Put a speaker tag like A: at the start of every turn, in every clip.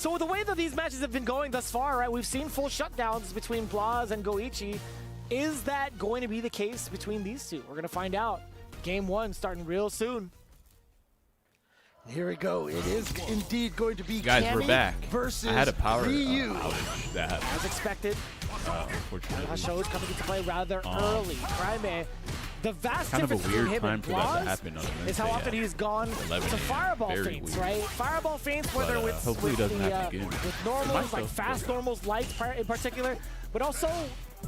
A: So the way that these matches have been going thus far, right, we've seen full shutdowns between Blaz and Goichi. Is that going to be the case between these two? We're going to find out. Game 1 starting real soon.
B: Here we go. It is indeed going to be
C: Guys,
B: Cammy
C: we're back.
B: versus
C: I had a power
B: Ryu.
C: outage that happened.
A: As expected,
C: Unfortunately.
A: Hasho's coming into play rather early. Crime, the vast
C: Kind of a
A: difference
C: weird
A: between him
C: time
A: and
C: for that to
A: Blaz
C: happen on
A: is how often he's gone
C: 11
A: to fireball
C: Very
A: feints,
C: weird.
A: right? Fireball feints, whether
C: But,
A: with,
C: hopefully
A: with,
C: it doesn't
A: the,
C: happen again.
A: with
C: It
A: normals,
C: might,
A: like
C: though.
A: fast normals, light in particular, but also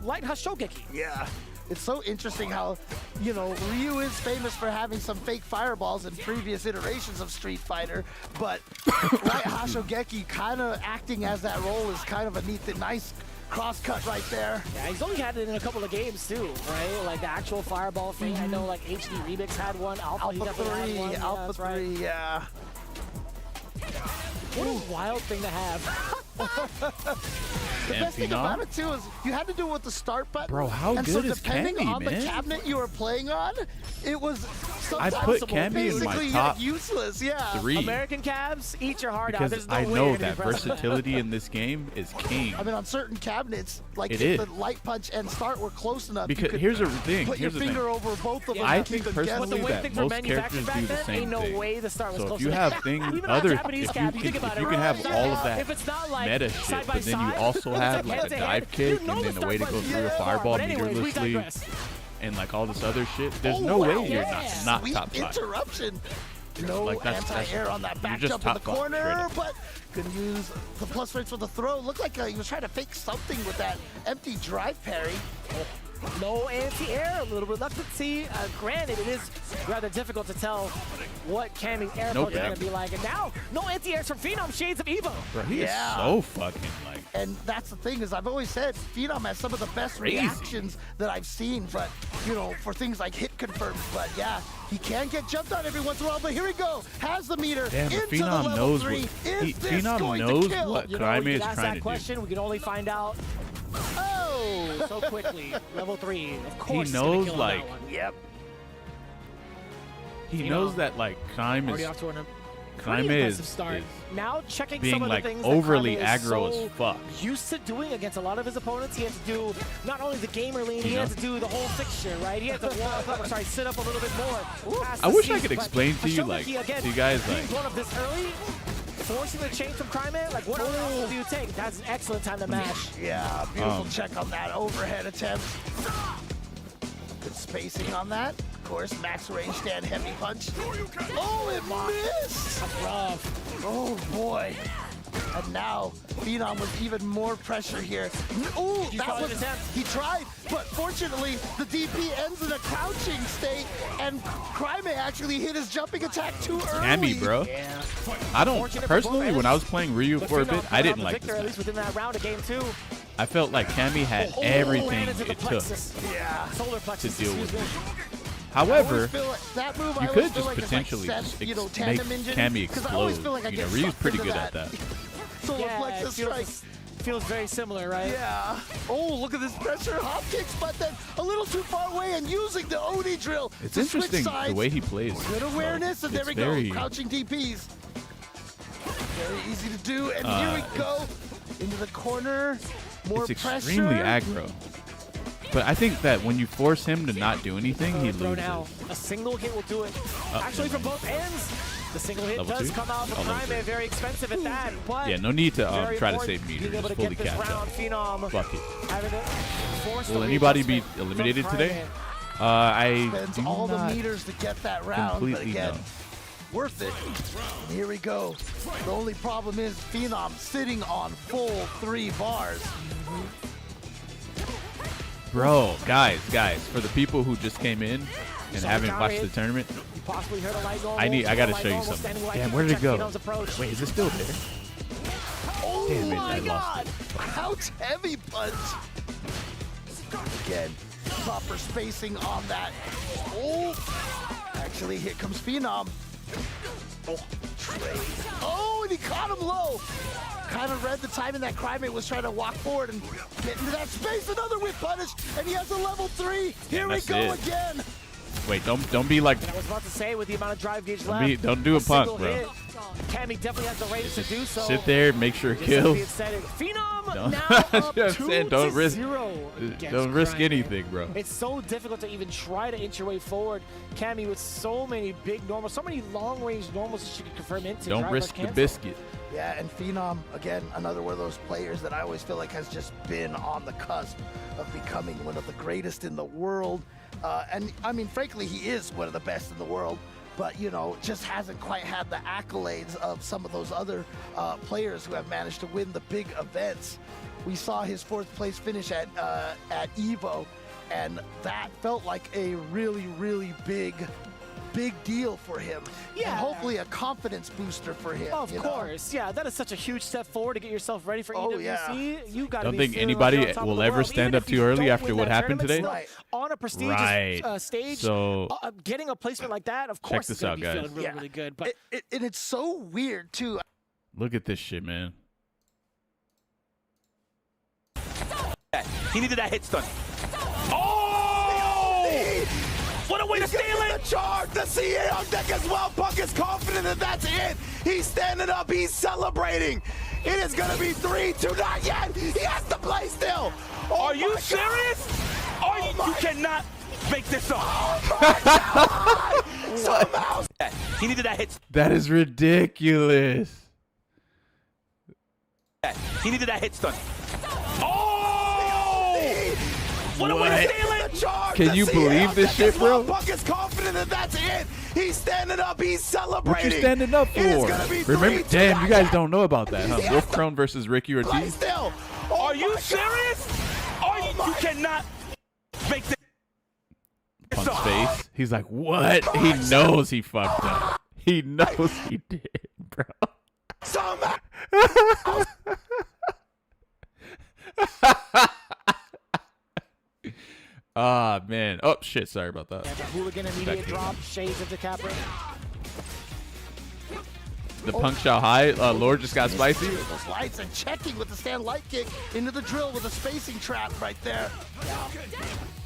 A: light Hashogeki.
B: Yeah. It's so interesting how, you know, Ryu is famous for having some fake fireballs in previous iterations of Street Fighter, but right Hashogeki kind of acting as that role is kind of a nice cross-cut right there.
A: Yeah, he's only had it in a couple of games too, right? Like the actual fireball feint. I know like HD Remix had one, Alpha, he definitely had one. Yeah,
B: Alpha
A: that's
B: 3,
A: right.
B: yeah.
A: What a wild thing to have.
B: The best thing about it too is you had to do it with the start button.
C: Bro, how
B: and
C: good
B: so
C: is
B: depending
C: Cammy,
B: on
C: man?
B: the cabinet you were playing on, it was
C: I
B: sometimes
C: put Cammy in my
B: basically
C: top
B: useless. Yeah.
C: 3
A: American cabs, eat your heart out.
C: because
A: There's no
C: I
A: way
C: know
A: you're gonna
C: that
A: be pressed.
C: versatility in this game is king.
B: I mean, on certain cabinets, like
C: It
B: if
C: is.
B: the light punch and start were close enough,
C: Because
B: you could
C: here's the thing.
B: put your
C: Here's the thing.
B: finger over both of them.
C: I
B: and
C: think
B: keep them
C: personally
A: But the way
C: that
A: things were
C: most
A: manufactured
C: characters
A: back
C: do the
A: then,
C: same
A: ain't no
C: thing.
A: way the start was
C: So
A: close
C: if you
A: enough.
C: have things
A: Even on
C: other,
A: Japanese
C: if
A: cab,
C: you
A: think
C: can,
A: about
C: if you
A: it,
C: can have
A: right?
C: all of that
A: If it's not like
C: meta
A: side
C: shit,
A: by
C: but then you
A: side,
C: also
A: it's
C: have
A: like
C: like a
A: hand-to-hand.
C: dive kick
A: You know
C: and then
A: the
C: a way to
A: start
C: go
A: button
C: through a
A: is
C: fireball
A: But anyways, we
C: meterlessly
A: digress.
C: and like all this other shit. There's
B: Oh,
C: no
B: wow,
C: way you're
A: yeah.
C: not
B: Sweet
C: top 5.
B: interruption. No
C: Like, that's-
B: anti-air on that
C: you're
B: back
C: just
B: jump in the
C: top five,
B: corner,
C: straight up.
B: but gonna use the plus rates for the throw. Looked like he was trying to fake something with that empty drive parry.
A: No anti-air, a little reluctancy. Granted, it is rather difficult to tell what Cammy's air
C: No
A: approach is going
C: cap.
A: to be like. And now, no anti-airs from Phenom, Shades of Evo.
C: Bro, he
B: Yeah.
C: is so fucking like.
B: And that's the thing is I've always said Phenom has some of the best
C: Crazy.
B: reactions that I've seen, but you know, for things like hit confirms. But yeah, he can get jumped on every once in a while. But here we go, has the meter
C: Damn, but
B: into the
C: Phenom
B: level
C: knows
B: 3.
C: what
B: Is this
C: Phenom
B: going
C: knows
B: to kill?
C: what
A: You know,
C: Crime
A: we
C: is
A: can ask
C: trying
A: that
C: to
A: question. We can only find out so quickly. Level 3, of course.
C: He
A: is gonna
C: knows,
A: kill on
C: like,
A: that one.
B: Yep.
C: He
A: Phenom.
C: knows that like Crime
A: Already
C: is
A: off to a
C: Crime
A: pretty
C: is
A: impressive start. Now checking
C: being
A: some of
C: like
A: the things
C: overly
A: that Crime
C: aggro
A: is so
C: as fuck.
A: used to doing against a lot of his opponents. He had to do not only the gamer lean, he had to do the whole fixture, right? He had to walk up, or sorry, sit up a little bit more. past
C: I
A: the
C: wish I
A: seat,
C: could
A: but
C: explain to you,
A: Hashogeki,
C: like,
A: again,
C: to you guys,
A: being
C: like-
A: blown up this early, forcing the change from Crime, like what else do you take? That's an excellent time to mash.
B: Yeah, beautiful check on that overhead attempt. Good spacing on that. Of course, max range stand heavy punch. Oh, it missed!
A: That's rough.
B: Oh boy. And now Phenom with even more pressure here. Ooh,
A: He
B: that
A: tried
B: was
A: an attempt.
B: he tried, but fortunately the DP ends in a crouching state, and Crime actually hit his jumping attack too early.
C: Cammy, bro.
A: Yeah.
C: I don't
A: Fortunate for
C: personally
A: both
C: when I was
A: ends,
C: playing Ryu
A: but
C: for a
A: Phenom
C: bit,
A: got
C: I
A: out
C: didn't
A: the
C: like
A: victor,
C: this
A: at
C: match.
A: least within that round of game 2.
C: I felt like Cammy had
A: Oh,
C: everything
A: ran into the
C: it took.
A: plexus.
B: Yeah.
A: Solar plexus,
C: to deal
A: excuse
C: with
A: me.
B: I
C: However,
B: always feel like that move, I
C: you
B: always
C: could
B: feel
C: just
B: like it's
C: potentially
B: like
C: just
B: set, you know,
C: make
B: tandem engine,
C: Cammy
B: 'cause I always
C: explode.
B: feel like I
C: You
B: get
C: know, Ryu's
B: sucked
C: pretty
B: into
C: good at that.
B: Solar
A: Yeah,
B: plexus
A: it
B: strike.
A: feels very similar, right?
B: Yeah. Oh, look at this pressure. Hop kicks, but then a little too far away and using the Oni drill
C: It's
B: to switch
C: interesting
B: sides.
C: the way he plays.
B: Good awareness, and there
C: It's
B: we
C: very-
B: go. Crouching DPs. Very easy to do, and here we go. Into the corner. More
C: It's
B: pressure.
C: extremely aggro. But I think that when you force him to not do anything, he
A: Throw
C: loses.
A: now. A single hit will do it. Actually, from both ends. The single hit
C: Level
A: does
C: 2?
A: come out from
C: Oh, level
A: Crime,
C: 2.
A: very expensive at that. But
C: Yeah, no need to
A: very
C: try to
A: important
C: save meter.
A: being able
C: Just
A: to
C: fully
A: get this
C: capped
A: round.
C: out.
A: Phenom
C: Fuck it.
A: having to force
C: Will
A: the
C: anybody be
A: readjustment from
C: eliminated today?
A: Crime.
C: I
B: Spends
C: do
B: all the
C: not
B: meters to get that round, but
C: completely
B: again,
C: know.
B: worth it. And here we go. The only problem is Phenom sitting on full 3 bars.
C: Bro, guys, for the people who just came in and
A: Saw
C: haven't
A: counter
C: watched the
A: hit.
C: tournament,
A: You possibly heard a light normal.
C: I gotta
A: light
C: show you
A: normal,
C: something.
A: standing light
C: Damn,
A: kick,
C: where did it
A: check
C: go?
A: Phenom's approach.
C: Wait, is it still there?
B: Oh
C: Damn it,
B: my
C: I lost
B: god! Crouch heavy punch. Again, proper spacing on that. Oh! Actually, here comes Phenom. Oh, trade. Oh, and he caught him low. Kind of read the timing that Crymate was trying to walk forward and get into that space. Another whip punish, and he has a level 3. Here we
C: that's
B: go
C: it.
B: again.
C: Wait, don't be like
A: And I was about to say, with the amount of drive gauge left,
C: don't do a
A: single
C: punk, bro.
A: hit Cammy definitely has the range to do so.
C: Sit there, make sure it
A: Just as
C: kills.
A: he had said it. Phenom
C: Don't-
A: now
C: That's
A: up
C: what I'm saying,
A: 2-0
C: Don't risk
A: against
C: anything, bro.
A: It's so difficult to even try to inch your way forward. Cammy with so many big normals, so many long-range normals that she could confirm into.
C: Don't
A: drive
C: risk
A: rush
C: the
A: cancel.
C: biscuit.
B: Yeah, and Phenom, again, another one of those players that I always feel like has just been on the cusp of becoming one of the greatest in the world. And I mean, frankly, he is one of the best in the world, but, you know, just hasn't quite had the accolades of some of those other players who have managed to win the big events. We saw his 4th place finish at Evo, and that felt like a really, really big deal for him.
A: Yeah.
B: And hopefully a confidence booster for him.
A: Of course, yeah, that is such a huge step forward to get yourself ready for EWC.
B: Yeah.
A: You got to
C: Don't
A: be
C: think
A: feeling
C: anybody
A: like you're on top of
C: will
A: the
C: ever
A: world.
C: stand
A: Even
C: up
A: if
C: too
A: you
C: early
A: don't
C: after
A: win
C: what
A: that
C: happened
A: tournament,
C: today.
A: still, on a prestigious
C: Right.
A: stage,
C: So
A: getting a placement like that, of course,
C: this
A: it's gonna
C: out,
A: be
C: guys.
A: feeling really, really good. But
B: And it's so weird too.
C: look at this shit, man.
D: He needed that hit stun. Oh! What a way to steal it! The charge, the CA on deck as well. Punk is confident that that's it. He's standing up, he's celebrating. It is gonna be 3-2, not yet. He has to play still. Are you serious? You cannot make this up. Somehow. He needed that hit.
C: That is ridiculous.
D: He needed that hit stun. Oh! What a way to steal it! The charge,
C: Can
D: the
C: you
D: CA
C: believe
D: on
C: this
D: deck
C: shit,
D: as well.
C: bro?
D: Punk is confident that that's it. He's standing up, he's
C: What
D: celebrating.
C: you standing up
D: It is
C: for?
D: gonna be
C: Remember,
D: 3-2,
C: damn,
D: not
C: you guys
D: yet.
C: don't know about that, huh?
D: He has
C: Wolf
D: to
C: Crone versus Ricky
D: play
C: Ortiz.
D: still. Are you serious? You cannot make this
C: Punk's
D: up.
C: face. He's like, what? He knows he fucked up. He knows he did, bro.
D: Somehow.
C: Ah, man. Oh, shit. Sorry about that.
A: the hooligan immediate
C: Back
A: drop, shades of the Capra.
C: The Punk Shao High. Lord just got spicy.
B: Those lights and checking with the stand light kick into the drill with a spacing trap right there.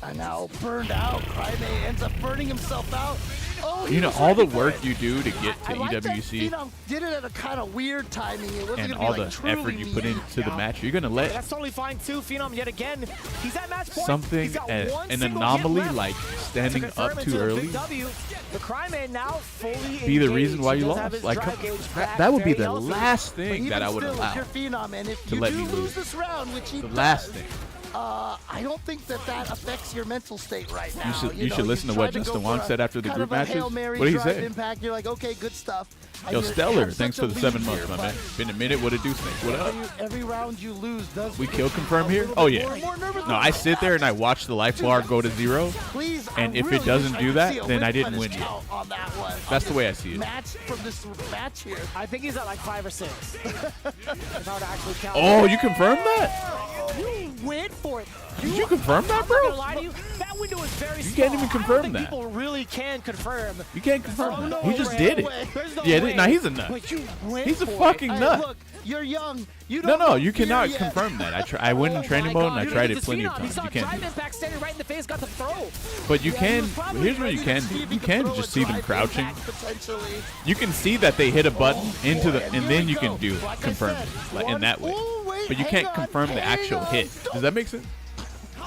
B: And now burned out. Crimate ends up burning himself out. Oh, he
C: You know,
B: was
C: all the
B: ready for
C: work
B: it.
C: you do to get to
B: I like that
C: EWC
B: Phenom did it at a kind of weird timing. It wasn't
C: and
B: gonna
C: all
B: be
C: the
B: like truly
C: effort you put
B: neat.
C: into the match, you're going to let
A: That's totally fine too. Phenom yet again. He's at match point.
C: something,
A: He's got one
C: an
A: single
C: anomaly
A: hit left
C: like
A: to
C: standing
A: confirm
C: up
A: into
C: too
A: a
C: early
A: big W. The Cryman now fully
C: be the
A: engaged.
C: reason why
A: He
C: you
A: does have
C: lost.
A: his
C: Like,
A: drive gauge back,
C: that would be
A: very
C: the
A: healthy.
C: last
B: But
C: thing
B: even
C: that I would
B: still,
C: allow.
B: if you're Phenom, and if
C: to
B: you
C: let
B: do
C: me
B: lose
C: lose.
B: this round, which he
C: The
B: does,
C: last thing.
B: I don't think that affects your mental state right now.
C: You should listen to what Justin Wong said after the
B: kind
C: group
B: of a
C: matches.
B: Hail Mary
C: What did he
B: drive
C: say?
B: Impact. You're like, okay, good stuff. And
C: Yo,
B: you
C: Stellar,
B: have
C: thanks
B: such
C: for
B: a
C: the 7
B: lead
C: months,
B: here,
C: my man.
B: but
C: Been a minute. What it do, Snake? What up?
B: Every round you lose does
C: We
B: make
C: kill
B: you
C: confirm
B: a
C: here?
B: little
C: Oh,
B: bit
C: yeah.
B: more and more nervous
C: No,
B: about
C: I
B: it.
C: sit there and I watch the life bar go to 0.
B: Please,
C: and
B: I
C: if it
B: really
C: doesn't
B: wish
C: do
B: I could
C: that,
B: see a
C: then I
B: win
C: didn't
B: punish
C: win yet.
B: count on that one.
C: That's the way I see it.
B: Match from this match here.
A: I think he's at like 5 or 6. If I were to actually count.
C: Oh, you confirmed that?
A: You went for it.
C: Did you confirm that,
A: I'm not gonna
C: bro?
A: lie to you. That window is very small.
C: can't even confirm
A: I don't think
C: that.
A: People really can confirm.
C: You can't confirm
A: Oh,
C: that.
A: no
C: He just
A: way.
C: did it.
A: There's no
C: Yeah,
A: way.
C: nah, he's a nut.
A: But you went
C: He's a
A: for
C: fucking
A: it.
B: Hey,
C: nut.
B: look, you're young. You
C: No,
B: don't
C: no,
B: know
C: you
B: fear
C: cannot
B: yet.
C: confirm that. I went in
A: Oh
C: training
A: my
C: mode and I
A: God.
C: tried
A: Dude,
C: it
A: this
C: plenty of
A: Phenom,
C: times.
A: He saw
C: You can't
A: drive
C: do it.
A: impact standing right in the face, got the throw.
C: But you
B: Yeah, he
C: can.
B: was probably
C: Here's what you
B: ready
C: can
B: to see
C: do.
B: if he
C: You
B: could
C: can
B: throw a
C: just see them
B: drive
C: crouching.
B: impact, potentially.
C: You can see that they hit a button into the,
B: and
C: and
B: here
C: then
B: we
C: you can
B: go.
C: do
B: Like I
C: confirm
B: said,
C: it like in that way.
B: Oh, wait,
C: But you
B: hang
C: can't
B: on,
C: confirm the
B: hang
C: actual
B: on.
C: hit. Does that make sense?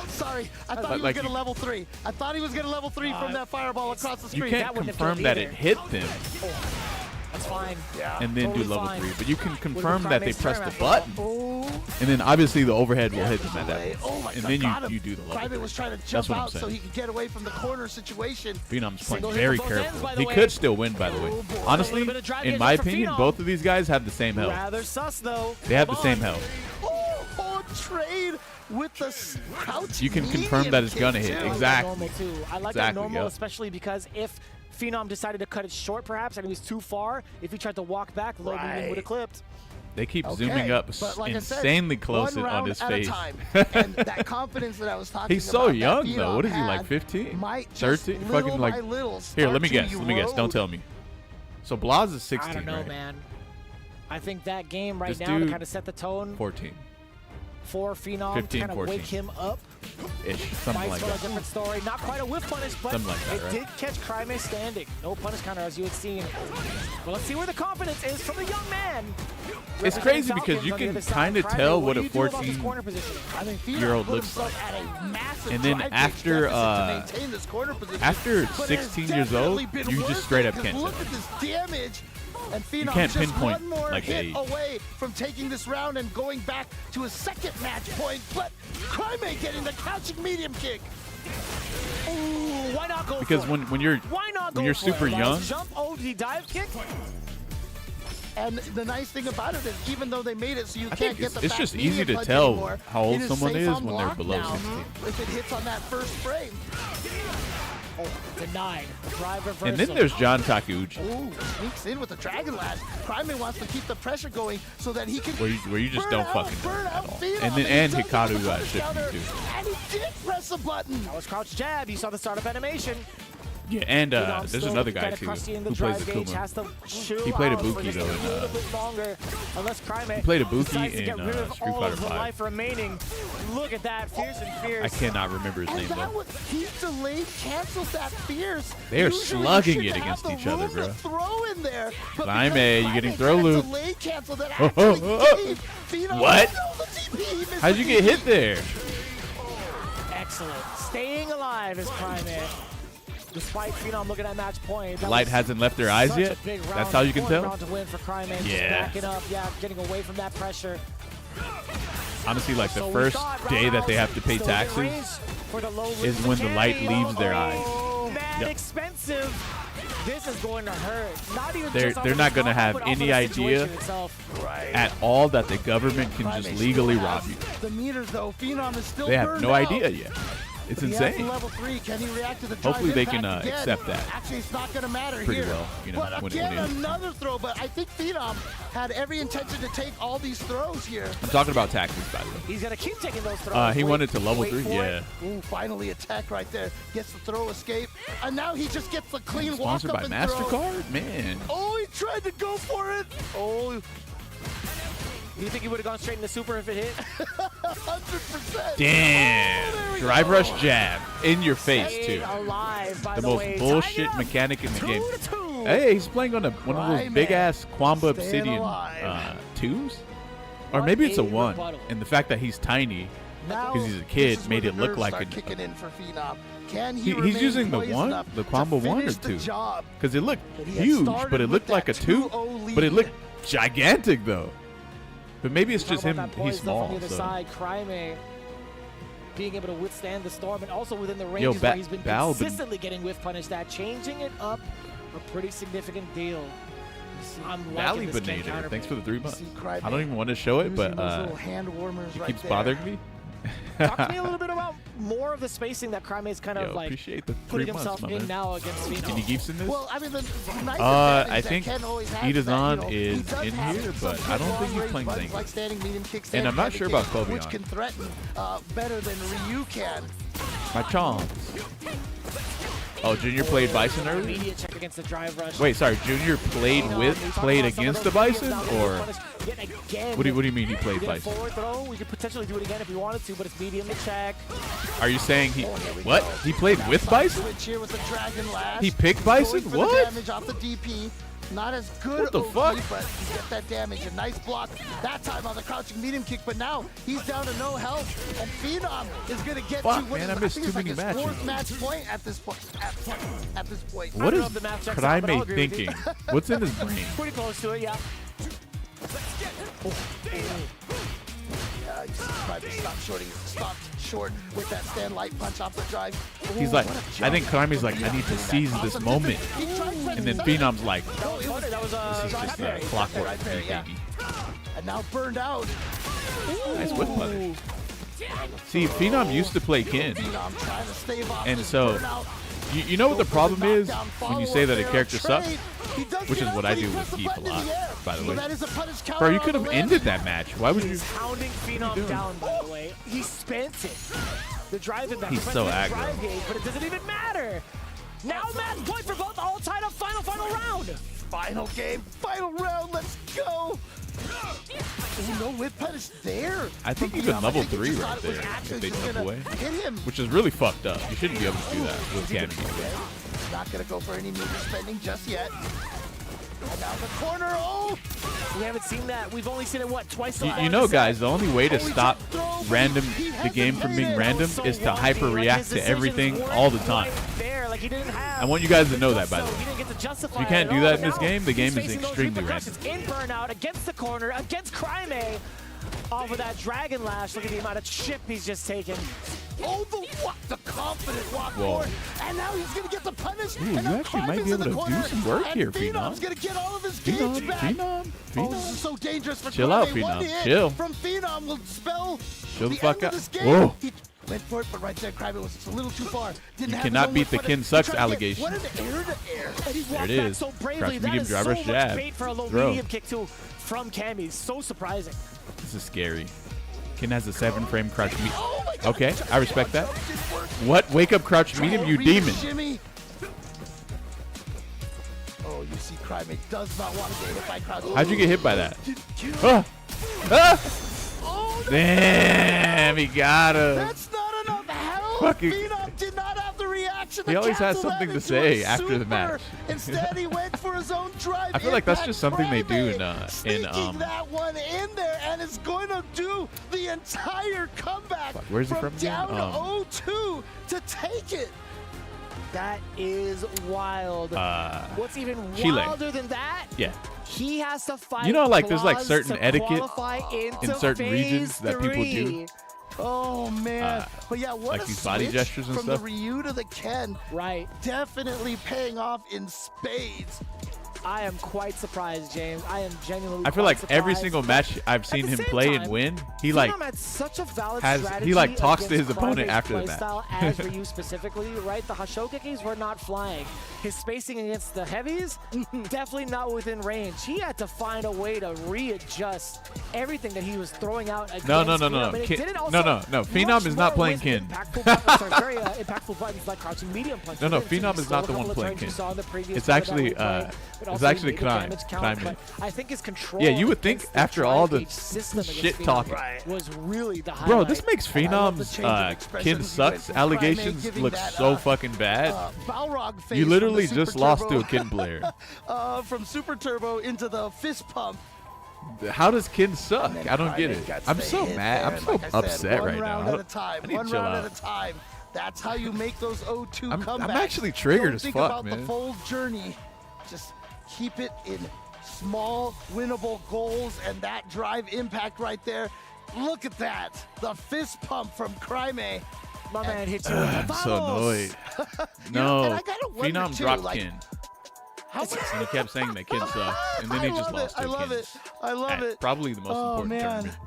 B: Sorry, I thought he was
C: like
B: going to
C: you-
B: level 3. I thought he was going to level 3 from that fireball across the
C: You
B: screen.
C: can't
A: That wouldn't have
C: confirm
A: killed
C: that
A: either.
C: it hit them
A: That's fine.
B: Yeah.
C: and then do
A: Totally
C: level
A: fine.
C: 3. But you can
A: With
C: confirm
A: the
C: that they
A: Primate's
C: pressed
A: turn
C: the
A: after
C: button,
B: Oh,
C: and then obviously the overhead will hit them at that
B: away.
C: point.
B: Oh my
C: And
B: God,
C: then
B: got him.
C: you do the level
B: Private
C: 3.
B: was trying to
C: That's
B: jump
C: what I'm
B: out so
C: saying.
B: he could get away from the corner situation.
C: Phenom's playing
A: Single hit
C: very
A: for both ends,
C: careful.
A: by the
C: He
A: way.
C: could still win, by the way.
B: Oh, boy.
A: A
C: Honestly,
A: little bit of drive
C: in
A: edge
C: my
A: for
C: opinion,
A: Phenom.
C: both of these guys have the same health.
A: Rather sus though.
C: They have the
A: Come
C: same
A: on.
C: health.
B: Oh, trade with the crouch.
C: You can confirm
B: medium
C: that it's
B: kick,
C: gonna hit.
B: too.
A: I like that
C: Exactly.
A: normal too. I like that
C: Exactly,
A: normal,
C: yeah.
A: especially because if Phenom decided to cut it short, perhaps, and he was too far, if he tried to walk back, low medium
B: Right.
A: would have clipped.
C: They keep
B: Okay,
C: zooming up
B: but like I said,
C: insanely close
B: one
C: on
B: round
C: his
B: at a
C: face.
B: time. And that confidence that I was talking
C: He's so
B: about that
C: young,
B: Phenom
C: though. What is he,
B: had
C: like 15?
B: might just
C: 13?
B: little
C: Fucking
B: by
C: like.
B: little
C: Here, let me
B: start
C: guess.
B: to
C: Let me guess. Don't
B: erode.
C: tell me. So Blas is 16,
A: I don't know,
C: right?
A: man. I think that game right
C: This
A: now to
C: dude-
A: kind of set the tone.
C: 14.
A: for Phenom
C: 15,
A: to kind of
C: 14.
A: wake him up.
C: Ish, something
A: Might
C: like
A: spell a
C: that.
A: different story. Not quite a whiff punish, but
C: Something like that,
A: it
C: right?
A: did catch Cryme standing. No punish counter, as you had seen. Well, let's see where the confidence is from the young man.
C: It's crazy because you can kind of tell what a 14-year-old looks like. And then after 16 years old, you just straight up can't
B: Look
C: tell.
B: at this damage. And Phenom
C: can't
B: just
C: pinpoint,
B: one more
C: like,
B: hit
C: age.
B: away from taking this round and going back to a second match point. But Cryme getting the crouching medium kick.
A: Ooh, why not go
C: Because
A: for it?
C: when you're
A: Why not
C: when
A: go
C: you're
A: for
C: super
A: it?
C: young,
A: Jump OD dive kick.
B: And the nice thing about it is, even though they made it so you
C: I
B: can't
C: think
B: get the
C: it's
B: back
C: just
B: medium
C: easy to
B: punch
C: tell
B: anymore,
C: how old
B: it is
C: someone
B: safe
C: is
B: on
C: when they're below
B: lockdown
C: 16.
B: if it hits on that first frame.
A: Oh, denied. Drive reversal.
C: And then there's John Takeuchi,
B: Ooh, sneaks in with the Dragon Lash. Cryme wants to keep the pressure going so that he can
C: where you just
B: burn
C: don't
B: out,
C: fucking know
B: burn
C: at
B: out
C: all.
B: Phenom,
C: And then
B: he does
C: Hikaru
B: get the push
C: shifted
B: counter,
C: too.
B: and he did press a button.
A: That was crouch jab. You saw the startup animation.
C: Yeah, and
A: Phenom
C: there's
A: still
C: another guy
A: kinda
C: too
A: crusty in the
C: who plays
A: drive gauge,
C: Akuma.
A: has to chill
C: He played
A: out for
C: Ibuki,
A: just
C: though,
A: a
C: in,
A: little bit longer, unless Cryme
C: played Ibuki
A: decides to get
C: in,
A: rid of
C: Street
A: all
C: Fighter
A: of the
C: V.
A: life remaining. Look at that, fierce and fierce.
C: I cannot remember his
B: And
C: name
B: that
C: though.
B: was, he delayed cancels that fierce.
C: They are
B: Usually you
C: slugging
B: should
C: it
B: have
C: against
B: the
C: each other,
B: room to
C: bro.
B: Throw in there. But
C: Climate,
B: because
C: you're getting
B: Climate
C: throw
B: got a
C: loop.
B: delay cancel that
C: Oh,
B: actually
C: oh, oh.
B: gave Phenom
C: What?
B: the TP. He missed
C: How'd
B: the
C: you get
B: TP.
C: hit there?
A: Excellent. Staying alive is Cryme. Despite Phenom looking at match point. That
C: Light
A: was
C: hasn't left their eyes
A: such a
C: yet?
A: big round.
C: That's how you can
A: Important
C: tell?
A: round to win for Cryme. Just
C: Yeah.
A: backing up, getting away from that pressure.
C: Honestly, like the
A: So we
C: first
A: thought
C: day that they
A: roundhouse
C: have to pay
A: still in
C: taxes
A: range for the low
C: is when the light
A: candy.
C: leaves their eyes.
A: Oh, man,
C: Yep.
A: expensive. This is going to hurt. Not even
C: They're-
A: just off
C: they're
A: of
C: not
A: the
C: gonna
A: combo,
C: have
A: but off
C: any
A: of the
C: idea
A: situation itself.
C: at all that the government can
B: Climate
C: just
B: still
C: legally
B: has
C: rob you.
B: The meters though, Phenom is still
C: They have
B: burned
C: no
B: out.
C: idea yet. It's
B: But he has
C: insane.
B: level 3. Can he react to the drive
C: Hopefully they
B: impact
C: can
B: again?
C: accept that.
B: Actually, it's not going to matter
C: Pretty
B: here.
C: well, you know,
B: But
C: when
B: again,
C: it-
B: another throw. But I think Phenom had every intention to take all these throws here.
C: I'm talking about taxes, by the way.
A: He's going to keep taking those throws.
C: He
A: Wait-
C: wanted to level
A: wait
C: 3,
A: for
C: yeah.
A: it.
B: Ooh, finally a tech right there. Gets the throw escape. And now he just gets the clean walk
C: Sponsored
B: up
C: by
B: and throw.
C: MasterCard? Man.
B: Oh, he tried to go for it.
A: Oh. Do you think he would have gone straight into super if it hit?
B: 100%.
C: Damn.
B: Oh, there we
C: Drive
B: go.
C: rush jab in your face,
A: Staying
C: too.
A: alive, by
C: The
A: the
C: most
A: way.
C: bullshit
A: Tying it up.
C: mechanic in the game.
A: 2-2.
C: Hey, he's playing on one of those
B: Climate.
C: big ass Quamba
B: Staying
C: Obsidian
B: alive.
C: 2s? Or
A: What
C: maybe it's a
A: a
C: 1.
A: rebuttal.
C: And the fact that he's tiny,
B: Now,
C: because he's a kid,
B: this is
C: made
B: where
C: it
B: the
C: look
B: nerves
C: like
B: start
C: a.
B: kicking in for Phenom. Can he
C: He's
B: remain
C: using the
B: poised
C: 1,
B: enough
C: the
B: to
C: Quamba 1 or
B: finish the
C: 2?
B: job?
C: Because it looked
B: But he had
C: huge,
B: started
C: but it looked
B: with
C: like a
B: that
C: 2.
B: 2-0
C: But it
B: lead.
C: looked gigantic, though. But maybe it's
A: Talk
C: just
A: about
C: him,
A: that
C: he's
A: poise, though,
C: small.
A: From the other
C: So.
A: side, Cryme being able to withstand the storm and also within the ranges
C: Yo,
A: where he's been
C: Val been-
A: consistently getting whiff punished. That changing it up a pretty significant deal. I'm
C: Valley
A: liking this Ken
C: Banator,
A: counter
C: thanks for the 3 months.
B: See Cryme
C: I don't even want to show it,
B: using
C: but
B: those little hand warmers
C: it
B: right
C: keeps
B: there.
C: bothering me.
A: Talk to me a little bit about more of the spacing that Cryme is kind
C: Yo,
A: of like
C: appreciate the 3
A: putting
C: months,
A: himself
C: my
A: in
C: man.
A: now against Phenom.
C: Can you keep in this?
B: Well, I mean, the nice
C: I
B: advantage
C: think
B: that Ken always has
C: Idazan
B: is that, you know,
C: is
B: he does
C: in
B: have
C: here,
B: some
C: but
B: good
C: I don't think he's
B: long-range
C: playing
B: buttons
C: Zangief.
B: like standing medium kick,
C: And
B: standing
C: I'm not
B: heavy
C: sure
B: kick,
C: about Kobe
B: which
C: on.
B: can threaten better than Ryu can.
C: My chomps. Oh, Junior played Bison earlier?
A: Immediate check against the drive rush.
C: Wait, sorry, Junior played
A: Phenom,
C: with,
A: we talked
C: played
A: about some of
C: against the
A: those mediums
C: Bison,
A: now getting
C: or
A: punished yet again.
C: what do you mean he
A: We
C: played
A: did a
C: Bison?
A: forward throw. We could potentially do it again if we wanted to, but it's medium to check.
C: Are you saying he,
B: Oh, here we
C: what?
B: go.
C: He played with Bison?
B: Switch here with the Dragon Lash.
C: He picked Bison?
B: Going for
C: What?
B: The damage off the DP. Not as good,
C: What the
B: OP,
C: fuck?
B: but you get that damage. A nice block that time on the crouching medium kick, but now he's down to no health, and Phenom is going to get
C: Fuck,
B: to what
C: man,
B: is,
C: I missed
B: think
C: too
B: it's like
C: many
B: his
C: matches.
B: fourth match point at this point. At this point.
C: What
A: don't
C: is
A: know if the math checks out, but I'll
C: Crimate
A: agree with you.
C: thinking? What's in his brain?
A: Pretty close to it, yeah.
B: Stopped short with that stand light punch off the drive.
C: He's
B: Ooh,
C: like,
B: what a
C: I
B: jump
C: think Crime's
B: from
C: like, I
B: Phenom
C: need to
B: getting that
C: seize
B: toss
C: this
B: of
C: moment.
B: He tried pressing
C: And then
B: sudden.
C: Phenom's like,
A: That was funny. That was
C: this is
A: drive
C: just
A: parry.
C: clockwork,
B: Right there, yeah.
C: baby.
B: And now burned out.
C: Nice whip punish. See, Phenom used to play Ken.
B: Phenom trying to stave off
C: And
B: this
C: so,
B: burnout.
C: you know what the
B: Go for
C: problem is
B: knockdown
C: when you
B: follow-up
C: say that a
B: there.
C: character sucks?
B: Trade. He does
C: Which
B: get
C: is
B: up,
C: what
B: but
C: I
B: he
C: do with
B: pressed the
C: Keith a
B: button in
C: lot,
B: the air.
C: by the
B: So
C: way.
B: that is a punish counter
C: Bro, you
B: on
C: could
B: the
C: have
B: landing.
C: ended that match. Why would you?
A: He's hounding Phenom
C: doing?
A: down, by the way. He spent it. The drive impact.
C: He's
A: spent
C: so
A: the
C: aggro.
A: drive gauge, but it doesn't even matter. Now match point for both, all tied up, final round.
B: Final game, final round, let's go! Oh, no whip punish there.
C: I think even level 3 right there if they jump away.
B: Hit him.
C: Which is really fucked up. You shouldn't be able to do that with Cammy.
B: Not gonna go for any meter spending just yet. And now the corner, oh!
A: We haven't seen that. We've only seen it, what, twice?
C: You know, guys, the only way to stop the game from being random is to hyper react to everything all the time. I want you guys to know that, by the way. If you can't do that in this game, the game is extremely random.
A: In burnout against the corner, against Climactic. Off of that Dragon Lash. Look at the amount of chip he's just taken.
B: Oh, the confident walk forward. And now he's going to get the punish.
C: Ooh, you actually might be able to do some work here, Phenom.
B: Phenom's going to get all of his gauge back.
C: Phenom.
B: Oh, this is so dangerous for
C: Chill out,
B: Climactic.
C: Phenom. Chill.
B: From Phenom will spell
C: Chill the
B: the
C: fuck
B: end
C: out.
B: of this game.
C: Whoa.
B: He went for it, but right there, Climactic was just a little too far. Didn't
C: You
B: have
C: cannot
B: his
C: beat the
B: own
C: Kin
B: whip
C: Sucks
B: punish. He tried to get-
C: allegation.
B: What an air to air.
A: And he
C: There
A: walked
C: it
A: back
C: is.
A: so bravely.
C: Crouch
A: That
C: medium
A: is
C: driver
A: so much
C: jab.
A: bait for a low
C: Throw.
A: medium kick too from Cammy. So surprising.
C: This is scary. Kin has a 7-frame crouch medium.
B: Oh my God.
C: Okay, I respect that. What? Wake up crouch medium, you demon.
B: Shimmy. Oh, you see Climactic does not want to get hit by crouch.
C: How'd you get hit by that?
B: Kill.
C: Ah! Ah!
B: Oh,
C: Damn, he got him.
B: that's not enough help.
C: Fucking-
B: Phenom did not have the reaction.
C: He always has
B: cancel that
C: something to
B: into
C: say
B: a
C: after the
B: super.
C: match.
B: Instead, he went for his own drive.
C: I feel like that's
B: impact.
C: just something they do
B: Climactic
C: in,
B: sneaking that one in there, and it's going to do the entire comeback
C: Where's he
B: from
C: from again?
B: down to 0-2 to take it.
A: That is wild. What's even
C: Chile.
A: wilder than that?
C: Yeah.
A: He has to fight.
C: You know, like, there's, like,
A: Claws
C: certain
A: to
C: etiquette
A: qualify into
C: in certain
A: phase
C: regions that people do.
A: 3.
B: Oh man! But yeah, what
C: like
B: a
C: these body
B: switch
C: gestures and
B: from
C: stuff.
B: the Ryu to the Ken.
A: Right.
B: Definitely paying off in spades.
A: I am quite surprised, James. I am genuinely.
C: I feel
A: quite
C: like every
A: surprised.
C: single match I've seen
A: the
C: him
A: same
C: play
A: time,
C: and win, he
A: Phenom
C: like
A: had such a valid
C: has- he,
A: strategy
C: like, talks to
A: against
C: his opponent
A: Climactic's
C: after the match.
A: playstyle as Ryu specifically, right? The Hashokakis were not flying. His spacing against the heavies, definitely not within range. He had to find a way to readjust everything that he was throwing out against
C: No.
A: Phenom. And it
C: Kin-
A: did it also
C: no. Phenom
A: much
C: is not
A: more
C: playing
A: with
C: Kin.
A: Impactful buttons, sorry, very impactful buttons like crouching medium punch.
C: No,
A: He
C: Phenom is
A: stole
C: not the
A: a
C: one
A: couple of
C: playing
A: turns you
C: Kin.
A: saw in the previous
C: It's
A: one that
C: actually,
A: we played, but
C: it's
A: also
C: actually
A: he made the damage count,
C: Climactic.
A: but I think his control.
C: Yeah, you would think
A: against the
C: after all the
A: tri-gauge system against
C: shit
A: Phenom
C: talking.
A: was really the highlight.
C: Bro, this makes
B: I love the
C: Phenom's
B: change of expressions
C: Kin
B: he
C: Sucks
B: went from
C: allegations
B: Climactic giving
C: look
B: that,
C: so fucking bad.
B: Balrog face
C: You
B: from
C: literally
B: the
C: just
B: Super
C: lost to
B: Turbo.
C: a Kin player.
B: From Super Turbo into the fist pump.
C: How does Kin suck?
B: And then
C: I don't get
B: Climactic
C: it.
B: got
C: I'm
B: the
C: so
B: hit
C: mad.
B: there,
C: I'm
B: and
C: so
B: like I said,
C: upset
B: one
C: right now.
B: round
C: I
B: at a
C: don't-
B: time.
C: I need
B: One
C: to chill
B: round
C: out.
B: at a time. That's how you make those 0-2
C: I'm
B: comebacks.
C: actually triggered
B: Don't
C: as
B: think
C: fuck,
B: about
C: man.
B: the full journey. Just keep it in small, winnable goals, and that drive impact right there. Look at that. The fist pump from Climactic.
A: My man hit you with
C: I'm
A: the
C: so
A: vamos.
C: annoyed.
B: and
C: No,
B: I gotta wonder,
C: Phenom
B: too,
C: dropped
B: like,
C: Kin,
B: How
C: and he kept saying that Kin sucked, and then he just lost to
B: I
C: a
B: love
C: Kin.
B: it. I love
C: At
B: it.
C: Probably the most
B: Oh,
C: important
B: man.
C: tournament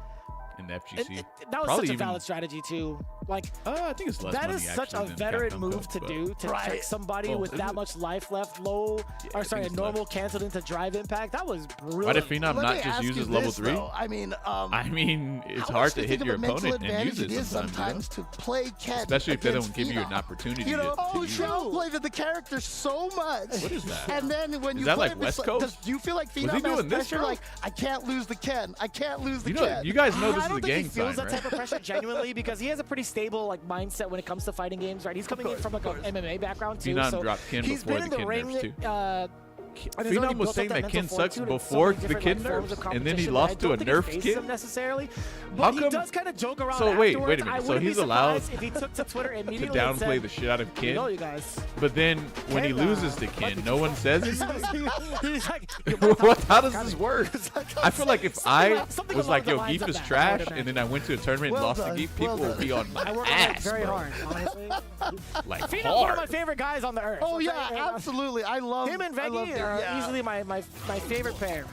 C: in the FGC.
A: That was
C: Probably
A: such a
C: even-
A: valid strategy too. Like
C: I think it's less
A: that
C: money
A: is such a
C: actually than
A: veteran
C: Capcom
A: move
C: Cup,
A: to
C: but-
A: do to
B: Right.
A: check somebody
C: Well,
A: with
C: is
A: that
C: it?
A: much life left, low,
C: I
A: or sorry,
C: think it's
A: normal
C: left.
A: canceled into drive impact. That was brilliant.
C: Why did Phenom
B: Let
C: not
B: me
C: just
B: ask
C: use
B: you
C: his level
B: this,
C: 3?
B: though. I mean,
C: It's
B: how
C: hard
B: much do
C: to
B: you
C: hit
B: think
C: your
B: of a mental
C: opponent and
B: advantage
C: use it
B: it is
C: sometimes.
B: to play Ken,
C: Especially if they
B: against
C: don't give you an
B: Phenom.
C: opportunity
B: You know,
C: to
B: you
C: use it.
B: outplayed the character so much.
C: What is that?
B: And then when
C: Is
B: you
C: that
B: play
C: like
B: him,
C: West
B: it's
C: Coast?
B: do you feel like
C: Was he
B: Phenom has
C: doing this,
B: pressure?
C: bro?
B: Like, I can't lose the Ken. I can't lose the
C: You know,
B: Ken.
C: you guys know
A: I
C: this is
A: don't
C: a
A: think he
C: gang
A: feels
C: sign,
A: that
C: right?
A: type of pressure genuinely because he has a pretty stable like mindset when it comes to fighting games. Right, he's coming in from like an MMA background too.
C: Phenom
A: So
C: dropped Kin
A: he's
C: before
A: been in
C: the
A: the
C: Kin
A: ring.
C: nerfs, too.
A: And he's already
C: Phenom was
A: built
C: saying
A: up
C: that
A: mental
C: Kin sucks
A: fortitude in so
C: before
A: many
C: the
A: different,
C: Kin
A: like, forms of
C: nerfs, and then he
A: competition
C: lost
A: that I
C: to a
A: don't think he
C: nerf
A: faces
C: kid?
A: them necessarily,
C: How
A: but he
C: come-
A: does kind of joke around
C: So wait a
A: afterwards.
C: minute.
A: I
C: So
A: wouldn't be
C: he's allowed
A: surprised if he took to Twitter
C: to
A: immediately and
C: downplay
A: said,
C: the shit out of
A: you
C: Kin,
A: know, you guys.
C: but then when he
A: Ken,
C: loses to Kin, no one says
A: He's
C: anything?
A: like,
C: What? How does this work? I feel like if I
A: something
C: was
A: along
C: like,
A: the
C: yo,
A: lines
C: Geef
A: of
C: is
A: that, I
C: trash,
A: would
C: and then I went to a tournament
B: Well
C: and lost
B: done,
C: to Geef,
B: well
C: people would be on my
A: I work on it
C: ass,
A: very
C: bro.
A: hard, honestly.
C: Like
A: Phenom's one of my
C: hard.
A: favorite guys on the earth.
B: Oh
A: I'll
B: yeah,
A: tell you right now.
B: absolutely. I love
A: Him and
B: I love
A: Veggie
B: their-
A: are
B: yeah.
A: easily my favorite pair.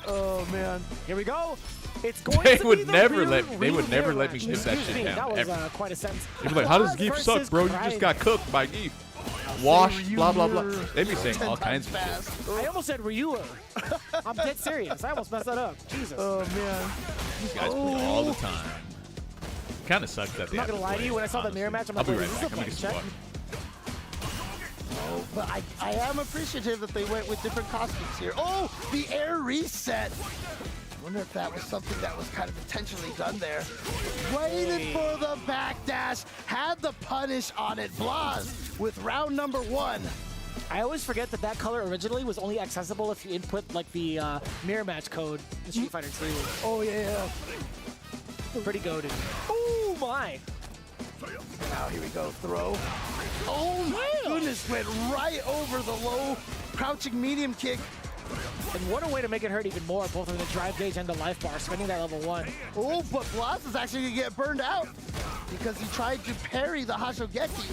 B: Oh man.
A: Here we go. It's going
C: They
A: to
C: would
A: be the
C: never
A: real
C: let- they would never let me
A: rematch.
C: live that
A: Excuse
C: shit
A: me,
C: down,
A: That was
C: ever.
A: quite a sentence.
C: They'd be like, how does
A: Claws
C: Geef suck,
A: versus
C: bro? You just
A: Climactic.
C: got cooked by Geef. Washed, blah, blah, blah. They'd be saying all kinds of shit.
B: Fast.
A: I almost said Ryu. I'm dead serious. I almost messed that up. Jesus.
B: Oh man.
C: These guys play all the time. Kind of sucks that they
A: I'm not
C: have
A: gonna lie to
C: play,
A: you. When I saw the mirror
C: honestly.
A: match, I'm
C: I'll
A: like,
C: be
A: wait,
C: right
A: is this
C: back.
A: a
C: I'm gonna
A: blank
C: get some
A: check?
C: water.
B: Oh, but I am appreciative that they went with different costumes here. Oh, the air reset. I wonder if that was something that was kind of intentionally done there. Waited for the backdash, had the punish on it. Blaz with round number 1.
A: I always forget that that color originally was only accessible if you input like the mirror match code in Street Fighter 2.
B: Oh, yeah.
A: Pretty goated. Oh, my.
B: Now here we go, throw. Oh my goodness, went right over the low crouching medium kick.
A: And what a way to make it hurt even more, both on the drive gauge and the life bar, spending that level 1.
B: Oh, but Blaz is actually gonna get burned out because he tried to parry the Hashogeki.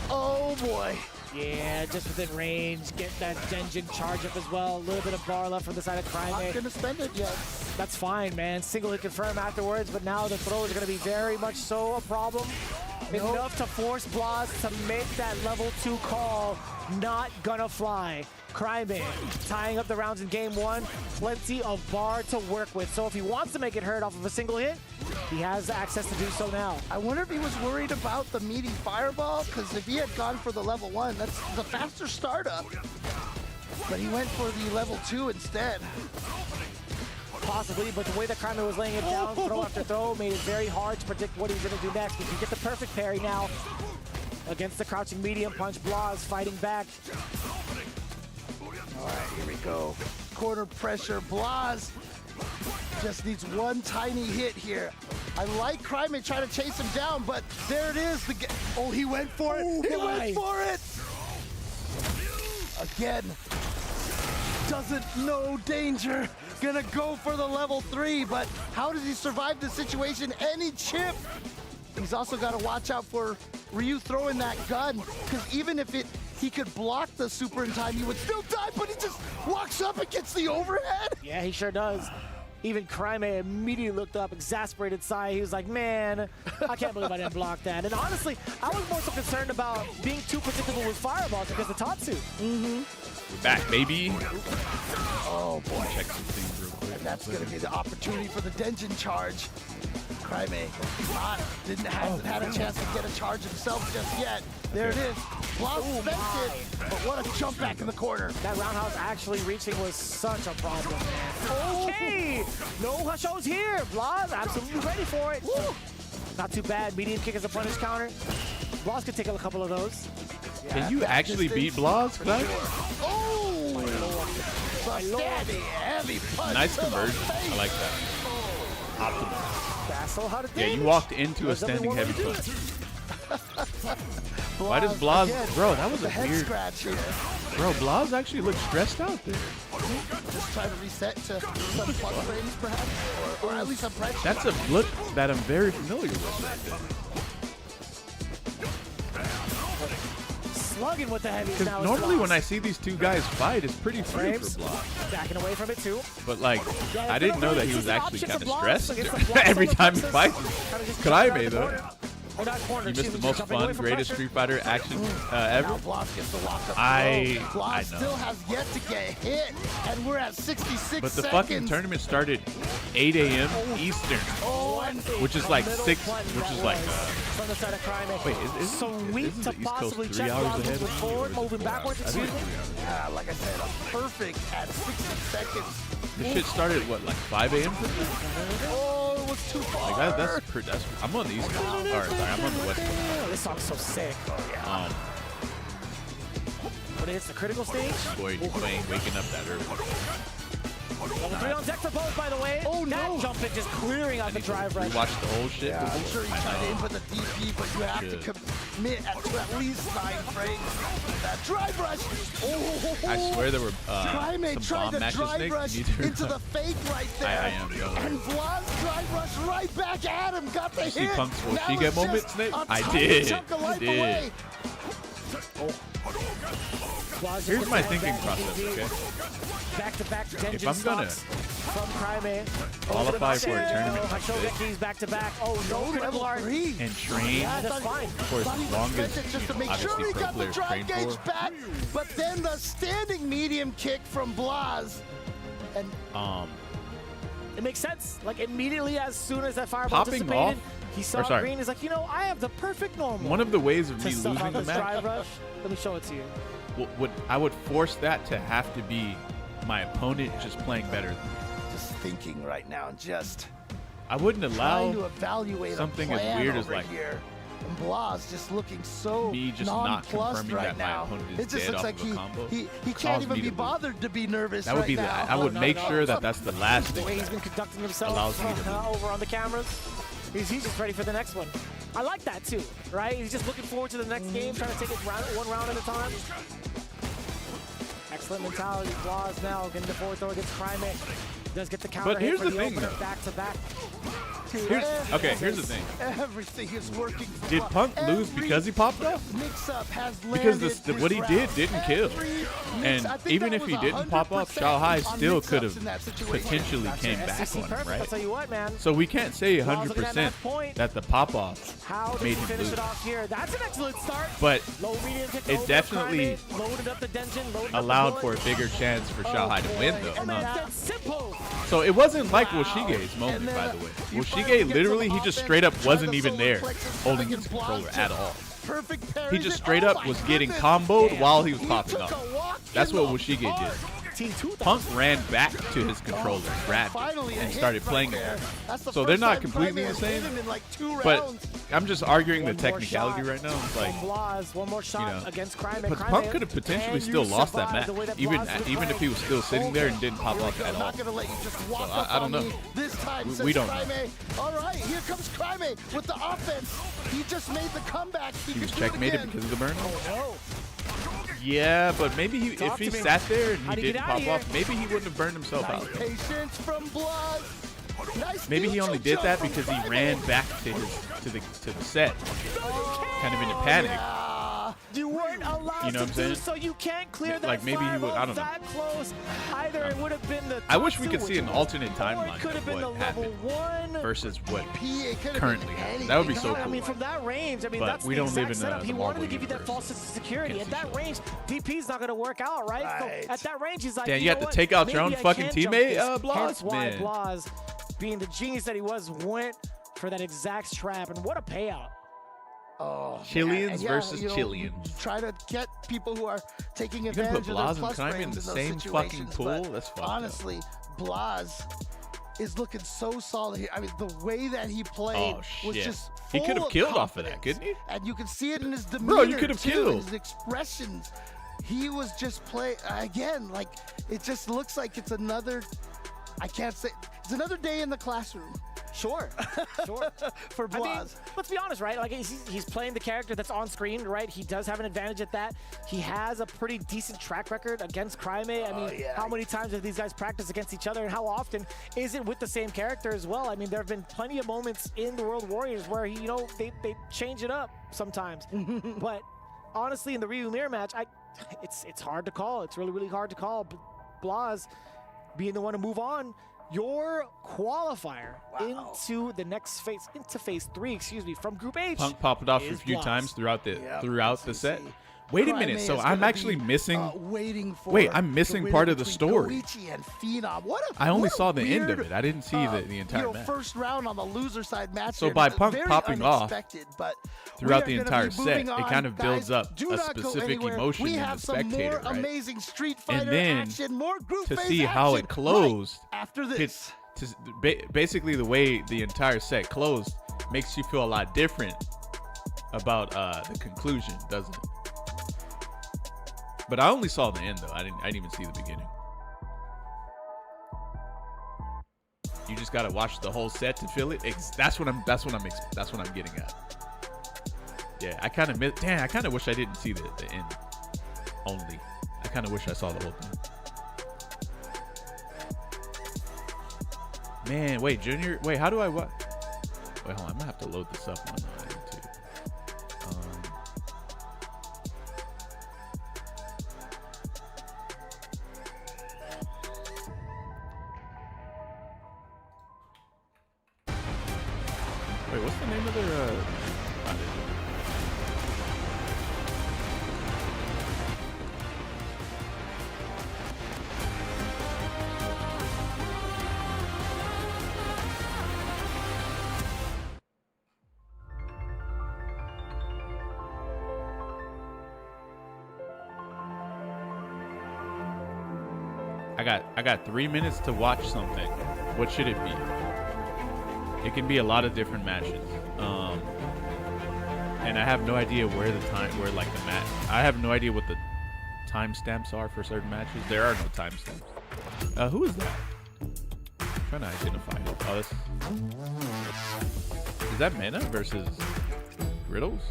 B: Oh boy.
A: Yeah, just within range, get that Denjin charge up as well. A little bit of bar left from the side of
B: Not
A: Climactic.
B: gonna spend it yet.
A: That's fine, man. Single hit confirm afterwards, but now the throw is going to be very much so a problem. Enough to force Blaz to make that level 2 call. Not gonna fly. Cryman tying up the rounds in game 1. Plenty of bar to work with. So if he wants to make it hurt off of a single hit, he has access to do so now.
B: I wonder if he was worried about the meaty fireball, because if he had gone for the level 1, that's the faster startup. But he went for the level 2 instead.
A: Possibly, but the way that Cryman was laying it down, throw after throw, made it very hard to predict what he's going to do next. If you get the perfect parry now against the crouching medium punch, Blaz fighting back.
B: All right, here we go. Corner pressure. Blaz just needs one tiny hit here. I like Cryman trying to chase him down, but there it is. Oh, he went for it. He went for it. Again, doesn't know danger. Gonna go for the level 3, but how does he survive the situation? Any chip. He's also got to watch out for Ryu throwing that gun, because even if he could block the super in time, he would still die, but he just walks up and gets the overhead.
A: Yeah, he sure does. Even Cryman immediately looked up, exasperated sigh. He was like, man, I can't believe I didn't block that. And honestly, I was more so concerned about being too predictable with fireballs because of Tatsu.
C: We're back, baby.
B: Oh boy.
C: Check some things real quick.
B: And that's going to be the opportunity for the Denjin charge. Cryman hasn't had a chance to get a charge himself just yet. There it is. Blaz spent it, but what a jump back in the corner.
A: That roundhouse actually reaching was such a problem, man. Okay, no Hashos here. Blaz absolutely ready for it. Woo. Not too bad. Medium kick as a punish counter. Blaz could take a couple of those.
C: Can you actually beat Blaz?
B: Oh! My steady, heavy punch.
C: Nice conversion. I like that. Optimal.
A: That's so hard to
C: Yeah, you walked into a standing heavy punch. Why does Blaz? Bro, that was a weird.
B: Scratch here.
C: Bro, Blaz actually looked stressed out there.
B: Just trying to reset to some plus frames, perhaps, or at least a pressure.
C: That's a look that I'm very familiar with.
A: Slugging with the heavies now.
C: Because normally when I see these two guys fight, it's pretty free for Blaz.
A: Backing away from it too.
C: But like, I didn't know that he was actually kind of stressed
A: Blaz
C: every time he fights. Climactic though.
A: Oh, not corner.
C: You missed the most fun, greatest Street Fighter action ever.
B: Now Blaz gets the lock up.
C: I
B: still has yet to get hit, and we're at 66 seconds.
C: But the fucking tournament started 8 a.m. Eastern, which is like 6, which is like,
A: from the side of Climactic.
C: wait, is
A: sweet to
C: the East Coast
A: possibly
C: 3
A: check
C: hours
A: Blaz
C: ahead?
A: moving forward, moving backwards, excuse me.
B: Yeah, like I said, a perfect at 60 seconds.
C: This shit started at what, like 5 a.m.
B: Oh, it was too far.
C: Like that's I'm on the East Coast. All right, sorry, I'm on the West Coast.
A: Oh, this song's so sick. When it hits the critical stage.
C: Boy, you ain't waking up that early.
A: Level 3 on deck for both, by the way.
B: Oh,
A: that
B: no.
A: jump in just clearing out the drive rush.
C: We watched the whole shit.
B: Yeah, I'm sure he's trying to input the DP, but you have to commit to at least 9 frames. That drive rush. Oh,
C: I swear there were
B: Climactic
C: some
B: tried
C: bomb
B: to
C: matches,
B: drive
C: Nick.
B: rush
C: You need to
B: into the fake right there.
C: I am, yo.
B: And Blaz drive rush right back at him. Got the
C: You see
B: hit.
C: Punk's
B: Now
C: She get
B: it's
C: moment,
B: just
C: Snake?
B: a
C: I
B: tiny
C: did.
B: chunk of life
C: I did.
B: away.
C: Here's my thinking process, okay?
A: Back-to-back Denjin
C: If I'm gonna
A: from Cryman.
C: qualify for a tournament like
A: Hashogeki's back-to-back. Oh, no critical art.
C: and train
A: Yeah, that's fine.
C: for as long as
B: just to make sure
C: obviously
B: he
C: pro
B: got the
C: players train
B: drive gauge
C: for.
B: back, but then the standing medium kick from Blaz. And
A: It makes sense. Like, immediately as soon as that fireball
C: Popping
A: dissipated,
C: off,
A: he saw green. He's like, you know, I have the perfect normal.
C: One of the ways of
A: to
C: me
A: stuff
C: losing
A: out
C: the
A: this
C: match,
A: drive rush. Let me show it to you.
C: I would force that to have to be my opponent just playing better than me.
B: Just thinking right now, just
C: I wouldn't
B: trying to
C: allow
B: evaluate
C: something
B: a
C: as
B: plan
C: weird as
B: over
C: like
B: here. And Blas just looking so
C: me just not
B: nonplussed
C: confirming
B: right
C: that my
B: now.
C: opponent is
B: It just
C: dead
B: looks
C: off
B: like
C: of a combo.
B: he can't
C: caused
B: even
C: me
B: be
C: to lose.
B: bothered to be nervous
C: That would
B: right
C: be
B: now.
C: I would
A: no,
C: make
A: no.
C: sure that that's the last
A: The
C: thing
A: way he's
C: that
A: been conducting himself
C: allows me to lose.
A: over on the cameras. He's just ready for the next one. I like that too, right? He's just looking forward to the next game, trying to take it one round at a time. Excellent mentality. Blas now getting the forward throw against Climactic. Does get the counter
C: But
A: hit
C: here's
A: for
C: the thing,
A: opener
C: though.
A: back to back.
C: Here's the thing.
B: Everything is working. For
C: Did
B: Blas.
C: Punk lose
B: Every
C: because he popped off?
B: Mix-up has
C: Because
B: landed
C: what he
B: this
C: did
B: round.
C: didn't kill.
B: Every
C: And
B: I think
C: even
B: that
C: if he
B: was
C: didn't pop up,
B: 100%
C: Shanghai
B: on
C: still
B: mix-ups
C: could have
B: in that situation.
C: potentially came back
A: SEC
C: on him,
A: perfect, I'll
C: right?
A: tell you what, man.
C: So we can't say
A: Blas looking at
C: 100%
A: match point.
C: that the pop-off
A: How did he
C: made him
A: finish
C: lose.
A: it off here? That's an excellent start.
C: But
A: Low medium kick
C: it
A: over
C: definitely
A: Climactic, loaded up the dungeon, loaded
C: allowed
A: up
C: for
A: the
C: a bigger chance for Shanghai to win, though.
A: And
C: huh?
A: that's simple.
C: So it wasn't like Woshige's moment,
B: And then,
C: by the way.
B: you finally
C: Woshige
B: get
C: literally,
B: some
C: he just
B: offense,
C: straight up
B: try
C: wasn't
B: the
C: even
B: solar
C: there
B: plexus
C: holding
B: against
C: his controller
B: Blas.
C: at all.
B: Perfect parries
C: He just
B: and-
C: straight
B: oh
C: up
B: my
C: was getting
B: goodness.
C: comboed
A: Damn.
C: while he was
B: He
C: popping
B: took
C: off.
B: a walk
C: That's
B: in
C: what
B: the
C: Woshige's
B: park.
C: did.
A: Team 2000.
C: Punk ran back to his controller, grabbed
B: Finally
C: it,
B: a
C: and
B: hit
C: started
B: right
C: playing
B: there.
C: it.
B: That's the
C: So they're
B: first
C: not
B: time
C: completely the
B: Climactic hit
C: same,
B: him in like 2
C: But
B: rounds.
C: I'm just arguing the
A: One more
C: technicality
A: shot
C: right now. It's like,
A: from Blas, one more shot
C: you know,
A: against Climactic.
C: but Punk could have potentially still lost that match, even if he was still sitting there and didn't pop
B: Here we
C: off
B: go.
C: at all.
B: Not gonna let you just walk
C: So
B: up
C: I don't
B: on
C: know.
B: me this time.
C: We don't know.
B: Climactic. All right, here comes Climactic with the offense. He just made the comeback.
C: He was
B: could do it
C: checkmated
B: again.
C: because of the burn.
A: No.
C: Yeah, but maybe if
A: Talk
C: he
A: to me.
C: sat there and
A: How'd
C: he
A: he get
C: didn't
A: out
C: pop
A: of
C: off,
A: here?
C: maybe he wouldn't have burned himself
B: Nice
C: out.
B: patience from Blas. Nice
C: Maybe he
B: neutral
C: only did that
B: jump
C: because
B: from
C: he
B: Climactic.
C: ran back to the set, kind of in a panic.
B: Yeah.
A: You weren't allowed
C: You know what I'm
A: to
C: saying?
A: do so. You can't clear that
C: Like, maybe he would- I don't know.
A: that close. Either it would have been the
C: I wish we
A: top
C: could
A: two,
C: see an
A: which
C: alternate
A: or it
C: timeline
A: could have
C: of
A: been the
C: what
A: level
C: happened
A: one.
C: versus what
B: It could have
C: currently
B: been
C: happenens. That would be so
A: I
C: cool.
A: mean, from that range, I mean,
C: But
A: that's
C: we
A: the
C: don't live
A: exact
C: in
A: setup.
C: the
A: He wanted to give you that
C: Marvel
A: false sense of security.
C: Can't
A: At
C: see
A: that
C: shit.
A: range, DP's not going to work out, right?
B: Right.
A: So at that range, he's like,
C: Damn, you
A: know
C: have to
A: what?
C: take out your
A: Maybe
C: own
A: I
C: fucking
A: can jump
C: teammate,
A: this.
C: Blas?
A: Hence why
C: Man.
A: Blas, being the genius that he was, went for that exact trap. And what a payout.
B: Oh,
C: Chileans
B: man. And
C: versus
B: you know,
C: Chileans.
B: you try to get people who are taking
C: You can
B: advantage
C: put
B: of
C: Blas
B: their
C: and
B: plus
C: Climactic in
B: frames
C: the
B: those
C: same fucking
B: situations,
C: pool?
B: but
C: That's fucked up.
B: honestly, Blas is looking so solid here. I mean, the way that he played
C: Oh,
B: was
C: shit.
B: just
C: He
B: full
C: could have
B: of
C: killed off of that,
B: confidence.
C: couldn't he?
B: And you can see it in his demeanor,
C: Bro, you could have
B: too,
C: killed.
B: his expressions. He was just again, like, it just looks like it's another, I can't say, it's another day in the classroom.
A: Sure, sure.
B: For
A: I mean,
B: Blas.
A: let's be honest, right? Like he's playing the character that's on screen, right? He does have an advantage at that. He has a pretty decent track record against Climactic. I mean,
B: yeah.
A: how many times have these guys practiced against each other, and how often is it with the same character as well? I mean, there have been plenty of moments in the World Warriors where they change it up sometimes. But honestly, in the Ryu Mirror match, it's hard to call. It's really hard to call. Blas being the one to move on. Your qualifier into the next phase, into phase 3, excuse me, from Group H.
C: Punk popped off a
A: is
C: few
A: Blas.
C: times throughout the set.
B: SEC.
C: Wait a minute, so
B: Crimea is
C: I'm
B: gonna
C: actually
B: be,
C: missing.
B: waiting for
C: Wait, I'm
B: the
C: missing
B: winner
C: part of the
B: between
C: story.
B: Goichi and Phenom.
C: I only
B: what a
C: saw the end of
B: weird,
C: it. I didn't see the entire match.
B: First round on the loser side match.
C: So
B: here.
C: by
B: It's
C: Punk
B: very
C: popping off
B: unexpected, but
C: throughout
B: we
C: the
B: are gonna
C: entire
B: be
C: set,
B: moving
C: it
B: on,
C: kind of builds
B: guys.
C: up
B: Do
C: a
B: not go
C: specific
B: anywhere.
C: emotion
B: we
C: in
B: have
C: the
B: some
C: spectator,
B: more
C: right?
B: amazing Street Fighter
C: And then
B: action, more group
C: to
B: phase
C: see how
B: action
C: it closed,
B: right after this.
C: basically the way the entire set closed makes you feel a lot different about the conclusion, doesn't it? But I only saw the end though. I didn't even see the beginning. You just gotta watch the whole set to feel it. That's what I'm getting at. Yeah, I kind of miss. Damn, I kind of wish I didn't see the end. Only, I kind of wish I saw the whole thing. Man, wait, Junior. Wait, how do I what? Wait, hold on. I'm gonna have to load this up on YouTube. Wait, what's the name of their? I got 3 minutes to watch something. What should it be? It can be a lot of different matches. And I have no idea where the match. I have no idea what the timestamps are for certain matches. There are no timestamps. Who is that? I'm trying to identify it. Oh, is that Mena versus Riddles?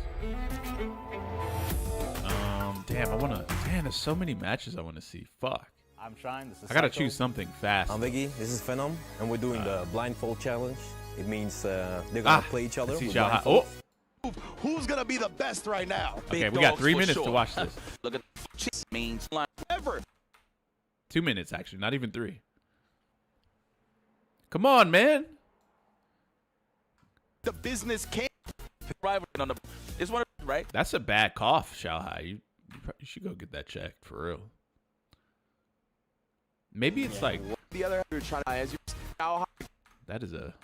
C: Damn, there's so many matches I wanna see. Fuck.
E: I'm Shine. This is
C: I gotta
E: Psycho.
C: choose something fast.
E: I'm Viggy. This is Phenom, and we're doing the blindfold challenge. It means they're gonna play each other. With
C: Oh.
D: Who's gonna be the best right now?
C: Okay, we got 3 minutes to watch this.
F: Look at means ever.
C: 2 minutes actually, not even 3. Come on, man.
D: The business can't.
F: On the it's one of, right.
C: That's a bad cough, Xiaohai. You should go get that checked for real. Maybe it's like
D: The other you're trying to as you
C: that is a.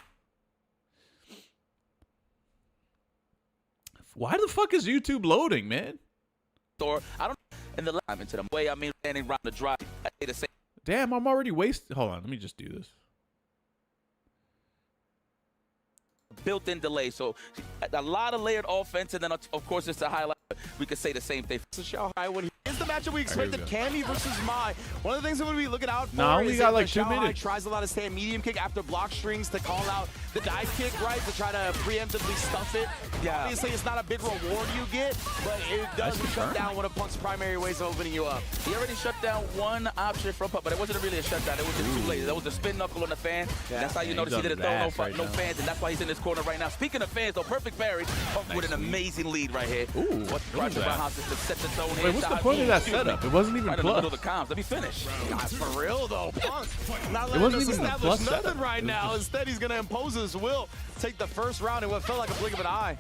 C: Why the fuck is YouTube loading, man?
F: Or I don't. And the line into the way I mean, standing around the drive. I say the same.
C: Damn, I'm already wasted. Hold on, let me just do this.
F: Built-in delay, so a lot of layered offense, and then of course it's a highlight. We could say the same thing.
D: So Xiaohai, when he is the matchup we expected, Cammy versus Mai. One of the things that we'll be looking out for
C: only
D: is
C: got
D: if
C: like 2
D: Xiaohai
C: minutes.
D: tries a lot of stand medium kick after block strings to call out the dive kick, right, to try to preemptively stuff it.
F: Yeah.
D: Obviously, it's not a big reward you get, but it does shut down one of Punk's primary ways of opening you up.
F: He already shut down one option from Punk, but it wasn't really a shutdown. It was just too late. That was a spin knuckle on the fan. That's how you notice he didn't throw no fans, and that's why he's in this corner right now. Speaking of fans, though, perfect parry. Punk with an amazing lead right here.
C: Ooh,
F: what's the pressure behind this to set the tone here?
C: Wait, what's the point of that setup? It wasn't even
F: right in the middle
C: plus.
F: of the comms. Let me finish.
D: God, for real though, Punk not
C: It
D: letting
C: wasn't
D: us
C: even a
D: establish
C: plus
D: nothing
C: setup.
D: right
C: It was
D: now.
C: just-
D: Instead, he's gonna impose his will. Take the first round in what felt like a blink of an eye.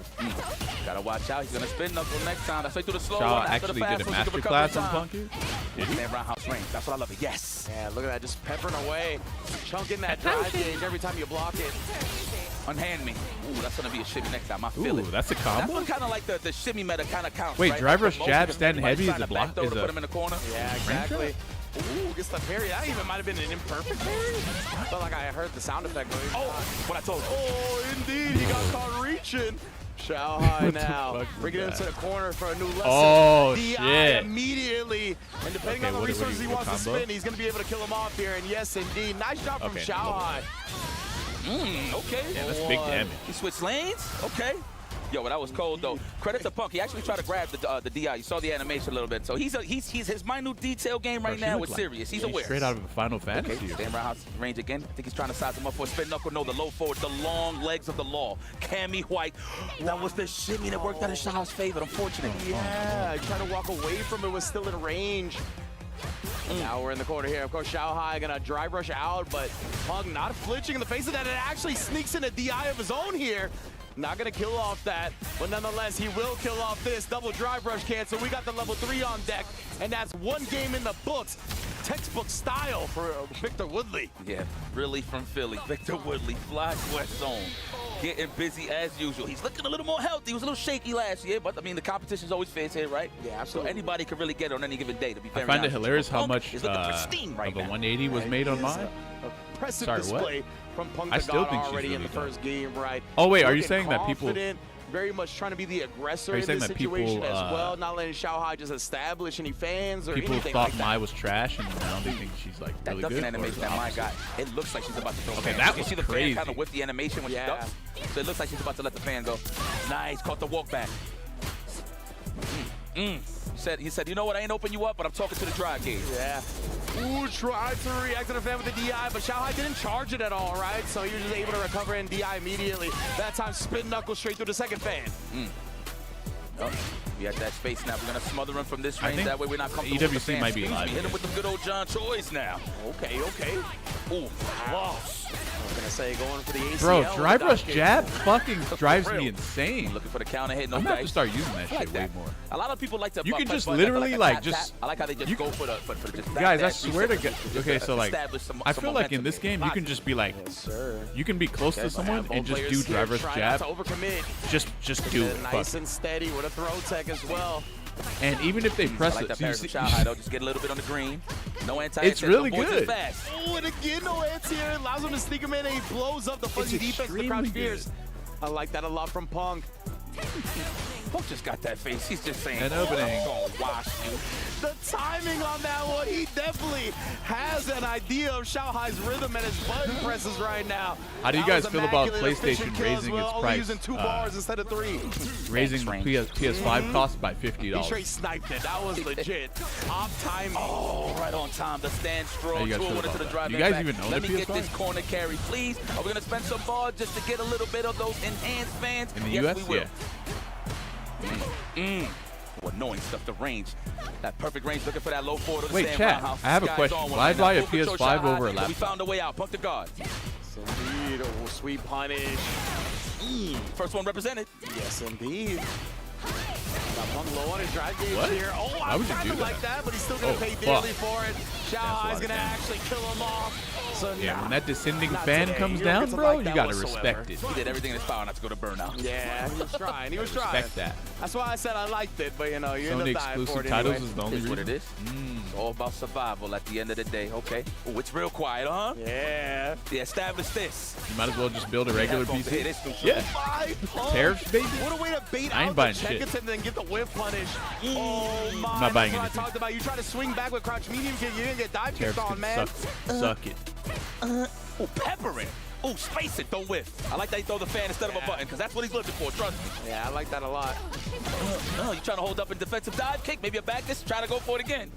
F: Gotta watch out. He's gonna spin knuckle next time. That's right through the slow
C: Shaw
F: one. After
C: actually
F: the fast
C: did a
F: one, he can
C: master
F: recover
C: class
F: time.
C: on Punk here. Did he?
F: Man, roundhouse range. That's what I love. It. Yes.
D: Yeah, look at that, just peppering away, chunking that drive gauge every time you block it.
F: Unhand me. Ooh, that's gonna be a shimmy next time. I feel
C: Ooh,
F: it.
C: that's a
F: That's
C: combo.
F: one kind of like the shimmy meta kind of counts.
C: Wait,
F: right?
C: drive rush
F: Most
C: jab,
F: of them,
C: stand
F: everybody's
C: heavy is
F: trying
C: a
F: to
C: block-
F: back throw
C: is
F: to
C: a-
F: put him in the corner.
D: Yeah, exactly. Ooh, gets the parry. That even might have been an imperfect parry. Felt like I heard the sound effect.
F: Oh, what I told you.
D: Oh, indeed, he got caught reaching. Xiaohai
C: What the
D: now,
C: fuck was
D: bringing it
C: that?
D: into the corner for a new lesson.
C: Oh,
D: DI
C: shit.
D: immediately, and depending
C: Okay,
D: on the
C: what do
D: resources he
C: what
D: wants to
C: combo?
D: spin, he's going to be able to kill him off here. And yes, indeed, nice job from
C: Okay,
D: Xiaohai.
F: Okay.
C: Yeah, that's big damage.
F: He switched lanes. Okay. Yo, well, that was cold though. Credit to Punk. He actually tried to grab the DI. You saw the animation a little bit. So he's his minute detail game right
C: Bro, she
F: now
C: looked
F: is
C: like-
F: serious. He's
C: yeah,
F: aware.
C: Straight out of a Final Fantasy.
F: Okay, stand roundhouse range again. I think he's trying to size him up for a spin knuckle. No, the low forward, the long legs of the law. Cammy White. That was the shimmy that worked out in Shah's favor, unfortunately.
D: Yeah, trying to walk away from it, was still in range. Now we're in the corner here. Of course, Xiaohai gonna drive rush out, but Punk not flinching in the face of that. It actually sneaks in a DI of his own here. Not gonna kill off that, but nonetheless, he will kill off this double drive rush cancel. We got the level 3 on deck, and that's one game in the books. Textbook style for Victor Woodley.
F: Yeah, really from Philly. Victor Woodley, Flash West Zone. Getting busy as usual. He's looking a little more healthy. He was a little shaky last year, but I mean, the competition's always fierce here, right?
D: Yeah, absolutely.
F: So anybody can really get it on any given day, to be
C: I
F: very
C: find it
F: honest.
C: hilarious how
F: Punk
C: much
F: is looking pristine right
C: of a
F: now.
C: 180 was made on
D: It is
C: mine.
D: a impressive
C: Sorry, what?
D: display from Punk
C: I
D: the
C: still
D: God
C: think she's
D: already in
C: really
D: the first game, right?
C: Oh, wait, are you
D: Looking
C: saying that people-
D: confident, very much trying to be the aggressor
C: Are you
D: in
C: saying
D: this
C: that people,
D: situation as well, not letting Xiaohai just establish any fans or
C: People
D: anything
C: thought
D: like that.
C: Mai was trash, and now they think she's like
F: That
C: really
F: ducking
C: good.
F: animation that Mai got, it looks like she's about to throw
C: Okay,
F: fan.
C: that
F: You
C: was
F: see the
C: crazy.
F: fan kind of with the animation when
D: Yeah.
F: she ducks. So it looks like she's about to let the fan go. Nice, caught the walk back. He said, you know what, I ain't open you up, but I'm talking to the drive gauge.
D: Yeah. Ooh, tried to react to the fan with the DI, but Xiaohai didn't charge it at all, right? So you're just able to recover and DI immediately. That time, spin knuckle straight through the second fan.
F: Oh, we at that space now. We're going to smother him from this
C: I
F: range.
C: think
F: That way we're not comfortable with the
C: EWC
F: fan
C: might be
F: speeds.
C: live
F: We hit him
C: here.
F: with the good old John Choice now.
D: Okay.
F: Ooh, loss.
D: I was going to say, going for the ACL.
C: Bro, drive
D: with
C: rush
D: Doc
C: jab fucking drives
F: real.
C: me insane.
F: Looking for the counter hit, no
C: I'm gonna have to
F: dice.
C: start using that
F: I
C: shit
F: like
C: way
F: that.
C: more.
F: A lot of people like to.
C: You can
F: punch
C: just
F: buttons
C: literally,
F: a
C: like,
F: tap,
C: just-
F: tap. I like how they just
C: you-
F: go for the just
C: Guys, I
F: that
C: swear to
F: reset,
C: God. Okay, so like,
F: establish some
C: I feel like in
F: momentum.
C: this game, you can just be like,
D: Yes, sir.
C: you can be close to someone and just do drive rush
D: Try
C: jab.
D: not to overcommit.
C: Just do it.
D: Nice
C: Fuck.
D: and steady with a throw tech as well.
C: And even if they
F: I
C: press
F: like
C: it,
F: that
C: so you
F: parry
C: see,
F: from Xiaohai though. Just get a little bit on the green. No anti.
C: It's really good.
F: Fast.
B: Oh, and again, no anti-air allows him to sneak him in, and he blows up the fuzzy defense of the Crouch Fears. I like that a lot from Punk.
F: Punk just got that face. He's just saying,
C: An opening.
F: I'm gonna wash you.
B: The timing on that one, he definitely has an idea of Xiaohai's rhythm and his button presses right now.
C: How do you guys feel about PlayStation raising its
B: only
C: price?
B: using 2 bars instead of 3.
C: Raising the PS5 cost by $50.
B: He straight sniped it. That was legit. Off timing.
F: Oh, right on time. The stand
C: How
F: strong.
C: you guys feel
F: 2-1
C: about
F: into the
C: that?
F: drive.
C: You guys
F: back.
C: even know
F: Let
C: the
F: me get
C: PS5?
F: this corner carry, please. Are we gonna spend some bars just to get a little bit of those enhanced fans?
C: In the
F: yes,
C: US?
F: we will.
C: Yeah.
F: What annoying stuff, the range. That perfect range, looking for that low forward of the
C: Wait,
F: sand
C: chat,
F: roundhouse.
C: I have a
F: Sky's
C: question.
F: on one
C: Why
F: right
C: buy
F: now.
C: a
F: Full control
C: PS5
F: shot
C: over a
F: high, but
C: laptop?
F: We found a way out. Punk the guard.
B: Indeed. Oh, sweet punish.
F: First one represented.
B: Yes, indeed. Got Punk low on his drive gauge
C: What?
B: here. Oh,
C: Why
B: I
C: would you
B: kind
C: do
B: of
C: that?
B: like that, but he's still going to
C: Oh,
B: pay
C: fuck.
B: dearly for it.
C: a
B: Xiaohai's
C: lot
B: going to
C: of
B: actually kill him off. So
C: Yeah,
B: nah.
C: when that descending
B: Not
C: fan
B: today.
C: comes
B: You don't
C: down,
B: get to
C: bro,
B: like
C: you
B: that
C: gotta
B: whatsoever.
C: respect it.
F: He did everything in his power not to go to burnout.
B: Yeah, he was trying. He was trying.
C: Respect that.
B: That's why I said I liked it, but you know, you end
C: Sony
B: up dying for
C: exclusive
B: it
C: titles
B: anyway.
C: is the only
F: Is what
C: reason.
F: it is. It's all about survival at the end of the day. Okay. Oh, it's real quiet, huh?
B: Yeah.
F: Yeah, establish this.
C: You might as well just build a regular
F: Headphones hit,
C: PC.
F: it's stupid.
C: Yeah.
B: Bye, Punk.
C: Tariffs, baby.
B: What a way to bait
C: I ain't
B: out
C: buying
B: the
C: shit.
B: check and then get the whip punish. Oh my!
C: not buying
B: That's what
C: anything.
B: I talked about. You try to swing back with crouch medium kick, you didn't get dive kicked
C: Tariffs
B: on,
C: can
B: man.
C: suck it.
F: Oh, pepper it. Oh, space it, don't whiff. I like that he throw the fan instead of a button, because that's what he's looking for, trust me.
B: Yeah, I like that a lot.
F: You trying to hold up a defensive dive kick, maybe a back this, try to go for it again.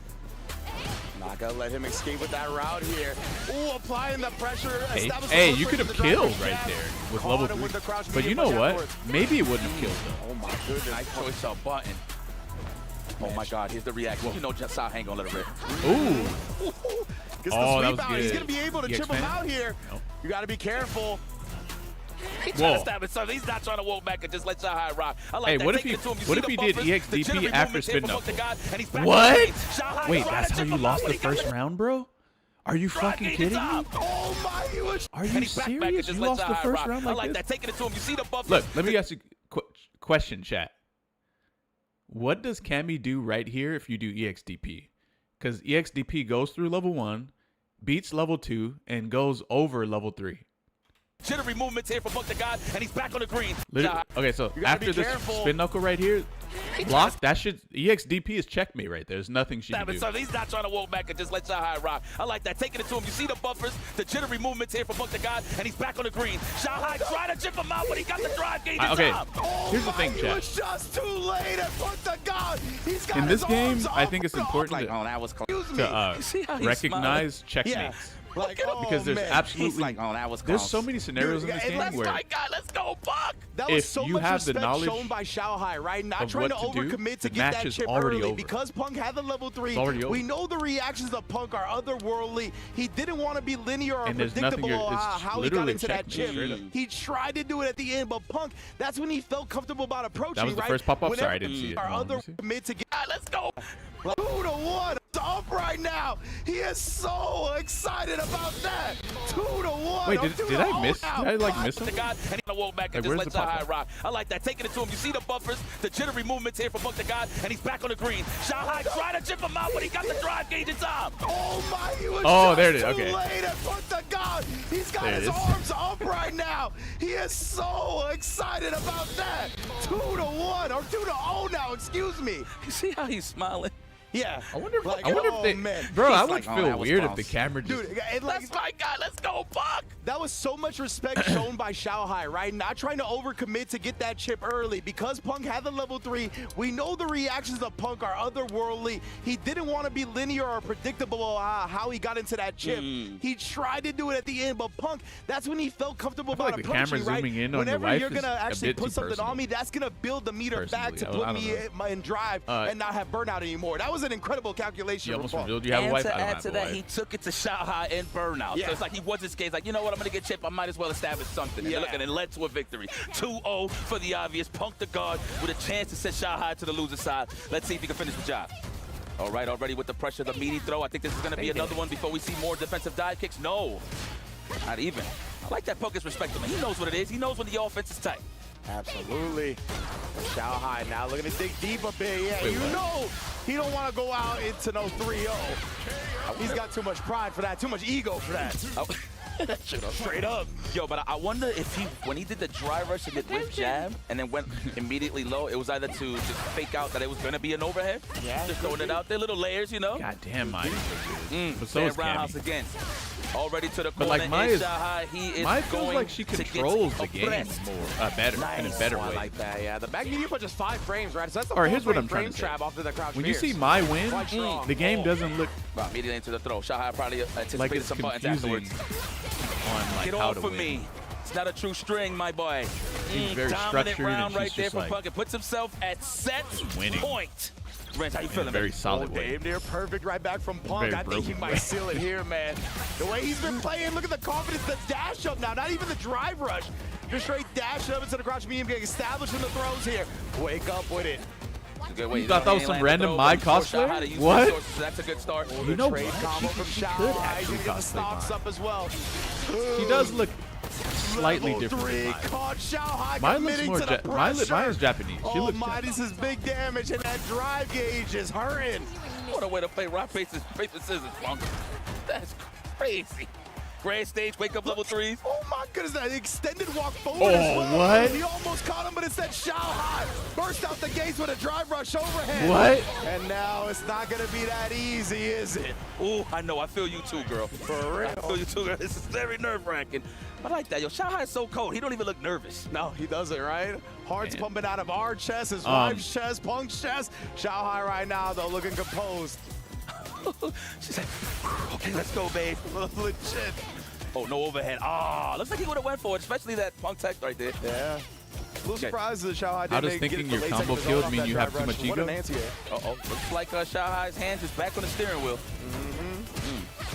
B: Not gonna let him escape with that route here. Ooh, applying the pressure.
C: Hey,
B: establishing
C: hey,
B: the
C: you
B: footprint
C: could
B: of
C: have
B: the
C: killed
B: driver's
C: right
B: jab.
C: there with
B: Caught
C: level
B: him
C: 3.
B: with the crouch
C: But you
B: medium
C: know
B: push
C: what?
B: afterwards.
C: Maybe it wouldn't have killed them.
B: Oh my goodness.
F: Nice choice of button. Oh my God, here's the reaction. You know Sao ain't gonna let it rip.
C: Ooh.
B: Gets
C: Oh,
B: the
C: that
B: sweep
C: was
B: out. He's
C: good.
B: gonna be able to
C: EX
B: chip him
C: fan?
B: out here.
C: Nope.
B: You gotta be careful.
F: He's trying
C: Whoa.
F: to stab himself. He's not trying to walk back and just let Shanghai rock. I like
C: Hey,
F: that.
C: what if
F: Taking
C: he-
F: it to him. You
C: what
F: see
C: if
F: the
C: he did
F: buffers,
C: EXDP
F: the jittery
C: after
F: movements
C: spin
F: here from
C: knuckle?
F: the guy, and he's back
C: What?
F: on the range. Shanghai
C: Wait,
F: trying
C: that's
F: to
C: how
F: chip
C: you
F: him
C: lost
F: out,
C: the
F: but he got
C: first round, bro? Are you
F: drive
C: fucking
F: gauge
C: kidding me?
F: up.
B: Oh my! He was.
C: Are
F: And
C: you
F: he's back and
C: serious?
F: just
C: You
F: let
C: lost the
F: Shanghai
C: first
F: rock.
C: round
F: I
C: like
F: like
C: this?
F: that. Taking it to him. You see the buffers.
C: Look, let me ask you a question, chat. What does Cammy do right here if you do EXDP? Because EXDP goes through level 1, beats level 2, and goes over level 3.
F: Jittery movements here from Buck the God, and he's back on the green.
C: Literally, okay, so
B: gotta
C: after
B: be
C: this
B: careful.
C: spin knuckle right here, block, that should, EXDP is checkmate right there. There's nothing she can do.
F: So he's not trying to walk back and just let Shanghai rock. I like that. Taking it to him. You see the buffers, the jittery movements here from Buck the God, and he's back on the green. Shanghai trying to chip him out, but he got the drive gauge in
C: Okay,
F: time.
C: here's the thing,
B: He
C: chat.
B: was just too late and put the gun. He's got
C: In this
B: his
C: game,
B: arms
C: I
B: up.
C: think it's important
F: Like, oh, that was close.
B: Excuse me.
C: to
F: see how he's
C: recognize
B: Yeah.
C: checkmates.
B: Like,
C: Because there's
B: man.
C: absolutely,
F: He's like, oh, that was
C: there's
F: close.
C: so many scenarios
B: Dude,
C: in this
B: and
C: game
B: let's
C: where
F: Let's go, Buck.
B: That was
C: if
B: so
C: you
B: much
C: have the
B: respect
C: knowledge
B: shown by Xiaohai, right? Not
C: of
B: trying to
C: what to do,
B: overcommit
C: the
B: to get
C: match
B: that
C: is
B: chip
C: already
B: early
C: over.
B: because Punk had the level 3.
C: It's already over.
B: We know the reactions of Punk are otherworldly. He didn't want to be linear or
C: And there's nothing
B: predictable
C: it's
B: how he got
C: literally
B: into that
C: checkmate,
B: chip.
C: straight up.
B: He tried to do it at the end, but Punk, that's when he felt comfortable about approaching.
C: That was the
B: right?
C: first pop-up?
B: Whenever
C: Sorry, I didn't see it.
B: Our
C: Hold on,
B: other
C: let me see.
B: commit to get.
F: Let's go.
B: 2-1. It's up right now. He is so excited about that. 2-1.
C: Wait,
B: or
C: did I
B: 2-0
C: miss?
B: now.
C: Did I like miss
F: The
C: him?
F: God, and he's gonna walk back and
C: Like,
F: just
C: where's
F: let
C: the
F: Shanghai
C: pop-up?
F: rock. I like that. Taking it to him. You see the buffers, the jittery movements here from Buck the God, and he's back on the green. Shanghai trying to chip him out, but he got the drive gauge in time.
B: Oh my! He was
C: Oh,
B: just
C: there it is.
B: too
C: Okay.
B: late and put the gun. He's got
C: There it
B: his
C: is.
B: arms up right now. He is so excited about that. 2-1 or 2-0 now. Excuse me.
F: You see how he's smiling?
B: Yeah.
C: I wonder if,
B: Like,
C: I wonder
B: oh,
C: if they,
B: man.
C: bro, I
F: He's
C: would
F: like, oh,
C: feel
F: that was
C: weird if
F: close.
C: the camera just,
B: Dude, and like,
F: That's my guy. Let's go, Buck.
B: that was so much respect shown by Xiaohai, right? Not trying to overcommit to get that chip early. Because Punk had the level 3, we know the reactions of Punk are otherworldly. He didn't want to be linear or predictable how he got into that chip. He tried to do it at the end, but Punk, that's when he felt comfortable
C: I feel
B: about
C: like the
B: approaching,
C: camera
B: right?
C: zooming in on your
B: Whenever
C: wife
B: you're
C: is
B: gonna
C: a
B: actually
C: bit
B: put
C: too
B: something
C: personal.
B: on me, that's gonna build the meter back to
C: Personally, I
B: put
C: don't
B: me in drive and not have burnout anymore. That was an incredible calculation.
C: you
B: from
C: almost
B: Punk.
C: revealed you have a
F: And
C: wife.
F: to
C: I don't
F: add
C: have
F: to
C: a
F: that,
C: wife.
F: he took it to Shanghai and burnout.
B: Yeah.
F: So it's like he wasn't scared. He's like, you know what? I'm going to get chipped. I might as well establish something.
B: Yeah.
F: And look, and it led to a victory. 2-0 for the obvious. Punk the guard with a chance to set Shanghai to the loser side. Let's see if he can finish the job. All right, already with the pressure, the meaty throw. I think this is going to be another one before we see more defensive dive kicks. No, not even. I like that Punk is respecting him. He knows what it is. He knows when the offense is tight.
D: Absolutely. Xiaohai now looking to dig deep a bit. Yeah, you know he don't want to go out into no 3-0. He's got too much pride for that, too much ego for that. Straight up.
F: Yo, but I wonder if when he did the dry rush, he did whiff jab and then went immediately low. It was either to just fake out that it was going to be an overhead. Yeah. Just throwing it out there, little layers, you know.
C: God damn, Maya.
F: But so is roundhouse again. Already to the corner.
C: But like Maya
F: feels
C: like she controls the game more, better, in a better way.
D: I like that, yeah. The back medium punch is 5 frames, right? So that's a
C: here's what I'm trying to say.
D: trap off to the crouch
C: when you see Mai win, the game doesn't look
F: immediately into the throw. Xiaohai probably anticipated
C: like it's
F: some buttons
C: confusing
F: afterwards.
C: on like
F: Get
C: how
F: off
C: to
F: for
C: win.
F: me. It's not a true string, my boy.
C: He's very
F: Dominant
C: structured
F: round
C: and
F: right
C: she's
F: there
C: just
F: from
C: like
F: Puckett. Puts himself at set
C: winning.
F: point. Rance, how you feeling,
C: very
F: man?
C: solid way.
D: Damn near perfect right back from Punk. I think he might seal it here, man. The way he's been playing, look at the confidence, the dash up now, not even the drive rush. Just straight dash up into the crouch medium, getting established in the throws here. Wake up with it.
C: You thought that was some random Mai cosplay? What?
F: That's a good start.
C: You know what?
D: Combo from
C: She could
D: Xiaohai.
C: actually
D: He's getting the
C: cosplay
D: stocks
C: Mai.
D: up as well.
C: She does look slightly
D: Level
C: different
D: 3
C: than
D: caught Xiaohai
C: Mai looks
D: committing
C: more
D: to the pressure.
C: Maya's Japanese. She
D: Oh
C: looks
D: my,
C: Japanese.
D: this is big damage, and that drive gauge is hurting.
F: What a way to play rock, paper, scissors, Punk. That's crazy. Grand stage, wake up level 3s.
D: Oh my goodness, that extended walk forward as well.
C: What?
D: He almost caught him, but instead Xiaohai burst out the gates with a drive rush overhead.
C: What?
D: And now it's not gonna be that easy, is it?
F: Ooh, I know. I feel you too, girl.
D: For real.
F: I feel you too, girl. This is very nerve-wracking. I like that. Yo, Xiaohai is so cold. He don't even look nervous.
D: No, he doesn't, right? Heart's pumping out of our chest, his wife's chest, Punk's chest. Xiaohai right now, though, looking composed.
F: She's like, okay, let's go, babe.
D: Legit.
F: Oh, no overhead. Ah, looks like he would have went for it, especially that Punk tech right there.
D: Yeah. A little surprised that Xiaohai didn't
C: How does
D: get
C: thinking
D: it
C: your
D: the late
C: combo
D: second
C: killed
D: off
C: mean
D: that
C: you have
D: drive
C: too
D: rush.
C: much
D: What
C: ego?
D: an anti-air.
F: Uh-oh, looks like Xiaohai's hands is back on the steering wheel.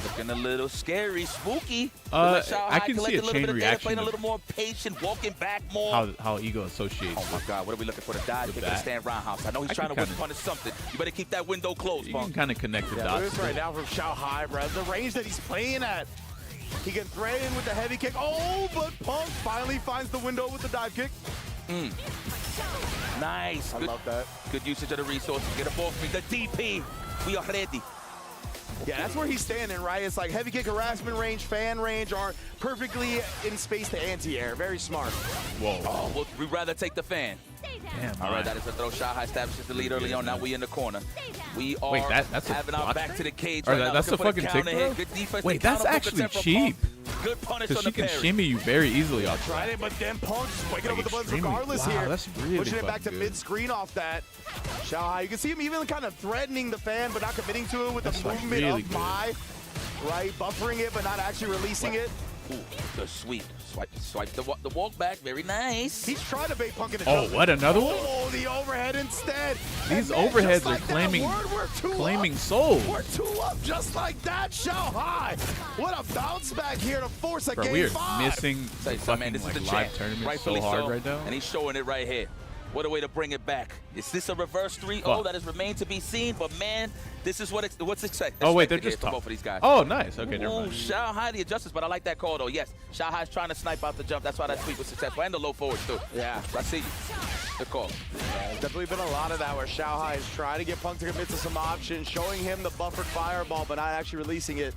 F: Looking a little scary, spooky.
C: I can see a chain reaction
F: Playing a
C: of
F: little more patient, walking back more.
C: how ego associates.
F: Oh my God, what are we looking for? The dive kick and the stand roundhouse. I know he's trying to whip punish something. You better keep that window closed,
C: You
F: Punk.
C: can kind of connect the dots.
D: This right now from Xiaohai, bro. The range that he's playing at. He can thread in with the heavy kick. Oh, but Punk finally finds the window with the dive kick.
F: Nice.
D: I love that.
F: Good usage of the resources. Get up off me. The DP. We are ready.
D: Yeah, that's where he's standing, right? It's like heavy kick, harassment range, fan range are perfectly in space to anti-air. Very smart.
C: Whoa.
F: Oh, well, we'd rather take the fan.
C: Damn,
F: All right, that is a throw. Xiaohai establishes the lead early on. Now we in the corner. We are
C: that's a
F: having our
C: block?
F: back to the cage
C: Or
F: right now.
C: that's the
F: looking for
C: fucking
F: counter
C: tick
F: hit.
C: throw?
F: Good defense.
C: Wait,
F: They
C: that's
F: counter
C: actually
F: protect from
C: cheap.
F: Punk. Good punish
C: Because
F: on
C: she
F: the
C: can
F: parry.
C: shimmy you very easily off
D: Tried
C: that.
D: it, but then Punk just waking up with the buttons
C: extremely-
D: regardless
C: wow,
D: here.
C: that's really
D: Pushing it back to
C: fucking good.
D: mid-screen off that. Xiaohai, you can see him even kind of threatening the fan, but not committing to it with
C: That's
D: the
C: like
D: movement
C: really
D: of
C: good.
D: Mai. Right, buffering it, but not actually releasing it.
F: Ooh, the sweep. Swipe the walk back. Very nice.
D: He's trying to bait Punk in the
C: Oh,
D: jump.
C: what, another one?
D: Oh, the overhead instead.
C: These
D: And man,
C: overheads
D: just
C: are
D: like that
C: claiming
D: word, we're two
C: claiming
D: up.
C: souls.
D: We're 2 up just like that. Xiaohai. What a bounce back here to force a
C: Bro,
D: game
C: we are
D: 5.
C: missing
F: Say
C: the
F: something,
C: fucking
F: man. This is the
C: live
F: champ.
C: tournament so
F: Rightfully
C: hard
F: so.
C: right now.
F: And he's showing it right here. What a way to bring it back. Is this a reverse 3-0 that has remained to be seen? But man, this is what's expected.
C: Oh wait, they're
F: here
C: just
F: for both of these guys.
C: Oh, nice. Okay, never
F: Ooh,
C: mind.
F: Xiaohai the adjustments, but I like that call though. Yes, Xiaohai's trying to snipe out the jump. That's why that sweep was successful. And the low forwards too.
D: Yeah.
F: I see you. Good call.
D: There's definitely been a lot of that where Xiaohai is trying to get Punk to commit to some options, showing him the buffered fireball, but not actually releasing it.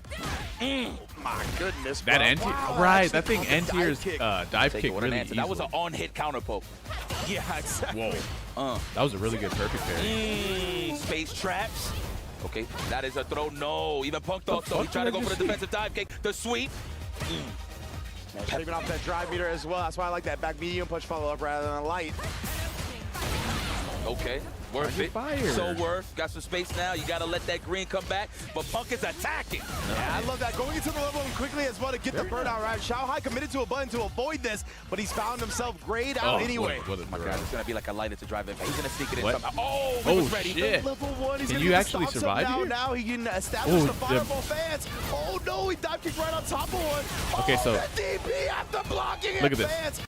D: My goodness,
C: That
D: bro.
C: anti,
D: Wow,
C: right?
D: actually
C: That thing
D: pumped a
C: anti-airs
D: kick.
C: dive
F: Take
C: kick
F: it with an
C: really
F: answer.
C: easily.
F: That was an on-hit counter poke.
D: Yeah, exactly.
C: Whoa. That was a really good perfect parry.
F: Space traps. Okay, that is a throw. No, even Punk thought so. He tried to go for the defensive dive kick. The sweep.
D: Shaving off that drive meter as well. That's why I like that back medium push follow-up rather than a light.
F: Okay, worth it.
C: Fire.
F: So worth. Got some space now. You got to let that green come back. But Punk is attacking.
D: Yeah, I love that. Going into the level and quickly as well to get the burnout right. Xiaohai committed to a button to avoid this, but he's found himself grayed out anyway.
F: Oh my God, it's going to be like a light into drive in. He's going to sneak it in
C: What?
F: somehow. Oh, he
C: Oh,
F: was ready.
C: shit.
D: Level 1, he's
C: Can
D: gonna
C: you
D: get the
C: actually
D: stops up
C: survive
D: now.
C: here?
D: Now he can establish
C: Oh,
D: the fireball fans. Oh no, he dive kicked right on top of one.
C: Okay, so-
D: the DP after blocking
C: Look
D: it,
C: at this.
D: fans.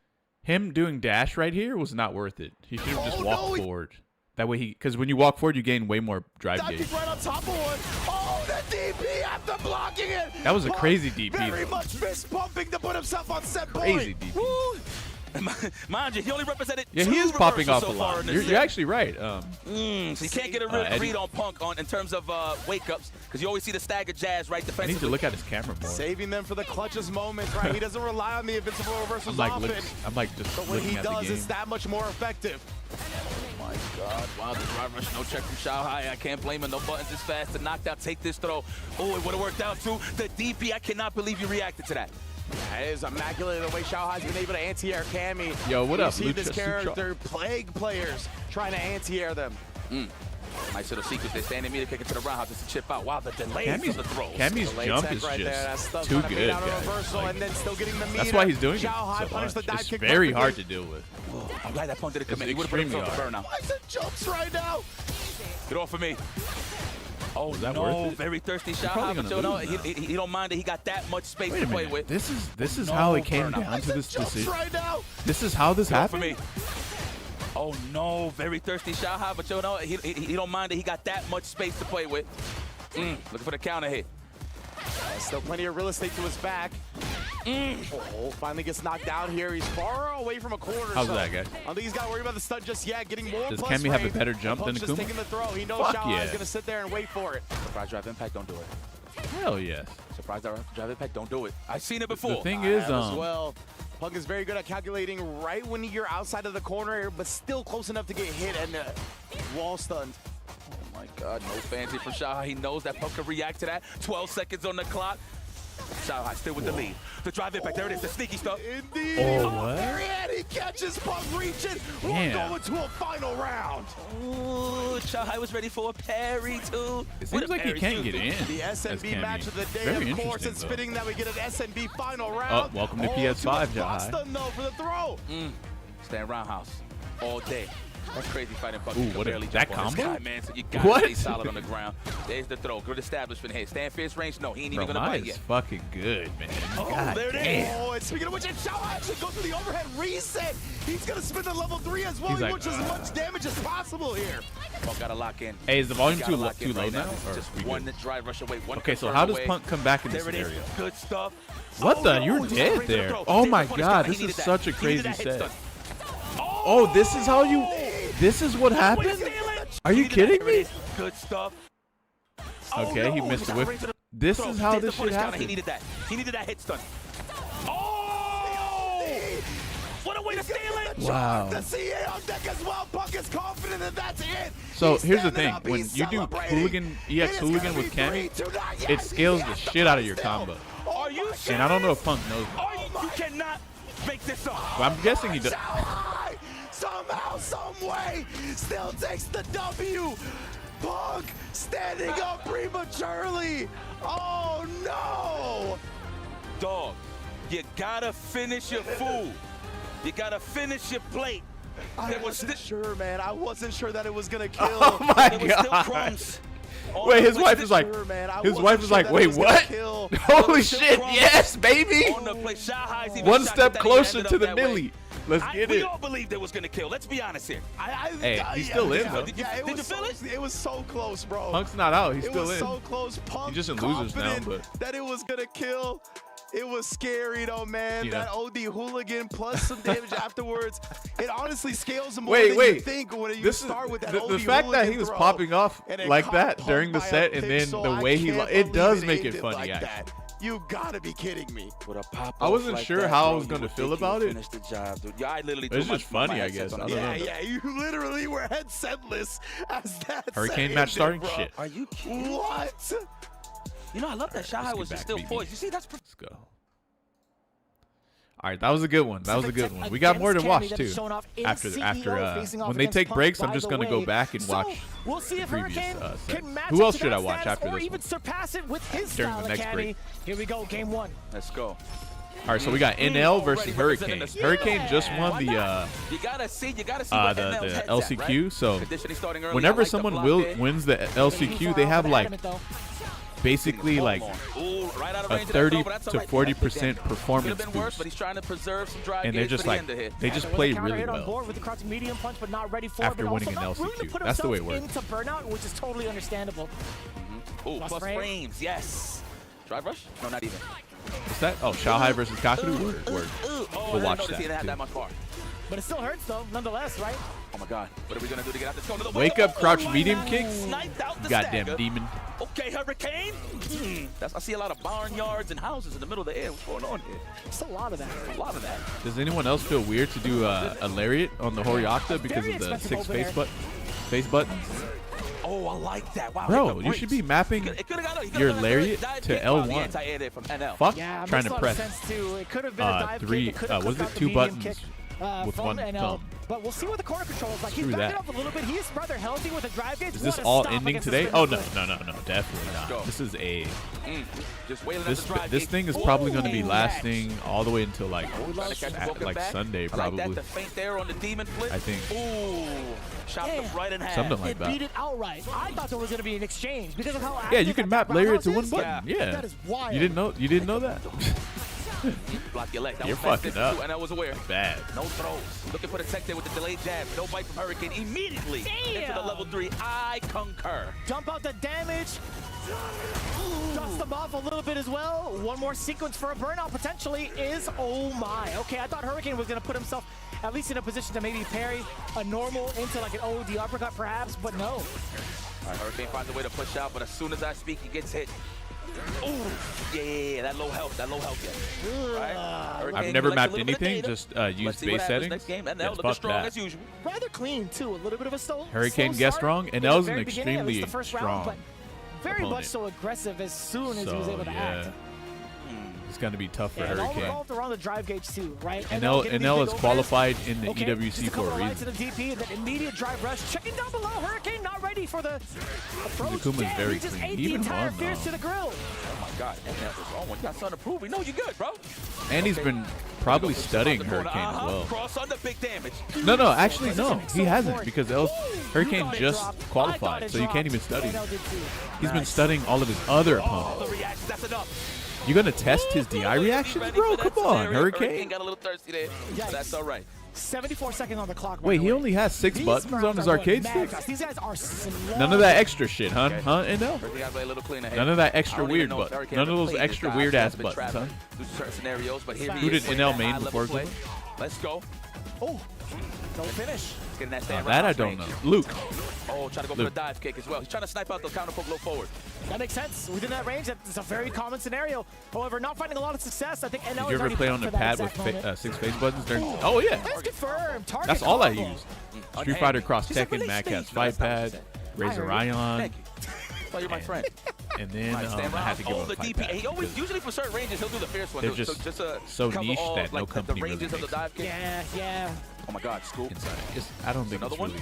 C: Him doing dash right here was not worth it. He should have just
D: Oh,
C: walked
D: no, he-
C: forward. That way because when you walk forward, you gain way more drive
D: Dive
C: gauge.
D: kick right on top of one. Oh, the DP after blocking it.
C: That was a
D: Punk
C: crazy DP,
D: Very
C: though.
D: much fist pumping to put himself on set point.
C: Crazy DP.
D: Woo.
F: Mind you, he only represented
C: Yeah,
F: two
C: he is popping off
F: so
C: a
F: far
C: lot.
F: in this
C: You're actually right.
F: so you can't get a real read on Punk in terms of wake-ups, because you always see the stagger jazz right
C: I
F: defensively.
C: need to look at his camera more.
D: Saving them for the clutchest moments, right? He doesn't rely on the invincible reversals often.
C: I'm like just
D: But when
C: looking
D: he
C: at the
D: does,
C: game.
D: it's that much more effective.
F: Oh my God. Wow, the drive rush, no check from Shanghai. I can't blame him. No buttons is fast to knock out, take this throw. Oh, it would have worked out too. The DP, I cannot believe you reacted to that.
D: That is immaculate the way Xiaohai's been able to anti-air Cammy.
C: Yo, what up,
D: You see this
C: Lucha
D: character plague players trying to anti-air them.
F: Nice little sequence. They're standing meter kick into the roundhouse just to chip out. Wow, the delay
C: Cammy's
F: of the throws.
C: Cammy's
D: Delayed
C: jump
D: tech
C: is
D: right there. That's
C: just
D: stuff
C: too
D: trying to
C: good,
D: beat out a
C: guys.
D: reversal
C: Like,
D: and then still getting the meter.
C: that's why he's doing it
D: Xiaohai
C: so
D: punished the
C: much.
D: dive
C: It's
D: kick
C: very
D: perfectly.
C: hard to deal with.
F: I'm glad that Punk didn't commit.
C: It's
F: He would have put
C: extremely
F: himself to
C: hard.
F: burnout.
D: Why is it jumps right now?
F: Get off of me. Oh,
C: Was that
F: no,
C: worth it?
F: very thirsty shot.
C: probably
F: But
C: gonna
F: you know,
C: lose now.
F: he don't mind that he got that much space
C: Wait
F: to
C: a
F: play
C: minute.
F: with.
C: This is
F: No
C: how it came
F: burnout.
C: down to this
D: Jumps
C: decision.
D: right now.
C: This is how this
F: Get off of
C: happened.
F: me. Oh no, very thirsty Shanghai, but you know, he don't mind that he got that much space to play with. Looking for the counter hit.
D: Still plenty of real estate to his back. Oh, finally gets knocked down here. He's far away from a corner.
C: How's
D: so
C: that, guys?
D: I don't think he's got to worry about the stun just yet. Getting more
C: Does
D: plus
C: Cammy have a
D: range.
C: better jump
D: Punk's
C: than
D: just
C: Akuma?
D: taking the throw. He knows
C: Fuck
D: Xiaohai's
C: yeah.
D: going to sit there and wait for it.
F: Surprise drive impact, don't do it.
C: Hell yes.
F: Surprise drive impact, don't do it. I've seen it before.
C: The thing
D: I
C: is,
D: have as well. Punk is very good at calculating right when you're outside of the corner, but still close enough to get hit and wall stunned.
F: Oh my God, no fancy from Shanghai. He knows that Punk can react to that. 12 seconds on the clock. Shanghai still with the lead. The drive impact, there it is, the sneaky stuff.
D: Indeed.
C: Oh, what?
D: And he catches Punk reaching. We're
C: Damn.
D: going to a final round.
F: Ooh, Shanghai was ready for a parry too.
C: It
F: With
C: seems
F: a
C: like he
F: parry,
C: can't
F: too.
C: get in.
D: The
C: as
D: SMB
C: Cammy.
D: match of the day,
C: Very
D: of course.
C: interesting,
D: It's
C: though.
D: fitting that we get an SMB final round.
C: Oh, welcome to
D: Oh,
C: PS5,
D: a
C: Jai.
D: stun though for the throw.
F: Stand roundhouse all day. That's crazy fighting Punk.
C: Ooh,
F: You can
C: what a-
F: barely
C: that
F: jump on this
C: combo?
F: guy, man. So you gotta
C: What?
F: stay solid on the ground. There's the throw. Good establishment here. Stand fierce range. No, he ain't even
C: Bro,
F: gonna
C: mine
F: bite
C: is
F: yet.
C: fucking good, man.
D: Oh,
C: God
D: there it
C: damn.
D: is. Oh, and speaking of which, Xiao actually goes to the overhead reset. He's going to spin the level 3 as well.
C: He's
D: He
C: like,
D: wants as much damage as possible here.
F: Punk gotta lock in.
C: Hey, is the volume
F: Gotta
C: too
F: lock in
C: low
F: right
C: now? Or
F: Just
C: we good?
F: one drive rush away. One
C: Okay, so
F: confirm
C: how does
F: away.
C: Punk come back in this
F: There it is.
C: scenario?
F: Good stuff.
C: What the?
F: no,
C: You're
F: he's
C: dead
F: raising the
C: there.
F: throw.
C: Oh
F: There's
C: my
F: the punish
C: God,
F: count.
C: this
F: He
C: is
F: needed
C: such a
F: that. He needed
C: crazy
F: that hit
C: set.
F: stun.
C: Oh, this is how you. This is what happened? Are you kidding me?
F: Good stuff.
C: Okay, he missed the whip. This is how this shit
F: He
C: happened.
F: needed that. He needed that hit stun. Oh! What a way to steal it!
C: Wow.
D: The CA on deck as well. Punk is confident that that's it.
C: So
D: He's
C: here's the
D: standing
C: thing:
D: up,
C: when
D: he's
C: you do
D: celebrating.
C: hooligan,
D: It
C: EX
D: is
C: hooligan
D: gonna
C: with
D: be
C: Cammy,
D: 3-2, not yet.
C: it scales
D: He
C: the
D: has to
C: shit out of
D: play
C: your
D: still.
C: combo.
F: Are you serious?
C: And I don't know if Punk knows that.
F: Are you cannot make this up.
C: But I'm guessing he does.
D: Xiaohai, somehow, some way, still takes the W. Punk standing up prematurely. Oh no!
F: Dog, you gotta finish your food. You gotta finish your plate.
D: I
F: There was
D: wasn't
F: sti-
D: sure, man. I wasn't sure that it was gonna kill.
C: Oh my
F: There was still
C: God!
F: crumbs. On
C: Wait,
F: the
C: his wife
F: plate.
C: is like,
D: Sure, man. I
C: his
D: wasn't
C: wife is
D: sure
C: like,
D: that it
C: wait,
D: was gonna
C: what?
D: kill.
C: Holy
F: still
C: shit!
F: crumbs
C: Yes, baby!
F: On the plate. Shahai's even
C: One
F: shocked
C: step
F: that he
C: closer
F: ended
C: to
F: up
C: the
F: that way.
C: millie. Let's get
F: We
C: it.
F: all believed it was gonna kill. Let's be honest here.
C: Hey, he's still in, though.
F: Did you
D: it
F: feel
D: was
F: it?
D: It was so close, bro.
C: Punk's not out. He's
D: it
C: still
D: was
C: in.
D: so close. Punk
C: just in losers now,
D: confident
C: but-
D: that it was gonna kill. It was scary though, man.
C: Yeah.
D: That OD hooligan plus some damage afterwards. It honestly scales more
C: Wait,
D: than
C: wait.
D: you think when you
C: This is
D: start with that
C: the
D: OD
C: fact that he
D: hooligan
C: was
D: throw.
C: popping off
D: And it
C: like
D: caught
C: that
D: Punk
C: during the
D: by a
C: set, and then
D: pixel.
C: the
D: I
C: way he
D: can't
C: it does
D: believe
C: make it
D: ended
C: funny.
D: like
C: Actually,
D: that. You gotta be kidding me.
F: With a pop
C: I wasn't
F: off like
C: sure
F: that,
C: how I
F: bro,
C: was
F: you
C: gonna
F: would
C: feel
F: think
C: about
F: you
C: it.
F: finished the job, dude. Yeah, I literally
C: It's
F: threw
C: just
F: my
C: funny, I
F: headset
C: guess.
F: on
C: I
F: the
C: don't
F: ground.
C: know.
D: Yeah, you literally were headsetless as that
C: Hurricane
D: set
C: match starting.
D: ended, bro.
C: Shit.
F: Are you kidding?
D: What?
F: You know, I love that
C: Let's
F: Shanghai
C: get
F: was
C: back,
F: still
C: BB.
F: poised. You see, that's
C: Let's go. All right, that was a good one. That was a good one. We got more to watch too. After when they take breaks, I'm just gonna go back and watch
A: We'll see if
C: previous
A: Hurricane
C: sets.
A: can match
C: Who
A: up
C: else
A: to
C: should
A: that
C: I watch
A: status
C: after
A: or
C: this
A: even
C: one?
A: surpass it with his
C: During
A: style
C: the
A: of
C: next
A: Canny.
C: break.
A: Here we go, game one.
F: Let's go.
C: All right, so we got NL versus
F: Already
C: Hurricane.
F: representing the-
C: Hurricane just won
A: Why
C: the
F: You gotta see what NL's
C: the
F: head's
C: LCQ.
F: At,
C: So
F: right? Conditioning starting early. I
C: whenever
F: like the
C: someone
F: block
C: will
F: there.
C: wins the LCQ, they have like basically like
F: Ooh, right out of
C: a
F: range of that
C: 30
F: throw, but that's
C: to
F: all right.
C: 40%
F: Could have
C: performance
F: been worse,
C: boost,
F: but he's trying to preserve some drive
C: and they're
F: gauge
C: just
F: for the
C: like
F: end of here.
C: they just
A: With a
C: play
A: counter
C: really
A: hit on
C: well.
A: board with the crossing medium punch, but not ready for
C: After
A: it, but
C: winning
A: also
C: an
A: not willing to
C: LCQ.
A: put
C: That's the way it
A: himself
C: works.
A: into burnout, which is totally understandable.
F: Ooh,
A: Plus
F: plus
A: frame.
F: frames, yes. Drive rush? No, not even.
C: What's that? Oh, Shanghai versus Kakadu? Word.
F: Oh,
C: We'll watch
F: He didn't have
C: that
F: that much bar.
A: But it still hurts, though, nonetheless, right?
F: Oh my God. What are we going to do to get out this corner?
C: Wake up, crouch, medium kicks.
F: Sniped out the
C: Goddamn
F: stagger.
C: demon.
F: Okay, Hurricane. I see a lot of barnyards and houses in the middle of the air. What's going on here?
A: Just a lot of that.
F: A lot of that.
C: Does anyone else feel weird to do a lariat on the Horiocta because
A: Very
C: of the
A: expensive
C: 6
A: open
C: face buttons?
F: Oh, I like that. Wow.
C: Bro, you should be mapping your lariat to L1. Fuck
A: Yeah,
C: trying
A: makes a
C: to
A: lot
C: press
A: of sense too. It could have been a dive
C: three,
A: kick. It could have
C: was
A: cooked
C: it
A: out
C: 2
A: the medium
C: buttons
A: kick,
C: with
A: from
C: one
A: NL.
C: thumb?
A: But we'll see what the corner control is like. He's
C: Screw
A: backing
C: that.
A: up a little bit. He is rather healthy with a drive gauge.
C: Is this
A: What a
C: all
A: stop
C: ending
A: against the
C: today?
A: spin
C: Oh,
A: move.
C: no, definitely not.
F: Go.
C: This is a
F: Just wailing at the drive
C: this
F: kick.
C: thing is probably going to be
A: Ooh,
C: lasting all the way until like
F: Welcome back.
C: Sunday
F: I like
C: probably.
F: that. The feint there on the demon flip.
C: I think.
F: Ooh. Chopped him
A: Damn.
F: right in half.
C: Something like
A: It
C: that.
A: beat it outright. I thought there was going to be an exchange because of how
C: Yeah,
A: active
C: you can
A: that
C: map lariat to
A: roundhouse
C: one
A: is.
C: button. Yeah.
A: That is wild.
C: You didn't know that?
F: Block your leg. That
C: You're
F: was fast
C: fucking up.
F: too, and I was aware.
C: Bad.
F: No throws. Looking for the tech there with the delayed jab. No bite from Hurricane. Immediately into the level 3. I concur.
A: Dump out the damage. Dust them off a little bit as well. One more sequence for a burnout potentially is, oh my. Okay, I thought Hurricane was going to put himself at least in a position to maybe parry a normal into like an OD uppercut perhaps, but no.
F: All right, Hurricane finds a way to push out, but as soon as I speak, he gets hit. Ooh, yeah, that low health, yeah. Right? Hurricane,
C: I've never
F: collects a
C: mapped
F: little bit of
C: anything,
F: data.
C: just
F: Let's
C: used
F: see what
C: base
F: happens
C: settings.
F: next game. And
C: Yeah,
F: they'll look as
C: fuck
F: strong
C: that.
F: as usual.
A: Rather clean too, a little bit of a slow.
C: Hurricane
A: slow
C: guessed
A: start
C: wrong, and
A: in
C: that
A: the
C: was an
A: very beginning, at least
C: extremely
A: the first round,
C: strong
A: but very
C: opponent.
A: much so aggressive as soon as he was able to act.
C: It's going to be tough for
A: And all
C: Hurricane.
A: revolved around the drive gauge too, right?
C: NL
A: getting these
C: is
A: big
C: qualified in the
A: okay,
C: EWC
A: just a
C: for
A: couple
C: a
A: rights
C: reason.
A: to the DP, and then immediate drive rush. Checking down below, Hurricane not ready for the approach.
C: Zakuma's
A: Damn,
C: very
A: he just
C: clean.
A: ate
C: He
A: the
C: even
A: entire
C: won,
A: fierce
C: though.
A: to the grill.
F: Oh my God, and that was on. You got something to prove. We know you're good, bro.
C: And he's been probably studying
F: Around the corner.
C: Hurricane as well.
F: Cross under, big damage.
C: No, actually, no. He hasn't because
A: You
C: Hurricane
A: got it
C: just
A: dropped. I got
C: qualified,
A: it
C: so you can't
A: dropped.
C: even study.
A: NL did too.
C: He's been studying all of his other
F: All
C: opponents.
F: the reactions, that's enough.
C: You gonna test his DI reactions, bro? Come on, Hurricane.
F: got a little thirsty there.
A: Yikes.
F: That's all right.
A: 74 seconds on the clock. by
C: Wait,
A: the
C: he
A: way.
C: only has 6
A: These
C: buttons
A: rounds
C: on his
A: are going
C: arcade
A: mad
C: stick?
A: fast. These guys are slow.
C: None of that extra shit, huh?
F: Okay.
C: Huh, NL?
F: Hurricane got to play a little cleaner here.
C: None of that
F: I
C: extra
F: don't even
C: weird
F: know if
C: buttons.
F: Hurricane
C: None of
F: ever
C: those
F: played this
C: extra
F: guy.
C: weird
F: He
C: ass
F: has been
C: buttons, huh?
F: traveling through certain scenarios, but here he
C: Who
F: is
C: did
F: playing
C: NL
F: at
C: main
F: high-level
C: before
F: play.
C: Global?
F: Let's go.
A: Oh, no finish.
F: Let's get in that stand
C: That I
F: right
C: don't
F: range.
C: know. Luke.
F: Oh, try to go for the dive kick as well. He's trying to snipe out the counter poke low forward.
A: That makes sense. Within that range, that's a very common scenario. However, not finding a lot of success. I think NL
C: Did
A: is
C: you ever
A: already
C: play
A: prepped
C: on
A: for
C: the
A: that
C: pad with
A: exact moment.
C: 6 face buttons? Oh, yeah.
A: That's confirmed. Target
C: That's all I
A: combo.
C: used. Street Fighter Cross
F: She said,
C: Tekken,
F: "Release
C: Mac
F: me."
C: has
F: No,
C: Fight
F: that's not what
C: Pad,
F: she said.
C: Razor
A: I heard
C: Ion,
F: Thank you. Oh, you're my friend.
C: and then
F: Right, stand
C: I had to
F: round.
C: give
F: Oh,
C: him
F: the
C: a Fight
F: DP.
C: Pad.
F: He always,
C: because
F: usually for certain ranges, he'll do the fierce one.
C: They're
F: So
C: just
F: to
C: so
F: cover
C: niche
F: all,
C: that no
F: like,
C: company
F: the ranges
C: really
F: of the dive kick.
A: Yeah.
F: Oh my God, scoop.
C: inside. I don't think
F: Another
C: it's
F: one?
C: really.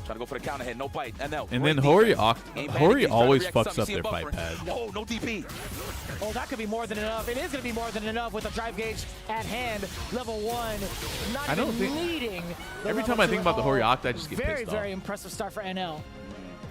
F: Trying to go for the counter hit, no bite. NL.
C: And
F: great
C: then
F: defense.
C: Hori
F: Ain't panic, he's trying to
C: always
F: react to
C: fucks
F: something.
C: up
F: See him
C: their fight
F: buffering.
C: pad.
F: No, no DP.
A: Oh, that could be more than enough. It is going to be more than enough with a drive gauge at hand. Level 1. Not
C: I don't
A: even
C: think-
A: needing the
C: Every
A: level
C: time I
A: 2
C: think
A: at
C: about the
A: all.
C: Hori Octa, I just get
A: Very,
C: pissed off.
A: very impressive start for NL.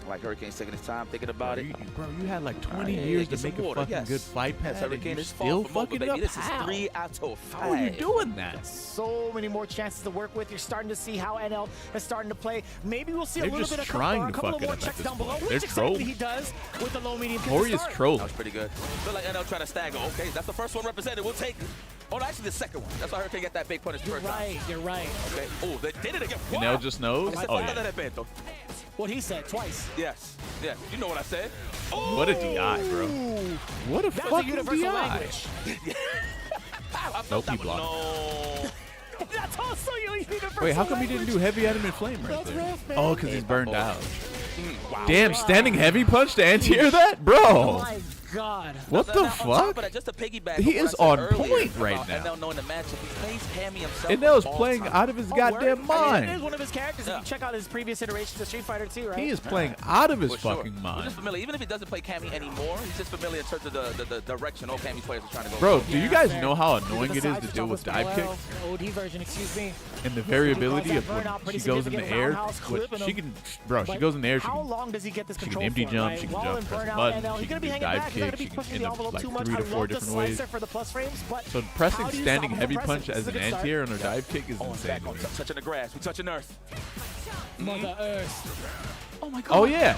F: Like Hurricane's taking his time, thinking about it.
C: Bro, you had like 20
F: Alright,
C: years
F: get
C: to
F: some
C: make a
F: water,
C: fucking
F: yes.
C: good fight pad,
F: Yes,
C: and
F: Hurricane
C: you're
F: is
C: still
F: far from over,
C: fucking it
F: baby.
C: up.
F: This is
C: How?
F: 3 out of 5.
C: How are you doing that?
A: So many more chances to work with. You're starting to see how NL is starting to play. Maybe we'll see
C: They're
A: a little
C: just
A: bit of
C: trying
A: a
C: to
A: couple
C: fuck
A: of
C: it
A: more
C: up at
A: checks
C: this
A: down below,
C: point.
A: which
C: They're
A: exactly
C: trolling.
A: he does with the low medium.
C: Hori is
F: That
C: trolling.
F: was pretty good. Feel like NL trying to stagger. Okay, that's the first one represented. We'll take it. Oh, no, actually the second one. That's why Hurricane got that big punish
A: You're
F: first time.
A: right. You're right.
F: Okay. Oh, they did it again.
C: NL just knows.
F: Ese
C: Oh,
F: falta de
C: yeah.
F: respeto.
A: What he said twice.
F: Yes. Yeah. You know what I said.
C: What a DI, bro. What a
A: That's a
C: fucking
A: universal
C: DI.
A: language.
F: I felt
C: Nope,
F: that
C: he
F: one.
C: blocked.
F: No.
A: That's also your universal
C: Wait, how come he didn't do
A: language.
C: heavy adamant flame right
A: That's
C: there?
A: rough, man.
C: Oh, because he's burned out.
F: Wow.
C: Damn, standing heavy punch to anti-air that?
A: Oh
C: Bro.
A: my God.
C: What
F: Now,
C: the
F: on top
C: fuck?
F: of that, just to piggyback
C: He
F: on what
C: is
F: I said
C: on
F: earlier
C: point right
F: about
C: now.
F: NL knowing the matchup. He plays Cammy himself.
C: And Nell's
F: all
C: playing
F: time.
C: out of his
A: Oh,
C: goddamn
A: word? I mean, it is
C: mind.
A: one of his characters.
F: Yeah.
A: If you check out his previous iterations of Street Fighter 2, right?
C: He is playing out of his
F: For sure.
C: fucking
F: We're
C: mind.
F: just familiar. Even if he doesn't play Cammy anymore, he's just familiar in terms of the direction all Cammy players are trying to go.
C: Bro,
F: for.
C: do you
A: Yeah,
C: guys
A: fair.
C: know how
A: Look at
C: annoying
A: the
C: it is
A: side
C: to
A: switch
C: deal
A: off
C: with
A: as
C: dive
A: well.
C: kicks?
A: OD version, excuse me.
C: And the variability
A: that
C: of when
A: burnout pretty
C: she goes in the
A: significant
C: air,
A: roundhouse
C: what
A: clipping
C: she
A: him.
C: can, bro, she
A: But
C: goes in the air, she
A: how
C: can,
A: long does he get this
C: she can
A: control
C: empty
A: for,
C: jump,
A: right?
C: she can
A: While
C: jump,
A: in
C: press a
A: burnout,
C: button,
A: NL,
C: she
A: he's
C: can
A: gonna be
C: do
A: hanging
C: dive
A: back. He's not gonna
C: kicks,
A: be
C: she can
A: pushing
C: end
A: the
C: up
A: envelope
C: like
A: too much.
C: 3 to
A: I
C: 4
A: love the
C: different ways.
A: slicer for the plus frames, but
C: So
A: how
C: pressing
A: do you
C: standing
A: stop him
C: heavy
A: from
C: punch
A: pressing?
C: as
A: This
C: an
A: is a good
C: anti-air on her dive kick is
F: Oh,
C: insane.
F: back on, touching the grass. We touching earth.
A: Mother Earth.
F: Oh my God.
C: Oh yeah.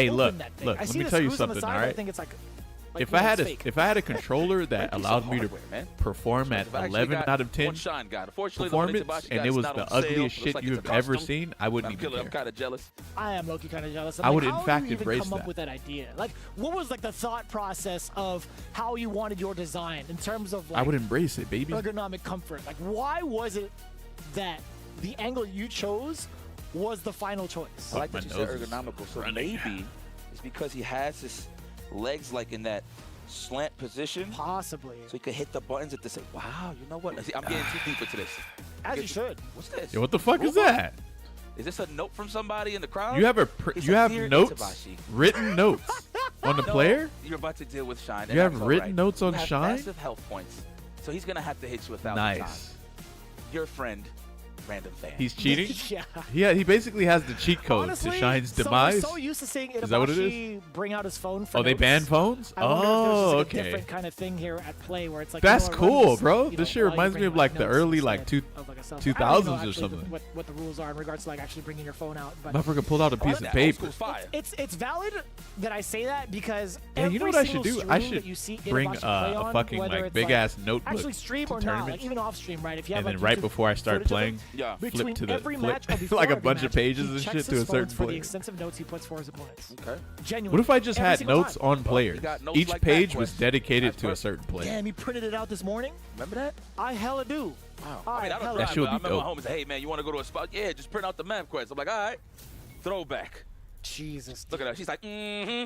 C: Hey,
A: open
C: look,
A: that thing.
C: look.
A: I
C: Let
A: see
C: me
A: the
C: tell you
A: screws on the
C: something,
A: side,
C: all
A: but I
C: right?
A: think it's like Like,
C: if I had
A: fake.
C: if I had a controller that allowed me to
F: man.
C: perform at 11 out of 10
F: Shine God. Unfortunately,
C: performance, and it was the ugliest shit you have ever seen, I wouldn't even
F: I'm
C: care.
F: kind of jealous.
A: I am low-key kind of jealous.
C: I would, in
A: how
C: fact,
A: do you even
C: embrace
A: come up
C: that.
A: with that idea? Like, what was like the thought process of how you wanted your design in terms of like
C: I would embrace it, baby.
A: ergonomic comfort? Like, why was it that the angle you chose was the final choice?
F: I like
C: My
F: that you said
C: nose is
F: ergonomical. So
C: running.
F: maybe it's because he has his legs like in that slant position,
A: Possibly.
F: so he could hit the buttons at the same. Wow, you know what? See, I'm getting too deep into this.
A: As you should.
F: What's this?
C: Yo, what the fuck is that?
F: Is this a note from somebody in the crowd?
C: You have
F: It's
C: you
F: a
C: have
F: Dear
C: notes,
F: Itabashi.
C: written notes on the
F: No,
C: player.
F: You're about to deal with Shine.
C: You have
F: That's all
C: written
F: right.
C: notes on
F: You have
C: Shine?
F: massive health points, so he's gonna have to hit you 1,000
C: Nice.
F: times. Your friend, random fan.
C: He's cheating.
A: Yeah.
C: Yeah, he basically has the cheat code
A: Honestly,
C: to Shine's
A: so
C: demise.
A: we're so used to seeing
C: Is that what it
A: Itabashi bring out his phone for
C: Oh, they
A: notes.
C: banned phones?
A: I wonder if
C: Oh,
A: there's just, like, a
C: okay.
A: different kind of thing here at play where it's like
C: That's
A: you know,
C: cool,
A: run
C: bro.
A: you
C: this
A: know,
C: shit
A: while you
C: reminds me
A: bring,
C: of like the
A: notes
C: early like
A: instead of, like, a cell phone.
C: 2000s
A: I don't know
C: or
A: actually
C: something.
A: what the rules are in regards to like actually bringing your phone out, but
C: Motherfucker pulled out a piece of
F: That
C: paper.
F: old school fire.
A: it's valid that I say that because
C: Yeah,
A: every
C: you know what I should
A: single
C: do? I
A: stream
C: should
A: that you see
C: bring
A: Itabashi play
C: a
A: on,
C: fucking
A: whether
C: like
A: it's,
C: big ass notebook
A: actually stream
C: to
A: or not, like
C: tournaments,
A: even off stream, right? If you have
C: and
A: like
C: then right
A: YouTube
C: before I start
A: footage of
C: playing,
A: it,
F: Yeah.
C: flip
A: between
C: to the
A: every
C: flip
A: match or before
C: like a
A: every
C: bunch of
A: match,
C: pages
A: he
C: and
A: checks
C: shit to
A: his
C: a certain
A: phones for the
C: player.
A: extensive notes he puts for his opponents.
F: Okay.
A: Genuinely.
C: What if I just
A: Every
C: had
A: single
C: notes
A: time.
C: on players?
F: got notes
C: Each
F: like that,
C: page
F: boy.
C: was dedicated
F: That's
C: to a
F: perfect.
C: certain player.
A: Damn, he printed it out this morning.
F: Remember that?
A: I hella do.
F: Wow.
A: I
F: I mean, I don't
A: hella
F: drive,
C: That shit would
F: but I
C: be
F: remember my
C: dope.
F: homies say, hey, man, you want to go to a spot? Yeah, just print out the map quest. I'm like, all right. Throwback.
A: Jesus.
F: Look at her. She's like, mm-hmm.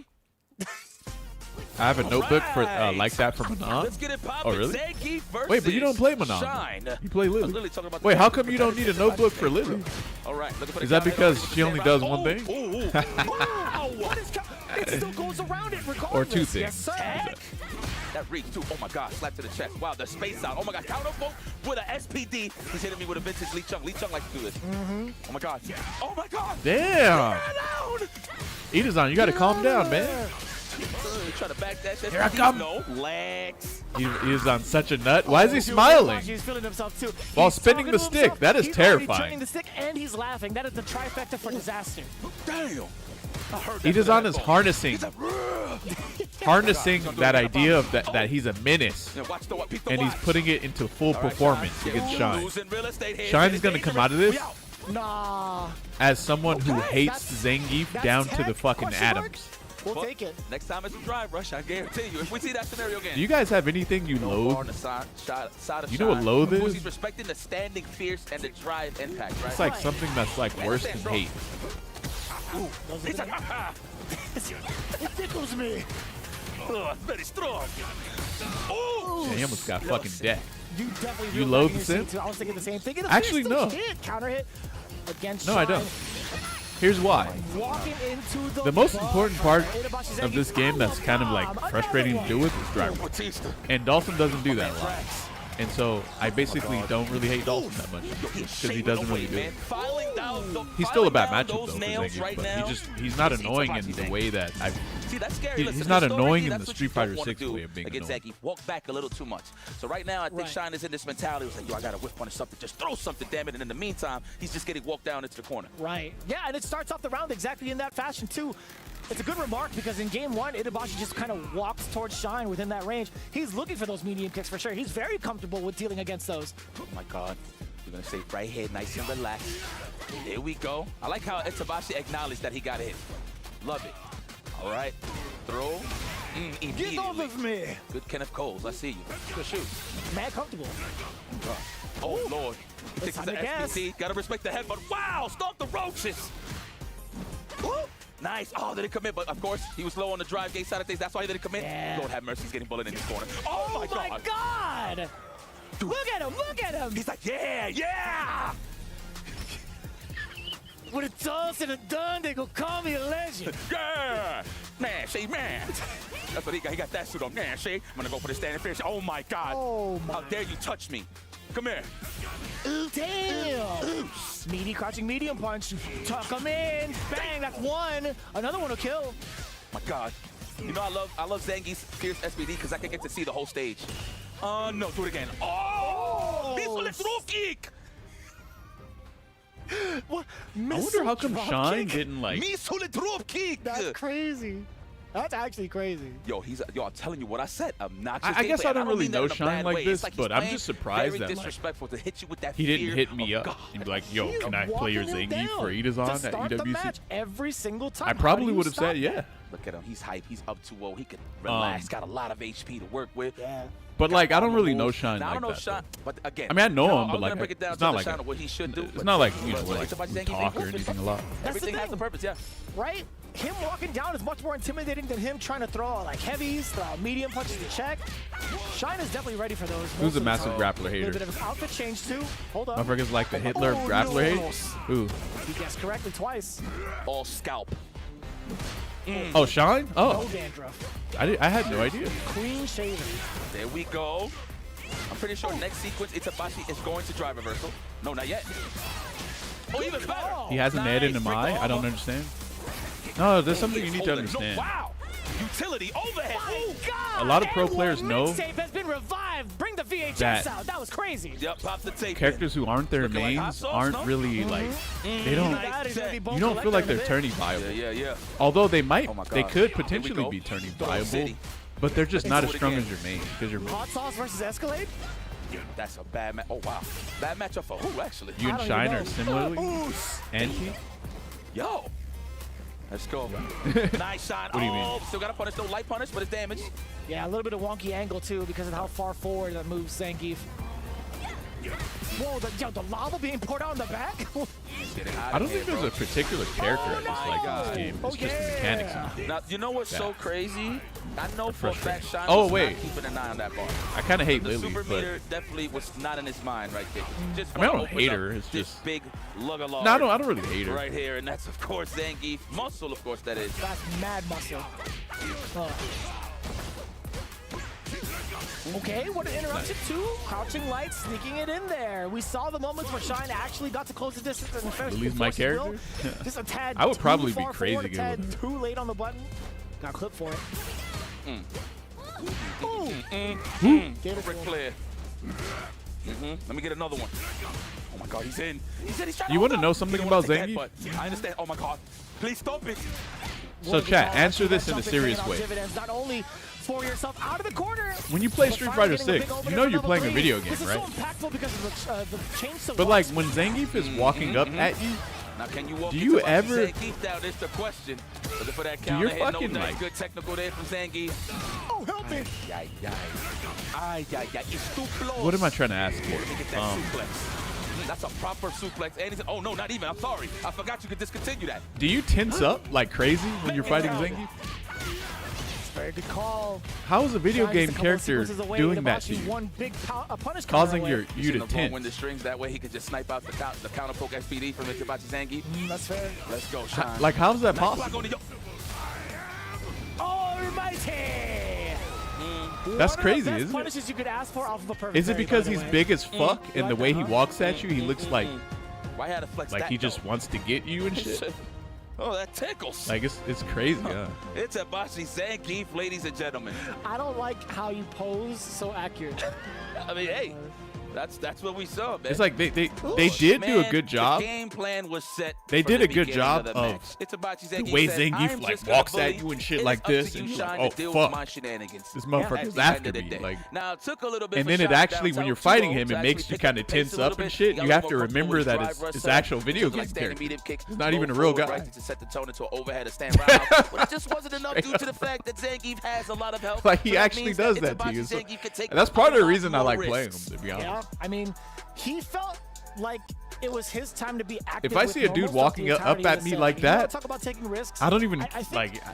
C: I have a notebook for
F: Right.
C: like that for Manon.
F: Let's get it popping.
C: Oh, really?
F: Zangief versus
C: Wait, but you don't play Manon.
F: Shine.
C: You play
F: I was
C: Lily.
F: literally talking about the
C: Wait, how
F: Zangief
C: come you don't need a
F: versus
C: notebook
F: Shine.
C: for Lily?
F: All right. Looking for the
C: Is that
F: counter.
C: because
F: Over
C: she only
F: the
C: does
F: same
C: one
F: round.
C: thing?
F: Ooh, ooh.
A: Wow, what is it still goes around it regardless.
C: Or two
A: Yes,
C: things.
A: sir.
F: That reach too. Oh my God, slap to the chest. Wow, the space out. Oh my God, counter poke with a SPD. He's hitting me with a vintage Lee Chung. Lee Chung likes to do this. Oh my God. Oh my God.
C: Damn.
F: Down.
C: Edazon, you gotta calm down, man.
F: Try to back that.
C: Here I come.
F: No legs.
C: He is on such a nut. Why is he smiling?
A: He's feeling himself too.
C: While
A: He's
C: spinning
A: talking
C: the
A: to
C: stick.
A: himself.
C: That is
A: He's already
C: terrifying.
A: turning the stick and he's laughing. That is the trifecta for disaster.
F: Damn. I heard that.
C: Edazon is harnessing
F: He's like,
C: harnessing that idea of that he's a menace,
F: yeah, watch the, peek the
C: and he's
F: watch.
C: putting it into full
F: All right,
C: performance
F: Shine.
C: against
F: Yeah,
C: Shine.
F: losing real estate here.
C: Shine is gonna come out of this
F: We out.
A: Nah.
C: as someone who
F: Okay,
C: hates Zangief
A: that's
C: down to
A: tech?
C: the fucking
A: Question mark?
C: atoms.
A: We'll
F: But
A: take it.
F: Next time it's a drive rush, I guarantee you. If we see that scenario again.
C: Do you guys have anything you
F: On
C: loathe?
F: the side of
C: You know what
F: Shine.
C: loathe
F: Of course,
C: is?
F: He's respecting the standing fierce and the drive impact, right?
C: It's like something that's like worse than hate.
F: He's like, ha
A: It tickles me.
F: ha. Very strong. Oh,
C: Yeah, he almost got fucking decked.
A: You definitely.
C: You
A: reeled
C: loathe
A: back in
C: the
A: your
C: sim?
A: seat, too. I was thinking the same thing.
C: Actually, no.
A: Counter hit against
C: No, I
A: Shine.
C: don't. Here's why.
A: Walking into
C: The most important part
A: Itabashi
C: of this
A: Zangief.
C: game that's kind of like frustrating to deal with is driver.
F: Batista.
C: And Dalton doesn't do that a lot. And so I basically don't really hate Dalton that much because he doesn't really do it. He's still a bad matchup though for Zangief, but he's not annoying in the way that I've.
F: See, that's scary.
C: He's
F: Listen,
C: not
F: historically,
C: annoying in
F: that's
C: the
F: what
C: Street
F: you
C: Fighter
F: don't wanna
C: 6
F: do
C: way of being
F: against
C: annoying.
F: Zangief. Walk back a little too much. So right now, I think
A: Right.
F: Shine is in this mentality. He's like, yo, I got to whiff punish something. Just throw something, damn it. And in the meantime, he's just getting walked down into the corner.
A: Right. Yeah, and it starts off the round exactly in that fashion, too. It's a good remark because in game one, Itabashi just kind of walks towards Shine within that range. He's looking for those medium kicks for sure. He's very comfortable with dealing against those.
F: Oh my God. We're going to stay right here, nice and relaxed. Here we go. I like how Itabashi acknowledged that he got hit. Love it. All right. Throw.
A: Get off of me!
F: Good Kenneth Coles. I see you. Good shoot.
A: Man, comfortable.
F: Oh, Lord. He thinks
A: time
F: it's
A: to
F: an
A: gas.
F: SPC. Got to respect the head, but wow, stop the roaches. Woo. Nice. Oh, did it commit? But of course, he was low on the drive gate side of things. That's why he didn't commit.
A: Yeah.
F: Lord have mercy, he's getting bullied in this corner. Oh, my God.
A: God!
F: Dude.
A: Look at him! Look at him!
F: He's like, yeah, yeah.
A: When it's all said and done, they gonna call me a legend.
F: Yeah. Man, say man. That's what he got. He got that suit on. Man, say, I'm going to go for the standing finish. Oh, my God.
A: Oh, my.
F: How dare you touch me? Come here.
A: Ooh, damn! Meaty crouching medium punch. Tuck him in. Bang, that's one. Another one will kill.
F: My God. You know, I love Zangief's fierce SPD because I can get to see the whole stage. No, do it again. Oh! Miss kick!
A: What?
C: I wonder how come Shine didn't like.
F: Miss drop kick!
A: That's crazy. That's actually crazy.
F: Yo, I'm telling you what I said. Obnoxious.
C: I guess I don't really know
F: mean that in a
C: Shine
F: bad
C: like
F: way.
C: this,
F: It's
C: but I'm just surprised
F: very
C: that
F: disrespectful to hit you with that
C: he didn't
F: fear
C: hit me
F: of
C: up.
F: God.
C: He'd be like, yo,
A: He's
C: can I play your
A: walking him
C: Zangief
A: down
C: for Itazan
A: to
C: at
A: start the
C: EWC?
A: match every single time.
C: I
A: How do
C: probably
A: you
C: would have
A: stop
C: said yeah.
F: Look at him. He's hype. He's up 2-0. He can relax. Got a lot of HP to work with.
A: Yeah.
C: But like, I don't really know Shine
F: Now, I
C: like
F: don't know
C: that.
F: Shine, but again,
C: I mean, I know him,
F: I'm
C: but
F: gonna
C: like,
F: break it down
C: it's
F: to
C: not
F: the
C: like
F: Shine of what he should do.
C: it's not like
F: but
C: we
F: Zangief
C: talk or
F: goofy.
C: anything a lot.
F: Everything
A: the
F: has
A: thing.
F: a purpose. Yeah.
A: Right? Him walking down is much more intimidating than him trying to throw like heavies, throw medium punches to check. Shine is definitely ready for those.
C: Who's a massive grappler
A: A little
C: hater?
A: bit of his outfit change too. Hold up.
C: Motherfuckers like the Hitler of grappler hate? Ooh.
A: He guessed correctly twice.
F: All scalp.
C: Oh, Shine?
A: No
C: Oh,
A: dandruff.
C: I had no idea.
A: Clean shaven.
F: There we go. I'm pretty sure next sequence, Itabashi is going to drive reversal. No, not yet. Oh, even better.
C: He hasn't added
F: Nice.
C: an eye? I don't understand. No, there's something you
F: He's
C: need to
F: holding. No,
C: understand.
F: wow. Utility overhead.
A: Oh God!
C: A lot of pro
A: A1
C: players know
A: mixtape has been revived. Bring the VHS
C: that
A: out. That was crazy.
F: Yep, pop the tape.
C: Characters who aren't their
F: Looking like hot
C: mains
F: sauce,
C: aren't
F: no?
C: really like, they don't,
A: That is gonna be both
C: you don't feel like they're
A: collector
C: turning
F: Yeah,
C: viable.
F: yeah.
C: Although they might,
F: Oh my
C: they
F: God.
C: could
F: Here we
C: potentially
F: go.
C: be turning
F: Throw
C: viable,
F: City.
C: but they're just
F: Let's
C: not
F: do
C: as
F: it
C: strong
F: again.
C: as your main because your
A: Hot sauce versus Escalade.
F: That's a bad match. Oh, wow. Bad matchup for who, actually?
C: you and
A: I don't
C: Shine
A: even
C: are
A: know.
C: similarly anti.
F: Yo. Let's go. Nice shot.
C: What do you mean?
F: Still got to punish. No light punish, but it's damage.
A: Yeah, a little bit of wonky angle too because of how far forward that moves Zangief. Whoa, the lava being poured out in the back?
C: I don't think there's a particular character I
A: no.
C: dislike in this game. It's just the mechanics of the game.
F: Now, you know what's so
C: Bad.
F: crazy? I know for a fact Shine
C: Oh,
F: was
C: wait.
F: not keeping an eye on that bar.
C: I kind of hate
F: The
C: Lily,
F: super
C: but
F: meter definitely was not in his mind right there. Just
C: I mean, I don't
F: opened
C: hate
F: up
C: her, it's
F: this
C: just-
F: big lugger log
C: no, I don't really hate her.
F: right here, and that's of course Zangief muscle, of course that is.
A: That's mad muscle. Okay, what an interruption too. Crouching light, sneaking it in there. We saw the moments where Shine actually got to close the distance and finished.
C: Lily's my character?
A: Just a tad.
C: I would
A: too
C: probably be
A: far
C: crazy
A: forward, a
C: good
A: tad
C: with her.
A: too late on the button. Got clipped for it. Gave it to
F: Ric
A: him.
F: Flair. Let me get another one. Oh my God, he's in. He's trying
C: You
F: hold
C: wanna
F: up.
C: know something
F: He don't wanna
C: about
F: take that,
C: Zangief?
F: but I understand. Oh my God. Please stop it.
C: So chat, answer this in a
A: Jumping
C: serious
A: paying off
C: way.
A: dividends, not only for yourself out of the corner.
C: When you play
A: but
C: Street
A: finally
C: Fighter
A: getting a
C: 6,
A: big opener
C: you know
A: for
C: you're
A: level
C: playing a
A: 3.
C: video game,
A: This is
C: right?
A: so impactful because of the change to
C: But like when Zangief is walking up at you,
F: Now, can you walk
C: Do you
F: into
C: ever-
F: Zangief down? That's the question. Looking for that
C: Do
F: counter
C: your
F: hit. No,
C: fucking,
F: that's
C: like-
F: good technical there from Zangief.
A: Oh, help me.
F: Ay, it's too close.
C: what am I trying to ask
F: Let me
C: for?
F: get that suplex. That's a proper suplex. And he's, oh, no, not even. I'm sorry. I forgot you could discontinue that.
C: Do you tense up like crazy when you're fighting Zangief?
A: Very good call.
C: How is a video
A: Shine
C: game
A: just a couple of
C: character
A: sequences away
C: doing
A: to
C: that
A: watch
C: to you?
A: One big punish
C: Causing
A: counter
C: your
A: away.
C: you
F: Shouldn't
C: to
F: have blown
C: tense.
F: win the strings. That way he could just snipe out the counter poke SPD from Itabachi Zangief.
A: That's fair.
F: Let's go, Shine.
C: Like how's that
F: Nice block
C: possible?
F: on the yo-
A: Almighty.
C: That's
A: One
C: crazy,
A: of the best
C: isn't it?
A: punishes you could ask for off of a perfect
C: Is it
A: parry,
C: because
A: by the
C: he's
A: way.
C: big as fuck and the way he walks at you, he looks like
F: Why had to flex that,
C: he just
F: though?
C: wants to get you and shit?
F: Oh, that tickles.
C: Like it's crazy, yeah.
F: It's Itabachi Zangief, ladies and gentlemen.
A: I don't like how you pose so accurate.
F: I mean, hey, that's what we saw, man.
C: It's like they did do a
F: Man,
C: good job.
F: The game plan was set.
C: They
F: from
C: did
F: the
C: a good
F: beginning
C: job
F: the
C: of
F: match. Itabachi
C: the
F: Zangief
C: way
F: said,
C: Zangief,
F: "I'm
C: like,
F: just gonna
C: walks at
F: bully.
C: you and shit
F: It
C: like
F: is up
C: this,
F: to
C: and
F: you,
C: you're like,
F: Shine,
C: oh,
F: to deal
C: fuck.
F: with my shenanigans."
C: This
F: At
C: motherfucker's
F: the
C: after
F: end of the
C: me.
F: day.
C: Like,
F: Now it took a little bit.
C: and
F: for
C: then it
F: Shine
C: actually,
F: down
C: when
F: to
C: you're
F: 2-0
C: fighting him,
F: to
C: it makes
F: actually
C: you
F: pick up
C: kind
F: the
C: of
F: pace
C: tense
F: a little
C: up and
F: bit.
C: shit.
F: He got
C: You
F: a
C: have
F: little
C: to
F: more comfortable
C: remember
F: with
C: that
F: his drive
C: it's
F: rush,
C: actual video
F: took a
C: game
F: nice standing
C: character.
F: medium kick,
C: It's not even a
F: rolled
C: real
F: forward
C: guy.
F: right to set the tone into an overhead, a stand roundhouse. But it just wasn't enough due to the fact that Zangief has a lot of health.
C: Like, he
F: So that
C: actually
F: means
C: does that to
F: Itabachi
C: you. So-
F: Zangief could take
C: and that's part of
F: a
C: the
F: lot
C: reason I
F: more
C: like playing
F: risks.
C: him, to be
A: Yeah,
C: honest.
A: I mean, he felt like it was his time to be active.
C: If I
A: with
C: see a dude
A: normal stuff
C: walking
A: the
C: up
A: entirety
C: at
A: of
C: me
A: the
C: like
A: set. You wanna
C: that,
A: talk about taking risks.
C: I don't even
A: I think
C: like.
A: I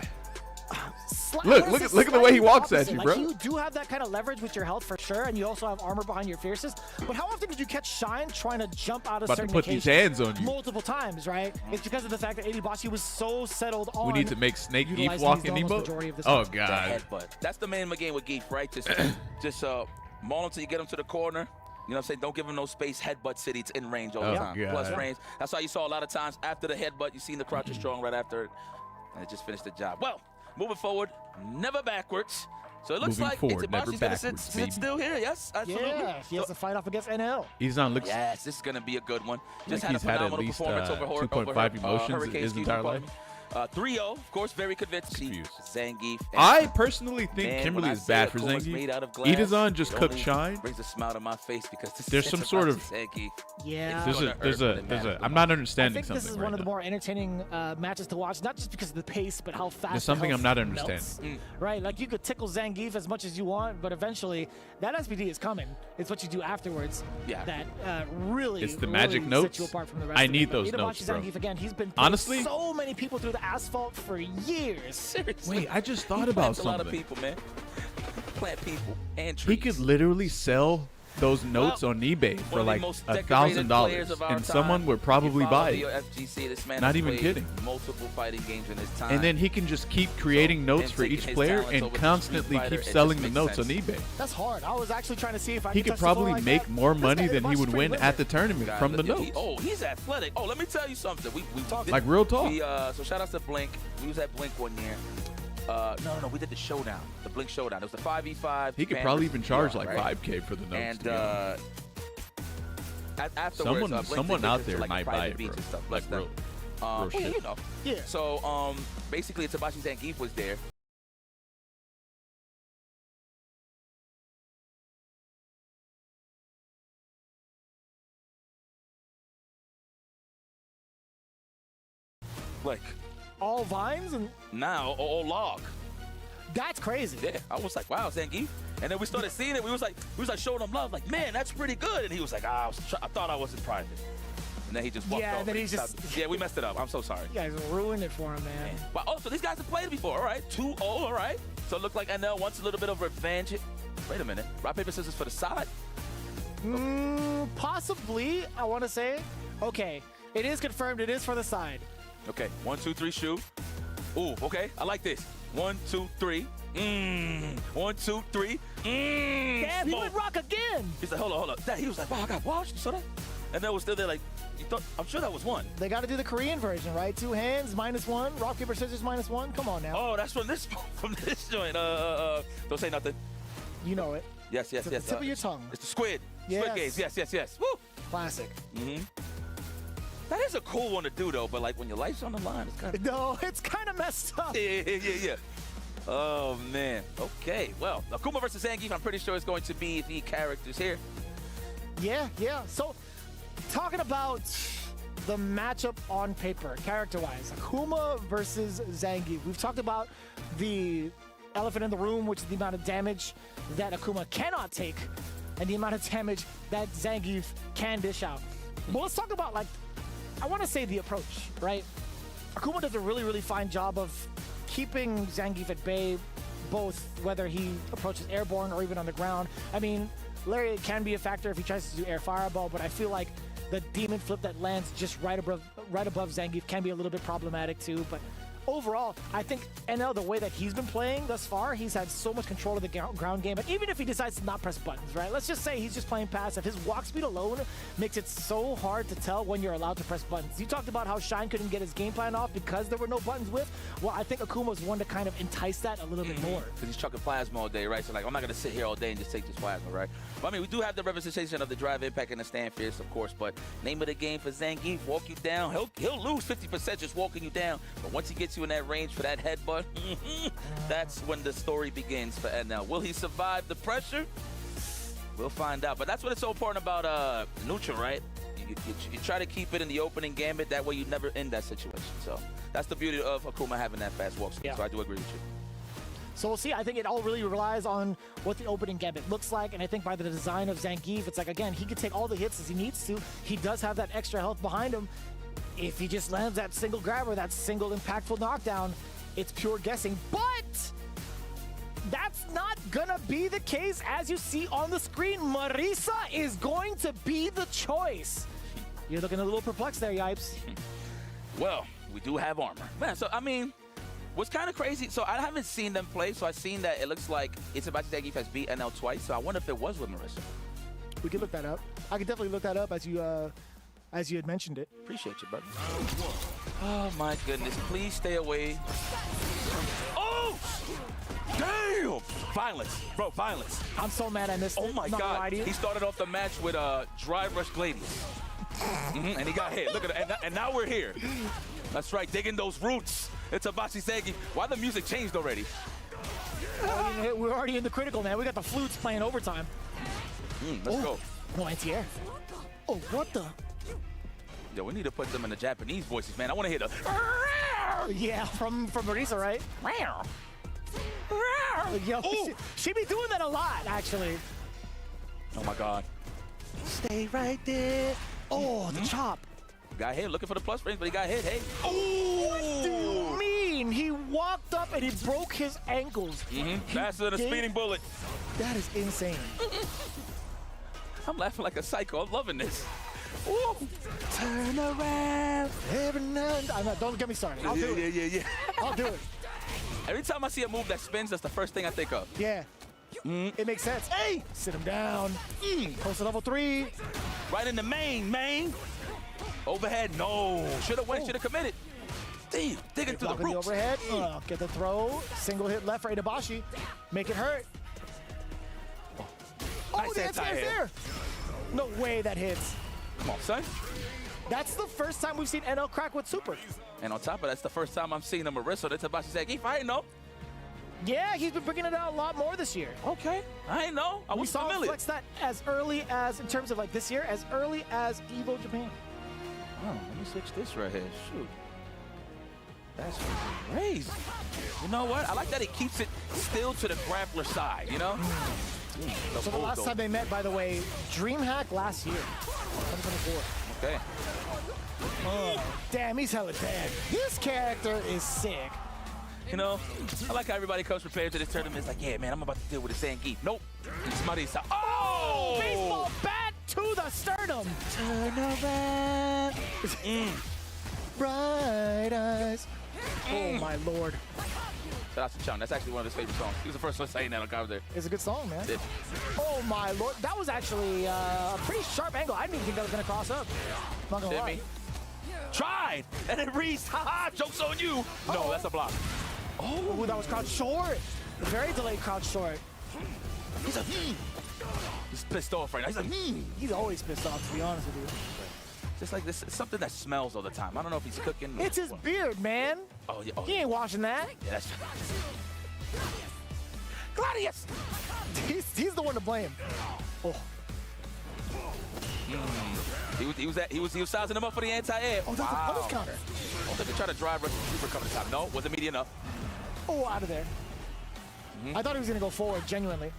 C: Look
A: wanna say
C: at the way he
A: slightly
C: walks at
A: opposite.
C: you,
A: Like,
C: bro.
A: You do have that kind of leverage with your health for sure, and you also have armor behind your fiercest. But how often did you catch Shine trying to jump out of
C: About to
A: certain
C: put these
A: locations
C: hands on you.
A: multiple times, right? It's because of the fact that Itabachi was so settled on.
C: We need to make Snake Geef
A: utilizing
C: walk
A: these
C: in
A: almost
C: Emo.
A: majority of this
C: Oh
A: match.
F: The
C: god.
F: headbutt. That's the main game with Geef, right? Just maul him till you get him to the corner. You know what I'm saying? Don't give him no space. Headbutt City. It's in range all the
C: Oh,
F: time.
C: God.
F: Plus range. That's why you saw a lot of times after the headbutt, you seen the crouch is strong right after it. And it just finished the job. Well, moving forward, never backwards. So it looks
C: Moving
F: like
C: forward, never
F: Itabachi's going to sit
C: backwards, baby.
F: still here. Yes, absolutely.
A: Yeah, he has to fight off against NL.
C: Izan looks
F: Yes, this is going to be a good one.
C: like
F: Just had a
C: he's had at
F: phenomenal
C: least
F: performance over
C: 2.5 emotions
F: Hurricane,
C: his
F: excuse
C: entire
F: me,
C: life.
F: 3-0, of course, very convincing. Zangief.
C: I personally think
F: Man,
C: Kimberly
F: when I
C: is
F: say
C: bad for
F: Akuma's
C: Zangief.
F: made out of glass,
C: Idazan just
F: it
C: cooked
F: only
C: Shine.
F: brings a smile to my face because this
C: There's
F: is
C: some sort of
F: Zangief.
A: Yeah.
C: I'm not
A: I
C: understanding
A: think
C: something
A: this is
C: right
A: one of the
C: now.
A: more entertaining matches to watch, not just because of the pace, but how fast
C: There's something
A: the
C: I'm not
A: health
C: understanding.
A: melts. Right, like you could tickle Zangief as much as you want, but eventually that SPD is coming. It's what you do afterwards that really,
C: It's the magic
A: really
C: notes.
A: sets you apart from the rest
C: I
A: of
C: need
A: it.
C: those
A: But
C: notes, bro.
A: Zangief, again, he's been
C: Honestly,
A: so many people through the asphalt for years.
F: Seriously.
C: wait, I just thought
F: He
C: about
F: plants
C: something.
F: a lot of people, man. Plant people and
C: He
F: trees.
C: could literally sell those notes on eBay for
F: One of the
C: like
F: most decorated players
C: $1,000,
F: of our
C: and someone
F: time.
C: would probably
F: You follow
C: buy it.
F: FGC, this man
C: Not
F: has
C: even
F: played
C: kidding.
F: multiple fighting games in his time.
C: And then he can just keep creating notes
F: him
C: for
F: taking
C: each
F: his
C: player
F: talents
C: and
F: over to
C: constantly
F: Street Fighter,
C: keep
F: it
C: selling
F: just
C: the
F: makes
C: notes on
F: sense.
C: eBay.
A: That's hard. I was actually trying to see if I
C: He
A: could
C: could
A: touch the ball
C: probably
A: like
C: make
A: that.
C: more
A: This
C: money
A: guy-
C: than
A: the
C: he
A: box
C: would
A: is pretty
C: win at the
A: limber.
C: tournament
F: God,
C: from the
F: look,
C: notes.
F: he's athletic. Oh, let me tell you something. We talked
C: Like real talk.
F: So shout out to Blink. We was at Blink one year. No, we did the showdown, the Blink showdown. It was the 5v5.
C: He could
F: Japan
C: probably
F: versus
C: even charge
F: PR,
C: like
F: right?
C: 5K for the notes.
F: And
C: to be honest.
F: afterwards, Blink
C: someone
F: took
C: out
F: us to,
C: there
F: like,
C: might buy
F: private
C: it,
F: beach
C: bro.
F: and stuff.
C: Like
F: Bless them.
C: real shit.
F: You know.
A: Yeah.
F: So basically, Tabashi Zangief was there. Like
A: All vines and
F: now, all log.
A: that's crazy.
F: Yeah, I was like, wow, Zangief. And then we started seeing it. We was like showing him love, like, man, that's pretty good. And he was like, I thought I was in private. And then he just walked
A: Yeah,
F: over.
A: and then he
F: stopped.
A: just-
F: Yeah, we messed it up. I'm so sorry.
A: You guys ruined it for him, man.
F: Wow. Oh, so these guys have played before. All right, 2-0. All right. So it looked like NL wants a little bit of revenge. Wait a minute. Rock paper scissors for the side.
A: Possibly, I want to say. Okay, it is confirmed. It is for the side.
F: Okay. 1, 2, 3, shoot. Ooh. Okay. I like this. 1, 2, 3. 1, 2, 3.
A: Damn, he
F: Smoke.
A: went rock again.
F: He's like, hold on. He was like, wow, I got washed. You saw that? And then was still there like, you thought? I'm sure that was one.
A: They got to do the Korean version, right? 2 hands, -1. Rock, paper, scissors, -1. Come on now.
F: Oh, that's from this joint. Don't say nothing.
A: You know it.
F: Yes.
A: It's at the tip of your tongue.
F: It's the squid.
A: Yes.
F: Squid games. Yes. Woo.
A: Classic.
F: That is a cool one to do though, but like when your life's on the line, it's kind of
A: No, it's kind of messed up.
F: yeah. Oh man. Okay. Well, Akuma versus Zangief. I'm pretty sure it's going to be the characters here.
A: Yeah. So, talking about the matchup on paper, character-wise, Akuma versus Zangief. We've talked about the elephant in the room, which is the amount of damage that Akuma cannot take, and the amount of damage that Zangief can dish out. But let's talk about, like, I want to say the approach, right? Akuma does a really, really fine job of keeping Zangief at bay, both whether he approaches airborne or even on the ground. I mean, Lariat can be a factor if he tries to do air fireball, but I feel like the demon flip that lands just right above Zangief can be a little bit problematic too. But overall, I think NL, the way that he's been playing thus far, he's had so much control of the ground game. But even if he decides to not press buttons, right? Let's just say he's just playing passive. His walk speed alone makes it so hard to tell when you're allowed to press buttons. You talked about how Shine couldn't get his game plan off because there were no buttons with. Well, I think Akuma's one to kind of entice that a little bit more.
F: Because he's chucking plasma all day, right? So like, I'm not gonna sit here all day and just take this plasma, right? But I mean, we do have the representation of the drive impact and the stand fierce, of course. But name of the game for Zangief, walk you down. He'll lose 50% just walking you down. But once he gets you in that range for that headbutt, that's when the story begins for NL. Will he survive the pressure? We'll find out. But that's what it's so important about neutral, right? You try to keep it in the opening gambit. That way you never end that situation. So that's the beauty of Akuma having that fast walk speed.
A: Yeah.
F: So I do agree with you.
A: So we'll see. I think it all really relies on what the opening gambit looks like. And I think by the design of Zangief, it's like, again, he can take all the hits as he needs to. He does have that extra health behind him. If he just lands that single grabber, that single impactful knockdown, it's pure guessing. But that's not gonna be the case. As you see on the screen, Marisa is going to be the choice. You're looking a little perplexed there, Yipes.
F: Well, we do have armor. Man, so, I mean, what's kind of crazy, so I haven't seen them play, so I've seen that it looks like Itabachi Zangief has beat NL twice, so I wonder if it was with Marisa.
A: We could look that up. I could definitely look that up as you had mentioned it.
F: Appreciate you, brother. Oh, my goodness. Please stay away. Oh! Damn! Violence. Bro, violence.
A: I'm so mad I missed it.
F: Oh, my
A: Not gonna lie
F: God.
A: to you.
F: He started off the match with Dry Rush Gladius. And he got hit. Look at it. And now we're here. That's right. Digging those roots. Itabashi Zangief. Why the music changed already?
A: We're already in the critical, man. We got the flutes playing overtime.
F: Let's go.
A: No anti-air. Oh, what the?
F: Yo, we need to put them in the Japanese voices, man. I want to hear the...
A: Yeah, from Marisa, right? Yo, she be doing that a lot, actually.
F: Oh, my God.
A: Stay right there. Oh, the chop.
F: Got hit looking for the plus frames, but he got hit. Hey.
A: What do you mean? He walked up and he broke his ankles.
F: Faster than a speeding bullet.
A: That is insane.
F: I'm laughing like a psycho. I'm loving this. Ooh.
A: Turn around. Every now and then. Don't get me started. I'll do it.
F: Yeah.
A: I'll do it.
F: Every time I see a move that spins, that's the first thing I think of.
A: Yeah. It makes sense. Hey! Sit him down. Close to level 3.
F: Right in the main. Overhead, no. Should have went, should have committed. Damn, digging through the
A: Blocking
F: roots.
A: the overhead. Get the throw. Single hit left for Itabashi. Make it hurt.
F: Nice
A: the anti-air's
F: anti-air.
A: there. No way that hits.
F: Come on, son.
A: That's the first time we've seen NL crack with super.
F: And on top of that, that's the first time I'm seeing a Marisa. That's Itabashi Zangief. I ain't know.
A: Yeah, he's been bringing it out a lot more this year.
F: Okay, I ain't know. I
A: We
F: was
A: saw him
F: familiar.
A: flex that as early as, in terms of like this year, as early as Evo Japan.
F: Oh, let me switch this right here. Shoot. That's crazy. You know what? I like that he keeps it still to the grappler side, you know?
A: So the last time they met, by the way, DreamHack last year, 2024.
F: Okay.
A: Damn, he's hella dead. This character is sick.
F: You know, I like how everybody comes prepared to this tournament. It's like, yeah, man, I'm about to deal with a Zangief. Nope. It's Marisa. Oh!
A: Baseball bat to the sternum. Turn around. Bright eyes. Oh, my Lord.
F: Shout out to Chung. That's actually one of his favorite songs. He was the first one saying that on commentary.
A: It's a good song, man.
F: Yeah.
A: Oh, my Lord. That was actually a pretty sharp angle. I didn't even think that was going to cross up. Not going to lie.
F: Tried, and it reached. Haha, joke's on you. No, that's a block.
A: Oh, that was crouch short. Very delayed crouch short.
F: He's a He's pissed off right now. He's like,
A: He's always pissed off, to be honest with you.
F: Just like this, it's something that smells all the time. I don't know if he's cooking.
A: It's his beard, man.
F: Oh, yeah. Oh,
A: He ain't washing that.
F: yeah, that's Gladius!
A: He's the one to blame. Oh,
F: He was sizing him up for the anti-air.
A: oh, that's a punish counter.
F: Oh, they could try to drive super cover the top. No, wasn't meaty enough.
A: Oh, out of there. I thought he was going to go forward, genuinely.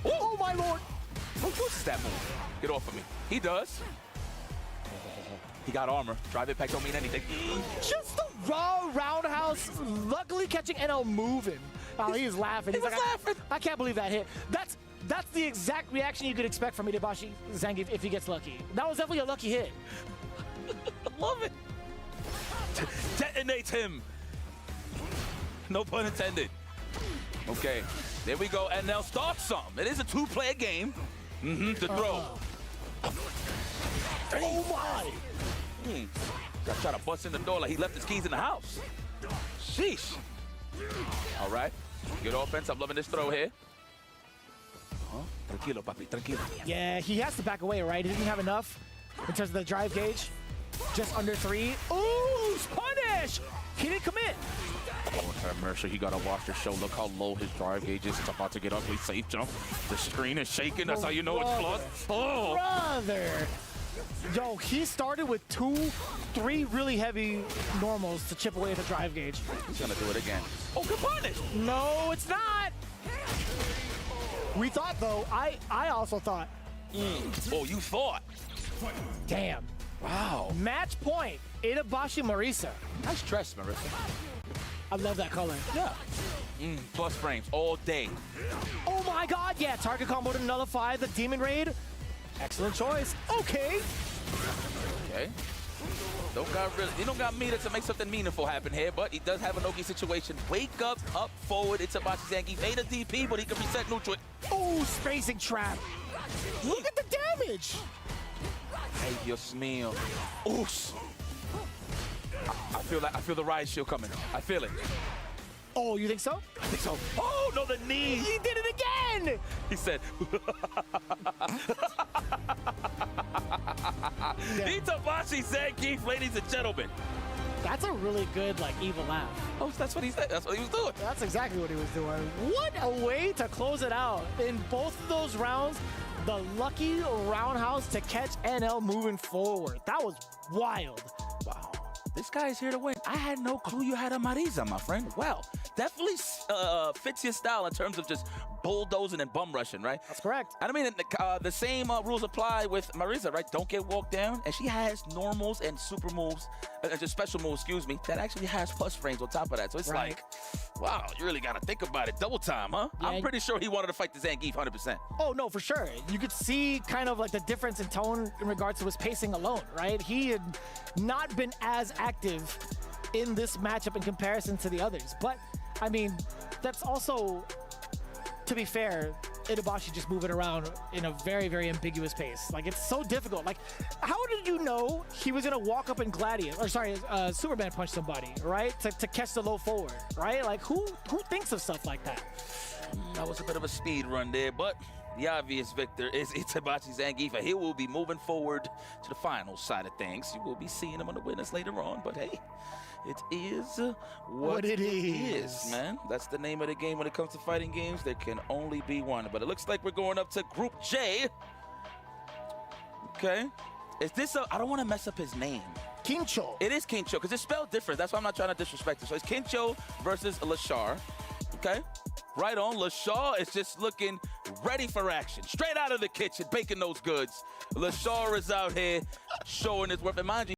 A: Oh, my Lord.
F: Who uses that move? Get off of me. He does. He got armor. Drive impact don't mean anything.
A: Just the raw roundhouse, luckily catching NL moving. Oh, he's laughing. He's
F: was laughing.
A: I can't believe that hit. That's the exact reaction you could expect from Itabashi Zangief if he gets lucky. That was definitely a lucky hit.
F: I love it. Detonates him. No pun intended. Okay, there we go. And now start some. It is a two-player game. The throw.
A: Oh, my.
F: Got to try to bust in the door like he left his keys in the house. Sheesh. All right. Good offense. I'm loving this throw here. Tranquilo, papi. Tranquilo.
A: Yeah, he has to back away, right? He didn't have enough in terms of the drive gauge. Just under 3. Ooh, punish! He didn't commit.
F: Oh, Mercer, he got to watch the show. Look how low his drive gauge is. It's about to get ugly. Safe jump. The screen is shaking. That's how you know it's close. Oh.
A: Brother. Yo, he started with 2, 3 really heavy normals to chip away at the drive gauge.
F: He's going to do it again. Oh, good punish.
A: No, it's not. We thought, though. I also thought.
F: Oh, you thought.
A: Damn.
F: Wow.
A: Match point. Itabashi Marisa.
F: Nice dress, Marisa.
A: I love that color.
F: Yeah. Plus frames all day.
A: Oh my God, yeah. Target combo to nullify the Demon Raid. Excellent choice. Okay.
F: Okay. He don't got meter to make something meaningful happen here, but he does have an Oki situation. Wake up forward. It's Itabashi Zangief. Made a DP, but he can reset neutral.
A: Oh, spacing trap. Look at the damage.
F: Hey, Dios mío. Oos. I feel the riot shield coming. I feel it.
A: Oh, you think so?
F: I think so. Oh, no, the knee.
A: He did it again.
F: He said, Itabashi Zangief, ladies and gentlemen.
A: That's a really good, like, evil laugh.
F: Oh, that's what he said. That's what he was doing.
A: That's exactly what he was doing. What a way to close it out. In both of those rounds, the lucky roundhouse to catch NL moving forward. That was wild.
F: Wow. This guy is here to win. I had no clue you had a Marisa, my friend. Well, definitely fits your style in terms of just bulldozing and bum rushing, right?
A: That's correct.
F: And I mean, the same rules apply with Marisa, right? Don't get walked down. And she has normals and super moves, just special moves, excuse me, that actually has plus frames on top of that. So it's like, wow, you really got to think about it. Double time, huh? Yeah, I'm pretty sure he wanted to fight the Zangief 100%.
A: Oh, no, for sure. You could see kind of like the difference in tone in regards to his pacing alone, right? He had not been as active in this matchup in comparison to the others. But, I mean, that's also, to be fair, Itabashi just moving around in a very, very ambiguous pace. Like, it's so difficult. Like, how did you know he was going to walk up and Gladius, or sorry, Superman punch somebody, right? To catch the low forward, right? Like, who thinks of stuff like that?
F: That was a bit of a speed run there, but the obvious victor is Itabashi Zangief. He will be moving forward to the final side of things. You will be seeing him on the winners later on, but hey, it is what it is, man. That's the name of the game when it comes to fighting games. There can only be one, but it looks like we're going up to Group J. Okay. Is this I don't want to mess up his name.
A: Kincho.
F: It is Kincho, because it's spelled different. That's why I'm not trying to disrespect it. So it's Kincho versus Lashar. Okay. Right on. Lashar is just looking ready for action. Straight out of the kitchen, baking those goods. Lashar is out here showing his worth. And mind you,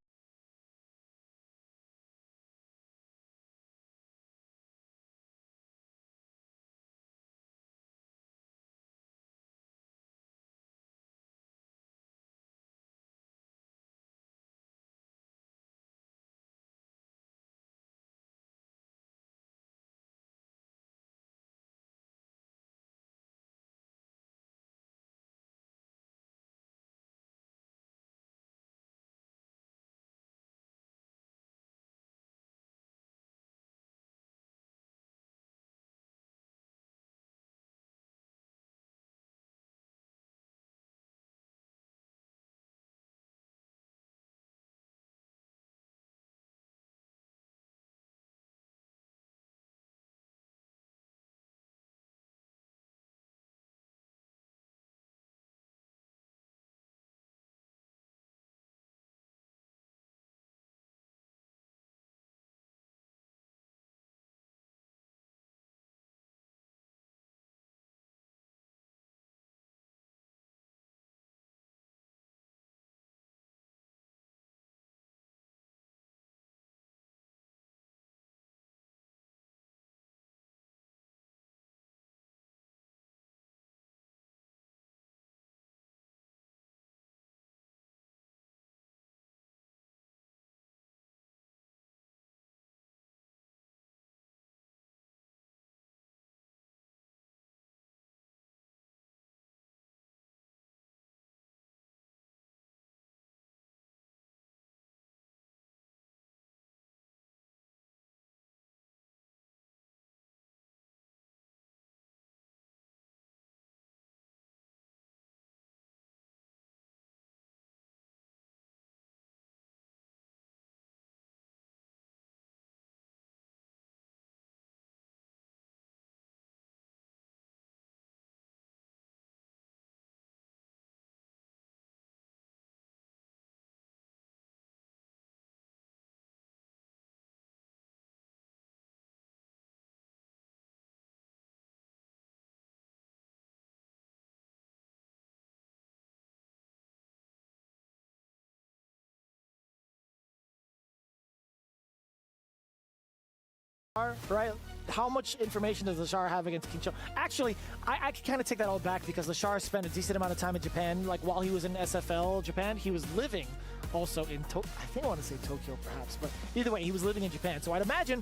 A: right? How much information does Lashar have against Kincho? Actually, I can kind of take that all back because Lashar spent a decent amount of time in Japan. Like, while he was in SFL Japan, he was living also in I think I want to say Tokyo, perhaps. But either way, he was living in Japan. So I'd imagine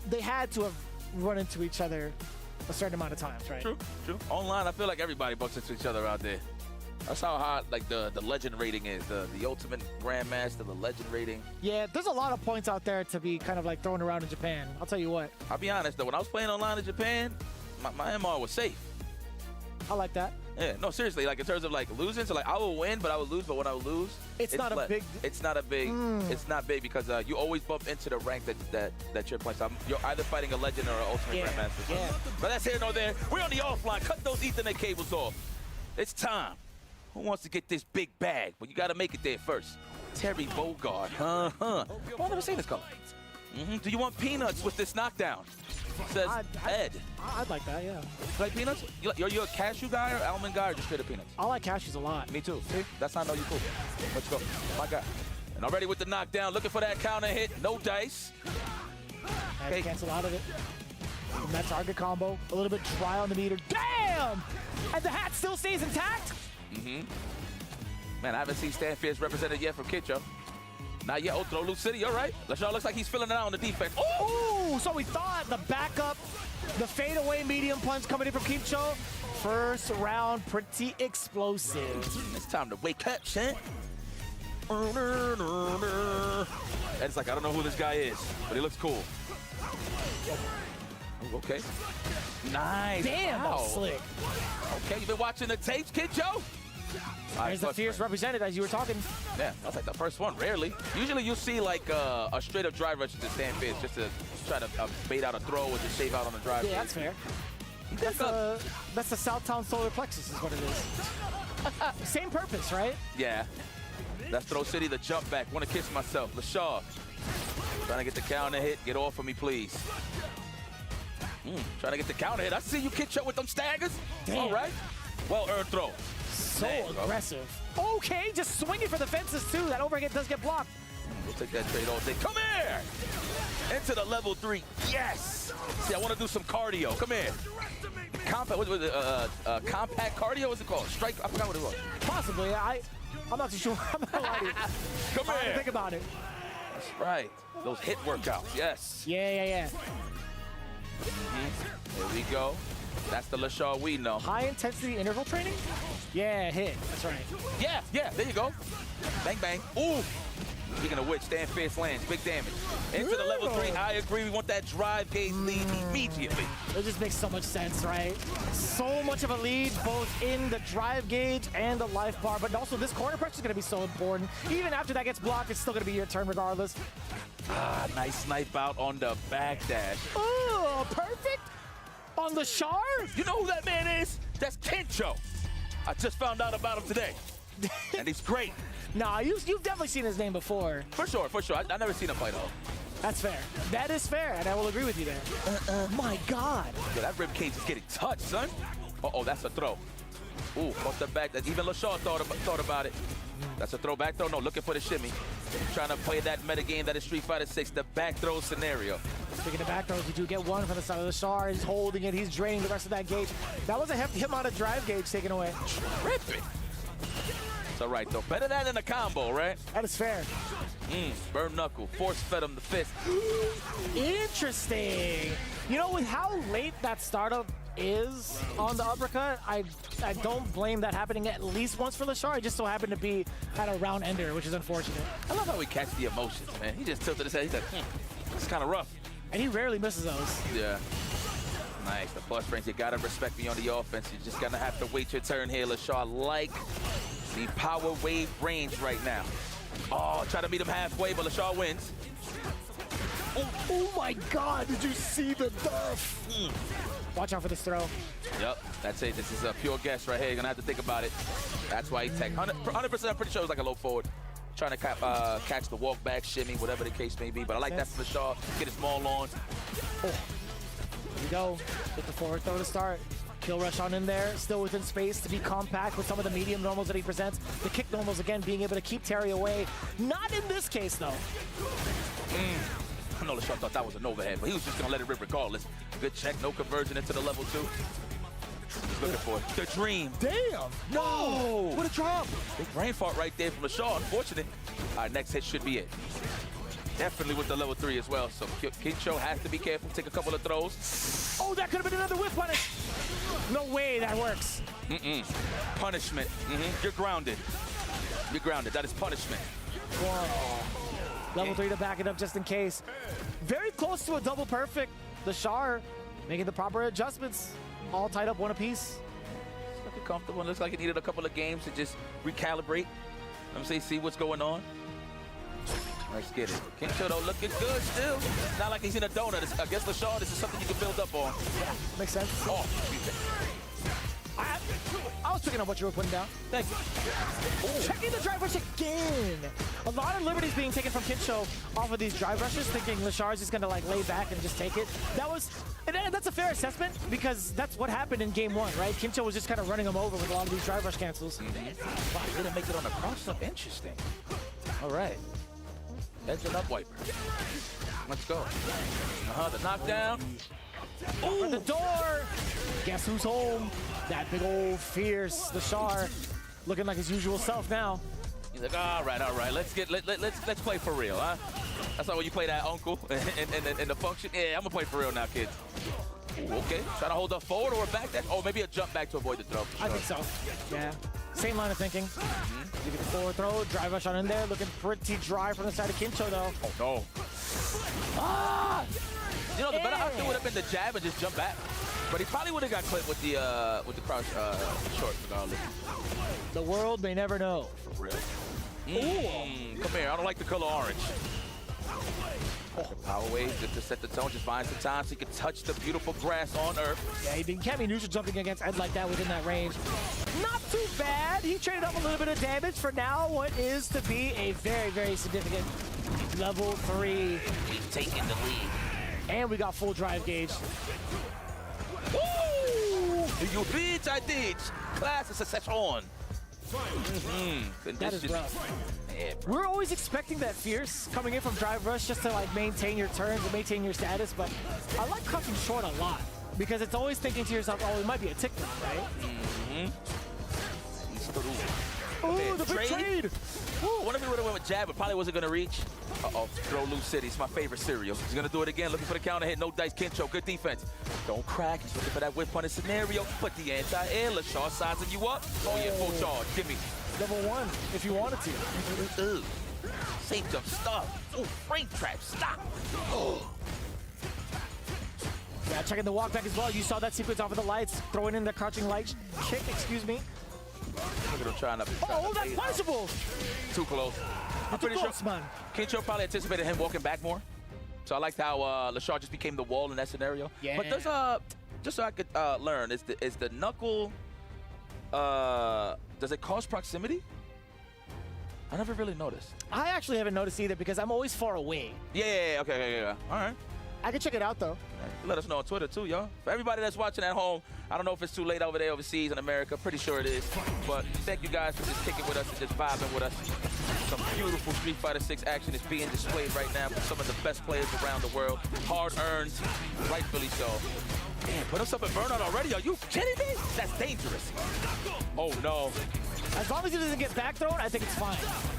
A: they had to have run into each other a certain amount of times, right?
F: True, true. Online, I feel like everybody bumps into each other out there. That's how hot, like, the legend rating is. The ultimate grandmaster, the legend rating.
A: Yeah, there's a lot of points out there to be kind of like thrown around in Japan. I'll tell you what.
F: I'll be honest, though. When I was playing online in Japan, my MR was safe.
A: I like that.
F: Yeah, no, seriously, like in terms of like losing, so like I will win, but I will lose. But when I will lose,
A: it's not a big.
F: It's not a big. It's not big because you always bump into the rank that you're playing. So you're either fighting a legend or an ultimate grandmaster. So.
A: Yeah.
F: But that's here nor there. We're on the offline. Cut those Ethernet cables off. It's time. Who wants to get this big bag? But you got to make it there first. Terry Bogard. Oh, I've never seen this color. Do you want peanuts with this knockdown? Says Ed.
A: I'd like that, yeah.
F: You like peanuts? Are you a cashew guy or almond guy or just straight up peanuts?
A: I like cashews a lot.
F: Me too. See? That's how I know you cool. Let's go. My guy. And already with the knockdown, looking for that counter hit. No dice.
A: Okay. Cancel out of it. And that target combo. A little bit dry on the meter. Damn! And the hat still stays intact?
F: Man, I haven't seen Stan Fierce represented yet from Kitcho. Not yet. Oh, throw Loose City. All right. LaShaw looks like he's filling it out on the defense.
A: Ooh, so we thought the backup, the fadeaway medium punch coming in from Kimcho. First round, pretty explosive.
F: It's time to wake up, son. And it's like, I don't know who this guy is, but he looks cool. Ooh, okay. Nice.
A: Damn, that was slick.
F: Okay, you been watching the tapes, Kid Joe?
A: There's the Fierce represented as you were talking.
F: Yeah, that's like the first one, rarely. Usually you see like a straight up drive rush to Stan Fierce just to try to bait out a throw or just shave out on the drive.
A: Yeah, that's fair. That's the Southtown solar plexus is what it is. Same purpose, right?
F: Yeah. That's Throw City, the jump back. Want to kiss myself. LaShaw. Trying to get the counter hit. Get off of me, please. Trying to get the counter hit. I see you catch up with them staggers.
A: Damn.
F: All right. Well-earned throw.
A: So aggressive. Okay, just swinging for the fences, too. That overhead does get blocked.
F: We'll take that trade all day. Come here! Into the level 3. Yes! See, I want to do some cardio. Come here. Compact, what was it? Compact cardio, what's it called? Strike, I forgot what it was.
A: Possibly. I'm not too sure. I'm not lying to you.
F: Come
A: I have to
F: here.
A: think about it.
F: That's right. Those hit workouts, yes.
A: Yeah.
F: There we go. That's the LaShaw we know.
A: High intensity interval training? Yeah, hit. That's right.
F: Yeah, there you go. Bang, bang. Ooh. Speaking of which, Stan Fierce lands. Big damage. Into the level 3. I agree. We want that drive gauge lead immediately.
A: It just makes so much sense, right? So much of a lead, both in the drive gauge and the life bar, but also this corner pressure is going to be so important. Even after that gets blocked, it's still going to be your turn regardless.
F: Nice snipe out on the backdash.
A: Oh, perfect. On the Shar?
F: You know who that man is? That's Kencho. I just found out about him today. And he's great.
A: Nah, you've definitely seen his name before.
F: For sure. I never seen him play, though.
A: That's fair. That is fair, and I will agree with you there. My God.
F: Yo, that rib cage is getting touched, son. Uh-oh, that's a throw. Ooh, off the back. Even LaShaw thought about it. That's a throw back throw. No, looking for the shimmy. Trying to play that metagame that is Street Fighter 6, the back throw scenario.
A: Speaking of back throws, you do get one from the side of the Shar. He's holding it. He's draining the rest of that gauge. That was a hefty amount of drive gauge taken away.
F: Terrific. It's all right, though. Better that than a combo, right?
A: That is fair.
F: Burn knuckle. Force fed him the fist.
A: Interesting. You know, with how late that startup is on the uppercut, I don't blame that happening at least once for LaShaw. It just so happened to be at a round ender, which is unfortunate.
F: I love how he catches the emotions, man. He just tilted his head. He's like, it's kind of rough.
A: And he rarely misses those.
F: Yeah. Nice. The plus frames, you got to respect me on the offense. You're just going to have to wait your turn here, LaShaw. Like the power wave range right now. Oh, try to meet him halfway, but LaShaw wins.
A: Oh my God, did you see the duff? Watch out for this throw.
F: Yep, that's it. This is a pure guess right here. You're going to have to think about it. That's why he tech. 100%, I'm pretty sure it was like a low forward. Trying to catch the walk back, shimmy, whatever the case may be. But I like that for LaShaw. Get his maul on.
A: Oh. Here we go. Get the forward throw to start. Kill rush on in there, still within space to be compact with some of the medium normals that he presents. The kick normals, again, being able to keep Terry away. Not in this case, though.
F: I know LaShaw thought that was an overhead, but he was just going to let it rip regardless. Good check, no conversion into the level 2. He's looking for it. The dream.
A: Damn.
F: No. What a drop. Big brain fart right there from LaShaw. Unfortunate. All right, next hit should be it. Definitely with the level 3 as well. So Kincho has to be careful. Take a couple of throws.
A: Oh, that could have been another whiff punish. No way that works.
F: Punishment. You're grounded. You're grounded. That is punishment.
A: Whoa. Level 3 to back it up just in case. Very close to a double perfect. The Shar making the proper adjustments. All tied up one apiece.
F: get comfortable. It looks like he needed a couple of games to just recalibrate. Let me see what's going on. Let's get it. Kincho, though, looking good still. It's not like he's in a donut. I guess LaShawn, this is something you can build up on.
A: Yeah, makes sense.
F: Oh,
A: I was picking up what you were putting down. Thank you. Ooh. Checking the drive rush again. A lot of liberties being taken from Kincho off of these drive rushes, thinking Lashard's just going to like lay back and just take it. That's a fair assessment because that's what happened in game 1, right? Kincho was just kind of running him over with a lot of these drive rush cancels.
F: Wow, he didn't make it on the cross-up. Interesting. All right. Edge and up wiper. Let's go. The knockdown.
A: Ooh, the door. Guess who's home? That big old fierce Lashard, looking like his usual self now.
F: He's like, all right. Let's play for real, huh? That's not when you play that uncle in the function. Yeah, I'm gonna play for real now, kids. Ooh, okay, trying to hold up forward or back that. Oh, maybe a jump back to avoid the throw.
A: I think so. Yeah. Same line of thinking. Give it the forward throw, drive rush on in there, looking pretty dry from the side of Kincho though.
F: Oh no. Ah! You know, the better option would have been the jab and just jump back. But he probably would have got clipped with the crouch short regardless.
A: The world may never know.
F: For real. Come here, I don't like the color orange. Power wave just to set the tone, just find some time so he can touch the beautiful grass on Earth.
A: Yeah, he can't be neutral jumping against Ed like that within that range. Not too bad. He traded up a little bit of damage for now what is to be a very, very significant level 3.
F: He's taking the lead.
A: And we got full drive gauge.
F: Woo! You bitch, I did. Class is a session.
A: That is rough. Yeah, we're always expecting that fierce coming in from drive rush just to like maintain your turns and maintain your status, but I like cuffing short a lot because it's always thinking to yourself, oh, it might be a tick now, right? Oh, the big trade!
F: One of you would have went with jab, but probably wasn't going to reach. Uh-oh, throw loose city. It's my favorite cereal. He's going to do it again, looking for the counter hit. No dice, Kincho. Good defense. Don't crack. He's looking for that whip punish scenario. But the anti-air, LaShawn sizing you up. Oh, yeah, full charge. Give me.
A: Level 1, if you wanted to.
F: Ooh. Safe jump, stop. Ooh, frame trap, stop. Oh.
A: Yeah, checking the walk back as well. You saw that sequence off of the lights, throwing in the crouching light kick, excuse me.
F: Look at him trying to.
A: Oh, that's punishable.
F: Too close. I'm pretty sure Kincho probably anticipated him walking back more. So I liked how Lashard just became the wall in that scenario.
A: Yeah.
F: But does just so I could learn, is the knuckle does it cause proximity? I never really noticed.
A: I actually haven't noticed either because I'm always far away.
F: Yeah, okay. All right.
A: I can check it out though.
F: Let us know on Twitter too, y'all. For everybody that's watching at home, I don't know if it's too late over there overseas in America. Pretty sure it is. But thank you guys for just kicking with us and just vibing with us. Some beautiful Street Fighter 6 action is being displayed right now from some of the best players around the world. Hard earned, rightfully so. Man, put us up in burnout already. Are you kidding me? That's dangerous. Oh no.
A: As long as he doesn't get back thrown, I think it's fine.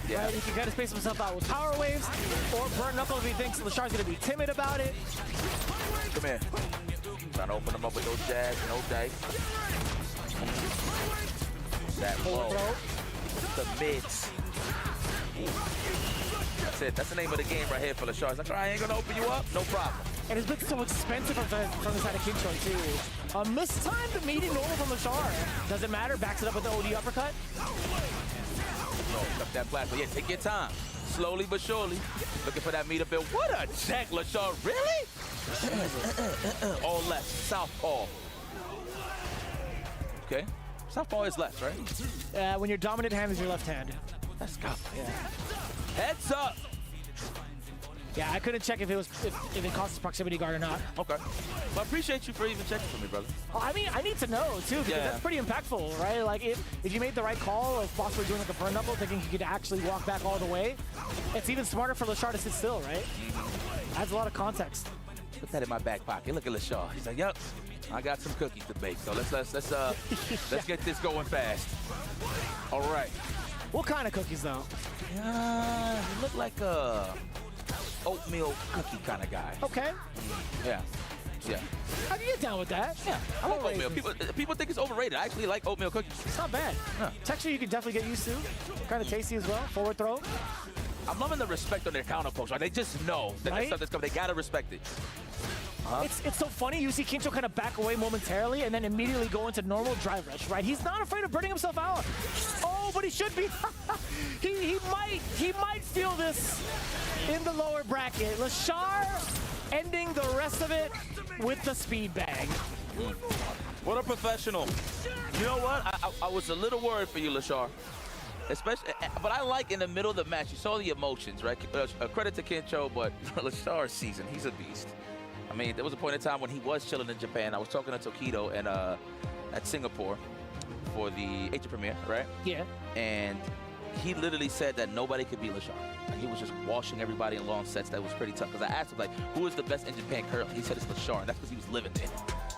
F: Yeah.
A: Right? He can kind of space himself out with power waves or burn knuckle if he thinks Lashard's going to be timid about it.
F: Come here. Trying to open him up with those jabs, no dice. That low. The mids. That's it. That's the name of the game right here for Lashard. Like, I ain't going to open you up. No problem.
A: And it's been so expensive from the side of Kincho, too. Mistimed the meeting normal from Lashard. Doesn't matter. Backs it up with the OD uppercut.
F: No, up that platform. Yeah, take your time. Slowly but surely. Looking for that meter build. What a check, Lashard. Really? All left. Southpaw. Okay. Southpaw is left, right?
A: When your dominant hand is your left hand.
F: Let's go. Yeah. Heads up.
A: Yeah, I couldn't check if it causes proximity guard or not.
F: Okay. Well, I appreciate you for even checking for me, brother.
A: I mean, I need to know, too, because that's pretty impactful, right? Like, if you made the right call of possibly doing like a burn knuckle, thinking he could actually walk back all the way, it's even smarter for Lashard to sit still, right? Adds a lot of context.
F: Put that in my back pocket. Look at Lashard. He's like, yep, I got some cookies to bake, so let's get this going fast. All right.
A: What kind of cookies, though?
F: You look like a oatmeal cookie kind of guy.
A: Okay.
F: Yeah.
A: I can get down with that.
F: Yeah, I like oatmeal. People think it's overrated. I actually like oatmeal cookies.
A: It's not bad.
F: Huh.
A: Texture you can definitely get used to. Kind of tasty as well. Forward throw.
F: I'm loving the respect on their counter punch. Like, they just know that that stuff that's coming. They gotta respect it.
A: It's so funny. You see Kincho kind of back away momentarily and then immediately go into normal drive rush, right? He's not afraid of burning himself out. Oh, but he should be. he might feel this in the lower bracket. Lashar ending the rest of it with the speed bag.
F: What a professional. You know what? I was a little worried for you, Lashar. Especially, but I like in the middle of the match, you saw the emotions, right? Credit to Kincho, but Lashar's season, he's a beast. I mean, there was a point in time when he was chilling in Japan. I was talking to Tokido and at Singapore for the Asia premiere, right?
A: Yeah.
F: And he literally said that nobody could beat Lashar. Like, he was just washing everybody in long sets. That was pretty tough. Because I asked him, like, who is the best in Japan currently? He said it's Lashar, and that's because he was living there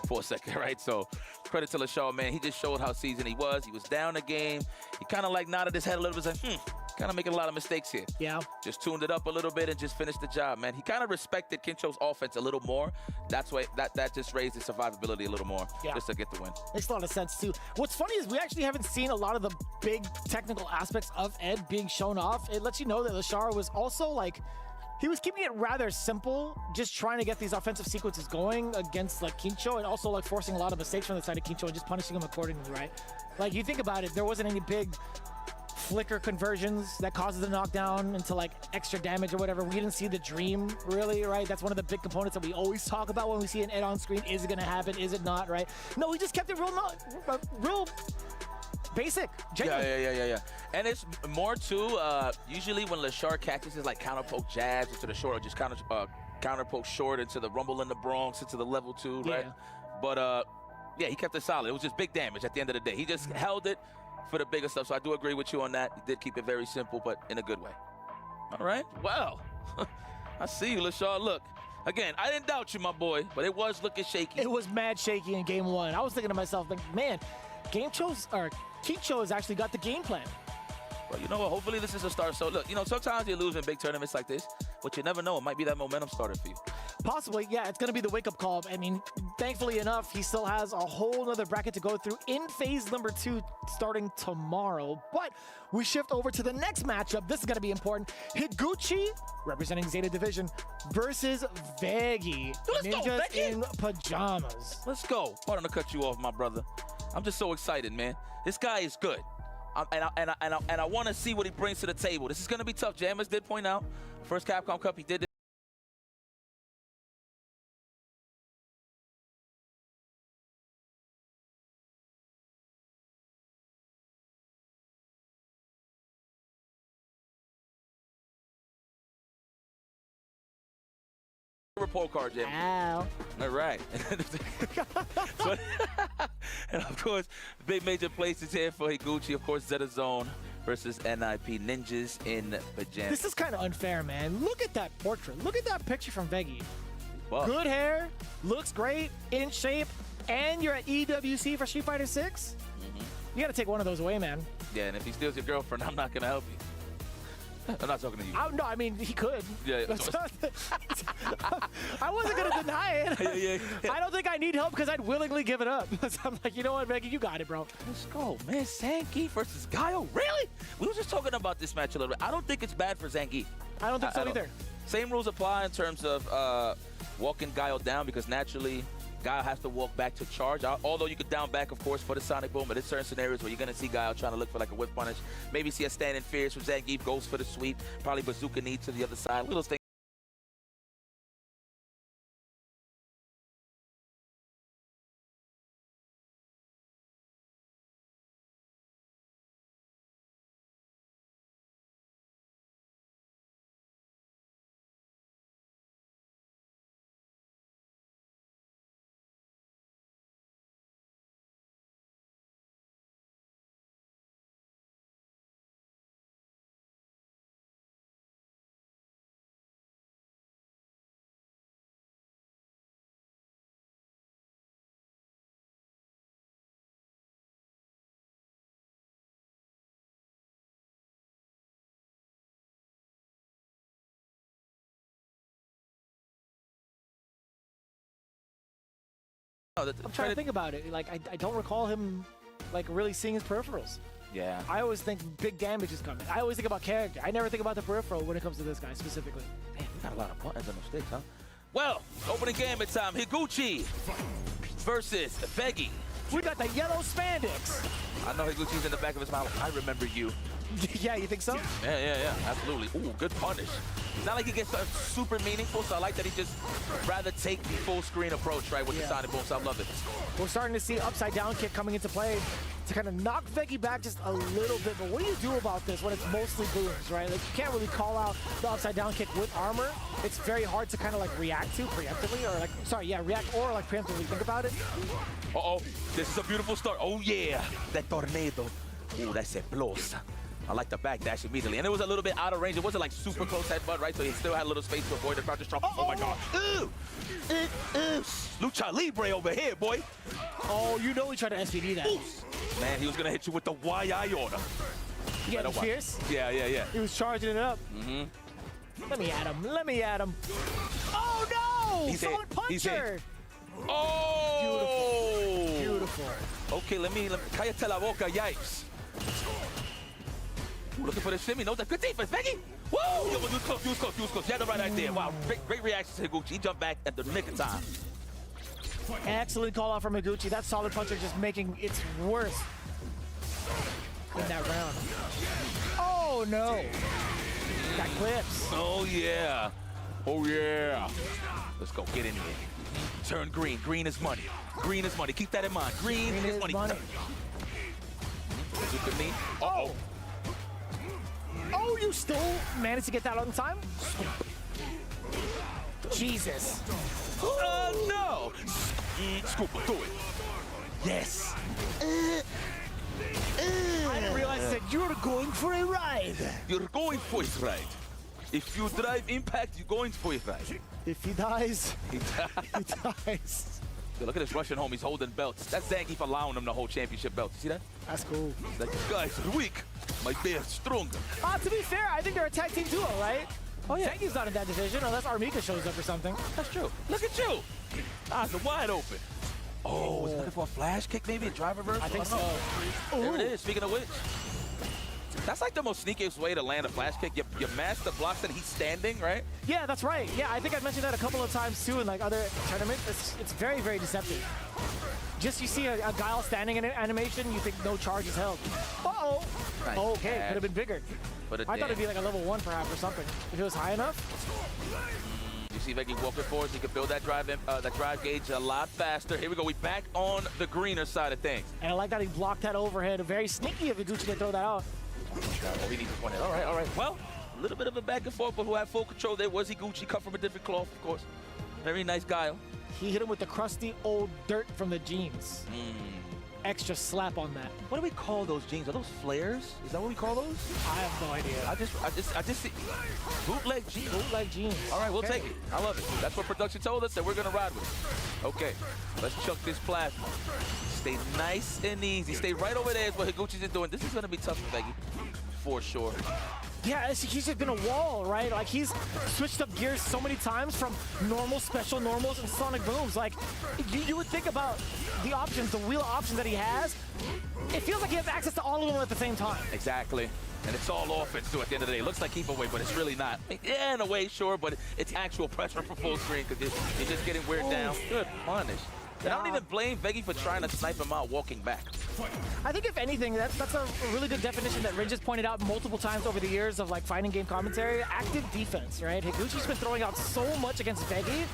F: for a second, right? So credit to Lashar, man. He just showed how seasoned he was. He was down a game. He kind of like nodded his head a little bit, like, kind of making a lot of mistakes here.
A: Yeah.
F: Just tuned it up a little bit and just finished the job, man. He kind of respected Kincho's offense a little more. That's why that just raised his survivability a little more, just to get the win.
A: Makes a lot of sense, too. What's funny is we actually haven't seen a lot of the big technical aspects of Ed being shown off. It lets you know that Lashar was also, like, he was keeping it rather simple, just trying to get these offensive sequences going against, like, Kincho, and also, like, forcing a lot of mistakes from the side of Kincho and just punishing him accordingly, right? Like, you think about it, there wasn't any big flicker conversions that causes the knockdown into like extra damage or whatever. We didn't see the dream really, right? That's one of the big components that we always talk about when we see an Ed on screen. Is it gonna happen? Is it not, right? No, he just kept it real basic, genuine.
F: Yeah. And it's more too, usually when Lashar catches his like counter poke jabs into the short, or just counter poke short into the Rumble in the Bronx, into the level 2, right? But yeah, he kept it solid. It was just big damage at the end of the day. He just held it for the bigger stuff. So I do agree with you on that. He did keep it very simple, but in a good way. All right. Well, I see you, Lashar. Look, again, I didn't doubt you, my boy, but it was looking shaky.
A: It was mad shaky in game 1. I was thinking to myself, like, man, Kincho has actually got the game plan.
F: Well, you know what? Hopefully this is a start. So look, you know, sometimes you lose in big tournaments like this, but you never know. It might be that momentum starter for you.
A: Possibly, yeah. It's going to be the wake-up call. I mean, thankfully enough, he still has a whole other bracket to go through in phase number 2 starting tomorrow. But we shift over to the next matchup. This is going to be important. Higuchi, representing Zeta Division, versus Veggie. Ninjas in pajamas.
F: Let's go. Pardon to cut you off, my brother. I'm just so excited, man. This guy is good. And I want to see what he brings to the table. This is going to be tough. Jammers did point out, first Capcom Cup, he did this. Report card, Jim.
A: Ow.
F: All right. And of course, big major places here for Higuchi. Of course, Zeta Zone versus NIP Ninjas in pajamas.
A: This is kind of unfair, man. Look at that portrait. Look at that picture from Veggie.
F: Wow.
A: Good hair, looks great, in shape, and you're at EWC for Street Fighter 6? You got to take one of those away, man.
F: Yeah, and if he steals your girlfriend, I'm not going to help you. I'm not talking to you.
A: No, I mean, he could.
F: Yeah.
A: I wasn't going to deny it.
F: Yeah.
A: I don't think I need help because I'd willingly give it up. So I'm like, you know what, Veggie, you got it, bro.
F: Let's go, man. Zangief versus Gaio. Really? We were just talking about this match a little bit. I don't think it's bad for Zangief.
A: I don't think so either.
F: Same rules apply in terms of walking Gaio down, because naturally Gaio has to walk back to charge. Although you could down back, of course, for the Sonic Boom, but there's certain scenarios where you're going to see Gaio trying to look for like a whip punish. Maybe see a standing fierce from Zangief, goes for the sweep. Probably bazooka knee to the other side. Little things.
A: I'm trying to think about it. Like, I don't recall him like really seeing his peripherals.
F: Yeah.
A: I always think big damage is coming. I always think about character. I never think about the peripheral when it comes to this guy specifically.
F: Damn, we got a lot of buttons on the sticks, huh? Well, opening gambit time. Higuchi versus Veggie.
A: We got the yellow spandex.
F: I know Higuchi's in the back of his mouth. I remember you.
A: Yeah, you think so?
F: Yeah, absolutely. Ooh, good punish. It's not like he gets super meaningful, so I like that he just rather take the full screen approach, right, with the Sonic Boom, so I love it.
A: We're starting to see upside down kick coming into play to kind of knock Veggie back just a little bit. But what do you do about this when it's mostly booms, right? Like, you can't really call out the upside down kick with armor. It's very hard to kind of like react to preemptively, or like, sorry, yeah, react or like preemptively. Think about it.
F: Uh-oh, this is a beautiful start. Oh, yeah, that tornado. Ooh, that's a plus. I like the backdash immediately. And it was a little bit out of range. It wasn't like super close headbutt, right? So he still had a little space to avoid the crouch strong. Oh my God. Ooh. Lucha Libre over here, boy.
A: Oh, you know he tried to SPD that.
F: Ooh. Man, he was going to hit you with the YI order.
A: Yeah, the fierce.
F: Yeah.
A: He was charging it up. Let me at him. Oh, no! Solid puncher.
F: Oh!
A: Beautiful.
F: Okay, let me cállate la boca, yikes. Ooh, looking for the shimmy. No, that's good defense, Veggie. Woo! Yo, he was close. You had the right idea. Wow, great reaction to Higuchi. He jumped back at the nick of time.
A: Excellent call out from Higuchi. That solid puncher just making its worth in that round. Oh, no. That clips.
F: Oh, yeah. Let's go. Get in here. Turn green. Green is money. Keep that in mind. Green is money. Uh-oh.
A: Oh, you still managed to get that on time? Jesus.
F: No. Scoop, do it. Yes.
A: I didn't realize that you're going for a ride.
F: You're going for a ride. If you drive Impact, you're going for a ride.
A: If he dies,
F: he
A: dies.
F: Yo, look at this Russian home. He's holding belts. That's Zangief allowing him to hold championship belts. You see that?
A: That's cool.
F: Like, you guys are weak. My bear's stronger.
A: To be fair, I think they're a tag team duo, right? Oh, yeah. Zangief's not in that division unless Armika shows up or something.
F: That's true. Look at you. Eyes are wide open. Oh, was he looking for a flash kick, maybe? A drive reverse?
A: I think so.
F: There it is. Speaking of which. That's like the most sneakiest way to land a flash kick. You mask the blocks and he's standing, right?
A: Yeah, that's right. Yeah, I think I've mentioned that a couple of times too in like other tournaments. It's very, very deceptive. Just you see a guy all standing in an animation, you think no charge is held. Uh-oh.
F: Nice.
A: Okay, could have been bigger.
F: But
A: I thought it'd be like a level 1 perhaps or something. If it was high enough.
F: You see Veggie walking forward, so he can build that drive gauge a lot faster. Here we go. We back on the greener side of things.
A: And I like that he blocked that overhead. Very sneaky of Higuchi to throw that out.
F: Oh, he needs to point it. All right. Well, a little bit of a back and forth, but who had full control there was Higuchi, cut from a different cloth, of course. Very nice guile.
A: He hit him with the crusty old dirt from the jeans. Extra slap on that.
F: What do we call those jeans? Are those flares? Is that what we call those?
A: I have no idea.
F: I just see bootleg jeans.
A: Bootleg jeans.
F: All right, we'll take it. I love it. That's what production told us, and we're gonna ride with it. Okay, let's chuck this plasma. Stay nice and easy. Stay right over there is what Higuchi's doing. This is gonna be tough for Veggie, for sure.
A: Yeah, he's just been a wall, right? Like, he's switched up gears so many times from normal, special normals, and sonic booms. Like, you would think about the options, the wheel of options that he has. It feels like he has access to all of them at the same time.
F: Exactly. And it's all offense, too, at the end of the day. It looks like keep away, but it's really not. Yeah, in a way, sure, but it's actual pressure for full screen because you're just getting weird down. Good punish. And I don't even blame Veggie for trying to snipe him out walking back.
A: I think if anything, that's a really good definition that Rin just pointed out multiple times over the years of like fighting game commentary. Active defense, right? Higuchi's been throwing out so much against Veggie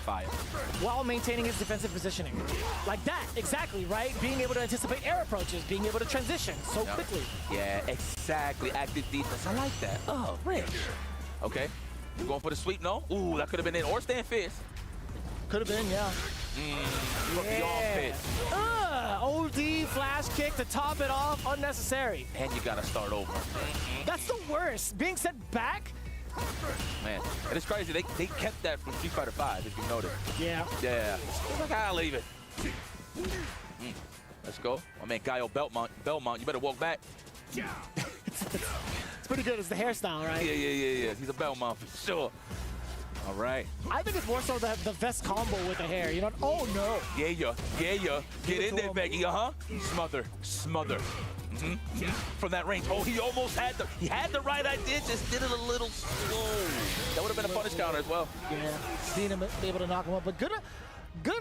A: while maintaining his defensive positioning. Like that, exactly, right? Being able to anticipate air approaches, being able to transition so quickly.
F: Yeah, exactly. Active defense. I like that. Oh, rich. Okay. You going for the sweep? No? Ooh, that could have been it. Or stand fierce.
A: Could have been, yeah.
F: From the off pit.
A: OD flash kick to top it off, unnecessary.
F: And you gotta start over.
A: That's the worst. Being sent back.
F: Man, and it's crazy. They kept that from Street Fighter V, if you noticed.
A: Yeah.
F: Yeah. It's like, I'll leave it. Let's go. My man, Guile Belmont, you better walk back.
A: It's pretty good. It's the hairstyle, right?
F: Yeah. He's a Belmont for sure. All right.
A: I think it's more so the vest combo with the hair. You know? Oh, no.
F: Yeah. Get in there, Veggie. Smother. From that range. Oh, he almost had the right idea, just did it a little slow. That would have been a punish counter as well.
A: Yeah, seeing him be able to knock him up, but good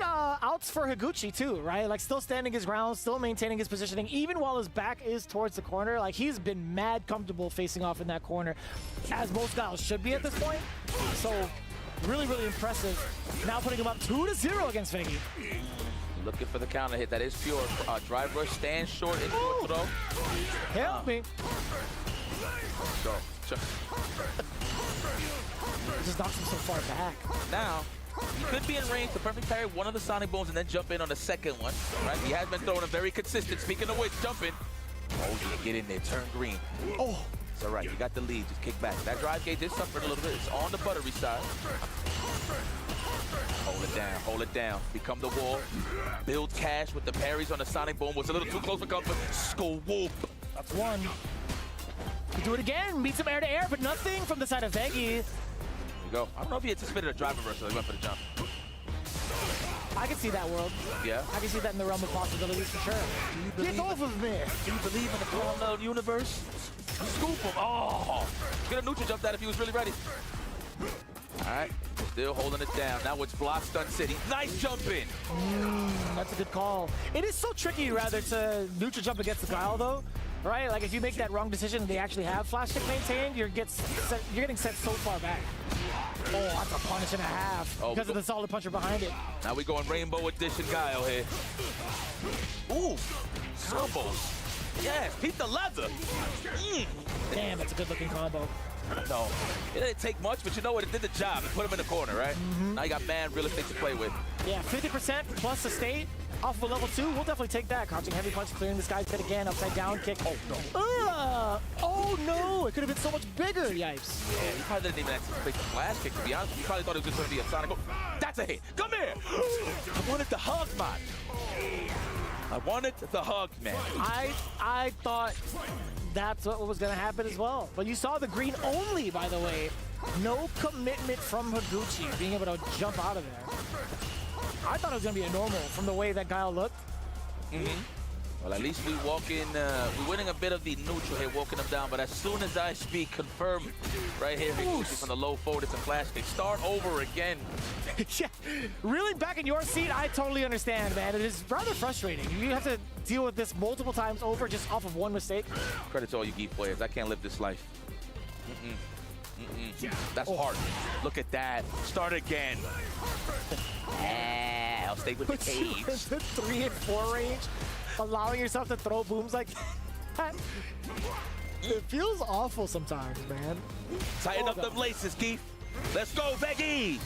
A: outs for Higuchi too, right? Like still standing his ground, still maintaining his positioning, even while his back is towards the corner. Like he's been mad comfortable facing off in that corner, as most guys should be at this point. So really, really impressive. Now putting him up 2-0 against Veggie.
F: Looking for the counter hit. That is pure. Drive rush, stand short, into a throw.
A: Help me.
F: Go.
A: Just knocks him so far back.
F: Now, he could be in range to perfect parry one of the Sonic Booms and then jump in on the second one. Right? He has been throwing a very consistent. Speaking of which, jumping. Oh, yeah, get in there. Turn green. Oh, it's all right. You got the lead. Just kick back. That drive gauge is suffering a little bit. It's on the buttery side. Hold it down, hold it down. Become the wall. Build cash with the parries on the Sonic Boom. Was a little too close for comfort. Swoop.
A: That's one. Could do it again. Meet some air to air, but nothing from the side of Veggie.
F: There you go. I don't know if he anticipated a drive reversal. He went for the jump.
A: I can see that world.
F: Yeah.
A: I can see that in the realm of possibilities for sure. Get off of me.
F: Do you believe in the parallel universe? Scoop him. Oh. Get a neutral jump that if he was really ready. All right. Still holding it down. Now it's block stun city. Nice jump in.
A: That's a good call. It is so tricky, rather, to neutral jump against the Guile, though. Right? Like, if you make that wrong decision and they actually have flash kick maintained, you're getting set so far back. Oh, that's a punish and a half because of the solid puncher behind it.
F: Now we going Rainbow Edition Guile here. Ooh, combos. Yes, keep the leather.
A: Damn, that's a good-looking combo.
F: No, it didn't take much, but you know what? It did the job. It put him in the corner, right? Now you got man realistic to play with.
A: Yeah, 50% plus the state off of a level 2. We'll definitely take that. Crouching heavy punch, clearing this guy's head again. Upside down kick. Oh, no. Oh, no. It could have been so much bigger. Yipes.
F: Yeah, he probably didn't even anticipate the flash kick, to be honest. He probably thought it was just going to be a Sonic. That's a hit. Come here. I wanted the hug, man. I wanted the hug, man.
A: I thought that's what was going to happen as well. But you saw the green only, by the way. No commitment from Higuchi being able to jump out of there. I thought it was going to be a normal from the way that Guile looked.
F: Well, at least we we're winning a bit of the neutral here, walking him down. But as soon as I speak, confirm right here, Higuchi from the low forward, it's a flash kick. Start over again.
A: Yeah, really back in your seat, I totally understand, man. It is rather frustrating. You have to deal with this multiple times over just off of one mistake.
F: Credit to all you geek players. I can't live this life. That's hard. Look at that. Start again. I'll stay with the cage.
A: The 3 and 4 range, allowing yourself to throw booms like that. It feels awful sometimes, man.
F: Tighten up them laces, Keith. Let's go, Veggie.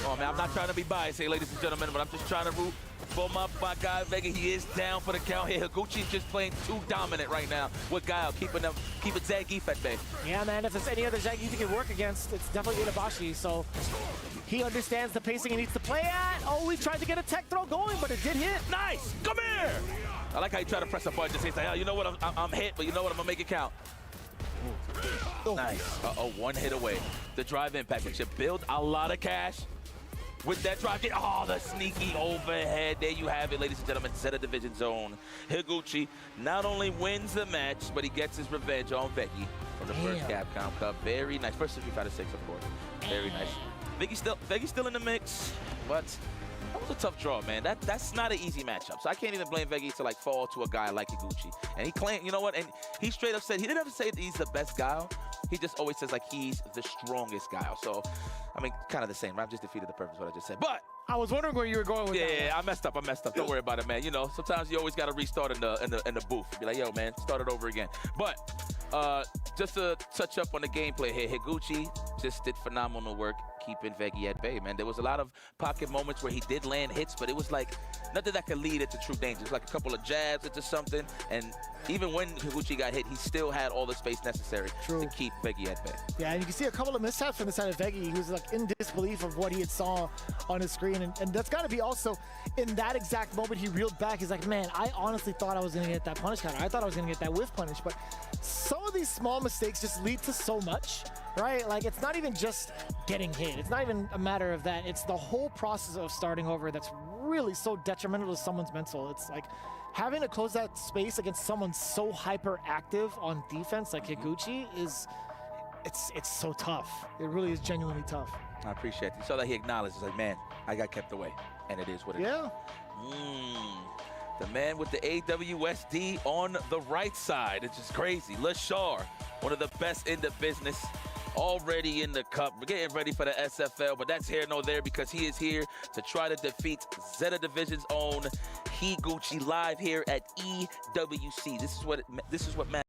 F: Oh, man, I'm not trying to be biased here, ladies and gentlemen, but I'm just trying to root for my guy, Veggie. He is down for the count here. Higuchi's just playing too dominant right now with Guile, keeping Zangief at bay.
A: Yeah, man, if there's any other Zangief you can work against, it's definitely Itabashi, so he understands the pacing he needs to play at. Oh, he tried to get a tech throw going, but it did hit.
F: Nice! Come here! I like how you try to press a button and say, oh, you know what, I'm hit, but you know what, I'm going to make it count. Nice. Uh-oh, one hit away. The drive impact, which should build a lot of cash. With that drive kick, oh, the sneaky overhead. There you have it, ladies and gentlemen, Zeta Division Zone. Higuchi not only wins the match, but he gets his revenge on Veggie from the first Capcom Cup. Very nice. First 3 out of 6, of course. Very nice. Veggie's still in the mix, but that was a tough draw, man. That's not an easy matchup. So I can't even blame Veggie to like fall to a guy like Higuchi. And he claimed, you know what? And he straight up said he didn't ever say that he's the best Guile. He just always says like he's the strongest Guile. So I mean, kind of the same. I've just defeated the purpose of what I just said. But
A: I was wondering where you were going with that.
F: Yeah, I messed up. Don't worry about it, man. You know, sometimes you always got to restart in the booth. Be like, yo, man, start it over again. But just to touch up on the gameplay here, Higuchi just did phenomenal work keeping Veggie at bay, man. There was a lot of pocket moments where he did land hits, but it was like nothing that could lead into true danger. It was like a couple of jabs into something, and even when Higuchi got hit, he still had all the space necessary to keep Veggie at bay.
A: Yeah, and you can see a couple of mishaps from the side of Veggie. He was like in disbelief of what he had saw on his screen, and that's got to be also in that exact moment he reeled back. He's like, man, I honestly thought I was going to get that punish counter. I thought I was going to get that whiff punish, but some of these small mistakes just lead to so much, right? Like, it's not even just getting hit. It's not even a matter of that. It's the whole process of starting over that's really so detrimental to someone's mental. It's like having to close that space against someone so hyperactive on defense like Higuchi is, it's so tough. It really is genuinely tough.
F: I appreciate it. You saw that he acknowledged, like, man, I got kept away, and it is what it is.
A: Yeah.
F: The man with the AWSD on the right side. It's just crazy. Lashar, one of the best in the business, already in the cup. We're getting ready for the SFL, but that's here nor there because he is here to try to defeat Zeta Division's own Higuchi live here at EWC. This is what matters.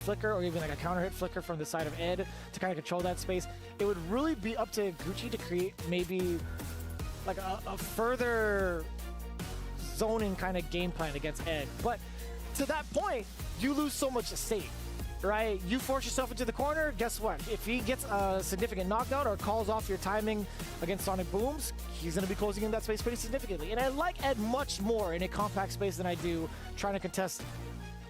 A: Flicker or even like a counter hit flicker from the side of Ed to kind of control that space. It would really be up to Gucci to create maybe like a further zoning kind of game plan against Ed. But to that point, you lose so much estate, right? You force yourself into the corner, guess what? If he gets a significant knockdown or calls off your timing against Sonic Booms, he's going to be closing in that space pretty significantly. And I like Ed much more in a compact space than I do trying to contest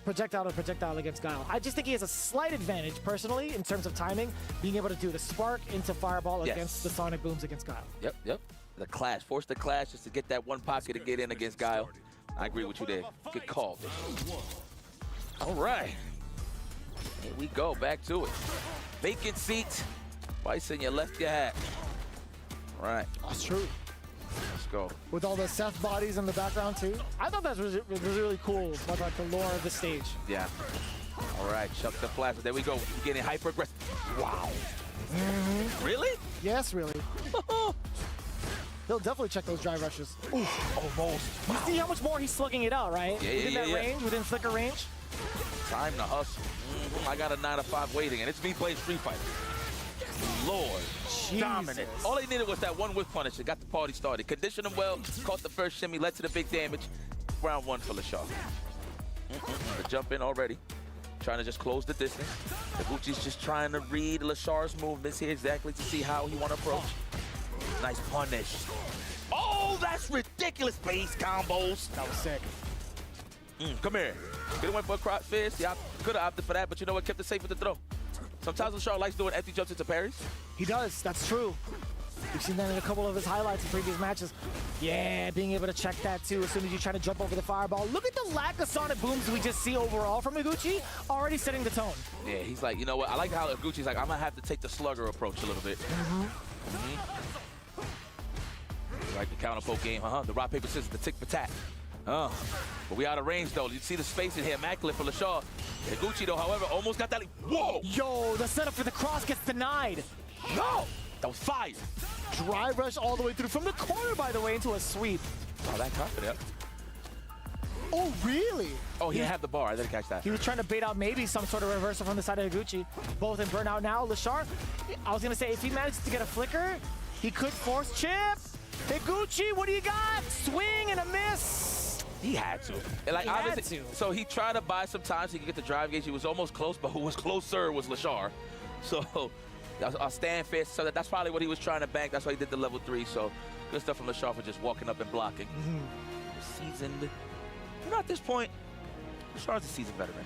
A: projectile to projectile against Guile. I just think he has a slight advantage personally in terms of timing, being able to do the spark into fireball against the Sonic Booms against Guile.
F: Yep. The clash, force the clash just to get that one pocket to get in against Guile. I agree with you there. Good call. All right. Here we go, back to it. Vacant seat. Bison, you left your hat. All right.
A: That's true.
F: Let's go.
A: With all the Seth bodies in the background too. I thought that was really cool about like the lore of the stage.
F: Yeah. All right, chuck the flash. There we go. Getting hyper aggressive. Wow. Really?
A: Yes, really. He'll definitely check those drive rushes.
F: Ooh, almost.
A: You see how much more he's slugging it out, right?
F: Yeah,
A: within that range, within flicker range.
F: Time to hustle. I got a 9-to-5 waiting, and it's me playing Street Fighter. Lord,
A: Jesus.
F: Dominant. All they needed was that one whiff punish that got the party started. Conditioned him well, caught the first shimmy, led to the big damage. Round one for Lashar. The jump in already. Trying to just close the distance. Higuchi's just trying to read Lashar's movements here exactly to see how he want to approach. Nice punish. Oh, that's ridiculous base combos.
A: That was sick.
F: Come here. Could have went for a crotch fist. Yeah, I could have opted for that, but you know what? Kept it safe with the throw. Sometimes Lashar likes doing empty jumps into parries.
A: He does. That's true. We've seen that in a couple of his highlights in previous matches. Yeah, being able to check that too as soon as you try to jump over the fireball. Look at the lack of Sonic Booms we just see overall from Higuchi, already setting the tone.
F: Yeah, he's like, you know what? I like how Higuchi's like, I'm going to have to take the slugger approach a little bit. Like the counter poke game, the rock, paper, scissors, the tick for tat. But we out of range though. You see the space in here, immaculate for Lashar. Higuchi though, however, almost got that. Whoa!
A: Yo, the setup for the cross gets denied.
F: No! That was fire.
A: Drive rush all the way through from the corner, by the way, into a sweep.
F: Oh, that confident.
A: Oh, really?
F: Oh, he didn't have the bar. I didn't catch that.
A: He was trying to bait out maybe some sort of reversal from the side of Higuchi. Both in burnout now. Lashar, I was going to say, if he manages to get a flicker, he could force chip. Higuchi, what do you got? Swing and a miss.
F: He had to. Like, obviously, so he tried to buy some time so he could get the drive gauge. He was almost close, but who was closer was Lashar. So I'll stand fast. So that's probably what he was trying to bank. That's why he did the level 3. So good stuff from Lashar for just walking up and blocking. Seasoned. You know, at this point, Lashar's a seasoned veteran.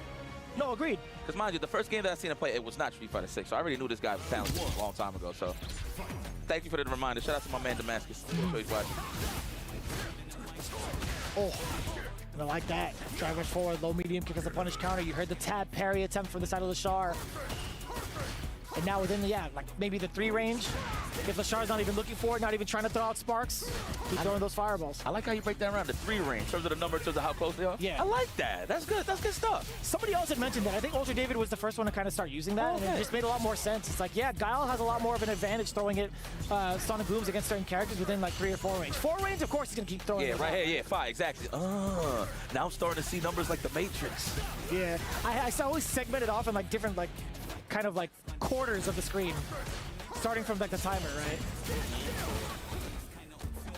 A: No, agreed.
F: Because mind you, the first game that I seen him play, it was not Street Fighter 6. So I already knew this guy was talented a long time ago. So thank you for the reminder. Shout out to my man Damascus. He's watching.
A: Oh, I like that. Driving forward, low medium kick as a punish counter. You heard the tab parry attempt from the side of Lashar. And now within the, like maybe the 3 range. If Lashar's not even looking for it, not even trying to throw out sparks, he's throwing those fireballs.
F: I like how you break that around the 3 range in terms of the number, in terms of how close they are.
A: Yeah.
F: I like that. That's good. That's good stuff.
A: Somebody else had mentioned that. I think Ultra David was the first one to kind of start using that, and it just made a lot more sense. It's like, yeah, Guile has a lot more of an advantage throwing it Sonic Booms against certain characters within like 3 or 4 range. 4 range, of course, he's going to keep throwing it.
F: Yeah, right here. Yeah, 5, exactly. Now I'm starting to see numbers like the Matrix.
A: Yeah. I always segment it off in like different, like, kind of like quarters of the screen. Starting from like the timer, right?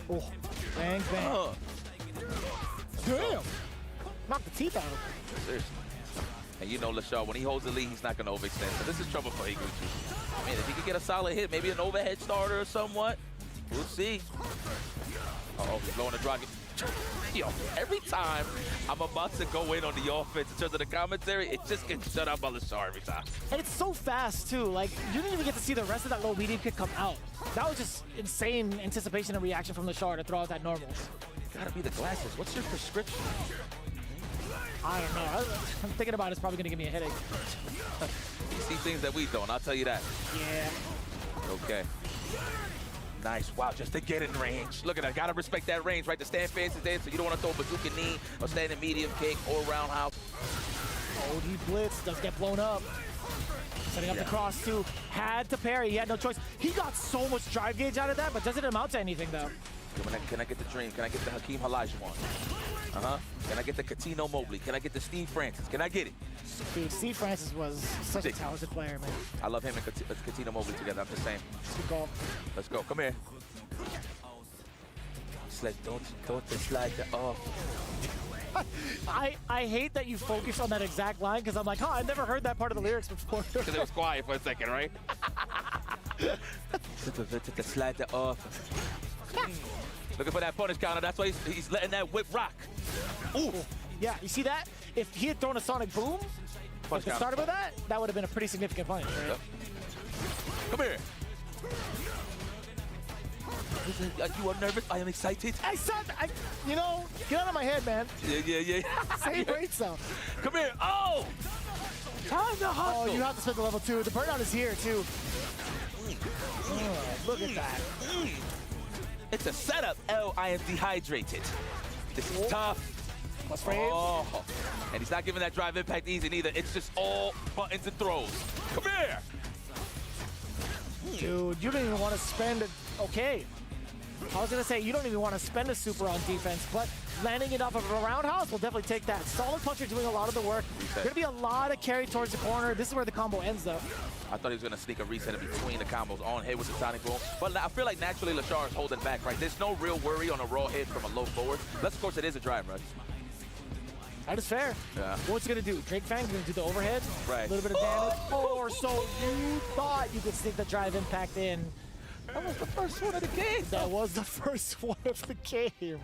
A: Oh, bang, bang. Damn! Knock the teeth out of him.
F: Seriously. And you know Lashar, when he holds the lead, he's not going to overextend. So this is trouble for Ewc. Man, if he could get a solid hit, maybe an overhead starter or somewhat, we'll see. Uh-oh, he's blowing the dragon. Yo, every time I'm about to go in on the offense in terms of the commentary, it just gets shut out by Lashar every time.
A: And it's so fast, too. Like, you didn't even get to see the rest of that low medium kick come out. That was just insane anticipation and reaction from Lashar to throw out that normals.
F: Gotta be the glasses. What's your prescription?
A: I don't know. I'm thinking about it's probably gonna give me a headache.
F: You see things that we don't, I'll tell you that.
A: Yeah.
F: Okay. Nice. Wow, just to get in range. Look at that. Gotta respect that range, right? The stand fence is there, so you don't want to throw a bazooka knee or standing medium kick or roundhouse.
A: Oh, he blitz does get blown up. Setting up the cross too. Had to parry. He had no choice. He got so much drive gauge out of that, but doesn't amount to anything though.
F: Can I get the Dream? Can I get the Hakeem Olajuwon? Can I get the Katino Mobley? Can I get the Steve Francis? Can I get it?
A: Dude, Steve Francis was such a talented player, man.
F: I love him and Katino Mobley together. I'm just saying.
A: Good goal.
F: Let's go. Come here. Don't slide the off.
A: I hate that you focus on that exact line because I'm like, I've never heard that part of the lyrics before.
F: Because it was quiet for a second, right? Slide the off. Looking for that punish counter. That's why he's letting that whip rock. Ooh.
A: Yeah, you see that? If he had thrown a Sonic Boom, at the start of that, that would have been a pretty significant punch, right?
F: Yep. Come here. You are nervous? I am excited.
A: You know, get out of my head, man.
F: Yeah.
A: Same rate, so.
F: Come here. Oh! Time to hustle.
A: Oh, you have to spend the level 2. The burnout is here, too. Oh, look at that.
F: It's a setup. I am dehydrated. This is tough.
A: Plus frames.
F: Oh, and he's not giving that drive impact easy neither. It's just all buttons and throws. Come here.
A: Dude, you don't even want to spend it. Okay. I was going to say, you don't even want to spend a super on defense, but landing it off of a roundhouse will definitely take that. Solid puncher doing a lot of the work. There's going to be a lot of carry towards the corner. This is where the combo ends, though.
F: I thought he was going to sneak a reset in between the combos on hit with the Sonic Boom. But I feel like naturally Lashar is holding back, right? There's no real worry on a raw hit from a low forward. Unless, of course, it is a drive rush.
A: That is fair.
F: Yeah.
A: What's he going to do? Drake Fang's going to do the overhead.
F: Right.
A: A little bit of damage. Or so you thought you could sneak the drive impact in.
F: That was the first one of the game.
A: That was the first one of the game.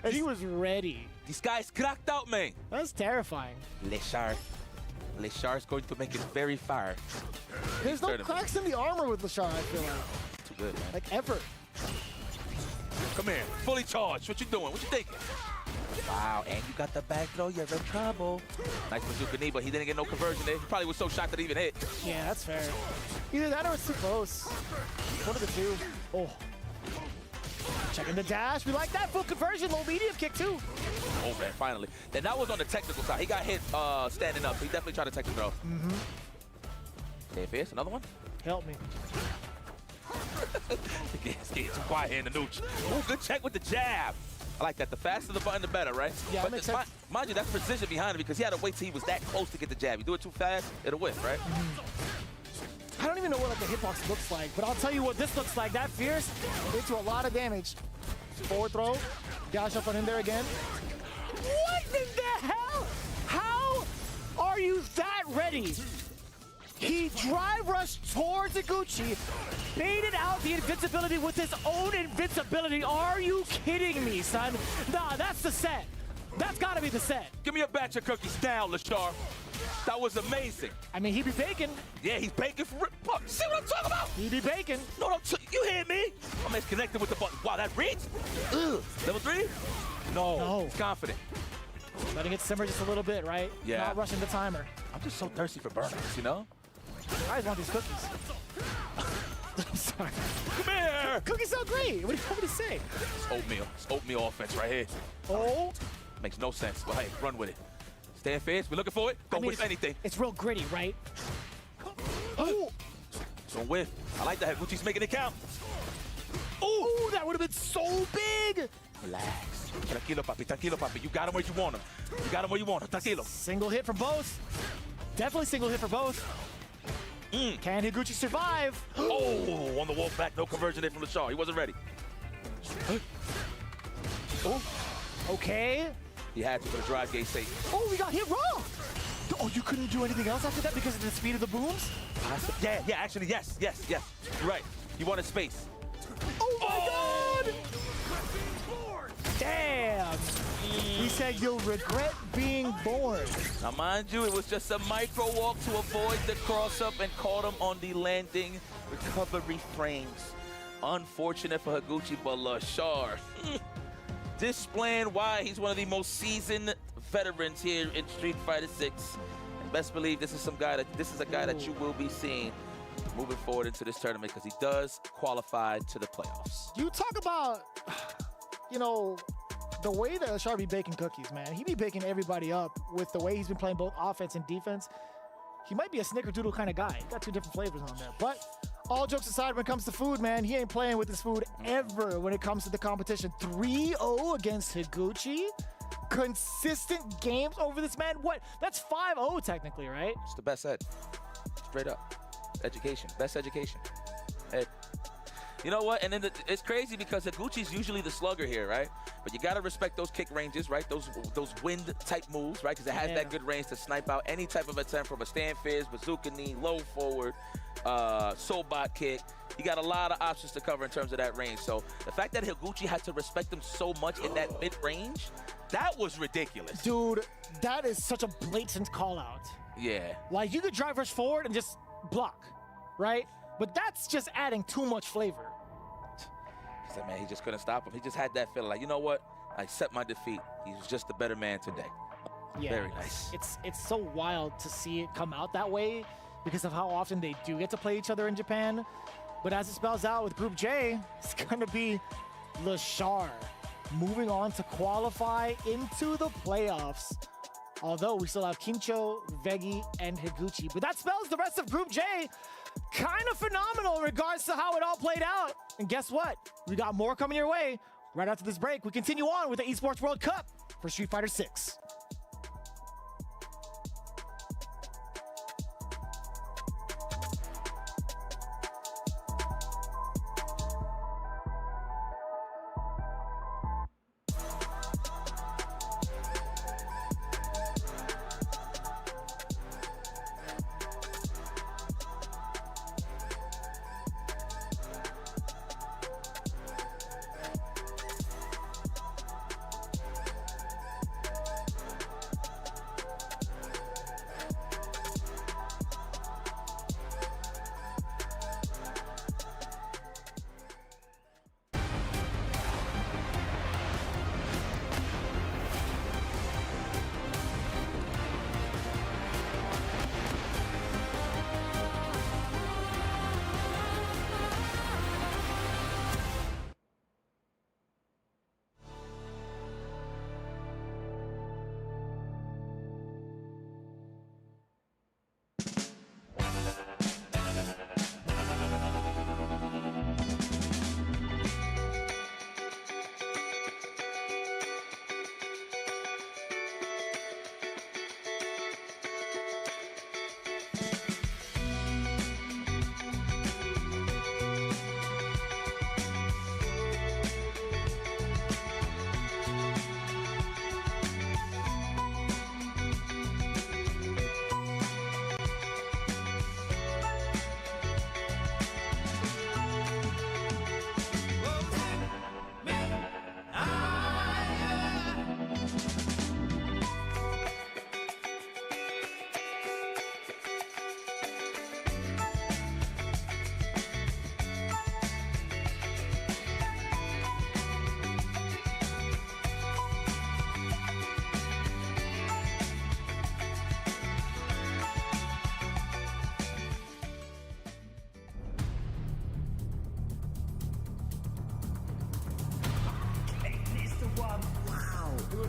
A: And he was ready.
F: This guy's cracked out, man.
A: That's terrifying.
F: Lashar's going to make it very far.
A: There's no cracks in the armor with Lashar, I feel like.
F: Too good, man.
A: Like, ever.
F: Come here. Fully charged. What you doing? What you thinking? Wow, and you got the back throw. You're in trouble. Nice bazooka knee, but he didn't get no conversion there. He probably was so shocked that he even hit.
A: Yeah, that's fair. Either that or it's too close. One of the two. Oh. Checking the dash. We like that. Full conversion. Low medium kick, too.
F: Oh, man, finally. Then that was on the technical side. He got hit standing up. He definitely tried to technical throw. There it is. Another one?
A: Help me.
F: It's getting too quiet here in the nooch. Oh, good check with the jab. I like that. The faster the button, the better, right?
A: Yeah,
F: but
A: that makes sense.
F: Mind you, that's precision behind it because he had to wait till he was that close to get the jab. You do it too fast, it'll whiff, right?
A: I don't even know what like the hitbox looks like, but I'll tell you what this looks like. That fierce did to a lot of damage. Forward throw. Dash up on in there again. What in the hell? How are you that ready? He drive rushed towards Iguchi, baited out the invincibility with his own invincibility. Are you kidding me, son? Nah, that's the set. That's gotta be the set.
F: Give me a batch of cookies now, Lashar. That was amazing.
A: I mean, he be baking.
F: Yeah, he's baking for real. See what I'm talking about?
A: He be baking.
F: No, you hear me? My man's connected with the button. Wow, that reads? Ugh. Level 3? No. He's confident.
A: Letting it simmer just a little bit, right?
F: Yeah.
A: Not rushing the timer.
F: I'm just so thirsty for burners, you know?
A: I just want these cookies. I'm sorry.
F: Come here!
A: Cookies so great. What do you want me to say?
F: It's oatmeal. It's oatmeal offense right here.
A: Oh.
F: Makes no sense, but hey, run with it. Stay fast. We're looking for it. Don't whiff anything.
A: It's real gritty, right? Oh.
F: Don't whiff. I like that. Gucci's making it count.
A: Ooh, that would have been so big.
F: Relax. Tranquilo, papi. Tranquilo, papi. You got him where you want him. You got him where you want him. Tranquilo.
A: Single hit from both. Definitely single hit for both. Can Higuchi survive?
F: Oh, on the walk back. No conversion hit from Lashar. He wasn't ready.
A: Oh. Okay.
F: He had to for the drive gate sake.
A: Oh, we got hit wrong. Oh, you couldn't do anything else after that because of the speed of the booms?
F: Yeah, actually, yes. You're right. You wanted space.
A: Oh my God! Damn! He said you'll regret being born.
F: Now, mind you, it was just a micro walk to avoid the cross-up and caught him on the landing recovery frames. Unfortunate for Higuchi, but Lashar displaying why he's one of the most seasoned veterans here in Street Fighter 6. And best believe this is a guy that you will be seeing moving forward into this tournament because he does qualify to the playoffs.
A: You talk about, you know, the way that Lashar be baking cookies, man. He be baking everybody up with the way he's been playing both offense and defense. He might be a snickerdoodle kind of guy. He got two different flavors on there. But all jokes aside, when it comes to food, man, he ain't playing with his food ever when it comes to the competition. 3-0 against Higuchi. Consistent games over this man. What? That's 5-0 technically, right?
F: It's the best ed. Straight up. Education. Best education. Ed. You know what? And then it's crazy because Higuchi's usually the slugger here, right? But you got to respect those kick ranges, right? Those wind-type moves, right? Because it has that good range to snipe out any type of attempt from a stand fizz, bazooka knee, low forward, Soulbot kick. You got a lot of options to cover in terms of that range. So the fact that Higuchi had to respect him so much in that mid-range, that was ridiculous.
A: Dude, that is such a blatant call-out.
F: Yeah.
A: Like, you could drive rush forward and just block, right? But that's just adding too much flavor.
F: He said, man, he just couldn't stop him. He just had that feeling like, you know what? I accept my defeat. He was just a better man today.
A: Yeah,
F: very nice.
A: It's so wild to see it come out that way because of how often they do get to play each other in Japan. But as it spells out with Group J, it's going to be Lashar moving on to qualify into the playoffs. Although we still have Kincho, Vegi, and Higuchi. But that spells the rest of Group J kind of phenomenal in regards to how it all played out. And guess what? We got more coming your way. Right after this break, we continue on with the Esports World Cup for Street Fighter 6.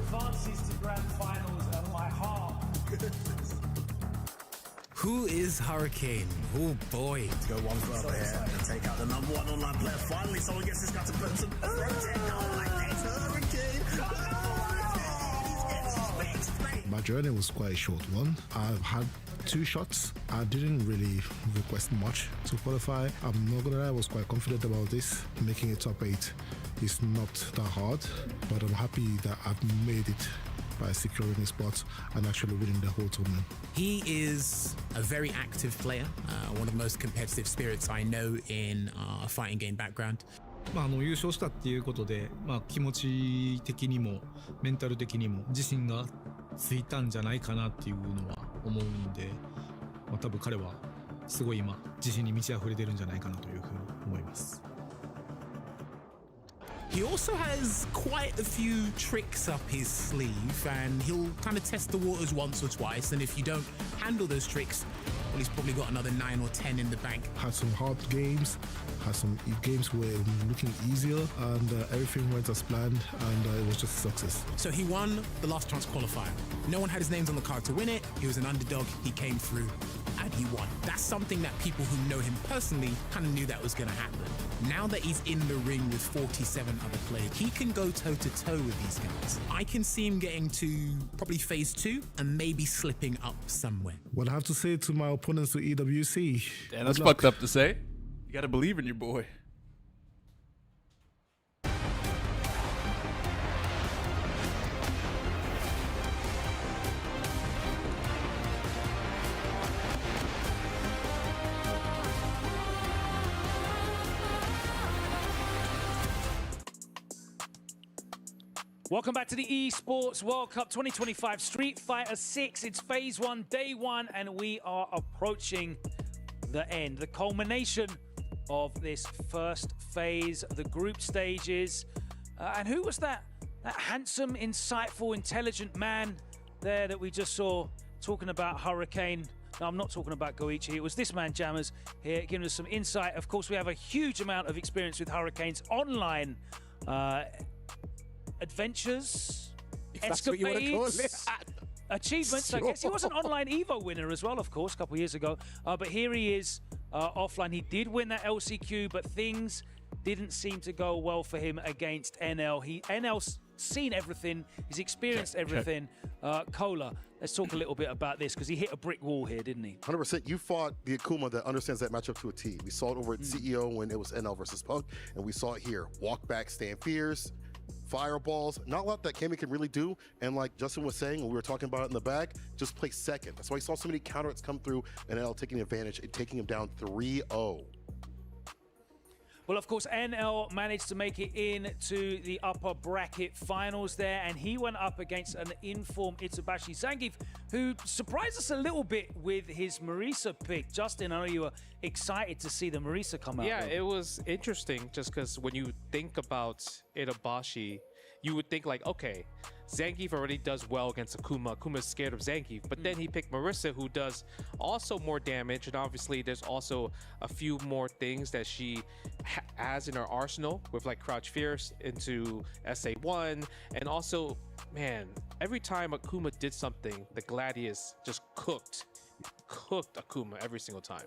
G: advances to grand finals and my heart.
H: Who is Hurricane? Oh boy.
I: Let's go one further here and take out the #1 online player. Finally, someone gets this guy to put some protect on like this. Hurricane.
J: My journey was quite a short one. I've had 2 shots. I didn't really request much to qualify. I'm not gonna lie, I was quite confident about this. Making a top 8 is not that hard, but I'm happy that I've made it by securing a spot and actually winning the whole tournament.
H: He is a very active player, one of the most competitive spirits I know in a fighting game background.
K: 優勝したっていうことで、気持ち的にもメンタル的にも自信がついたんじゃないかなっていうのは思うんで、多分彼はすごい今自信に満ち溢れてるんじゃないかなというふうに思います。
H: He also has quite a few tricks up his sleeve, and he'll kind of test the waters once or twice, and if you don't handle those tricks, well, he's probably got another 9 or 10 in the bank.
J: Had some hard games, had some games where it was looking easier, and everything went as planned, and it was just a success.
H: So he won the last chance qualifier. No one had his names on the card to win it. He was an underdog. He came through, and he won. That's something that people who know him personally kind of knew that was going to happen. Now that he's in the ring with 47 other players, he can go toe-to-toe with these guys. I can see him getting to probably phase 2 and maybe slipping up somewhere.
J: What I have to say to my opponents to EWC?
C: Damn, that's fucked up to say. You gotta believe in your boy.
G: Welcome back to the Esports World Cup 2025 Street Fighter 6. It's phase 1, day 1, and we are approaching the end, the culmination of this first phase, the group stages. And who was that handsome, insightful, intelligent man there that we just saw talking about Hurricane? No, I'm not talking about Goichi. It was this man, Jammers, here giving us some insight. Of course, we have a huge amount of experience with Hurricane's online adventures, escapades, achievements. Sure. I guess he was an online Evo winner as well, of course, a couple of years ago. But here he is offline. He did win that LCQ, but things didn't seem to go well for him against NL. NL's seen everything. He's experienced everything. Cola, let's talk a little bit about this because he hit a brick wall here, didn't he?
L: 100%. You fought the Akuma that understands that matchup to a T. We saw it over at CEO when it was NL versus Punk, and we saw it here. Walk back, stand fierce. Fireballs, not a lot that Kami can really do, and like Justin was saying when we were talking about it in the back, just play second. That's why I saw so many counters come through and NL taking advantage and taking him down 3-0.
G: Well, of course, NL managed to make it into the upper bracket finals there, and he went up against an informed Itsubashi Zangief, who surprised us a little bit with his Marisa pick. Justin, I know you were excited to see the Marisa come out.
M: Yeah,
G: though.
M: it was interesting just because when you think about Itabashi, you would think like, okay, Zangief already does well against Akuma. Akuma's scared of Zangief, but then he picked Marisa, who does also more damage, and obviously there's also a few more things that she has in her arsenal with like Crouch Fierce into SA1, and also, man, every time Akuma did something, the Gladius just cooked Akuma every single time.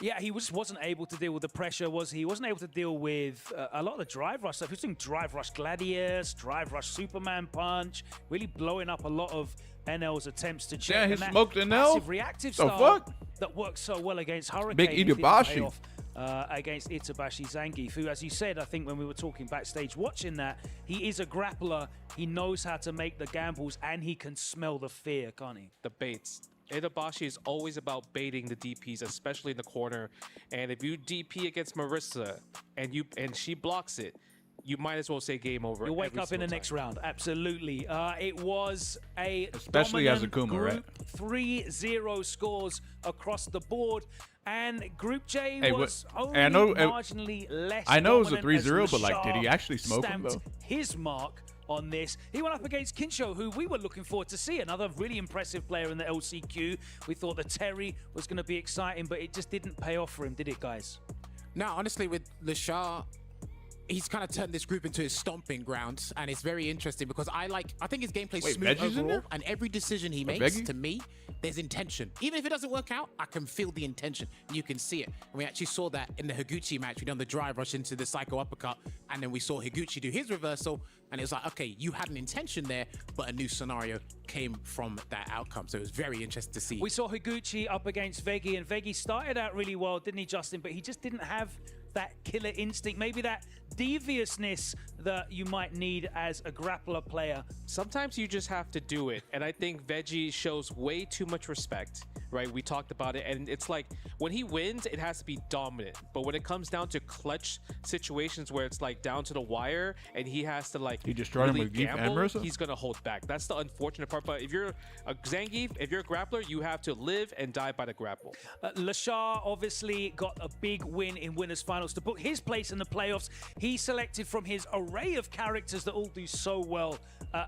G: Yeah, he just wasn't able to deal with the pressure, was he? He wasn't able to deal with a lot of the drive rush stuff. He was doing drive rush Gladius, drive rush Superman Punch, really blowing up a lot of NL's attempts to check.
C: Yeah, he smoked NL?
G: Reactive
C: the
G: style
C: fuck?
G: that works so well against Hurricane.
C: Big Itabashi.
G: Against Itabashi Zangief, who, as you said, I think when we were talking backstage watching that, he is a grappler. He knows how to make the gambles, and he can smell the fear, can't he?
M: The baits. Itabashi is always about baiting the DPs, especially in the corner. And if you DP against Marisa and she blocks it, you might as well say game over.
G: You'll wake up in the next round. Absolutely. It was a
C: especially as Akuma, right?
G: 3-0 scores across the board. And Group J was only marginally less.
C: I know it was a
G: dominant
C: 3-0, but like, did he actually smoke him though?
G: His mark on this. He went up against Kinsho, who we were looking forward to see. Another really impressive player in the LCQ. We thought the Terry was going to be exciting, but it just didn't pay off for him, did it, guys?
H: No, honestly, with Lashar,
N: he's kind of turned this group into his stomping ground, and it's very interesting because I think his gameplay's
C: Wait,
N: smooth
C: Veggie's in
N: overall,
C: there?
N: and every decision he makes,
C: Veggie?
N: to me, there's intention. Even if it doesn't work out, I can feel the intention. You can see it. And we actually saw that in the Higuchi match. We done the drive rush into the Psycho Uppercut, and then we saw Higuchi do his reversal, and it was like, okay, you had an intention there, but a new scenario came from that outcome. So it was very interesting to see.
G: We saw Higuchi up against Veggie, and Veggie started out really well, didn't he, Justin? But he just didn't have that killer instinct, maybe that deviousness that you might need as a grappler player.
M: Sometimes you just have to do it, and I think Veggie shows way too much respect, right? We talked about it, and it's like when he wins, it has to be dominant. But when it comes down to clutch situations where it's like down to the wire, and he has to like
C: He destroyed him
M: really
C: with Geef and
M: gamble,
C: Marissa?
M: he's gonna hold back. That's the unfortunate part. But if you're a Zangief, if you're a grappler, you have to live and die by the grapple.
G: Lashar obviously got a big win in winners finals to book his place in the playoffs. He selected from his array of characters that all do so well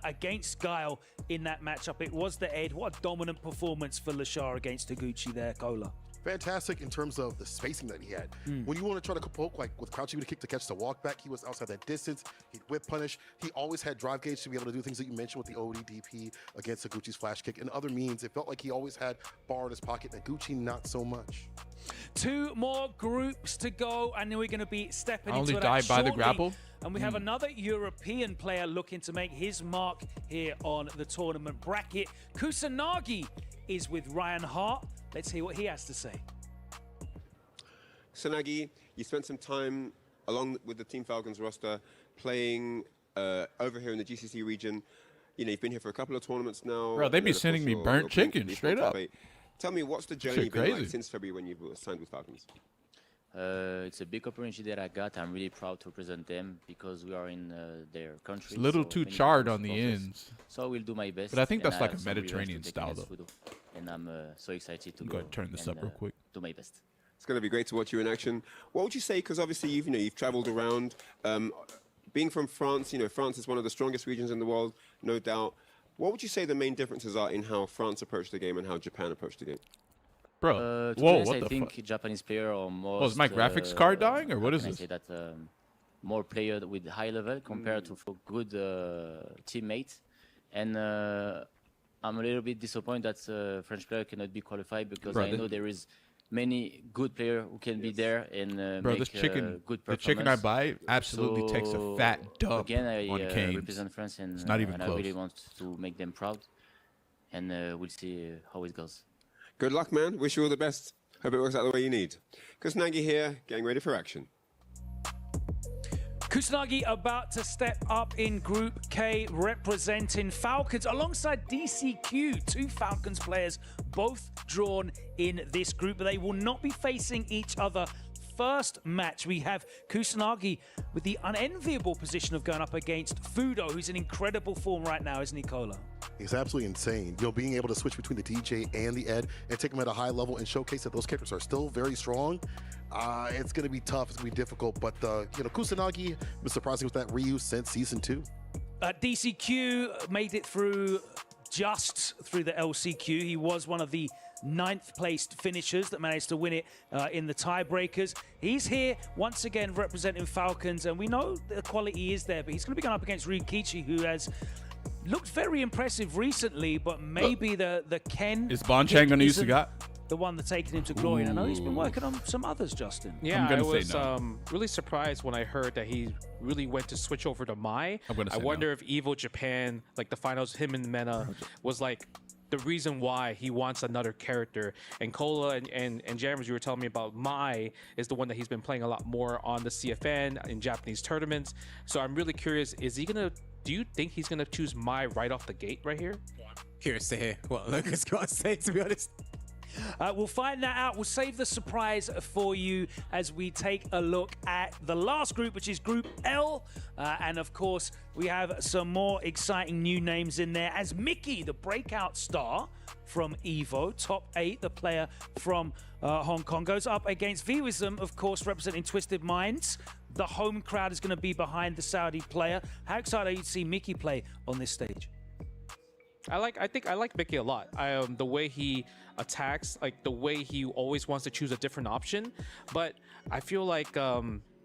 G: against Guile in that matchup. It was the Ed. What a dominant performance for Lashar against Higuchi there, Cola.
L: Fantastic in terms of the spacing that he had. When you want to try to poke, like with crouching kick to catch the walk back, he was outside that distance. He'd whip punish. He always had drive gauge to be able to do things that you mentioned with the ODDP against Higuchi's flash kick and other means. It felt like he always had bar in his pocket, and Higuchi not so much.
G: 2 more groups to go, and then we're going to be stepping
C: I
G: into
C: only
G: that
C: died by the
G: shortly.
C: grapple?
G: And we have another European player looking to make his mark here on the tournament bracket. Kusanagi is with Ryan Hart. Let's hear what he has to say.
O: Kusanagi, you spent some time along with the Team Falcons roster playing over here in the GCC region. You know, you've been here for a couple of tournaments now.
C: Bro, they be
O: And of
C: sending
O: course
C: me
O: you're
C: burnt
O: playing
C: chicken,
O: for the
C: straight up.
O: top 8. Tell me, what's the
C: Shit
O: journey been like
C: crazy.
O: since February when you signed with Falcons?
P: It's a big opportunity that I got. I'm really proud to represent them because we are in their country.
C: It's a little
P: so
C: too
P: many
C: charred
P: people
C: on the
P: support us.
C: ends.
P: So I will do my best.
C: But I think
P: and
C: that's like
P: have
C: a
P: some revenge to
C: Mediterranean
P: take
C: style,
P: against
C: though.
P: Fudo. And I'm so excited to
C: Go
P: go
C: ahead and turn this
P: and,
C: up real quick.
P: do my best.
O: It's going to be great to watch you in action. What would you say? Because obviously you've traveled around. Being from France, you know, France is one of the strongest regions in the world, no doubt. What would you say the main differences are in how France approached the game and how Japan approached the game?
C: Bro,
P: To be
C: whoa,
P: honest,
C: what
P: I
C: the
P: think
C: fuck?
P: Japanese player are more.
C: Oh, is my graphics card dying, or what is
P: I
C: this?
P: say that more player with high level compared to good teammates, and I'm a little bit disappointed that French player cannot be qualified because
C: Bro,
P: I know there is many good players who can be there and
C: Bro,
P: make
C: this chicken,
P: good
C: the
P: performance.
C: chicken I buy absolutely takes a
P: So,
C: fat dump
P: again, I
C: on Canes.
P: represent France, and,
C: It's not even
P: and I
C: close.
P: really want to make them proud, and we'll see how it goes.
O: Good luck, man. Wish you all the best. Hope it works out the way you need. Kusanagi here, getting ready for action.
G: Kusanagi about to step up in Group K, representing Falcons alongside DCQ. 2 Falcons players, both drawn in this group, but they will not be facing each other. First match, we have Kusanagi with the unenviable position of going up against Fudo, who's in incredible form right now, isn't he, Cola?
L: He's absolutely insane. You know, being able to switch between the DJ and the Ed and take them at a high level and showcase that those characters are still very strong. It's going to be tough. It's going to be difficult. But, you know, Kusanagi was surprising with that Ryu since Season 2.
G: DCQ made it through just through the LCQ. He was one of the 9th placed finishers that managed to win it in the tiebreakers. He's here once again representing Falcons, and we know the quality is there, but he's going to be going up against Ryukichi, who has looked very impressive recently, but maybe the Ken
C: Is Bonchang going to use
G: isn't
C: Sagat?
G: the one that's taking him to glory. And I know he's been working on some others, Justin.
M: Yeah,
C: I'm gonna
M: I was
C: say no.
M: really surprised when I heard that he really went to switch over to Mai.
C: I'm gonna
M: I
C: say
M: wonder if Evo Japan, like the finals, him and Mena, was like the reason why he wants another character. And Cola and Jammers, you were telling me about Mai is the one that he's been playing a lot more on the CFN in Japanese tournaments. So I'm really curious, do you think he's gonna choose Mai right off the gate right here?
N: Curious to hear what Lucas got to say, to be honest.
G: We'll find that out. We'll save the surprise for you as we take a look at the last group, which is Group L. And of course, we have some more exciting new names in there as Mickey, the breakout star from Evo, top 8, the player from Hong Kong, goes up against Vwism, of course, representing Twisted Minds. The home crowd is going to be behind the Saudi player. How excited are you to see Mickey play on this stage?
M: I think I like Mickey a lot. The way he attacks, like the way he always wants to choose a different option. But I feel like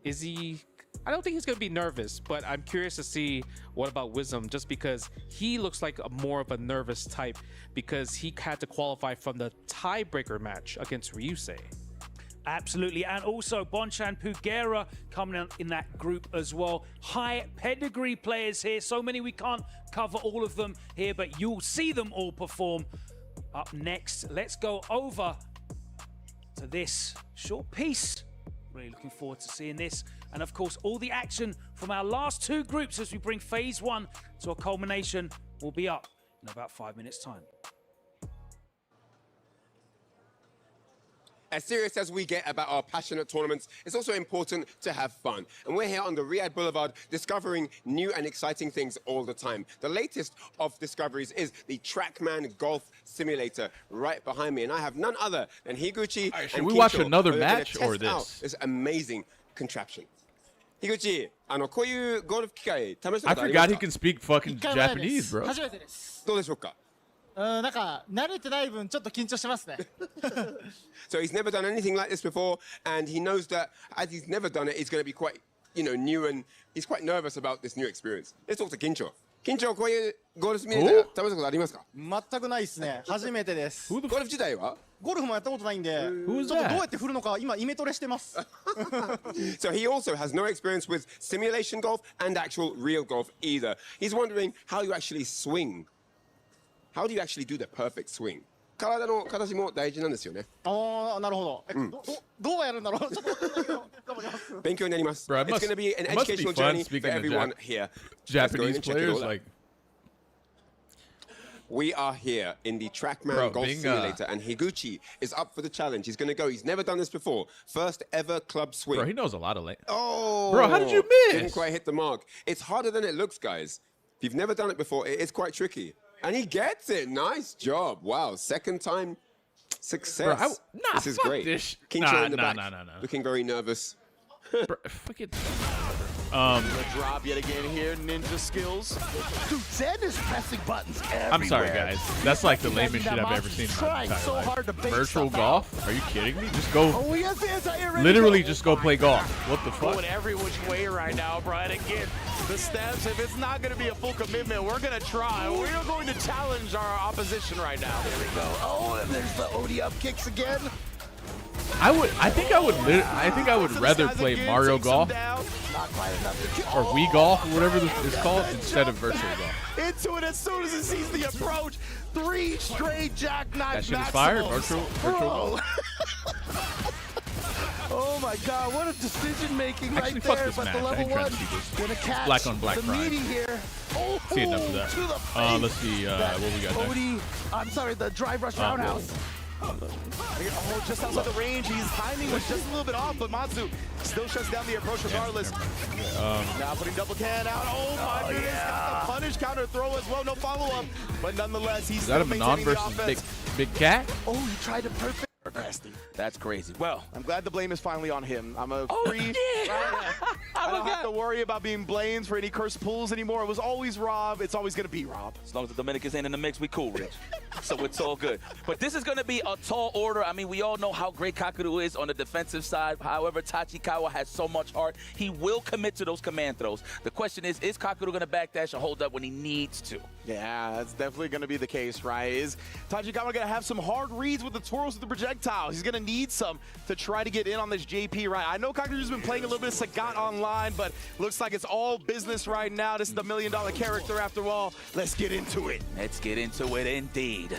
M: is he I don't think he's going to be nervous, but I'm curious to see what about Wisdom, just because he looks like more of a nervous type because he had to qualify from the tiebreaker match against Ryusei.
G: Absolutely, and also Bonchan Pugera coming in that group as well. High pedigree players here, so many we can't cover all of them here, but you'll see them all perform. Up next, let's go over to this short piece. Really looking forward to seeing this. And of course, all the action from our last two groups as we bring phase 1 to a culmination will be up in about 5 minutes' time.
O: As serious as we get about our passionate tournaments, it's also important to have fun. And we're here on the Riyadh Boulevard discovering new and exciting things all the time. The latest of discoveries is the Trackman Golf Simulator right behind me. And I have none other than Higuchi and
C: should we watch
O: Kincho,
C: another
O: who are gonna
C: match
O: test
C: or this?
O: out this amazing contraption. Higuchi, こういうゴルフ機会試したことあ
C: I
O: りますか?
C: forgot he can speak fucking Japanese, bro.
B: 初めてです。
O: どうでしょうか?
B: なんか慣れてない分ちょっと緊張してますね。
O: So he's never done anything like this before, and he knows that as he's never done it, it's going to be quite, new, and he's quite nervous about this new experience. Let's talk to Kincho. Kincho, こういうゴルフシミュレーター試したことありますか?
Q: 全くないですね。初めてです。
O: ゴルフ自体は?
Q: ゴルフもやったことないんで、ちょっ
O: Who's
Q: とどう
O: that?
Q: やって振るのか今イメトレしてます。
O: So he also has no experience with simulation golf and actual real golf either. He's wondering how you actually swing. How do you actually do the perfect swing? 体の形も大事なんですよね。
Q: ああ、なるほど。どうやるんだろう。ちょっと頑張ります。
O: 勉強になります。
C: Bro, it
O: It's
C: must,
O: going to be an
C: it must be
O: educational
C: fun
O: journey for
C: speaking to
O: everyone here.
C: Japanese
O: Let's go in and check it
C: players.
O: all out.
C: Like,
O: We are here in the Trackman
C: Bro,
O: Golf
C: being,
O: Simulator, and Higuchi is up for the challenge. He's going to go. He's never done this before. First ever club swing.
C: bro, he knows a lot of
O: Oh!
C: Bro, how did you
O: Didn't
C: miss?
O: quite hit the mark. It's harder than it looks, guys. If you've never done it before, it is quite tricky. And he gets it. Nice job. Wow. Second time success.
C: Bro,
O: this is
C: fuck
O: great.
C: this.
O: Kincho in the back,
C: Nah.
O: looking very nervous.
C: Bro, fucking.
D: The drop yet again here, ninja skills.
B: Dude, Zen is pressing buttons everywhere.
C: I'm sorry, guys. That's like the lamest shit I've ever seen in my entire
B: so
C: life.
B: hard to bake
C: Virtual
B: stuff
C: golf? Are you kidding me? Just go.
B: Oh, he has the anti-air
C: Literally, just go play golf. What the fuck?
D: Going every which way right now, Brian. Again, the steps, if it's not going to be a full commitment, we're going to try. We're going to challenge our opposition right now.
B: There we go. Oh, and there's the OD up kicks again.
C: I think I would rather play Mario Golf
B: Not quite enough.
C: or Wii Golf or whatever this is called instead of virtual golf.
D: Into it as soon as it sees the approach.
B: 3 straight jackknife
C: That shit is fire.
B: maximals.
C: Virtual golf.
B: Oh my God! What a decision making right
C: Actually, fuck
B: there.
C: this
B: But
C: match.
B: the
C: I
B: level
C: ain't trying
B: 1
C: to see this.
B: gonna catch
C: Black on black
B: the
C: pride.
B: meaty here. Oh,
C: See enough of that.
B: to the face.
C: Let's see what we got next.
B: OD, I'm sorry, the drive rush roundhouse.
D: Oh, just outside the range. His timing was just a little bit off, but Matsu still shuts down the approach regardless. Now putting double can out. Oh my goodness. Got the punish counter throw as well. No follow-up. But nonetheless, he's
C: Is that a
D: still
C: Manon
D: maintaining the
C: versus
D: offense.
C: Big Cat?
B: Oh, he tried to perfect.
D: That's crazy. Well, I'm glad the blame is finally on him. I'm a free. I don't have to worry about being blamed for any cursed pulls anymore. It was always Rob. It's always going to be Rob.
F: As long as the Dominicans ain't in the mix, we cool, Rich. So it's all good. But this is going to be a tall order. I mean, we all know how great Kakaru is on the defensive side. However, Tachikawa has so much heart. He will commit to those command throws. The question is Kakaru going to backdash or hold up when he needs to?
D: Yeah, that's definitely going to be the case, right? Is Tachikawa going to have some hard reads with the twirls of the projectiles? He's going to need some to try to get in on this JP, right? I know Kakaru's been playing a little bit of Sagat online, but looks like it's all business right now. This is the $1 million character after all. Let's get into it.
F: Let's get into it indeed.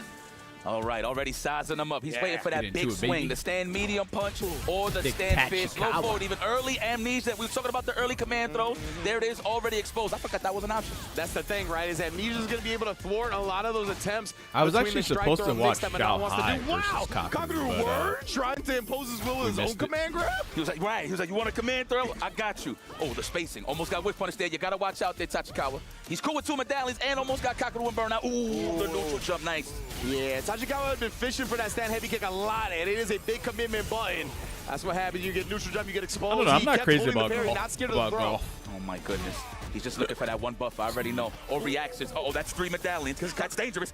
F: All right, already sizing him up. He's waiting for that big swing, the stand medium punch or the stand fish. Low forward, even early amnesia. We were talking about the early command throws. There it is, already exposed. I forgot that was an option.
D: That's the thing, right? Is Amnesia's going to be able to thwart a lot of those attempts.
C: I was
D: between
C: actually
D: the strike
C: supposed
D: throw
C: to
D: and
C: watch
D: mix that Manon
C: Xiao
D: wants to
C: Hai
D: do. Wow,
C: versus Kakaru,
D: were trying to impose his will with his own command grab?
F: He was like, right. He was like, you want a command throw? I got you. Oh, the spacing. Almost got whiff punish there. You got to watch out there, Tachikawa. He's cool with 2 medallions and almost got Kakaru and burnout. Ooh, the neutral jump, nice.
D: Yeah, Tachikawa had been fishing for that stand heavy kick a lot, and it is a big commitment button. That's what happens. You get neutral jump, you get exposed.
C: I don't know. I'm
D: He
C: not
D: kept
C: crazy
D: holding the
C: about
D: parry,
C: golf.
D: not scared of the throw.
F: Oh, my goodness. He's just looking for that one buff. I already know. Or reactions. Uh-oh, that's 3 medallions. That's dangerous.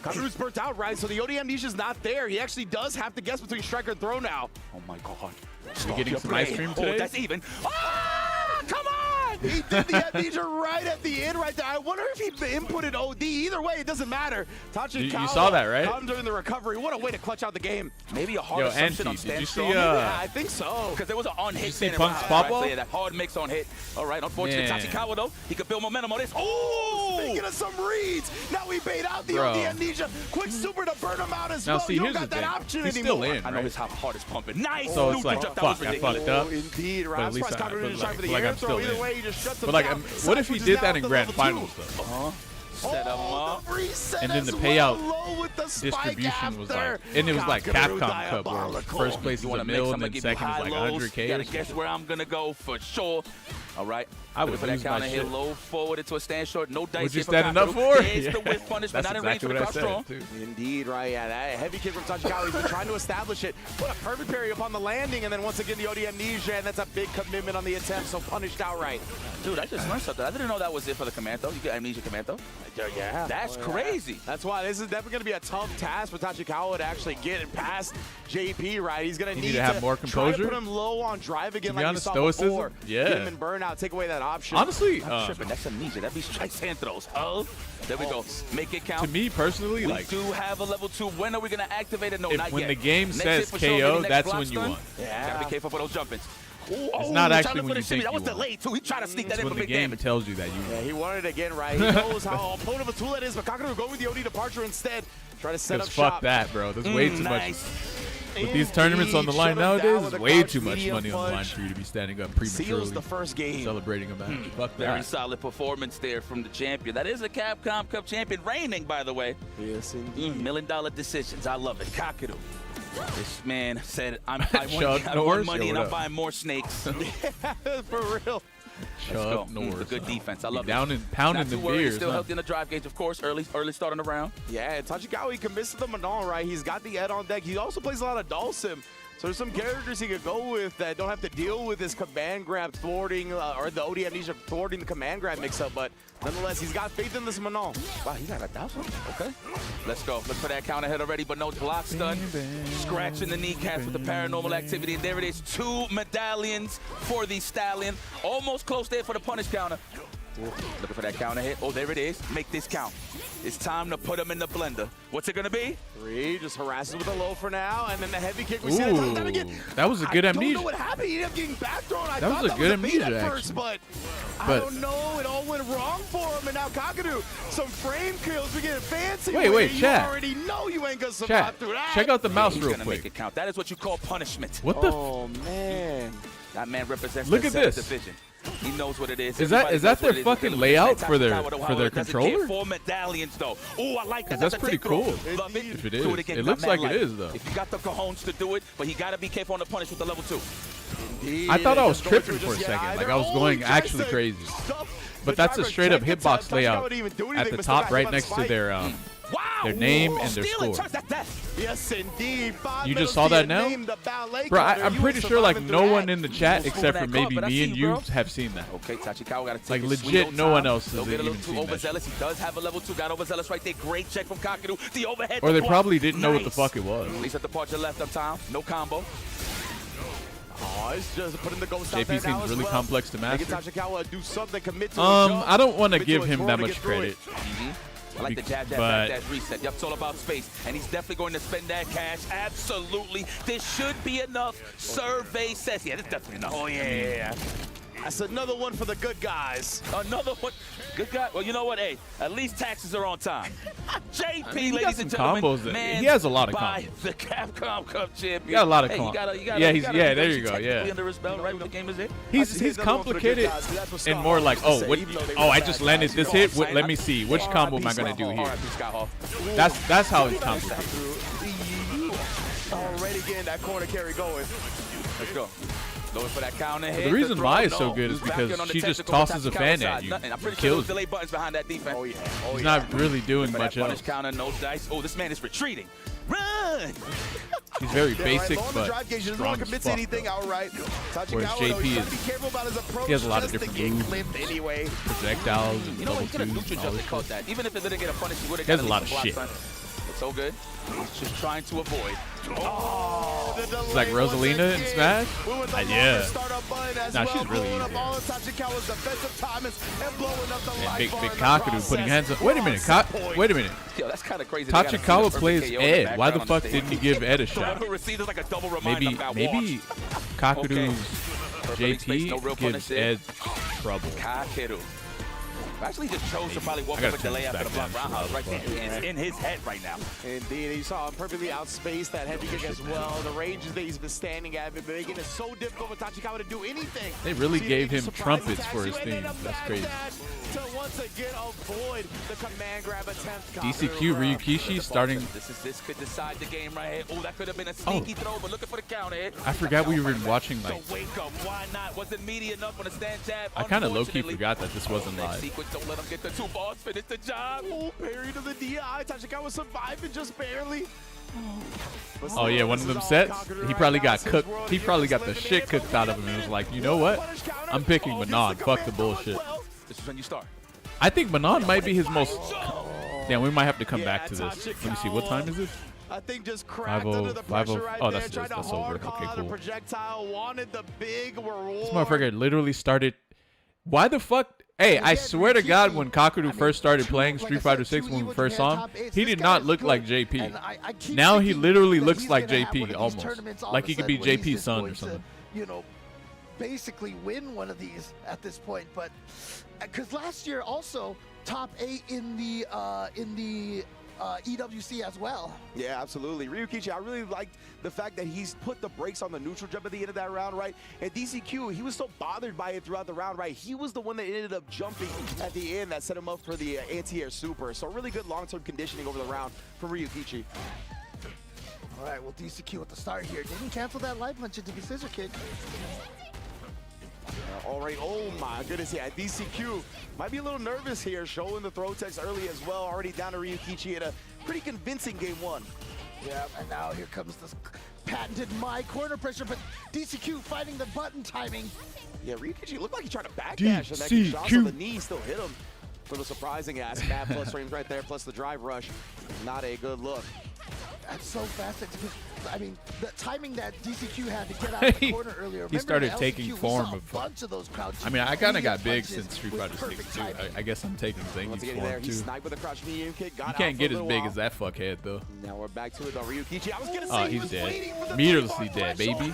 D: Kakaru's burnt out, right? So the OD amnesia's not there. He actually does have to guess between strike and throw now.
F: Oh, my God.
C: Are we getting some ice cream today?
F: Oh, that's even. Ah!
D: He did the amnesia right at the end right there. I wonder if he inputted OD. Either way, it doesn't matter.
C: You saw that, right?
D: Caught him during the recovery. What a way to clutch out the game.
F: Maybe a hard assumption on stand strong.
D: Yeah, I think so.
F: Because there was an on-hit.
C: Did you see Punk's pop-off?
F: Yeah, that hard mix on hit. All right, unfortunately, Tachikawa, though, he could build momentum on this. Oh!
D: Speaking of some reads, now he bait out the OD amnesia. Quick super to burn him out as well.
C: See,
D: you don't
C: here's
D: got
C: the
D: that
C: thing.
D: option
C: He's
D: anymore.
C: still in,
F: I know
C: right?
F: his heart is pumping. Nice.
C: So it's like,
F: that
C: fuck,
F: was
C: I fucked up.
D: Indeed, right?
C: But
D: I'm
C: at least
D: surprised Kakeru didn't try for the air throw. Either way, he just shuts him
C: But like,
D: down.
C: what if he
D: Cypher's
C: did
D: now
C: that in
D: at the
C: grand
D: level
C: finals,
D: 2.
C: though?
F: Set him up.
C: And then the payout distribution was like, and it was like Capcom Cup, where first place is a mil and then second is like 100K.
F: Gotta guess where I'm gonna go for sure. All right.
C: I would
F: for that
C: lose my
F: counter hit,
C: shit.
F: low forward into a stand short, no dice.
C: What you
F: here
C: standing
F: Kakeru.
C: up for?
F: There's
C: Yeah.
F: the whiff punishment,
C: That's
F: not in range
C: exactly
F: for the
C: what I
F: cross
C: said,
F: strong.
C: too.
D: Indeed, right? Yeah, that heavy kick from Tachikawa. He's been trying to establish it. What a perfect parry upon the landing, and then once again the OD amnesia, and that's a big commitment on the attempt. So punished outright.
F: Dude, I just learned something. I didn't know that was it for the command though. You get amnesia command though.
D: Yeah,
F: that's crazy.
D: That's why this is definitely going to be a tough task for Tachikawa to actually get it past JP. Right? He's going to need
C: to have more
D: try
C: composure.
D: to put him low on drive again,
C: To be
D: like
C: honest,
D: we saw
C: stoicism?
D: before.
C: Yeah.
D: Get him in burnout. Take away that option.
C: Honestly,
F: I'm tripping. That's amnesia. That'd be strikes hand throws. Oh, there we go. Make it count.
C: To me personally,
F: we
C: like,
F: do have a level 2. When are we gonna activate it? No, not
C: when
F: yet.
C: the game
F: Next
C: says
F: hit for sure,
C: KO,
F: maybe next
C: that's
F: block
C: when you
F: stun.
C: won.
F: Yeah. Gotta be careful for those jump-ins.
C: It's not actually when you think
F: That
C: you
F: was
C: won.
F: delayed too. He tried to sneak that
C: It's
F: in
C: when
F: for
C: the
F: big
C: game
F: damage.
C: tells you that you
D: Yeah,
C: won.
D: he wanted it again, right? He knows how opponent of a tool that is, but Kakeru going with the OD departure instead. Try to set up
C: fuck
D: shop.
C: that, bro. There's way too much.
D: Nice.
C: With these tournaments on the line
D: Shut him down
C: nowadays,
D: with
C: there's
D: a
C: way
D: crouch
C: too much
D: medium
C: money on the line
D: punch.
C: for you to be standing up prematurely.
D: Seals the first game.
C: Celebrating a match. Fuck
F: Very
C: that.
F: solid performance there from the champion. That is a Capcom Cup champion, reigning, by the way.
D: Yes, indeed.
F: $1 million decisions. I love it. Kakeru. This man said, I
C: Chuck
F: want
C: Norris?
F: money
C: Yo,
F: and
C: what
F: I'm
C: up?
F: buying more snakes.
D: For real.
F: Let's go.
C: Chuck Norris.
F: The good defense. I love
C: Down
F: it.
C: and pounding
F: Not
C: the
F: too worried.
C: beers.
F: Still
C: huh?
F: healthy in the drive gauge, of course. Early start on the round.
D: Yeah, and Tachikawa, he commits to the Manon, right? He's got the Ed on deck. He also plays a lot of Dulcim. So there's some characters he could go with that don't have to deal with his command grab thwarting, or the OD amnesia thwarting the command grab mix-up. But nonetheless, he's got faith in this Manon.
F: Wow, he got a thousand? Okay. Let's go. Look for that counter hit already, but no block stun. Scratching the kneecaps with the paranormal activity. And there it is. 2 medallions for the Stallion. Almost close there for the punish counter. Looking for that counter hit. Oh, there it is. Make this count. It's time to put him in the blender. What's it going to be?
D: 3, just harasses with a low for now. And then the heavy kick. We see
C: Ooh,
D: that again.
C: that was a good
D: I don't
C: amnesia.
D: know what happened. He ended up getting back thrown. I
C: That
D: thought
C: was a good
D: a beat
C: amnesia,
D: at first, but I
C: But-
D: don't know. It all went wrong for him. And now Kakeru, some frame kills. We getting fancy.
C: Wait,
D: with it.
C: chat.
D: You already know you ain't going to survive
C: Chat,
D: through that.
C: check out the mouse
F: He's
C: real
F: gonna make
C: quick.
F: it count. That is what you call punishment.
C: What the?
D: Oh, man.
F: That man represents
C: Look
F: the
C: at
F: 7th
C: this.
F: division. He knows what it is.
C: Is that
F: Everybody knows
C: their
F: what it is.
C: fucking
F: Look at
C: layout
F: that
C: for their
F: Tachikawa, how it doesn't
C: controller?
F: care. 4 medallions though. Ooh, I like that.
C: That's
F: a
C: pretty
F: takeover.
C: cool.
F: Love it.
C: If it
F: Do
C: is.
F: again.
C: It
F: Not
C: looks
F: mad
C: like it
F: light.
C: is, though.
F: If you got the cojones to do it, but he got to be careful on the punish with the level 2.
C: I thought I was tripping for a second. Like I was going actually crazy. But that's a straight up hitbox layout at the top right next to their name and their score.
D: Yes, indeed.
C: You just saw that now? Bro, I'm pretty sure like no one in the chat except for maybe me and you have seen that.
F: Okay, Tachikawa got to take
C: Like
F: his sweet
C: legit
F: old
C: no
F: time.
C: one else has
F: They'll get a
C: even
F: little too
C: seen that.
F: overzealous. He does have a level 2. Got overzealous right there. Great check from Kakeru. The overhead.
C: Or
F: the
C: they
F: block.
C: probably didn't know what the
F: Nice.
C: fuck it was.
F: At least at the part you left up time. No combo.
D: Oh, it's just putting the ghost out
C: JP
D: there now
C: seems
D: as
C: really
D: well.
C: complex to
D: Making
C: master.
D: Tachikawa do something, commit to a jump,
C: I don't want to
D: commit
C: give
D: a
C: him
D: twirl
C: that
D: to
C: much
D: get through
C: credit.
D: it.
F: I like the jab,
C: but-
F: that reset. Yep, it's all about space. And he's definitely going to spend that cash. Absolutely. This should be enough. Survey says, yeah, this is definitely enough.
D: Oh, yeah. That's another one for the good guys.
F: Another one. Good guy. Well, you know what? Hey, at least taxes are on time. JP,
C: I mean, he got
F: ladies
C: some
F: and gentlemen.
C: combos that-
F: Man,
C: he has a lot of
F: by
C: combos.
F: the Capcom Cup champion.
C: He got a lot of
F: hey,
C: combos.
F: you gotta,
C: Yeah, he's- yeah, there you go,
F: technically
C: yeah.
F: under his belt, right, when the game is in.
C: He's complicated and more like, oh, what? Oh, I just landed this hit. What, let me see. Which combo am I gonna do here? That's how it's complicated.
D: Already getting that corner carry going.
F: Let's go. Going for that counter hit.
C: The reason
F: throw,
C: why it's
F: no.
C: so good is
F: Who's back
C: because
F: in on the
C: she just
F: technical, but
C: tosses a
F: Tachikawa
C: fan
F: side,
C: at you
F: nothing. I'm pretty
C: and
F: sure
C: kills
F: there's delay buttons behind that defense.
D: Oh, yeah.
C: He's not really doing
F: For
C: much
F: that punish
C: else.
F: counter, no dice. Oh, this man is retreating. Run!
C: He's very
D: Yeah,
C: basic,
D: right, low on the
C: but
D: drive gauge, doesn't
C: strong
D: want to
C: as
D: commit to
C: fuck.
D: anything outright.
C: Whereas
D: Tachikawa, though,
C: JP
D: he's
C: is-
D: gotta be careful about his approach.
C: he has a lot of
D: just to
C: different
D: get
C: moves.
D: clipped anyway.
C: Projectiles and
F: You know what?
C: level
F: He could have
C: 2s
F: neutral
C: and all
F: jumped
C: this
F: and caught
C: shit.
F: that. Even if it didn't get a punish, he would have
C: He has
F: got
C: a lot
F: least
C: of
F: block
C: shit.
F: stun. So good. He's just trying to avoid.
D: Oh, the
C: It's like Rosalina in Smash? Yeah. Nah, she's really easy. And big Kakadu putting hands up. Wait a minute, wait a minute.
F: Yo, that's kind of crazy.
C: Tachikawa plays Ed. Why the fuck didn't he give Ed a shot? Maybe Kakudu's JP gives Ed trouble.
F: Actually just chose to probably walk up and delay after the block roundhouse right there. In his head right now.
D: Indeed, you saw him perfectly outspace that heavy kick as well. The ranges that he's been standing at, been making it so difficult for Tachikawa to do anything.
C: They really gave him trumpets for his theme. That's crazy.
D: To once again avoid the command grab attempt.
C: DCQ Ryukishi starting.
F: This could decide the game right here. Oh, that could have been a sneaky throw, but looking for the counter hit.
C: I forgot we were watching like.
F: Wake up, why not? Wasn't meaty enough on a stand jab.
C: I kind of low-key forgot that this wasn't live.
F: Don't let him get the 2 balls. Finish the job.
D: Oh, parry to the DI. Tachikawa surviving just barely.
C: Oh yeah, one of them sets, he probably got cooked. He probably got the shit cooked out of him and was like, you know what? I'm picking Manon. Fuck the bullshit.
F: This is when you start.
C: I think Manon might be his most. Damn, we might have to come back to this. Let me see. What time is it?
D: I think just cracked under the pressure right
C: oh,
D: there.
C: that's over. Okay, cool.
D: Projectile, wanted the big reward.
C: This motherfucker literally started. Why the fuck? Hey, I swear to God, when Kakadu first started playing Street Fighter 6 when we first saw him, he did not look like JP. Now he literally looks like JP almost. Like he could be JP's son or something.
B: You know, basically win one of these at this point, but because last year also top 8 in the EWC as well.
D: Yeah, absolutely. Ryukichi, I really liked the fact that he's put the brakes on the neutral jump at the end of that round, right? And DCQ, he was so bothered by it throughout the round, right? He was the one that ended up jumping at the end that set him up for the anti-air super. So really good long-term conditioning over the round from Ryukichi.
B: All right, well, DCQ at the start here. Didn't cancel that light punch into the scissor kick.
D: All right, oh my goodness, yeah, DCQ might be a little nervous here, showing the throw text early as well, already down to Ryukichi in a pretty convincing game 1.
B: Yeah, and now here comes this patented my corner pressure, but DCQ finding the button timing.
D: Yeah, Ryukichi looked like he tried to backdash, and that shots on the knee still hit him. Little surprising ass map plus frames right there, plus the drive rush. Not a good look.
B: That's so fast. I mean, the timing that DCQ had to get out of the corner earlier.
C: He started taking form of.
B: Bunch of those crouching.
C: I mean, I kind of got big since Street Fighter 6 too. I guess I'm taking Zangief's form too.
D: Sniped with a crouch medium kick.
C: You can't get as big as that fuckhead though.
D: Now we're back to it though. Ryukichi, I was gonna say
C: oh, he's dead. Meterlessly dead, baby.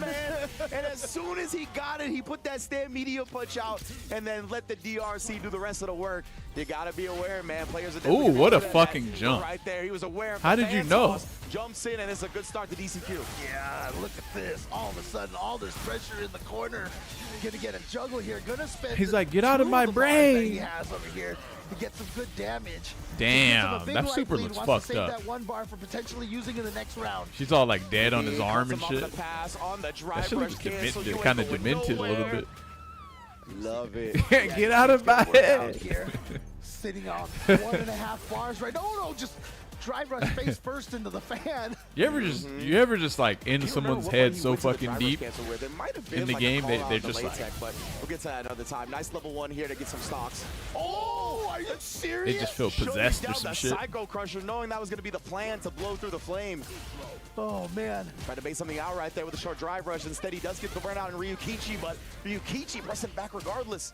D: And as soon as he got it, he put that stand medium punch out and then let the DRC do the rest of the work. You gotta be aware, man. Players are.
C: Ooh, what a fucking jump!
D: Right there, he was aware.
C: How did you know?
D: Jumps in and it's a good start to DCQ.
B: Yeah, look at this. All of a sudden, all this pressure in the corner. Gonna get a juggle here. Gonna spend.
C: He's like, get out of my brain.
B: He has over here to get some good damage.
C: Damn, that super looks fucked up.
B: That one bar for potentially using in the next round.
C: She's all like dead on his arm and shit. That shit looks demented, kind of demented a little bit.
D: Love it.
C: Get out of my head.
B: Sitting on 1.5 bars right. No, just drive rush face first into the fan.
C: You ever just like in someone's head so fucking deep in the game they're just like.
D: But we'll get to that another time. Nice level 1 here to get some stocks. Oh, are you serious?
C: They just feel possessed or some shit.
D: Psycho Crusher, knowing that was going to be the plan to blow through the flame.
B: Oh man.
D: Tried to bait something out right there with a short drive rush. Instead, he does get the burnout in Ryukichi, but Ryukichi pressing back regardless.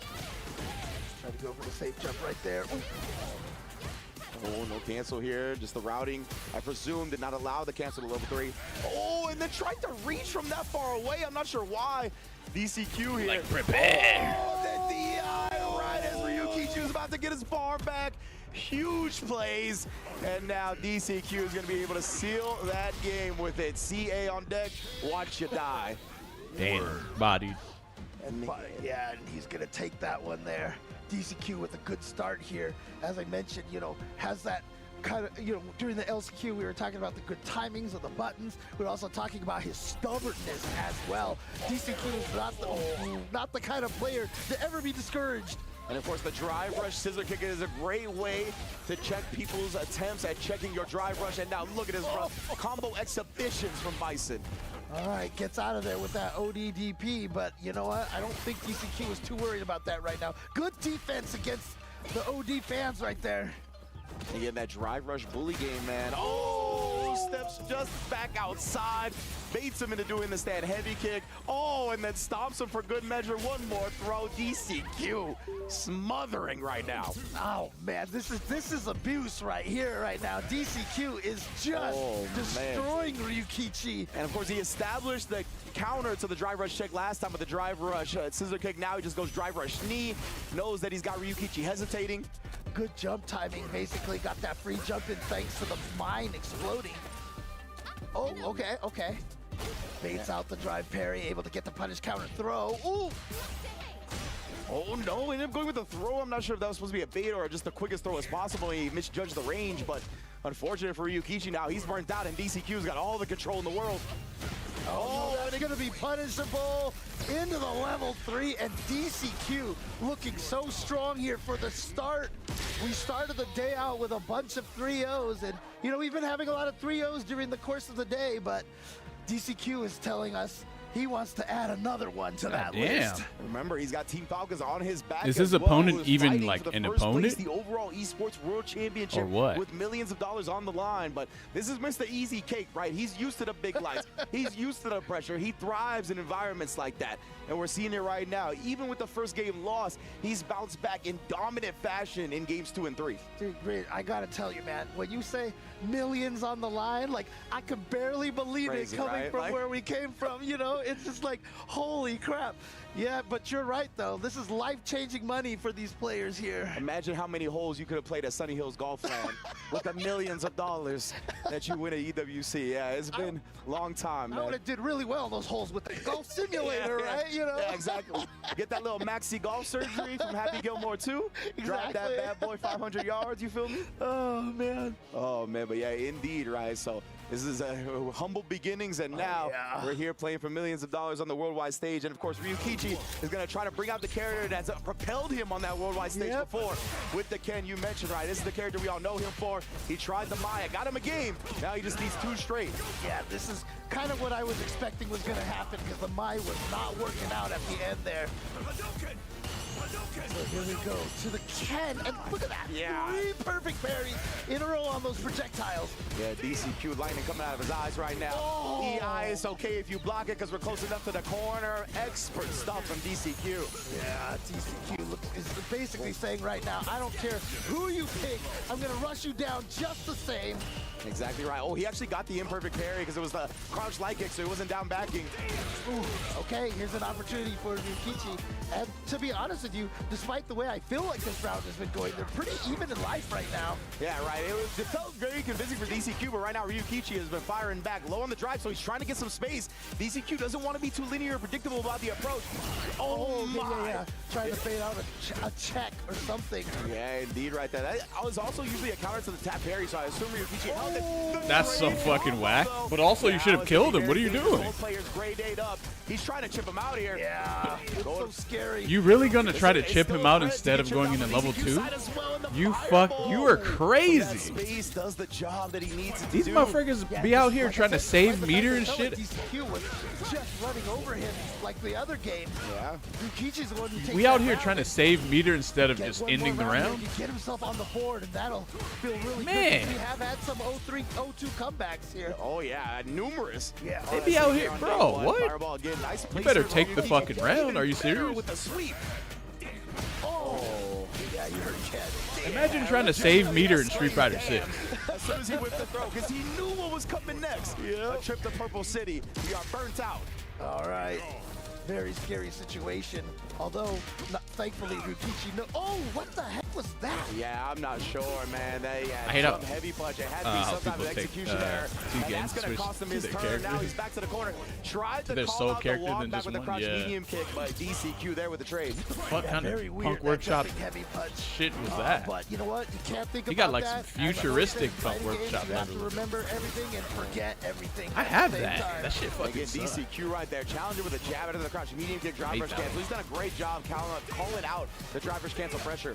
B: Try to go for the safe jump right there. Ooh.
D: Oh, no cancel here. Just the routing, I presume, did not allow the cancel to level 3. Oh, and then tried to reach from that far away. I'm not sure why. DCQ here.
C: Like, prepare.
D: Oh, the DI right as Ryukichi was about to get his bar back. Huge plays. And now DCQ is going to be able to seal that game with it. CA on deck. Watch you die.
C: Damn, bodied.
B: And yeah, and he's going to take that one there. DCQ with a good start here. As I mentioned, has that kind of, during the LCQ, we were talking about the good timings of the buttons. We're also talking about his stubbornness as well. DCQ is not the kind of player to ever be discouraged.
D: And of course, the drive rush scissor kick is a great way to check people's attempts at checking your drive rush. And now look at his combo exhibitions from Bison.
B: All right, gets out of there with that ODDP, but you know what? I don't think DCQ is too worried about that right now. Good defense against the OD fans right there.
D: And again, that drive rush bully game, man. Oh! steps just back outside, baits him into doing the stand heavy kick. Oh, and then stomps him for good measure. One more throw. DCQ smothering right now.
B: Oh man, this is abuse right here, right now. DCQ is just destroying Ryukichi.
D: And of course, he established the counter to the drive rush check last time with the drive rush scissor kick. Now he just goes drive rush knee, knows that he's got Ryukichi hesitating.
B: Good jump timing, basically got that free jump in thanks to the mine exploding. Oh, okay. Baits out the drive parry, able to get the punish counter throw. Ooh!
D: Oh no, ended up going with the throw. I'm not sure if that was supposed to be a bait or just the quickest throw as possible. He misjudged the range, but unfortunate for Ryukichi now. He's burnt out and DCQ's got all the control in the world.
B: Oh, that's gonna be punishable into the level 3, and DCQ looking so strong here for the start. We started the day out with a bunch of 3-0s, and you know, we've been having a lot of 3-0s during the course of the day, but DCQ is telling us he wants to add another one to that list.
D: Remember, he's got Team Falcons on his back.
C: Is his opponent even like an opponent?
D: The overall esports world championship
C: or what?
D: With millions of dollars on the line. But this is Mr. Easy Cake, right? He's used to the big lights. He's used to the pressure. He thrives in environments like that. And we're seeing it right now. Even with the first game loss, he's bounced back in dominant fashion in games 2 and 3.
B: Dude, I gotta tell you, man, when you say millions on the line, like, I could barely believe
D: Crazy,
B: it coming
D: right?
B: from where we came from, you know? It's just like, holy crap. Yeah, but you're right, though. This is life-changing money for these players here.
D: Imagine how many holes you could have played at Sunny Hills Golf Land with the millions of dollars that you win at EWC. Yeah, it's been a long time, man.
B: I would have did really well those holes with the golf simulator, right? You know?
D: Yeah, exactly. Get that little maxi golf surgery from Happy Gilmore 2. Drive that bad boy 500 yards, you feel me?
B: Oh, man.
D: Oh, man, but yeah, indeed, right? So this is humble beginnings, and now we're here playing for millions of dollars on the worldwide stage. And of course, Ryukichi is going to try to bring out the character that's propelled him on that worldwide stage before with the Ken you mentioned, right? This is the character we all know him for. He tried the Maya, got him a game. Now he just needs 2 straight.
B: Yeah, this is kind of what I was expecting was going to happen because the Maya was not working out at the end there. So here we go to the Ken, and look at that, 3 perfect parries in a row on those projectiles.
D: Yeah, DCQ lightning coming out of his eyes right now. EI is okay if you block it because we're close enough to the corner. Expert stuff from DCQ.
B: Yeah, DCQ is basically saying right now, I don't care who you pick, I'm going to rush you down just the same.
D: Exactly right. Oh, he actually got the imperfect parry because it was the crouch light kick, so he wasn't down backing.
B: Ooh, okay, here's an opportunity for Ryukichi. And to be honest with you, despite the way I feel like this round has been going, they're pretty even in life right now.
D: Yeah, right. It felt very convincing for DCQ, but right now Ryukichi has been firing back low on the drive, so he's trying to get some space. DCQ doesn't want to be too linear or predictable about the approach. Oh my!
B: Yeah. Trying to fade out a check or something.
D: Yeah, indeed, right there. That was also usually a counter to the tap parry, so I assume Ryukichi held it.
C: That's so fucking whack. But also, you should have killed him. What are you doing?
D: Players gray dayed up. He's trying to chip him out here.
B: Yeah, so scary.
C: You really gonna try to chip him out instead of going into level 2? You are crazy.
D: Space does the job that he needs to
C: These
D: do.
C: motherfuckers be out here trying to save meter and shit.
B: DCQ was just running over him like the other game.
D: Yeah.
B: Ryukichi's the one who takes
C: We out
B: that
C: here
B: round.
C: trying to save meter instead of just
B: One
C: ending the
B: more
C: round.
B: He can get himself on the board, and that'll feel really
C: Man.
B: good. We have had some 0-3, 0-2 comebacks here.
D: Oh yeah, numerous.
B: Yeah.
C: They be out here, bro. What?
D: Fireball again. Nice
C: You better
D: placer
C: take
D: from
C: the
D: Ryukichi.
C: fucking round. Are you
D: Better
C: serious?
D: With the sweep.
B: Oh, yeah, you heard Ken.
C: Imagine trying to save meter in Street Fighter 6.
D: As soon as he whipped the throw, because he knew what was coming next. Yeah. A trip to Purple City. We are burnt out.
B: All right. Very scary situation. Although, thankfully, Ryukichi oh, what the heck was that?
D: Yeah, I'm not sure, man.
C: I hate
D: some
C: how
D: heavy punch. It had to be some type of execution error. And that's going to cost him his turn. Now he's back to the corner. Tried to call out the walk back with the crouch medium kick, but DCQ there with the trade.
C: What kind of Punk Workshop
B: heavy punch.
C: shit was that?
B: But you know what? You can't think
C: He
B: about
C: got like
B: that.
C: some futuristic
B: As
C: Punk
B: a
C: Workshop.
B: you have to remember everything and forget everything.
C: I
B: at the
C: have
B: same
C: that.
B: time.
C: That shit fucking
D: Again,
C: sucks.
D: DCQ right there. Challenger with a jab into the crouch medium kick drive rush cancel. He's done a great job calling out the driver's cancel pressure.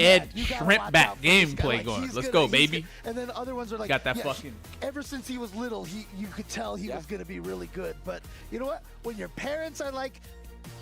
C: Ed
B: you gotta
C: shrimp
B: watch
C: back
B: out for this guy.
C: gameplay
B: Like,
C: going.
B: he's
C: Let's
B: gonna-
C: go, baby.
B: And then other ones are like,
C: Got that
B: yeah,
C: fucking.
B: ever since he was little, you could tell he was going to be really good. But you know what? When your parents are like,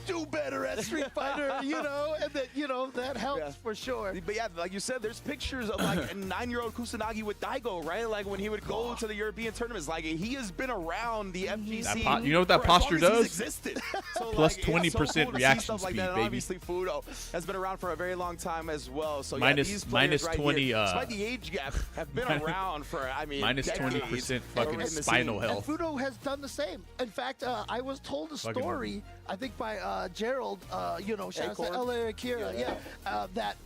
B: do better at Street Fighter, you know, and that, you know, that helps for sure.
F: But yeah, like you said, there's pictures of like a 9-year-old Kusanagi with Daigo, right? Like when he would go to the European tournaments, like he has been around the FGC.
C: You know what that posture does?
F: Existed. So,
C: Plus
F: like,
C: 20% reaction
F: like
C: speed,
F: that. And
C: baby.
F: obviously, Fudo has been around for a very long time as well. So
C: Minus-
F: yeah, these players
C: minus
F: right
C: 20,
F: here, despite the age gap, have been around for, I mean,
C: minus
F: decades
C: 20% fucking
F: in the
C: spinal
F: scene.
C: health.
B: And Fudo has done the same. In fact, I was told a
C: Fucking
B: story, I think by Gerald, you know, shout out to
F: Acorn?
B: LA Akira, that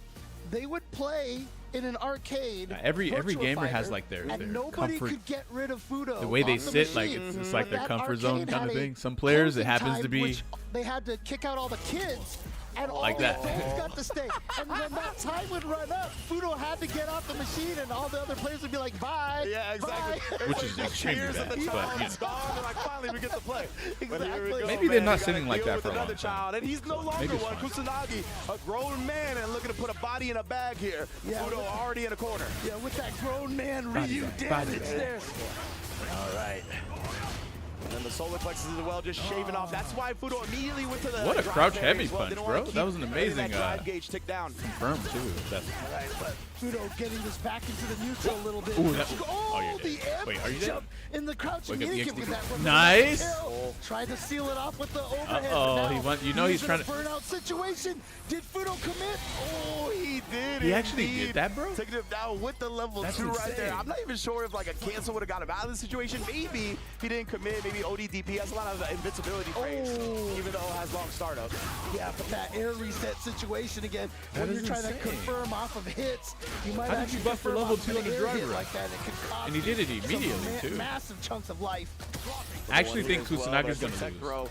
B: they would play in an arcade.
C: Every
B: Virtua
C: gamer has
B: Fighter,
C: like their
B: and nobody
C: comfort.
B: could get rid of Fudo.
C: The way they
B: off the
C: sit, like
B: machine.
C: it's like their
B: That
C: comfort zone
B: arcade
C: kind of
B: had a
C: thing. Some players, it
B: closing
C: happens
B: time,
C: to be
B: which they had to kick out all the kids. And all
C: Like
B: the
C: that.
B: adults got to stay. And when that time would run up, Fudo had to get off the machine, and all the other players would be like, bye.
F: Yeah, exactly.
B: Bye.
C: Which is extremely
F: Cheers at
C: bad,
F: the
C: but,
F: child.
C: you know.
F: It's gone. They're like, finally, we get to play. But here we go,
C: Maybe they're
F: man.
C: not
F: We
C: sitting
F: gotta
C: like
F: deal
C: that
F: with
C: for a long
F: another
C: time.
F: child, and he's no longer
C: Maybe it's
F: one.
C: fine.
F: Kusanagi, a grown man, and looking to put a body in a bag here.
B: Yeah,
F: Fudo
B: with-
F: already in a corner.
B: Yeah, with that grown man
C: Body
B: Ryu
C: bag,
B: damage
C: body bag.
B: there.
F: All right. And then the solar plexus as well, just shaving off. That's why Fudo immediately went to the
C: What a
F: drive
C: crouch
F: parry
C: heavy
F: as well.
C: punch,
F: Didn't
C: bro.
F: wanna keep
C: That was an
F: letting
C: amazing,
F: that drive gauge tick down.
C: Confirmed too. That's
B: All right, but Fudo getting this back into the neutral a little bit.
C: Ooh, that-
B: oh,
C: oh, you're
B: the
C: dead.
B: amp
C: Wait, are you dead?
B: jump in the crouching
C: Wake up,
B: knee
C: EXT.
B: with that. From
C: Nice.
B: the kill. Tried to seal it off with the overhead.
C: Uh-oh,
B: but
C: he
B: now
C: want- you know he's
B: in
C: trying
B: a
C: to-
B: burnout situation. Did Fudo commit?
F: Oh, he did.
C: He actually
F: indeed.
C: did that, bro?
F: Taking him down with the level
C: That's
F: 2 right there.
C: insane.
F: I'm not even sure if like a cancel would have got him out of the situation. Maybe he didn't commit. Maybe ODDP has a lot of invincibility frames, even though it has long startup.
B: Yeah, but that air reset situation again,
C: That
B: when
C: is
B: you're trying
C: insane.
B: to confirm off of hits, you might
C: How did
B: actually
C: you buff for
B: confirm
C: level
B: off
C: 2
B: of
C: on the
B: an air
C: drive
B: hit
C: rack?
B: like that. It could cost
C: And he did it
B: you
C: immediately,
B: some
C: too.
B: massive chunks of life.
C: I actually think Kusanaga's gonna lose.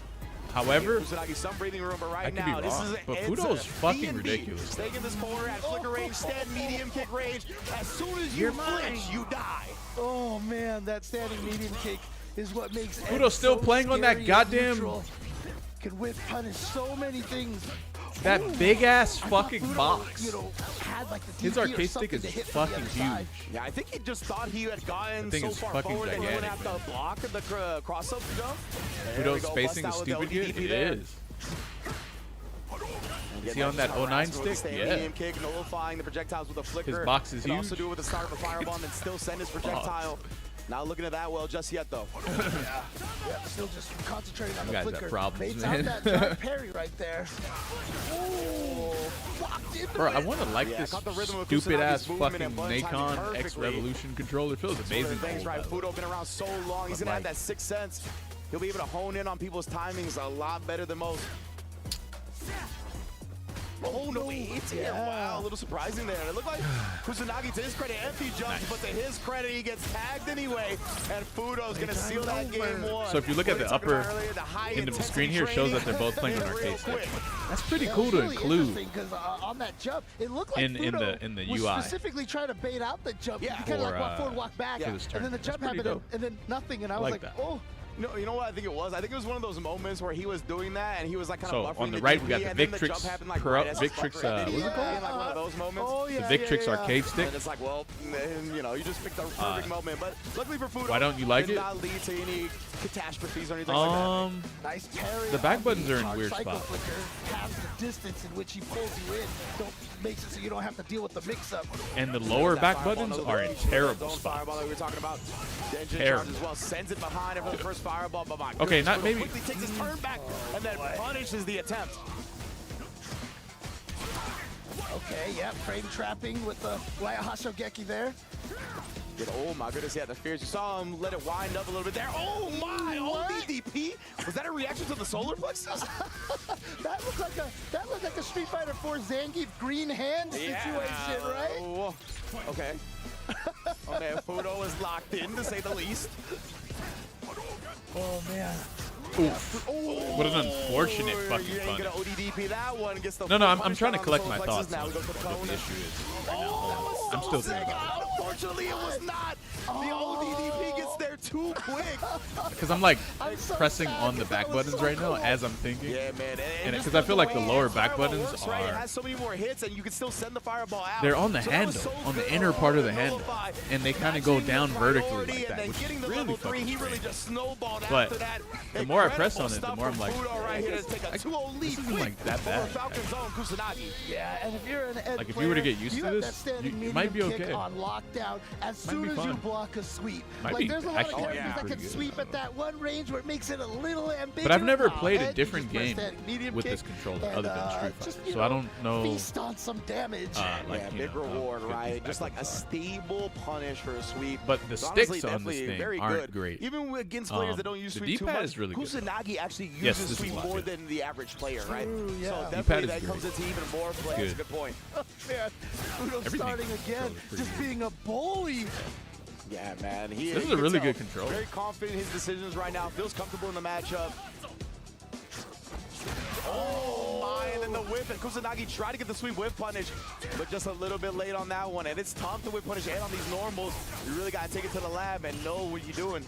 C: However,
F: Kusanagi some breathing room, but right
C: I could be
F: now this
C: wrong,
F: is
C: but
F: it's
C: Fudo's
F: a
C: fucking
F: B&B.
C: ridiculous.
F: Staying in this corner at flicker range, stand medium kick range. As soon as you
B: You're mine.
F: flinch, you die.
B: Oh man, that standing medium kick is what makes
C: Fudo's still playing on that
B: scary and
C: goddamn-
B: neutral. Can whip punish so many things.
C: that
B: Ooh.
C: big ass
B: I thought
C: fucking
B: Fudo,
C: box.
B: You know, had like the
C: His
B: DP or
C: arcade stick
B: something
C: is
B: to hit from the
C: fucking
B: other
C: huge.
B: side.
F: Yeah, I think he just thought he had gotten
C: The thing
F: so
C: is
F: far
C: fucking
F: forward that he wouldn't
C: gigantic,
F: have to block the cross-up jump. There we
C: Fudo's
F: go,
C: spacing
F: bust
C: is
F: out with the
C: stupid good.
F: ODDP
C: It
F: there.
C: is.
F: And
C: Is
F: get
C: he on that
F: harassment
C: 09
F: with the
C: stick?
F: stand
C: Yeah.
F: medium kick, nullifying the projectiles with a flicker.
C: His box is
F: Can also
C: huge.
F: do it with the start of a fireball and still send his projectile. Not looking at that well just yet, though.
B: Yeah, still just concentrating on
C: You
B: the
C: guys
B: flicker.
C: have problems,
B: Baits
C: man.
B: out that drive parry right there. Ooh, locked into
C: Bro, I
B: it.
C: want to like
F: Yeah,
C: this
F: caught the rhythm of
C: stupid ass
F: Kusanagi's movement
C: fucking
F: and button timing
C: Nacon X
F: perfectly.
C: Revolution controller. It feels amazing.
F: Things
C: cool,
F: right.
C: by the way.
F: Fudo been around so long. He's
C: But
F: gonna have
C: like-
F: that sixth sense. He'll be able to hone in on people's timings a lot better than most. Oh no, he hits it. Wow, a little surprising there. It looked like Kusanagi, to his credit, empty jumps, but to his credit, he gets tagged anyway. And Fudo's gonna seal that game one.
C: So if you look at
F: What we
C: the
F: were talking
C: upper
F: about earlier, the high
C: end of the
F: intensity
C: screen here, shows that they're both playing on
F: training,
C: arcade
F: real
C: stick.
F: quick.
C: That's pretty
B: Yeah,
C: cool
B: it's
C: to
B: really
C: include.
B: interesting because on that jump, it looked like
C: in
B: Fudo
C: the
B: was
C: UI.
B: specifically trying to bait out the jump.
F: Yeah.
B: You kind of
C: For,
B: like walk forward, walk back,
C: for
B: and
C: this
B: then the
C: tournament.
B: jump
C: That's pretty
B: happened,
C: dope.
B: and then nothing, and I
C: I
B: was
C: like
B: like,
C: that.
B: oh.
F: You know what I think it was? I think it was one of those moments where he was doing that and he was like kind
C: So
F: of buffering
C: on the right, we got
F: DP,
C: the
F: and then
C: Victrix
F: jump happened, like,
C: Pro-
F: right as his
C: Victrix,
F: fucker ended.
C: what's it called?
F: Like one of those moments.
B: Oh, yeah,
C: The Victrix arcade stick.
F: And it's like, well, and, you know, you just picked the perfect moment. But luckily for Fudo,
C: Why don't you like
F: did
C: it?
F: not lead to any catastrophes or anything like
B: Nice parry.
C: The back
B: on
C: buttons are in
B: charge
C: weird
B: cycle
C: spots.
B: flicker. Halves the distance in which he pulls you in. Makes it so you don't have to deal with the mix-up.
C: And the lower back buttons are in terrible
F: that.
C: spots.
F: Fireball that we were talking about. The engine
C: Terrible.
F: charge as well. Sends it behind after the first fireball. But my
C: Okay,
F: goodness,
C: not
F: Fudo
C: maybe-
F: quickly takes his turn back and then punishes the attempt.
B: Okay, yeah, frame trapping with the Waiahasho Geki there.
F: Oh my goodness, yeah, the fears. You saw him let it wind up a little bit there. Oh my, ODDP? Was that a reaction to the solar plexus?
B: that looked like a Street Fighter 4 Zangief green hand situation, right?
F: Oh, okay. Oh man, Fudo is locked in, to say the least.
B: Oh man.
C: Oof. What an unfortunate fucking
F: You ain't
C: punish.
F: gonna ODDP that one. Gets the
C: No,
F: full
C: I'm
F: punish
C: trying to
F: down on
C: collect
F: the
C: my
F: solar
C: thoughts
F: plexus. Now
C: on
F: we go for the
C: what
F: cone.
C: the issue is right now.
F: Oh, that was
C: I'm
F: so
C: still
F: sick.
C: thinking.
F: Unfortunately, it was not. The ODDP gets there
D: too quick.
C: Because I'm like
D: so
C: pressing
D: sad.
C: on the back
D: That was
C: buttons
D: so
C: right now
D: cool.
C: as I'm thinking.
D: Yeah, man.
C: And
D: just
C: because I feel like the
D: way
C: lower
D: that
C: back
D: fireball
C: buttons
D: works, right? It
C: are
D: has so many more hits, and you can still send the fireball out.
C: they're on the
D: So that was
C: handle,
D: so
C: on the
D: good.
C: inner part of the handle,
D: Nullify,
C: and they kind of go down vertically
D: priority,
C: like
D: and
C: that,
D: then
C: which
D: getting
C: is
D: the
C: really
D: level 3,
C: fucking
D: he really
C: strange.
D: just snowballed
C: But
D: after that.
C: the more I press on it, the
D: Incredible
C: more I'm
D: stuff
C: like,
D: from Fudo right here to take a 2-0 lead
C: this isn't
D: quick
C: like that
D: over
C: bad.
D: Falcon Zone Kusanagi.
B: Yeah, and if you're an Ed
C: Like, if you were to
B: player,
C: get used
B: you
C: to
B: have
C: this,
B: that standing
C: it
B: medium
C: might be
B: kick
C: okay.
B: on lockdown as
C: Might
B: soon
C: be
B: as you
C: fun.
B: block a sweep.
C: Might
B: Like
C: be
B: there's a lot of
C: actually
B: characters that
C: pretty
B: can
C: good.
B: sweep at that one range where it makes it a little ambiguous.
C: But I've never
B: Now,
C: played a
B: Ed, you
C: different
B: just press
C: game
B: that medium
C: with
B: kick
C: this controller
B: and,
C: other than Street
B: just,
C: Fighter,
B: you
C: so I don't know.
B: Feast on some damage.
C: Like,
D: Yeah,
C: you
D: big
C: know,
D: reward,
C: how good
D: right?
C: these
D: Just like a
C: backbuttons are.
D: stable punish for a sweep.
C: But the
D: It's
C: sticks
D: honestly
C: on this
D: definitely
C: thing
D: very
C: aren't
D: good.
C: great.
D: Even against players that don't use
C: the
D: sweep too
C: D-pad
D: much,
C: is really good.
D: Kusanagi actually uses
C: Yes, this is
D: sweep
C: a lot
D: more
C: good.
D: than the average player, right?
B: True, yeah.
D: So
C: D-pad
D: definitely
C: is
D: that
C: great.
D: comes into even more play. That's a good point.
B: Man, Fudo
C: Everything
B: starting
C: with the
B: again,
C: controller's pretty
B: just
C: good.
B: being a bully.
D: Yeah, man.
C: This
D: You
C: is a
D: can
C: really
D: tell,
C: good control.
D: Very confident in his decisions right now. Feels comfortable in the matchup. Oh my, and then the whip, and Kusanagi tried to get the sweep whip punish, but just a little bit late on that one. And it's tough to whip punish and on these normals. You really got to take it to the lab and know what you're doing.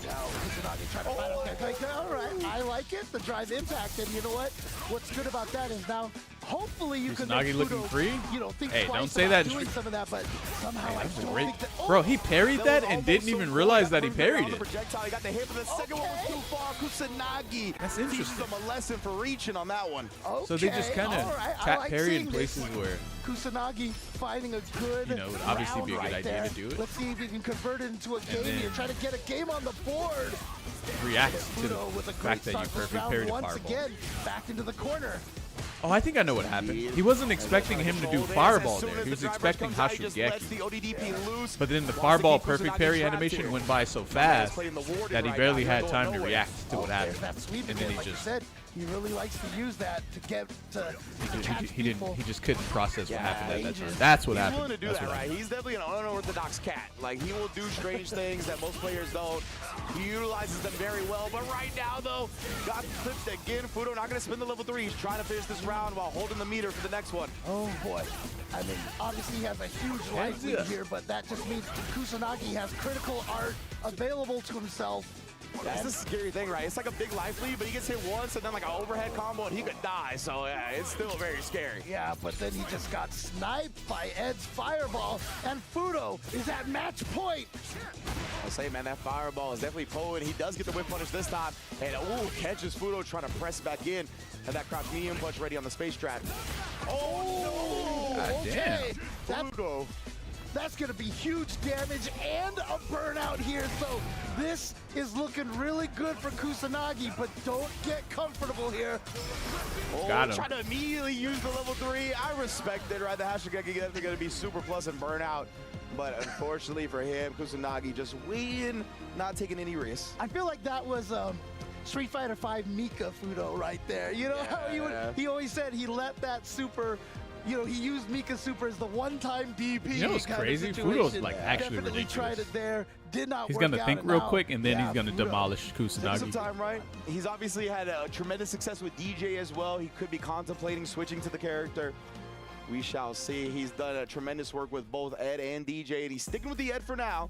B: Kusanagi trying to fight out there. Like, all right, I like it, the drive impact, and you know what? What's good about that is now, hopefully you can make
C: Kusanagi looking
B: Fudo,
C: free?
B: you know, think
C: Hey,
B: twice
C: don't say
B: about
C: that.
B: doing some of that, but somehow I
C: That's a
B: don't
C: great.
B: think that.
C: Bro, he parried that and didn't even realize that he parried
D: The
C: it.
D: projectile, he got the hit, but the second one was too far. Kusanagi
C: That's
D: teaches
C: interesting.
D: them a lesson for reaching on that one.
C: So they just kind of
B: all right, I
C: tap
B: like
C: parry in
B: seeing
C: places
B: this.
C: where
B: Kusanagi finding a good
C: You know, it would obviously
B: round
C: be a good
B: right
C: idea
B: there.
C: to do it.
B: Let's see if he can convert it into a game
C: then-
B: here. Try to get a game on the board.
C: reacts to the
B: Fudo with a great
C: fact that you
B: start this
C: perfect
B: round
C: parried a
B: once
C: fireball.
B: again, back into the corner.
C: Oh, I think I know what happened. He wasn't expecting him to do fireball there. He was expecting Hashugeki. But then the fireball perfect parry animation went by so fast that he barely had time to react to what happened.
B: That sweep
C: And
B: again,
C: then he
B: like you
C: just
B: said, he really likes to use that to get to catch
C: he didn't
B: people.
C: he just couldn't process what happened at
D: he
C: that time.
D: just-
C: That's what
D: he's
C: happened.
D: willing to do
C: That's
D: that,
C: what
D: right?
C: happened.
D: He's definitely an unorthodox cat. Like, he will do strange things that most players don't. He utilizes them very well. But right now, though, got clipped again. Fudo not going to spin the level 3. He's trying to finish this round while holding the meter for the next one.
B: Oh boy. I mean, obviously he has a huge life lead here, but that just means Kusanagi has critical art available to himself.
D: That's the scary thing, right? It's like a big life lead, but he gets hit once and then like an overhead combo and he could die. So yeah, it's still very scary.
B: Yeah, but then he just got sniped by Ed's fireball, and Fudo is at match point.
D: I'll say, man, that fireball is definitely potent. He does get the whip punish this time. And ooh, catches Fudo trying to press back in. And that crouch medium punch ready on the space trap. Oh,
C: God
B: okay.
C: damn.
D: Fudo.
B: That's going to be huge damage and a burnout here. So this is looking really good for Kusanagi, but don't get comfortable here.
D: Oh,
C: Got him.
D: trying to immediately use the level 3. I respect it, right? The Hashugeki is going to be super plus and burnout. But unfortunately for him, Kusanagi just waiting, not taking any risks.
B: I feel like that was Street Fighter V Mika Fudo right there. You know how he always said he let that super, you know, he used Mika Super as the one-time DP.
C: You know what's
B: kind of
C: crazy?
B: situation.
C: Fudo's like actually
B: Definitely
C: ridiculous.
B: tried it there, did not
C: He's
B: work
C: gonna
B: out,
C: think
B: and
C: real
B: now-
C: quick and then
B: yeah,
C: he's gonna
B: Fudo.
C: demolish
D: Take some
C: Kusanagi.
D: time, right? He's obviously had a tremendous success with DJ as well. He could be contemplating switching to the character. We shall see. He's done a tremendous work with both Ed and DJ, and he's sticking with the Ed for now,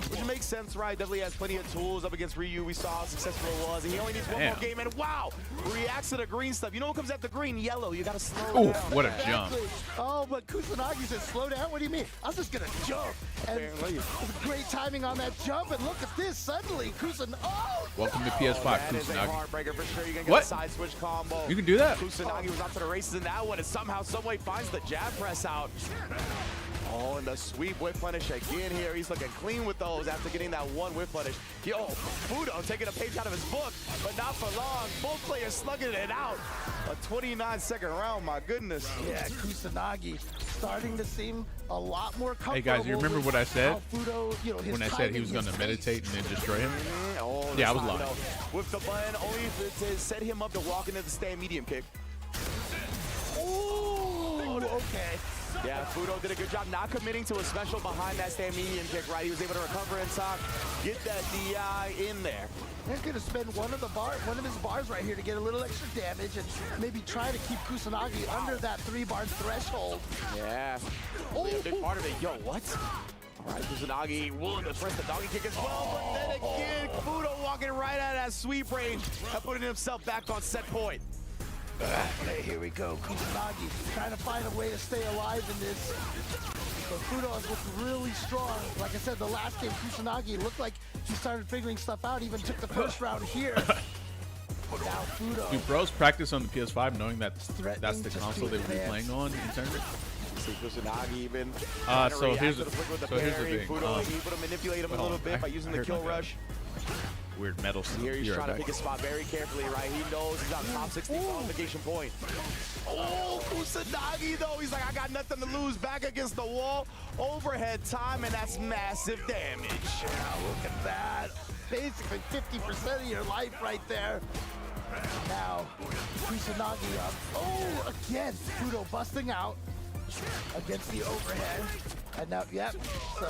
D: which makes sense, right? Definitely has plenty of tools up against Ryu. We saw how successful it was, and he only needs one more game, and wow, reacts to the green stuff. You know what comes after green? Yellow. You gotta slow
C: Ooh,
D: down.
C: what a jump.
B: Oh, but Kusanagi said, slow down? What do you mean? I was just going to jump. And
D: Apparently.
B: great timing on that jump, and look at this. Suddenly,
C: Welcome to PS5,
D: That is a
C: Kusanagi.
D: heartbreaker for sure. You're gonna get
C: What?
D: a side switch combo.
C: You can do that?
D: Kusanagi was off to the races in that one, and somehow, someway finds the jab press out. Oh, and the sweep whip punish again here. He's looking clean with those after getting that one whip punish. Yo, Fudo taking a page out of his book, but not for long. Both players slugging it out. A 29-second round, my goodness.
B: Yeah, Kusanagi starting to seem a lot more comfortable.
C: Hey guys, you remember
B: with
C: what I said
B: how Fudo, you know, his
C: when I said he was
B: timing,
C: gonna
B: his
C: meditate and then destroy him?
D: Oh,
C: Yeah, I
D: this
C: was
D: time,
C: lying.
D: though, with the button only to set him up to walk into the stand medium kick.
B: Ooh, okay.
D: Yeah, Fudo did a good job not committing to a special behind that stand medium kick, right? He was able to recover in time, get that DI in there.
B: He's going to spend one of his bars right here to get a little extra damage and maybe try to keep Kusanagi under that 3-bar threshold.
D: Yeah. A big part of it. Yo, what? Right, Kusanagi willing to press the doggy kick as well, but then again, Fudo walking right out of that sweep range and putting himself back on set point.
B: Okay, here we go. Kusanagi trying to find a way to stay alive in this. But Fudo has looked really strong. Like I said, the last game, Kusanagi looked like he started figuring stuff out, even took the first round here. Now Fudo.
C: Do pros practice on the PS5 knowing that that's the console they will be playing on in tournament?
D: See Kusanagi even.
C: So here's the thing.
D: Fudo able to manipulate him a little bit by using the kill rush.
C: Weird metal stuff.
D: Here he's trying to pick his spot very carefully, right? He knows he's on top 16 qualification point. Oh, Kusanagi though, he's like, I got nothing to lose. Back against the wall, overhead time, and that's massive damage.
B: Yeah, look at that. Basically 50% of your life right there. Now, Kusanagi up. Oh, again, Fudo busting out against the overhead. And now, yep, so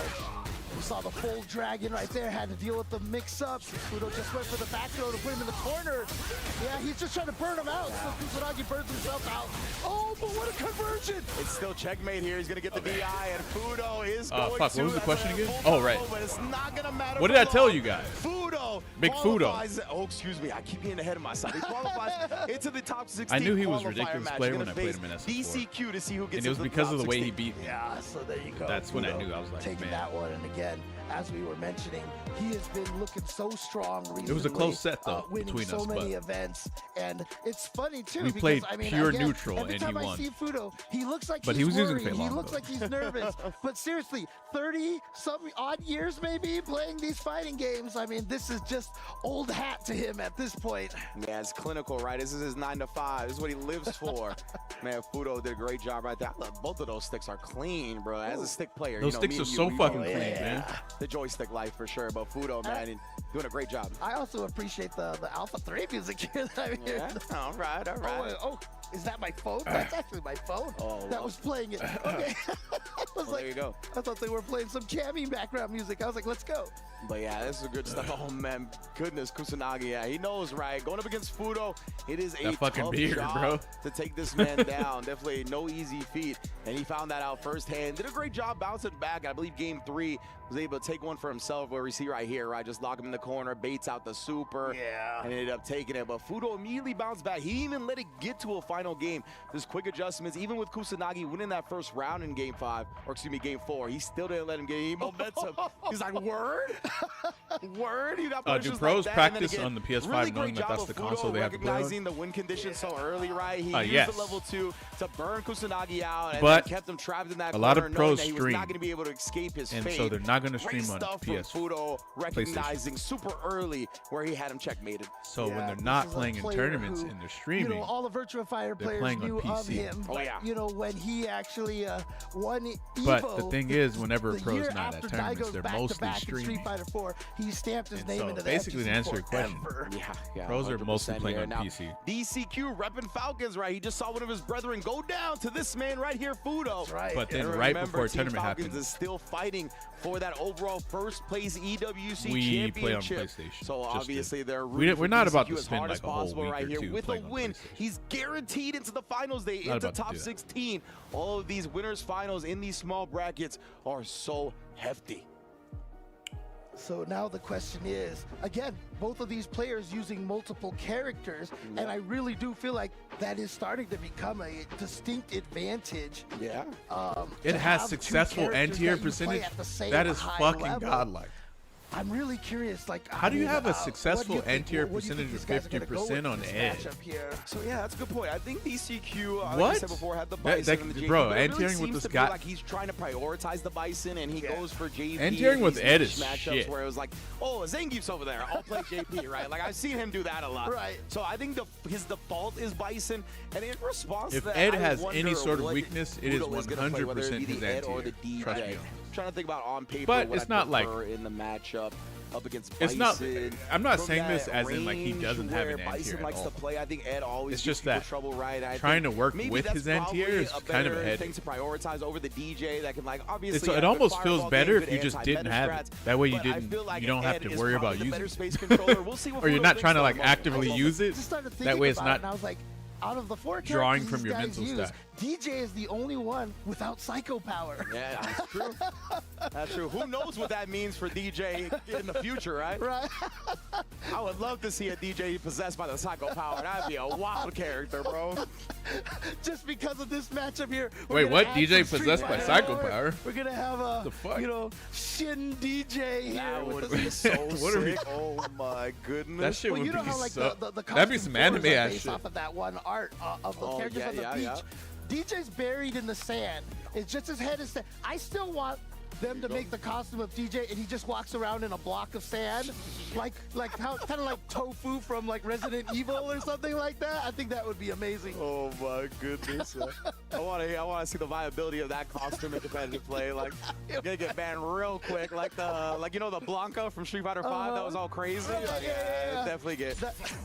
B: we saw the full dragon right there, had to deal with the mix-up. Fudo just went for the back throw to put him in the corner. Yeah, he's just trying to burn him out, so Kusanagi burns himself out. Oh, but what a conversion!
D: It's still checkmate here. He's going to get the DI, and Fudo is going
C: fuck,
D: to.
C: what was the question again? Oh, right.
D: But it's not going to matter.
C: What did I tell you guys?
D: Fudo.
C: Big Fudo.
D: Oh, excuse me. I keep getting ahead of myself. He qualifies into the top 16.
C: I knew he was a ridiculous player when I played him in SF4.
D: DCQ to see who gets
C: and it was because of the way he beat me.
B: Yeah, so there you go.
C: That's when I knew. I was like,
B: taking
C: man.
B: that one, and again, as we were mentioning, he has been looking so strong recently.
C: It was a close set though
B: winning
C: between
B: so
C: us,
B: many
C: but
B: events, and it's funny too.
C: we
B: because,
C: played
B: I mean,
C: pure
B: again,
C: neutral
B: every
C: and he
B: time I
C: won.
B: see Fudo, he looks like
C: But
B: he's
C: he was using
B: worried.
C: Fei Long,
B: He looks
C: though.
B: like he's nervous. But seriously, 30-some odd years maybe playing these fighting games. I mean, this is just old hat to him at this point.
D: Yeah, it's clinical, right? This is his 9 to 5. This is what he lives for. Man, Fudo did a great job right there. I love both of those sticks are clean, bro. As a stick player,
C: Those
D: you know,
C: sticks
D: me
C: are
D: and
C: so
D: we
C: fucking
D: both-
C: clean, man.
D: The joystick life for sure, but Fudo, man, doing a great job.
B: I also appreciate the Alpha 3 music here that I'm hearing.
D: Yeah, all right, all right.
B: Oh, is that my phone? That's actually my phone that was playing it. Okay. I was like,
D: there you go.
B: I thought they were playing some Cammy background music. I was like, let's go.
D: But yeah, this is good stuff. Oh man, goodness, Kusanagi, yeah, he knows, right? Going up against Fudo, it is a
C: That fucking
D: tough
C: beard,
D: job
C: bro.
D: to take this man down. Definitely no easy feat, and he found that out firsthand. Did a great job bouncing back. I believe game 3 was able to take one for himself, where we see right here, right? Just lock him in the corner, baits out the super, and ended up taking it. But Fudo immediately bounced back. He even let it get to a final game. Just quick adjustments, even with Kusanagi winning that first round in game 5, or excuse me, game 4, he still didn't let him get any momentum. He's like, word? Word? You got
C: Do
D: punishes
C: pros
D: like that. And then
C: practice
D: again,
C: on the PS5
D: really
C: knowing
D: great
C: that
D: job
C: that's
D: of
C: the
D: Fudo
C: console they have to play on?
D: recognizing the win conditions so early, right? He used
C: yes.
D: the level 2 to burn Kusanagi out, and
C: But
D: then kept him trapped in that
C: a lot
D: corner,
C: of
D: knowing
C: pros
D: that he was
C: stream,
D: not going to be able to escape his
C: and
D: fate.
C: so they're not gonna
D: Great
C: stream on
D: stuff
C: PS,
D: from Fudo, recognizing super early where he had him checkmated.
C: So when they're
B: this
C: not
B: is a
C: playing in
B: player
C: tournaments
B: who,
C: and they're streaming,
B: You know, all the Virtua Fighter
C: they're
B: players
C: playing on
B: knew of
C: PC.
B: him.
D: Oh, yeah.
B: You know, when he actually won Evo.
C: But the thing is, whenever a
B: the
C: pro's
B: year
C: not at
B: after
C: tournaments,
B: Daigo's
C: they're
B: back-to-back
C: mostly
B: in
C: streaming.
B: Street Fighter 4, he stamped his
C: And
B: name
C: so
B: into the
C: basically, to
B: FGC
C: answer your question,
B: forever.
D: Yeah,
C: pros are mostly
D: 100%
C: playing
D: here.
C: on
D: Now,
C: PC.
D: DCQ repping Falcons, right? He just saw one of his brethren go down to this man right here, Fudo.
B: That's right.
C: But then
D: And
C: right
D: remember,
C: before
D: Team
C: tournament
D: Falcons
C: happened,
D: is still fighting for that overall first place EWC
C: we play on
D: championship.
C: PlayStation.
D: So
C: just to-
D: obviously they're
C: we're
D: rooting for
C: not about
D: DCQ
C: to
D: as
C: spend
D: hard
C: like
D: as
C: a whole
D: possible
C: week
D: right
C: or
D: here.
C: two
D: With a
C: playing on
D: win,
C: PlayStation.
D: he's guaranteed into the finals. They
C: Not
D: into
C: about to
D: top
C: do that.
D: 16. All of these winners finals in these small brackets are so hefty.
B: So now the question is, again, both of these players using multiple characters, and I really do feel like that is starting to become a distinct advantage.
D: Yeah.
C: It
B: to
C: has
B: have two
C: successful
B: characters
C: anti-air
B: that you play
C: percentage.
B: at the same
C: That is
B: high
C: fucking
B: level.
C: godlike.
B: I'm really curious, like,
C: How do you have a
B: what do
C: successful
B: you think-
C: anti-air
B: what do you think
C: percentage of
B: these guys are gonna go
C: 50%
B: with
C: on
B: this
C: Ed?
B: matchup here?
D: So yeah, that's a good point. I think DCQ, like I
C: What?
D: said before, had the
C: That-
D: Bison
C: that-
D: and the JP,
C: bro,
D: but it really
C: anti-airing with
D: seems
C: this
D: to
C: guy-
D: feel like he's trying to prioritize the Bison, and he goes for JP.
C: Anti-airing
D: in
C: with
D: these
C: Ed
D: niche
C: is
D: matchups
C: shit.
D: where it was like, oh, Zangief's over there, I'll play JP, right? Like I've seen him do that a lot.
B: Right.
D: So I think his default is Bison, and in response
C: If
D: to that,
C: Ed
D: I
C: has
D: wonder
C: any sort of
D: what
C: weakness, it is
D: Fudo gonna play, whether it
C: 100%
D: be
C: his
D: the Ed or the
C: anti-air. Trust
D: DJ.
C: me.
D: I'm trying to think about on paper
C: But
D: what
C: it's
D: I'd
C: not like-
D: prefer in the matchup up against
C: It's
D: Bison.
C: not- I'm not
D: From
C: saying this
D: that
C: as in, like, he
D: range
C: doesn't have
D: where
C: an anti-air
D: Bison
C: at
D: likes
C: all.
D: to play. I think Ed always
C: It's
D: gives
C: just
D: people
C: that
D: trouble, right? I
C: trying
D: think
C: to work
D: maybe
C: with
D: that's
C: his anti-air
D: probably
C: is
D: a
C: kind of a
D: better
C: headache.
D: thing to prioritize over the DJ that can, like, obviously.
C: So it
D: have good
C: almost feels
D: fireball
C: better
D: game,
C: if you
D: good
C: just didn't
D: anti-meta
C: have it.
D: strats,
C: That way you
D: but I
C: didn't.
D: feel like
C: You don't have
D: Ed
C: to
D: is
C: worry about
D: probably the
C: using
D: better
C: it.
D: space controller. We'll see what
C: Or you're
D: Fudo
C: not
D: thinks
C: trying to
D: though
C: like
D: at the moment.
C: actively use it.
B: Just started thinking
C: That way it's
B: about it,
C: not
B: and I was like, out of the 4
C: drawing
B: characters
C: from
B: these
C: your
B: guys
C: mental
B: use,
C: stat.
B: DJ is the only one without psycho power.
D: Yeah, that's true. That's true. Who knows what that means for DJ in the future, right?
B: Right.
D: I would love to see a DJ possessed by the psycho power. That'd be a wild character, bro.
B: Just because of this matchup here.
C: Wait, what? DJ possessed by psycho power?
B: We're gonna have a,
C: the fuck?
B: you know, Shin DJ here.
D: That would
B: with
D: be
B: us.
D: so
C: What are we-
D: sick. Oh my goodness.
C: That shit
B: Well,
C: would
B: you know
C: be
B: how like
C: so.
B: the
C: That'd be
B: costume
C: some
B: floors
C: anime
B: are
C: ass
B: based
C: shit.
B: off of that one art of the characters on the beach.
D: yeah.
B: DJ's buried in the sand. It's just his head is sand. I still want them to make the costume of DJ and he just walks around in a block of sand, like how kind of like Tofu from like Resident Evil or something like that. I think that would be amazing.
D: Oh my goodness. I want to see the viability of that costume in competitive play. Like, you're gonna get banned real quick, like the Blanca from Street Fighter 5 that was all crazy. Like,
B: yeah.
D: Definitely get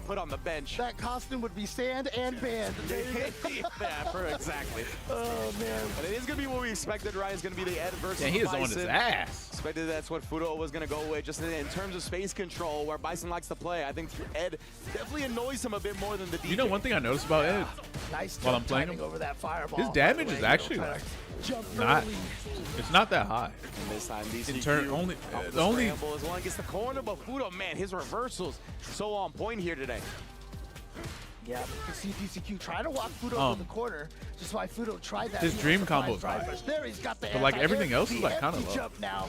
D: put on the bench.
B: That costume would be sand and banned.
D: Exactly.
B: Oh man.
D: But it is gonna be what we expected, right? It's gonna be the Ed versus
C: Yeah, he is
D: Bison.
C: on his ass.
D: Expected that's what Fudo was gonna go with, just in terms of space control, where Bison likes to play. I think Ed definitely annoys him a bit more than the DJ.
C: You know one thing I noticed about Ed
B: Nice
C: while I'm
B: jump
C: playing
B: timing
C: him?
B: over that fireball.
C: His damage is actually like not. It's not that high.
D: And this time,
C: In
D: DCQ
C: turn, only
D: off
C: the only.
D: scramble as one gets the corner, but Fudo, man, his reversals so on point here today.
B: Yeah, but you can see DCQ trying to walk Fudo to the corner. Just why Fudo tried that.
C: His
B: He
C: dream
B: has
C: combo
B: the
C: is
B: drive
C: fire.
B: rush. There he's got the
C: But like
B: anti-air,
C: everything else is
B: the
C: like kind of
B: empty
C: low.
B: jump now.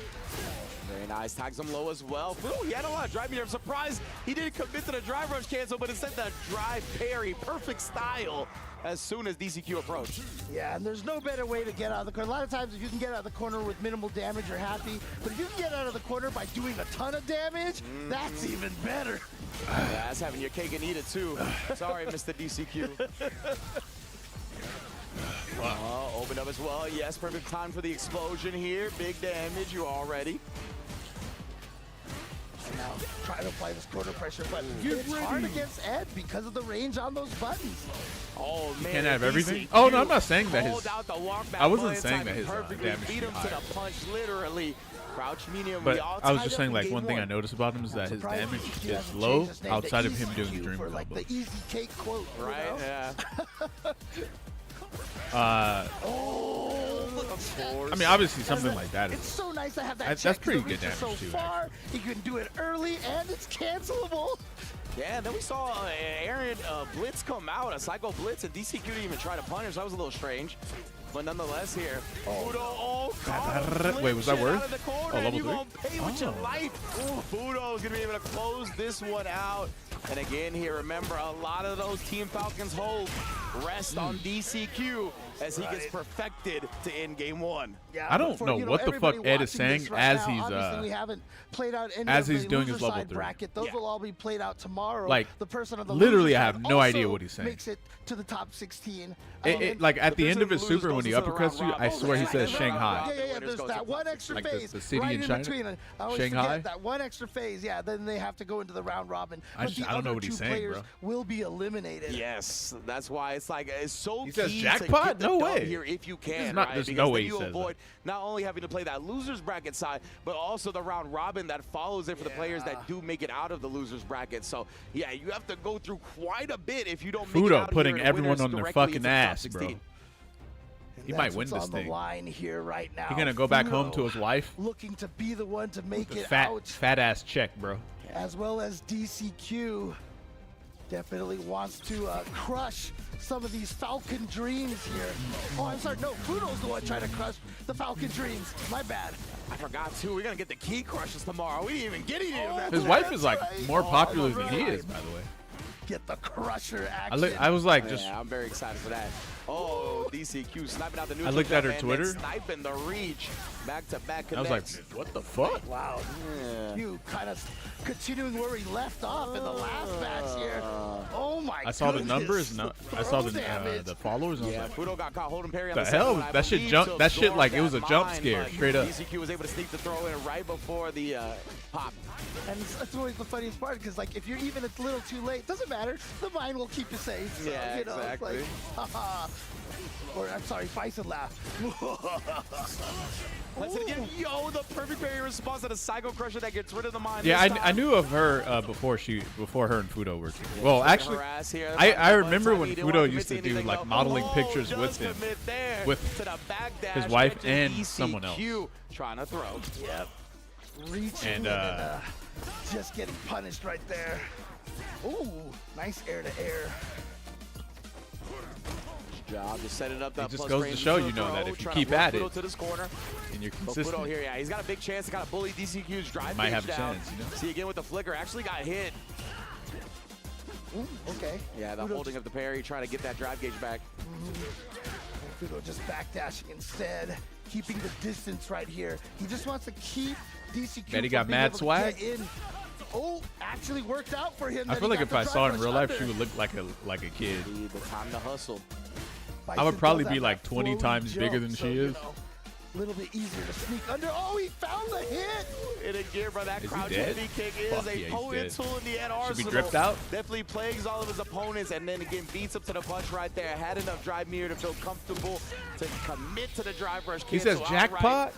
D: Very nice, tags him low as well. Fudo, he had a lot of drive meter. I'm surprised he didn't commit to the drive rush cancel, but instead the drive parry, perfect style as soon as DCQ approached.
B: Yeah, and there's no better way to get out of the corner. A lot of times if you can get out of the corner with minimal damage, you're happy. But if you can get out of the corner by doing a ton of damage, that's even better.
D: Yeah, that's having your cake and eat it too. Sorry, Mr. DCQ. Open up as well. Yes, perfect time for the explosion here. Big damage, you already.
B: And now try to apply this corner pressure, but it's hard against Ed because of the range on those buttons.
D: Oh man,
C: Can't have everything.
D: DCQ
C: Oh no, I'm not saying that his.
D: called out the walk back
C: I wasn't
D: button
C: saying
D: time
C: that his
D: perfectly,
C: damage
D: beat
C: is
D: him to
C: high.
D: the punch, literally. Crouch medium.
C: But
D: we all
C: I was
D: tied
C: just
D: up
C: saying,
D: in
C: like,
D: game
C: one thing I
D: one.
C: noticed about him is that his
B: Surprised
C: damage
B: DCQ
C: is
B: hasn't
C: low
B: changed his name to
C: outside of him
B: Easy
C: doing
B: Q
C: the dream
B: for like
C: combo.
B: the easy cake quote, you
D: Right?
B: know?
D: Yeah.
B: Of course.
C: I mean, obviously something like that
B: It's
C: is.
B: so nice to have that.
C: That's
B: check 'cause
C: pretty
B: it
C: good
B: reaches
C: damage,
B: so
C: too,
B: far. You can do it early and it's cancelable.
D: Yeah, and then we saw Aaron Blitz come out, a Psycho Blitz, and DCQ didn't even try to punish. That was a little strange. But nonetheless here, Fudo,
C: Wait, was that worth?
D: Out of the corner,
C: Oh,
D: and
C: level
D: you
C: 3?
D: gonna pay with your life. Fudo is gonna be able to close this one out. And again here, remember, a lot of those Team Falcons hold rest on DCQ as he gets perfected to end game one.
B: Yeah,
C: I don't know what the fuck Ed is saying as he's
B: obviously we haven't played out any
C: as
B: of
C: he's
B: the
C: doing
B: loser
C: his level
B: side
C: 3.
B: bracket. Those will all be played out tomorrow.
C: Like,
B: the person on the
C: literally,
B: loser
C: I have
B: side
C: no idea
B: also
C: what he's saying.
B: Makes it to the top 16.
C: Like at the end of his
D: losers
C: super when he
D: goes to the
C: uppercuts you,
D: round
C: I
D: robin.
C: swear he
B: Right,
C: says
B: right,
C: Shanghai.
B: Yeah. There's that one extra
C: Like
B: phase
C: the city
B: right
C: in
B: in
C: China?
B: between. I always
C: Shanghai?
B: forget that one extra phase. Yeah, then they have to go into the round robin.
C: I
B: But
C: just-
B: the
C: I don't know
B: other
C: what he's
B: two
C: saying,
B: players
C: bro.
B: will be eliminated.
D: Yes, that's why it's like it's so
C: He
D: key
C: says
D: to
C: jackpot?
D: get the
C: No
D: dub
C: way.
D: here if you can,
C: not-
D: right?
C: there's
D: Because
C: no
D: then
C: way he
D: you
C: says
D: avoid not only having to play that losers bracket side, but also the round robin that follows it for the players that do make it out of the losers bracket. So yeah, you have to go through quite a bit if you don't make it
C: Fudo
D: out
C: putting
D: here and
C: everyone
D: winners
C: on their
D: directly
C: fucking
D: into the top
C: ass,
D: 16.
C: bro. He
B: That's
C: might win
B: what's
C: this
B: on
C: thing.
B: the line here right now.
C: He gonna go back home
B: Fudo
C: to his wife.
B: looking to be the one to make
C: The
B: it
C: fat
B: out,
C: fat ass check, bro.
B: as well as DCQ definitely wants to crush some of these Falcon dreams here. Oh, I'm sorry. No, Fudo's the one trying to crush the Falcon dreams. My bad.
D: I forgot too. We're gonna get the key crushes tomorrow. We didn't even get any of that.
C: His wife is like more popular than he is, by the way.
B: Get the crusher action.
C: I was like, just
D: Yeah, I'm very excited for that. Oh, DCQ sniping out the neutral.
C: looked at her
D: jump and
C: Twitter.
D: then sniping the reach. Back-to-back
C: I was like,
D: connects.
C: what the fuck?
B: Wow. You kind of continuing where he left off in the last match here. Oh my
C: I saw the
B: goodness.
C: numbers. No, I saw
B: Throw damage.
C: the followers. And I
D: Yeah,
C: was like,
D: Fudo got caught holding parry on
C: The
D: the second
C: hell?
D: one, I
C: That shit
D: believe,
C: jump-
D: to
C: that shit
D: absorb
C: like it was a
D: that
C: jump
D: mine,
C: scare,
D: but
C: straight up.
D: DCQ was able to sneak the throw in right before the pop.
B: And it's always the funniest part because, like, if you're even a little too late, doesn't matter. The mine will keep you safe. So,
D: Yeah,
B: you know,
D: exactly.
B: It's like, haha. Or, I'm sorry, Bison laugh.
F: Let's again. Yo, the perfect parry response to the Psycho Crusher that gets rid of the mind.
C: Yeah, I knew of her before her and Fudo were together. Well, actually, I remember when Fudo used to do like modeling pictures with him, with his wife and someone else.
F: Trying to throw.
B: Yep. Reaching and just getting punished right there. Ooh, nice air to air.
F: Job to set it up.
C: It just goes to show, you know, that if you keep at it
F: to this corner,
C: and you're
F: Fudo
C: consistent,
F: here, yeah, he's got a big chance to kind of bully DCQ's drive.
C: might have a
F: down.
C: chance. You know?
F: See again with the flicker, actually got hit.
B: Ooh, okay.
F: Yeah, the holding of the parry, trying to get that drive gauge back.
B: Fudo just backdashing instead, keeping the distance right here. He just wants to keep DCQ.
C: Bet he got mad swag.
B: Oh, actually worked out for him.
C: I feel like if I saw her in real life, she would look like a kid.
F: The time to hustle.
C: I would probably be like 20 times bigger than she is.
B: A little bit easier to sneak under. Oh, he found the hit.
F: And again, bro, that crouch
C: dead?
F: heavy kick is
C: Fuck
F: a
C: yeah, he's
F: potent
C: dead.
F: tool in the Ed Arsenal.
C: Should be dripped out.
F: Definitely plagues all of his opponents, and then again beats up to the punch right there. Had enough drive mirror to feel comfortable to commit to the drive rush.
C: He says jackpot.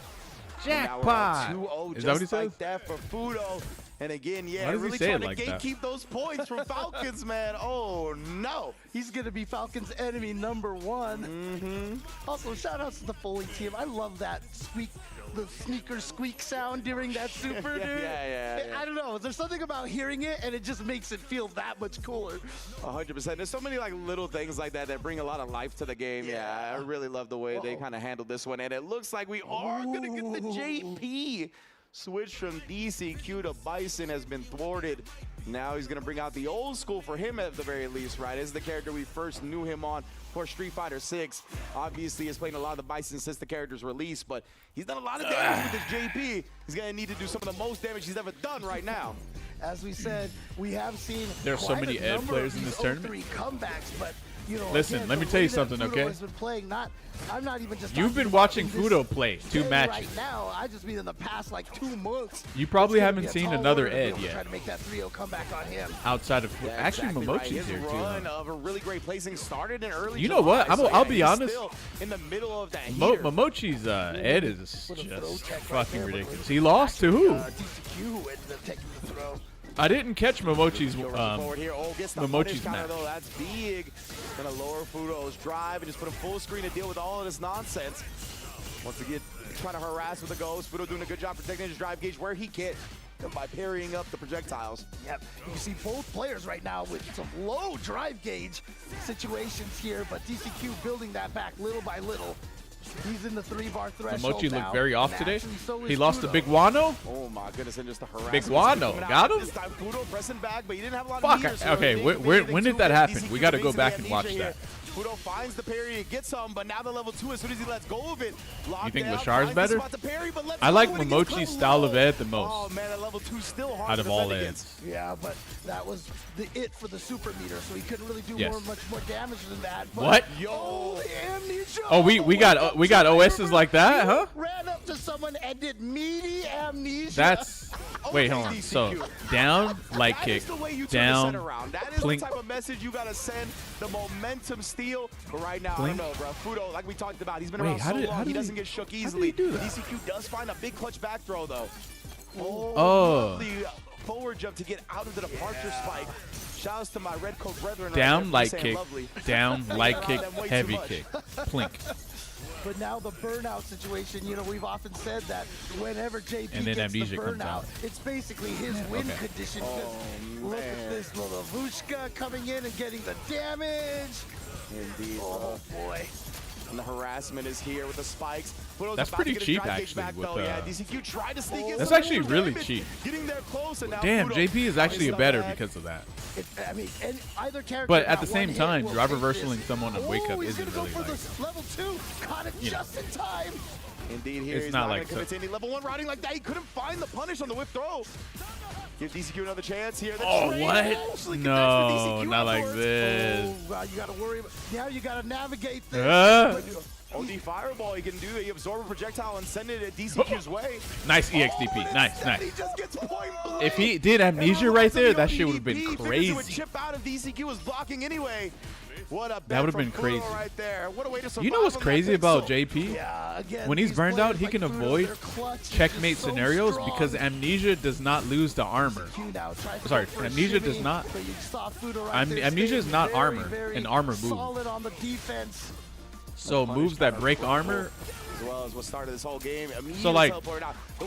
C: Jackpot. Is that what he says?
F: Like that for Fudo. And again, yeah,
C: Why does he
F: really
C: say
F: trying
C: it like
F: to
C: that?
F: gatekeep those points from Falcons, man. Oh, no.
B: He's going to be Falcons' enemy #1. Also, shout outs to the Foley team. I love that squeak, the sneaker squeak sound during that super, dude.
F: Yeah.
B: I don't know. There's something about hearing it, and it just makes it feel that much cooler.
F: 100%. There's so many like little things like that that bring a lot of life to the game. Yeah, I really love the way they kind of handled this one. And it looks like we are going to get the JP. Switch from DCQ to Bison has been thwarted. Now he's going to bring out the old school for him at the very least, right? This is the character we first knew him on for Street Fighter 6. Obviously, he's playing a lot of the Bison since the character's release, but he's done a lot of damage with this JP. He's going to need to do some of the most damage he's ever done right now.
B: As we said, we have seen
C: There's so many Ed players in this tournament.
B: Comebacks, but you know,
C: Listen,
B: again,
C: let me
B: the
C: tell you
B: way that
C: something,
B: Fudo
C: okay?
B: has been playing, I'm not even just
C: You've
B: talking
C: been
B: about
C: watching
B: in this
C: Fudo play 2
B: day
C: matches.
B: Right now, I just mean in the past like 2 months.
C: You probably
B: It's gonna
C: haven't
B: be a
C: seen
B: tall
C: another
B: order to be
C: Ed
B: able to
C: yet.
B: Try to make that 3-0 comeback on him.
C: Outside of
F: Yeah,
C: actually,
F: exactly
C: Momochi's
F: right. His
C: here too.
F: run of a really great placing started in early
C: You know what?
F: July, so
C: I'll
F: yeah,
C: be
F: he's
C: honest.
F: still in the middle of that heater.
C: Momochi's Ed is just fucking ridiculous. He lost to who?
B: DCQ ended up taking the throw.
C: I didn't catch Momochi's
F: Forward here. Oh, gets the
C: Momochi's
F: punish counter,
C: match.
F: though. That's big. Gonna lower Fudo's drive and just put him full screen to deal with all of this nonsense. Once again, trying to harass with the ghost. Fudo doing a good job protecting his drive gauge where he can by parrying up the projectiles.
B: Yep, you see both players right now with some low drive gauge situations here, but DCQ building that back little by little. He's in the 3-bar threshold
C: Momochi
B: now,
C: looked very off
B: and
C: today.
B: actually so
C: He
B: is
C: lost to
B: Fudo.
C: Big Wano.
F: Oh my goodness, and just the harassment.
C: Big Wano,
F: coming out
C: got him?
F: This time Fudo pressing back, but he didn't have a lot
C: Fuck.
F: of meters. So
C: Okay,
F: he didn't do
C: when
F: anything
C: did
F: to
C: that
F: it.
C: happen?
F: DCQ
C: We got to go
F: basically
C: back and
F: amnesia
C: watch
F: here.
C: that.
F: Fudo finds the parry, it gets some, but now the level 2, as soon as he lets go of it,
C: You think
F: lockdown,
C: Lashar's
F: finds the
C: better?
F: spot to parry, but lets
C: I
F: go
C: like
F: and it gets
C: Momochi's
F: cut
C: style
F: low.
C: of Ed the
F: Oh
C: most
F: man, that level 2 still hard
C: out
F: to
C: of all
F: defend
C: Eds.
F: against.
B: Yeah, but that was the it for the super meter, so he couldn't really do
C: Yes.
B: much more damage than that. But
C: What?
B: Yo, the amnesia!
C: Oh, we got OSs like that, huh?
B: Ran up to someone and did meaty amnesia.
C: That's wait, hold on. So down, light
F: That
C: kick,
F: is the way you turn the
C: down,
F: set around. That is
C: plink.
F: the type of message you gotta send. The momentum steal. But right now, I
C: Plink.
F: don't know, bro. Fudo, like we talked about, he's been
C: Wait,
F: around
C: how
F: so
C: did-
F: long,
C: how
F: he
C: did
F: doesn't
C: he-
F: get shook
C: how did he
F: easily.
C: do that?
F: DCQ does find a big clutch back throw though.
C: Oh.
F: The forward jump to get out of the departure spike. Shouts to my red coat brethren.
C: down,
F: right
C: light
F: there,
C: kick,
F: lovely.
C: down, light kick,
F: Them way too
C: heavy
F: much.
C: kick, plink.
B: But now the burnout situation, you know, we've often said that whenever JP
C: And then
B: gets the
C: amnesia comes
B: burnout,
C: out.
B: it's basically his win
C: Okay.
B: condition. 'Cause look at this little Vushka coming in and getting the damage.
F: Indeed.
B: Oh boy.
F: And the harassment is here with the spikes. Fudo's
C: That's
F: about
C: pretty
F: to get his
C: cheap,
F: drive gauge
C: actually,
F: back,
C: with,
F: though. Yeah, DCQ tried to sneak in.
C: That's
F: some
C: actually
F: more
C: really
F: damage,
C: cheap.
F: Getting there close, and now
C: Damn,
F: Fudo
C: JP is actually
F: is
C: a better
F: back.
C: because of that.
B: I mean, either character.
C: But at
B: got
C: the same
B: one hit
C: time,
B: will
C: driver
B: take
C: reversing
B: this.
C: someone on Wake Up
B: he's
C: isn't
B: gonna
C: really
B: go for
C: like.
B: the level 2. Caught it
C: You know.
B: just in time.
F: Indeed, here
C: It's
F: he's
C: not
F: not
C: like
F: going to commit to any level 1 routing like that. He couldn't find the punish on the whip throw. Give DCQ another chance here. The
C: Oh,
F: trade
C: what?
F: actually connects with
C: No,
F: DCQ
C: not like
F: afterwards.
C: this.
B: Oh, God, you got to worry about. Now you got to navigate this.
F: OD Fireball he can do. He absorb a projectile and send it at DCQ's way.
C: Nice EXDP, nice,
F: He
C: nice.
F: just gets point blank.
C: If he did amnesia right there, that shit would have
F: He
C: been
F: figures it would
C: crazy.
F: chip out if DCQ was blocking anyway.
D: What a
C: That would have been
D: Fudo
C: crazy.
D: right there. What a way to
C: You know what's
D: survive on
C: crazy
D: that
C: about
D: pixel.
C: JP?
B: Yeah, again,
C: When he's
B: these
C: burned out,
B: players
C: he
B: like
C: can
B: Fudo,
C: avoid
B: their clutch is
C: checkmate
B: just so
C: scenarios
B: strong.
C: because Amnesia does not lose to armor.
B: Now tries to
C: Sorry,
B: go for a
C: Amnesia
B: shimmy,
C: does not.
B: but you saw Fudo right there
C: Amnesia is
B: staying
C: not
B: very,
C: armor,
B: very
C: an armor move.
B: solid on the defense.
C: So moves that break armor.
D: As well as what started this whole game.
C: So like,
D: The way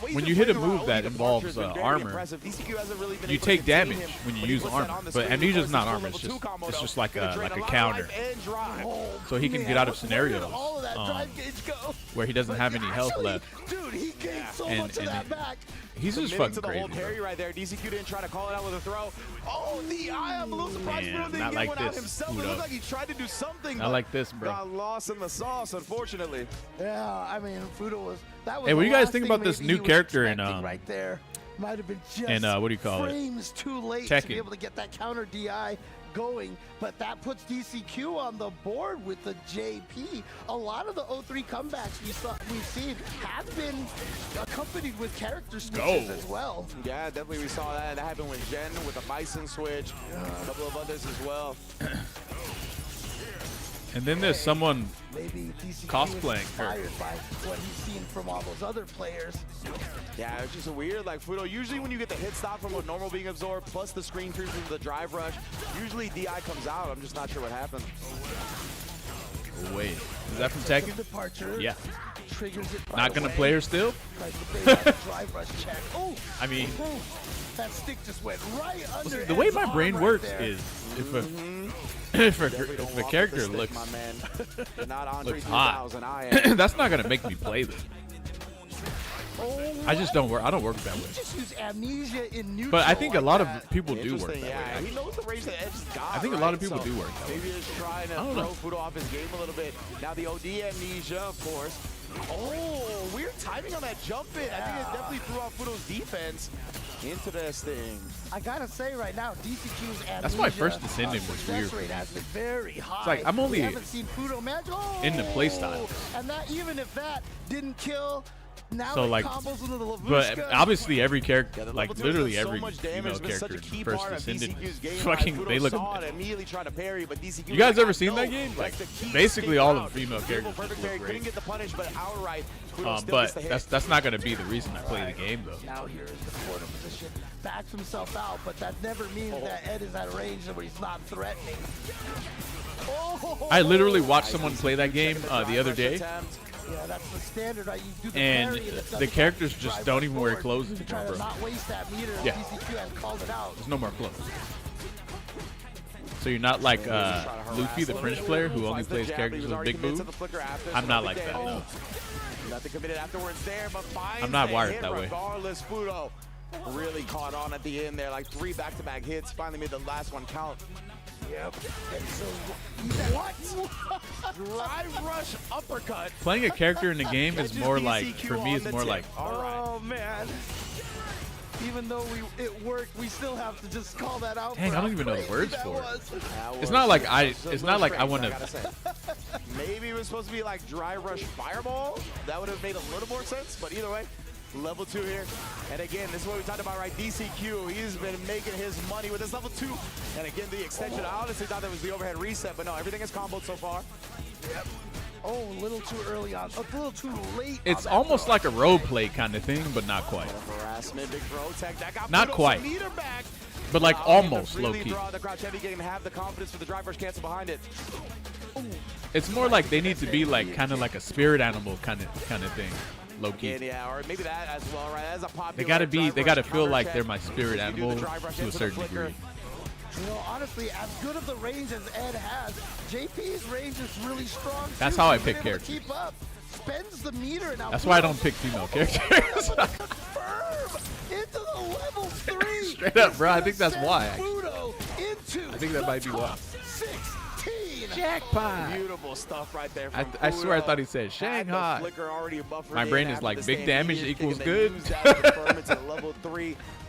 D: he's
C: when
D: been
C: you hit a
D: playing around
C: move that
D: only the Vulture
C: involves
D: has been very
C: armor,
D: impressive. DCQ hasn't really been
C: you
D: able to
C: take
D: contain
C: damage
D: him
C: when you
D: when he
C: use
D: puts that
C: armor.
D: on the
C: But
D: screen
C: Amnesia's
D: because
C: not
D: it's
C: armor.
D: level 2 combo,
C: It's
D: though.
C: just like
D: Gonna
C: a
D: drain a lot of
C: counter.
D: life and drive.
C: So he can
B: Man,
C: get out of
B: where did
C: scenarios
B: all of that drive gauge go?
C: where he doesn't have any health
B: Actually,
C: left.
B: Dude, he gained so
C: And-
B: much of
C: and
B: that back.
C: He's just
D: Committing
C: fucking
D: to the
C: crazy.
D: whole parry right there. DCQ didn't try to call it out with a throw. Oh, the eye. I'm a little surprised
C: Man,
D: Fudo didn't
C: not
D: get
C: like
D: one out
C: this,
D: himself. It
C: Fudo.
D: looked like he tried to do something.
C: Not
D: but
C: like this, bro.
D: Got lost in the sauce, unfortunately.
B: Yeah, I mean, Fudo was. That was
C: Hey, what
B: the
C: do you guys
B: last
C: think
B: thing
C: about this
B: maybe
C: new
B: he was
C: character in
B: expecting right there. Might have been just
C: in, what do you call it?
B: frames too late to
C: Tekken.
B: be able to get that counter DI going, but that puts DCQ on the board with the JP. A lot of the 0-3 comebacks we've seen have been accompanied with character switches as well.
D: Yeah, definitely we saw that. That happened with Jen with a Bison switch. A couple of others as well.
C: And then there's someone
B: Maybe DCQ
C: cosplaying
B: is
C: her.
B: inspired by what he's seen from all those other players.
D: Yeah, it's just weird. Like Fudo, usually when you get the hit stop from a normal being absorbed, plus the screen creep from the drive rush, usually DI comes out. I'm just not sure what happened.
C: Wait, is that from Tekken?
B: Departure.
C: Yeah.
B: Triggers it
C: Not gonna play her still?
B: Tries to bait out the drive rush check. Oh,
C: I mean,
B: oh, that stick just went right under.
C: the way
B: Ed's
C: my
B: arm
C: brain
B: right
C: works
B: there.
C: is if a
D: Definitely don't
C: if a
D: walk
C: character
D: with the stick,
C: looks
D: my man. You're not Andre
C: looks hot,
D: 3000, I am.
C: that's not gonna make me play them. I just don't work. I don't work that way.
B: Just use amnesia in neutral.
C: But I think a lot of
B: like
C: people do work that
D: Interesting,
C: way.
D: yeah. He knows the range that Ed's got.
C: I think a
D: right?
C: lot of people
D: So
C: do work that way.
D: Maybe just trying to
C: I don't know.
D: throw Fudo off his game a little bit. Now the OD amnesia, of course. Oh, weird timing on that jump in. I think it definitely threw off Fudo's defense. Interesting.
B: I gotta say right now, DCQ's amnesia.
C: That's why first descending was
B: success
C: weird.
B: rate has been very high.
C: It's like, I'm only
B: we haven't seen Fudo match. Oh,
C: in the play style.
B: And that even if that didn't kill, now
C: So
B: it
C: like,
B: combos into the
C: but
B: Lavushka.
C: obviously every character,
D: The
C: like
D: level 2
C: literally
D: does so
C: every
D: much damage,
C: female
D: it's been such
C: character
D: a key
C: in first
D: part of
C: descended,
D: DCQ's game.
C: fucking
D: Fudo
C: they look.
D: saw it, immediately tried to parry, but DCQ
C: You guys
D: was
C: ever
D: like,
C: seen that
D: no,
C: game? Like
D: that's the key
C: basically
D: escape
C: all
D: route.
C: of the female
D: Beautiful,
C: characters
D: perfect
C: look
D: parry.
C: great.
D: Couldn't get the punish, but outright, Fudo still
C: But
D: gets the hit.
C: that's not gonna be the reason I play the game though.
B: Now here is the corner position. Backs himself out, but that never means that Ed is at a range where he's not threatening. Oh,
C: I literally watched someone play that game the other day,
B: yeah, that's the standard, right? You do the
C: and
B: parry and it
C: the
B: doesn't
C: characters
B: drive
C: just don't even wear
B: forward
C: clothes
B: to try
C: anymore,
B: to
C: bro.
B: not waste that meter.
C: Yeah.
B: DCQ has called it out.
C: There's no more clothes. So you're not like Luffy, the French player who only plays characters with big moves. I'm not like that. No.
D: Nothing committed afterwards there, but finds
C: I'm not
D: the
C: wired
D: hit
C: that way.
D: regardless. Fudo really caught on at the end there, like 3 back-to-back hits. Finally made the last one count.
B: Yep. And so,
D: what? Drive rush uppercut.
C: Playing a character in the game is more like, for me, it's more like.
B: Oh man. Even though it worked, we still have to just call that out.
C: Dang,
B: for
C: I don't
B: how
C: even know the
B: crazy
C: words
B: that
C: for it.
B: was.
C: It's not like I.
D: So
C: It's not like I want
D: gotta
C: to.
D: say. Maybe it was supposed to be like dry rush fireball. That would have made a little more sense. But either way, level 2 here. And again, this is what we talked about, right? DCQ, he's been making his money with this level 2. And again, the extension. I honestly thought that was the overhead reset, but no, everything is comboed so far.
B: Yep. Oh, a little too early on. A little too late.
C: It's
B: on that
C: almost
B: throw.
C: like a role play kind of thing, but not quite.
D: Harassment, big throw tech. That got
C: Not
D: Fudo
C: quite.
D: some meter back.
C: But like
D: Wow,
C: almost
D: really
C: low key.
D: draw the crouch heavy, getting have the confidence for the drive rush cancel behind it.
C: It's more like they need to be like kind of like a spirit animal kind of thing, low key.
D: Yeah, or maybe that as well, right? As a popular
C: They gotta be.
D: drive
C: They gotta
D: rush
C: feel
D: counter
C: like
D: check.
C: they're my spirit
D: You do the
C: animal
D: drive rush
C: to a
D: into the
C: certain
D: flicker.
C: degree.
B: You know, honestly, as good of the range as Ed has, JP's range is really strong.
C: That's
B: too.
C: how I
B: He's been
C: pick
B: able to
C: characters.
B: Keep up. Spends the meter now.
C: That's why I don't pick female characters.
B: Firm into the level 3.
C: Straight up, bro. I think that's why.
B: Fudo into
C: I think that might be why.
B: 16.
C: Jackpot.
D: Beautiful stuff right there.
C: I,
D: From
C: I swear I
D: Fudo.
C: thought he said
D: Had the
C: Shanghai.
D: flicker already buffered
C: My
D: in
C: brain is
D: after
C: like
D: the
C: big
D: stand.
C: damage
D: He is
C: equals
D: kicking
C: good.
D: the news out to confirm it's a level 3.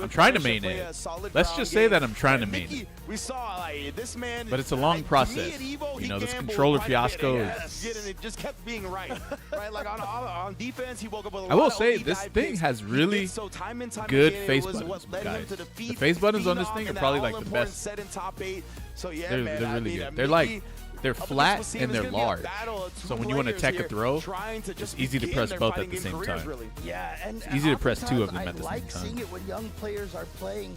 C: I'm trying to main it. Let's just say that I'm trying to main it.
D: We saw like this man,
C: but it's a long process. You know, this controller fiasco is.
D: It just kept being right. Like on defense, he woke up with a
C: I will say this thing has really good face buttons, guys. The face buttons on this thing are probably like the best.
D: So yeah,
C: they're really good. They're like. They're flat and they're large, so when you want to tech a throw, it's easy to press both at the same time.
B: Yeah, and
C: it's easy to press two of them at the same
B: I like
C: time.
B: seeing it when young players are playing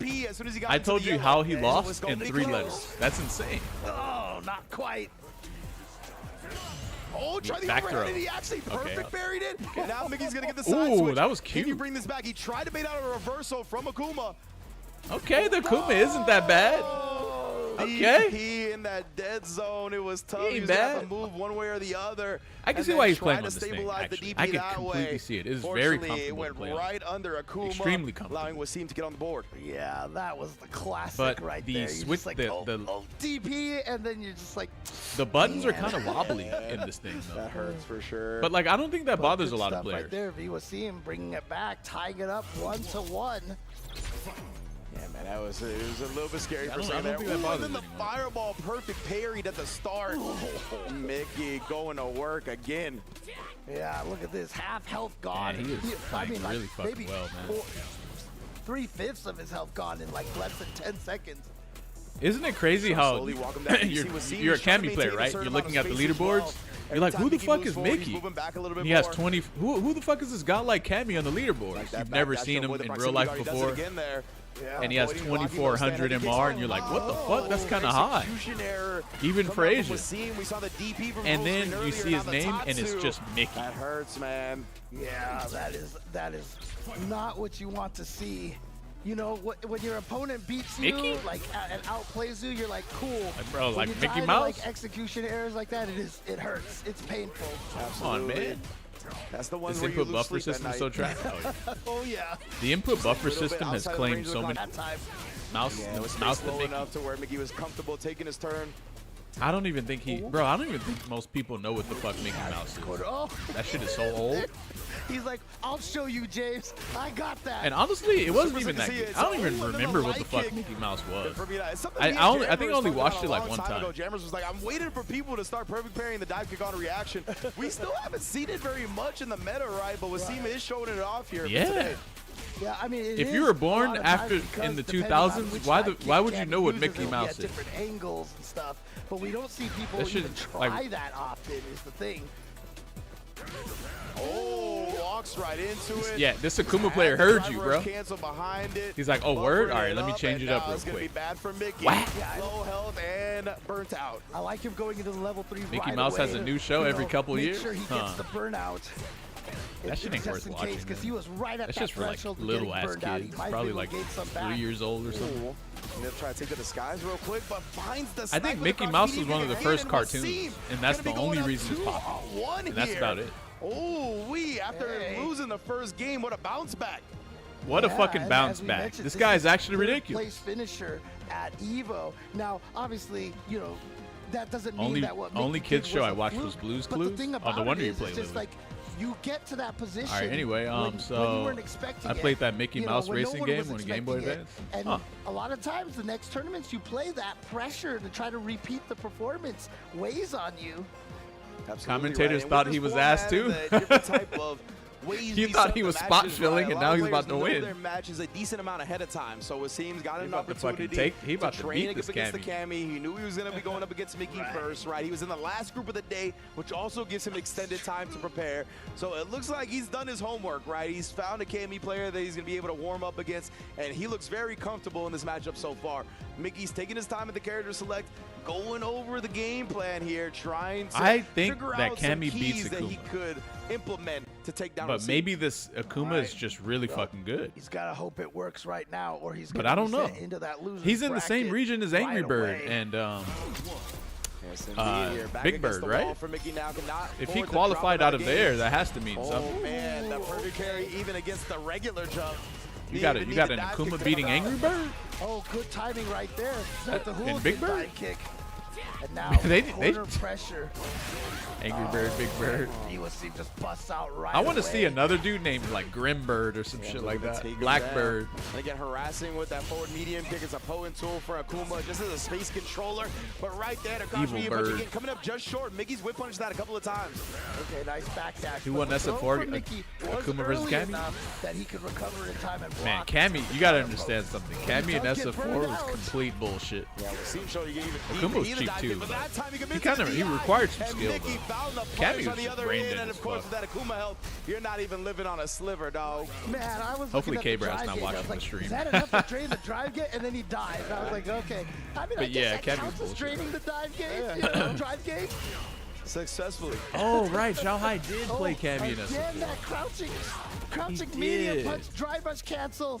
D: AP as soon as he got
C: I
D: into
C: told
D: the
C: you
D: yellow.
C: how he
D: Yeah,
C: lost
D: it's
C: in
D: gonna be
C: 3
D: close.
C: letters. That's insane.
D: Oh, not quite. Oh, try the
C: Back
D: overhead,
C: throw.
D: and he actually perfect
C: Okay.
D: buried it. And now Mickey's gonna get the side
C: Ooh,
D: switch.
C: that was
D: Can you
C: cute.
D: bring this back? He tried to bait out a reversal from Akuma.
C: Okay, the Kuma isn't that bad.
D: Oh, DP in that dead zone. It was tough. He was going to have to move one way or the other.
C: I can see why he's playing on this thing, actually. I can completely see it. It is very comfortable.
D: It went right under Akuma,
C: extremely comfortable,
D: allowing Wasim to get on the board.
B: Yeah, that was the classic
C: but
B: right
C: the
B: there.
C: Switch,
B: like,
C: the
B: DP, and then you're just like...
C: The buttons are kind of wobbly in this thing, though.
D: That hurts for sure.
C: But, like, I don't think that bothers a lot of players.
B: Right there, Wasim bringing it back, tying it up 1-1.
D: Yeah, man, it was a little bit scary for some there. And then the fireball perfect parried at the start. Mickey going to work again.
B: Yeah, look at this, half health gone.
C: Man, he is playing really fucking well, man.
B: 3/5 of his health gone in like less than 10 seconds.
C: Isn't it crazy how you're a Cammy player, right? You're looking at the leaderboards. You're like, who the fuck is Mickey? He has 20. Who the fuck is this guy like Cammy on the learboards? You've never seen him in real life before. And he has 2,400 MR, and you're like, what the fuck? That's kind of high. Even for Asia. And then you see his name, and it's just Mickey.
D: That hurts, man.
B: Yeah, that is not what you want to see. You know, when your opponent beats you, like, and outplays you, you're like, cool.
C: Like, bro, like
B: when
C: Mickey
B: to,
C: Mouse?
B: like, execution errors like that, it hurts. It's painful.
D: Absolutely.
C: Come on, man.
D: That's the one
C: this
D: where
C: input
D: you
C: buffer
D: lose sleep
C: system is so trash.
B: Oh yeah.
C: The input buffer system has claimed so many mouse
D: low enough to where Mickey was comfortable taking his turn.
C: I don't even think I don't even think most people know what the fuck Mickey Mouse is. That shit is so old.
B: He's like, I'll show you, James. I got that.
C: And honestly, it wasn't even that good. I don't even remember what the fuck Mickey Mouse was. I think I only watched it like one time.
D: Jammers was like, I'm waiting for people to start perfect parrying the dive kick on a reaction. We still haven't seen it very much in the meta, right? But Wasim is showing it off here.
C: Yeah.
B: Yeah, I mean,
C: if you were born after in the 2000s, why would you know what Mickey Mouse is?
B: Different angles and stuff, but we don't see people even try that often. Is the thing.
D: Oh, walks right into it.
C: Yeah, this Akuma player heard you, bro.
D: Cancel behind it.
C: He's like, oh, word? All right, let me change it up real quick.
D: Be bad for Mickey.
C: Whack.
D: Low health and burnt out.
B: I like him going into the level 3
C: Mickey Mouse has a new show every couple years.
B: Make sure he gets the burnout.
C: That shit ain't worth watching.
B: Because he was right at
C: That's just for like little ass kids, probably like 3 years old or something.
D: Gonna try to take to the skies real quick, but finds the
C: I think Mickey Mouse was one of the first cartoons, and that's the only reason it's popular. And that's about it.
D: Oh, after losing the first game, what a bounce back.
C: What a fucking bounce back. This guy is actually ridiculous.
B: Place finisher at Evo. Now, obviously, you know, that doesn't mean that what
C: only kids show I watched was Blue's Clues. Oh, no wonder you play
B: just like you get to that position.
C: All right, anyway, so I played that Mickey Mouse racing game on Game Boy Advance.
B: And a lot of times the next tournaments you play, that pressure to try to repeat the performance weighs on you.
D: Absolutely
C: Commentators thought he was ass too. He thought he was spot filling, and now he's about to win.
D: Their matches a decent amount ahead of time, so Wasim's got an opportunity
C: to
D: train against the Cammy. He knew he was going to be going up against Mickey first, right? He was in the last group of the day, which also gives him extended time to prepare. So it looks like he's done his homework, right? He's found a Cammy player that he's going to be able to warm up against, and he looks very comfortable in this matchup so far. Mickey's taking his time at the character select, going over the game plan here, trying to figure out some keys that he could implement to take down.
C: But maybe this Akuma is just really fucking good.
B: He's got to hope it works right now, or he's
C: but I don't know.
B: Into that
C: he's in the same region as Angry Bird and Big Bird, right? If he qualified out of there, that has to mean something.
D: Oh man, the perfect carry even against the regular jump.
C: You got an Akuma beating Angry Bird?
B: Oh, good timing right there.
C: And Big Bird?
B: Kick. And now
C: they
B: pressure.
C: Angry Bird, Big Bird.
B: Ewc just busts out right
C: I want to see another dude named like Grim Bird or some shit like that. Blackbird.
D: And again, harassing with that forward medium kick. It's a potent tool for Akuma, just as a space controller. But right there, the
C: Evil Bird.
D: again, coming up just short. Mickey's whip punched that a couple of times.
B: Okay, nice back dash.
C: Who won SF4? Akuma versus Cammy?
B: That he could recover in time and block.
C: Man, Cammy, you gotta understand something. Cammy and SF4 was complete bullshit.
D: Yeah,
C: Akuma was cheap too. He required some skill though. Cammy was just brain dead
D: and of course with that Akuma health, you're not even living on a sliver, dog.
B: Man, I was
C: hopefully K-Brad's not watching the stream.
B: Is that enough to drain the drive gate? And then he died. And I was like, okay. I mean,
C: but yeah, Cammy's
B: bullshit. Draining the dive gate, drive gate.
D: Successfully.
C: Oh right, Zhao Hai did play Cammy in SF4.
B: Again, that crouching medium punch, drive rush cancel.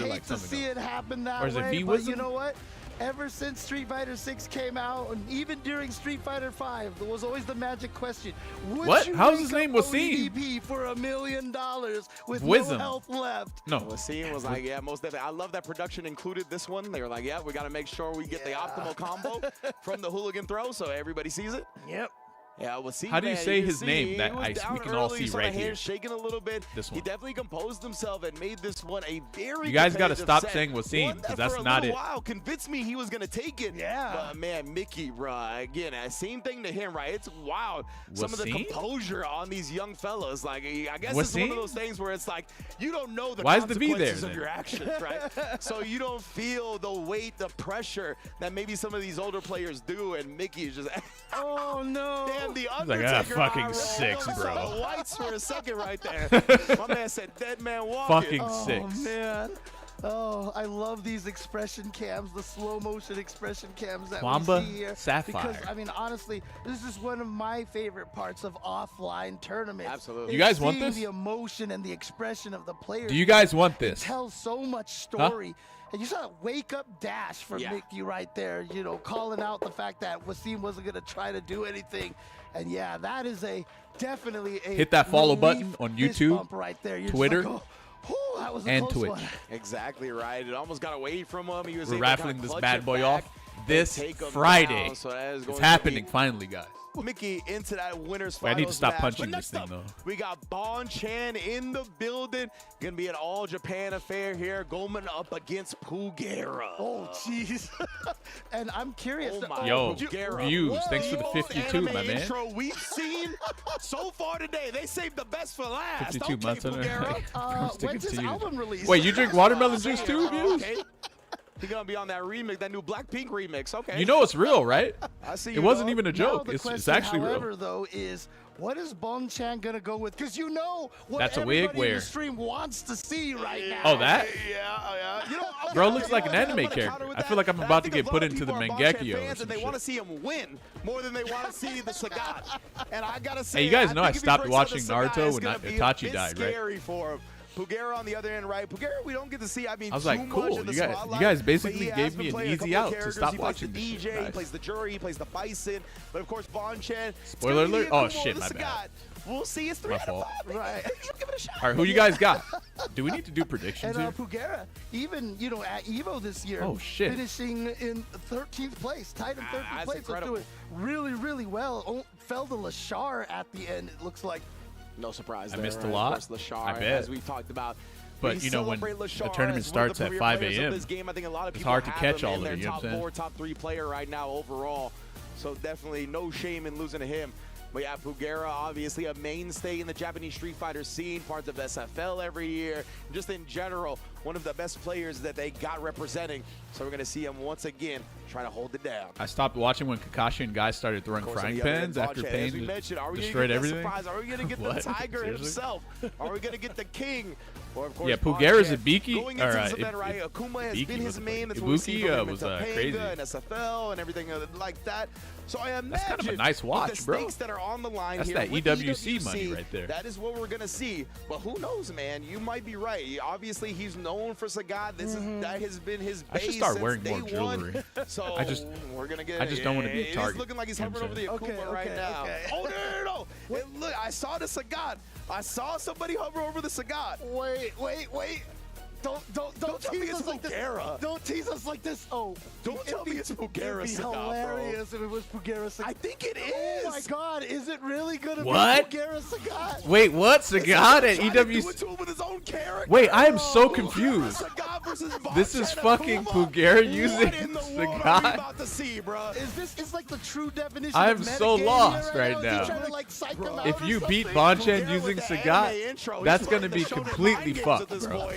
C: it
B: hate
C: like
B: to
C: something
B: see
C: else?
B: it happen that
C: Or is it
B: way, but
C: V-Wisdom?
B: you know what? ever since Street Fighter 6 came out, and even during Street Fighter 5, there was always the magic question. Would
C: What?
B: you
C: How's
B: wake
C: his name
B: up
C: Wasim?
B: ODP for $1 million with
C: Wisdom.
B: no health left?
C: No.
R: Wasim was like, yeah, most definitely. I love that production included this one. They were like, yeah, we got to make sure we get the optimal combo from the hooligan throw so everybody sees it.
B: Yep.
R: Yeah, Wasim.
C: How do you
R: man,
C: say
R: can
C: his
R: see
C: name that
R: he was down
C: we can all
R: early,
C: see
R: saw
C: right
R: the hands
C: here?
R: shaking a little bit.
C: This
R: He
C: one.
R: definitely composed himself and made this one a very.
C: You guys got to
R: competitive
C: stop
R: set.
C: saying Wasim
R: One
C: because
R: that
C: that's
R: for a
C: not
R: little
C: it.
R: while convinced me he was gonna take it.
B: Yeah.
R: But man, Mickey, bruh, again, same thing to him, right? It's wild. Some of the
C: Wasim?
R: composure on these young fellas. Like, I guess it's one of
C: Wasim?
R: those things where it's like you don't know the
C: Why is the V
R: consequences
C: there,
R: of
C: then?
R: your actions, right? So you don't feel the weight, the pressure that maybe some of these older players do, and Mickey is just.
B: Oh no!
R: Damn, the
C: He's like,
R: Undertaker.
C: fucking
R: eye roll.
C: 6,
R: I saw
C: bro.
R: the whites for a second right there. My man said, "Dead man walking."
C: Fucking
B: Oh
C: 6.
B: man. Oh, I love these expression cams, the slow motion expression cams that
C: Wamba
B: we see here.
C: Sapphire.
B: Because I mean, honestly, this is one of my favorite parts of offline tournaments.
R: Absolutely.
C: You guys want
B: Seeing
C: this?
B: the emotion and the expression of the players.
C: Do you guys want
B: It
C: this?
B: tells so much story. And you saw a wake-up dash from
R: Yeah.
B: Mickey right there, you know, calling out the fact that Wasim wasn't going to try to do anything. And yeah, that is definitely a
C: Hit that follow
B: relief
C: button on
B: fist
C: YouTube,
B: bump right there. You're just
C: Twitter,
B: like, oh, that was a
C: and
B: close
C: Twitch.
B: one.
R: Exactly right. It almost got away from him. He was
C: We're
R: able to
C: raffling
R: kinda
C: this
R: clutch
C: bad
R: it
C: boy
R: back
C: off
R: and
C: this
R: take him
C: Friday.
R: down. So that is
C: It's
R: going to
C: happening
R: be
C: finally, guys.
R: Mickey into that winner's
C: Wait, I need to
R: finals
C: stop
R: match.
C: punching
R: But
C: this
R: next
C: thing,
R: up,
C: though.
R: we got Bon Chan in the building. Gonna be an all Japan affair here. Goldman up against Pugera.
B: Oh, jeez. And I'm curious.
R: Oh my
C: Yo,
R: Pugera.
C: views. Thanks for the
R: Most
C: 52,
R: anime
C: my man.
R: intro we've seen so far today. They saved the best for last.
C: 52
R: Okay,
C: months on
R: Pugera.
C: it. I'm sticking
B: When's his
C: to you.
B: album release?
C: Wait, you drink watermelon juice too, views?
R: Okay. He's gonna be on that remix, that new Blackpink remix. Okay.
C: You know it's real, right?
R: I see
C: It
R: you,
C: wasn't
R: dog.
C: even a
B: Now
C: joke.
B: the
C: It's
B: question,
C: actually
B: however,
C: real.
B: though, is what is Bon Chan going to go with? Because you know what
C: That's a wig
B: everybody in
C: wear.
B: the stream wants to see right now.
C: Oh, that?
R: Yeah. You know,
C: Bro looks like an anime character. I feel like I'm about to get put into the Mangekyo or
R: fans
C: some
R: and they want to
C: shit.
R: see him win more than they want to see the Sagat. And I gotta say,
C: Hey, you guys know I
R: think if he
C: stopped
R: breaks out
C: watching
R: the Sagat,
C: Naruto
R: it's
C: when
R: gonna be a
C: Itachi
R: bit
C: died, right?
R: Scary for him. Pugera on the other end, right? Pugera, we don't get to see. I mean,
C: I was
R: too
C: like,
R: much
C: cool.
R: in the
C: You guys
R: spotlight,
C: basically
R: but he has
C: gave
R: been
C: me an
R: playing a
C: easy
R: couple of
C: out to
R: characters.
C: stop
R: He plays
C: watching
R: the
C: this
R: DJ,
C: shit.
R: he
C: Nice.
R: plays the jury, he plays the bison, but of course Bon Chan.
C: Spoiler alert? Oh, shit, my
R: Sagat.
C: bad.
R: We'll see. It's 3
C: My
R: out of
C: fault.
R: 5. Right. Give it a shot.
C: All right, who you guys got? Do we need to do predictions
B: And
C: here?
B: Pugera, even, you know, at EVO this year,
C: Oh, shit.
B: finishing in 13th place, tied in 13th
R: that's
B: place.
R: incredible.
B: Was doing really, really well. Oh, fell to Lashar at the end, it looks like.
R: No surprise
C: I
R: there,
C: missed a
R: right?
C: lot.
R: Of course, Lashar,
C: I bet.
R: as we've talked about.
C: But,
R: We
C: you know, when
R: celebrate
C: the
R: Lashar
C: tournament
R: as one of
C: starts
R: the
C: at
R: premier
C: 5
R: players of
C: a.m.,
R: this game. I think a lot of
C: it's
R: people
C: hard to
R: have
C: catch
R: him
C: all
R: in
C: of
R: their
C: it, you know what
R: top
C: I'm saying?
R: 4, top 3 player right now overall. So definitely no shame in losing to him. But yeah, Pugera, obviously a mainstay in the Japanese Street Fighter scene, part of SFL every year. Just in general, one of the best players that they got representing. So we're going to see him once again try to hold it down.
C: I stopped watching when Kakashi and guys started throwing
R: Of course,
C: frying
R: on the other
C: pans
R: end,
C: after
R: Bonche,
C: Pain
R: as we mentioned, are we gonna
C: destroyed
R: get
C: everything.
R: The surprise? Are we going to get the
C: What?
R: Tiger
C: Seriously?
R: himself? Are we going to get the King? Or of course,
C: Yeah,
R: Bonche,
C: Pugera's Ibiki.
R: Going into
C: Or,
R: this event, right? Akuma has
C: Ibiki
R: been his
C: was the
R: main. That's
C: fucking-
R: what we see
C: Ibuki,
R: from him
C: was,
R: into
C: crazy.
R: Panga and SFL and everything like that. So I imagine
C: That's kind of a nice watch,
R: with the
C: bro.
R: stakes that are on the line
C: That's
R: here
C: that
R: with
C: EWC money right there.
R: That is what we're going to see. But who knows, man? You might be right. Obviously, he's known for Sagat. That has been his base
C: I should start
R: since
C: wearing
R: day
C: more
R: one.
C: jewelry.
R: So
C: I
R: we're gonna get.
C: I just don't want to be a
R: It
C: target.
R: is looking like he's
C: You know
R: hovering over
C: what
R: the
C: I'm
R: Akuma right now. Oh no! It, look, I saw the Sagat. I saw somebody hover over the Sagat.
B: Wait. Don't tease us like this. Don't tease us like this. Oh,
R: don't tell me it's Pugera
B: It'd be
R: Sagat,
B: hilarious if it was Pugera Sagat.
R: I think it
B: Oh
R: is.
B: my God, is it really gonna
C: What?
B: be Pugera Sagat?
C: Wait, what? Sagat at
R: Trying to do it
C: EWC?
R: to him with his own character.
C: Wait, I am so confused.
R: Sagat versus
C: This is
R: Bonche
C: fucking
R: Akuma.
C: Pugera using
R: What in the world are we
C: Sagat?
R: about to see, bro?
B: Is this is like the true definition?
C: I
B: of
C: am so
B: metagame
C: lost
B: here
C: right
B: Is he
C: now.
B: trying to, like, psych him out
C: If
B: or
C: you beat
B: something?
C: Bonchen
R: Pugera
C: using
R: with the
C: Sagat,
R: anime intro,
C: that's
R: he's
C: going to
R: playing
C: be
R: the shonen
C: completely
R: mind games
C: fucked,
R: at this
C: bro.
R: point.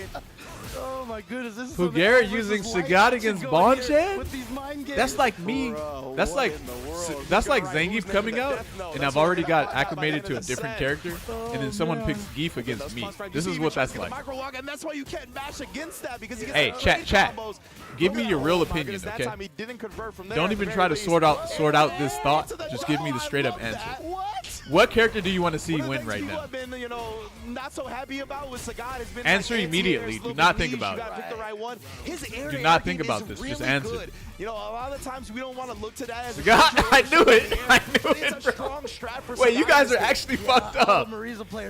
B: Oh my goodness, this is some
C: Pugera
B: L
C: using
B: versus White
C: Sagat
B: action
C: against
B: going here
C: Bonchen?
B: with these mind games.
C: That's like me.
R: Bro,
C: That's
R: what
C: like
R: in the world?
C: that's
R: You're
C: like
R: right,
C: Zangief
R: who's
C: coming
R: next to the
C: out,
R: Death Note?
C: and
R: That's
C: I've
R: what
C: already
R: we're
C: got
R: gonna find out by the
C: acclimated
R: end
C: to a
R: of the
C: different
R: set.
C: character, and then someone picks Geef against me. This is what that's like.
R: And that's why you can't mash against that because he gets
C: Hey,
R: the
C: chat.
R: trade combos.
C: Give me your real
R: Oh my
C: opinion,
R: goodness, that
C: okay?
R: time he didn't convert from there
C: Don't
R: at the
C: even
R: very
C: try to
R: least.
C: sort out this thought.
R: To the
C: Just give me the
R: I
C: straight up
R: love
C: answer.
R: that. What?
C: What character do you want to see
R: One of the
C: win
R: things
C: right
R: people
C: now?
R: have been, you know, not so happy about with Sagat has been
C: Answer
R: like
C: immediately.
R: anti-airs,
C: Do not think
R: niche.
C: about
R: You
C: it.
R: gotta pick the right one. His air
C: Do
R: to
C: not
R: air
C: think
R: game
C: about
R: is
C: this.
R: Really
C: Just answer.
R: good. You know, a lot of the times we don't want to look to that as
C: Sagat, I knew it. I knew
R: It's
C: it,
R: a
C: bro.
R: strong strat for
C: Wait, you
R: Sagat
C: guys
R: this
C: are
R: game.
C: actually fucked up.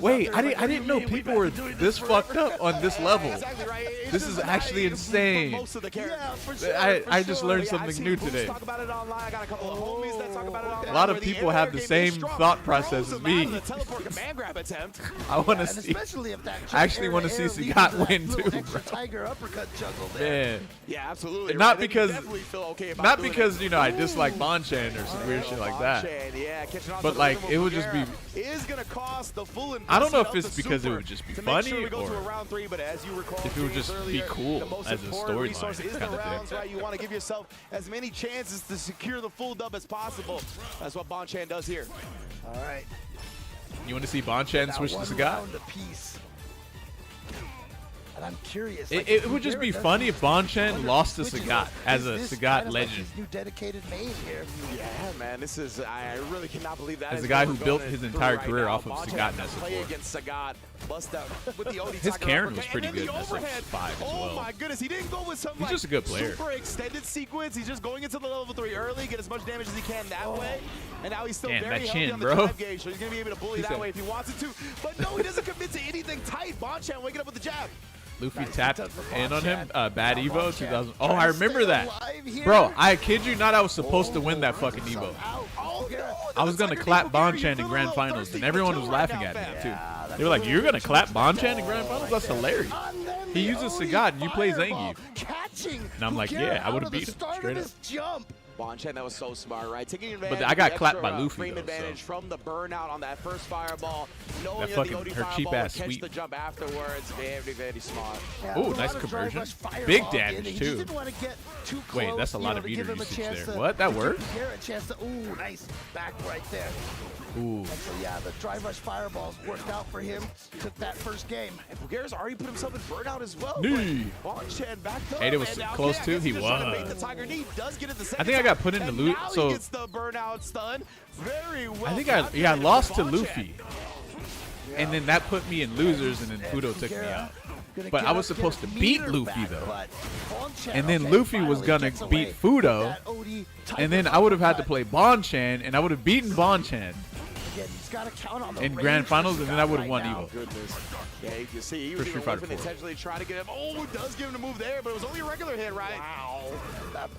C: Wait, I
B: like,
C: didn't know people were this fucked up on this level.
R: Exactly right. It's
C: This
R: just
C: is
R: an
C: actually
R: eye for
C: insane.
R: most of the characters.
B: Yeah, for sure.
C: I just learned
R: I've
C: something
R: seen
C: new
R: Boost
C: today.
R: talk about it online. I got a couple of homies that talk about it online.
C: A lot of
R: where the
C: people
R: air
C: have the
R: game is
C: same
R: strong.
C: thought
R: Throws
C: process as
R: him out
C: me.
R: of the teleport command grab attempt.
C: I want to
B: And
C: see.
B: especially if that
C: I actually want to see Sagat win too,
B: extra
C: bro.
B: tiger uppercut juggle there.
C: Man.
R: Yeah, absolutely.
C: Not
R: right. They
C: because,
R: definitely feel okay about
C: not
R: doing
C: because
R: it.
C: you know I dislike Bonchan or some weird shit like that.
R: Bonchan, yeah, catching on to
C: But
R: the
C: like
R: rhythm
C: it
R: of
C: would just be.
R: Bulgaria is gonna cost the full
C: I don't know if
R: investment
C: it's
R: of the
C: because it
R: super
C: would just be
R: to make
C: funny
R: sure we go to a
C: or
R: round 3, but as you recall,
C: if it would
R: James,
C: just be
R: earlier,
C: cool
R: the most
C: as a
R: important
C: storyline
R: resource is the
C: kind of
R: rounds,
C: thing.
R: right? You want to give yourself as many chances to secure the full dub as possible. That's what Bonchan does here.
B: All right.
C: You want to see Bonchan
B: Now
C: switch to
B: one
C: Sagat?
B: round apiece. And I'm curious.
C: It,
B: like,
C: it would just be
B: Bulgaria
C: funny if Bonchan lost to
B: switches
C: Sagat
B: up.
C: as
B: Is
C: a
B: this
C: Sagat
B: kind of like
C: legend.
B: his new dedicated main here.
R: Yeah, man, this is, I really cannot believe that.
C: As
R: is
C: a guy
R: what
C: who
R: we're
C: built
R: going
C: his
R: through
C: entire
R: right
C: career
R: now.
C: off of
R: Bonchan
C: Sagat
R: has to play
C: Nessa
R: against Sagat, bust out with the OD
C: His
R: Tiger
C: Karen
R: uppercut,
C: was pretty
R: and then
C: good
R: the
C: in Nessa
R: overhead.
C: 5 as
R: Oh
C: well.
R: my goodness, he didn't go with some
C: He's
R: like
C: just a good player.
R: super extended sequence. He's just going into the level 3 early, get as much damage as he can that way. And now he's still
C: Damn,
R: very
C: that
R: healthy
C: chin,
R: on the
C: bro.
R: drive gauge, so he's going to be able to bully
C: He
R: that
C: said-
R: way if he wants it to. But no, he doesn't commit to anything tight. Bonchan waking up with the jab.
C: Luffy tapped in on him. Bad Evo
R: Bonchan
C: 2000. Oh, I remember that. Bro, I kid you not, I was supposed to win that fucking Evo.
R: Oh, no.
C: I was gonna clap Bonchan in grand finals, and everyone was laughing at me too. They were like, "You're gonna clap Bonchan in grand finals? That's hilarious." He uses Sagat and you play Zangief. And I'm like, yeah, I would have beat him straight up.
B: Jump.
R: Bonchan, that was so smart, right? Taking advantage
C: I got
R: of the
C: clapped
R: extra,
C: by Luffy,
R: frame
C: though,
R: advantage
C: so.
R: from the burnout on that first fireball. Knowing
C: That
R: that
C: fucking-
R: the OD
C: her
R: fireball
C: cheap
R: would
C: ass
R: catch
C: sweep.
R: the jump afterwards. Very, very smart.
C: Ooh, nice conversion. Big damage too. Wait, that's a lot of meter usage there. What? That worked?
B: Ooh, nice back right there.
C: Ooh.
B: And so yeah, the drive rush fireballs worked out for him. Took that first game.
R: And Bulgaria's already put himself in burnout as well.
C: Knee.
R: But Bonchan backed up.
C: Hey, it was
R: and now,
C: close
R: yeah, I
C: too.
R: guess
C: He
R: just trying to
C: was.
R: bait the Tiger knee. Does get it the
C: I
R: second
C: think I got
R: time,
C: put into
R: and
C: loot.
R: now
C: So
R: he gets the burnout stun. Very well.
C: I think
R: calculated
C: I lost
R: for
C: to
R: Bonchan.
C: Luffy, and then that put me in losers, and then Fudo took me out. But I was supposed to beat Luffy though, and then Luffy was gonna beat Fudo, and then I would have had to play Bonchan, and I would have beaten Bonchan in grand finals, and then I would have won Evo.
R: Goodness. Yeah, you can see he
C: For
R: was
C: Street
R: even
C: Fighter
R: whiffing
C: 4.
R: intentionally trying to get him. Oh, does give him the move there, but it was only a regular hit, right? Wow.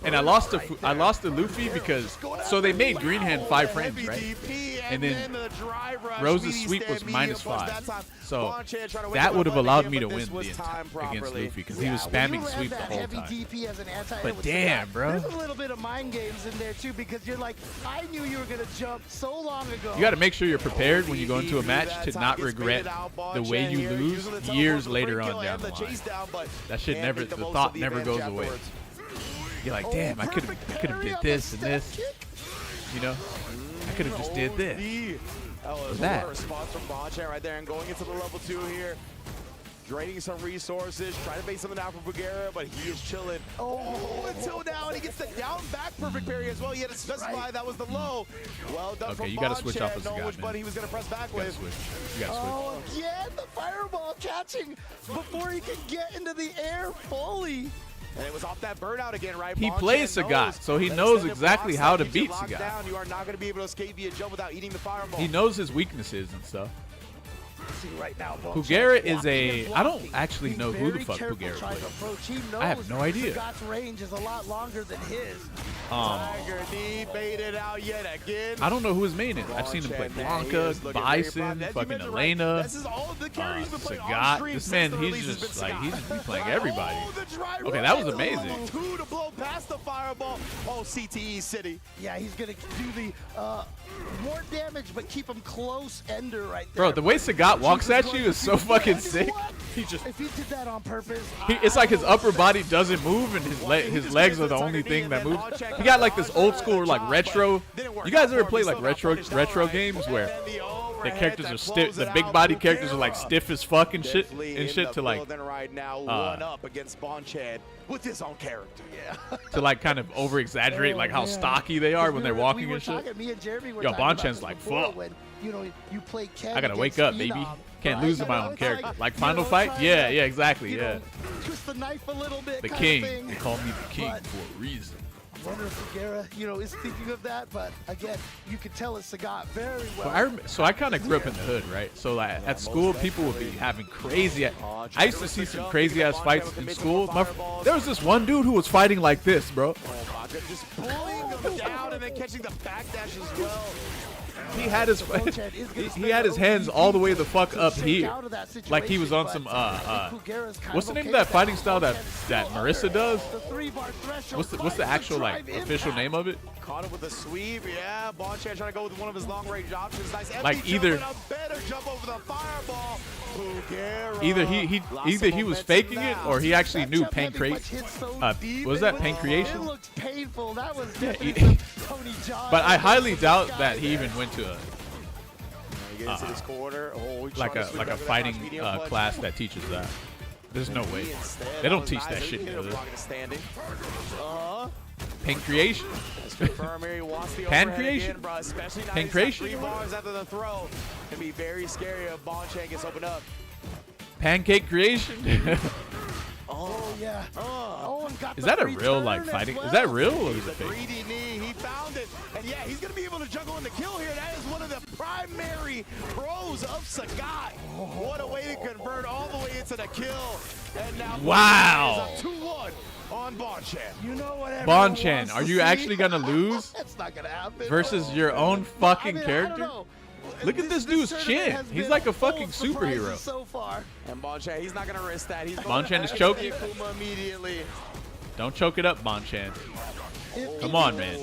C: And I lost to Luffy because they made Green Hand 5 frames, right? And then Rose's sweep was -5, so that would have allowed me to win against Luffy because he was spamming sweep the whole
B: heavy
C: time.
B: DP as an anti.
C: But damn, bro.
B: There's a little bit of mind games in there too because you're like, I knew you were gonna jump so long ago.
C: You got to make sure you're prepared when you go into a match to not regret the way you lose years later on down the line. That shit never, the thought never goes away. You're like, damn, I could have did this and this. You know, I could have just did this.
R: That was
C: that.
R: a response from Bonchan right there, and going into the level 2 here. Draining some resources, trying to bait something out for Bulgaria, but he is chilling. Oh, until now, and he gets the down back perfect parry as well. He had to specify that was the low. Well done from
C: Okay, you got to switch off
R: Bonchan,
C: as a
R: knowing
C: guy,
R: which button he was going to press back with.
C: You got to switch.
B: Oh, again, the fireball catching before he could get into the air fully.
R: And it was off that burnout again, right?
C: He
R: Bonchan
C: plays
R: knows
C: Sagat, so he
R: that
C: knows
R: extended
C: exactly
R: blocks
C: how
R: that
C: to
R: keep you
C: beat
R: locked
C: Sagat.
R: down. You are not going to be able to escape via jump without eating the fireball.
C: He knows his weaknesses and stuff.
B: See right now,
C: Pugera is I don't actually know who the fuck Pugera
B: trying
C: plays.
B: to approach. He knows
C: I have no idea.
B: Sagat's range is a lot longer than his.
R: Tiger knee baited out yet again.
C: I don't know who his main is. I've seen him play Blanca, Bison, fucking Elena,
R: This is all of the carries been playing on
C: Sagat.
R: stream
C: This
R: since
C: man,
R: the
C: he's
R: release has
C: just
R: been
C: like,
R: Sagat.
C: he's playing everybody.
R: Oh, the dry
C: Okay, that was
R: run.
C: amazing.
R: Level 2 to blow past the fireball. Oh, CTE City.
B: Yeah, he's gonna do the more damage, but keep him close ender right there.
C: Bro, the way Sagat walks at you is so fucking sick. He just,
B: if he did that on purpose,
C: it's like his upper body doesn't move and his legs are the only thing that moves. He got like this old school like retro. You guys ever play like retro games where the characters are stiff. The big body characters are like stiff as fuck and shit to like
R: right now, one up against Bonchan with his own character. Yeah.
C: to like kind of over exaggerate like how stocky they are when they're walking and shit.
B: Me and Jeremy were
C: Yo,
B: talking about
C: Bonchan's
B: this
C: like,
B: before
C: fuck.
B: When, you know, you play Ken
C: I gotta wake
B: against
C: up, baby.
B: Phenom,
C: Can't
B: right?
C: lose in my
B: You
C: own
B: know,
C: character.
B: it's
C: Like
B: you
C: final
B: know,
C: fight?
B: trying
C: Yeah,
B: to,
C: yeah, exactly.
B: you
C: Yeah.
B: know, twist the knife a little bit.
C: The
B: kind
C: king.
B: Of thing.
C: They call me the king
B: But
C: for a reason.
B: I wonder if Figueira, you know, is thinking of that. But again, you can tell it's Sagat very well.
C: So I kind of grew up in the hood, right? So like at school, people would be having crazy. I used to see some crazy ass fights in school. There was this one dude who was fighting like this, bro.
R: Just pulling him down and then catching the backdash as well.
C: He had his hands all the way the fuck up here, like he was on some what's the name of that fighting style that Marissa does? What's the actual like official name of it?
R: Caught him with a sweep, yeah. Bonchan trying to go with one of his long range options. Nice
C: like
R: empty
C: either
R: jump and a better jump over the fireball.
C: Either he was faking it or he actually knew pancreation. Was that pancreation?
B: It looked painful. That was
C: Yeah,
B: definitely Tony John.
C: but I highly doubt that he even went to a like a fighting class that teaches that. There's no way. They don't teach that shit. Pancreation. Pancreation. Pancreation.
R: 3 bars after the throw. Can be very scary if Bonchan gets opened up.
C: Pancake creation.
B: Oh yeah.
C: Is that a real like fighting? Is that real or is it fake?
R: Greedy knee, he found it, and yeah, he's gonna be able to juggle in the kill here. That is one of the primary pros of Sagat. What a way to convert all the way into the kill, and now
C: Wow.
R: is a 2-1 on Bonchan.
B: You know what?
C: Bonchan, are you actually gonna lose
B: That's not gonna happen.
C: versus your own fucking
B: I don't
C: character?
B: know.
C: Look at this dude's chin. He's like a fucking superhero.
B: So far.
R: And Bonchan, he's not gonna risk that. He's
C: Bonchan is choking.
R: Akuma immediately.
C: Don't choke it up, Bonchan. Come on, man.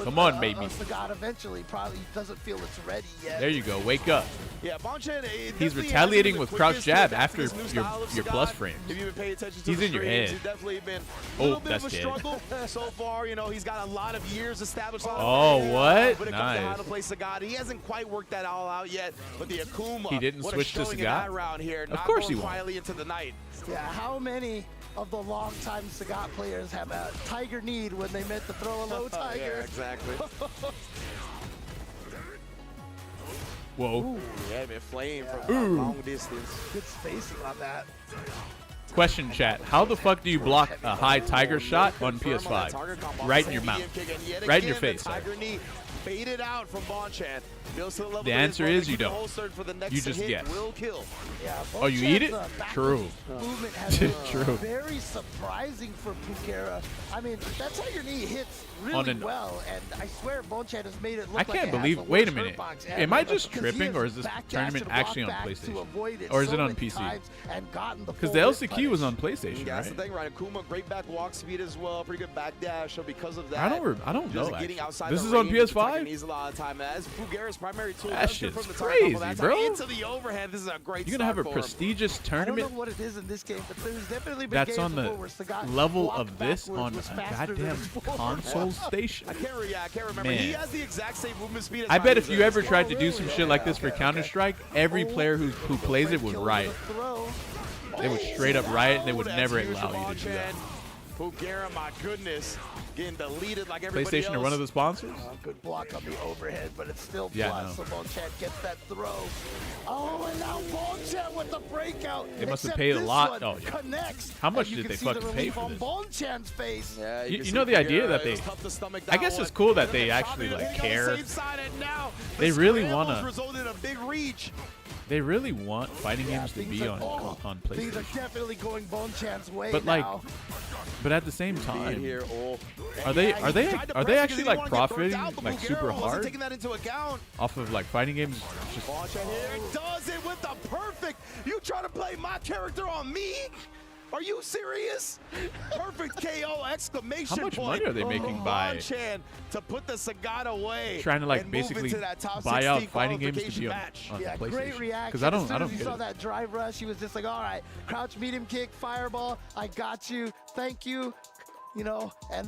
C: Come on, baby.
B: Sagat eventually probably doesn't feel it's ready yet.
C: There you go. Wake up.
R: Yeah, Bonchan.
C: He's retaliating with crouch jab after your plus frames.
R: If you've been paying attention to
C: He's
R: the
C: in your
R: streams,
C: head.
R: He's definitely been a
C: Oh,
R: little bit
C: that's
R: of a
C: dead.
R: struggle so far. You know, he's got a lot of years established.
C: Oh, what?
R: When it comes to how
C: Nice.
R: to play Sagat, he hasn't quite worked that all out yet. But the Akuma,
C: He didn't
R: what a
C: switch to
R: showing in
C: Sagat?
R: that round here.
C: Of
R: Not
C: course
R: going
C: he won't.
R: quietly into the night.
B: Yeah, how many of the longtime Sagat players have a tiger need when they meant to throw a low tiger?
R: Yeah, exactly.
C: Whoa.
B: Ooh.
R: Yeah, man, flame from a
C: Ooh.
R: long distance.
B: Good spacing on that.
C: Question chat. How the fuck do you block a high tiger shot on PS5? Right in your mouth. Right in your face. sorry.
R: Tiger knee baited out from Bonchan.
C: The answer is you don't. You just guess.
B: Yeah,
C: Oh, you eat it?
B: Bonchan's
C: True.
B: movement has been
C: True.
B: very surprising for Pukera. I mean, that tiger knee hits
C: On
B: really
C: an-
B: well, and I swear Bonchan has made it look
C: I
B: like
C: can't
B: it has
C: believe.
B: the
C: Wait a
B: worst
C: minute.
B: hurtbox
C: Am I
B: ever,
C: just
B: because he
C: tripping,
B: has
C: or is this
B: backdashed
C: tournament
B: and
C: actually on
B: walked back to
C: PlayStation,
B: avoid it
C: or is
B: so
C: it on
B: many
C: PC?
B: times and gotten the
C: Because
B: full
C: the
B: whip
C: LCQ was
B: punish.
C: on PlayStation,
R: Yeah, that's the
C: right?
R: thing, right? Akuma, great back walk speed as well, pretty good backdash. So because of that,
C: I don't
R: just
C: know.
R: getting
C: Actually.
R: outside
C: This
R: the
C: is on
R: range, the tiger
C: PS5.
R: needs a lot of time. As Fugera's primary tool,
C: That
R: does come
C: shit's
R: from the tiger
C: crazy,
R: combo. That's
C: bro.
R: into the overhead. This is a great.
C: You're gonna have a
R: start for him.
C: prestigious
B: I don't
C: tournament
B: know what it is in this game, but there's definitely been
C: that's
B: games
C: on the
B: before where Sagat
C: level
B: walked
C: of this
B: backwards
C: on
B: was
C: a
B: faster than
C: goddamn
B: his forward
C: console
B: walk.
C: station.
R: I can't remember.
C: Man.
R: He has the exact same movement speed as
C: I bet
R: Ryzen
C: if you
R: does.
C: ever tried to do some shit like this for Counter-Strike, every player who plays it would riot. They would straight up riot, and they would never allow you to do that.
R: Fugera, my goodness, getting deleted like everybody
C: PlayStation
R: else.
C: are one of the sponsors?
B: Good block on the overhead, but it's still
C: Yeah,
B: plus.
C: no.
B: So Bonchan gets that throw. Oh, and now Bonchan with the breakout.
C: They must have
B: Except
C: paid a
B: this
C: lot.
B: one
C: Oh, yeah.
B: Connects.
C: How much
B: and you
C: did
B: can
C: they
B: see the
C: fucking pay
B: relief
C: for
B: on
C: this?
B: Bonchan's face.
R: Yeah,
C: You know the idea that they. I guess it's cool that they actually like care. They really wanna.
R: Resulted in a big reach.
C: They really want fighting games to
B: things
C: be
B: are-
C: on
B: Things are
C: PlayStation.
B: definitely going Bonchan's way
C: But like,
B: now.
C: but at the same time,
R: Here,
C: are they actually like profiting like super hard
R: taking that into account.
C: off of like fighting games? Just
R: Bonchan here does it with the perfect. You trying to play my character on me? Are you serious? Perfect KO exclamation
C: How much
R: point.
C: money are they making by
R: Bonchan to put the Sagat away?
C: trying to like
R: and move
C: basically
R: into that top
C: buy out
R: 16
C: fighting games to
R: qualification
C: be on,
R: match.
C: on
B: Yeah,
C: the
B: great
C: PlayStation?
B: reaction.
C: Because I
B: As soon
C: don't
B: as he
C: get
B: saw
C: it.
B: that drive rush, he was just like, all right, crouch medium kick, fireball, I got you, thank you, you know, and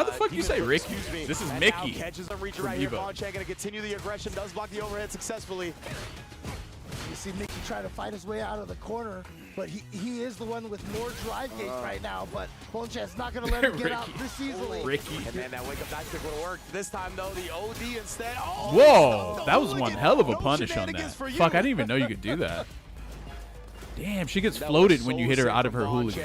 C: Why the fuck you say Ricky?
R: Excuse me.
C: This is
R: And
C: Mickey
R: now catches a reach
C: from
R: right here.
C: Evo.
R: Von Chen going to continue the aggression. Does block the overhead successfully.
B: You see Mickey trying to fight his way out of the corner, but he is the one with more drive gauge right now, but Bonchan's not going to let him get out this easily.
C: Ricky.
R: And then that wake-up dash kick would have worked. This time, though, the OD instead. Oh,
C: Whoa, that was one hell of a punish on that. Fuck, I didn't even know you could do that. Damn, she gets floated when you hit her out of her hooligan.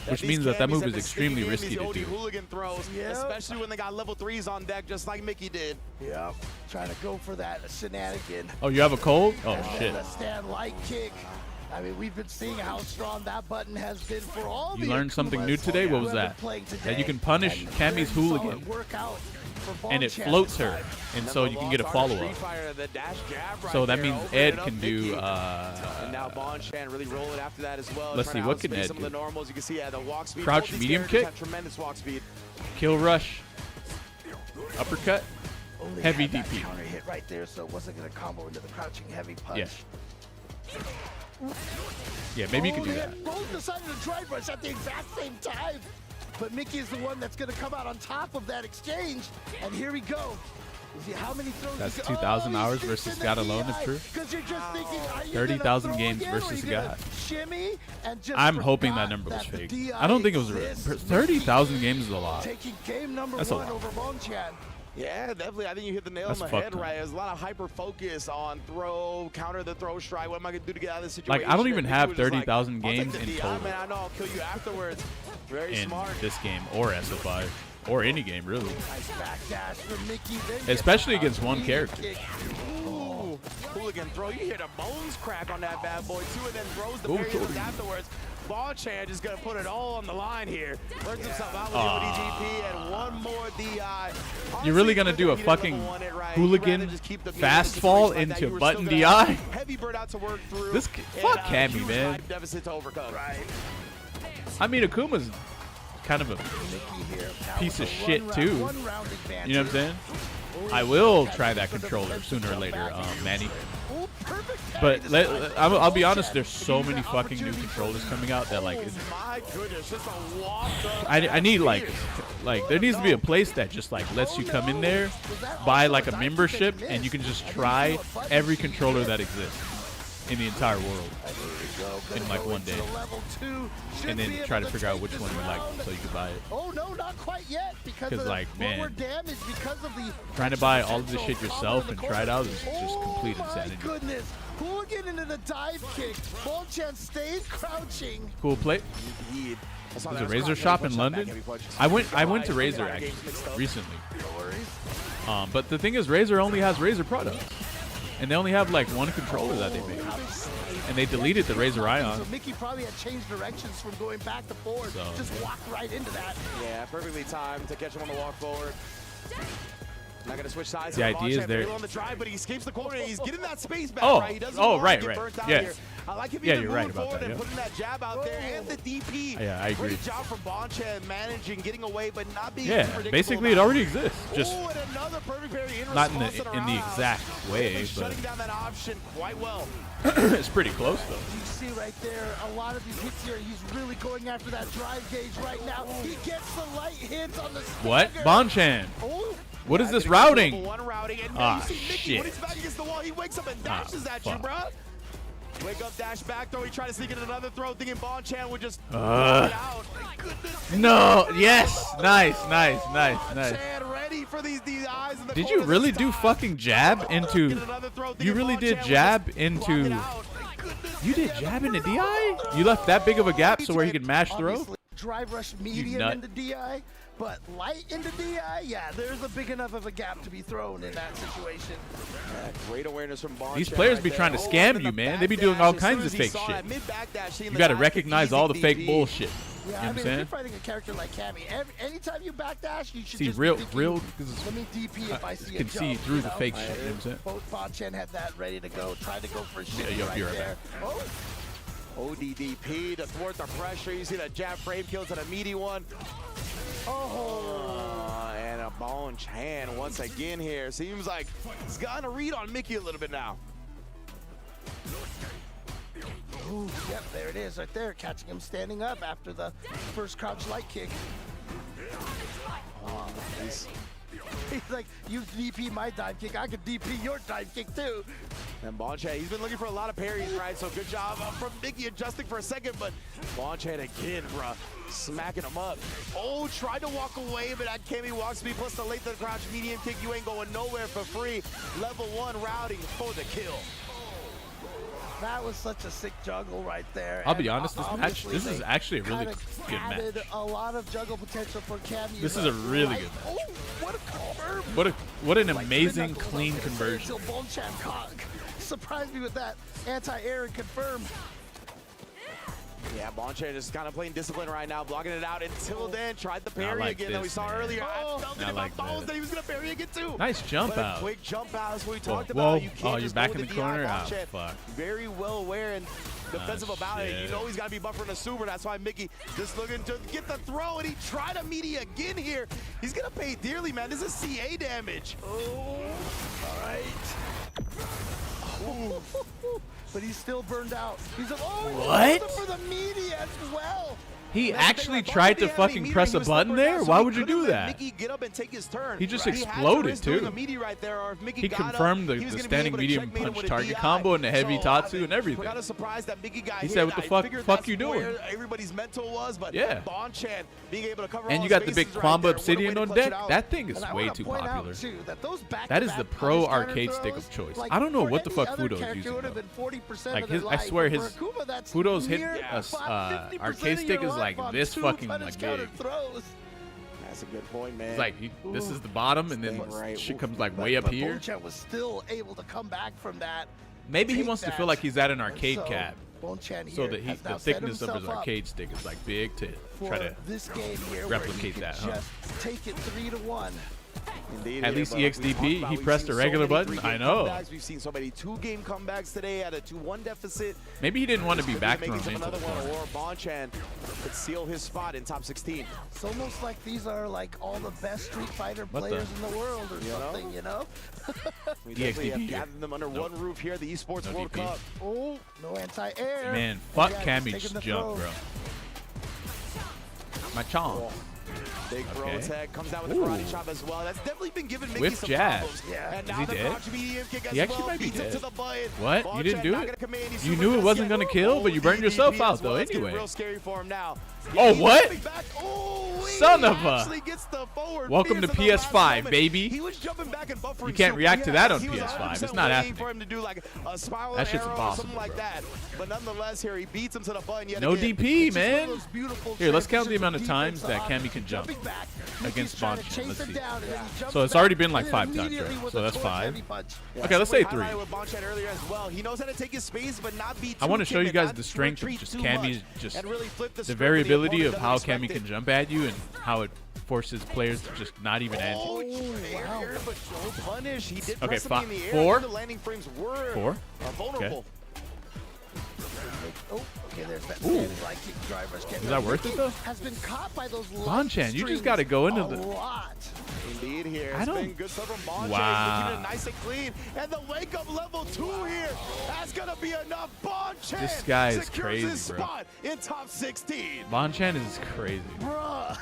C: Which means that move is extremely risky to do.
R: Hooligan throws, especially when they got level 3s on deck, just like Mickey did.
B: Yep, trying to go for that shenanigan.
C: Oh, you have a cold? Oh,
B: And
C: shit.
B: the stand light kick. I mean, we've been seeing how strong that button has been for all
C: You
B: the
C: learned something new
B: Akumas
C: today? What
B: who
C: was
B: have
C: that?
B: been playing today.
C: That you can punish Cammy's hooligan.
B: Workout for
C: And it
B: Bonchan
C: floats
B: this
C: her.
B: time.
C: And so you can get a follow-up. So that means Ed can do...
R: And now Bonchan really roll it after that as well.
C: Let's see, what can Ed
R: some
C: do?
R: of the normals. You can see the walk speed.
C: Crouch
R: Both these
C: medium
R: characters
C: kick?
R: have tremendous walk speed.
C: Kill rush. Uppercut.
B: Only
C: Heavy
B: had that
C: DP.
B: counter hit right there, so it wasn't going to combo into the crouching heavy punch.
C: Yeah. Yeah, maybe you can do
B: they
C: that.
B: both decided to drive rush at the exact same time. But Mickey is the one that's going to come out on top of that exchange. And here we go. See how many throws
C: That's
B: he can-
C: 2,000
B: oh,
C: hours
B: he's
C: versus
B: fixing
C: God
B: the
C: alone is
B: DI,
C: true.
B: 'cause you're just thinking, are you
C: 30,000
B: gonna throw
C: games
B: again, or
C: versus
B: are you gonna
C: God.
B: Shimmy and just
C: I'm hoping
B: forgot
C: that number was
B: that the
C: fake.
B: DI
C: I don't think it was real.
B: exists.
C: 30,000 games is a lot.
B: Taking game number
C: That's a
B: one
C: lot.
B: over Bonchan.
R: Yeah, definitely. I think you hit the nail
C: That's
R: on the
C: fucked
R: head
C: up.
R: right. There's a lot of hyper focus on throw, counter the throw strike. What am I going to do to get out of this situation?
C: Like, I don't even
R: And
C: have
R: Mickey was just
C: 30,000
R: like, I'll take
C: games
R: the
C: in
R: DI,
C: total.
R: Man, I know I'll kill you afterwards. Very
C: In
R: smart.
C: this game or SFI. Or any game, really.
B: Nice backdash from Mickey. Then
C: Especially
B: gets
C: against one
B: medium
C: character.
B: kick.
R: Ooh, hooligan throw. You hear the bones crack on that bad boy, too, and then throws the
C: Go
R: parry
C: Jordan.
R: afterwards. Bonchan is going to put it all on the line here. Works himself out with the
C: Aw.
R: ODGP and one more DI.
C: You're really going to do a fucking hooligan fast fall into button DI?
R: Heavy bird out to work through.
C: This fuck Cammy, man.
R: Deficit to overcome.
C: I mean, Akuma's kind of a piece of shit, too. You know what I'm saying? I will try that controller sooner or later, Manny. But I'll be honest, there's so many fucking new controllers coming out that like
R: My goodness, just a walk up.
C: I need like there needs to be a place that just like lets you come in there, buy like a membership, and you can just try every controller that exists in the entire world in like one day, and then try to figure out which one you like so you can buy it.
B: Oh no, not quite yet, because of
C: like, man,
B: forward damage because of the
C: trying to buy all of this shit yourself and try it out is just complete insanity.
B: goodness. Hooligan into the dive kick. Bonchan stayed crouching.
C: Cool play. There's a Razor shop in London. I went to Razor actually recently. But the thing is, Razor only has Razor products, and they only have like one controller that they make, and they deleted the Razor Ion.
B: So Mickey probably had changed directions from going back to forward.
C: So.
B: Just walked right into that.
R: Yeah, perfectly timed to catch him on the walk forward. Not gonna switch sides.
C: The idea is there.
R: On the drive, but he escapes the corner. He's getting that space back.
C: Oh,
R: Right? He doesn't
C: oh,
R: want
C: right,
R: to get
C: right.
R: burnt out
C: Yes.
R: here. I like him
C: Yeah,
R: even
C: you're right
R: moving
C: about
R: forward
C: that,
R: and
C: yeah.
R: putting that jab out there and the DP.
C: Yeah, I agree.
R: Great job from Bonchan managing, getting away, but not being
C: Yeah,
R: too predictable
C: basically it
R: about
C: already exists. Just
R: Ooh, and another perfect parry in
C: not in
R: response to
C: the exact way, but
R: shutting down that option quite well.
C: it's pretty close though.
B: You see right there, a lot of these hits here. He's really going after that drive gauge right now. He gets the light hits on the
C: What?
B: stagger.
C: Bonchan.
B: Oh.
C: What is this routing?
R: One routing, and
C: Ah,
R: you see Mickey
C: shit.
R: when he's back against the wall, he wakes up and dashes at you,
C: fuck.
R: bruh. Wake up, dash back throw. He tried to sneak in another throw, thinking Bonchan would just
C: Uh.
R: throw it out. My goodness.
C: No. Yes. Nice. Nice. Nice. Nice.
R: Bonchan ready for these DIs in the
C: Did you
R: corners
C: really
R: this
C: do
R: time.
C: fucking jab into?
R: Get another throw,
C: You
R: thinking
C: really did
R: Bonchan would
C: jab
R: just
C: into?
R: block it out. My goodness.
C: You did jab into DI? You left that big of a gap so where he could mash throw?
B: Obviously, drive rush medium
C: nut.
B: into DI, but light into DI, yeah, there's a big enough of a gap to be thrown in that situation.
R: Great awareness from Bonchan.
C: These players
R: right
C: be
R: there.
C: trying to
R: Oh,
C: scam
R: and
C: you,
R: the
C: man. They be
R: back
C: doing
R: dash
C: all
R: as
C: kinds
R: soon
C: of
R: as he
C: fake
R: saw
C: shit.
R: that mid-back dash, seeing
C: You
R: the
C: gotta
R: dash,
C: recognize
R: easy
C: all the fake
R: DP.
C: bullshit.
B: Yeah,
C: You know
B: I
C: what I'm
B: mean, if
C: saying?
B: you're fighting a character like Cammy, every anytime you backdash, you should
C: See,
B: just
C: real,
B: be thinking,
C: real.
B: let me DP if I see a
C: can
B: jump,
C: see through
B: you
C: the
B: know?
C: fake shit. You know what I'm saying?
B: Both Bonchan had that ready to go, tried to go for a shit
C: Yeah,
B: right
C: you're right
B: there. Oh,
R: ODDP to thwart the pressure. You see that jab frame kills and a meaty one. And a Bonchan once again here. Seems like he's gotten a read on Mickey a little bit now.
B: Ooh, yep, there it is right there, catching him standing up after the first crouch light kick. Oh, he's like, you DP my dive kick, I could DP your dive kick too.
R: And Bonchan, he's been looking for a lot of parries, right? So good job from Mickey adjusting for a second, but Bonchan again, bruh, smacking him up. Oh, tried to walk away, but that Kami walk speed plus the late to the crouch medium kick. You ain't going nowhere for free. Level 1 routing for the kill.
B: That was such a sick juggle right there.
C: I'll be honest, this is actually a really good match.
B: A lot of juggle potential for Kami.
C: This is a really good match.
B: Oh, what a confirm.
C: What an amazing clean conversion.
B: Bonchan surprised me with that anti-air and confirm.
R: Yeah, Bonchan is kind of playing discipline right now, blocking it out until then. Tried the parry
C: like
R: again
C: this,
R: that we saw earlier. I felt it in my bones that he was going to parry again too.
C: Nice jump out.
R: Quick jump out. That's what we talked
C: Whoa.
R: about. You can't
C: You're
R: just
C: back
R: go
C: in
R: with
C: the corner?
R: DI.
C: Oh,
R: Bonchan,
C: fuck.
R: very well aware and defensive about it. You know he's got to be buffering a super. That's why Mickey just looking to get the throw, and he tried a meaty again here. He's going to pay dearly, man. This is CA damage.
B: Oh, all right. Oh. But he's still burned out. He's
C: what?
B: For the media as well.
C: He actually tried to fucking press a button there? Why would you do that?
R: Mickey get up and take his turn.
C: He just exploded too.
R: Right there, or if Mickey
C: He confirmed the standing medium punch target combo and the heavy tatsu and everything.
R: Kind of surprised that Mickey got
C: He
R: hit.
C: said, "What the fuck you doing?"
R: Where everybody's mental was, but
C: yeah.
R: Bonchan being able to cover
C: and
R: all
C: you got the big
R: spaces
C: Kwamba
R: right
C: Obsidian on deck. That thing is way too popular. That is the pro arcade stick of choice. I don't know what the fuck Fudo is using though. Like I swear his Fudo's hit arcade stick is like this fucking like big.
R: That's a good point, man.
C: It's like this is the bottom, and then shit comes like way up here.
B: Bonchan was still able to come back from that.
C: Maybe he wants to feel like he's at an arcade cap,
B: so
C: that the thickness of his arcade stick is like big to try to replicate that. Huh?
B: Just take it 3-1.
R: Indeed,
C: at least EXDP, he pressed a regular button. I know.
R: We've seen so many 2-game comebacks today at a 2-1 deficit.
C: Maybe he didn't want to be back thrown into
R: another
C: the
R: one,
C: corner.
R: or Bonchan could seal his spot in top 16.
B: It's almost like these are like all the best Street Fighter players in the world or something, you know?
R: We definitely have gathered them under one roof here at the Esports World Cup.
B: Oh, no anti-air.
C: Man, fuck Kami's jump, bro. My chomp.
R: Big throw tech comes out with a karate chop as well. That's definitely been giving Mickey
C: Whiff
R: some
C: jab.
R: problems.
B: Yeah.
R: And
C: Is
R: now
C: he
R: the
C: dead?
R: crouch medium kick as
C: He actually
R: well,
C: might be
R: beats him
C: dead.
R: to the button.
C: What?
R: Bonchan
C: You didn't do
R: not
C: it?
R: gonna command, he's
C: You
R: super
C: knew it
R: fast
C: wasn't
R: yet.
C: going to kill, but you burned yourself out, though,
R: It's getting
C: anyway.
R: real scary for him now.
C: Oh, what?
R: Oh,
C: Son of a...
R: actually gets the forward
C: Welcome to
R: fierce in the last
C: PS5,
R: moment.
C: baby.
R: He was jumping back and buffering.
C: You can't react to that on
R: He was
C: PS5.
R: 100%
C: It's not
R: waiting
C: happening.
R: for him to do like a spiral
C: That shit's
R: arrow or
C: impossible,
R: something like
C: bro.
R: that. But nonetheless, here he beats him to the button yet
C: No
R: again.
C: DP,
R: It's just one of
C: man.
R: those beautiful
C: Here, let's count the
R: transitions
C: amount of
R: with
C: times
R: defense
C: that Kami can jump against
B: trying to
C: Bonchan.
B: chase
C: Let's
B: him
C: see.
B: down, and then he jumps
C: So it's
B: back,
C: already been like
B: and
C: 5
B: then
C: times,
B: immediately
C: right?
B: with
C: So
B: a
C: that's
B: torch
C: 5.
B: heavy punch.
C: Okay, let's say
R: We
C: 3.
R: highlighted with Bonchan earlier as well. He knows how to take his space, but not be
C: I
R: too
C: want to show you
R: timid,
C: guys
R: not
C: the strength of
R: retreat
C: just
R: too
C: Kami's,
R: much,
C: just
R: and really flip
C: the
R: script when
C: variability
R: opponent
C: of how
R: doesn't
C: Kami
R: expect
C: can
R: it.
C: jump at you and how it forces players to just not even edge.
R: Oh, wow. But no punish. He did
C: Okay,
R: press him in the air.
C: 4.
R: The landing frames were
C: 4.
R: vulnerable.
B: Oh, okay, there's that
C: Ooh.
B: standard right kick drive rush.
C: Is that worth it, though?
B: Has been caught by those
C: Bonchan, you just got to go into the...
B: lot.
R: Indeed here.
C: I
R: It's
C: don't-
R: been good stuff from Bonchan.
C: Wow.
R: Keeping it nice and clean. And the wake up level 2 here. That's going to be enough. Bonchan
C: This guy is
R: secures
C: crazy,
R: his
C: bro.
R: spot in top 16.
C: Bonchan is crazy.
B: Bruh.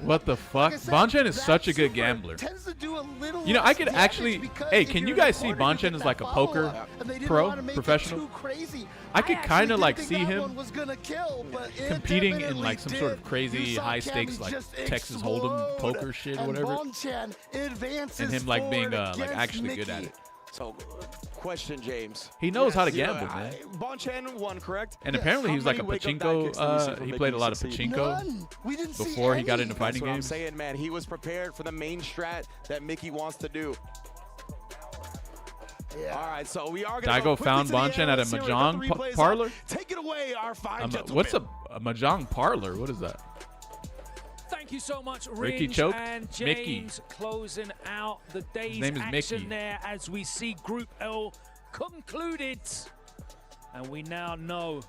C: What the fuck?
B: Like I said,
C: Bonchan is
B: that
C: such a good
B: super
C: gambler.
B: Tends to do a little
C: You know, I
B: less
C: could
B: damage
C: actually...
B: because
C: Hey,
B: if
C: can you
B: you're
C: guys see
B: in a corner, you
C: Bonchan
B: get
C: as like a
B: that
C: poker
B: follow-up, and they didn't
C: pro,
B: wanna make it
C: professional?
B: too crazy.
C: I could
B: actually
C: kind of
B: didn't
C: like
B: think
C: see
B: that
C: him
B: one was gonna kill, but it
C: competing in
B: definitely
C: like some sort of
B: did.
C: crazy
B: You saw
C: high stakes
B: Kami
C: like
B: just
C: Texas Hold'em
B: explode,
C: poker shit or
B: and
C: whatever,
B: Bonchan advances
C: and him like being
B: forward
C: like
B: against
C: actually good at
B: Mickey.
C: it.
R: So, question, James.
C: He knows how to
R: You know,
C: gamble, man.
R: Bonchan won, correct?
C: And apparently he was like a pachinko. He played a lot of pachinko before he got into fighting
R: That's what I'm
C: games.
R: saying, man. He was prepared for the main strat that Mickey wants to do.
B: Yeah.
R: All right, so we are going to
C: Daigo found Bonchan at a mahjong parlor.
R: Take it away, our fine gentleman.
C: What's a mahjong parlor? What is that?
G: Thank you so much,
C: Ricky
G: Ringe
C: choked
G: and
C: Mickey.
G: James, closing out the day's
C: name is
G: action
C: Mickey.
G: there as we see Group L concluded. And we now know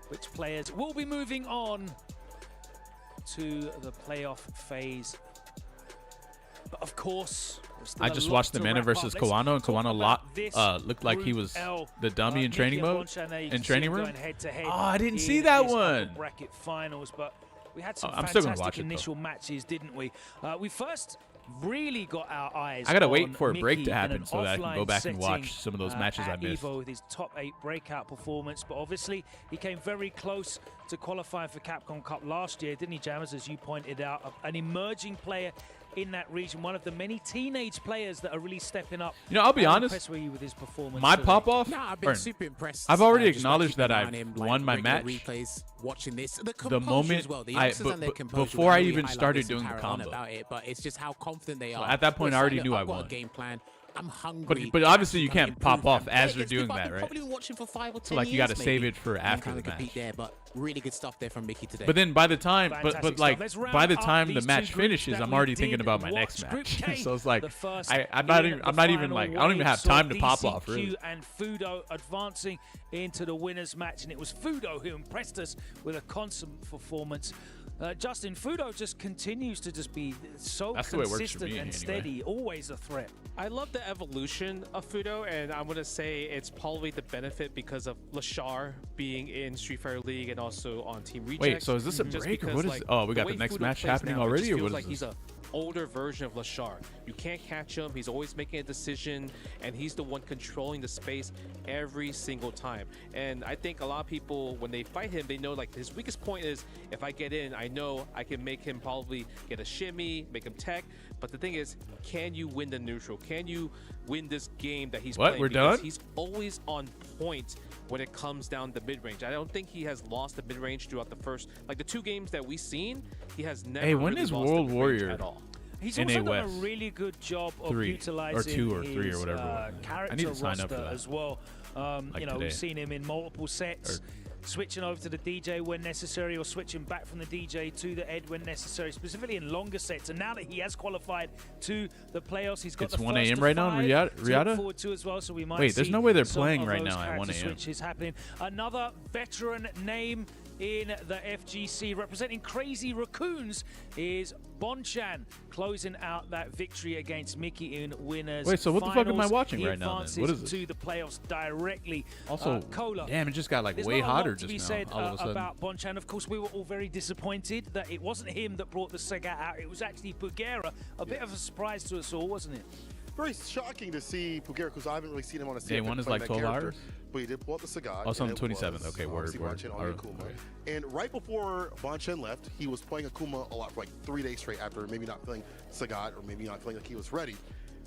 G: which players will be moving on to the playoff phase. But of course, there's still
C: I
G: a
C: just
G: lot
C: watched the
G: to
C: Mana
G: wrap
C: versus
G: up. Let's
C: Kawano, and
G: talk
C: Kawano
G: about this
C: looked like he
G: Group
C: was
G: L.
C: the dummy in training
G: Mickey and
C: mode,
G: Bonchan, there you
C: in
G: can see
C: training
G: them
C: room.
G: going head-to-head
C: Oh, I didn't
G: in
C: see that
G: this
C: one.
G: bracket finals, but we had some
C: I'm still gonna
G: fantastic
C: watch it, though.
G: initial matches, didn't we? We first really got our eyes.
C: I gotta
G: on
C: wait for a break
G: Mickey
C: to
G: in
C: happen
G: an
C: so that I can go
G: offline
C: back and watch
G: setting,
C: some of those matches I
G: at
C: missed.
G: Evo with his top 8 breakout performance, but obviously he came very close to qualifying for Capcom Cup last year, didn't he, Jammers? As you pointed out, an emerging player in that region, one of the many teenage players that are really stepping up.
C: You know, I'll be
G: How
C: honest,
G: impressed were you with his performance
C: my
G: today?
C: pop-off,
N: No, I've been super impressed.
C: I've already
N: just by
C: acknowledged
N: keeping
C: that
N: an eye on
C: I've
N: him,
C: won my
N: regular
C: match.
N: Replays, watching this, the
C: The moment
N: as well, the youngsters and their composure,
C: before I
N: we
C: even
N: highlight
C: started
N: this and
C: doing the
N: carry on
C: combo.
N: about it, but it's just how confident they
C: So
N: are.
C: at that point,
N: Well,
C: I already
N: it's like,
C: knew
N: look,
C: I
N: I've got
C: won.
N: a game plan. I'm hungry.
C: But obviously you
N: to kinda
C: can't pop
N: improve
C: off
N: them.
C: as
N: Yeah,
C: you're doing
N: I've
C: that,
N: been
C: right?
N: probably been watching for 5 or 10
C: So like you
N: years,
C: got to save
N: maybe,
C: it for
N: and
C: after
N: kinda
C: the match.
N: compete there, but really good stuff there from Mickey today.
C: But then by the time,
G: Fantastic
C: but like
G: stuff. Let's round
C: by the
G: up
C: time the
G: these
C: match
G: two groups
C: finishes,
G: that
C: I'm
G: we
C: already thinking
G: did
C: about my
G: watch.
C: next
G: Group
C: match.
G: K,
C: So it's like
G: the first
C: I'm not
G: in
C: even
G: the
C: I'm not even
G: final
C: like I don't even
G: wave
C: have
G: saw
C: time to pop off.
G: DCQ
C: Really.
G: and Fudo advancing into the winners match, and it was Fudo who impressed us with a consummate performance. Justin, Fudo just continues to just be so
C: That's the way it works for
G: consistent
C: me,
G: and
C: anyway.
G: steady, always a threat.
M: I love the evolution of Fudo, and I'm going to say it's probably the benefit because of Lashar being in Street Fighter League and also on Team Reject.
C: Wait, so is this a
M: Just
C: break or
M: because,
C: what is?
M: like,
C: Oh, we got
M: way
C: the next
M: Fudo
C: match
M: plays
C: happening
M: now, it
C: already,
M: just
C: or
M: feels
C: what
M: like
C: is
M: he's
C: this?
M: a older version of Lashar. You can't catch him. He's always making a decision, and he's the one controlling the space every single time. And I think a lot of people, when they fight him, they know like his weakest point is if I get in, I know I can make him probably get a shimmy, make him tech. But the thing is, can you win the neutral? Can you win this game that he's
C: What?
M: playing?
C: We're
M: Because
C: done?
M: He's always on point when it comes down to mid-range. I don't think he has lost the mid-range throughout the first, like the 2 games that we've seen, he has never
C: Hey, when
M: really
C: is
M: lost the
C: World
M: mid-range
C: Warrior
M: at all.
G: He's
C: NA
G: also done a
C: West?
G: really good job of
C: 3
G: utilizing
C: or 2 or 3 or
G: his,
C: whatever it was.
G: character
C: I need to sign up
G: roster
C: for that.
G: as well.
C: Like
G: you know,
C: today.
G: we've seen him in multiple sets, switching over to the DJ when necessary, or switching back from the DJ to the Ed when necessary, specifically in longer sets. And now that he has qualified to the playoffs, he's got
C: It's
G: the
C: 1
G: first
C: a.m.
G: to
C: right now in
G: 5
C: Riyadh?
G: to look
C: Riyadh?
G: forward to as well. So we might
C: Wait, there's
G: see
C: no way they're
G: some
C: playing
G: of
C: right
G: those
C: now at 1
G: character
C: a.m.
G: switches happening. Another veteran name in the FGC representing Crazy Raccoons is Bonchan, closing out that victory against Mickey in winners.
C: Wait, so what the fuck am I
G: finals.
C: watching
G: He
C: right now then?
G: advances
C: What is this?
G: to the playoffs directly.
C: Also,
G: Cola,
C: damn, it just got like
G: there's
C: way
G: not a lot
C: hotter
G: to
C: just
G: be
C: now.
G: said
C: All of a sudden.
G: about Bonchan. Of course, we were all very disappointed that it wasn't him that brought the Sagat out. It was actually Pugera. A bit of a surprise to us all, wasn't it?
L: Very shocking to see Pugera, because I haven't really seen him on a
C: Day
L: CFL
C: one is
L: playing
C: like
L: that
C: 12
L: character,
C: hours?
L: But he did pull out the Sagat.
C: Oh, it's on
L: and
C: the
L: it
C: 27th.
L: was
C: Okay, word,
L: obviously
C: word.
L: Bonchan on
C: Alright,
L: Akuma.
C: okay.
L: And right before Bonchan left, he was playing Akuma a lot for like 3 days straight after maybe not feeling Sagat or maybe not feeling like he was ready.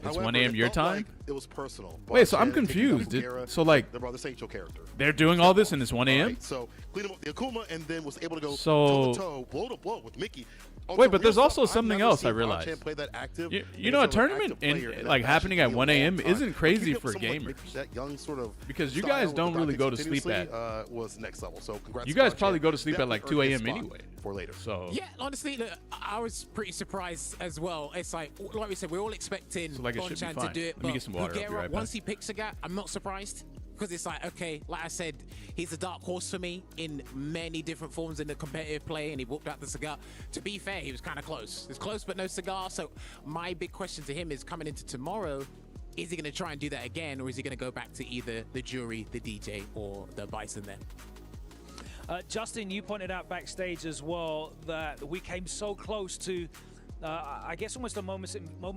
C: It's
L: However,
C: 1 a.m.
L: it
C: your
L: felt
C: time?
L: like it was personal.
C: Wait, so I'm
L: Bonchan taking
C: confused.
L: out Pugera,
C: So like,
L: the brother Sancho character.
C: they're doing all this and it's 1 a.m.?
L: Right, so clean him up the Akuma and then was able to go
C: So-
L: toe to toe, blow to blow with Mickey.
C: Wait, but there's also something else I
L: realized.
C: realized.
L: Play that active,
C: You know, a tournament like happening at 1 a.m. isn't crazy for gamers.
L: That young sort of
C: Because you
L: style
C: guys
L: with
C: don't
L: the
C: really go to
L: continuously,
C: sleep at.
L: Was next level. So congrats.
C: You
L: to
C: guys
L: Bonchan.
C: probably go to sleep at like 2
L: Definitely
C: a.m.
L: earned his
C: anyway.
L: spot for later.
C: So
N: Yeah, honestly, look, I was pretty surprised as well. It's like we said, we're all expecting
C: So, like, it should be
N: Bonchan to
C: fine.
N: do it,
C: Let me
N: but
C: get some water. I'll be
N: Pugera,
C: right back.
N: once he picks Sagat, I'm not surprised. Because it's like, okay, like I said, he's a dark horse for me in many different forms in the competitive play, and he whooped out the Cigar. To be fair, he was kind of close. It's close, but no cigar. So my big question to him is coming into tomorrow, is he going to try and do that again, or is he going to go back to either the jury, the DJ, or the Bison then?
G: Justin, you pointed out backstage as well that we came so close to, I guess, almost a moment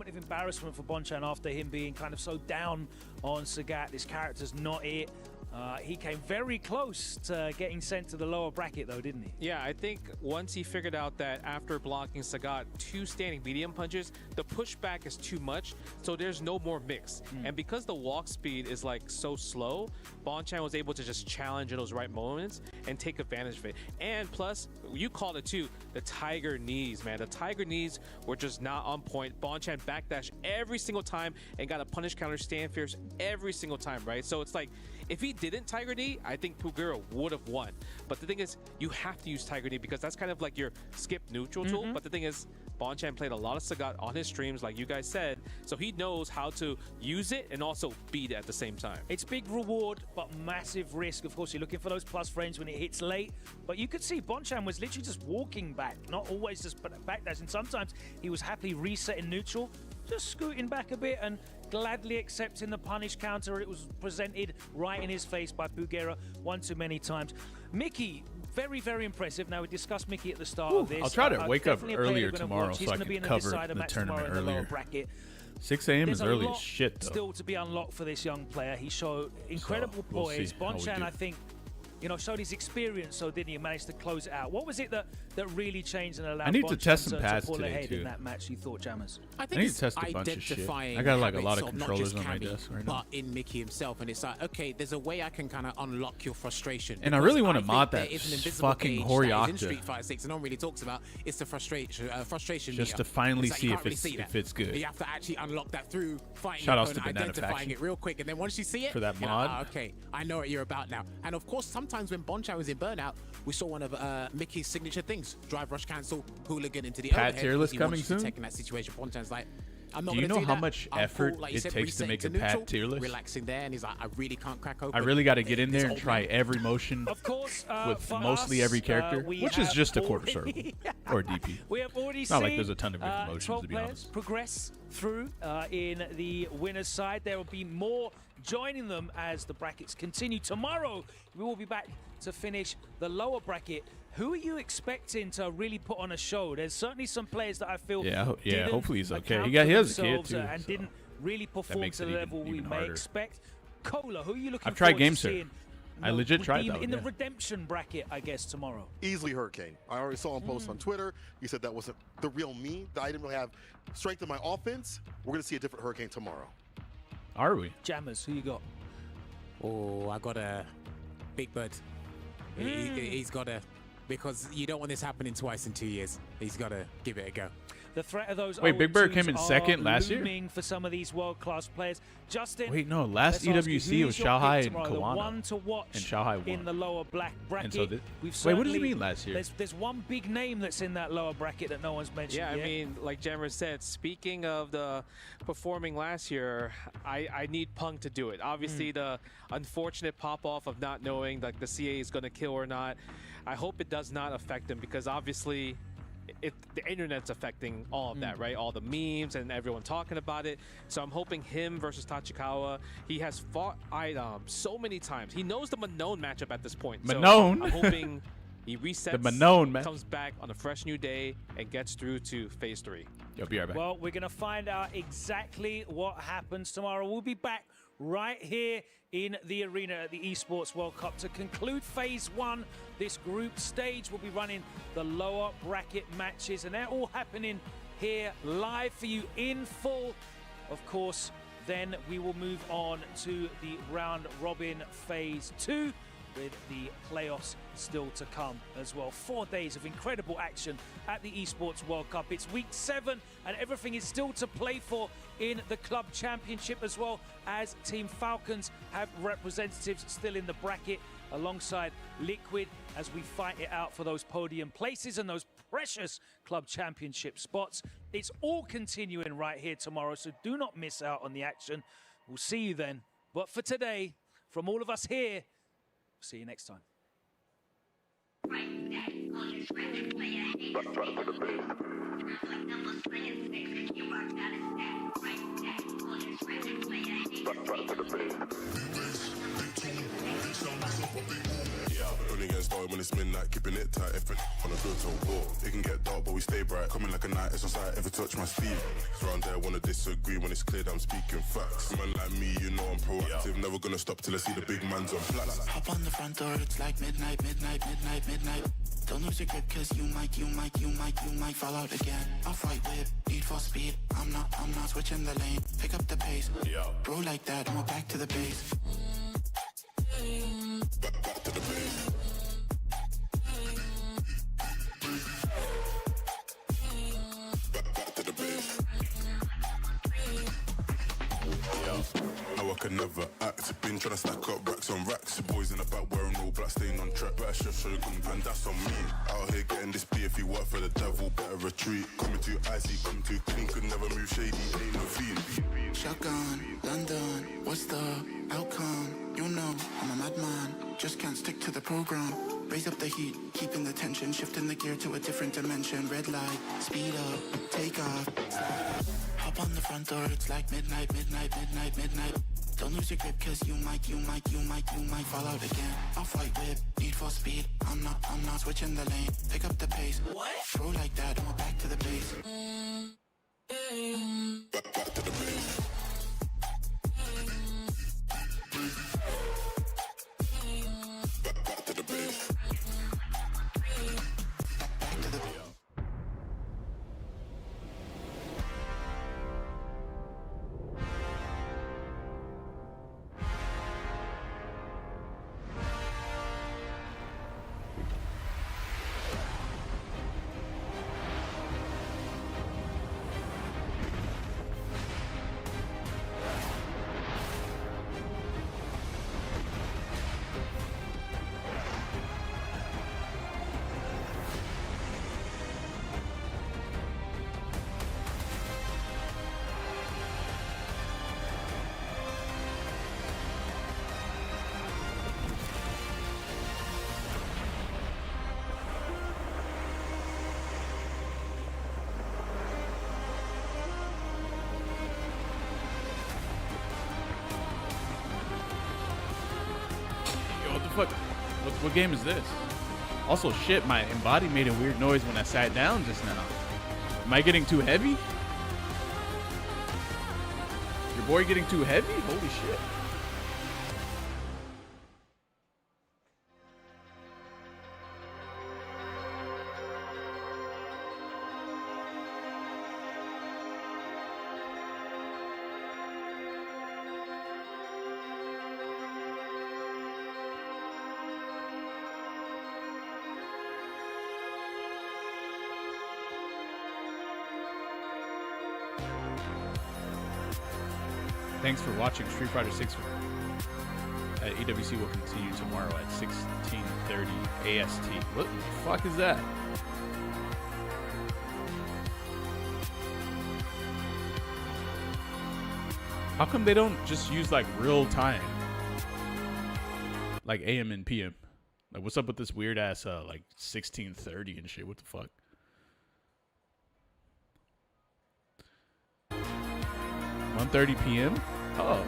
G: of embarrassment for Bonchan after him being kind of so down on Sagat. This character's not it. He came very close to getting sent to the lower bracket, though, didn't he?
M: Yeah, I think once he figured out that after blocking Sagat 2 standing medium punches, the pushback is too much, so there's no more mix. And because the walk speed is like so slow, Bonchan was able to just challenge in those right moments and take advantage of it. And plus, you called it too, the tiger knees, man. The tiger knees were just not on point. Bonchan backdash every single time and got a punish counter stand fierce every single time, right? So it's like, if he didn't Tiger Knee, I think Pugera would have won. But the thing is, you have to use Tiger Knee because that's kind of like your skip neutral tool. But the thing is, Bonchan played a lot of Sagat on his streams, like you guys said, so he knows how to use it and also beat it at the same time.
G: It's big reward, but massive risk. Of course, you're looking for those plus frames when it hits late. But you could see Bonchan was literally just walking back, not always just backdash. And sometimes he was happily resetting neutral, just scooting back a bit and gladly accepting the punish counter. It was presented right in his face by Bugera one too many times. Mickey, very, very impressive. Now, we discussed Mickey at the start of this.
C: I'll try to wake up
G: definitely a player
C: earlier
G: you're gonna
C: tomorrow
G: watch. He's
C: so I
G: gonna be
C: can
G: in
C: cover
G: Decider
C: the
G: match
C: tournament
G: tomorrow in the lower
C: earlier.
G: bracket.
C: 6 a.m. is
G: There's a
C: early
G: lot
C: as shit, though.
G: still to be unlocked for this young player. He showed incredible
C: we'll
G: poise.
C: see how we
G: Bonchan,
C: do.
G: I think, you know, showed his experience, so didn't he? Managed to close it out. What was it that really changed and allowed
C: I need to
G: Bonchan
C: test some
G: to
C: pads
G: pull
C: today,
G: ahead
C: too.
G: in that match, you thought, Jammers?
N: I
C: I
N: think
C: need
N: it's
C: to test a bunch of shit.
N: identifying
C: I got like a lot
N: habits
C: of
N: not
C: controllers
N: just
C: on my
N: Cammy,
C: desk right now.
N: but in Mickey himself, and it's like, okay, there's a way I can kind of unlock your frustration.
C: And I
N: Because
C: really wanna
N: think
C: mod
N: there
C: that
N: is an invisible
C: fucking
N: gauge
C: Hori
N: that is in
C: Octa.
N: Street Fighter 6 and no one really talks about. It's the frustration
C: Just
N: meter.
C: to finally
N: It's like
C: see
N: you
C: if
N: can't really
C: it's-
N: see that.
C: if it's good.
N: You have to actually unlock that through fighting
C: Shout
N: your
C: outs to
N: opponent,
C: Banana
N: identifying
C: Faction
N: it real quick, and then once you see it,
C: for that
N: you're
C: mod.
N: like, okay, I know what you're about now. And of course, sometimes when Bonchan was in Burnout, we saw one of Mickey's signature things: drive, rush, cancel, hooligan into the
C: Pat
N: overhead.
C: tier list
N: because he
C: coming
N: wants you to
C: soon?
N: take in that situation. Bonchan's like, I'm not
C: Do you
N: gonna
C: know
N: do
C: how
N: that.
C: much
N: I'm
C: effort
N: cool, like you
C: it
N: said,
C: takes to
N: resetting
C: make a
N: neutral,
C: Pat tier list?
N: Relaxing there, and he's like, I really can't crack open.
C: I really got to get in
N: this
C: there and
N: old
C: try
N: man.
C: every motion
G: Of course,
C: with
G: for
C: mostly
G: us,
C: every character,
G: we
C: which is
G: have
C: just a quarter
G: already-
C: circle or DP.
G: We have already
C: It's not
G: seen
C: like there's a ton of different motions,
G: 12
C: to be
G: players
C: honest.
G: progress through in the winner's side. There will be more joining them as the brackets continue. Tomorrow, we will be back to finish the lower bracket. Who are you expecting to really put on a show? There's certainly some players that I feel didn't
C: hopefully he's okay.
G: account
C: He has
G: for
C: a kid
G: themselves,
C: too,
G: and
C: so
G: didn't really perform
C: makes
G: to
C: it
G: the
C: even-
G: level we
C: even
G: may
C: harder.
G: expect. Cola, who are you looking
C: I've tried
G: forward
C: Game
G: to
C: Sir.
G: seeing?
C: I legit tried
G: redeem
C: that one,
G: in the
C: yeah.
G: redemption bracket, I guess, tomorrow.
L: Easily Hurricane. I already saw him post on Twitter. He said that wasn't the real me. That I didn't really have strength in my offense. We're going to see a different Hurricane tomorrow.
C: Are we?
G: Jammers, who you got?
N: Oh, I got a Big Bird. He's got a, because you don't want this happening twice in 2 years. He's got to give it a go.
G: The threat of those
C: Wait, Big Bird came in
G: 0-2s
C: second
G: are
C: last year?
G: looming for some of these world-class players. Justin,
C: Wait, no, last
G: let's ask you,
C: EWC
G: who
C: was
G: is your
C: Shanghai
G: pick
C: and
G: tomorrow? The
C: Kawano.
G: one to watch
C: And Shanghai won.
G: in the lower black bracket.
C: And so did-
G: We've
C: Wait, what does it
G: certainly-
C: mean last year?
G: There's one big name that's in that lower bracket that no one's mentioned
M: Yeah,
G: yet.
M: I mean, like Jammer said, speaking of the performing last year, I need Punk to do it. Obviously, the unfortunate pop-off of not knowing like the CA is going to kill or not, I hope it does not affect him, because obviously the internet's affecting all of that, right? All the memes and everyone talking about it. So I'm hoping him versus Tachikawa. He has fought Idom so many times. He knows the Manon matchup at this point. So
C: Manon?
M: I'm hoping he resets,
C: The Manon match.
M: comes back on a fresh new day, and gets through to phase 3.
C: You'll be right back.
G: Well, we're going to find out exactly what happens tomorrow. We'll be back right here in the arena at the Esports World Cup to conclude phase 1. This group stage will be running the lower bracket matches, and they're all happening here live for you in full. Of course, then we will move on to the round robin phase 2, with the playoffs still to come as well. 4 days of incredible action at the Esports World Cup. It's week 7 and everything is still to play for in the club championship, as well as Team Falcons have representatives still in the bracket alongside Liquid as we fight it out for those podium places and those precious club championship spots. It's all continuing right here tomorrow, so do not miss out on the action. We'll see you then. But for today, from all of us here, see you next time.
S: Only getting started when it's midnight, keeping it tight. If on a good to war, it can get dark, but we stay bright. Coming like a night, it's on sight. Ever touch my speed? Around there, wanna disagree when it's clear that I'm speaking facts. Man like me, you know I'm proactive. Never gonna stop till I see the big man's on flats.
T: Hop on the front door, it's like midnight. Don't lose your grip, cause you might fall out again. Off-white whip, need for speed. I'm not switching the lane. Pick up the pace. Bro like that, and we're back to the base.
S: Back to the base. Back to the base. How I can never act. Been trying to stack up racks on racks. Boys in the back wearing all black, staying on track. Better chef Shogun, and that's on me. Out here getting this beer. If you work for the devil, better retreat. Coming too icy, coming too clean. Could never move shady, ain't no fiend.
T: Shotgun, London, what's the outcome? You know, I'm a madman, just can't stick to the program. Raise up the heat, keeping the tension, shifting the gear to a different dimension. Red light, speed up, take off. Hop on the front door, it's like midnight, midnight, midnight, midnight. Don't lose your grip, cause you might fall out again. Off-white whip, need for speed. I'm not switching the lane. Pick up the pace. What? Throw like that, and we're back to the base.
S: Back to the base. Back to the base.
C: What the fuck? What game is this? Also, shit, my embody made a weird noise when I sat down just now. Am I getting too heavy? Your boy getting too heavy? Holy shit. Thanks for watching. Street Fighter 6 at EWC will continue tomorrow at 16:30 AST. What the fuck is that? How come they don't just use like real time? Like AM and PM? Like what's up with this weird ass like 16:30 and shit? What the fuck? 1:30 p.m. Oh,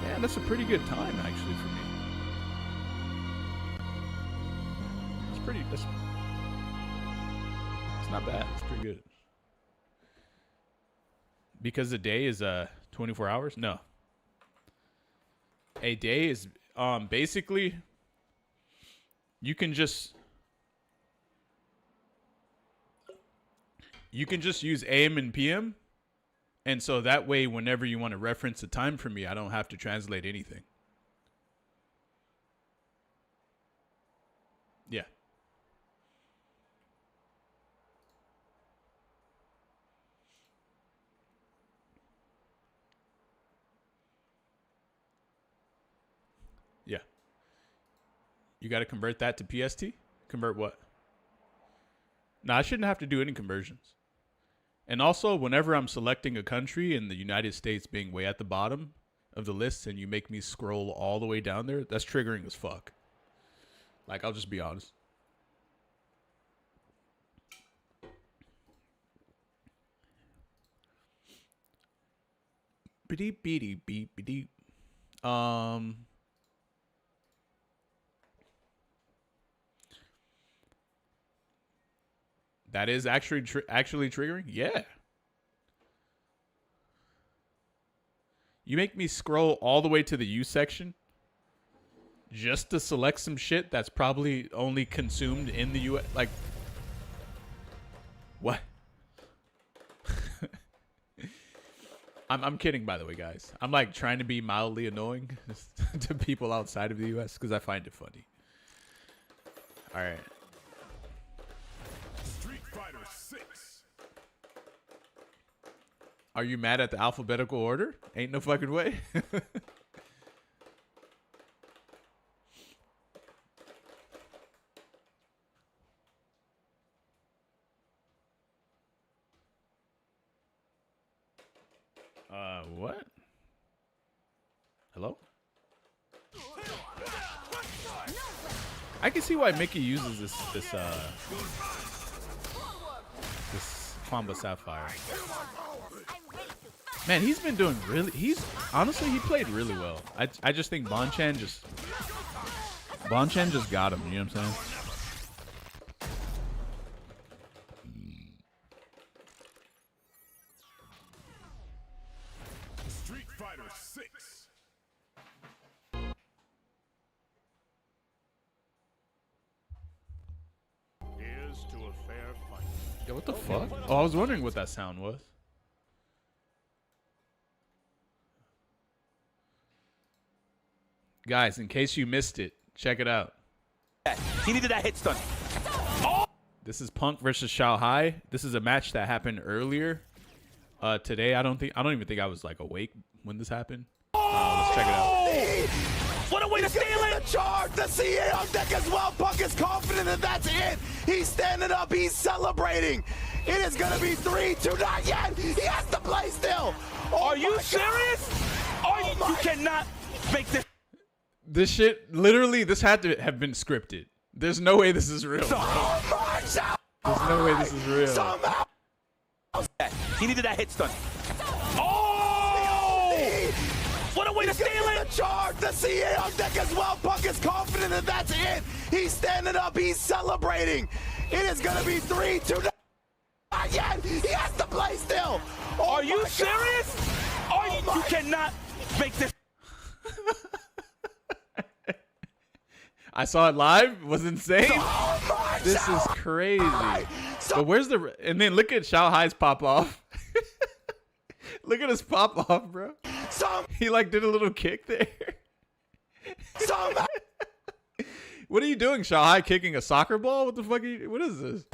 C: yeah, that's a pretty good time actually for me. It's not bad. It's pretty good. Because the day is 24 hours? No. A day is basically you can just use AM and PM. And so that way, whenever you want to reference the time for me, I don't have to translate anything. Yeah. Yeah. You got to convert that to PST? Convert what? No, I shouldn't have to do any conversions. And also, whenever I'm selecting a country and the United States being way at the bottom of the list and you make me scroll all the way down there, that's triggering as fuck. Like, I'll just be honest. Beep beep beep beep. That is actually triggering? Yeah. You make me scroll all the way to the U section just to select some shit that's probably only consumed in the US. Like, what? I'm kidding, by the way, guys. I'm like trying to be mildly annoying to people outside of the US because I find it funny. All right. Are you mad at the alphabetical order? Ain't no fucking way. What? Hello? I can see why Mickey uses this Famba Sapphire. Man, he's been doing really. Honestly, he played really well. I just think Bonchan just got him. You know what I'm saying?
S: Street Fighter 6. Here's to a fair fight.
C: Yo, what the fuck? Oh, I was wondering what that sound was. Guys, in case you missed it, check it out.
F: He needed that hit stun.
C: This is Punk versus Shao Hai. This is a match that happened earlier today. I don't even think I was like awake when this happened. Let's check it out.
F: What a way to steal it!
D: The charge, the CA on deck as well. Punk is confident that that's it. He's standing up, he's celebrating. It is gonna be 3-2, not yet. He has to play still.
F: Are you serious? You cannot make this.
C: This shit, literally, this had to have been scripted. There's no way this is real. There's no way this is real.
F: He needed that hit stun. Oh! What a way to steal it!
D: The charge, the CA on deck as well. Punk is confident that that's it. He's standing up, he's celebrating. It is gonna be 3-2. Not yet. He has to play still.
F: Are you serious? You cannot make this.
C: I saw it live. It was insane. This is crazy. But where's the... And then look at Shao Hai's pop off. Look at his pop off, bro. He like did a little kick there. What are you doing, Shao Hai? Kicking a soccer ball? What the fuck? What is this?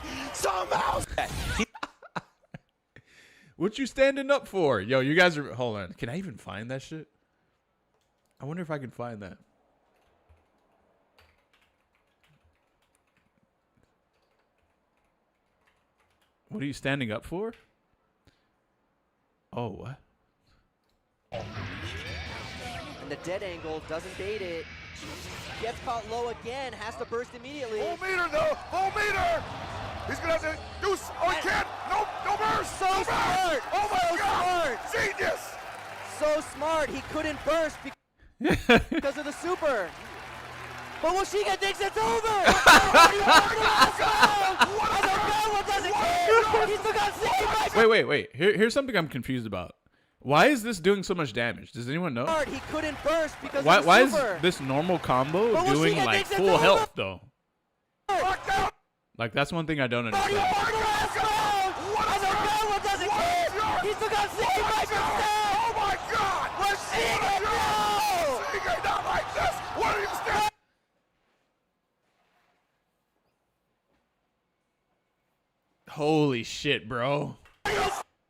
C: What you standing up for? Yo, you guys are... Hold on. Can I even find that shit? I wonder if I can find that. What are you standing up for? Oh, what?
U: And the dead angle doesn't bait it. Gets caught low again, has to burst immediately.
S: Full meter though, full meter! He's gonna have to do, oh he can't, no burst!
U: So smart!
S: Oh my
U: so
S: God!
U: Smart!
S: Genius!
U: So smart, he couldn't burst because of the super. But Washiga thinks it's over!
C: Wait. Here's something I'm confused about. Why is this doing so much damage? Does anyone know?
U: He couldn't burst because
C: Why
U: of the super.
C: is this normal combo doing like full health though? Like that's one thing I don't understand.
U: He still got 65%!
S: Oh my God!
U: Washiga, no!
S: Washiga not like this! What are you standing?
C: Holy shit, bro.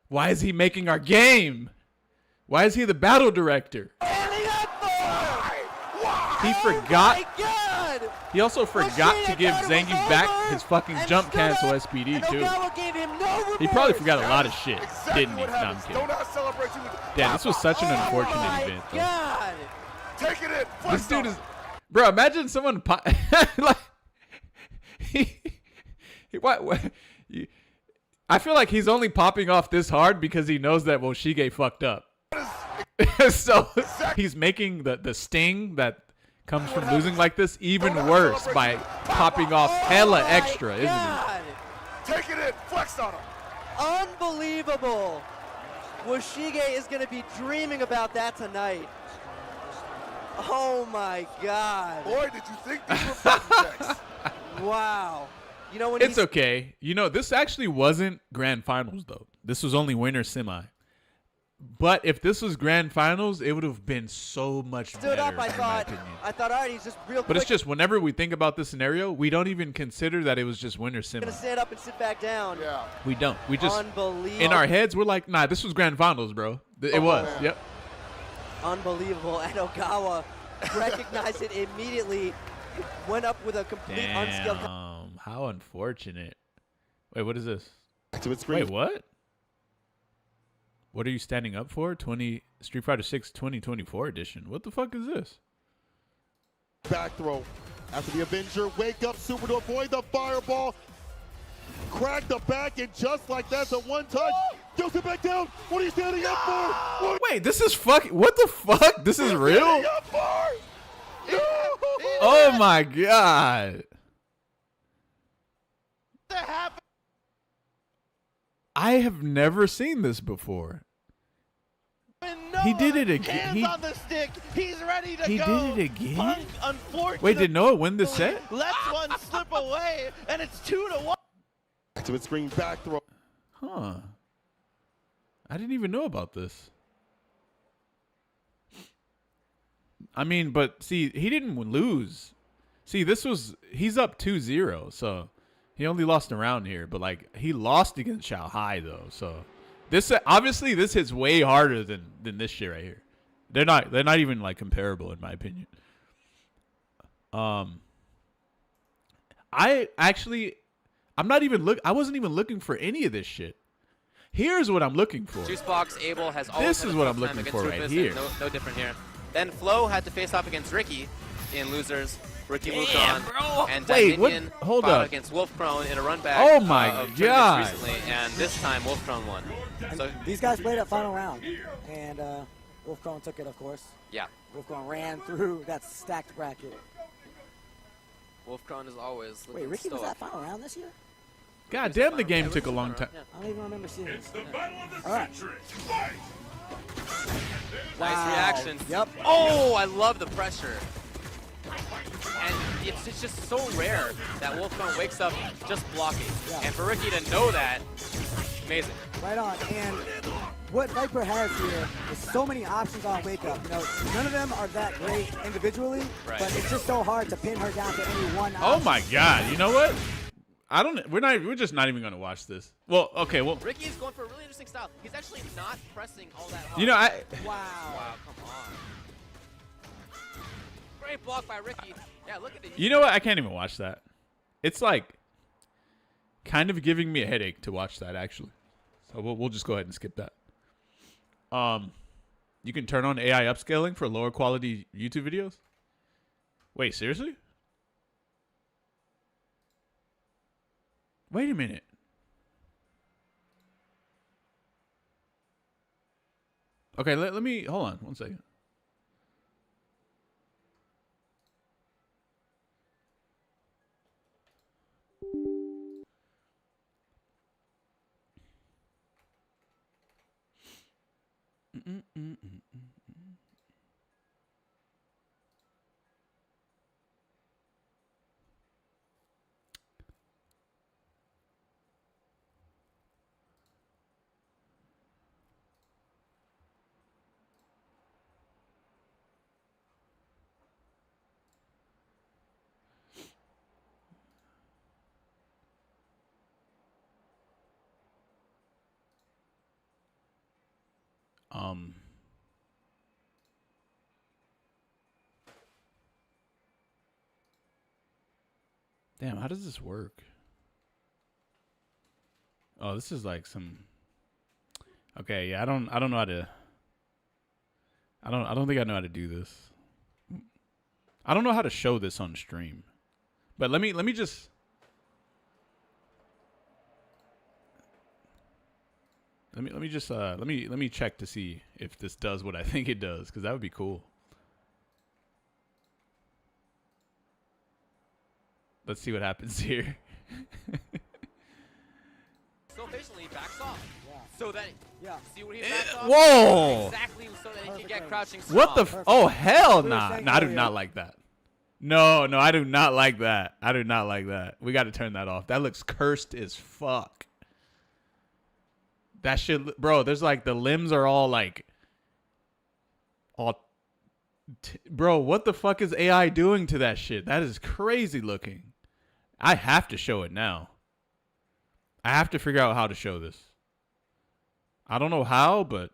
C: Why is he making our game? Why is he the battle director? He forgot. He also forgot to give Zangief back his fucking jump cancel SPD too. He probably forgot a lot of shit, didn't he? No, I'm kidding. Damn, this was such an unfortunate event though.
S: Take it in.
C: This dude is, bro. Imagine someone like what? I feel like he's only popping off this hard because he knows that Woshige fucked up. So he's making the sting that comes from losing like this even worse by popping off hella extra, isn't it?
S: Take it in. Flex on him.
U: Unbelievable. Woshige is going to be dreaming about that tonight. Oh my God.
S: Boy, did you think these were button checks?
U: Wow. You know when
C: it's okay. You know, this actually wasn't grand finals though. This was only winner semi. But if this was grand finals, it would have been so much
U: stood
C: better,
U: up, I thought, all right, he's just real quick.
C: But it's just whenever we think about this scenario, we don't even consider that it was just winner semi.
U: Gonna stand up and sit back down.
S: Yeah.
C: We don't. We just
U: unbelievable.
C: In our heads, we're like, nah, this was grand finals, bro. It was. Man. Yep.
U: Unbelievable. And Ogawa recognized it immediately. Went up with a complete unskilled.
C: How unfortunate. Wait, what is this?
L: Wait,
C: what? What are you standing up for? Street Fighter 6 2024 edition. What the fuck is this?
L: Back throw. After the Avenger, wake up Super to avoid the fireball. Crack the back, and just like that, the one touch.
D: Throws it back down. What are you standing up for?
C: Wait, this is fucking. What the fuck? This is real?
D: Up for? No!
C: Oh my god. I have never seen this before. He did it again.
Q: Hands on the stick. He's ready to
C: He
Q: go.
C: did it again?
Q: Punk, unfortunately,
C: Wait, did Noah win this set?
Q: lets one slip away, and it's 2-1.
L: To its screen back throw.
C: Huh. I didn't even know about this. I mean, but see, he didn't lose. See, he's up 2-0, so he only lost a round here, but like he lost against Shanghai though, so this obviously this hits way harder than this shit right here. They're not even like comparable in my opinion. I wasn't even looking for any of this shit. Here's what I'm looking for.
E: Juicebox Abel has always
C: This
E: had
C: is
E: a
C: what
E: tough
C: I'm
E: time
C: looking
E: against
C: for right
E: Rufus,
C: here.
E: and No different here. Then Flo had to face off against Ricky in losers. Ricky moved on. And
C: Wait, what?
E: Dominion
C: Hold
E: fought
C: up.
E: against Wolf Crone in a run back.
C: Oh my
E: of tournaments
C: God.
E: Recently, and this time Wolf Crone won. So
V: These guys played that final round, and Wolf Crone took it, of course.
E: yeah,
V: Wolf Crone ran through that stacked bracket.
E: Wolf Crone is always
V: Wait,
E: looking
V: Ricky was
E: stoic.
V: that final round this year?
C: God damn, the game took a long time.
V: I don't even remember seeing this. All right.
E: Nice reaction.
V: Yep.
E: Oh, I love the pressure. And it's just so rare that Wolf Crone wakes up just blocking.
V: Yeah.
E: And for Ricky to know that, amazing.
V: Right on. And what Viper has here is so many options on wake up. You know, none of them are that great individually,
E: Right.
V: but it's just so hard to pin her down to any one option.
C: Oh my god, you know what? We're just not even gonna watch this. Well, okay, well
E: Ricky is going for a really interesting style. He's actually not pressing all that hard.
C: You know,
V: Wow.
E: Wow, come on. Great block by Ricky. Yeah, look at the.
C: you know what? I can't even watch that. It's like kind of giving me a headache to watch that actually. So we'll just go ahead and skip that. You can turn on AI upscaling for lower quality YouTube videos? Wait, seriously? Wait a minute. Okay, let me hold on 1 second. Damn, how does this work? Oh, this is like some. Okay, yeah, I don't know how to. I don't think I know how to do this. I don't know how to show this on stream. But let me just. Let me check to see if this does what I think it does, because that would be cool. Let's see what happens here.
E: So patiently he backs off.
V: Yeah.
E: So that see where he backs off?
C: Whoa!
E: Exactly so that he can get crouching
C: What the?
E: stop.
C: Oh hell nah! No, I do not like that. No, I do not like that. I do not like that. We got to turn that off. That looks cursed as fuck. That shit, bro. There's like the limbs are all like, bro. What the fuck is AI doing to that shit? That is crazy looking. I have to show it now. I have to figure out how to show this. I don't know how, but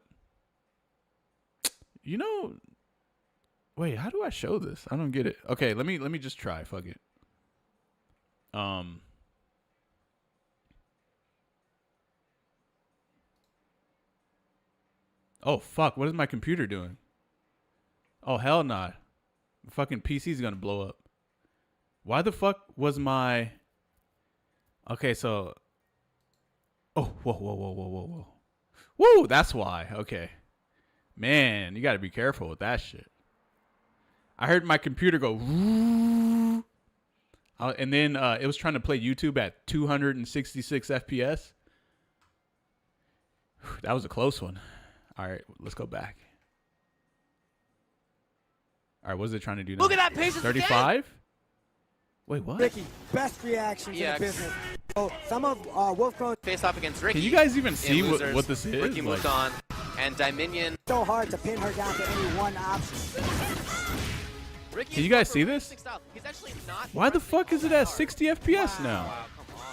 C: you know. Wait, how do I show this? I don't get it. Okay, let me just try. Fuck it. Oh fuck, what is my computer doing? Oh hell nah. The fucking PC's gonna blow up. Why the fuck was my Okay, so whoa. Woo, that's why. Okay. Man, you got to be careful with that shit. I heard my computer go, and then it was trying to play YouTube at 266 FPS. That was a close one. All right, let's go back. All right, what is it trying to do now?
U: Look at that patience
C: 35? Wait, what?
V: Ricky, best reactions in the business. So some of Wolfcrone's
E: face off against Ricky.
C: Can you guys even see
E: Losers.
C: what this is?
E: Ricky moved on, and Dominion.
V: so hard to pin her down to any one option.
C: Can you guys see this?
E: He's actually not.
C: Why the fuck is it at 60 FPS now?
E: Wow, come on.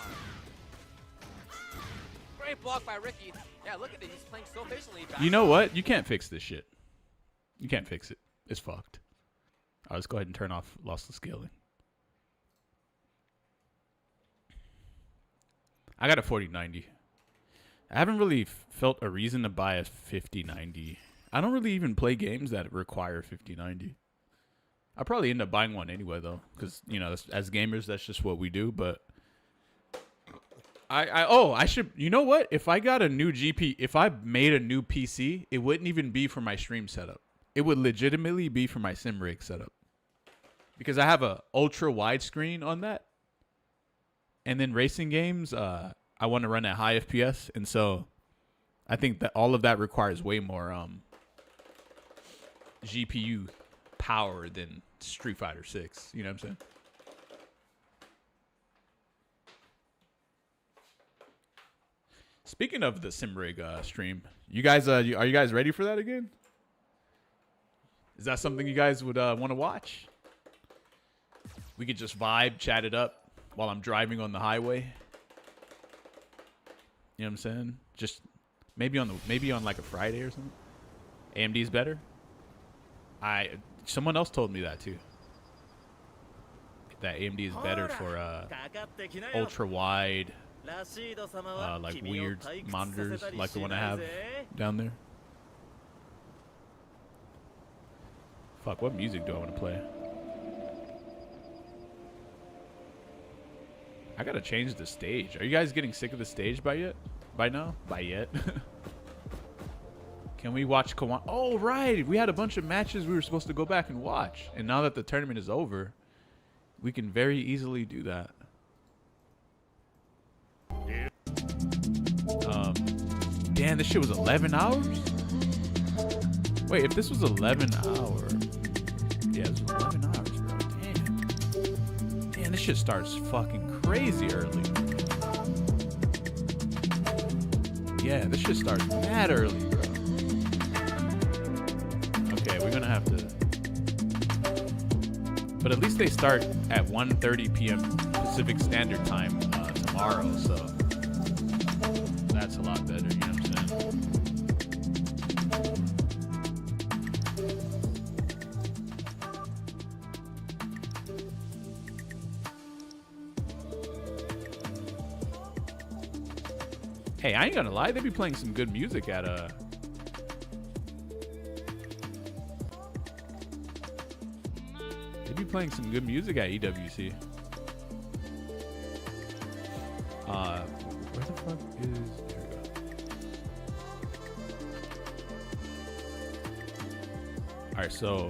E: Great block by Ricky. Yeah, look at it. He's playing so patiently.
C: You know what? You can't fix this shit. You can't fix it. It's fucked. All right, let's go ahead and turn off lossless scaling. I got a 4090. I haven't really felt a reason to buy a 5090. I don't really even play games that require 5090. I'll probably end up buying one anyway, though, because, you know, as gamers, that's just what we do. But I should, you know what? If I got a new GP, if I made a new PC, it wouldn't even be for my stream setup. It would legitimately be for my sim rig setup, because I have a ultra wide screen on that. And then racing games, I want to run at high FPS, and so I think that all of that requires way more GPU power than Street Fighter 6. You know what I'm saying? Speaking of the SimRig stream, you guys, are you guys ready for that again? Is that something you guys would want to watch? We could just vibe, chat it up while I'm driving on the highway. You know what I'm saying? Just maybe on like a Friday or something. AMD's better. Someone else told me that too. That AMD is better for ultra wide, like weird monitors, like the one I have down there. Fuck, what music do I want to play? I gotta change the stage. Are you guys getting sick of the stage by yet? By now? By yet? Can we watch Kawan? Oh, right. We had a bunch of matches we were supposed to go back and watch. And now that the tournament is over, we can very easily do that. Damn, this shit was 11 hours? Wait, if this was 11 hours. Yeah, it was 11 hours, bro. Damn. Damn, this shit starts fucking crazy early. Yeah, this shit starts mad early, bro. Okay, we're gonna have to. But at least they start at 1:30 p.m. Pacific Standard Time tomorrow, so that's a lot better, you know what I'm saying? Hey, I ain't gonna lie, they be playing some good music at They be playing some good music at EWC. Where the fuck is? There we go. All right, so.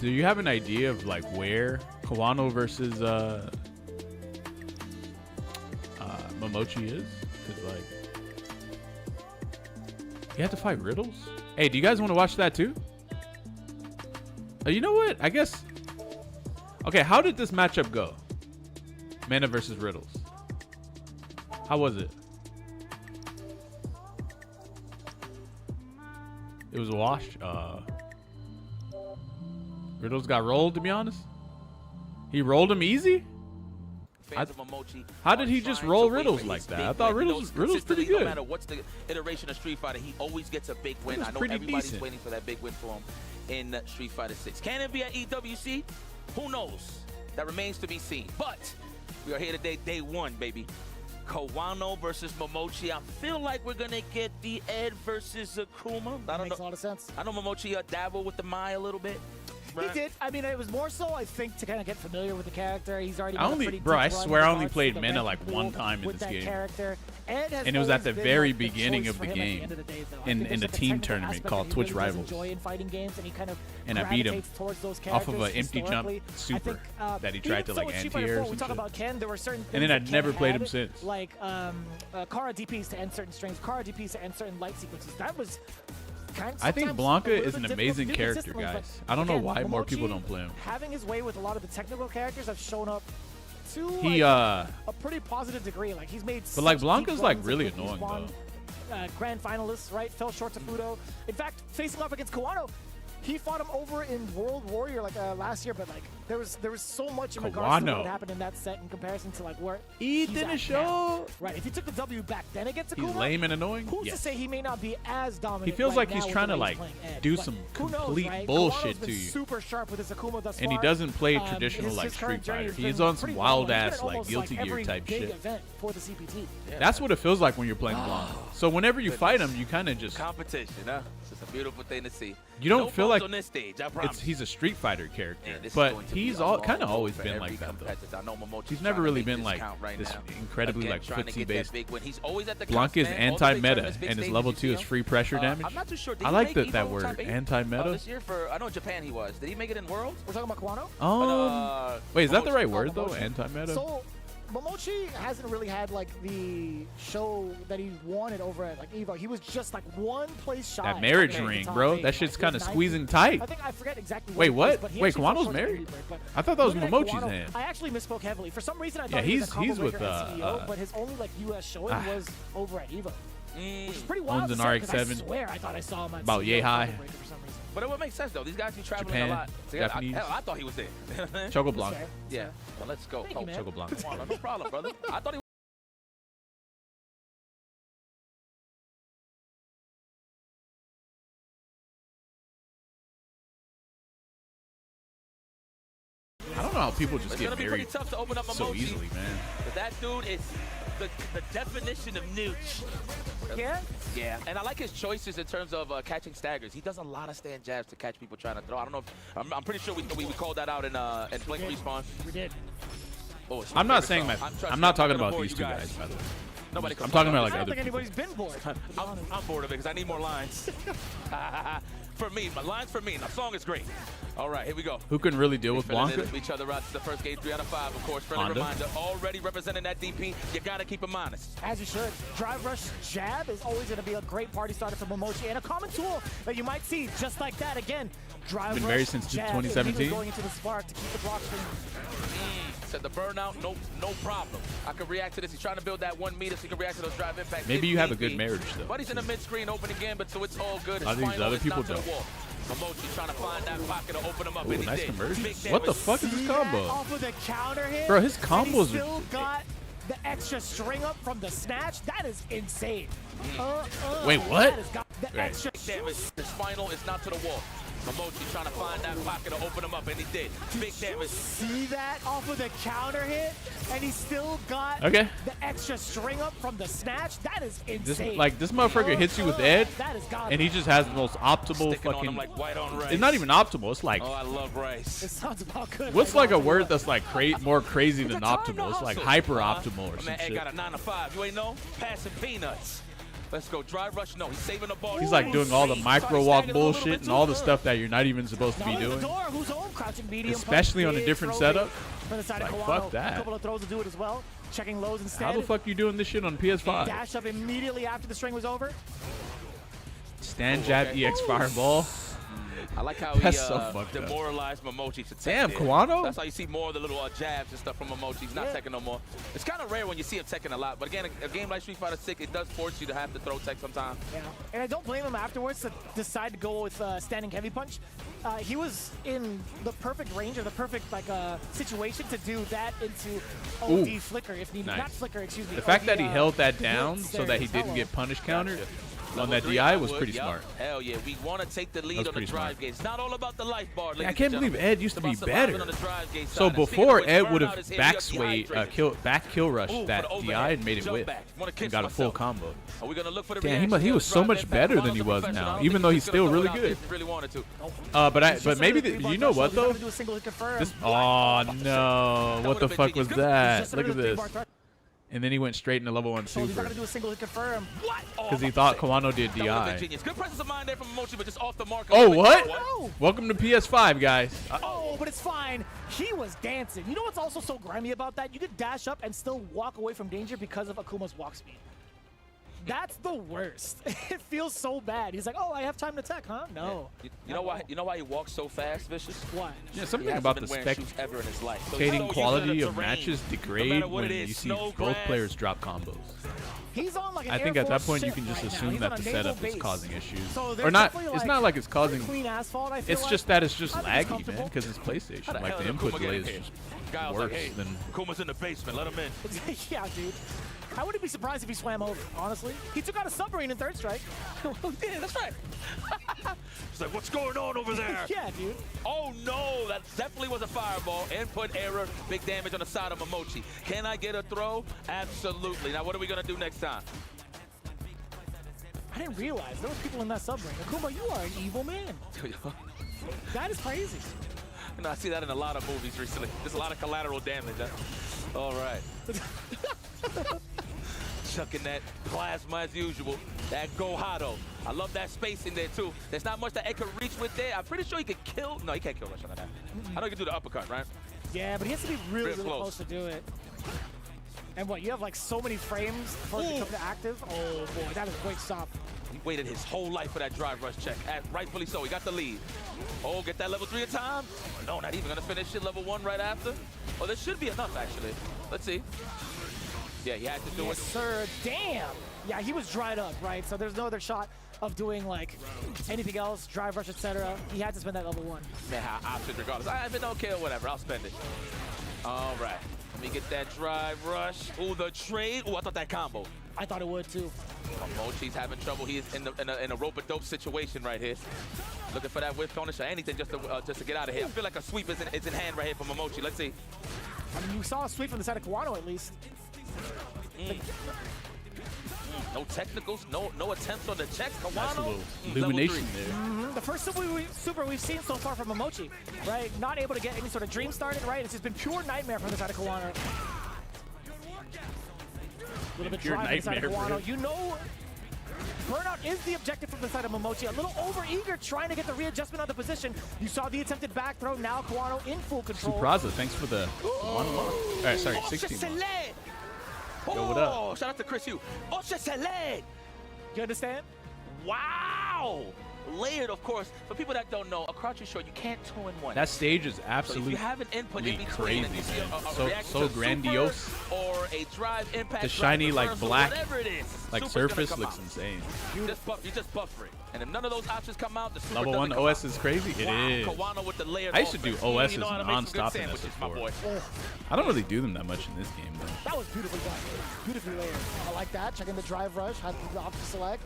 C: Do you have an idea of like where Kawano versus Momochi is? Cause like you have to fight Riddles. Hey, do you guys want to watch that too? You know what? I guess. Okay, how did this matchup go? Mana versus Riddles. How was it? It was a wash. Riddles got rolled, to be honest. He rolled him easy? How did he just roll Riddles like that? I thought Riddles pretty good.
F: No matter what's the iteration of Street Fighter, he always gets a big win. I know everybody's waiting for that big win for him in Street Fighter 6. Can it be at EWC? Who knows? That remains to be seen. But we are here today, day one, baby. Kawano versus Momochi. I feel like we're gonna get the Ed versus Akuma. I don't
Q: Makes
F: know.
Q: a lot of sense.
F: I know Momochi dabbled with the Mai a little bit.
Q: He did. I mean, it was more so, I think, to kind of get familiar with the character. He's already.
C: Bro, I swear I only played Mena like one time in this game.
Q: Character. Ed has
C: and it was at the
Q: always
C: very
Q: been, like,
C: beginning
Q: choice
C: of
Q: for
C: the
Q: him at
C: game
Q: end of the day, though. I
C: in
Q: think
C: the
Q: there's, like, a
C: team
Q: technical
C: tournament
Q: aspect
C: called
Q: that he
C: Twitch
Q: really does
C: Rivals.
Q: enjoy in fighting games, and he kind of
C: And I beat him
Q: gravitates towards those
C: off of an
Q: characters
C: empty jump
Q: historically.
C: super
Q: I think,
C: that he tried to
Q: even
C: like
Q: so with Street
C: anti-air
Q: Fighter
C: or
Q: 4, we
C: some
Q: talk
C: shit.
Q: about Ken. There were certain
C: And then
Q: things
C: I'd
Q: that
C: never
Q: Ken
C: played him
Q: had,
C: since.
Q: like Kara DPs to end certain strings, Kara DPs to end certain light sequences. That was kind of
C: I think
Q: sometimes
C: Blanca
Q: a little
C: is an
Q: bit difficult
C: amazing
Q: to do
C: character,
Q: consistently, but
C: guys. I don't know
Q: again,
C: why more people
Q: Momochi
C: don't play him.
Q: Having his way with a lot of the technical characters have shown up to
C: He,
Q: like, a pretty positive degree. Like he's made.
C: But like
Q: such
C: Blanca's
Q: deep
C: like
Q: runs
C: really
Q: with these
C: annoying
Q: one,
C: though.
Q: Grand finalists, right? Fell short to Fudo. In fact, facing off against Kawano, he fought him over in World Warrior like last year, but like there was so much in regards to what happened in that set in comparison to like where
C: He
Q: he's
C: didn't
Q: at
C: show.
Q: now. Right. If he took the W back then against Akuma,
C: He's lame and annoying.
Q: who's
C: Yes.
Q: to say he may not be as dominant?
C: He feels
Q: right
C: like he's
Q: now with
C: trying
Q: the
C: to
Q: way
C: like
Q: he's playing Ed,
C: do
Q: but
C: some
Q: who knows,
C: complete
Q: right?
C: bullshit
Q: Kawano's been
C: to you.
Q: super sharp with his Akuma thus
C: And he
Q: far.
C: doesn't play traditional like
Q: his
C: Street
Q: current journey
C: Fighter.
Q: has
C: He's
Q: been
C: on some
Q: pretty
C: wild
Q: phenomenal. He's
C: ass
Q: been
C: like
Q: almost,
C: Guilty Gear
Q: every
C: type
Q: big
C: shit.
Q: event for the CPT.
C: That's what it feels like when you're playing Blanca. So whenever you fight him, you kind of just
F: Competition, huh? It's just a beautiful thing to see.
C: you don't
F: No
C: feel
F: bumps
C: like
F: on this stage, I promise.
C: he's a Street Fighter character,
F: Man, this is
C: but
F: going to be
C: he's
F: a
C: all
F: long
C: kind of
F: road
C: always
F: for
C: been
F: every
C: like that though.
F: competitor. I know Momochi's
C: He's
F: trying
C: never
F: to
C: really
F: make
C: been
F: this
C: like
F: count right
C: this
F: now.
C: incredibly
F: Again,
C: like
F: trying to
C: footsie
F: get that
C: based.
F: big win. He's always at the
C: Blanca is
F: cups, man. All the big
C: anti-meta,
F: tournaments, big
C: and his
F: stages,
C: level
F: you
C: 2
F: see
C: is
F: him.
C: free pressure damage.
F: I'm not too sure. Did
C: I
F: he
C: like
F: make
C: that
F: Evo
C: word
F: top 8?
C: anti-meta.
F: This year for I know Japan he was. Did he make it in Worlds?
Q: We're talking about Kawano.
C: Wait, is that the
Q: Momochi.
C: right word though?
Q: Momochi.
C: Anti-meta.
Q: So Momochi hasn't really had like the show that he wanted over at like Evo. He was just like one place shy.
C: That
Q: of
C: marriage
Q: getting
C: ring,
Q: top
C: bro.
Q: 8,
C: That shit's
Q: like,
C: kind of
Q: with
C: squeezing
Q: 90.
C: tight.
Q: I think I forget exactly.
C: Wait,
Q: what?
C: what?
Q: But he
C: Wait,
Q: actually fell
C: Kawano's
Q: short of the
C: married?
Q: Ruby break, but
C: I thought that was
Q: looking at
C: Momochi's
Q: Kawano,
C: hand.
Q: I actually misspoke heavily. For some reason, I
C: Yeah,
Q: thought he was a
C: he's
Q: combo
C: with,
Q: breaker at CEO, but his only like US showing was over at Evo, which is pretty wild.
C: Owns an
Q: to say, 'cause I
C: RX-7.
Q: swear I thought I saw him at
C: About
Q: CEO
C: yay high.
Q: combo breaker for some reason.
F: But it would make sense though. These guys be traveling
C: Japan,
F: a lot. So,
C: Japanese.
F: hell, I thought he was there.
C: Choco Blanc.
F: Yeah. Well, let's go.
Q: Thank you, man.
C: Choco Blanc.
F: Come on, no problem, brother. I thought he.
C: I don't know how people just
F: It's
C: get
F: gonna be pretty
C: married
F: tough to open up
C: so
F: Momochi.
C: easily, man.
F: But that dude is the definition of nooch.
Q: Yeah?
F: Yeah, and I like his choices in terms of catching staggers. He does a lot of stand jabs to catch people trying to throw. I don't know if, I'm pretty sure we called that out in Blink Respawn.
Q: We did.
F: Oh, it's my
C: I'm not
F: favorite
C: saying
F: song.
C: my.
F: I'm
C: I'm not talking
F: gonna
C: about
F: bore
C: these
F: you
C: two guys, by the way.
F: Nobody
C: I'm talking about like
Q: I don't
C: other
Q: think
C: people.
Q: anybody's been bored.
F: I'm bored of it because I need more lines. For me, my lines for me. The song is great. All right, here we go.
C: Who can really deal with
F: Filling
C: Blanca?
F: in each other out. It's the first game, 3 out of 5, of course. Friendly
C: Honda.
F: reminder, already representing that DP. You got to keep him honest.
Q: As you should. Drive rush jab is always going to be a great party starter for Momochi, and a common tool that you might see just like that again. Drive
C: Been
Q: rush
C: married since
Q: jab
C: 2017?
Q: immediately going into the spark to keep the block stream.
F: Said the burnout, no problem. I can react to this. He's trying to build that 1 meter so he can react to those drive impacts.
C: Maybe
F: if
C: you have a
F: need
C: good
F: be.
C: marriage, though.
F: But he's in the mid-screen open again, but so it's all good.
C: A lot of
F: His
C: these
F: final
C: other
F: is
C: people
F: not to the
C: don't.
F: wall. Momochi trying to find that pocket to open him up,
C: Ooh,
F: and he
C: nice
F: did.
C: conversion.
F: Big
C: What the
F: damage.
C: fuck is this
Q: See
C: combo?
Q: that off of the counter hit?
C: Bro, his
Q: And he
C: combos are-
Q: still got the extra string up from the snatch. That is insane.
C: Wait, what?
Q: That has got the
C: Right.
Q: extra
F: Big damage. His final is not to the wall. Momochi trying to find that pocket to open him up, and he did. Big damage.
Q: See that off of the counter hit? And he still got
C: Okay.
Q: the extra string up from the snatch? That is insane.
C: This motherfucker hits you with Ed,
Q: That is God.
C: and he just has the most optimal
F: Sticking on
C: fucking.
F: him like white on rice.
C: It's not even optimal. It's like
F: Oh, I love rice.
Q: It sounds about good.
C: what's
Q: right
C: like
Q: now.
C: a word that's like more crazy than
Q: It's a time to
C: optimal? It's like
Q: hustle.
C: hyper optimal or
F: My
C: some
F: man Ed
C: shit.
F: got a 9 to 5. You ain't know? Passing peanuts. Let's go. Drive rush. No, he's saving the ball.
C: He's like doing all the micro walk bullshit and all the stuff that you're not even supposed to be
Q: Now in the
C: doing.
Q: door, who's home? Crouching medium punch,
C: Especially on a
Q: big
C: different
Q: throw
C: setup.
Q: from the side of
C: Like,
Q: Kawano.
C: fuck that.
Q: A couple of throws to do it as well. Checking lows instead.
C: How the fuck you doing this shit on PS5?
Q: Dash up immediately after the string was over.
C: Stand jab EX fireball.
F: I like how
C: That's
F: he
C: so fucked up.
F: demoralized Momochi to tech
C: Damn,
F: there.
C: Kawano?
F: That's how you see more of the little jabs and stuff from Momochi. He's not teching no more. It's kind of rare when you see him teching a lot. But again, a game like Street Fighter 6, it does force you to have to throw tech sometimes.
Q: Yeah, and I don't blame him afterwards to decide to go with standing heavy punch. He was in the perfect range or the perfect situation to do that into OD
C: Ooh.
Q: flicker if needed.
C: Nice.
Q: Not flicker, excuse me.
C: The fact
Q: OD,
C: that he held that down
Q: blitz
C: so
Q: there
C: that he
Q: as
C: didn't
Q: well.
C: get punish countered on that DI was pretty smart.
F: Hell yeah, we want to take the lead on the drive gauge. It's not all about the life bar.
C: I can't believe Ed used to be better. So before, Ed would have back swayed, back kill rush that DI and made it whip and got a full combo. Damn, he was so much better than he was now, even though he's still really good. But maybe you know what though? Oh no! What the fuck was that? Look at this. And then he went straight into level 1 super.
Q: He's not gonna do a single hit confirm.
C: Because he thought Kawano did DI.
F: Good presence of mind there from Mochi, but just off the mark.
C: Oh, what? Welcome to PS5, guys.
Q: Oh, but it's fine. He was dancing. You know what's also so grimy about that? You could dash up and still walk away from danger because of Akuma's walk speed. That's the worst. It feels so bad. He's like, oh, I have time to attack, huh? No.
F: You know why? You know why he walks so fast, Vicious?
Q: Why?
C: Yeah, something about the spectating quality of matches degrade when you see both players drop combos.
Q: He's on like an
C: I think
Q: Air
C: at that
Q: Force
C: point you can
Q: ship
C: just
Q: right now.
C: assume
Q: He's
C: that
Q: on
C: the
Q: a naval
C: setup is
Q: base.
C: causing issues.
Q: So
C: Or not.
Q: definitely,
C: It's not like it's causing.
Q: clean asphalt, I feel
C: It's
Q: like.
C: just that it's just
Q: I think it's
C: laggy, man,
Q: comfortable.
C: because it's PlayStation.
F: How the
C: Like
F: hell
C: the
F: did
C: input
F: Akuma
C: delay
F: get
C: is
F: in
C: just
F: Guy was
C: worse
F: like, hey,
C: than.
F: Kuma's in the basement. Let him in.
Q: Yeah, dude. I wouldn't be surprised if he swam over, honestly. He took out a submarine in third strike.
F: Yeah, that's right. It's like, what's going on over there?
Q: Yeah, dude.
F: Oh no, that definitely was a fireball. Input error, big damage on the side of Momochi. Can I get a throw? Absolutely. Now what are we gonna do next time?
Q: I didn't realize there was people in that submarine. Akuma, you are an evil man. That is crazy.
F: You know, I see that in a lot of movies recently. There's a lot of collateral damage. Huh? All right. Chucking that plasma as usual. That Gohado. I love that space in there too. There's not much that Ed can reach with there. I'm pretty sure he could kill. No, he can't kill Rush on that. I know he can do the uppercut, right?
Q: Yeah, but he has to be really,
F: Real
Q: really close to do it. And what, you have like so many frames before it becomes active? Oh boy, that is a great stop.
F: He waited his whole life for that drive rush check. Rightfully so. He got the lead. Oh, get that level 3 in time? Oh, no, not even gonna finish it. Level 1 right after. Oh, there should be enough actually. Let's see. Yeah, he had to do
Q: Yes,
F: it.
Q: sir. Damn. Yeah, he was dried up, right? So there's no other shot of doing like anything else, drive rush, etc. He had to spend that level 1.
F: Yeah, options regardless. If it don't kill, whatever. I'll spend it. All right. Let me get that drive rush. Ooh, the trade. Ooh, I thought that combo.
Q: I thought it would too.
F: Mochi's having trouble. He is in a rope-a-dope situation right here. Looking for that whip punish or anything just to get out of here. I feel like a sweep is in hand right here for Momochi. Let's see.
Q: I mean, you saw a sweep from the side of Kawano at least.
F: No technicals, no attempts on the checks.
C: Nice
F: Kawano,
C: little illumination there.
Q: The first super we've seen so far from Momochi, right? Not able to get any sort of dream started, right? It's just been pure nightmare from the side of Kawano. A little bit
C: Pure
Q: dry from the side of
C: nightmare for
Q: Kawano. You know, burnout is the objective from the side of Momochi. A little over-eager trying to get the readjustment on the position. You saw the attempted back throw. Now Kawano in full control.
C: Supraza, thanks for the 1 month. All right, sorry, 16 months. Yo, what up?
F: Oh, shout out to Chris Hugh. Oh,
Q: you understand?
F: Wow! Layered, of course. For people that don't know, a crouching short, you can't 2-in-1.
C: That stage is
F: So
C: absolutely
F: if you have an input in between and you see a reaction
C: so
F: to
C: grandiose.
F: super or a drive impact,
C: The shiny
F: drive
C: like
F: reversal,
C: black
F: whatever it is,
C: like
F: super's
C: surface
F: gonna come
C: looks
F: out.
C: insane.
F: You're just buffering. And if none of those options come out, the super
C: Level
F: doesn't
C: 1
F: come
C: OS
F: out.
C: is crazy. It
F: Wow,
C: is.
F: Kawano with the layered
C: I used to do
F: offense.
C: OSs
F: You know how to make some good
C: non-stop in
F: sandwiches, my
C: SS4.
F: boy.
C: I don't really do them that much in this game though.
Q: That was beautifully done. Beautifully layered. I like that. Checking the drive rush. Had the option select.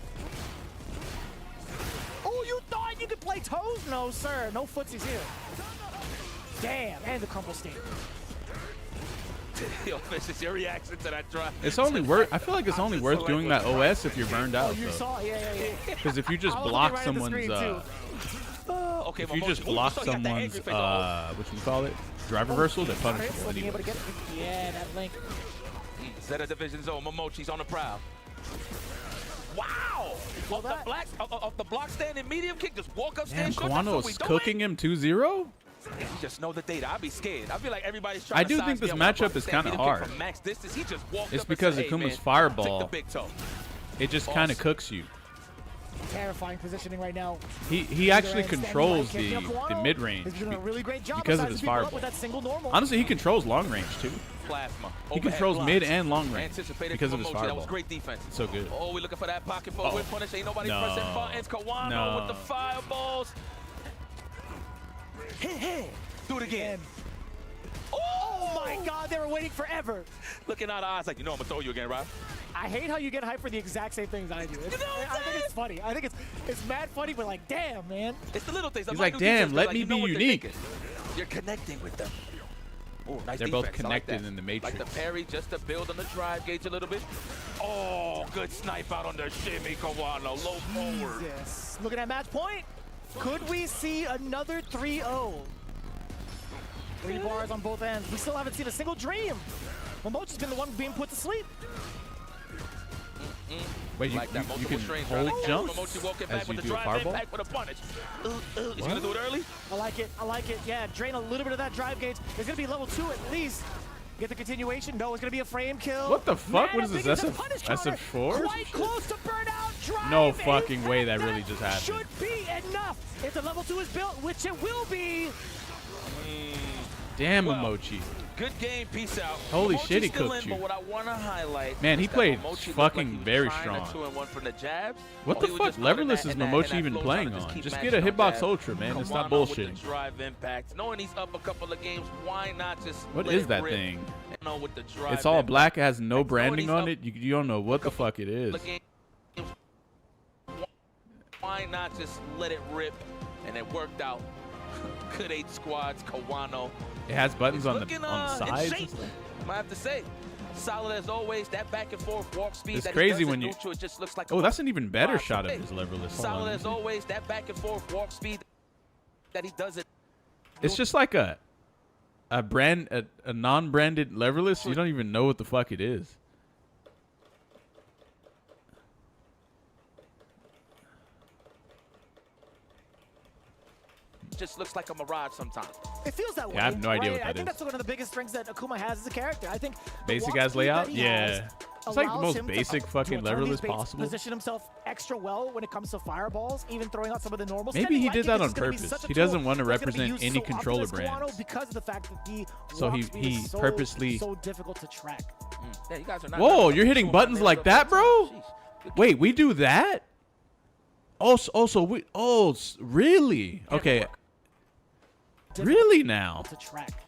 Q: Oh, you thought you could play toes? No, sir. No footsies here. Damn. And the crumple state.
F: Yo, this is your reaction to that drive.
C: It's only worth. I feel like it's only worth doing that OS if you're burned out.
Q: Oh, you saw? Yeah.
C: Because if you just
Q: I was
C: block
Q: looking right at the
C: someone's,
Q: screen,
F: okay,
C: if you just block someone's, what you call it, drive reversal, they're punishable
Q: Being able
C: anyway.
Q: to get, yeah, that link.
F: Zeta Division Zone, Momochi's on the prowl. Wow! Off the block stand and medium kick, just walk up
C: Damn,
F: stand short. That's
C: Kawano
F: what we
C: is
F: doing.
C: cooking him 2-0?
F: You just know the data. I'd be scared. I feel like everybody's trying
C: I
F: to
C: do
F: size
C: think
F: me
C: this
F: up. My
C: matchup
F: block
C: is
F: stand
C: kinda
F: medium kick
C: hard.
F: from max distance. He just walked
C: It's
F: up
C: because
F: and said,
C: Akuma's
F: hey, man,
C: fireball,
F: take the big toe.
C: it just kind of cooks you.
Q: Terrifying positioning right now.
C: He actually controls the
Q: Kawano
C: mid range
Q: is doing a really great job
C: because of
Q: sizing
C: his
Q: people up
C: fireball.
Q: with that single normal.
C: Honestly, he controls long range too.
F: Plasma.
C: He
F: Overhead
C: controls
F: blocks.
C: mid and long range
F: Anticipated
C: because of
F: from
C: his
F: Momochi. That
C: fireball.
F: was great defense.
C: So good.
F: Oh, we're looking for that pocket for whip punish. Ain't nobody pressing buttons. Kawano with the fireballs. Do it again.
Q: Oh my God, they were waiting forever.
F: Looking out of eyes like, you know I'm gonna throw you again, right?
Q: I hate how you get hyped for the exact same things I do. I think it's funny. I think it's mad funny, but like, damn, man.
F: It's the little things.
C: He's like, damn, let me be unique.
F: You're connecting with them. Oh, nice
C: They're
F: defense.
C: both connected in the matrix.
F: Like the parry just to build on the drive gauge a little bit. Oh, good snipe out on the shimmy, Kawano. Low forward.
Q: Yes. Looking at match point. Could we see another 3-0? 3 bars on both ends. We still haven't seen a single dream. Momochi's been the one being put to sleep.
C: Wait, you,
F: Like that
C: you can
F: multiple
C: hold
F: strings, right?
C: jumps
F: Momochi walking
C: as
F: back
C: you
F: with the
C: do a
F: drive
C: fireball?
F: impact with a punish. He's gonna do it early.
Q: I like it. I like it. Yeah, drain a little bit of that drive gauge. It's gonna be level 2 at least. Get the continuation. No, it's gonna be a frame kill.
C: What the fuck?
Q: Man,
C: What is
Q: I
C: this?
Q: think it's a punish counter.
C: SF4?
Q: Quite close to burnout. Drive
C: No fucking way that really
Q: impact.
C: just happened.
Q: Should be enough. If the level 2 is built, which it will be.
C: Damn, Momochi.
F: Good game. Peace out.
C: Holy
F: Momochi's
C: shit, he
F: still
C: cooked
F: in,
C: you.
F: But what I want to highlight
C: Man, he
F: is that
C: played
F: Momochi looked
C: fucking
F: like he was
C: very
F: trying
C: strong.
F: a 2-and-1 from the jabs.
C: What
F: Or
C: the
F: he was
C: fuck
F: just running
C: leverless
F: that-
C: is
F: in that
C: Momochi even
F: flow,
C: playing
F: trying to
C: on?
F: keep
C: Just
F: matching
C: get a
F: up
C: hitbox
F: that
C: ultra, man. It's not
F: Kawano with
C: bullshitting.
F: the drive impact. Knowing he's up a couple of games, why not just
C: What
F: let
C: is
F: it
C: that
F: rip?
C: thing?
F: You know, with the drive
C: It's all
F: impact.
C: black. It has no
F: Like, knowing
C: branding
F: he's
C: on
F: up
C: it. You don't know what the fuck it is.
F: games, why not just let it rip? And it worked out. Good 8 squads, Kawano.
C: It has buttons on the
F: Looking,
C: on
F: in
C: sides.
F: shape,
C: and stuff.
F: I have to say. Solid as always. That back and forth walk speed.
C: It's
F: that
C: crazy
F: he does
C: when
F: in
C: you.
F: neutral, it just looks like
C: Oh, that's an even better
F: Wow,
C: shot of
F: hey,
C: his leverless. Hold
F: Solid
C: on.
F: as always. That back and forth walk speed that he does it.
C: It's just like a non-branded leverless. You don't even know what the fuck it is.
F: Just looks like a mirage sometimes.
Q: It feels that way.
C: Yeah, I have no idea
Q: right?
C: what
Q: I
C: that
Q: think
C: is.
Q: that's one of the biggest strengths that Akuma has as a character. I think the
C: Basic
Q: walk
C: ass
Q: speed
C: layout?
Q: that he
C: Yeah.
Q: has
C: It's like the
Q: allows
C: most
Q: him
C: basic
Q: to
C: fucking
Q: turn these
C: leverless
Q: baits,
C: possible.
Q: Position himself extra well when it comes to fireballs, even throwing out some of the normal.
C: Maybe
Q: standing
C: he
Q: light
C: did
Q: kick
C: that
Q: is
C: on
Q: just gonna be
C: purpose.
Q: such a
C: He
Q: tool
C: doesn't want to
Q: that's gonna be
C: represent
Q: used
C: any
Q: so often
C: controller
Q: as Kawano
C: brands.
Q: because of the fact that the
C: So
Q: walk
C: he
Q: speed is so,
C: purposely.
Q: so difficult to track.
F: Yeah, you guys are not
C: Whoa,
F: nervous.
C: you're
F: I'm
C: hitting
F: chewing my
C: buttons
F: nails
C: like
F: up
C: that,
F: all the time.
C: bro?
F: Jeez.
C: Wait, we do that? Also, we. Oh, really? Okay. Really now?
Q: To track.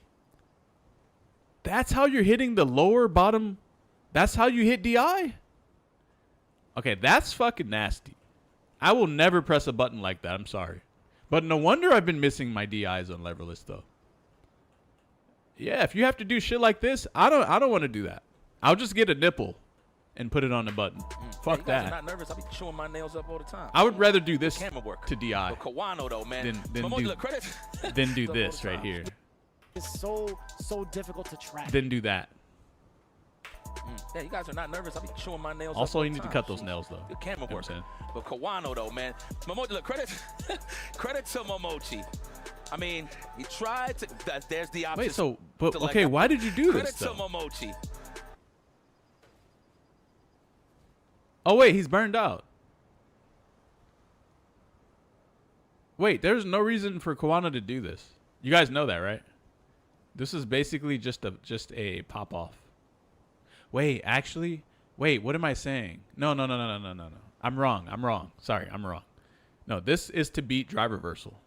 C: That's how you're hitting the lower bottom. That's how you hit DI? Okay, that's fucking nasty. I will never press a button like that. I'm sorry. But no wonder I've been missing my DIs on leverless though. Yeah, if you have to do shit like this, I don't want to do that. I'll just get a nipple and put it on the button. Fuck
F: you guys
C: that.
F: are not nervous. I be chewing my nails up all the time.
C: I would rather do this
F: Camera work.
C: to DI
F: But Kawano though, man.
C: than
F: Momochi,
C: do
F: look, credit.
C: than do
F: All
C: this
F: the
C: right
F: time.
C: here.
Q: It's so difficult to track.
C: Then do that.
F: Yeah, you guys are not nervous. I be chewing my nails
C: Also,
F: up all
C: you
F: the
C: need to
F: time.
C: cut those nails though.
F: Good camera
C: You know
F: work.
C: what I'm saying?
F: But Kawano though, man. Momochi, look, credit to Momochi. I mean, he tried to. There's the option.
C: Wait, so but
F: to let
C: okay,
F: go.
C: why did you do
F: Credit
C: this
F: to
C: though?
F: Momochi.
C: Oh wait, he's burned out. Wait, there's no reason for Kawano to do this. You guys know that, right? This is basically just a pop off. Wait, actually, wait, what am I saying? No. I'm wrong. Sorry, I'm wrong. No, this is to beat drive reversal.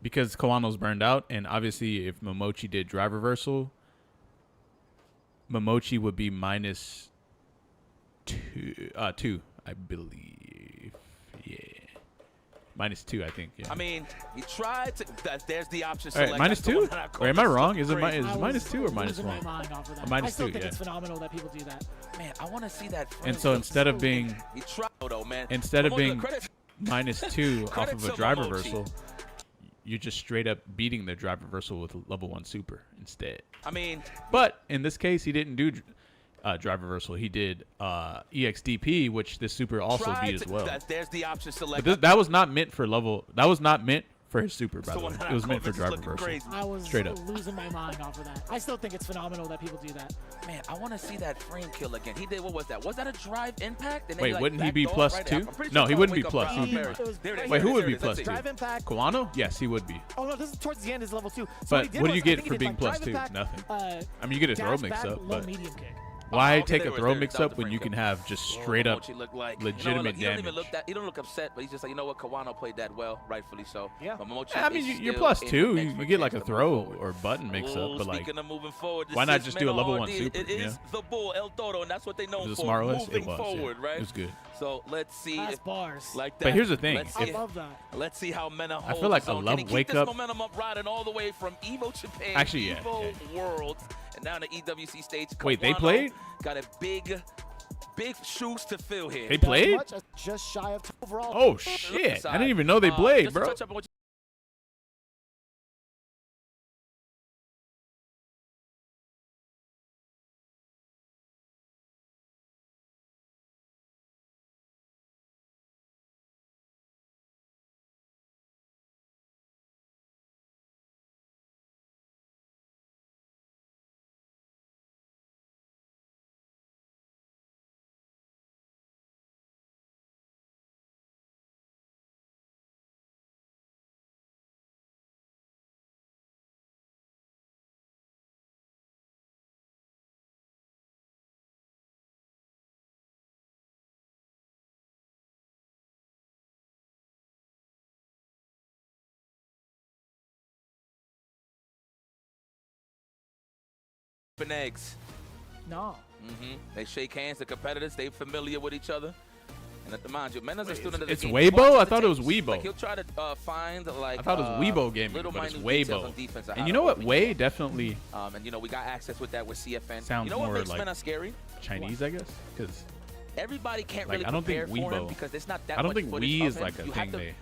C: Because Kawano's burned out, and obviously if Momochi did drive reversal, Momochi would be minus two, I believe. Yeah. -2, I think. Yeah.
F: I mean, he tried to. There's the option.
C: All right,
F: select.
C: minus
F: That's the
C: 2?
F: one that I call
C: Or am I
F: this
C: wrong?
F: fucking
C: Is it
F: crazy.
C: -2 or
Q: losing my
C: -1?
Q: mind off of that.
C: A minus
Q: I still
C: 2,
Q: think
C: yeah.
Q: it's phenomenal that people do that.
F: Man, I want to see that.
C: And so instead of being
F: he tried though, man.
C: instead of
F: Momochi,
C: being
F: look, credit.
C: -2 off
F: Credit
C: of a
F: to
C: drive
F: Momochi.
C: reversal, you're just straight up beating the drive reversal with level 1 super instead.
F: I mean,
C: but in this case, he didn't do drive reversal. He did EXDP, which this super also beat as well.
F: There's the option select.
C: But that was not meant for level. That was not meant for his super, by
F: the
C: the way.
F: one that
C: It was
F: I
C: meant for
F: call
C: drive
F: this looking
C: reversal.
Q: I was
C: Straight up.
Q: losing my mind off of that. I still think it's phenomenal that people do that.
F: Man, I want to see that frame kill again. He did. What was that? Was that a drive impact? And then
C: Wait,
F: he, like,
C: wouldn't he be
F: backdoor
C: plus
F: right
C: 2?
F: out? I'm pretty
C: No,
F: sure
C: he
F: I'll
C: wouldn't be
F: wake up
C: plus
F: Brown
C: 2.
F: Berry. There it is.
C: Wait, who would
F: There
C: be
F: it is.
C: plus
F: That's
C: 2?
F: it.
Q: Drive impact.
C: Kawano? Yes, he would be.
Q: Oh no, this is towards the end. Is level 2. So
C: But
Q: he did
C: what do you
Q: was, I
C: get
Q: think
C: for
Q: he did,
C: being
Q: like,
C: plus
Q: drive
C: 2?
Q: impact,
C: Nothing.
Q: I
C: mean, you get a throw
Q: dash
C: mix
Q: back,
C: up,
Q: low
C: but
Q: medium kick.
C: Why take
F: there
C: a
F: was
C: throw
F: there.
C: mix
F: That was
C: up
F: the
C: when you
F: break
C: can have just
F: up.
C: straight up
F: Mochi looked like,
C: legitimate
F: he don't even
C: damage?
F: he don't look upset, but he's just like, you know what, Kawano played that well, rightfully so.
Q: Yeah.
F: But Mochi
C: I mean,
F: is
C: you're
F: still
C: plus
F: in the
C: 2.
F: mix for
C: You get like a
F: chance to move
C: throw
F: forward.
C: or button mix up, but like,
F: Speaking of moving forward,
C: why
F: this
C: not
F: is
C: just do a level
F: Menor
C: 1
F: RD.
C: super?
F: It is the bull El Toro, and that's what they know
C: Was it
F: for.
C: smart list?
F: Moving
C: It was,
F: forward,
C: yeah.
F: right?
C: It was good.
F: So let's see.
Q: That's
F: if,
Q: bars.
F: like that.
C: But here's the thing.
F: Let's
Q: I
F: see
Q: love that.
F: Let's see how Mena
C: I
F: holds
C: feel like
F: his
C: a
F: own.
C: love
F: Can he
C: wake
F: keep this
C: up-
F: momentum up riding all the way from Evo Japan,
C: Actually, yeah,
F: Evo World, and down the EWC stage.
C: Wait, they
F: Kawano
C: played?
F: Got a big shoes to fill here.
C: They played?
Q: Much as just shy of 2 overall.
C: Oh shit! I didn't even know they played,
F: just to
C: bro.
F: touch up on what and eggs.
Q: No.
F: They shake hands. The competitors, they familiar with each other. And mind you, Mena's a student of the
C: It's
F: game.
C: Weibo?
F: Watch
C: I
F: the
C: thought it was
F: tapes.
C: Weibo.
F: Like he'll try to find like.
C: I thought it was Weibo gaming,
F: little
C: but it's
F: minute details
C: Weibo.
F: on defense of
C: And
F: how
C: you
F: to
C: know what?
F: open
C: Way
F: games.
C: definitely
F: And you know we got access with that with CFN.
C: sounds
F: you know what
C: more
F: makes
C: like
F: Mena scary?
C: Chinese, I guess, because
F: Everybody can't
C: like
F: really
C: I don't
F: prepare
C: think
F: for him
C: Weibo.
F: because there's not that
C: I don't
F: much
C: think
F: footage
C: Wii
F: of
C: is
F: him.
C: like a
F: You
C: thing
F: have to-
C: they.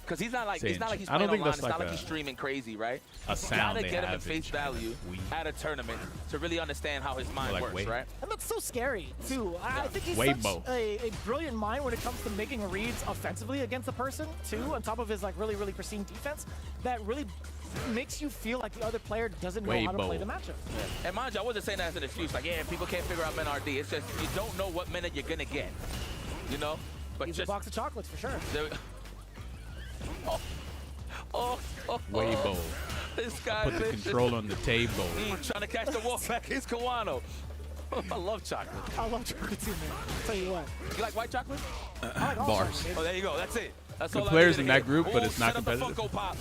F: Because he's not like
C: say
F: it's not
C: in
F: like he's
C: Chi- I don't
F: playing
C: think
F: online.
C: that's
F: It's not
C: like
F: like he's
C: a-
F: streaming crazy, right?
C: a
F: You
C: sound
F: gotta
C: they
F: get him in
C: have in
F: face value at a tournament to really understand how his mind
C: like
F: works,
C: Wei.
F: right?
Q: And that's so scary, too. I think he's
C: Weibo.
Q: such a brilliant mind when it comes to making reads offensively against a person, too, on top of his like really pristine defense, that really makes you feel like the other player doesn't know how to play the matchup.
F: And mind you, I wasn't saying that as an excuse. Like, yeah, people can't figure out Men RD. It's just you don't know what minute you're gonna get. You know? But
Q: He's
F: just
Q: a box of chocolates for sure.
F: there-
C: Weibo.
F: This guy
C: Put the
F: vicious.
C: control on the table.
F: Trying to catch the wolf back. He's Kawano. I love chocolate.
Q: I love chocolate too, man. Tell you what.
F: You like white chocolate?
Q: I like all
C: Bars.
Q: chocolate,
F: Oh, there you go. That's it. That's
C: Good
F: all
C: players
F: I
C: in
F: needed to
C: that group,
F: hear.
C: but
F: Ooh,
C: it's not
F: set up the
C: competitive.
F: Funko Pop.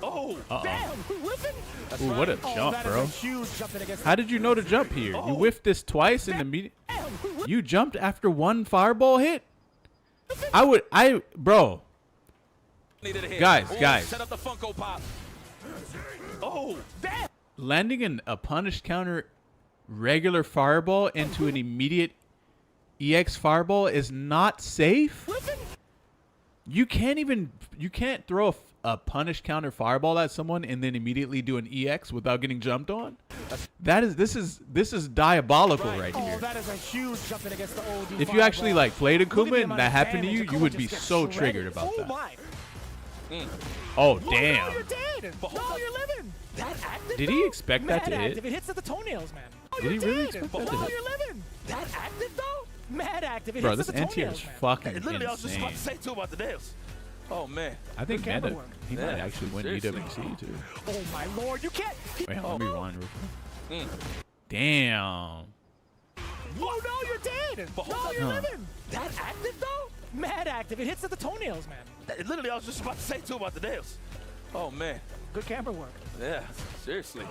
F: Oh,
C: Uh-oh.
Q: Damn, who whiffing?
F: That's
C: Ooh,
F: right.
C: what a
Q: Oh,
C: jump,
Q: that is
C: bro.
Q: a huge jump in against
C: How did you know to jump here? You whiffed this twice in the meeting.
Q: Damn, who whiffing?
C: You jumped after one fireball hit? Bro.
F: Needed a hit.
C: Guys,
F: Ooh,
C: guys.
F: Set up the Funko Pop. Oh,
Q: Damn.
C: Landing a punish counter regular fireball into an immediate EX fireball is not safe. You can't throw a punish counter fireball at someone and then immediately do an EX without getting jumped on. This is diabolical right
Q: Oh,
C: here.
Q: that is a huge jump in against the OD.
C: If you actually like played
Q: Look at
C: Akuma
Q: the
C: and
Q: amount
C: that
Q: of
C: happened to
Q: damage
C: you,
Q: Akuma
C: you would
Q: just
C: be
Q: gets
C: so
Q: shredded.
C: triggered about
Q: Oh
C: that.
Q: my.
C: Oh
Q: No,
C: damn.
Q: you're dead. No, you're living. That active,
C: Did he expect that
Q: Mad
C: to hit?
Q: active. It hits at the toenails, man. Oh,
C: Did he
Q: you're
C: really
Q: dead.
C: expect that to
Q: No,
C: hit?
Q: you're living. That active though? Mad active. It
C: Bro,
Q: hits
C: this
Q: at the
C: anti-air
Q: toenails,
C: is
Q: man.
C: fucking
F: literally, I was just about to
C: insane.
F: say too about the nails. Oh man.
C: I think
Q: Good camera
C: Meta,
Q: work.
C: he might
F: Yeah,
C: actually win
F: seriously.
C: EWC too.
Q: Oh my lord, you can't.
C: Wait, let me rewind real quick.
F: Mm.
C: Damn.
Q: Whoa, no, you're dead. No, you're living. That active though? Mad active. It hits at the toenails, man.
F: Literally, I was just about to say too about the nails. Oh man.
Q: Good camera work.
F: Yeah. Seriously.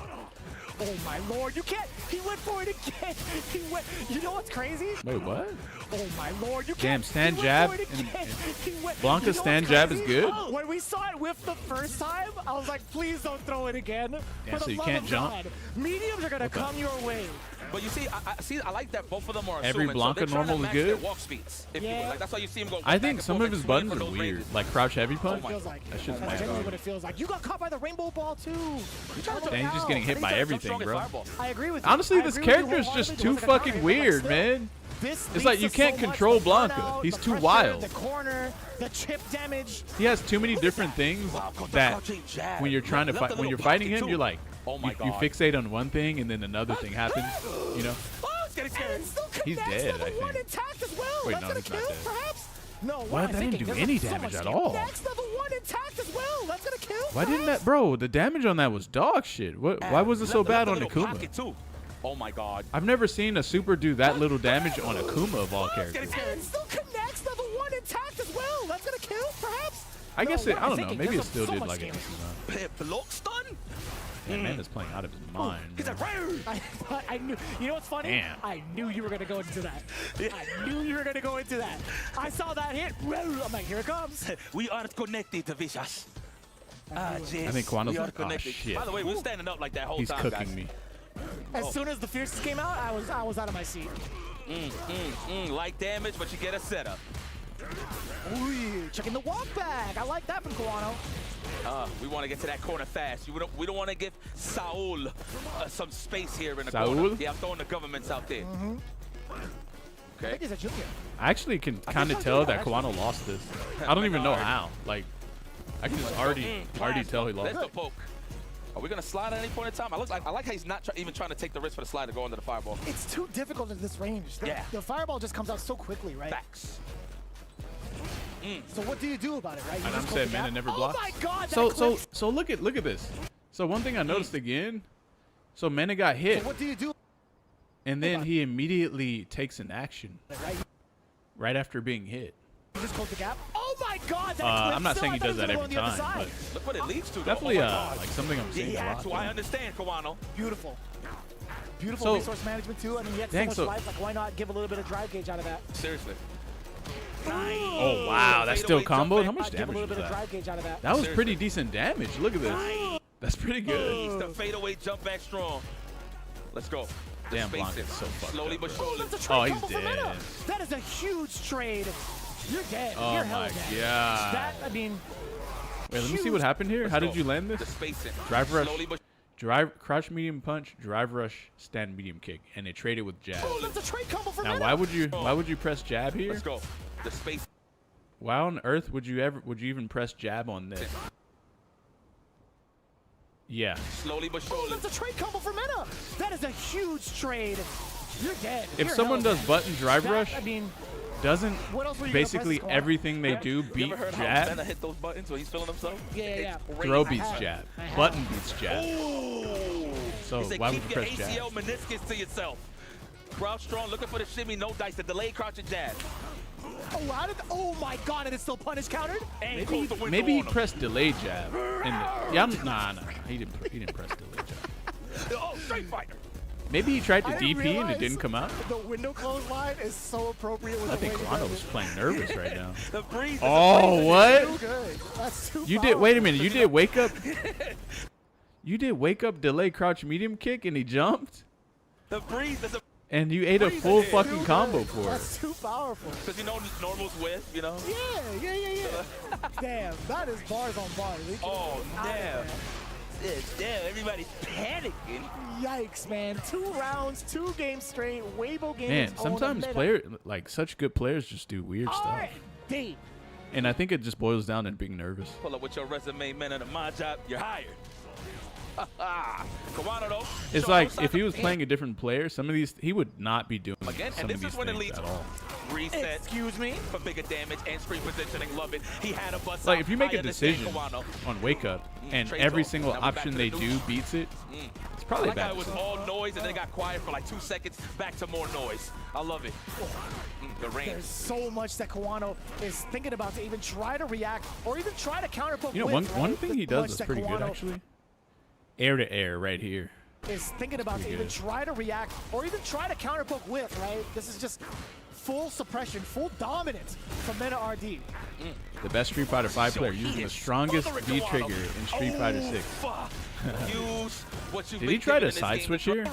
Q: Oh my lord, you can't. He went for it again. He went. You know what's crazy?
C: Wait, what?
Q: Oh my lord, you
C: Damn,
Q: can't.
C: stand
Q: he
C: jab
Q: went for it
C: and-
Q: again. He went-
C: Blanca's
Q: you know
C: stand
Q: what's
C: jab is
Q: crazy?
C: good?
Q: When we saw it whiff the first time, I was like, please don't throw it again.
C: Yeah,
Q: For
C: so
Q: the
C: you
Q: love
C: can't
Q: of
C: jump?
Q: God. Mediums are gonna
C: Okay.
Q: come your way.
F: But you see, I like that both of them are
C: Every
F: assuming.
C: Blanca
F: so they're trying to
C: normal is
F: match
C: good?
F: their walk speeds. If you will.
Q: Yeah.
F: Like that's why you see him go.
C: I
F: back
C: think
F: and
C: some
F: forth
C: of his
F: and swing
C: buttons
F: for
C: are
F: those
C: weird,
F: ranges.
C: like crouch heavy
Q: It
C: punch.
Q: feels like.
C: That shit's
Q: That's
C: mad
Q: genuinely
C: hard.
Q: what it feels like. You got caught by the rainbow ball too. You tried to
C: Dang, he's just getting hit by everything, bro.
Q: I agree with you.
C: Honestly,
Q: I
C: this
Q: agree with you
C: character is just
Q: wholeheartedly.
C: too
Q: It was like a
C: fucking
Q: counter hit, but
C: weird,
Q: still,
C: man.
Q: This
C: It's like
Q: leads
C: you
Q: to
C: can't
Q: so much,
C: control
Q: the
C: Blanca.
Q: burnout,
C: He's
Q: the
C: too
Q: pressure,
C: wild.
Q: The corner, the chip damage.
C: He has too many different things that when you're trying to fight, when you're fighting him, you're like, you fixate on one thing and then another thing happens. You know?
F: It's getting scary.
C: He's dead, I
Q: One
C: think.
Q: intact as well.
C: Wait,
Q: That's
C: no,
Q: gonna
C: he's not
Q: kill,
C: dead.
Q: perhaps. No,
C: What?
Q: what I'm
C: That didn't
Q: thinking,
C: do
Q: there's
C: any
Q: so
C: damage
Q: much
C: at
Q: damage.
C: all.
Q: Next level one intact as well. That's gonna kill.
C: Why didn't that, bro? The damage on that was dog shit. Why was it so bad on Akuma?
F: Pocket too. Oh my God.
C: I've never seen a super do that little damage on a Kuma of all characters.
Q: And it still connects level 1 intact as well. That's gonna kill, perhaps?
C: I guess
Q: No,
C: it,
Q: what
C: I
Q: am
C: don't know.
Q: thinking?
C: Maybe it
Q: There's
C: still
Q: so
C: did
Q: much
C: like it.
Q: damage.
F: Block stun?
C: Man, man is playing out of his mind.
Q: I knew. You know what's funny?
C: Damn.
Q: I knew you were gonna go into that. I knew you were gonna go into that. I saw that hit. I'm like, here it comes.
F: We are connected, Vicious.
C: I think Kwano's like, oh shit.
F: By the way, we're standing up like that whole
C: He's
F: time,
C: cooking
F: guys.
C: me.
Q: As soon as the fierces came out, I was out of my seat.
F: Light damage, but you get a setup.
Q: Ooh, checking the walk back. I like that from Kwano.
F: We want to get to that corner fast. We don't want to give Saul some space here in the
C: Saul?
F: corner. Yeah, I'm throwing the governments out there. Okay.
Q: He's a junior.
C: I actually can kind of tell that Kwano lost this. I don't even know how. Like, I can just already tell he lost.
F: There's the poke. Are we gonna slide at any point in time? I like how he's not even trying to take the risk for the slide to go under the fireball.
Q: It's too difficult at this range. The fireball just comes out so quickly, right?
F: Facts.
Q: So what do you do about it, right? You
C: And I'm
Q: just
C: saying
Q: close the
C: Mana
Q: gap?
C: never blocks.
Q: Oh my God!
C: So look at this. So one thing I noticed again. So Mana got hit.
Q: So what do you do?
C: And then he immediately takes an action. Right after being hit.
Q: You just close the gap. Oh my God! That
C: I'm not
Q: still,
C: saying
Q: I
C: he
Q: thought
C: does
Q: was
C: that
Q: gonna
C: every
Q: go on the
C: time,
Q: other
C: but
Q: side.
F: Look what it leads to. Though.
C: definitely
F: Oh my God.
C: like something I'm seeing a
F: Yeah,
C: lot.
F: so I understand, Kawano.
Q: Beautiful. Beautiful
C: So-
Q: resource management too. I mean, he had so
C: Dang,
Q: much
C: so-
Q: life. Like, why not give a little bit of drive gauge out of that?
F: Seriously.
C: Oh wow, that's still comboed. How much
Q: Give a
C: damage
Q: little
C: was
Q: bit of
C: that?
Q: drive gauge out of that.
C: That was pretty decent damage. Look at this. That's pretty good.
F: The fadeaway jump back strong. Let's go.
C: Damn,
F: Space
C: Blanca's
F: it.
C: so fucked
F: Slowly
C: up,
F: but
C: bro.
F: surely.
Q: That's a trade
C: Oh, he's
Q: combo for
C: dead.
Q: Meta. That is a huge trade. You're dead.
C: Oh
Q: You're hella
C: my
Q: dead.
C: God.
Q: That, I mean,
C: Wait, let me see what happened here. How did you land this?
F: The spacing.
C: Drive rush,
F: Slowly but
C: crouch medium punch, drive rush, stand medium kick, and they traded with jab.
Q: oh, that's a trade combo for
C: Now,
Q: Meta.
C: why would you press jab here?
F: let's go. The space.
C: Why on earth would you even press jab on this? Yeah.
F: Slowly but
Q: Oh,
F: surely.
Q: that's a trade combo for Meta. That is a huge trade. You're dead.
C: If
Q: You're
C: someone
Q: hella
C: does
Q: dead.
C: button drive
Q: That,
C: rush,
Q: I mean,
C: doesn't
Q: what else were you gonna
C: basically
Q: press, Squad?
C: everything they do
F: You
C: beat
F: ever heard how
C: jab?
F: Mena hit those buttons when he's feeling himself?
Q: Yeah.
C: Throw
Q: I
C: beats
Q: have.
C: jab.
Q: I have.
C: Button beats jab.
F: Ooh.
C: So
F: He said,
C: why would
F: keep
C: you
F: your
C: press jab?
F: ACL meniscus to yourself. Crouch strong, looking for the shimmy, no dice, the delayed crouch and jab.
Q: Oh my God! And it's still punish countered.
F: And close the window
C: Maybe he
F: on him.
C: pressed delayed jab. Nah. He didn't press delayed jab.
F: Oh, straight fighter.
C: Maybe he tried to
Q: I didn't
C: DP and it
Q: realize
C: didn't come out.
Q: The window close line is so appropriate with
C: I
Q: the
C: think
Q: way
C: Kwano
Q: he
C: was
Q: does it.
C: playing nervous right now.
F: The breeze is
C: Oh, what?
Q: Too good. That's too
C: You did.
Q: powerful.
C: Wait a minute. You did wake up. You did wake up, delay, crouch, medium kick, and he jumped.
F: The breeze is a.
C: And you ate a
F: Breeze
C: full
F: is
C: fucking
Q: Too
C: combo
Q: good.
C: for it.
Q: That's too powerful.
F: Because you know normal's with, you know?
Q: Yeah. Damn, that is bars on bars. We can-
F: Oh,
Q: out of
F: damn.
Q: there.
F: Damn, everybody's panicking.
Q: Yikes, man. 2 rounds, 2 games straight. Weibo game.
C: Man, sometimes such good players just do weird stuff.
Q: D.
C: And I think it just boils down to being nervous.
F: Pull up with your resume, man, at my job, you're hired. Kawano, though.
C: It's
F: show
C: like
F: no sign
C: if he
F: of
C: was
F: pain.
C: playing a different player, some of these he would not be doing
F: Again,
C: some
F: and
C: of
F: this
C: these
F: is when it
C: things
F: leads
C: at all.
F: reset.
Q: Excuse me?
F: For bigger damage and screen positioning. Love it. He had a bust
C: Like
F: out.
C: if you make
F: I
C: a
F: understand
C: decision
F: Kawano.
C: on wake up and
F: trade
C: every
F: off.
C: single
F: Now we're back
C: option
F: to
C: they
F: the
C: do
F: news.
C: beats it, it's probably
F: I like how
C: bad.
F: it was all noise and then it got quiet for like 2 seconds. Back to more noise. I love it. The range.
Q: There's so much that Kawano is thinking about to even try to react or even try to counter poke
C: You know,
Q: with,
C: one
Q: right?
C: thing
Q: The
C: he does
Q: much
C: is
Q: that
C: pretty good
Q: Kawano
C: actually. Air to air right here.
Q: is thinking about to
C: pretty
Q: even
C: good.
Q: try to react or even try to counter poke with, right? This is just full suppression, full dominance from Meta RD.
C: The best Street Fighter 5 player using the strongest V trigger in Street Fighter 6.
F: Use what you've
C: Did
F: been
C: he try
F: given
C: to
F: in this
C: side
F: game.
C: switch here?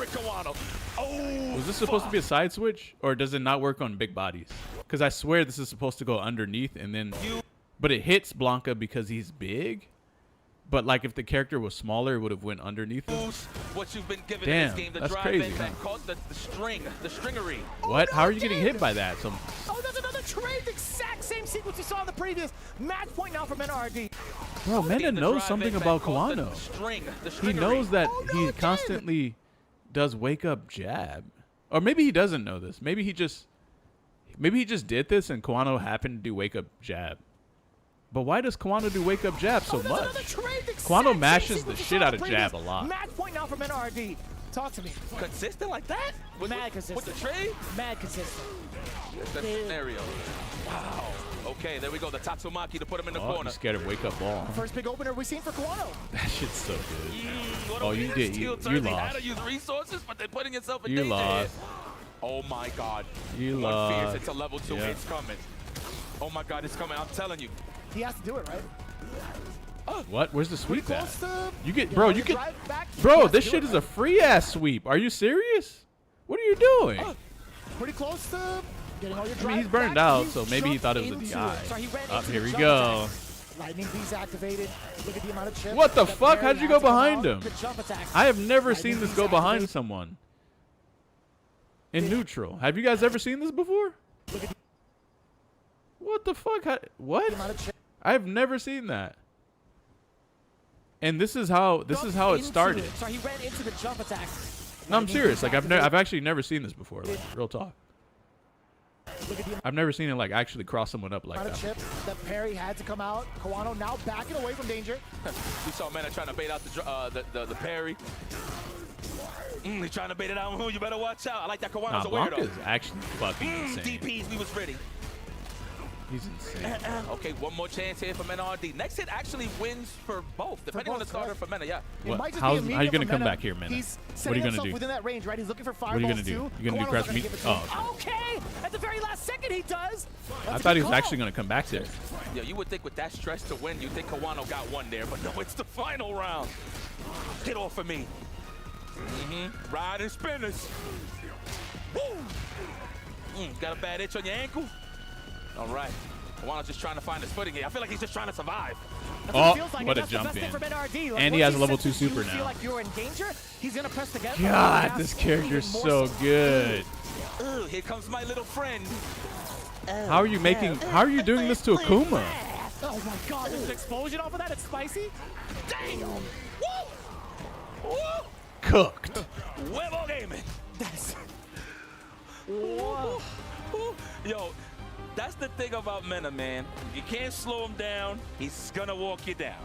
C: Was this supposed to be a side switch, or does it not work on big bodies? Because I swear this is supposed to go underneath and then, but it hits Blanca because he's big. But like if the character was smaller, it would have went underneath him.
F: What you've been given
C: Damn,
F: in this game, the
C: that's
F: drive
C: crazy,
F: in
C: huh?
F: that caused the stringery.
C: What? How are you getting hit by that? So,
Q: Oh, there's another trade. The exact same sequence you saw in the previous. Match point now for Meta RD.
C: bro, Mena knows
F: drive
C: something
F: in
C: about
F: that caused the
C: Kawano. He
F: stringery.
C: knows that he constantly does wake up jab, or maybe he doesn't know this. Maybe he just did this, and Kawano happened to do wake up jab. But why does Kawano do wake up jab so much? Kawano mashes the shit out of jab a lot.
Q: Match point now for Meta RD. Talk to me.
F: Consistent like that?
Q: Mad consistent.
F: With the trade?
Q: Mad consistent.
F: That's the scenario. Wow. Okay, there we go. The Tatsumaki to put him in the
C: Oh,
F: corner.
C: you scared of wake up ball.
Q: First big opener we've seen for Kawano.
C: That shit's so good.
F: What
C: Oh,
F: a
C: you
F: weird
C: did.
F: steel
C: You
F: turn. They had
C: lost.
F: to use resources, but they're putting itself in
C: You
F: danger.
C: lost.
F: Oh my God.
C: You
F: One
C: lost.
F: Fierce, it's a level 2.
C: Yeah.
F: It's coming. Oh my God, it's coming. I'm telling you.
Q: He has to do it, right?
C: What? Where's the sweep at?
Q: Close to
C: You get, bro. You get,
Q: drive back. He
C: bro.
Q: has
C: This
Q: to do
C: shit
Q: it,
C: is a free ass sweep. Are you serious? What are you doing?
Q: Pretty close to getting all your
C: I
Q: drive
C: mean, he's burned
Q: back.
C: out,
Q: You
C: so maybe he
Q: jumped
C: thought it was a
Q: into
C: DI.
Q: it. So he ran
C: Up
Q: into
C: here
Q: the
C: we
Q: jump
C: go.
Q: attack. Lightning Beast activated. Look at the amount of chips.
C: What the
Q: that
C: fuck?
Q: Perry
C: How'd you
Q: had
C: go
Q: to come
C: behind
Q: out.
C: him?
Q: The jump attacks.
C: I have never
Q: Lightning
C: seen this
Q: Beast
C: go behind
Q: activated.
C: someone. In neutral. Have you guys ever seen this before? What the fuck? What? I have never seen that. And this is how it started.
Q: So he ran into the jump attack.
C: No, I'm serious. Like I've actually never seen this before. Like, real talk. I've never seen it like actually cross someone up like
Q: Amount of
C: that.
Q: chip that Perry had to come out. Kawano now backing away from danger.
F: We saw Mena trying to bait out the parry. He's trying to bait it out. You better watch out. I like that. Kawano's a
C: Blanca
F: weirdo.
C: is actually fucking insane.
F: DPs, we was ready.
C: He's insane.
F: Okay, one more chance here for Mena RD. Next hit actually wins for both, depending on the starter for Mena, yeah.
C: What? How are you gonna come back here, Mena?
Q: He's
C: What are
Q: setting
C: you gonna
Q: himself
C: do?
Q: within that range, right? He's looking for
C: What are you
Q: fireballs
C: gonna do?
Q: too.
C: You gonna do
Q: Kawano's
C: crash
Q: not gonna
C: meat?
Q: give it to him.
C: Oh,
Q: Okay, at the very last second he does.
C: I thought he was actually gonna come back there.
F: Yeah, you would think with that stretch to win, you think Kawano got one there, but no, it's the final round. Get off of me. Riding spinners. Woo! Got a bad itch on your ankle? All right. Kawano's just trying to find his footing here. I feel like he's just trying to survive.
C: Oh, what a jump in. And he has a level 2 super
Q: Feel
C: now.
Q: like you're in danger. He's gonna press the gas.
C: God, this character's so good.
F: Here comes my little friend.
C: How are you doing this to Akuma?
Q: Oh my God! There's an explosion off of that. It's spicy.
F: Damn! Woo! Woo!
C: Cooked.
F: Huevo gaming.
Q: That's.
F: Whoa. Yo, that's the thing about Mena, man. You can't slow him down. He's gonna walk you down.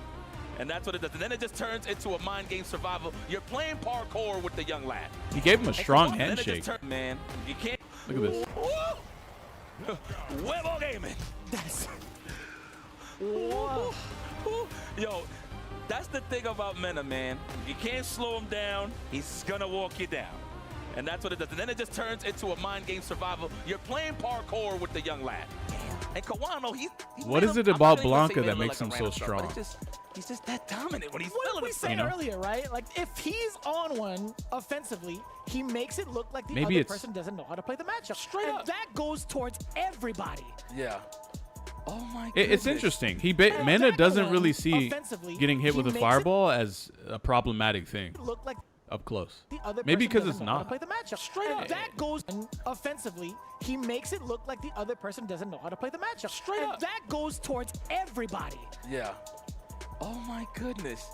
F: And that's what it does. And then it just turns into a mind game survival. You're playing parkour with the young lad.
C: He gave him a strong
F: And then it just
C: handshake.
F: man, you can't.
C: Look at this.
F: Huevo gaming.
Q: That's.
F: Whoa. Yo, that's the thing about Mena, man. You can't slow him down. He's gonna walk you down. And that's what it does. And then it just turns into a mind game survival. You're playing parkour with the young lad. And Kawano, he
C: What is it
F: I'm
C: about
F: not even gonna say
C: Blanca
F: made
C: that
F: him
C: makes
F: look
C: him
F: like a
C: so
F: random star, but
C: strong?
F: he's just that dominant when he's
Q: What
F: feeling
Q: did we
F: himself.
Q: say earlier, right? Like, if he's on one offensively, he makes it look like the
C: Maybe
Q: other
C: it's-
Q: person doesn't know how to play the matchup.
F: Straight
Q: and
F: up.
Q: that goes towards everybody.
F: Yeah. Oh my goodness.
C: It's interesting. Mena doesn't really see getting hit with a fireball as a problematic thing
Q: Look like
C: up close.
Q: the other
C: Maybe
Q: person
C: because it's
Q: doesn't know how to
C: not.
Q: play the matchup. Straight up. That goes offensively. He makes it look like the other person doesn't know how to play the matchup.
F: Straight
Q: and
F: up.
Q: that goes towards everybody.
F: Yeah. Oh my goodness.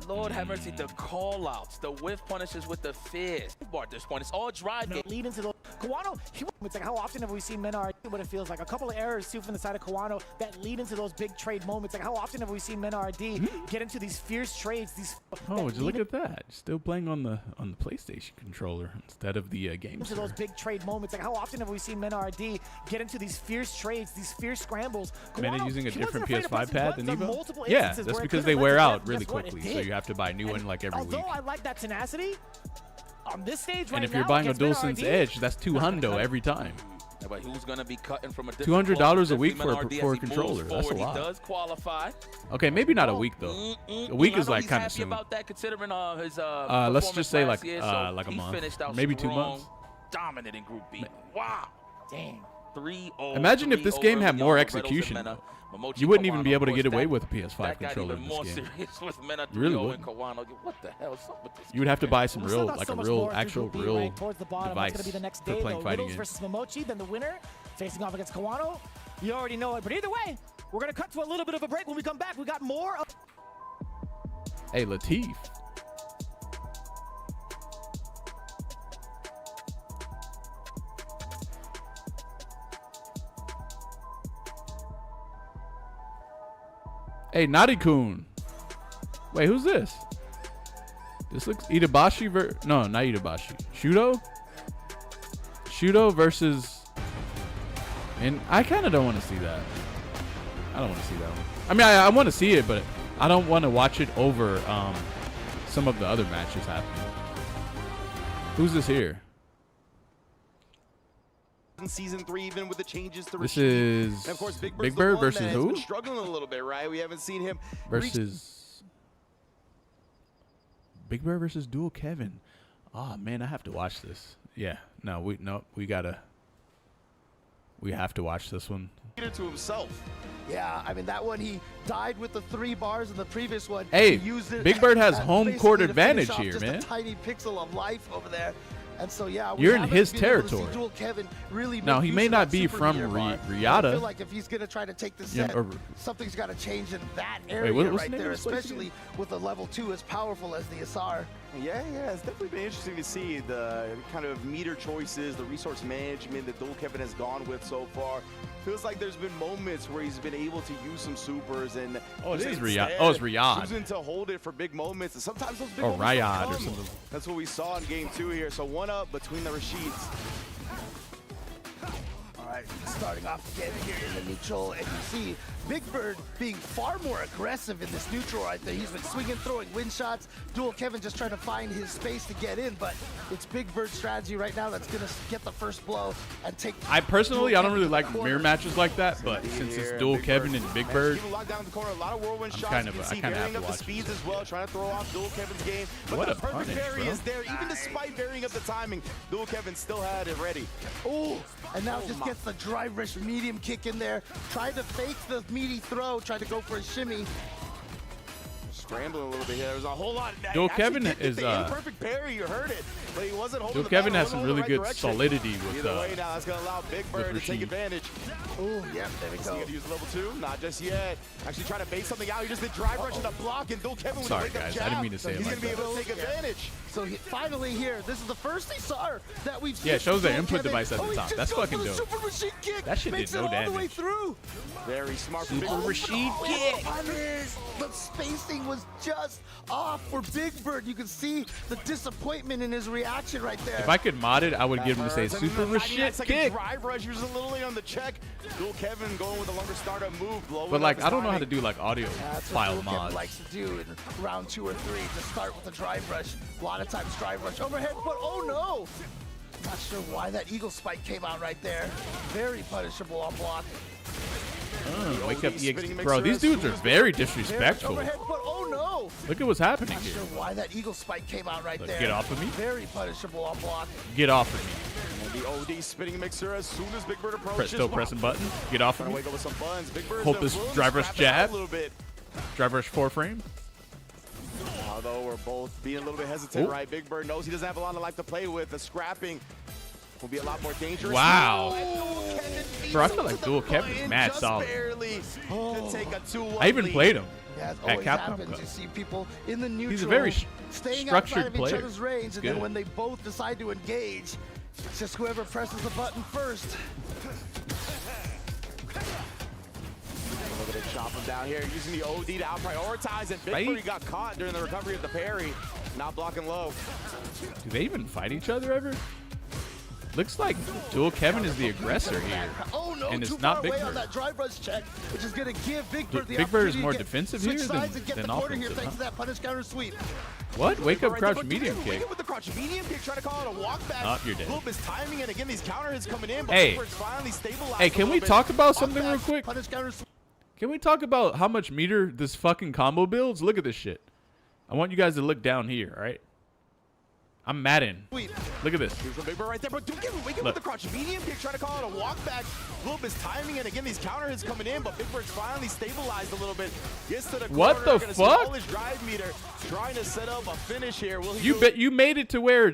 F: Lord have mercy, the call outs, the whiff punishes with the fist. At this point, it's all drive game.
Q: Lead into the Kawano. It's like, how often have we seen Mena RD? What it feels like. A couple of errors too from the side of Kawano that lead into those big trade moments. Like, how often have we seen Mena RD get into these fierce trades? These
C: Oh, would you look at that? Still playing on the PlayStation controller instead of the game.
Q: into those big trade moments. Like, how often have we seen Mena RD get into these fierce trades, these fierce scrambles?
C: Mena
Q: Kawano,
C: using a
Q: he wasn't
C: different
Q: afraid to press
C: PS5 pad
Q: buttons
C: than
Q: on
C: Evo?
Q: multiple
C: Yeah,
Q: instances
C: that's
Q: where it
C: because
Q: couldn't
C: they
Q: let
C: wear
Q: you
C: out
Q: get.
C: really
Q: Guess what? It
C: quickly, so
Q: did.
C: you have to buy new one like every
Q: Although
C: week.
Q: I like that tenacity, on this stage right
C: And if
Q: now,
C: you're buying a
Q: against Mena
C: DualSense
Q: RD,
C: Edge, that's $200 every time.
F: Yeah, but who's going to be cutting from a different
C: $200 a
F: cloth?
C: week for a
F: Definitely Mena RD
C: for a
F: as he moves
C: controller. That's a
F: forward.
C: lot.
F: He does qualify.
C: Okay, maybe not a week though. A week
F: I
C: is
F: know
C: like
F: he's
C: kind of
F: happy
C: soon.
F: about that considering his
C: Let's just say
F: performance
C: like
F: last year, so
C: like a
F: he
C: month,
F: finished out
C: maybe 2
F: strong,
C: months.
F: Dominant in Group B. Wow.
Q: Dang.
F: 3-0.
C: Imagine if this game had more
F: Red O's and
C: execution.
F: Mena.
C: Though.
F: Momochi,
C: You wouldn't even be
F: Kawano,
C: able to
F: of
C: get
F: course,
C: away
F: that-
C: with a PS5
F: that got
C: controller
F: even
C: in this
F: more
C: game.
F: serious with Mena 3-0
C: You really
F: and
C: wouldn't.
F: Kawano. What the hell is up with this?
C: You would have to buy some
Q: We still
C: real,
Q: got
C: like
Q: so
C: a
Q: much
C: real,
Q: more through
C: actual,
Q: Group B,
C: real
Q: right towards the bottom.
C: device
Q: That's going to be the next
C: for
Q: day,
C: playing
Q: though.
C: fighting
Q: Riddles
C: games.
Q: versus Momochi, then the winner facing off against Kawano. You already know it, but either way, we're going to cut to a little bit of a break. When we come back, we got more of
C: Hey, Latif. Hey, Naughty-kun. Wait, who's this? This looks Itabashi no, not Itabashi. Shudo versus. And I kind of don't want to see that. I don't want to see that one. I mean, I want to see it, but I don't want to watch it over some of the other matches happening. Who's this here?
R: In season 3, even with the changes to
C: This
R: Rashid.
C: is
R: And of course, Big
C: Big
R: Bird's
C: Bird
R: the one
C: versus
R: that has
C: who?
R: been struggling a little bit, right? We haven't seen him
C: Versus Big Bird versus Dual Kevin. Oh man, I have to watch this. Yeah, we have to watch this one.
R: to himself.
B: Yeah, I mean, that one, he died with the 3 bars, and the previous one,
C: Hey,
B: he used it
C: Big Bird has
B: as
C: home
B: basically
C: court
B: to
C: advantage
B: finish off
C: here,
B: just
C: man.
B: a tiny pixel of life over there. And so, yeah, we
C: You're in
B: haven't
C: his
B: been able to see
C: territory.
B: Dual Kevin really
C: Now,
B: make
C: he
B: use
C: may
B: of
C: not
B: that
C: be
B: super
C: from
B: meter bar.
C: Riata.
B: I feel like if he's going to try to take the
C: Yeah,
B: set,
C: or-
B: something's got to change in that
C: Wait,
B: area
C: what's the
B: right
C: name
B: there,
C: of this place
B: especially with a level 2 as powerful as the SR.
R: Yeah, it's definitely been interesting to see the kind of meter choices, the resource management that Dual Kevin has gone with so far. Feels like there's been moments where he's been able to use some supers and
C: Oh, it
R: just
C: is
R: instead
C: Riyadh. Oh, it's Riyadh.
R: choosing to hold it for big moments, and sometimes those big
C: Or
R: moments don't
C: Riyadh or
R: come.
C: something.
R: That's what we saw in game 2 here. So 1 up between the Rashids.
B: All right, starting off again here in the neutral, and you see Big Bird being far more aggressive in this neutral right there. He's been swinging, throwing wind shots. Dual Kevin just trying to find his space to get in, but it's Big Bird's strategy right now that's going to get the first blow and take.
C: I personally,
B: Dual
C: I don't really
B: Kevin
C: like
B: to the corner.
C: mirror matches like that, but since it's Dual Kevin and Big Bird,
R: Keep locked down in the corner. A lot of whirlwind
C: I'm
R: shots.
C: kind
R: You
C: of-
R: can
C: I
R: see
C: kinda have
R: varying
C: to
R: up the
C: watch
R: speeds
C: this.
R: as well, trying to throw off Dual Kevin's game. But
C: What
R: the
C: a
R: perfect
C: punish,
R: parry
C: bro.
R: is there. Even despite varying up the timing, Dual Kevin still had it ready.
B: Oh, and now just gets the drive rush medium kick in there. Tried to fake the meaty throw, tried to go for a shimmy.
R: Scrambling a little bit here. There was a whole lot.
C: Dual
R: He actually
C: Kevin
R: did get
C: is,
R: the imperfect parry. You heard it, but he wasn't holding
C: Dual
R: the
C: Kevin
R: battle,
C: has some
R: wasn't
C: really
R: holding the
C: good
R: right direction.
C: solidity with
R: Either way, now that's going to allow Big Bird to take
C: Rashid.
R: advantage.
B: Oh, yeah, there we
R: Is he
B: go.
R: going to use level 2? Not just yet. Actually trying to bait something out. He just did drive rush and a block, and Dual Kevin with
C: Sorry,
R: a wake-up
C: guys.
R: jab.
C: I didn't mean to say it
R: He's
C: like
R: going to be
C: that.
R: able to take advantage.
B: So finally here, this is the first SR that we've seen.
C: Yeah, it shows
B: from
C: the
B: Dual
C: input
B: Kevin.
C: device at the
B: Oh, he
C: top.
B: just
C: That's
B: goes
C: fucking
B: for the
C: dope.
B: Super Rashid kick.
C: That shit
B: Makes
C: did
B: it
C: no
B: all the way
C: damage.
B: through.
R: Very smart from Big
C: Super
R: Bird.
C: Rashid kick.
B: Punish. The spacing was just off for Big Bird. You can see the disappointment in his reaction right there.
C: If I could mod it, I would give him to say Super Rashid kick.
R: Drive rush. He was a little late on the check. Dual Kevin going with a longer startup move. Blowing
C: But
R: up
C: like,
R: his
C: I don't know how
R: timing.
C: to do like audio
B: That's
C: file
B: what Dual Kevin
C: mods.
B: likes to do in round 2 or 3. Just start with a drive rush. A lot of times drive rush overhead, but oh no! Not sure why that eagle spike came out right there. Very punishable on block.
C: Wake up EXP. Bro, these dudes are very disrespectful.
B: Overhead, but oh no!
C: Look at what's happening
B: Not
C: here.
B: sure why that eagle spike came out right
C: Look,
B: there.
C: get off of me.
B: Very punishable on block.
C: Get off of me.
R: And the OD spinning mixer as soon as Big Bird approaches.
C: Still pressing button. Get off of
R: Trying to
C: me.
R: wake up with some buttons. Big Bird's
C: Hope
R: been
C: this
R: willing to
C: drive rush
R: scrap it out
C: jab.
R: a little bit.
C: Drive rush 4 frame.
R: Although we're both being a little bit hesitant,
C: Ooh.
R: right? Big Bird knows he doesn't have a lot of life to play with. The scrapping will be a lot more dangerous.
C: Wow.
R: Oh,
C: Bro, I feel like Dual Kevin's mad
R: just
C: solid.
R: barely to take a 2-1
C: I even
R: lead.
C: played him
B: Yeah, it
C: at
B: always
C: Capcom
B: happens.
C: Cup.
B: You see people in the neutral,
C: He's a very
B: staying
C: structured
B: outside of
C: player.
B: each other's range, and
C: Good.
B: then when they both decide to engage, it's just whoever presses the button first.
R: Look at it, chop him down here, using the OD to out-prioritize, and Big
C: Right.
R: Bird got caught during the recovery of the parry. Not blocking low.
C: Do they even fight each other ever? Looks like Dual Kevin is the aggressor here.
B: Oh no,
C: and
B: too
C: it's not
B: far
C: Big
B: away on
C: Bird.
B: that drive rush check, which is going to give Big Bird the
C: Big Bird is
B: opportunity
C: more
B: to get,
C: defensive
B: switch
C: here
B: sides
C: than-
B: and get
C: than
B: the corner here
C: offensive,
B: thanks
C: huh?
B: to that punish counter sweep.
C: What? Wake up
R: Right
C: crouch
R: there, but
C: medium
R: Wake
C: kick.
R: up with the crouch medium kick, trying to call it a walk back.
C: Oh, you're dead.
R: Loop is timing, and again, these counter hits coming in, but
C: Hey.
R: Big Bird's finally stabilized
C: Hey,
R: a
C: can we
R: little bit.
C: talk about
R: Walk
C: something
R: back,
C: real quick?
B: Punish counter sweep.
C: Can we talk about how much meter this fucking combo builds? Look at this shit. I want you guys to look down here, all right? I'm Madden. Look at this.
R: Here's the Big Bird right there, but don't get wake up
C: Look.
R: with the crouch medium kick, trying to call it a walk back. Loop is timing, and again, these counter hits coming in, but Big Bird's finally stabilized a little bit. Gets to the
C: What
R: corner,
C: the
R: gonna spend
C: fuck?
R: all his drive meter, trying to set up a finish here. Will he
C: You
R: do
C: bet you made it to where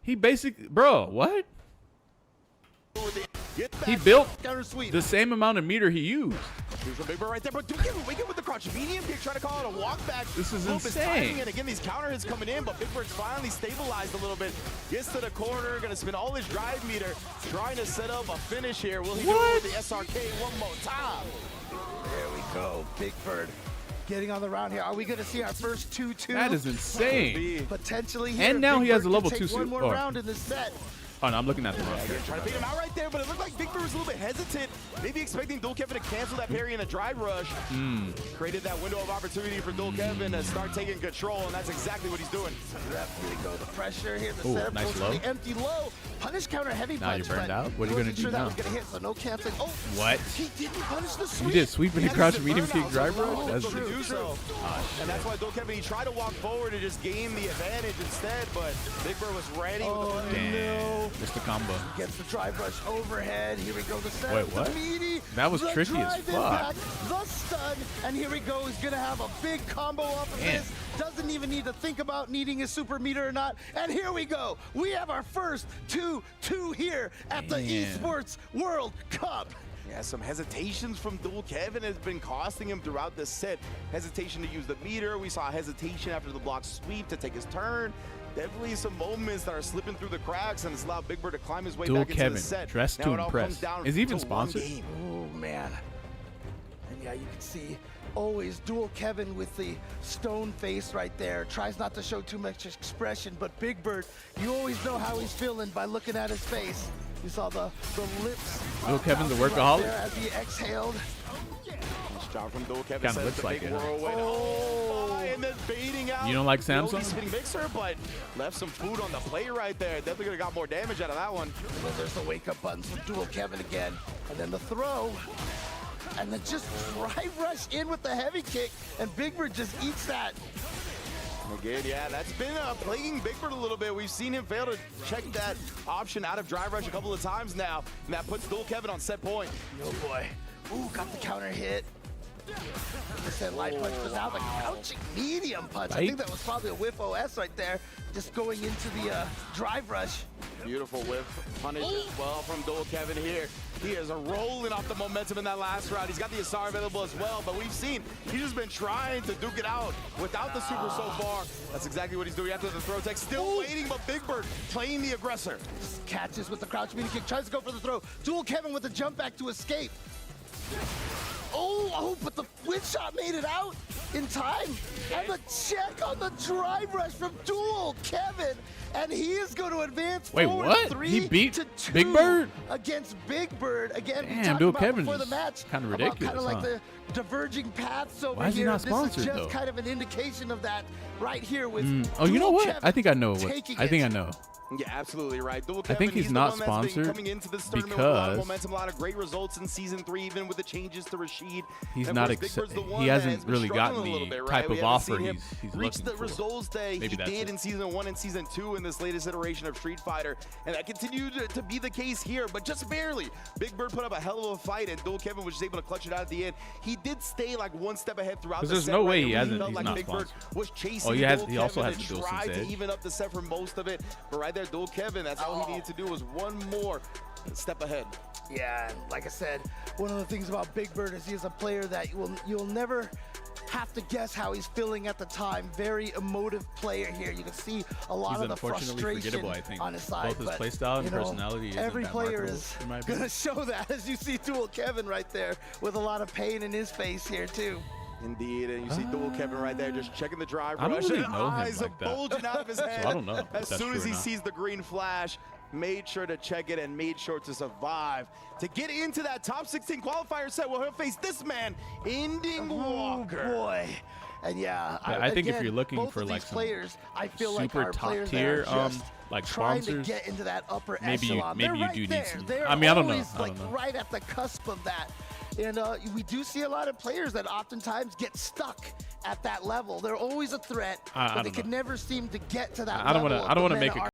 C: he basically, bro, what? He built the same amount of meter he used.
R: Here's the Big Bird right there, but don't get wake up with the crouch medium kick, trying to call it a walk back.
C: This is
R: Loop
C: insane.
R: timing, and again, these counter hits coming in, but Big Bird's finally stabilized a little bit. Gets to the corner, gonna spend all his drive meter, trying to set up a finish here. Will he do it with the SRK one more time?
B: There we go, Big Bird. getting on the round here. Are we going to see our first 2-2?
C: That is insane.
B: Potentially here.
C: And now
B: Big
C: he has
B: Bird
C: a level
B: can
C: 2
B: take one more
C: suit.
B: round in this set.
C: Oh, no, I'm looking at the wrong
R: Trying to pick him out right there, but it looked like Big Bird was a little bit hesitant. Maybe expecting Dual Kevin to cancel that parry in a drive rush. Created that window of opportunity for Dual Kevin to start taking control, and that's exactly what he's doing.
B: Here we go. The pressure here. The
C: Ooh,
B: setup
C: nice
B: goes to
C: low.
B: the empty low. Punish counter heavy
C: Now
B: punch.
C: you're burned
B: but
C: out? What are you
B: wasn't
C: gonna do
B: sure that
C: now?
B: was gonna hit, so no canceling. Oh,
C: What?
B: He didn't punish the sweep.
C: You did sweep and
B: He
C: he crouch
B: had
C: medium
B: the
C: kick
B: burnout,
C: drive
B: so
C: rush?
B: no,
C: That's
B: true,
R: do so. And that's why Dual Kevin, he tried to walk forward and just gain the advantage instead, but Big Bird was ready with the
C: Damn. Mr. Combo.
B: Gets the drive rush overhead. Here we go. The setup.
C: Wait, what?
B: The meaty,
C: That was
B: the
C: tricky as
B: drive
C: fuck.
B: impact, the stun, and here we go. He's gonna have a big combo off of
C: Man.
B: this. Doesn't even need to think about needing his super meter or not. And here we go. We have our first 2-2 here at the Esports World Cup.
R: Yeah, some hesitations from Dual Kevin has been costing him throughout this set. Hesitation to use the meter. We saw hesitation after the block sweep to take his turn. Definitely some moments that are slipping through the cracks, and it's allowed Big Bird to climb his way
C: Dual
R: back into
C: Kevin,
R: the set.
C: dressed
R: Now
C: to
R: it all
C: impress.
R: comes down
C: Is he even
R: to one
C: sponsored?
R: game.
B: Oh, man. And yeah, you can see always Dual Kevin with the stone face right there. Tries not to show too much expression, but Big Bird, you always know how he's feeling by looking at his face. You saw the lips.
C: Dual Kevin's a
B: bouncing right
C: workaholic?
B: there as he exhaled.
R: Nice job from Dual Kevin.
C: Kinda
R: Sends
C: looks
R: the
C: like
R: big
C: it, huh?
R: whirlwind. Oh, and then baiting out.
C: You don't like
R: the oldie
C: Samsung?
R: spinning mixer, but left some food on the plate right there. Definitely could have got more damage out of that one.
B: And then there's the wake up buttons from Dual Kevin again. And then the throw. And then just drive rush in with the heavy kick. And Big Bird just eats that.
R: Again, yeah, that's been plaguing Big Bird a little bit. We've seen him fail to check that option out of drive rush a couple of times now, and that puts Dual Kevin on set point.
B: Oh boy. Ooh, got the counter hit. Said light punch, but now the crouching medium punch. I think that was probably a whiff OS right there, just going into the drive rush.
R: Beautiful whiff punish as well from Dual Kevin here. He is rolling off the momentum in that last round. He's got the Asar available as well, but we've seen he's just been trying to duke it out without the super so far. That's exactly what he's doing after the throw tech. Still waiting, but Big Bird playing the aggressor.
B: Catches with the crouch medium kick, tries to go for the throw. Dual Kevin with a jump back to escape. Oh, but the win shot made it out in time. And the check on the drive rush from Dual Kevin. And he is going to advance
C: Wait,
B: forward
C: what?
B: 3
C: He beat
B: to 2
C: Big Bird?
B: against Big Bird. Again, we
C: Damn,
B: talked
C: Dual
B: about
C: Kevin's
B: before the match
C: kinda
B: about
C: ridiculous,
B: kind of like
C: huh?
B: the diverging paths over
C: Why is he
B: here.
C: not sponsored,
B: this is just
C: though?
B: kind of an indication of that right here with
C: Oh, you know
B: Dual
C: what?
B: Kevin
C: I think I know what.
B: taking
C: I think
B: it.
C: I know.
R: Yeah, absolutely right. Dual
C: I
R: Kevin,
C: think he's
R: the
C: not
R: one that's been
C: sponsored
R: coming into this tournament with a lot of
C: because
R: momentum, a lot of great results in Season 3, even with the changes to Rashid.
C: He's
R: And of
C: not
R: course, Big Bird's the one
C: he
R: that
C: hasn't
R: has been
C: really gotten
R: struggling a little
C: the
R: bit, right?
C: type
R: We
C: of
R: haven't
C: offer
R: seen him
C: he's
R: reach
C: looking
R: the
C: for.
R: results that
C: Maybe
R: he
C: that's
R: did
C: it.
R: in Season 1 and Season 2 in this latest iteration of Street Fighter, and that continued to be the case here, but just barely. Big Bird put up a hell of a fight, and Dual Kevin was just able to clutch it out at the end. He did stay like one step ahead throughout the
C: Because
R: set.
C: there's no
R: right?
C: way
R: It
C: he
R: really
C: hasn't.
R: felt
C: He's
R: like
C: not
R: Big Bird
C: sponsored.
R: was chasing
C: Oh,
R: Dual
C: he also
R: Kevin
C: has
R: and
C: the Dual
R: tried to
C: Sense
R: even up the set for most of it, but right there, Dual Kevin, that's all he needed to do was one more step ahead.
B: Yeah, and like I said, one of the things about Big Bird is he is a player that you'll never have to guess how he's feeling at the time. Very emotive player here. You can see a lot
C: He's
B: of the
C: unfortunately
B: frustration
C: forgettable, I think.
B: on his side.
C: Both his
B: but,
C: playstyle and
B: you know,
C: personality isn't
B: every
C: that
B: player
C: marketable,
B: is
C: in my
B: going
C: opinion.
B: to show that, as you see Dual Kevin right there with a lot of pain in his face here too.
R: Indeed, and you see Dual Kevin right there just checking the drive
C: I don't
R: rush,
C: really
R: and
C: know him
R: eyes are
C: like that.
R: bulging out of his
C: So
R: head.
C: I don't know if
R: As
C: that's
R: soon
C: true
R: as
C: or
R: he
C: not.
R: sees the green flash, made sure to check it and made sure to survive. To get into that top 16 qualifier set, we'll face this man, Ending Walker.
B: Oh boy. And yeah,
C: I think if
B: again,
C: you're looking
B: both
C: for
B: of
C: like
B: these
C: some
B: players, I feel like
C: super
B: are
C: top
B: players
C: tier,
B: that are just
C: like
B: trying
C: sponsors,
B: to get into that upper
C: maybe you
B: echelon.
C: maybe
B: They're
C: you
B: right
C: do need
B: there.
C: some.
B: They're
C: I mean, I don't know.
B: always
C: I
B: like
C: don't know.
B: right at the cusp of that. And we do see a lot of players that oftentimes get stuck at that level. They're always a threat,
C: I
B: but they
C: don't
B: could
C: know.
B: never seem to get to that
C: I don't
B: level.
C: want to. I don't want to
B: But
C: make
B: men
C: a
B: are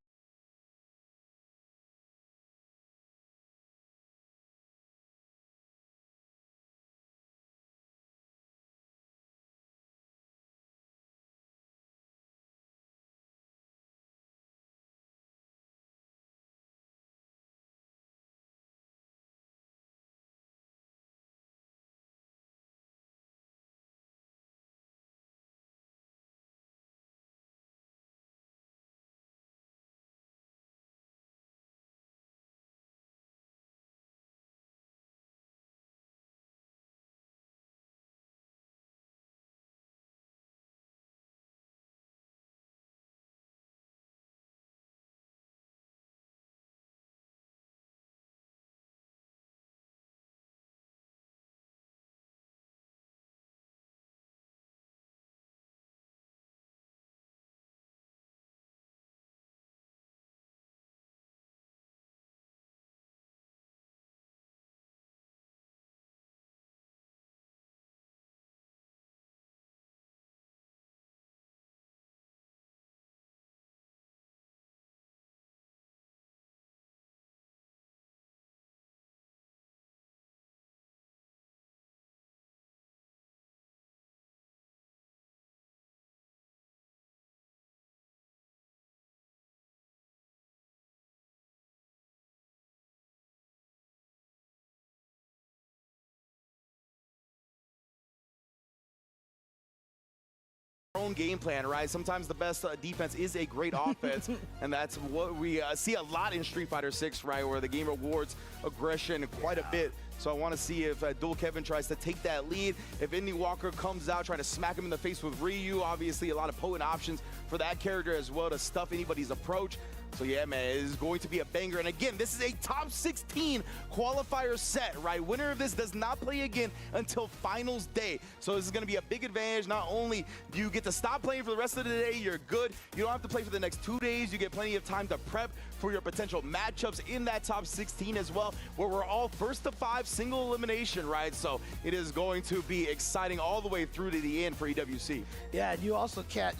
R: own game plan, right? Sometimes the best defense is a great offense, and that's what we see a lot in Street Fighter 6, right, where the game rewards aggression quite a bit. So I want to see if Dual Kevin tries to take that lead. If Ending Walker comes out trying to smack him in the face with Ryu, obviously a lot of potent options for that character as well to stuff anybody's approach. So yeah, man, it is going to be a banger. And again, this is a top 16 qualifier set, right? Winner of this does not play again until finals day. So this is going to be a big advantage. Not only do you get to stop playing for the rest of the day, you're good. You don't have to play for the next 2 days. You get plenty of time to prep for your potential matchups in that top 16 as well, where we're all first to 5 single elimination, right? So it is going to be exciting all the way through to the end for EWC.
B: Yeah, and you also can't,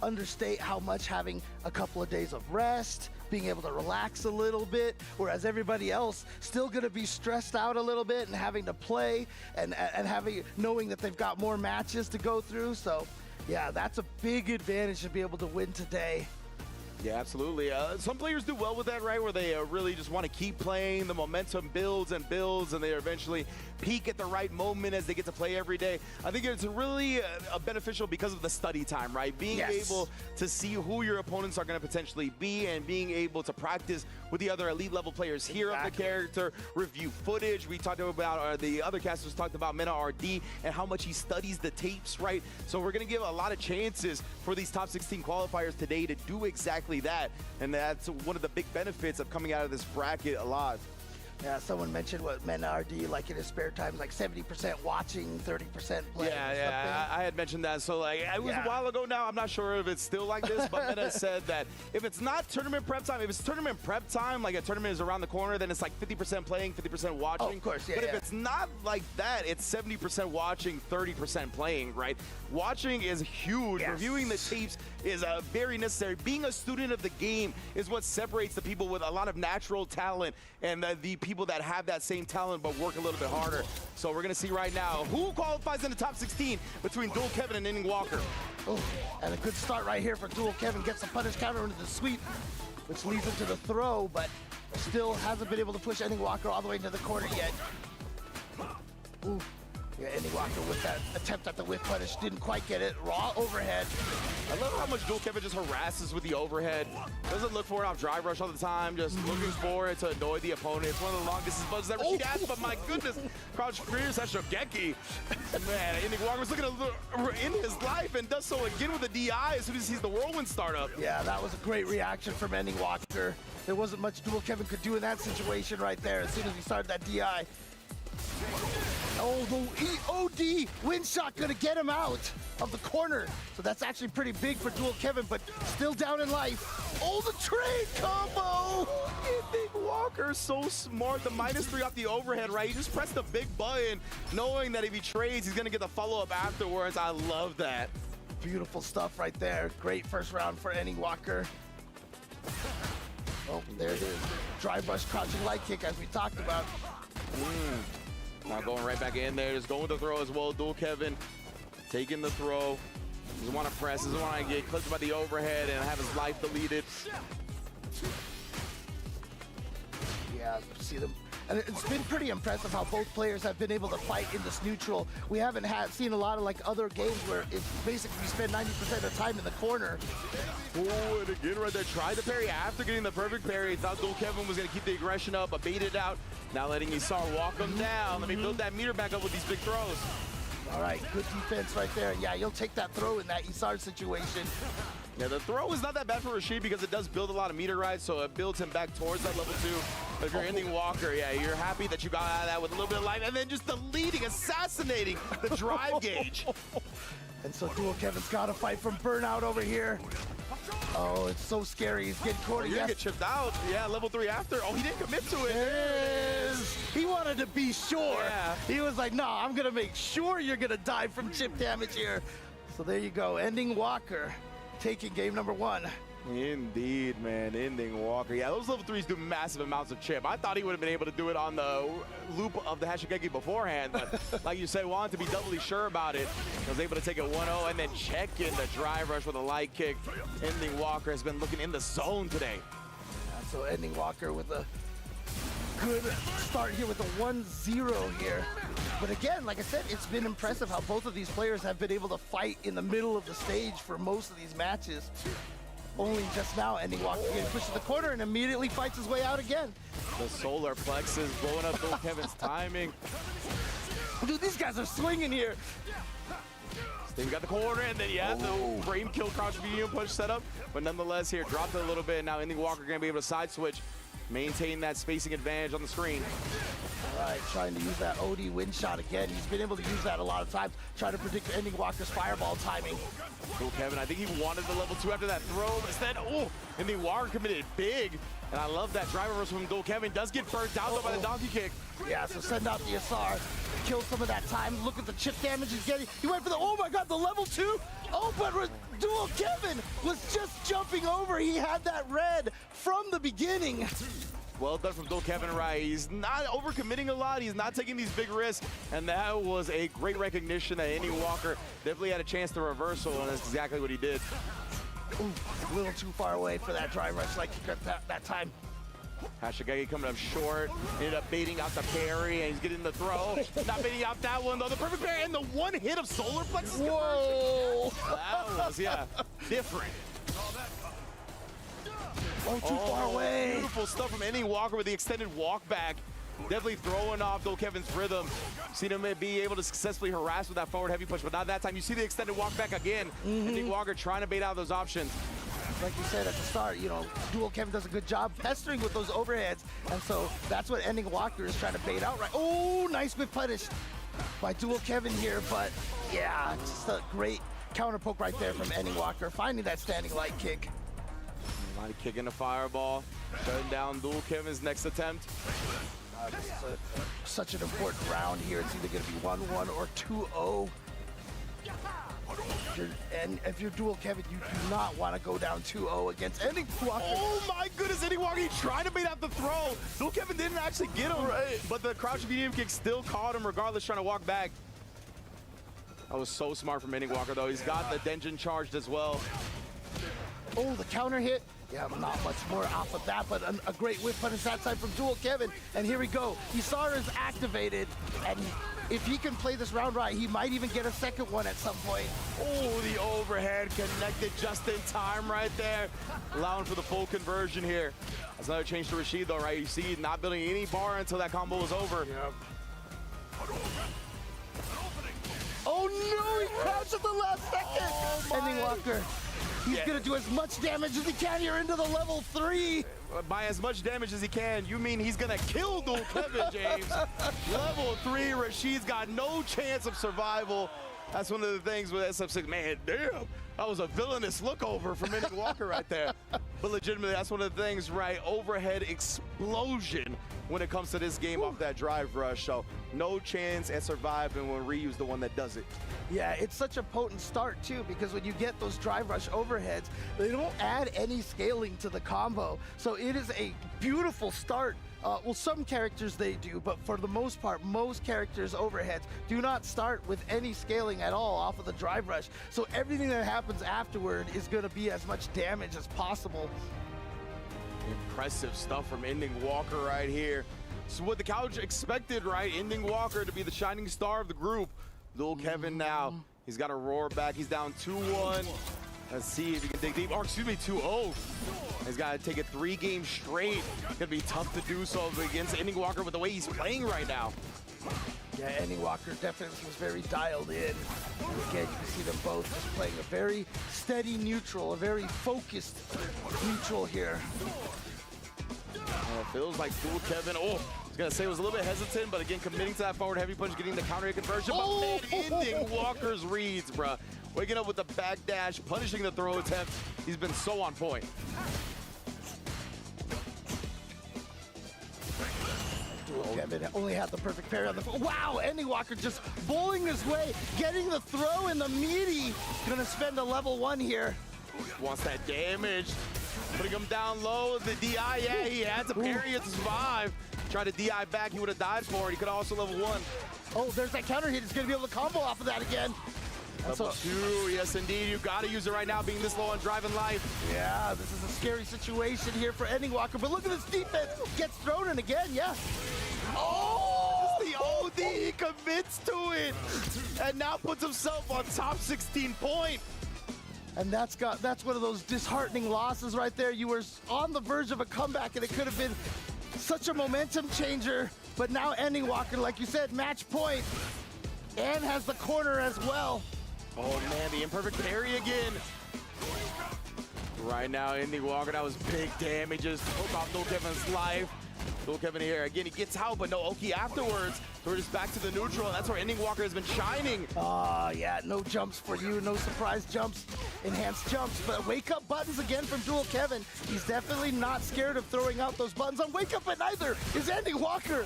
B: understate how much having a couple of days of rest, being able to relax a little bit, whereas everybody else still going to be stressed out a little bit and having to play and knowing that they've got more matches to go through. So yeah, that's a big advantage to be able to win today.
R: Yeah, absolutely. Some players do well with that, right, where they really just want to keep playing. The momentum builds and builds, and they eventually peak at the right moment as they get to play every day. I think it's really beneficial because of the study time, right? Being able to see who your opponents are going to potentially be and being able to practice with the other elite level players here of the character, review footage. We talked about, the other casters talked about Mena RD and how much he studies the tapes, right? So we're going to give a lot of chances for these top 16 qualifiers today to do exactly that, and that's one of the big benefits of coming out of this bracket alive.
B: Yeah, someone mentioned what Mena RD, like in his spare time, like 70% watching, 30% playing.
R: Yeah, I had mentioned that. So like, it was a while ago now. I'm not sure if it's still like this, but Mena said that if it's not tournament prep time, if it's tournament prep time, like a tournament is around the corner, then it's like 50% playing, 50% watching.
B: Oh, of course, yeah.
R: But if it's not like that, it's 70% watching, 30% playing, right? Watching is huge. Reviewing the tapes is very necessary. Being a student of the game is what separates the people with a lot of natural talent and the people that have that same talent but work a little bit harder. So we're going to see right now who qualifies in the top 16 between Dual Kevin and Ending Walker.
B: Oh, and a good start right here for Dual Kevin. Gets the punish counter into the sweep, which leads him to the throw, but still hasn't been able to push Ending Walker all the way into the corner yet. Ooh. Yeah, Ending Walker with that attempt at the whip punish didn't quite get it. Raw overhead.
R: I love how much Dual Kevin just harasses with the overhead. Doesn't look for it off drive rush all the time, just looking for it to annoy the opponent. It's one of the longest buzzes ever seen at, but my goodness, crouch careers that Shogeki. Man, Ending Walker was looking to end his life and does so again with a DI as soon as he sees the whirlwind start up.
B: Yeah, that was a great reaction from Ending Walker. There wasn't much Dual Kevin could do in that situation right there as soon as he started that DI. Oh, the EOD wind shot gonna get him out of the corner. So that's actually pretty big for Dual Kevin, but still down in life. Oh, the trade combo!
R: Ending Walker so smart. The -3 off the overhead, right? He just pressed the big button, knowing that if he trades, he's gonna get the follow-up afterwards. I love that.
B: Beautiful stuff right there. Great first round for Ending Walker. Oh, there it is. Drive rush, crouching light kick, as we talked about.
R: Now going right back in there, just going to throw as well. Dual Kevin taking the throw. Doesn't want to press, doesn't want to get clipped by the overhead and have his life deleted.
B: Yeah, see them. And it's been pretty impressive how both players have been able to fight in this neutral. We haven't seen a lot of like other games where it's basically you spend 90% of the time in the corner.
R: Oh, and again right there, tried the parry after getting the perfect parry. Thought Dual Kevin was going to keep the aggression up, but baited out. Now letting Isar walk him down. Let me build that meter back up with these big throws.
B: All right, good defense right there. Yeah, you'll take that throw in that Isar situation.
R: Yeah, the throw is not that bad for Rashid because it does build a lot of meter, right? So it builds him back towards that level 2. But if you're Ending Walker, yeah, you're happy that you got out of that with a little bit of life, and then just deleting, assassinating the drive gauge.
B: And so Dual Kevin's got to fight from burnout over here. Oh, it's so scary. He's getting cornered.
R: You're gonna get chipped out. Yeah, level 3 after. Oh, he didn't commit to it.
B: There it is. He wanted to be sure.
R: Yeah.
B: He was like, no, I'm going to make sure you're going to die from chip damage here. So there you go. Ending Walker taking game number 1.
R: Indeed, man. Ending Walker. Yeah, those level 3s do massive amounts of chip. I thought he would have been able to do it on the loop of the Hashigeki beforehand, but like you said, wanted to be doubly sure about it. Was able to take it 1-0 and then check in the drive rush with a light kick. Ending Walker has been looking in the zone today.
B: So Ending Walker with a good start here with a 1-0 here. But again, like I said, it's been impressive how both of these players have been able to fight in the middle of the stage for most of these matches. Only just now, Ending Walker getting pushed to the corner and immediately fights his way out again.
R: The solar plexus blowing up Bill Kevin's timing.
B: Dude, these guys are swinging here.
R: Then you got the corner, and then the frame kill crouch medium push setup. But nonetheless, here dropped it a little bit. And now Ending Walker gonna be able to side switch, maintain that spacing advantage on the screen.
B: All right, trying to use that OD win shot again. He's been able to use that a lot of times, trying to predict Ending Walker's fireball timing.
R: Bill Kevin, I think he wanted the level 2 after that throw, but instead, Ending Walker committed big. And I love that driver reversal from Bill Kevin. Does get burnt down though by the donkey kick.
B: Yeah, so send out the SR, kill some of that time. Look at the chip damage he's getting. He went for the, oh my God, the level 2. Oh, but Dual Kevin was just jumping over. He had that red from the beginning.
R: Well done from Dual Kevin, right? He's not overcommitting a lot. He's not taking these big risks. And that was a great recognition that Ending Walker definitely had a chance to reversal, and that's exactly what he did.
B: Ooh, a little too far away for that drive rush like that time.
R: Hashigagi coming up short, ended up baiting out the parry, and he's getting the throw. Not baiting out that one, though. The perfect parry and the one hit of solar plexus.
B: Whoa!
R: That was, different.
B: Oh, too far away.
R: Beautiful stuff from Ending Walker with the extended walk back. Definitely throwing off Dual Kevin's rhythm. Seen him be able to successfully harass with that forward heavy push, but not that time. You see the extended walk back again. Ending Walker trying to bait out those options.
B: Like you said at the start, Dual Kevin does a good job pestering with those overheads, and so that's what Ending Walker is trying to bait out right. Oh, nice whip punish by Dual Kevin here, but yeah, just a great counter poke right there from Ending Walker, finding that standing light kick.
R: Mighty kicking the fireball, shutting down Dual Kevin's next attempt.
B: This is such an important round here. It's either going to be 1-1 or 2-0. And if you're Dual Kevin, you do not want to go down 2-0 against Ending Walker.
R: Oh my goodness, Ending Walker, he tried to bait out the throw. Dual Kevin didn't actually get him, but the crouch medium kick still caught him regardless, trying to walk back. That was so smart from Ending Walker, though. He's got the Denjin charged as well.
B: Oh, the counter hit. Yeah, not much more off of that, but a great whip punish that time from Dual Kevin. And here we go. Isara is activated, and if he can play this round right, he might even get a second one at some point.
R: Oh, the overhead connected just in time right there, allowing for the full conversion here. That's another change to Rashid, though, right? You see, not building any bar until that combo was over.
B: Yep. Oh no, he crouched at the last second. Ending Walker. He's gonna do as much damage as he can here into the level 3.
R: By as much damage as he can, you mean he's gonna kill Dual Kevin, James. Level 3, Rashid's got no chance of survival. That's one of the things with SF6. Man, damn, that was a villainous look over from Ending Walker right there. But legitimately, that's one of the things, right? Overhead explosion when it comes to this game off that drive rush. So no chance at surviving when Ryu's the one that does it.
B: Yeah, it's such a potent start too, because when you get those drive rush overheads, they don't add any scaling to the combo. So it is a beautiful start. Well, some characters they do, but for the most part, most characters' overheads do not start with any scaling at all off of the drive rush. So everything that happens afterward is going to be as much damage as possible.
R: Impressive stuff from Ending Walker right here. So what the couch expected, right? Ending Walker to be the shining star of the group. Dual Kevin now, he's got a roar back. He's down 2-1. Let's see if he can dig deep. Or excuse me, 2-0. He's got to take it 3 games straight. Gonna be tough to do so against Ending Walker with the way he's playing right now.
B: Yeah, Ending Walker definitely was very dialed in. And again, you can see them both just playing a very steady neutral, a very focused neutral here.
R: It feels like Dual Kevin, I was gonna say was a little bit hesitant, but again, committing to that forward heavy punch, getting the counter hit conversion. But man, Ending Walker's reads, bruh. Waking up with the backdash, punishing the throw attempt. He's been so on point.
B: Dual Kevin only had the perfect parry on the wow, Ending Walker just bowling his way, getting the throw in the meaty. Gonna spend a level 1 here.
R: Wants that damage. Putting him down low. The DI, yeah, he had to parry it to survive. Tried to DI back, he would have died for it. He could also level 1.
B: Oh, there's that counter hit. He's gonna be able to combo off of that again.
R: Level 2, yes indeed. You gotta use it right now, being this low on driving life.
B: Yeah, this is a scary situation here for Ending Walker, but look at this defense. Gets thrown in again, yeah.
R: Oh, the
D: He commits to it and now puts himself on top 16 point.
B: And that's one of those disheartening losses right there. You were on the verge of a comeback, and it could have been such a momentum changer. But now Ending Walker, like you said, match point, and has the corner as well.
R: Oh man, the imperfect parry again. Right now, Ending Walker, that was big damage. Just took off Dual Kevin's life. Dual Kevin here, again, he gets out, but no Oki afterwards. So we're just back to the neutral, and that's where Ending Walker has been shining.
B: Yeah, no jumps for you, no surprise jumps, enhanced jumps, but wake up buttons again from Dual Kevin. He's definitely not scared of throwing out those buttons on wake up, but neither is Ending Walker.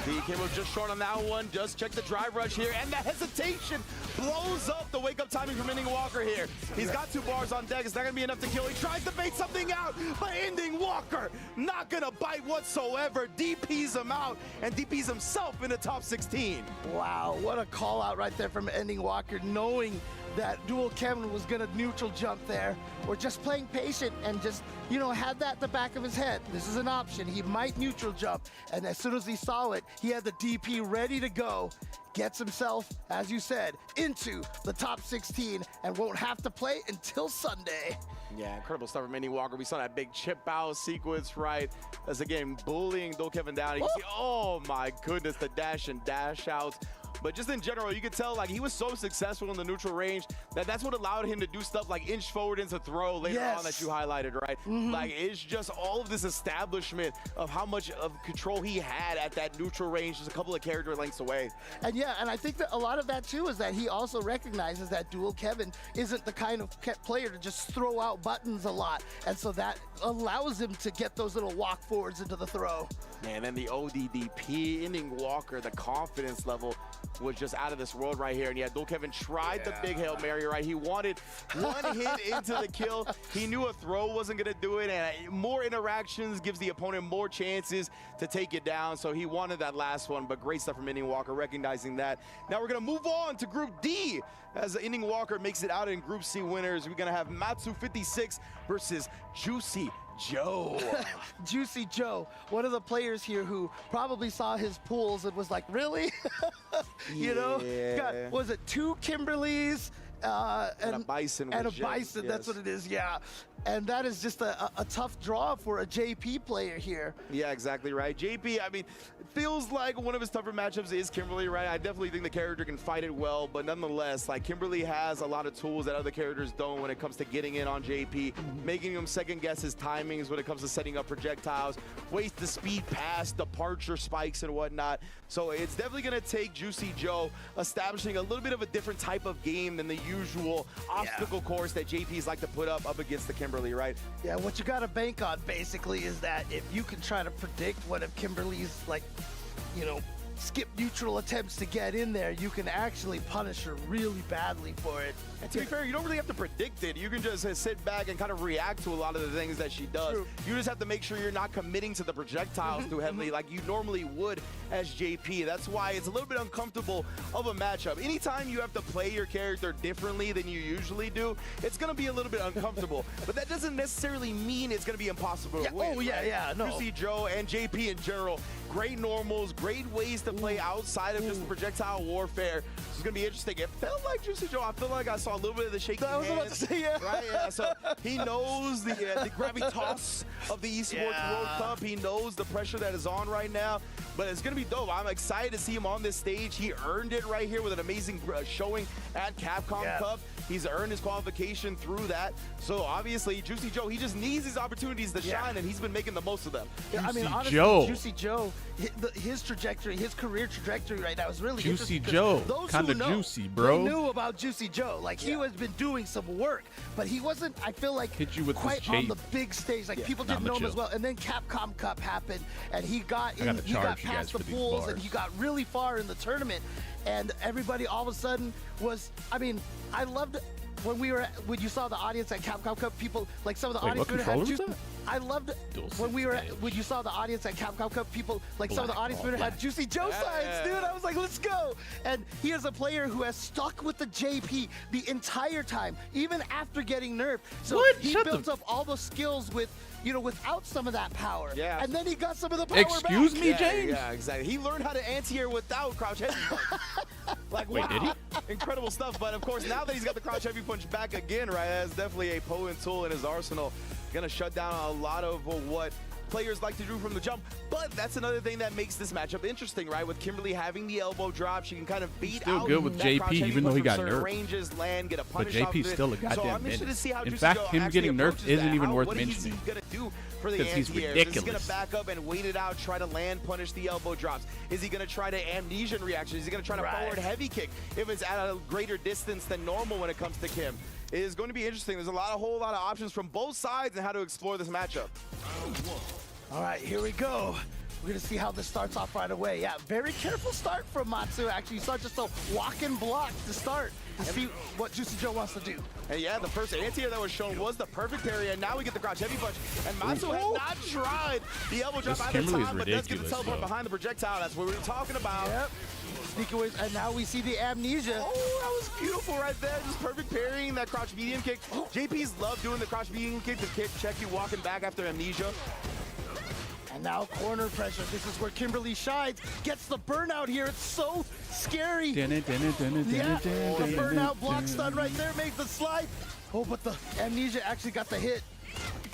R: He came up just short on that one. Just check the drive rush here, and the hesitation blows up the wake-up timing from Ending Walker here. He's got 2 bars on deck. It's not going to be enough to kill. He tries to bait something out, but Ending Walker not going to bite whatsoever. DPs him out, and DPs himself in the top 16.
B: Wow, what a call out right there from Ending Walker, knowing that Dual Kevin was going to neutral jump there, or just playing patient and just, you know, had that at the back of his head. This is an option. He might neutral jump, and as soon as he saw it, he had the DP ready to go. Gets himself, as you said, into the top 16 and won't have to play until Sunday.
R: Yeah, incredible stuff from Ending Walker. We saw that big chip out sequence, right? As again, bullying Dual Kevin down. You can see, oh my goodness, the dash and dash outs. But just in general, you could tell like he was so successful in the neutral range that that's what allowed him to do stuff like inch forward into throw later on that you highlighted, right? Like it's just all of this establishment of how much of control he had at that neutral range, just a couple of character lengths away.
B: And yeah, and I think that a lot of that too is that he also recognizes that Dual Kevin isn't the kind of player to just throw out buttons a lot. And so that allows him to get those little walk forwards into the throw.
R: Man, and the ODDP, Ending Walker, the confidence level was just out of this world right here. And yeah, Dual Kevin tried the big Hail Mary, right? He wanted one hit into the kill. He knew a throw wasn't going to do it, and more interactions gives the opponent more chances to take it down. So he wanted that last one, but great stuff from Ending Walker, recognizing that. Now we're going to move on to Group D as Ending Walker makes it out in Group C winners. We're going to have Matsu56 versus Juicy Joe.
B: Juicy Joe, one of the players here who probably saw his pools and was like, really? You know, got, was it 2 Kimberleys? And a bison. And a bison, that's what it is, yeah. And that is just a tough draw for a JP player here.
R: Yeah, exactly right. JP, I mean, it feels like one of his tougher matchups is Kimberly, right? I definitely think the character can fight it well, but nonetheless, like Kimberly has a lot of tools that other characters don't when it comes to getting in on JP, making him second guess his timings when it comes to setting up projectiles, waste the speed pass, departure spikes and whatnot. So it's definitely going to take Juicy Joe establishing a little bit of a different type of game than the usual obstacle course that JPs like to put up against the Kimberly, right?
B: Yeah, what you got to bank on basically is that if you can try to predict one of Kimberly's, like, you know, skip neutral attempts to get in there, you can actually punish her really badly for it.
R: And to be fair, you don't really have to predict it. You can just sit back and kind of react to a lot of the things that she does.
B: True.
R: You just have to make sure you're not committing to the projectiles too heavily like you normally would as JP. That's why it's a little bit uncomfortable of a matchup. Anytime you have to play your character differently than you usually do, it's going to be a little bit uncomfortable. But that doesn't necessarily mean it's going to be impossible to win.
B: Oh, yeah,
R: right?
B: yeah, no.
R: Juicy Joe and JP in general, great normals, great ways to play outside of just projectile warfare. So it's going to be interesting. It felt like Juicy Joe, I feel like I saw a little bit of the shaky hands. I was about to say, yeah. Right, yeah. So he knows the gravitas of the Esports World Cup. He knows the pressure that is on right now. But it's going to be dope. I'm excited to see him on this stage. He earned it right here with an amazing showing at Capcom Cup. He's earned his qualification through that. So obviously, Juicy Joe, he just needs these opportunities to shine, and he's been making the most of them.
B: Yeah, I mean, honestly, Juicy Joe, his trajectory, his career trajectory right now is really
C: Juicy
B: interesting.
C: Joe, kind of juicy, bro.
B: They knew about Juicy Joe. Like, he has been doing some work, but he wasn't, I feel like, quite on the big stage. Like, people didn't know him as well. And then Capcom Cup happened, and he got past the pools, and he got really far in the tournament. And everybody all of a sudden was, I mean, I loved when you saw the audience at Capcom Cup, people, like some of the audience
C: what controller was that?
B: I loved when you saw the audience at Capcom Cup, people, like some of the audience members had Juicy Joe signs, dude. I was like, let's go. And he is a player who has stuck with the JP the entire time, even after getting nerfed. So he built up all the skills with, you know, without some of that power.
R: Yeah.
B: And then he got some of the power
C: Excuse
B: back.
C: me, James?
R: Yeah, exactly. He learned how to anti-air without crouch heavy punch. Like,
C: Wait,
R: wow.
C: did he?
R: Incredible stuff. But, of course, now that he's got the crouch heavy punch back again, right, that's definitely a potent tool in his arsenal. Going to shut down a lot of what players like to do from the jump. But that's another thing that makes this matchup interesting, right? With Kimberly having the elbow drop, she can kind of beat
C: Still
R: out
C: good with
R: that
C: JP,
R: crouch heavy
C: even though
R: punch
C: he
R: from
C: got
R: certain
C: nerfed.
R: ranges, land, get a
C: But
R: punish off
C: JP's
R: of it.
C: still a
R: So
C: goddamn
R: I'm interested to see how
C: In
R: Juicy
C: fact,
R: Joe
C: him
R: actually
C: getting nerfed
R: approaches
C: isn't
R: that.
C: even worth
R: What is he
C: mentioning.
R: gonna do for the
C: Because he's
R: anti-airs? Is he
C: ridiculous.
R: gonna back up and wait it out, try to land punish the elbow drops? Is he gonna try to amnesia reaction? Is he gonna try to forward heavy kick if it's at a greater distance than normal when it comes to Kim? It is going to be interesting. There's a whole lot of options from both sides and how to explore this matchup.
B: All right, here we go. We're going to see how this starts off right away. Yeah, very careful start from Matsu, actually. You saw just a walk-in block to start to see what Juicy Joe wants to do.
R: And yeah, the first anti-air that was shown was the perfect parry, and now we get the crouch heavy punch. And Matsu had not tried the elbow drop at the time, but does get the teleport behind the projectile. That's what we were talking about.
B: Yep. Sneak away, and now we see the amnesia.
R: Oh, that was beautiful right there. Just perfect parrying that crouch medium kick. JP's love doing the crouch medium kick to check you walking back after amnesia.
B: And now corner pressure. This is where Kimberly shines. Gets the burnout here. It's so scary. Yeah, the burnout block stun right there. Makes the slide. Oh, but the amnesia actually got the hit.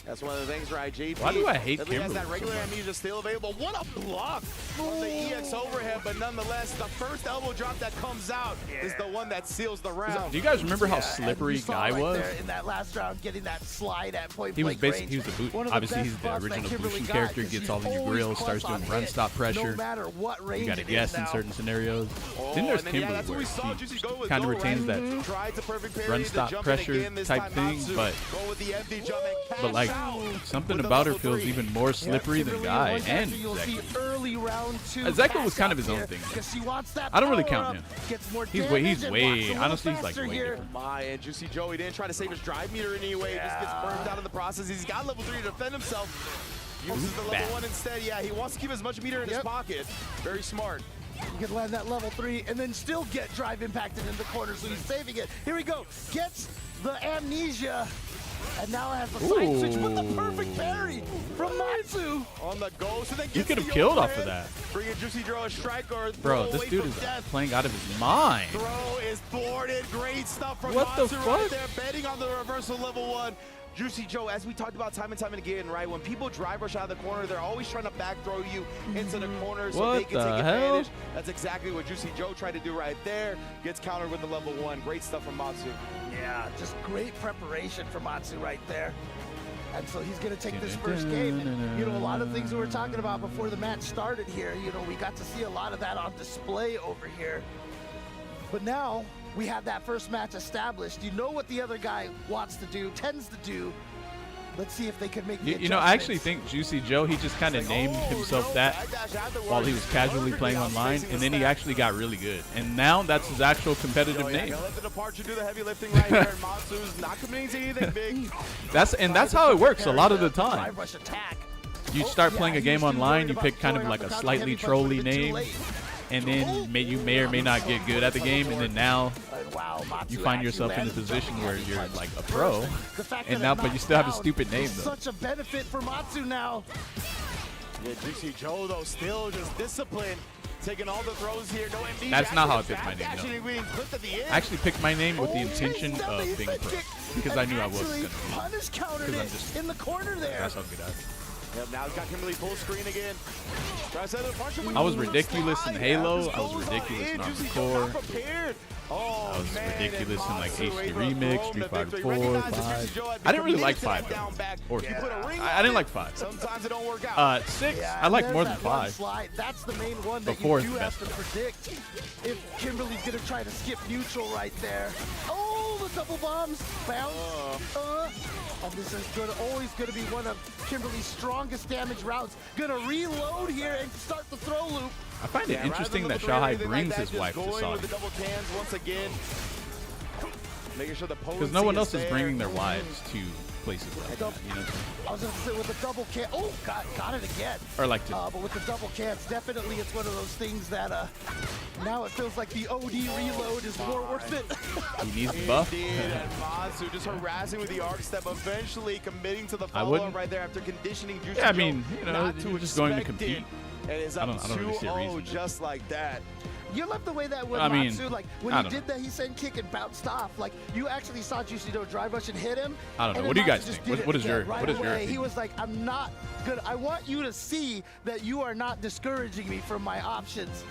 R: That's one of the things, right? JP
C: Why do I hate
R: at least has
C: Kimberly
R: that regular
C: so much?
R: amnesia still available. What a block on the EX overhead, but nonetheless, the first elbow drop that comes out is the one that seals the round.
C: Do you guys remember how slippery
B: You saw
C: Guy
B: right
C: was?
B: there in that last round, getting that slide at point
C: He was
B: blank
C: basically
B: range.
C: he was the boot.
B: One of
C: Obviously,
B: best
C: he's the
B: spots that
C: original
B: Kimberly
C: Bushin
B: got,
C: character.
B: 'cause
C: Gets
B: she's
C: all in your
B: always
C: grills, starts
B: close
C: doing
B: on
C: run
B: hit,
C: stop pressure.
B: No matter what range
C: You got to
B: it
C: guess
B: is
C: in
B: now.
C: certain scenarios.
R: Oh,
C: Then there's
R: and then, yeah,
C: Kimberly
R: that's what
C: where
R: we saw. Juicy go with
C: kind of
R: go,
C: retains
R: right?
C: that
R: Tried to perfect parry,
C: run
R: the
C: stop
R: jump in
C: pressure
R: again, this
C: type
R: time
C: thing,
R: Matsu
C: but
R: go with the empty jump and
C: but like
R: cash out
C: something
R: with the
C: about her
R: level
C: feels
R: 3.
C: even more slippery than Guy and
B: You'll see
C: Zeko.
B: early round 2.
C: Zeko was kind of his own thing.
B: Because she wants that
C: I don't really
B: power
C: count
B: up,
C: him.
B: Gets more
C: He's
B: damage and
C: way
B: blocks a little
C: honestly he's like
B: faster
C: way
B: here.
C: different.
R: My, and Juicy Joe, he didn't try to save his drive meter anyway. Just gets burned out in the process. He's got level 3 to defend himself. Uses the level
C: bad.
R: 1 instead. Yeah, he wants to keep as much meter in his pocket. Very smart.
B: You can land that level 3 and then still get drive impacted in the corner, so he's saving it. Here we go. Gets the amnesia. And now has the side switch with the perfect parry from Matsu.
R: On the go, so then
C: He
R: gets
C: could have
R: the
C: killed off
R: overhead.
C: of that.
R: Bringing Juicy Joe a strike or a
C: Bro,
R: throw
C: this
R: away
C: dude
R: from
C: is
R: death.
C: playing out of his mind.
R: Throw is thwarted. Great stuff from
C: What the
R: Matsu right
C: fuck?
R: there. Betting on the reversal level 1. Juicy Joe, as we talked about time and time again, right? When people drive rush out of the corner, they're always trying to back throw you into the corner so
C: What
R: they can
C: the
R: take
C: hell?
R: advantage. That's exactly what Juicy Joe tried to do right there. Gets countered with the level 1. Great stuff from Matsu.
B: Yeah, just great preparation from Matsu right there. And so he's going to take this first game. And, you know, a lot of things we were talking about before the match started here, you know, we got to see a lot of that on display over here. But now we have that first match established. You know what the other guy wants to do, tends to do. Let's see if they can make the
C: You know, I actually
B: adjustments.
C: think Juicy Joe, he just kind of named himself that while he was casually playing online, and then he actually got really good. And now that's his actual competitive name.
R: Let the departure do the heavy lifting right here. Matsu's not committing to anything big.
C: That's how it works a lot of the time.
B: Drive rush attack.
C: You start playing a game online, you pick kind of like a slightly trolly name, and then you may or may not get good at the game, and then now you find yourself in a position where you're like a pro, and now but you still have a stupid name though.
B: Such a benefit for Matsu now.
R: Yeah, Juicy Joe though still just disciplined, taking all the throws here. No MD.
C: That's not how I picked my name,
R: Actually
C: though.
R: being clipped at the end.
C: I actually picked my name with the intention of being a pro because I knew I wasn't
B: Actually
C: gonna be.
B: punish countered
C: Because I'm
B: it
C: just
B: in the corner there.
C: that's how good I am.
R: Yep, now he's got Kimberly full screen again. Tries to departure with
C: I was
R: the
C: ridiculous in
R: slide.
C: Halo.
R: Yeah,
C: I was
R: goes
C: ridiculous in
R: in.
C: Armored
R: Juicy Joe
C: Core.
R: not prepared. Oh,
C: I was
R: man,
C: ridiculous in like
R: Matsu
C: HD
R: able to
C: Remix,
R: throw
C: Street
R: the
C: Fighter
R: victory.
C: 4,
R: Recognize that
C: 5.
R: Juicy Joe had
C: I didn't really
R: been
C: like
R: committed
C: 5
R: to that down
C: though.
R: back.
C: Or
R: You put a ring
C: I
R: on
C: didn't
R: it,
C: like 5.
R: Sometimes it don't work out.
C: 6.
B: Yeah,
C: I like
B: there's
C: more than
B: that one
C: 5.
B: slide. That's the main one
C: But
B: that
C: 4
B: you
C: is
B: do
C: the
B: have to predict. If Kimberly's gonna try to skip neutral right there. Oh, the double bombs bounce. And this is always gonna be one of Kimberly's strongest damage routes. Gonna reload here and start the throw loop.
C: I find it interesting that Shahai brings his wife to
R: Going with the
C: Saudi
R: double cans once again. Making sure the
C: because no one else is bringing their wives to places like that. You know?
B: I was going to say with the double can. Oh, got it again.
C: Or like to.
B: But with the double cans, definitely it's one of those things that now it feels like the OD reload is more worth it.
C: He needs the buff.
R: Indeed, and Matsu just harassing with the arc step, eventually committing to the follow-up right there after conditioning Juicy
C: Yeah, I mean,
R: Joe
C: you know,
R: not to
C: you're just going to
R: expect
C: compete.
R: it. And it's
C: I
R: up
C: don't really see a
R: 2-0
C: reason.
R: just like that.
B: You love the way that with
C: I mean,
B: Matsu, like when
C: I
B: he
C: don't
B: did that, he sent kick and bounced off. Like you actually saw Juicy Joe drive rush and hit him.
C: I don't know.
B: and
C: What
B: then
C: do you
B: Matsu
C: guys
B: just
C: think?
B: did
C: What
B: it
C: is your
B: again right
C: what is your
B: away.
C: opinion?
B: He was like, I'm not good. I want you to see that you are not discouraging me from my options.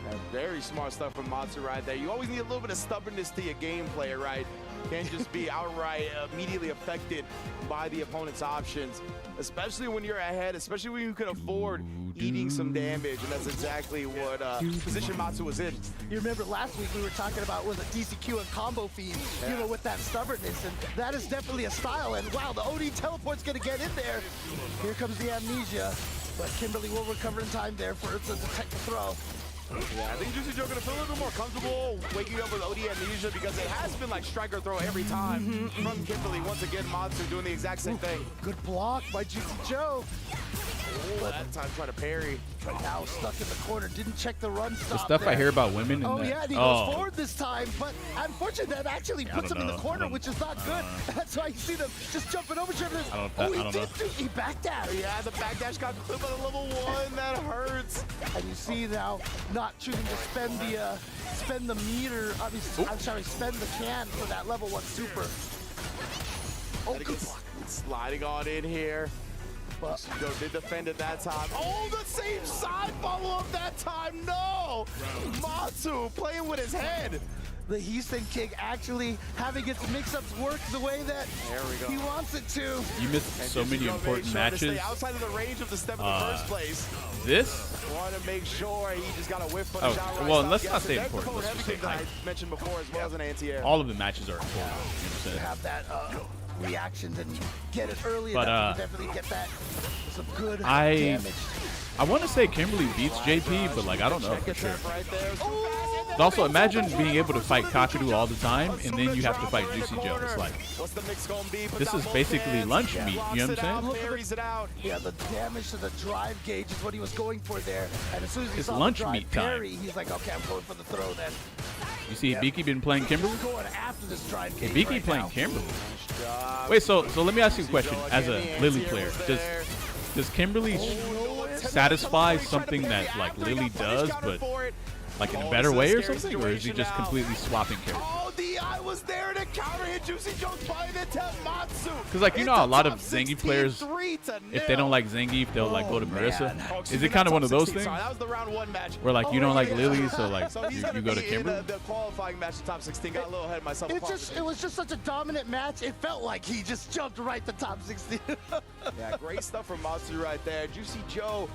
R: That's very smart stuff from Matsu right there. You always need a little bit of stubbornness to your gameplay, right? Can't just be outright immediately affected by the opponent's options, especially when you're ahead, especially when you can afford eating some damage, and that's exactly what position Matsu was in.
B: You remember last week we were talking about was a DCQ and combo feed, you know, with that stubbornness, and that is definitely a style. And wow, the OD teleport's gonna get in there. Here comes the amnesia, but Kimberly will recover in time there for it to detect the throw.
R: Yeah, I think Juicy Joe gonna feel a little bit more comfortable waking up with OD amnesia because it has been like striker throw every time from Kimberly. Once again, Matsu doing the exact same thing.
B: Good block by Juicy Joe.
R: Oh, that time trying to parry.
B: But now stuck in the corner, didn't check the run stop.
C: The stuff
B: there.
C: I hear about women.
B: Oh
C: and
B: yeah, and he goes forward this time, but unfortunately that actually puts him in the corner, which is not good. That's why you see them just jumping over each other. Oh, he did do, he backdash.
R: Yeah, the backdash got clipped on the level 1. That hurts.
B: And you see now not choosing to spend the meter. I'm sorry, spend the can for that level 1 super. Oh, good block.
R: Sliding on in here. But Joe did defend it that time. Oh, the same side follow-up that time. No! Matsu playing with his head.
B: The Houston kick actually having its mix-ups work the way that he wants it to.
C: You missed so many important matches.
R: Stay outside of the range of the step in the first place.
C: This?
R: Want to make sure he just got a whiff for the shot right
C: well,
R: side.
C: let's
R: Yes,
C: not say
R: and
C: important. Let's just say
R: everything that
C: hype.
R: I mentioned before as well as an anti-air.
C: All of the matches are important.
B: To have that reactions and get it early
C: But,
B: enough to definitely get that some good
C: I
B: damage.
C: want to say Kimberly beats JP, but like I don't know for sure. But also imagine being able to fight Kakadu all the time, and then you have to fight Juicy Joe. It's like this is basically lunch meat. You know what I'm saying?
B: Yeah, the damage to the drive gauge is what he was going for there. And as soon as he
C: It's
B: saw
C: lunch
B: the drive
C: meat time.
B: parry, he's like, okay, I'm going for the throw then.
C: You see Ibiki been playing Kimberly?
B: Going after this drive gauge
C: Ibiki
B: right
C: playing
B: now.
C: Kimberly. Wait, so let me ask you a question. As a Lily player, does Kimberly satisfy something that like Lily does, but like in a better way or something, or is he just completely swapping characters?
R: Oh, DI was there to counter hit Juicy Joe's fighting attempt, Matsu.
C: Because like you know, a lot of Zangief players, if they don't like Zangief, they'll like go to Marissa. Is it kind of one of those things?
R: That was the round 1 match.
C: Where like you don't like Lily, so like
R: he's
C: you
R: gonna
C: go to
R: be
C: Kimberly?
R: in the qualifying match, the top 16. Got a little ahead of myself.
B: It was just such a dominant match. It felt like he just jumped right to top 16.
R: Yeah, great stuff from Matsu right there. Juicy Joe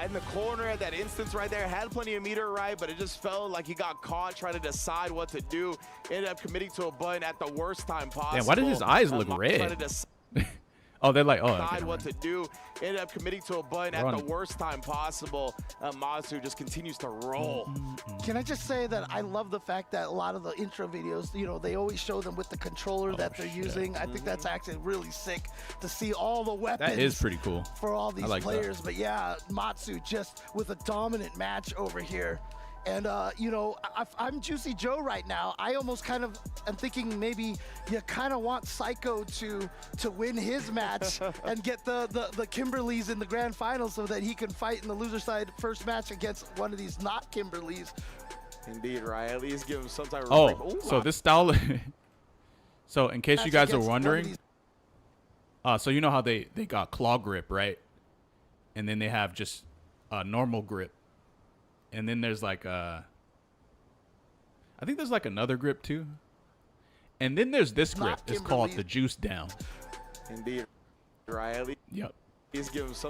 R: in the corner at that instance right there. Had plenty of meter right, but it just felt like he got caught trying to decide what to do. Ended up committing to a button at the worst time possible.
C: Damn, why did his eyes look red? Oh, they're like, oh, okay.
R: Decide what to do. Ended up committing to a button at the worst time possible. Matsu just continues to roll.
B: Can I just say that I love the fact that a lot of the intro videos, you know, they always show them with the controller that they're using. I think that's actually really sick to see all the weapons.
C: That is pretty cool.
B: For all these
C: like
B: players.
C: that.
B: But yeah, Matsu just with a dominant match over here. And, you know, I'm Juicy Joe right now. I almost kind of am thinking maybe you kind of want Psycho to win his match and get the Kimberlys in the grand final so that he can fight in the loser side first match against one of these not Kimberlys.
R: Indeed, right? At least give him some type of
C: Oh, so this style. So in case you guys are wondering, so you know how they got claw grip, right? And then they have just normal grip. And then there's like I think there's like another grip too. And then there's this grip. It's called the juice down.
R: Indeed, right?
C: Yep.
R: He's giving some.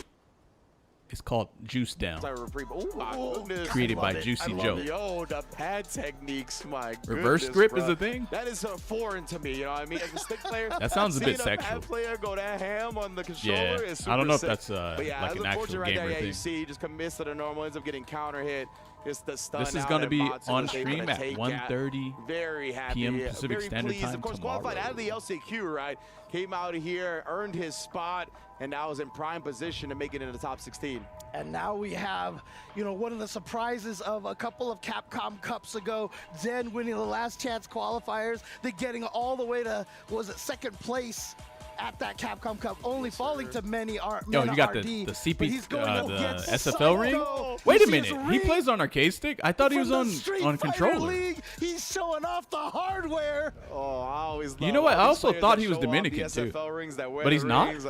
C: It's called juice down.
R: Oh my goodness.
C: Created by Juicy Joe.
R: Yo, the pad techniques, my
C: Reverse
R: goodness,
C: grip
R: bro.
C: is a thing?
R: That is foreign to me, you know what I mean? As a stick player,
C: That sounds a bit
R: seeing
C: sexual.
R: Pad player go that ham on the controller
C: Yeah,
R: is super
C: I don't know if
R: sick.
C: that's
R: But yeah,
C: like
R: that's
C: an
R: unfortunate
C: actual
R: right there.
C: gamer
R: Yeah,
C: thing.
R: you see, he just commits to the normal, ends up getting counter hit. It's the stun
C: This is
R: out
C: going to
R: and
C: be
R: Matsu
C: on
R: was able
C: stream
R: to
C: at
R: take
C: 1:30
R: Very happy.
C: p.m. Pacific
R: Very
C: Standard
R: pleased.
C: Time
R: Of course,
C: tomorrow.
R: qualified out of the LCQ, right? Came out of here, earned his spot, and now is in prime position to make it into the top 16.
B: And now we have, you know, one of the surprises of a couple of Capcom Cups ago, Zen winning the last chance qualifiers, then getting all the way to, what was it, second place at that Capcom Cup, only falling to many
C: Yo, you got the CP, the SFL ring? Wait a minute, he plays on arcade stick? I thought he was on controller.
B: League. He's showing off the hardware.
R: Oh, I always love
C: You know what? I also
R: players
C: thought
R: that
C: he was
R: show off
C: Dominican
R: the
C: too.
R: SFL rings that wear
C: But he's
R: the
C: not?
R: rings,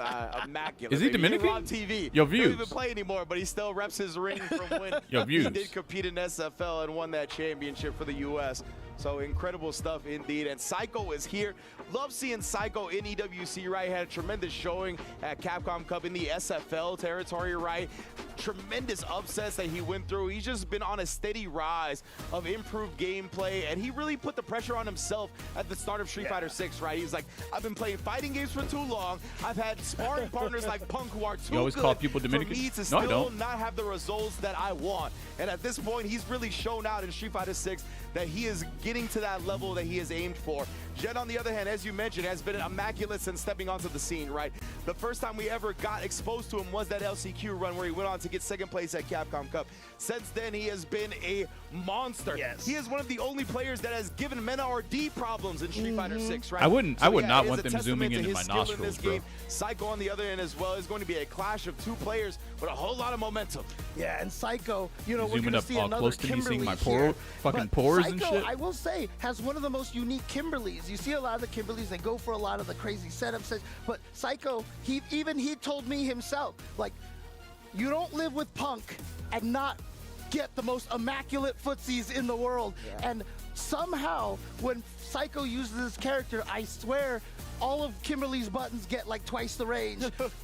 R: immaculate.
C: Is he
R: Baby.
C: Dominican?
R: On TV.
C: Yo,
R: He
C: views.
R: doesn't even play anymore, but he still reps his ring from when
C: Yo,
R: he
C: views.
R: did compete in SFL and won that championship for the U.S. So incredible stuff indeed. And Psycho is here. Love seeing Psycho in EWC, right? Had a tremendous showing at Capcom Cup in the SFL territory, right? Tremendous upsets that he went through. He's just been on a steady rise of improved gameplay, and he really put the pressure on himself at the start of Street Fighter 6, right? He's like, I've been playing fighting games for too long. I've had sparring partners like Punk who are too
C: You always
R: good
C: call people
R: for
C: Dominicans?
R: me to
C: No, I
R: still
C: don't.
R: not have the results that I want. And at this point, he's really shown out in Street Fighter 6 that he is getting to that level that he has aimed for. Jen, on the other hand, as you mentioned, has been immaculate since stepping onto the scene, right? The first time we ever got exposed to him was that LCQ run where he went on to get second place at Capcom Cup. Since then, he has been a monster.
B: Yes.
R: He is one of the only players that has given Mena RD problems in Street Fighter 6, right?
C: I would not
R: it is
C: want
R: a
C: them
R: testament
C: zooming
R: to
C: into
R: his
C: my
R: skill in
C: nostrils,
R: this
C: bro.
R: game. Psycho on the other end as well is going to be a clash of two players with a whole lot of momentum.
B: Yeah, and Psycho, you know, we're
C: Zooming
B: going to
C: up
B: see
C: all
B: another
C: close to me,
B: Kimberly
C: seeing my
B: here.
C: fucking
B: But
C: pores
B: Psycho,
C: and shit.
B: I will say, has one of the most unique Kimberlys. You see a lot of the Kimberlys, they go for a lot of the crazy setups. But Psycho, he told me himself, like, you don't live with Punk and not get the most immaculate footsies in the world. Yeah. And somehow, when Psycho uses this character, I swear, all of Kimberly's buttons get like twice the range.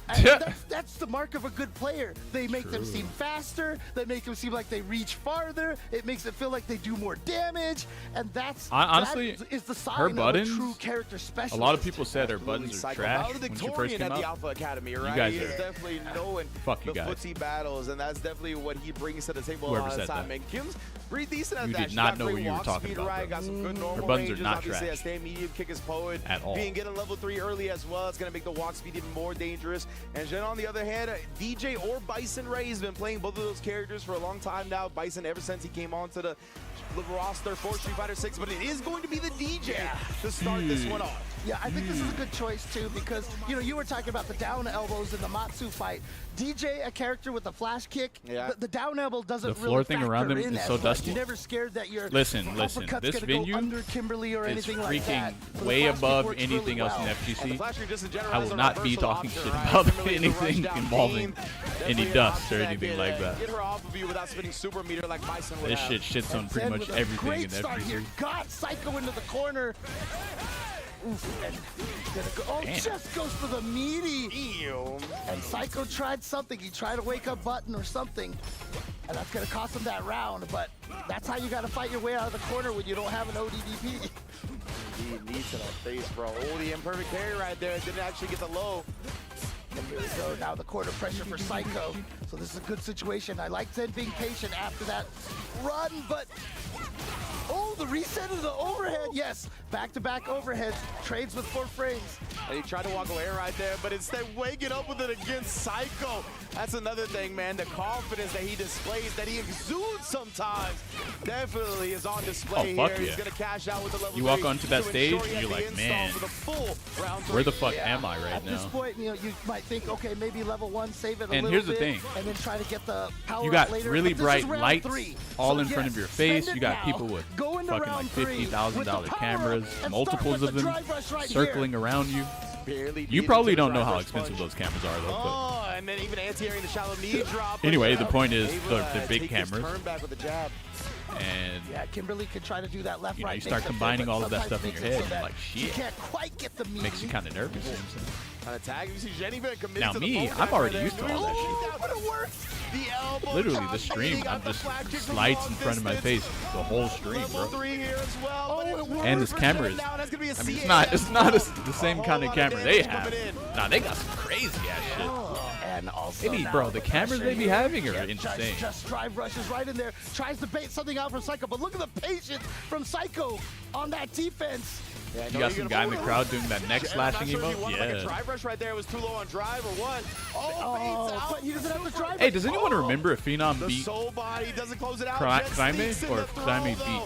B: And that's the mark of a good player. They make them seem faster. They make them seem like they reach farther. It makes it feel like they do more damage. And that's
C: honestly,
B: that is the sign
C: her
B: of
C: buttons,
B: a true character specialist.
C: a lot of people said her buttons are trash when she first
R: Valedictorian
C: came
R: at the
C: out.
R: Alpha Academy, right?
C: You guys
R: he is
C: are
R: definitely knowing
C: fuck you
R: the
C: guys.
R: footsie battles, and that's definitely what he brings to the table
C: Whoever
R: a lot of
C: said
R: time.
C: that.
R: And Kim's pretty decent at
C: You
R: that.
C: did
R: She
C: not
R: got
C: know
R: great
C: what you were
R: walk
C: talking
R: speed,
C: about,
R: right?
C: bro.
R: Got some good normal
C: Her buttons are
R: ranges.
C: not
R: Obviously,
C: trash.
R: a stay medium kick is poet.
C: At all.
R: Being getting level 3 early as well, it's going to make the walk speed even more dangerous. And then on the other hand, DJ or Bison Ray has been playing both of those characters for a long time now. Bison ever since he came onto the roster for Street Fighter 6, but it is going to be the DJ to start this one off.
B: Yeah, I think this is a good choice too because, you know, you were talking about the down elbows in the Matsu fight. DJ, a character with a flash kick, the down elbow doesn't
C: The
B: really
C: floor thing around
B: factor
C: him
B: in
C: is
B: as
C: so
B: much.
C: dusty.
B: You're never scared that your
C: Listen,
B: uppercut's
C: this
B: gonna go
C: venue
B: under Kimberly or
C: is
B: anything like that.
C: freaking
B: But the
C: way
B: flash kick
C: above
B: works
C: anything
B: really
C: else
B: well.
C: in
R: And the
C: FGC.
R: flash kick just in general
C: I
R: has
C: will
R: a
C: not be
R: reversal
C: talking
R: option,
C: shit
R: right?
C: about
R: Kimberly with the rush
C: anything
R: down
C: involving
R: game.
C: any
R: Definitely an
C: dust
R: option
C: or
R: that
C: anything
R: can,
C: like that.
R: Get her off of you without spinning super meter like Bison would
C: This
R: have.
C: shit shits on pretty
B: Zen
C: much
B: with a
C: everything
B: great
C: in
B: start here.
C: FGC.
B: Got Psycho into the corner. Oof, and gonna go, oh,
C: Damn.
B: just goes for the meaty. And Psycho tried something. He tried a wake-up button or something. And that's gonna cost him that round. But that's how you gotta fight your way out of the corner when you don't have an ODDP.
R: He needs it on face, bro. Oh, the imperfect carry right there. Didn't actually get the low.
B: And here we go, now the corner pressure for Psycho. So this is a good situation. I like Zen being patient after that run, but oh, the reset of the overhead. Yes, back-to-back overheads, trades with 4 frames.
R: And he tried to walk away right there, but instead waking up with it against Psycho. That's another thing, man. The confidence that he displays, that he exudes sometimes, definitely is on display
C: Oh, fuck
R: here.
C: yeah.
R: He's going to cash out with the level
C: You walk
R: 3
C: onto that
R: to
C: stage
R: ensure he
C: and
R: has
C: you're
R: the
C: like,
R: install
C: man,
R: for the full round 3.
C: where the fuck am I right
B: At
C: now?
B: this point, you know, you might think, okay, maybe level 1, save it a
C: And
B: little
C: here's the
B: bit,
C: thing.
B: and then try to get the power
C: You got
B: up later.
C: really
B: But this
C: bright
B: is round
C: lights
B: 3.
C: all
B: So
C: in front
B: yes,
C: of your face.
B: spend
C: You
B: it
C: got
B: now.
C: people with
B: Go into
C: fucking
B: round
C: like
B: 3 with the
C: $50,000
B: power
C: cameras,
B: up and
C: multiples
B: start
C: of
B: with the
C: them
B: drive rush right
C: circling
B: here.
C: around you.
R: Barely
C: You
R: beat
C: probably
R: him to the
C: don't know how
R: driver's
C: expensive
R: punch.
C: those cameras are, though.
R: Oh, and then even anti-airing the shallow knee drop.
C: Anyway,
R: but,
C: the point is
R: able
C: they're
R: to
C: big
R: take his
C: cameras.
R: turn back with a jab.
C: And
B: Yeah, Kimberly could try to do that left,
C: you know,
B: right.
C: you start
B: mix-up there,
C: combining
B: but
C: all of that
B: sometimes
C: stuff in your
B: makes it
C: head,
B: so
C: and
B: that
C: like,
B: You
C: shit.
B: can't quite get the meat.
C: Makes you kind of nervous. You know what I'm saying?
R: An attack. You see Jenny been committed
C: Now
R: to
C: me,
R: the
C: I'm already used to all that shit.
R: shit. Would have worked. The elbow
C: Literally,
R: drop,
C: the stream,
R: leading
C: I'm
R: out the
C: just
R: flag kick from
C: lights
R: long
C: in front of my
R: distance.
C: face the whole stream,
R: Level
C: bro.
R: 3 here as well. but it
C: And this
R: worked for
C: camera
R: Jen
C: is,
R: now. That's gonna be a
C: I mean,
R: CAS
C: it's not the same
R: whole
C: kind of
R: lot of
C: camera they
R: damage
C: have.
R: coming in.
C: Nah, they got some crazy ass shit.
B: And also
C: Maybe,
B: now
C: bro, the cameras they be having are
B: Yeah,
C: insane.
B: Just drive rushes right in there. Tries to bait something out from Psycho, but look at the patience from Psycho on that defense.
R: Yeah,
C: You got some guy in the crowd doing that neck slashing
R: I'm not sure if he
C: emote?
R: wanted like a
C: Yeah.
R: drive rush right there. It was too low on drive or what? Oh, baits out.
B: But he doesn't have to drive.
C: Hey, does anyone remember if Phenom
R: The
C: beat
R: soul body doesn't close it out.
C: Climate
R: Just sneaks in
C: or
R: the
C: if
R: throw,
C: Climate
R: though.
C: beat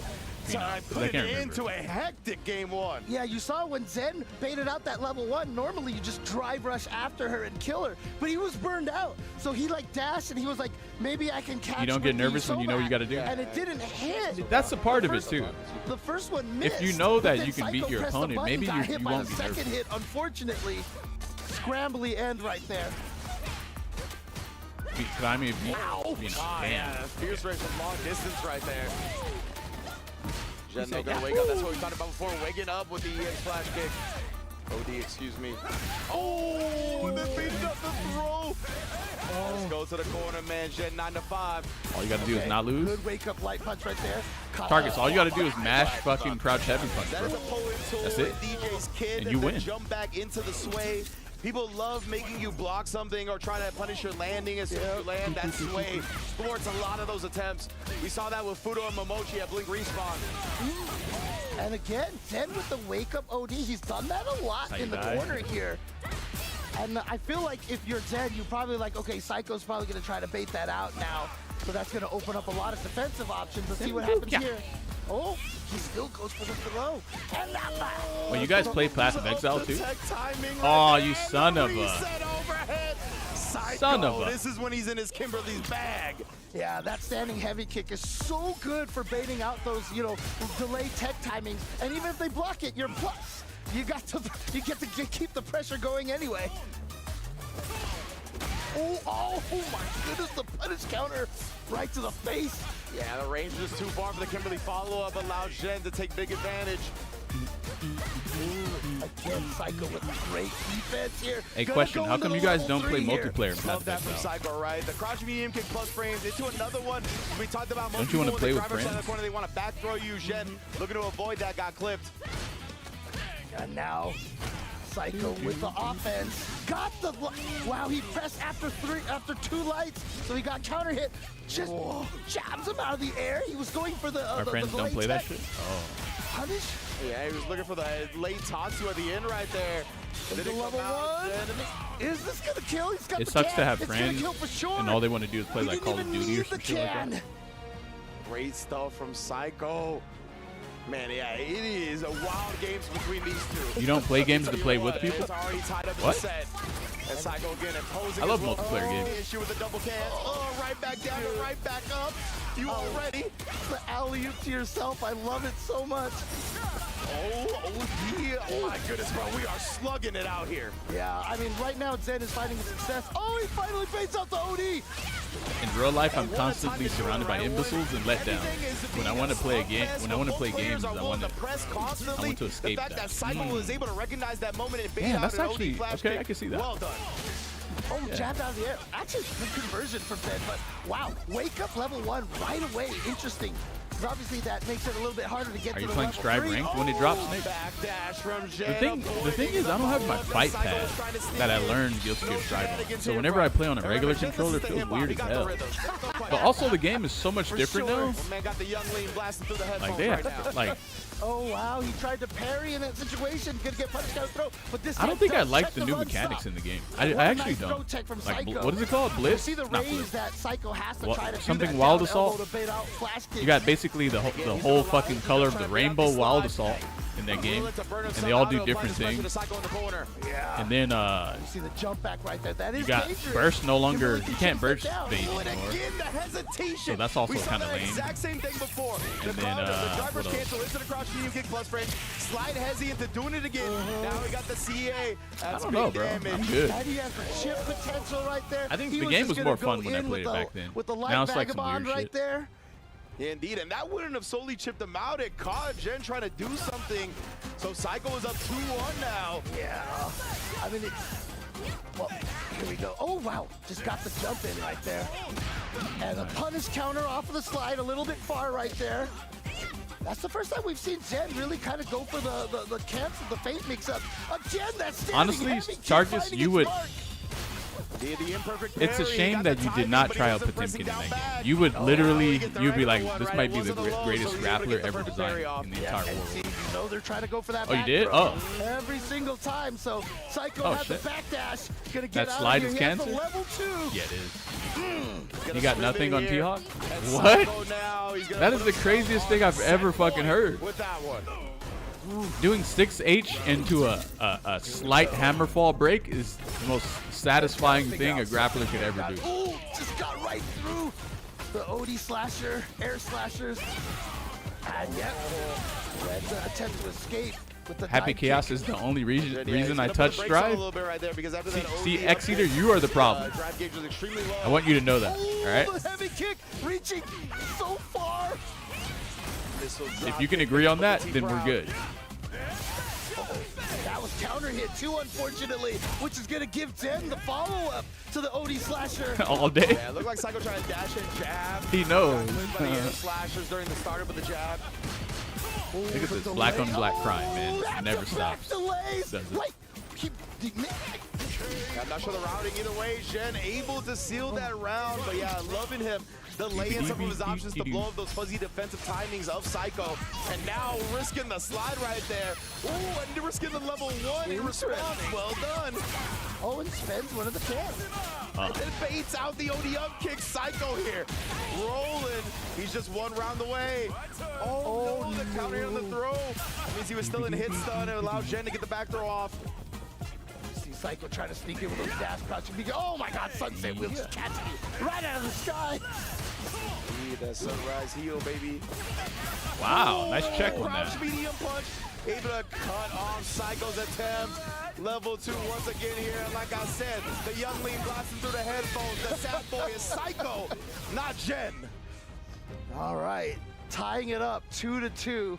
R: Sorry,
C: Phenom? 'Cause I
R: put it
C: can't remember.
R: into a hectic game one.
B: Yeah, you saw when Zen baited out that level 1. Normally, you just drive rush after her and kill her. But he was burned out. So he like dashed and he was like, maybe I can catch
C: You don't
B: with
C: get
B: the
C: nervous when you know what you gotta do?
B: And it didn't hit.
C: That's a part of it too.
B: The first one missed.
C: If you know that
B: but
C: you
B: then
C: can beat
B: Psycho
C: your
B: pressed the
C: opponent,
B: button,
C: maybe
B: got
C: you
B: hit by
C: won't
B: the
C: be
B: second
C: nervous.
B: hit, unfortunately. Scrambly end right there.
C: Beat Climate beat
R: Oh,
C: Phenom.
R: yeah,
C: Damn.
R: fierce race from long distance right there. Jen
C: said
R: gonna
C: that.
R: wake up. That's what we talked about before. Waking up with the EX flash kick. OD, excuse me. Oh, the beat up the throw. Let's go to the corner, man. Jen 9 to 5.
C: All you gotta do is not lose.
B: Good wake up light punch right there.
C: Targets. All you gotta do is mash fucking crouch heavy punch,
R: That is
C: bro.
R: a potent tool
C: That's
R: with
C: it.
R: DJ's kid.
C: And you win.
R: Jump back into the sway. People love making you block something or trying to punish your landing as soon as you land. That sway thwarts a lot of those attempts. We saw that with Fudo and Momochi at Blink Respawn.
B: And again, Zen with the wake up OD. He's done that a lot in the
C: Tie-dye.
B: corner here. And I feel like if you're Zen, you're probably like, okay, Psycho's probably going to try to bait that out now. So that's going to open up a lot of defensive options. Let's see what happens here. Oh, he still goes for the throw. And that
C: Well, you guys play Passive Exile too?
R: Tech timing
C: Oh,
R: right
C: you
R: there.
C: son of a.
R: Reset overhead. Psycho.
C: Son of a.
R: This is when he's in his Kimberly's bag.
B: Yeah, that standing heavy kick is so good for baiting out those, you know, delayed tech timings. And even if they block it, you're plus. You get to keep the pressure going anyway. Oh my goodness, the punish counter right to the face.
R: Yeah, the range was too far for the Kimberly follow-up, allowed Jen to take big advantage.
B: Again, Psycho with great defense here.
C: Hey,
B: Gonna
C: question.
B: go
C: How
B: into
C: come you
B: the
C: guy
B: level
C: don't play
B: 3 here.
C: multiplayer in
R: Love
C: Passive
R: that from
C: Exile?
R: Psycho, right? The crouch medium kick plus frames into another one. We talked about
C: Don't you wanna play with
R: in the
C: friends?
R: corner, they want to back throw you. Jen looking to avoid that, got clipped.
B: And now Psycho with the offense. Got the wow, he pressed after 2 lights, so he got counter hit. Just jabs him out of the air. He was going for the
C: Our
B: the
C: friends don't
B: delayed
C: play that
B: tech.
C: shit? Oh.
B: Punish.
R: Yeah, he was looking for the late Tatsu at the end right there.
B: Into
R: Did it
B: level
R: come out?
B: 1. Is this gonna kill? He's got
C: It
B: the
C: sucks
B: can.
C: to have
B: It's gonna
C: friends
B: kill for sure.
C: and all they want to do is play
B: He
C: like
B: didn't
C: Call of
B: even
C: Duty or
B: need
C: some
B: the
C: shit like
B: can.
C: that.
R: Great stuff from Psycho. Man, yeah, it is a wild games between these two.
C: You don't play games to
R: Tell you
C: play
R: what,
C: with people?
R: It's already tied up in
C: What?
R: the set. And Psycho again imposing
C: I love
R: his will.
C: multiplayer games.
R: Issue with the double can. Oh, right back down and right back up. You all ready?
B: The alley-oop to yourself. I love it so much.
R: Oh, yeah. Oh, my goodness, bro. We are slugging it out here.
B: Yeah, I mean, right now Zen is finding success. Oh, he finally baits out the OD.
C: In real life, I'm constantly surrounded by imbeciles and letdowns. When I want to play a game, when I want to play games, I want to escape
R: The fact that
C: that.
R: Psycho was able to recognize that moment and bait
C: Damn,
R: out
C: that's
R: an OD
C: actually
R: flash
C: okay.
R: kick.
C: I can see that.
R: Well done.
B: Oh,
C: Yeah.
B: jabbed out of the air. Actually, good conversion from Zen, but wow, wake up level 1 right away. Interesting. 'Cause obviously, that makes it a little bit harder to get
C: Are
B: to
C: you
B: the
C: playing
B: level
C: Strive
B: 3.
C: ranked when it drops, Snake?
R: Backdash from
C: The
R: Jen.
C: thing is, I don't have my fight pad that I learned Guilty Gear Strive on. So whenever I play on a regular controller, it feels weird as hell. But also, the game is so much different now.
R: Man got the young lean blasting through the headphones
C: Like they
R: right
C: have,
R: now.
C: like
B: Oh, wow, he tried to parry in that situation. Gonna get punched down the throat, but this
C: I don't
B: time
C: think I
B: does
C: like
B: check
C: the new
B: run
C: mechanics
B: stop.
C: in the game.
B: And
C: I
B: what a
C: actually
B: nice throw
C: don't.
B: tech from
C: Like,
B: Psycho.
C: what is it called?
B: You
C: Blitz?
B: see the
C: Not
B: range
C: Blitz.
B: that Psycho has to
C: What-
B: try to do
C: something
B: that
C: Wild
B: down
C: Assault?
B: elbow to bait out flash kick.
C: You got basically the whole fucking color of the rainbow Wild Assault in that game, and they all do different things.
B: Yeah.
C: And then
B: You see the jump back right there. That is
C: you got
B: dangerous.
C: burst no longer.
B: Kimberly
C: You
B: can
C: can't
B: chase
C: burst
B: that down.
C: bait
R: Oh, and
C: anymore.
R: again, the hesitation.
C: So that's also
R: We saw
C: kinda
R: that
C: lame.
R: exact same thing before.
C: And
R: the
C: then,
R: driver's
C: what else?
R: cancel into the crouch medium kick plus frame. Slide hesi into doing it again. Now we got the CA. That's
C: don't know,
R: big
C: bro.
R: damage.
C: I'm good.
B: And he has the chip potential right there.
C: I think
B: He
C: the game
B: just
C: was
B: gonna
C: more
B: go
C: fun when I
B: in
C: played
B: with
C: it
B: the-
C: back then.
B: With the light
C: Now it's like some
B: vagabond
C: weird
B: right
C: shit.
B: there.
R: Yeah, indeed, and that wouldn't have solely chipped him out. It caught Jen trying to do something. So Psycho is up 2-1 now.
B: Yeah. I mean, well, here we go. Oh, wow. Just got the jump in right there. And a punish counter off of the slide a little bit far right there. That's the first time we've seen Jen really kind of go for the cancel, the feint mix-up. Jen, that's standing
C: Honestly,
B: heavy kick
C: Charges,
B: finding
C: you
B: its
C: would.
B: mark.
R: The imperfect
C: It's a
R: parry,
C: shame
R: got
C: that
R: the
C: you did
R: timing,
C: not
R: but he
C: try out
R: wasn't
C: Potemkin
R: pressing
C: in
R: down
C: that
R: back.
C: game. You would literally, you'd be like, this might be the greatest grappler ever designed in the entire
B: And
C: world.
B: see, you know they're trying to go for that
C: Oh, you
B: back
C: did?
B: throw
C: Oh.
B: every single time. So Psycho
C: Oh,
B: has
C: shit.
B: the backdash. Gonna get
C: That
B: out
C: slide
B: of
C: is
B: here. He has the
C: canceled?
B: level 2.
C: Yeah, it is.
B: Gonna
C: You got
B: spin
C: nothing
B: it
C: on
B: here.
C: T-Hawk?
B: And
C: What?
B: Psycho now, he's gonna
C: That
B: put
C: is the
B: himself
C: craziest thing I've ever fucking heard.
R: With that one.
C: Doing 6H into a slight hammer fall break is the most satisfying thing a grappler could ever do.
B: Ooh, just got right through the OD slasher, air slashers. And yep, Red's attempt to escape with the
C: Happy
B: dive
C: Chaos
B: kick.
C: is the only reason
R: He's
C: I
R: gonna put
C: touch
R: the brakes on
C: Strive.
R: a little bit right there because after that
C: See,
R: OD
C: X Eater,
R: upkick,
C: you are the problem.
R: drive gauge was extremely low.
C: I want you to know that, all right?
B: Ooh, the heavy kick reaching so far.
C: If you can agree on that, then we're good.
B: That was counter hit too, unfortunately, which is going to give Den the follow-up to the OD slasher.
C: All day.
R: Yeah, it looked like Psycho trying to dash and jab.
C: He knows.
R: Got clipped by the air slashers during the startup of the jab.
C: Look at this black on black crime, man. It never stops.
B: Delays.
C: Does it?
B: Wait,
R: I'm not sure the routing either way. Zhen able to seal that round, but yeah, loving him delaying some of his options to blow up those fuzzy defensive timings of Psycho. And now risking the slide right there. Ooh, and risking the level 1 in response. Well done.
B: Owen spends one of the chance.
R: And then baits out the OD up kick. Psycho here. Rolling. He's just one round away. Oh no, the counter here on the throw. That means he was still in hit stun and allowed Zhen to get the back throw off.
B: See Psycho trying to sneak in with those dash crouching. Oh my god, Sunset Wheel just catching you right out of the sky.
R: See that sunrise heel, baby.
C: Wow, nice check on
R: Crouch
C: that.
R: medium punch. Able to cut off Psycho's attempt. Level 2 once again here. And like I said, the youngling blasting through the headphones. The sad boy is Psycho, not Zhen.
B: All right, tying it up 2-2.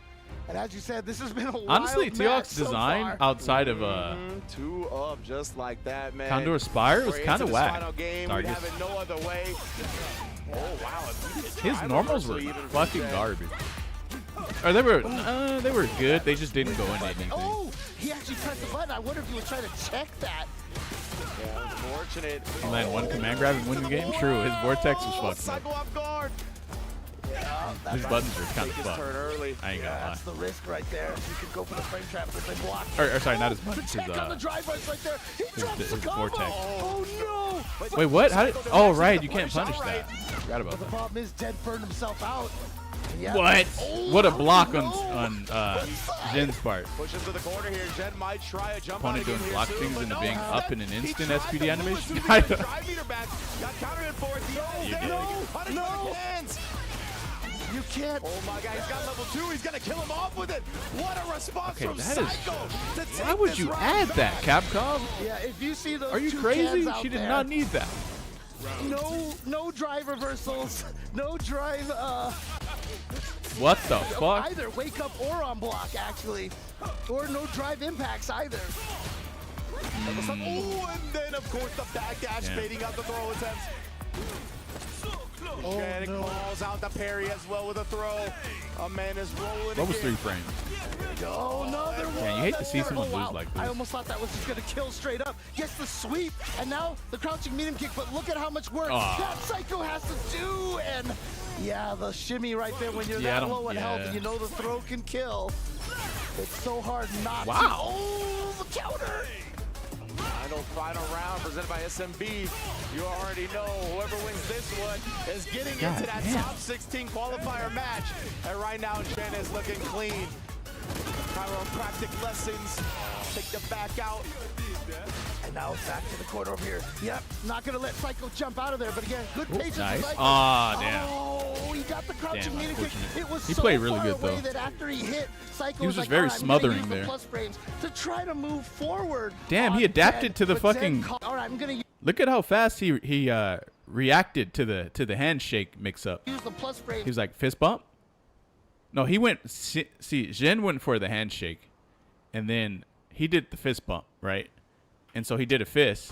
B: And as you said, this has been a wild
C: Honestly,
B: match
C: T-Hawk's
B: so
C: design
B: far.
C: outside of
R: 2 up just like that, man.
C: Condor Spire was
R: We're
C: kind of
R: into this
C: whack.
R: final game. We
C: Targus.
R: have it no other way. Oh wow,
C: His normals were fucking garbage. Or they were good. They just didn't go into anything.
B: Oh, he actually pressed the button. I wonder if he was trying to check that.
R: Yeah, unfortunate.
C: He landed one command grab and win the game. True, his vortex was fucked
R: Psycho
C: up.
R: off guard.
C: His buttons are kind of
R: Take his
C: fucked.
R: turn early.
C: I ain't gonna lie.
B: That's the risk right there. You could go for the frame trap if they block.
C: Or sorry, not his
B: The
C: buttons.
B: check on the drive rush right there. He drops the
C: his
B: combo.
C: vortex.
B: Oh no!
C: Wait, what? How did? Oh, right. You can't punish that. Forgot about
B: But the
C: that.
B: problem is, Dead burned himself out. Yeah.
C: What?
B: Oh,
C: What a block
B: no.
C: on Jin's part.
R: Push into the corner here. Zhen might try a jump out
C: Opponent
R: again
C: doing
R: here
C: block
R: soon,
C: things
R: but
C: into
R: no.
C: being up in an instant
R: He
C: SPD
R: tried
C: animation.
R: to move as soon as he got the drive meter back. Got counter hit for it.
C: You did.
R: No. Hands.
B: You can't.
R: Oh my god, he's got level 2. He's gonna kill him off with it. What a response
C: Okay,
R: from
C: that is.
R: Psycho. To take
C: Why would
R: this
C: you
R: round
C: add
R: back.
C: that, Capcom?
B: Yeah, if you see those
C: Are you
B: two
C: crazy?
B: cans out
C: She did
B: there,
C: not need that.
B: No drive reversals, no drive.
C: What the fuck?
B: Either wake up or on block, actually, or no drive impacts either.
R: Oh, and then of course the backdash
C: Yeah.
R: baiting out the throw attempts. Shannon calls out the parry as well with a throw. A man is rolling.
C: What was
R: again.
C: 3 frames?
B: Oh, another one.
C: Man, you hate to see
B: That's
C: someone
B: terrible.
C: lose like
B: I
C: this.
B: almost thought that was just gonna kill straight up. Gets the sweep, and now the crouching medium kick. But look at how much work that Psycho has to do. And yeah, the shimmy right there when you're
C: Yeah, I
B: that
C: don't-
B: low in health,
C: yeah.
B: and you know the throw can kill. It's so hard not to.
C: Wow.
B: Oh, the counter.
R: Final round presented by SMB. You already know whoever wins this one is getting
C: God
R: into that
C: damn.
R: top 16 qualifier match. And right now, Jen is looking clean. Chiropractic lessons. Take the back out.
B: And now back to the corner over here. Yep, not gonna let Psycho jump out of there. But again, good patience.
C: nice.
B: with Psycho.
C: Ah, damn.
B: Oh, he got the crouching
C: Damn,
B: medium kick.
C: unfortunate.
B: It was
C: He
B: so
C: played really
B: far
C: good,
B: away
C: though.
B: that after he hit, Psycho
C: He was just
B: like,
C: very
B: "All right, I'm gonna
C: smothering
B: use the
C: there.
B: plus frames to try to move forward.
C: Damn, he
B: on
C: adapted
B: Zed,
C: to the
B: but Zed
C: fucking.
B: all right, I'm gonna
C: Look at how fast he reacted to the handshake mix up.
B: use the plus frame.
C: He was like fist bump. No, he went. See, Zhen went for the handshake, and then he did the fist bump, right? And so he did a fist,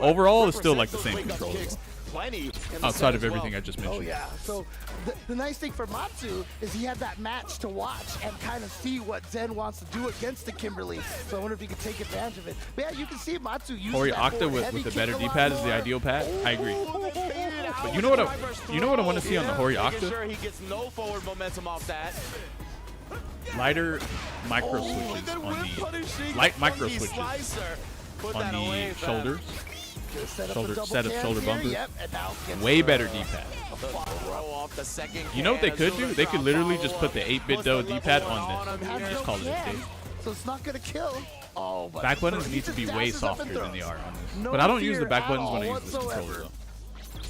C: overall, it's still like the same controls.
R: plenty. in the
C: Outside
R: set
C: of
R: as well.
C: everything I just mentioned.
B: Oh yeah. So the nice thing for Matsu is he had that match to watch and kind of see what Zen wants to do against the Kimberly. So I wonder if he could take advantage of it. But yeah, you can see Matsu using
C: Hori
B: that
C: Octa
B: forward
C: with
B: heavy
C: the
B: kick
C: better
B: a lot
C: D-pad is the
B: more.
C: ideal pad. I agree. But you know what I want to see on the Hori
R: Making sure
C: Octa?
R: he gets no forward momentum off that.
C: Lighter micro switches on the light micro switches on the shoulders. Set of shoulder bumpers. Way better D-pad. You know what they could do? They could literally just put the 8-bit dough D-pad on this. And just call it a day.
B: So it's not gonna kill. Oh, but
C: Back buttons need to be way softer than they are on this. But I don't use the back buttons when I use this controller though.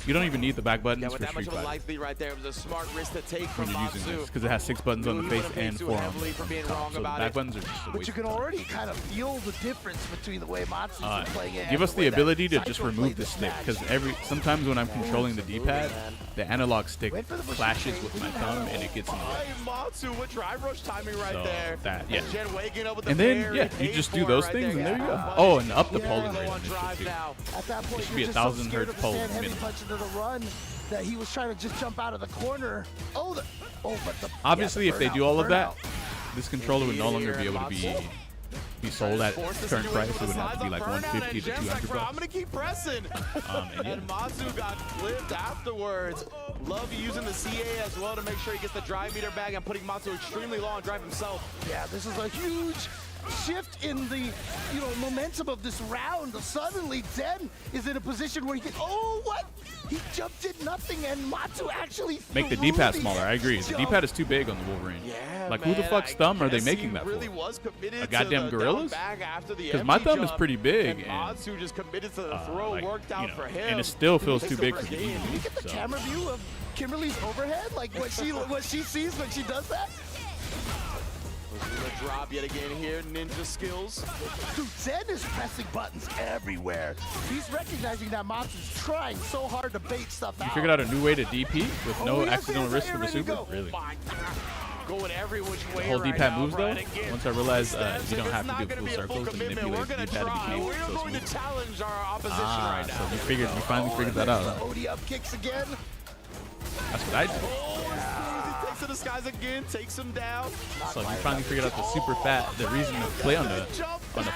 C: You don't even need the back buttons
R: Yeah,
C: for
R: with that much
C: Street
R: of a
C: Fighter
R: life lead right there, it was a smart risk to take
C: when
R: from
C: you're using
R: Matsu.
C: this because it has 6 buttons on the face and 4 on
R: heavily for being
C: the top.
R: wrong
C: So the
R: about
C: back
R: it.
C: buttons are just a
B: But
C: waste
B: you can
C: of time.
B: already kind of feel the difference between the way Matsu's been playing it.
C: Give
B: and
C: us the
B: way
C: ability to
B: that
C: just
B: Psycho
C: remove
B: played
C: the
B: this
C: stick
B: match.
C: because sometimes when I'm controlling the D-pad, the analog stick clashes with my thumb and it gets in the way.
R: Matsu with drive rush timing right
C: So
R: there.
C: that, yeah.
R: And Jen waking up with the
C: And then,
R: very
C: yeah, you just do those things and there you go. Oh, and up the polling rate on this shit too.
B: At that point,
C: It should
B: you're
C: be
B: just so
C: 1,000
B: scared
C: hertz
B: of the
C: pulse
B: stand heavy
C: minimum.
B: punch into the run that he was trying to just jump out of the corner. Oh, but the
C: Obviously,
B: yeah,
C: if
B: the
C: they do all of that,
B: burnout.
C: this controller would no longer be able to be sold at current price. It would have to be like 150 to 200
R: I'm
C: bucks.
R: gonna keep pressing.
C: And yeah.
R: And Matsu got flipped afterwards. Love using the CA as well to make sure he gets the drive meter back and putting Matsu extremely low on drive himself.
B: Yeah, this is a huge shift in the momentum of this round. Suddenly, Zen is in a position where he can. Oh, what? He jumped in nothing, and Matsu actually
C: Make the
B: threw
C: D-pad
B: the
C: smaller. I agree. The
B: jump.
C: D-pad is too big on the Wolverine.
R: Yeah,
C: like, who the
R: man,
C: fuck's thumb are they
R: guess
C: making
R: he
C: that
R: really
C: for?
R: was committed
C: A
R: to
C: goddamn
R: the
C: gorillas?
R: down back after the
C: Because my
R: empty
C: thumb is
R: jump,
C: pretty big,
R: and
C: and
R: Matsu just committed to the throw, worked out for him.
C: and it still feels too big for the
B: Can you
C: E.
B: get the
C: So.
B: camera view of Kimberly's overhead? Like what she sees when she does that?
R: The drop yet again here, ninja skills.
B: Dude, Zen is pressing buttons everywhere. He's recognizing that Matsu's trying so hard to bait stuff
C: You
B: out.
C: figured out a new way to DP with no
B: yes,
C: accidental
B: yes,
C: risk
B: I
C: of a
B: already
C: super?
B: go.
C: Really?
R: Going every which way
C: The whole
R: right
C: D-pad
R: now,
C: moves though,
R: Brian. Again,
C: once I realized
R: Steps,
C: you don't
R: if
C: have
R: it's
C: to
R: not
C: do
R: gonna
C: full
R: be a full
C: circles to
R: commitment,
C: manipulate
R: we're
C: the
R: gonna
C: D-pad to
R: try.
C: behave
R: We're
C: so
R: going to
C: smooth.
R: challenge our opposition right now.
C: So you finally figured that out. Huh?
B: Odie up kicks again.
C: That's what I did.
R: He takes to the skies again, takes him down.
C: So you finally figured out the super fat, the reason to play on the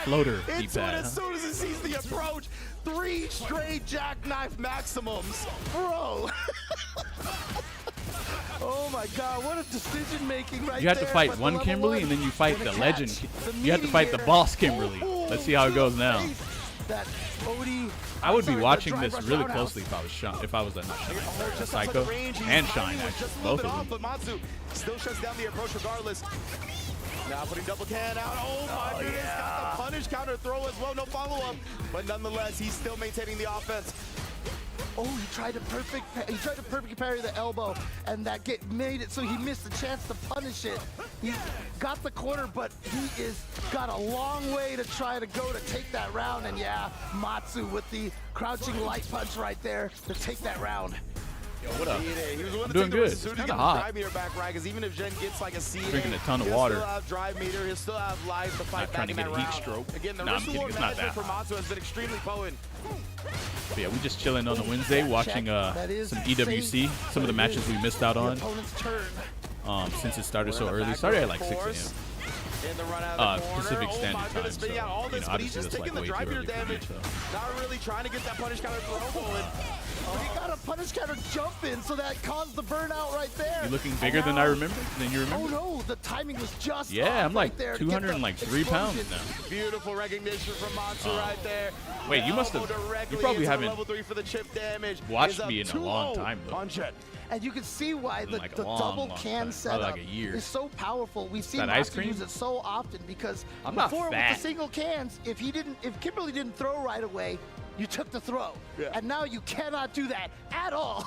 C: floater
R: Into it
C: D-pad.
R: as soon as he sees the approach. 3 straight jackknife maximums. Bro.
B: Oh my God, what a decision making right
C: You have to
B: there,
C: fight
B: but
C: one
B: level
C: Kimberly,
B: one
C: and then you fight
B: gonna
C: the
B: catch
C: legend.
B: the
C: You have to fight the
B: mediator.
C: boss Kimberly. Let's see how it goes now.
B: That Odie,
C: I would be
B: sorry, the
C: watching
B: drive
C: this
B: rush
C: really
B: roundhouse.
C: closely if I was not Shine.
R: Just
C: Psycho
R: outside the range, he's
C: and
R: timing
C: Shine,
R: was
C: actually.
R: just a
C: Both
R: little
C: of
R: bit
C: them.
R: off, but Matsu still shuts down the approach regardless. Now putting double can out. Oh my goodness, got the punish counter throw as well. No follow-up, but nonetheless, he's still maintaining the offense.
B: Oh, he tried to perfect parry the elbow, and that made it so he missed the chance to punish it. He got the corner, but he is got a long way to try to go to take that round. And yeah, Matsu with the crouching light punch right there to take that round.
C: Yo, what up?
R: He was willing
C: I'm
R: to
C: doing
R: take the
C: good.
R: risk
C: It's
R: as soon as
C: kind
R: he
C: of
R: gets the
C: hot.
R: drive meter back, right? Because even if Jen gets like a CA,
C: Drinking a ton of
R: he'll
C: water.
R: still have drive meter. He'll still have life to fight
C: Not trying
R: back
C: to
R: in
C: get
R: that
C: a heat
R: round.
C: stroke.
R: Again, the
C: Nah, I'm
R: risk
C: kidding.
R: reward
C: It's not
R: management
C: that
R: for
C: hot.
R: Matsu has been extremely potent.
C: But yeah, we just chilling on the Wednesday, watching some EWC, some of the matches we missed out on. Since it started so early. Started at like 6 a.m.
R: In the run out of the corner.
C: Pacific
R: Oh
C: Standard
R: my
C: Time.
R: goodness,
C: So,
R: spinning out all this, but he's
C: obviously
R: just
C: that's like
R: taking the
C: way
R: drive
C: too
R: meter
C: early for me.
R: damage.
C: So.
R: Not really trying to get that punish counter throw going.
B: But he got a punish counter jump in, so that caused the burnout right there.
C: You're looking bigger than I remember. Than you remember.
B: Oh no, the timing was just
C: Yeah,
B: off
C: I'm like
B: right there to get the
C: 203 pounds
B: explosion.
C: now.
R: Beautiful recognition from Matsu right there.
C: Wait, you must have. You probably haven't
R: level 3 for the chip damage.
C: watched me in a long time though.
R: Punch it.
B: And you can see why the,
C: Like a
B: the
C: long,
B: double
C: long
B: can
C: time.
B: setup
C: Probably like a year.
B: is so powerful. We've seen
C: That ice
B: Matsu
C: cream?
B: use it so often because
C: I'm not
B: before
C: fat.
B: with the single cans, if Kimberly didn't throw right away, you took the throw.
R: Yeah.
B: And now you cannot do that at all.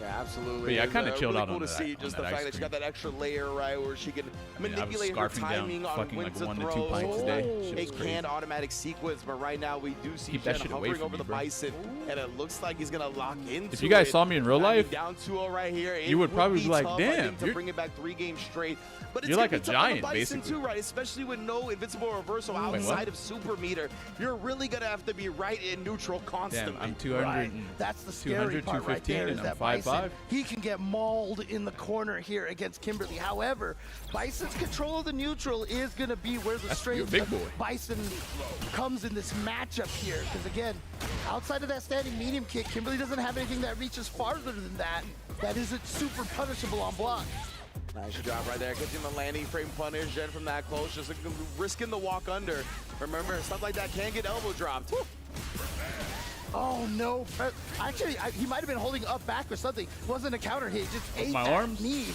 R: Yeah, absolutely.
C: But yeah, I
R: It's,
C: kinda chilled
R: really
C: out
R: cool
C: on
R: to
C: that-
R: see
C: on
R: just
C: that
R: the
C: ice
R: fact that she got that extra layer, right, where she can
C: I was
R: manipulate her
C: scarfing down
R: timing on
C: fucking
R: when
C: like
R: to
C: 1 to 2
R: throw.
C: pints a day. Shit was
R: It
C: crazy.
R: can automatic sequence, but right now we do see
C: Keep that
R: Jen
C: shit away
R: hovering
C: from
R: over
C: me,
R: the
C: bro.
R: bison, and it looks like he's gonna lock into
C: If you guys
R: it.
C: saw me in real
R: Diving
C: life,
R: down 2-0 right here,
C: you would probably be like,
R: tough, I think,
C: "Damn,
R: to
C: you're-
R: bring it back 3 games straight." But it's
C: you're
R: gonna
C: like
R: be
C: a
R: tough on the
C: giant,
R: Bison
C: basically.
R: too, right? Especially with no invincible reversal
C: Wait,
R: outside
C: what?
R: of super meter. You're really gonna have to be right in neutral constantly.
C: Damn, I'm 200.
B: Right. That's the scary
C: 200,
B: part right there,
C: 215,
B: is
C: and
B: that
C: I'm 5'5".
B: Bison, he can get mauled in the corner here against Kimberly. However, Bison's control of the neutral is going to be where the strength of Bison comes in this matchup here. Because again, outside of that standing medium kick, Kimberly doesn't have anything that reaches farther than that. That isn't super punishable on block.
R: Nice job right there, catching the landing frame punish. Jen from that close, just risking the walk under. Remember, stuff like that can get elbow dropped. Woo.
B: Oh no! Actually, he might have been holding up back or something. It wasn't a counter hit, just ate
C: my
B: that
C: arms?
B: knee.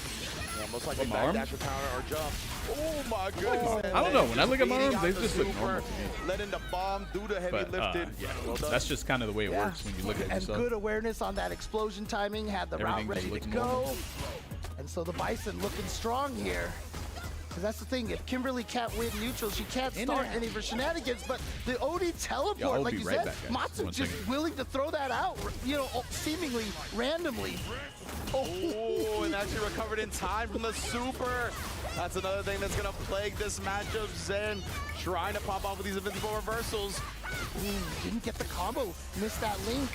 R: Yeah, most likely back dash or counter or jump. Oh my goodness!
C: I don't know. When I look at my arms, they just look normal to me.
R: Letting the bomb do the heavy
C: But
R: lifted.
C: yeah,
R: Well done.
C: that's just kind of the way it works when you look at
B: And
C: yourself.
B: good awareness on that explosion timing, had the route
C: Everything
B: ready
C: just
B: to
C: looking
B: go.
C: normal.
B: And so the Bison looking strong here. Because that's the thing, if Kimberly can't win neutral, she can't start any of her shenanigans. But the OD teleport,
C: Yeah, I'll
B: like
C: be
B: you
C: right
B: said,
C: back, guys.
B: Matsu
C: One
B: just
C: second.
B: willing to throw that out, you know, seemingly randomly.
R: Oh, and actually recovered in time from the super. That's another thing that's going to plague this matchup. Zen trying to pop off with these invincible reversals.
B: Didn't get the combo, missed that link.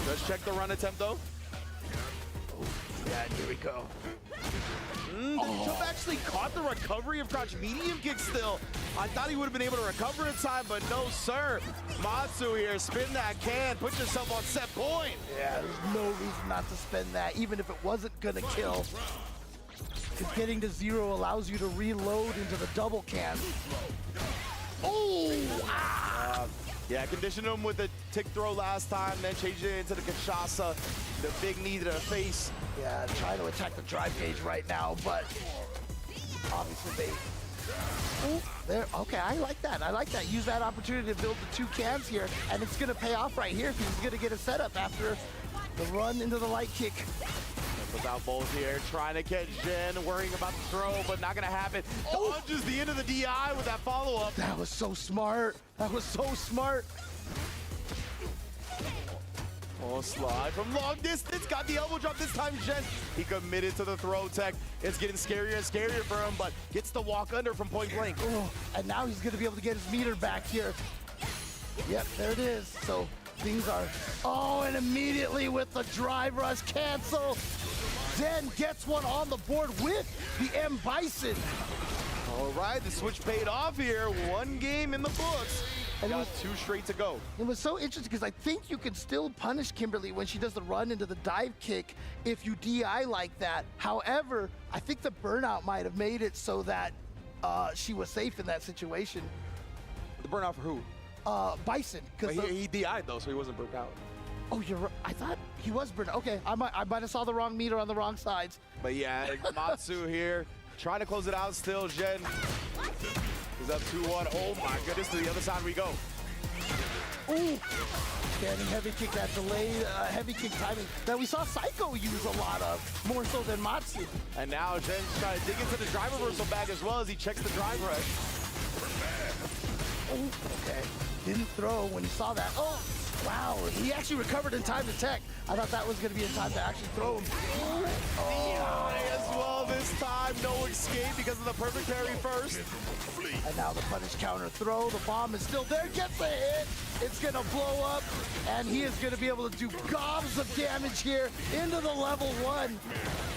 R: Let's check the run attempt, though.
B: Yeah, here we go.
R: The jump actually caught the recovery of crouch medium kick still. I thought he would have been able to recover in time, but no, sir. Matsu here, spin that can, put yourself on set point.
B: Yeah, there's no reason not to spend that, even if it wasn't gonna kill. Because getting to 0 allows you to reload into the double can. Oh!
R: Yeah, conditioned him with the tick throw last time, then changed it into the Kinshasa, the big knee to the face.
B: Yeah, trying to attack the drive gauge right now, but obviously they... Ooh, there. Okay, I like that. I like that. Use that opportunity to build the 2 cans here, and it's going to pay off right here because he's going to get a setup after the run into the light kick.
R: Without both here, trying to catch Jen, worrying about the throw, but not going to happen. Dodges the end of the DI with that follow-up.
B: That was so smart. That was so smart.
R: Oh, slide from long distance. Got the elbow drop this time, Jen. He committed to the throw tech. It's getting scarier and scarier for him, but gets the walk under from point blank.
B: Oh, and now he's going to be able to get his meter back here. Yep, there it is. So things are... Oh, and immediately with the drive rush cancel, Zen gets one on the board with the M Bison.
R: All right, the switch paid off here. 1 game in the books. And got 2 straight to go.
B: It was so interesting because I think you can still punish Kimberly when she does the run into the dive kick if you DI like that. However, I think the burnout might have made it so that she was safe in that situation.
R: The burnout for who?
B: Bison.
R: But he DI'd though, so he wasn't burnt out.
B: Oh, you're right. I thought he was burnt. Okay, I might have saw the wrong meter on the wrong sides.
R: But yeah, Matsu here trying to close it out still. Jen is up 2-1. Oh my goodness, to the other side we go.
B: Ooh, standing heavy kick, that delayed heavy kick timing that we saw Psycho use a lot of, more so than Matsu.
R: And now Jen's trying to dig into the drive reversal bag as well as he checks the drive rush.
B: Oh, okay. Didn't throw when he saw that. Oh, wow. He actually recovered in time to tech. I thought that was going to be in time to actually throw him.
R: Oh. As well this time. No escape because of the perfect parry first.
B: And now the punish counter throw. The bomb is still there. Gets a hit. It's going to blow up. And he is going to be able to do gobs of damage here into the level 1.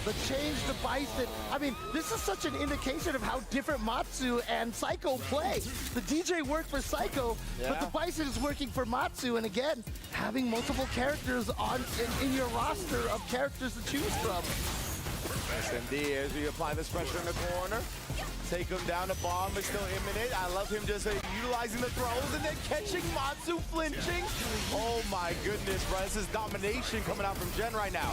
B: The change to Bison. I mean, this is such an indication of how different Matsu and Psycho play. The DJ worked for Psycho, but the Bison is working for Matsu. And again, having multiple characters in your roster of characters to choose from.
R: SMD as we apply this pressure in the corner. Take him down, the bomb is still imminent. I love him just utilizing the throws and then catching Matsu flinching. Oh my goodness, bro. This is domination coming out from Jen right now.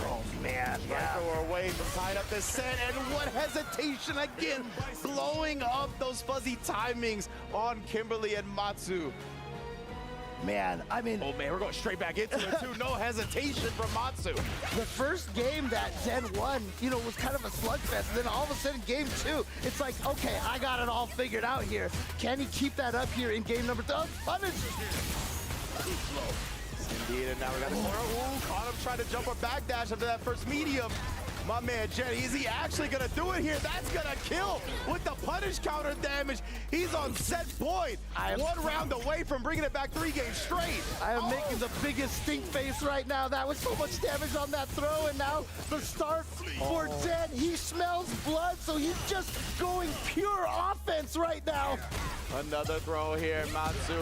B: Oh man,
R: yeah. Away from tying up this set, and what hesitation again, blowing up those fuzzy timings on Kimberly and Matsu.
B: Man, I mean...
R: Oh man, we're going straight back into it too. No hesitation from Matsu.
B: The first game that Zen won, you know, was kind of a slugfest. And then all of a sudden, game 2, it's like, okay, I got it all figured out here. Can he keep that up here in game number 2? Punish!
R: Indeed, and now we got the corner. Ooh, caught him trying to jump a backdash after that first medium.
D: My man Jen, is he actually gonna do it here? That's gonna kill with the punish counter damage. He's on set point. One round away from bringing it back 3 games straight.
B: I am making the biggest stink face right now. That was so much damage on that throw, and now the start for Jen. He smells blood, so he's just going pure offense right now.
R: Another throw here, Matsu.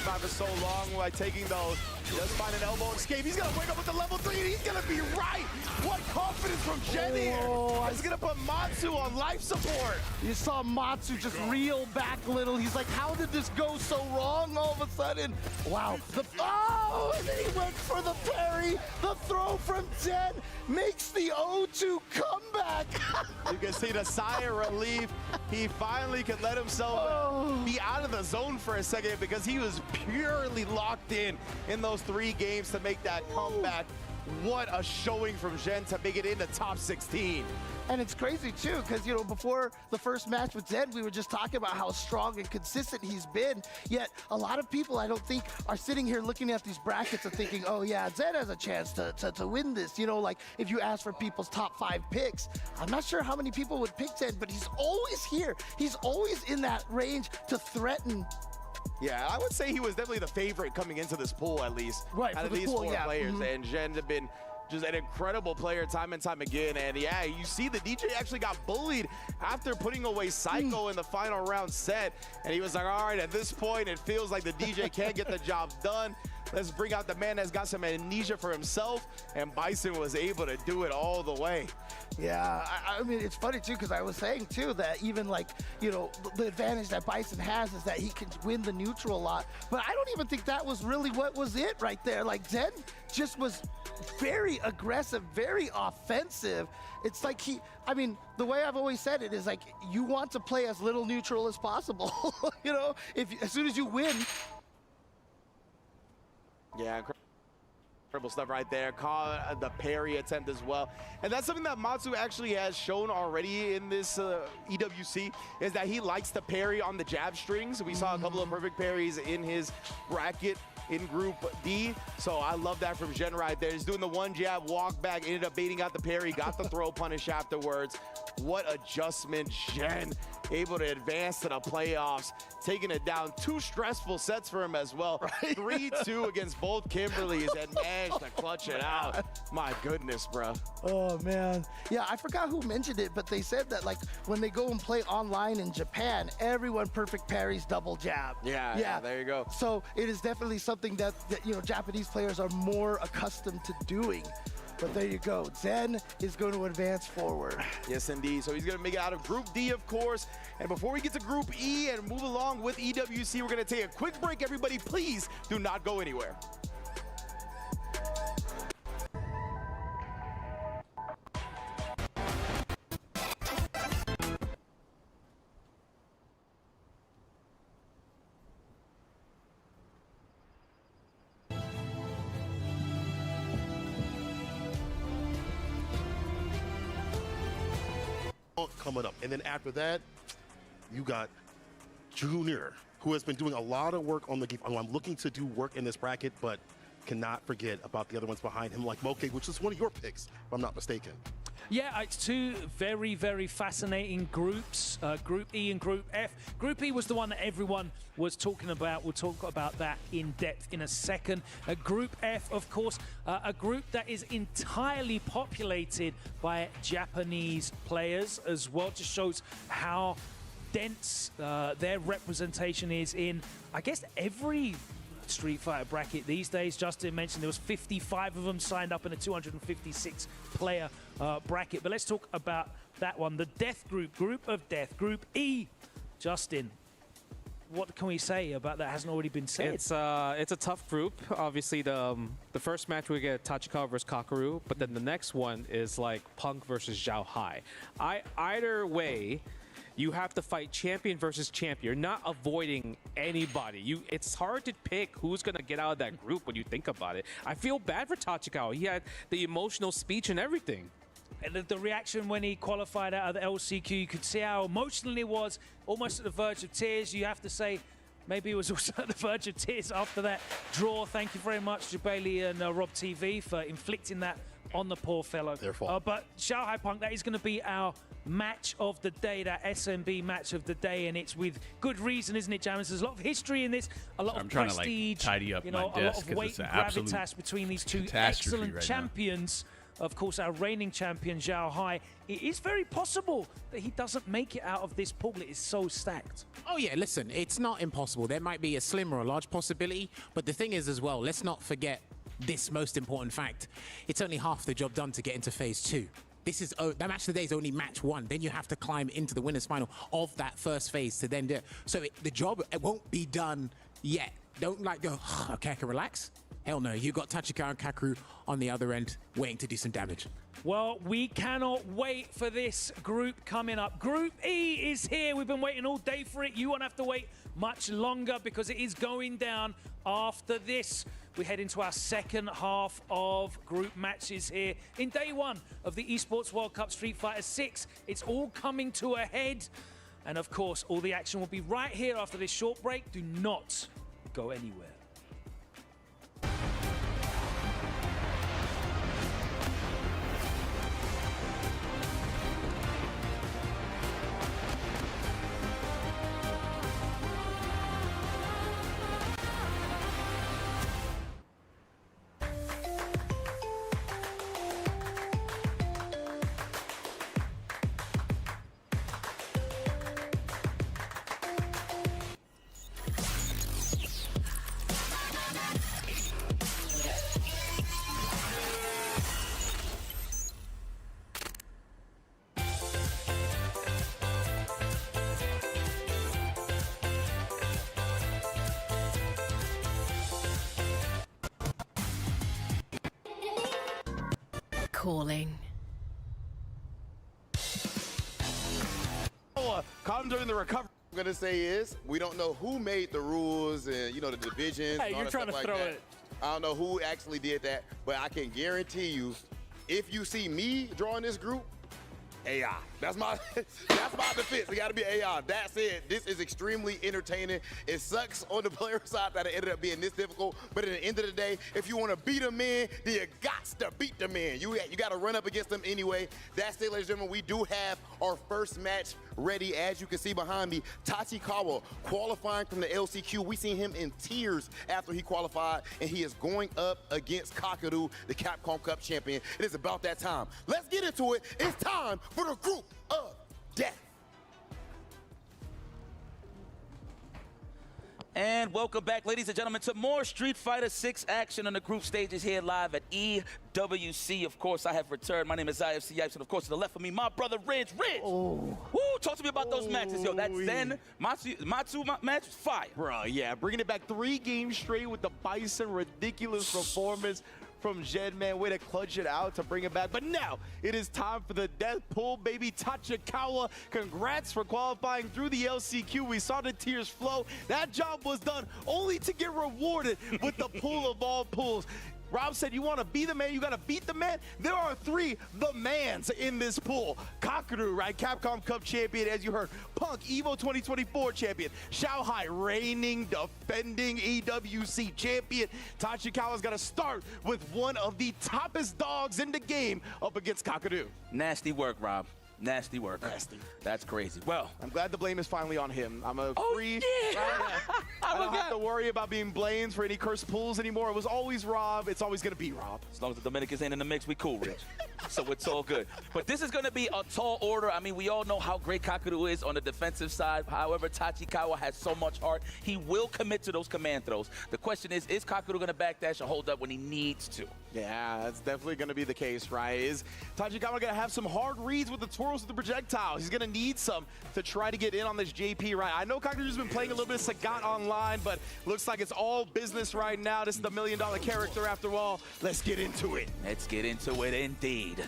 R: Not for so long by taking those. Does find an elbow escape. He's gonna wake up with the level 3 and he's gonna be right. What confidence from Jen here. He's gonna put Matsu on life support.
B: You saw Matsu just reel back a little. He's like, how did this go so wrong all of a sudden? Wow. And then he went for the parry. The throw from Jen makes the 0-2 comeback.
R: You can see the sigh of relief. He finally could let himself be out of the zone for a second because he was purely locked in those 3 games to make that comeback. What a showing from Jen to make it into top 16.
B: And it's crazy too, because you know, before the first match with Zen, we were just talking about how strong and consistent he's been. Yet a lot of people, I don't think, are sitting here looking at these brackets and thinking, oh yeah, Zen has a chance to win this. You know, like if you ask for people's top 5 picks, I'm not sure how many people would pick Zen, but he's always here. He's always in that range to threaten.
R: Yeah, I would say he was definitely the favorite coming into this pool, at least.
B: Right,
R: out of these 4 players. And Jen had been just an incredible player time and time again. And yeah, you see the DJ actually got bullied after putting away Psycho in the final round set. And he was like, all right, at this point, it feels like the DJ can't get the job done. Let's bring out the man that's got some amnesia for himself. And Bison was able to do it all the way.
B: Yeah, I mean, it's funny too, because I was saying too that even like, you know, the advantage that Bison has is that he can win the neutral a lot. But I don't even think that was really what was it right there. Like Zen just was very aggressive, very offensive. It's like I mean, the way I've always said it is like, you want to play as little neutral as possible. You know, as soon as you win.
R: Yeah, incredible stuff right there. Caught the parry attempt as well. And that's something that Matsu actually has shown already in this EWC, is that he likes to parry on the jab strings. We saw a couple of perfect parries in his bracket in Group D. So I love that from Jen right there. He's doing the 1 jab, walk back, ended up baiting out the parry, got the throw punish afterwards. What adjustment, Jen. Able to advance to the playoffs, taking it down. 2 stressful sets for him as well. 3-2 against both Kimberlys and managed to clutch it out. My goodness, bro.
B: Oh, man. Yeah, I forgot who mentioned it, but they said that, like, when they go and play online in Japan, everyone perfect parries double jab.
R: Yeah, there you go.
B: So it is definitely something that, you know, Japanese players are more accustomed to doing. But there you go. Zen is going to advance forward.
R: Yes, indeed. So he's going to make it out of Group D, of course. And before we get to Group E and move along with EWC, we're going to take a quick break. Everybody, please do not go anywhere.
L: Coming up, and then after that, you got Junior, who has been doing a lot of work on the game. I'm looking to do work in this bracket, but cannot forget about the other ones behind him, like Moke, which is one of your picks, if I'm not mistaken.
G: Yeah, it's 2 very, very fascinating groups, Group E and Group F. Group E was the one that everyone was talking about. We'll talk about that in depth in a second. Group F, of course, a group that is entirely populated by Japanese players as well. Just shows how dense their representation is in, I guess, every Street Fighter bracket these days. Justin mentioned there was 55 of them signed up in a 256 player bracket. But let's talk about that one, the Death Group, Group of Death, Group E. Justin, what can we say about that hasn't already been said?
M: It's a tough group. Obviously, the first match we get Tachikawa versus Kakeru, but then the next one is like Punk versus Zhao Hai. Either way, you have to fight champion versus champion. You're not avoiding anybody. It's hard to pick who's going to get out of that group when you think about it. I feel bad for Tachikawa. He had the emotional speech and everything.
G: And the reaction when he qualified out of the LCQ, you could see how emotional he was, almost at the verge of tears. You have to say, maybe he was also at the verge of tears after that draw. Thank you very much to Bailey and Rob TV for inflicting that on the poor fellow.
L: Their fault.
G: But Shanghai Punk, that is going to be our match of the day, that SMB match of the day, and it's with good reason, isn't it, Jamis? There's a lot of history in this, a lot of
C: trying
G: prestige,
C: to like tidy up
G: you know,
C: my
G: a lot
C: desk
G: of weight
C: it's an
G: and
C: absolute
G: gravitas between these two
C: catastrophe
G: excellent
C: right now.
G: champions. Of course, our reigning champion, Zhao Hai. It is very possible that he doesn't make it out of this pool. It is so stacked.
N: Oh yeah, listen, it's not impossible. There might be a slim or a large possibility, but the thing is as well, let's not forget this most important fact. It's only half the job done to get into phase 2. This is that match today is only match 1. Then you have to climb into the winners final of that first phase to then do it. So the job won't be done yet. Don't like go, okay, I can relax. Hell no, you got Tachikawa and Kakeru on the other end waiting to do some damage.
G: Well, we cannot wait for this group coming up. Group E is here. We've been waiting all day for it. You won't have to wait much longer because it is going down after this. We head into our second half of group matches here in day 1 of the Esports World Cup Street Fighter 6. It's all coming to a head. And of course, all the action will be right here after this short break. Do not go anywhere.
A: Calling.
R: Come during the recovery.
D: I'm gonna say is we don't know who made the rules and the divisions.
Q: Hey,
D: and all
Q: you're
D: that
Q: trying
D: stuff
Q: to
D: like
Q: throw
D: that.
Q: it.
D: I don't know who actually did that, but I can guarantee you, if you see me drawing this group, AI. That's my defense. It got to be AI. That's it. This is extremely entertaining. It sucks on the player side that it ended up being this difficult, but at the end of the day, if you want to beat a man, then you got to beat the man. You got to run up against them anyway. That's it, ladies and gentlemen. We do have our first match ready. As you can see behind me, Tachikawa qualifying from the LCQ. We seen him in tears after he qualified, and he is going up against Kakeru, the Capcom Cup champion. It is about that time. Let's get into it. It's time for the group of death.
F: And welcome back, ladies and gentlemen, to more Street Fighter 6 action on the group stages here live at EWC. Of course, I have returned. My name is Ewc Yipes, and of course, to the left of me, my brother, Ridge.
R: Oh.
F: Woo, talk to me about those matches, yo. That Zen Matsu match was fire.
R: Bro, yeah, bringing it back 3 games straight with the Bison. Ridiculous performance from Jed, man. Way to clutch it out to bring it back. But now it is time for the death pool, baby. Tachikawa, congrats for qualifying through the LCQ. We saw the tears flow. That job was done only to get rewarded with the pool of all pools. Rob said, you want to be the man, you got to beat the man. There are 3 the mans in this pool. Kakeru, right, Capcom Cup champion, as you heard. Punk, EVO 2024 champion. Zhao Hai, reigning, defending EWC champion. Tachikawa's got to start with one of the toppest dogs in the game up against Kakeru.
F: Nasty work, Rob. Nasty work.
R: Nasty.
F: That's crazy. Well,
R: I'm glad the blame is finally on him. I'm free.
F: Yeah.
R: I don't have to worry about being blamed for any cursed pulls anymore. It was always Rob. It's always going to be Rob.
F: As long as the Dominicans ain't in the mix, we cool, Rich. So it's all good. But this is going to be a tall order. I mean, we all know how great Kakeru is on the defensive side. However, Tachikawa has so much heart. He will commit to those command throws. The question is Kakeru going to backdash or hold up when he needs to?
R: Yeah, that's definitely going to be the case, right? Is Tachikawa going to have some hard reads with the twirls of the projectiles? He's going to need some to try to get in on this JP, right? I know Kakeru's been playing a little bit of Sagat online, but looks like it's all business right now. This is the $1 million character after all. Let's get into it.
F: Let's get into it indeed.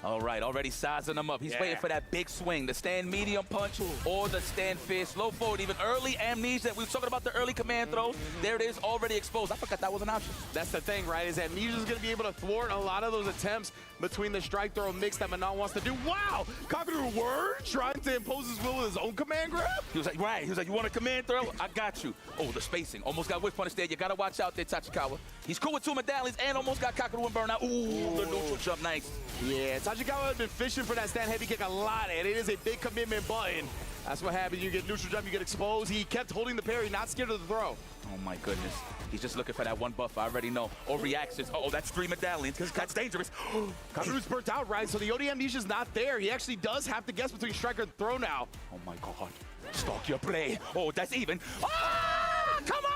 F: All right, already sizing him up. He's waiting for that big swing, the stand medium punch or the stand fierce, low forward, even early amnesia. We were talking about the early command throws. There it is, already exposed. I forgot that was an option.
R: That's the thing, right, is Amnesia's going to be able to thwart a lot of those attempts, between the strike throw mix that Manon wants to do. Wow! Kakaru word trying to impose his will with his own command grab?
F: He was like, right. He was like, you want a command throw? I got you. Oh, the spacing. Almost got whiff punish there. You got to watch out there, Tachikawa. He's cool with 2 medallions and almost got Kakaru and burnout. Ooh, the neutral jump. Nice.
R: Yeah, Tachikawa has been fishing for that stand heavy kick a lot, and it is a big commitment button. That's what happens. You get neutral jump, you get exposed. He kept holding the parry, not scared of the throw.
F: Oh, my goodness. He's just looking for that one buff, I already know. Or reactions. Oh, that's 3 medallions, because that's dangerous.
R: Kakaru's burnt out, right? So the OD amnesia's not there. He actually does have to guess between striker and throw now.
F: Oh, my God. Stalk your prey. Oh, that's even. Ah, come on!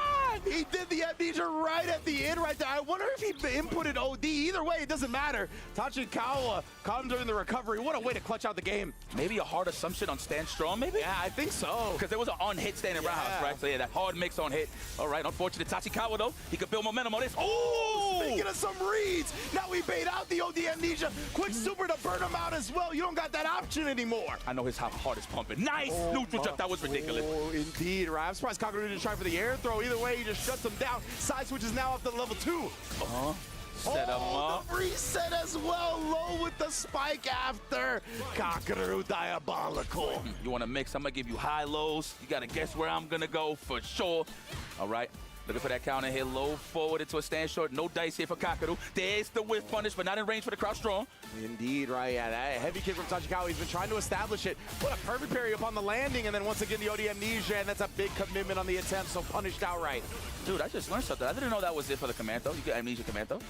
R: He did the amnesia right at the end right there. I wonder if he inputted OD. Either way, it doesn't matter. Tachikawa caught him during the recovery. What a way to clutch out the game.
F: Maybe a hard assumption on stand strong, maybe?
R: Yeah, I think so.
F: Because there was an on-hit stand in Roundhouse, right? So, yeah, that hard mix on hit. All right, unfortunate. Tachikawa, though, he could build momentum on this. Oh!
R: Speaking of some reads, now we bait out the OD amnesia. Quick super to burn him out as well. You don't got that option anymore.
F: I know his heart is pumping. Nice! Neutral jump. That was ridiculous.
R: Oh, indeed, right? I'm surprised Kakaru didn't try for the air throw. Either way, he just shuts him down. Side switch is now up to level 2.
F: Set him up.
R: The reset as well. Low with the spike after. Kakaru diabolical.
F: You want to mix? I'm going to give you high lows. You got to guess where I'm going to go for sure. All right. Looking for that counter here, low forward into a stand short. No dice here for Kakaru. There's the whiff punish, but not in range for the crouch strong.
R: Indeed, right, yeah, that heavy kick from Tachikawa. He's been trying to establish it. What a perfect parry upon the landing, and then once again the OD amnesia, and that's a big commitment on the attempt, so punished outright.
F: Dude, I just learned something. I didn't know that was it for the command, though. You get amnesia command, though.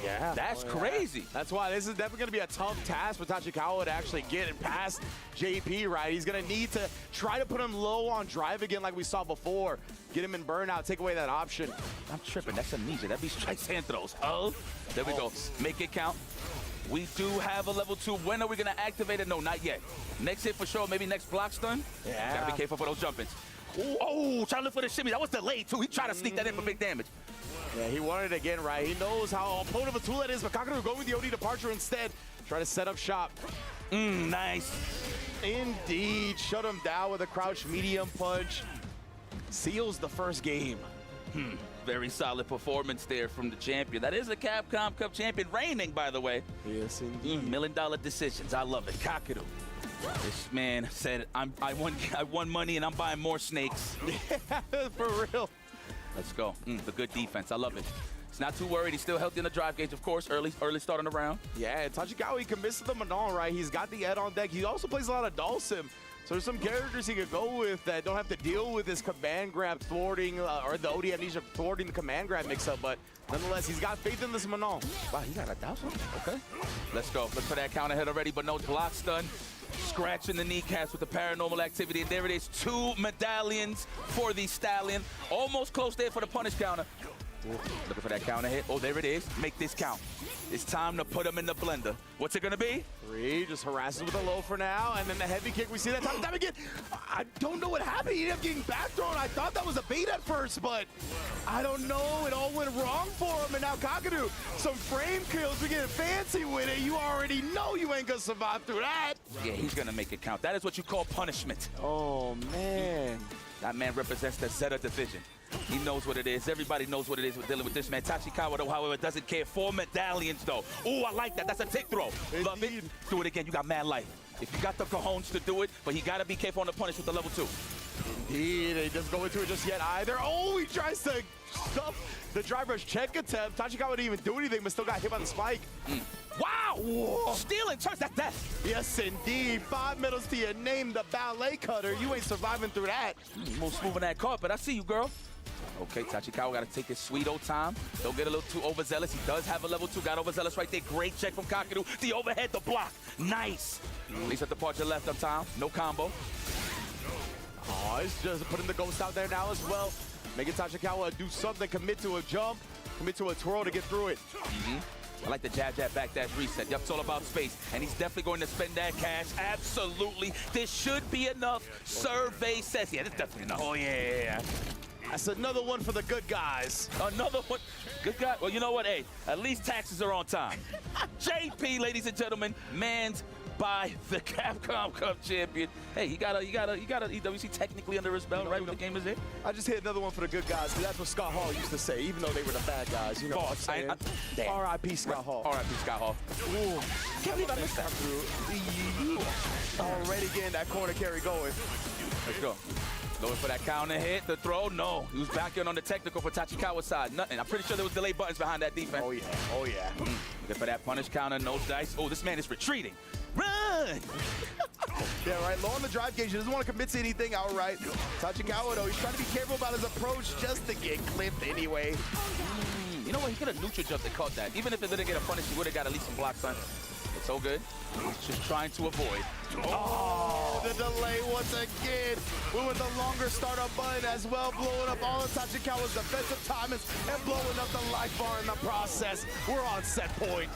R: Yeah.
F: That's crazy.
R: That's why this is definitely going to be a tough task for Tachikawa to actually get it past JP, right? He's going to need to try to put him low on drive again like we saw before. Get him in burnout, take away that option.
F: I'm tripping. That's amnesia. That'd be strikes hand throws. Oh, there we go. Make it count. We do have a level 2. When are we going to activate it? No, not yet. Next hit for sure. Maybe next block stun.
R: Yeah.
F: Got to be careful for those jump-ins. Oh, trying to look for the shimmy. That was delayed, too. He tried to sneak that in for big damage.
R: Yeah, he wanted it again, right? He knows how potent of a tool that is, but Kakaru going with the OD departure instead. Try to set up shop.
F: Nice.
R: Indeed. Shut him down with a crouch medium punch. Seals the first game.
F: Very solid performance there from the champion. That is a Capcom Cup champion, reigning, by the way.
R: Yes, indeed.
F: $1 million decisions. I love it. Kakaru. This man said, I won money and I'm buying more snakes.
R: For real.
F: Let's go. The good defense. I love it. He's not too worried. He's still healthy in the drive gauge, of course. Early start on the round.
R: Yeah, Tachikawa, he commits to the Manon, right? He's got the Ed on deck. He also plays a lot of Dulcim. So there's some characters he could go with that don't have to deal with his command grab thwarting, or the OD amnesia thwarting the command grab mix-up, but nonetheless, he's got faith in this Manon.
F: Wow, he got a thousand? Okay. Let's go. Look for that counter hit already, but no block stun. Scratching the kneecaps with the paranormal activity, and there it is. 2 medallions for the Stallion. Almost close there for the punish counter. Looking for that counter hit. Oh, there it is. Make this count. It's time to put him in the blender. What's it going to be?
R: 3, just harasses with a low for now, and then the heavy kick. We see that time again. I don't know what happened. He ended up getting back thrown. I thought that was a bait at first, but I don't know. It all went wrong for him, and now Kakaru, some frame kills. We getting fancy with it. You already know you ain't going to survive through that.
F: Yeah, he's going to make it count. That is what you call punishment.
R: Oh, man.
F: That man represents the Zeta division. He knows what it is. Everybody knows what it is with dealing with this man. Tachikawa, though, however, doesn't care. 4 medallions, though. Oh, I like that. That's a tick throw.
R: Indeed.
F: Love it. Do it again. You got mad life. If you got the cojones to do it, but he got to be careful on the punish with the level 2.
R: Indeed. He doesn't go into it just yet either. Oh, he tries to stuff the driver's check attempt. Tachikawa didn't even do anything, but still got hit by the spike.
F: Wow! Whoa. Stealing turns. That's death.
R: Yes, indeed. 5 medals to your name, the ballet cutter. You ain't surviving through that.
F: Most smooth on that carpet. I see you, girl. Okay, Tachikawa got to take his sweet old time. Don't get a little too overzealous. He does have a level 2. Got overzealous right there. Great check from Kakaru. The overhead, the block. Nice. Release at the departure left on time. No combo.
R: Oh, it's just putting the ghost out there now as well. Making Tachikawa do something. Commit to a jump. Commit to a twirl to get through it.
F: I like the jab, back dash reset. Yep, it's all about space. And he's definitely going to spend that cash. Absolutely. This should be enough. Survey says, yeah, this is definitely enough.
R: Oh, yeah. That's another one for the good guys.
F: Another one. Good guy. Well, you know what? Hey, at least taxes are on time. JP, ladies and gentlemen, man's by the Capcom Cup champion. Hey, you got a EWC technically under his belt, right? When the game is in.
R: I just hit another one for the good guys, because that's what Scott Hall used to say, even though they were the bad guys. You know what I'm saying? R.I.P. Scott Hall.
F: R.I.P. Scott Hall.
R: Ooh. Can't believe I missed that. Already getting that corner carry going.
F: Let's go. Going for that counter hit, the throw, no. He was back in on the technical for Tachikawa's side. Nothing. I'm pretty sure there was delay buttons behind that defense.
R: Oh, yeah. Oh, yeah.
F: Looking for that punish counter, no dice. Oh, this man is retreating. Run!
R: Yeah, right. Low on the drive gauge. He doesn't want to commit to anything outright. Tachikawa, though, he's trying to be careful about his approach just to get clipped anyway.
F: You know what? He could have neutral jumped and caught that. Even if it didn't get a punish, he would have got at least some blocks on. It's so good. He's just trying to avoid.
R: Oh, the delay once again. We with the longer startup button as well, blowing up all of Tachikawa's defensive timings and blowing up the life bar in the process. We're on set point.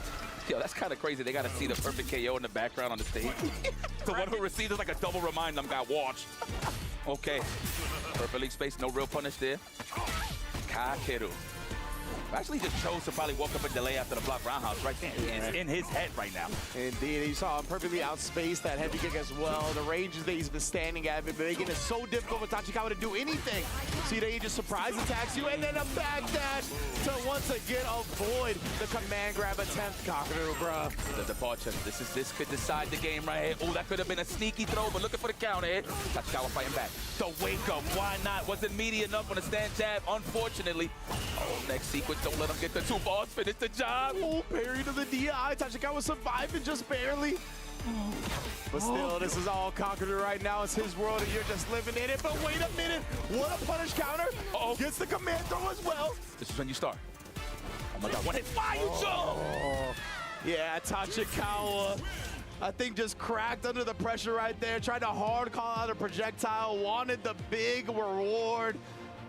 F: Yo, that's kind of crazy. They got to see the perfect KO in the background on the stage. The one who received is like a double remind them got watched. Okay. Perfectly spaced, no real punish there. Kakeru. Actually just chose to probably walk up and delay after the block roundhouse right there. It's in his head right now.
R: Indeed, you saw him perfectly outspace that heavy kick as well. The ranges that he's been standing at, but making it so difficult for Tachikawa to do anything. See that he just surprise attacks you, and then a backdash to once again avoid the command grab attempt. Kakeru, bruh.
F: The departure. This could decide the game right here. Oh, that could have been a sneaky throw, but looking for the counter hit. Tachikawa fighting back. The wake up, why not? Wasn't meaty enough on the stand jab, unfortunately. Oh, next sequence. Don't let him get the 2 balls, finish the job.
R: Oh, parry to the DI. Tachikawa surviving just barely. But still, this is all Kakeru right now. It's his world, and you're just living in it. But wait a minute. What a punish counter.
F: Uh-oh.
R: Gets the command throw as well.
F: This is when you start. Oh, my God. One hit fire jump.
R: Yeah, Tachikawa, I think just cracked under the pressure right there. Tried to hard call out a projectile. Wanted the big reward.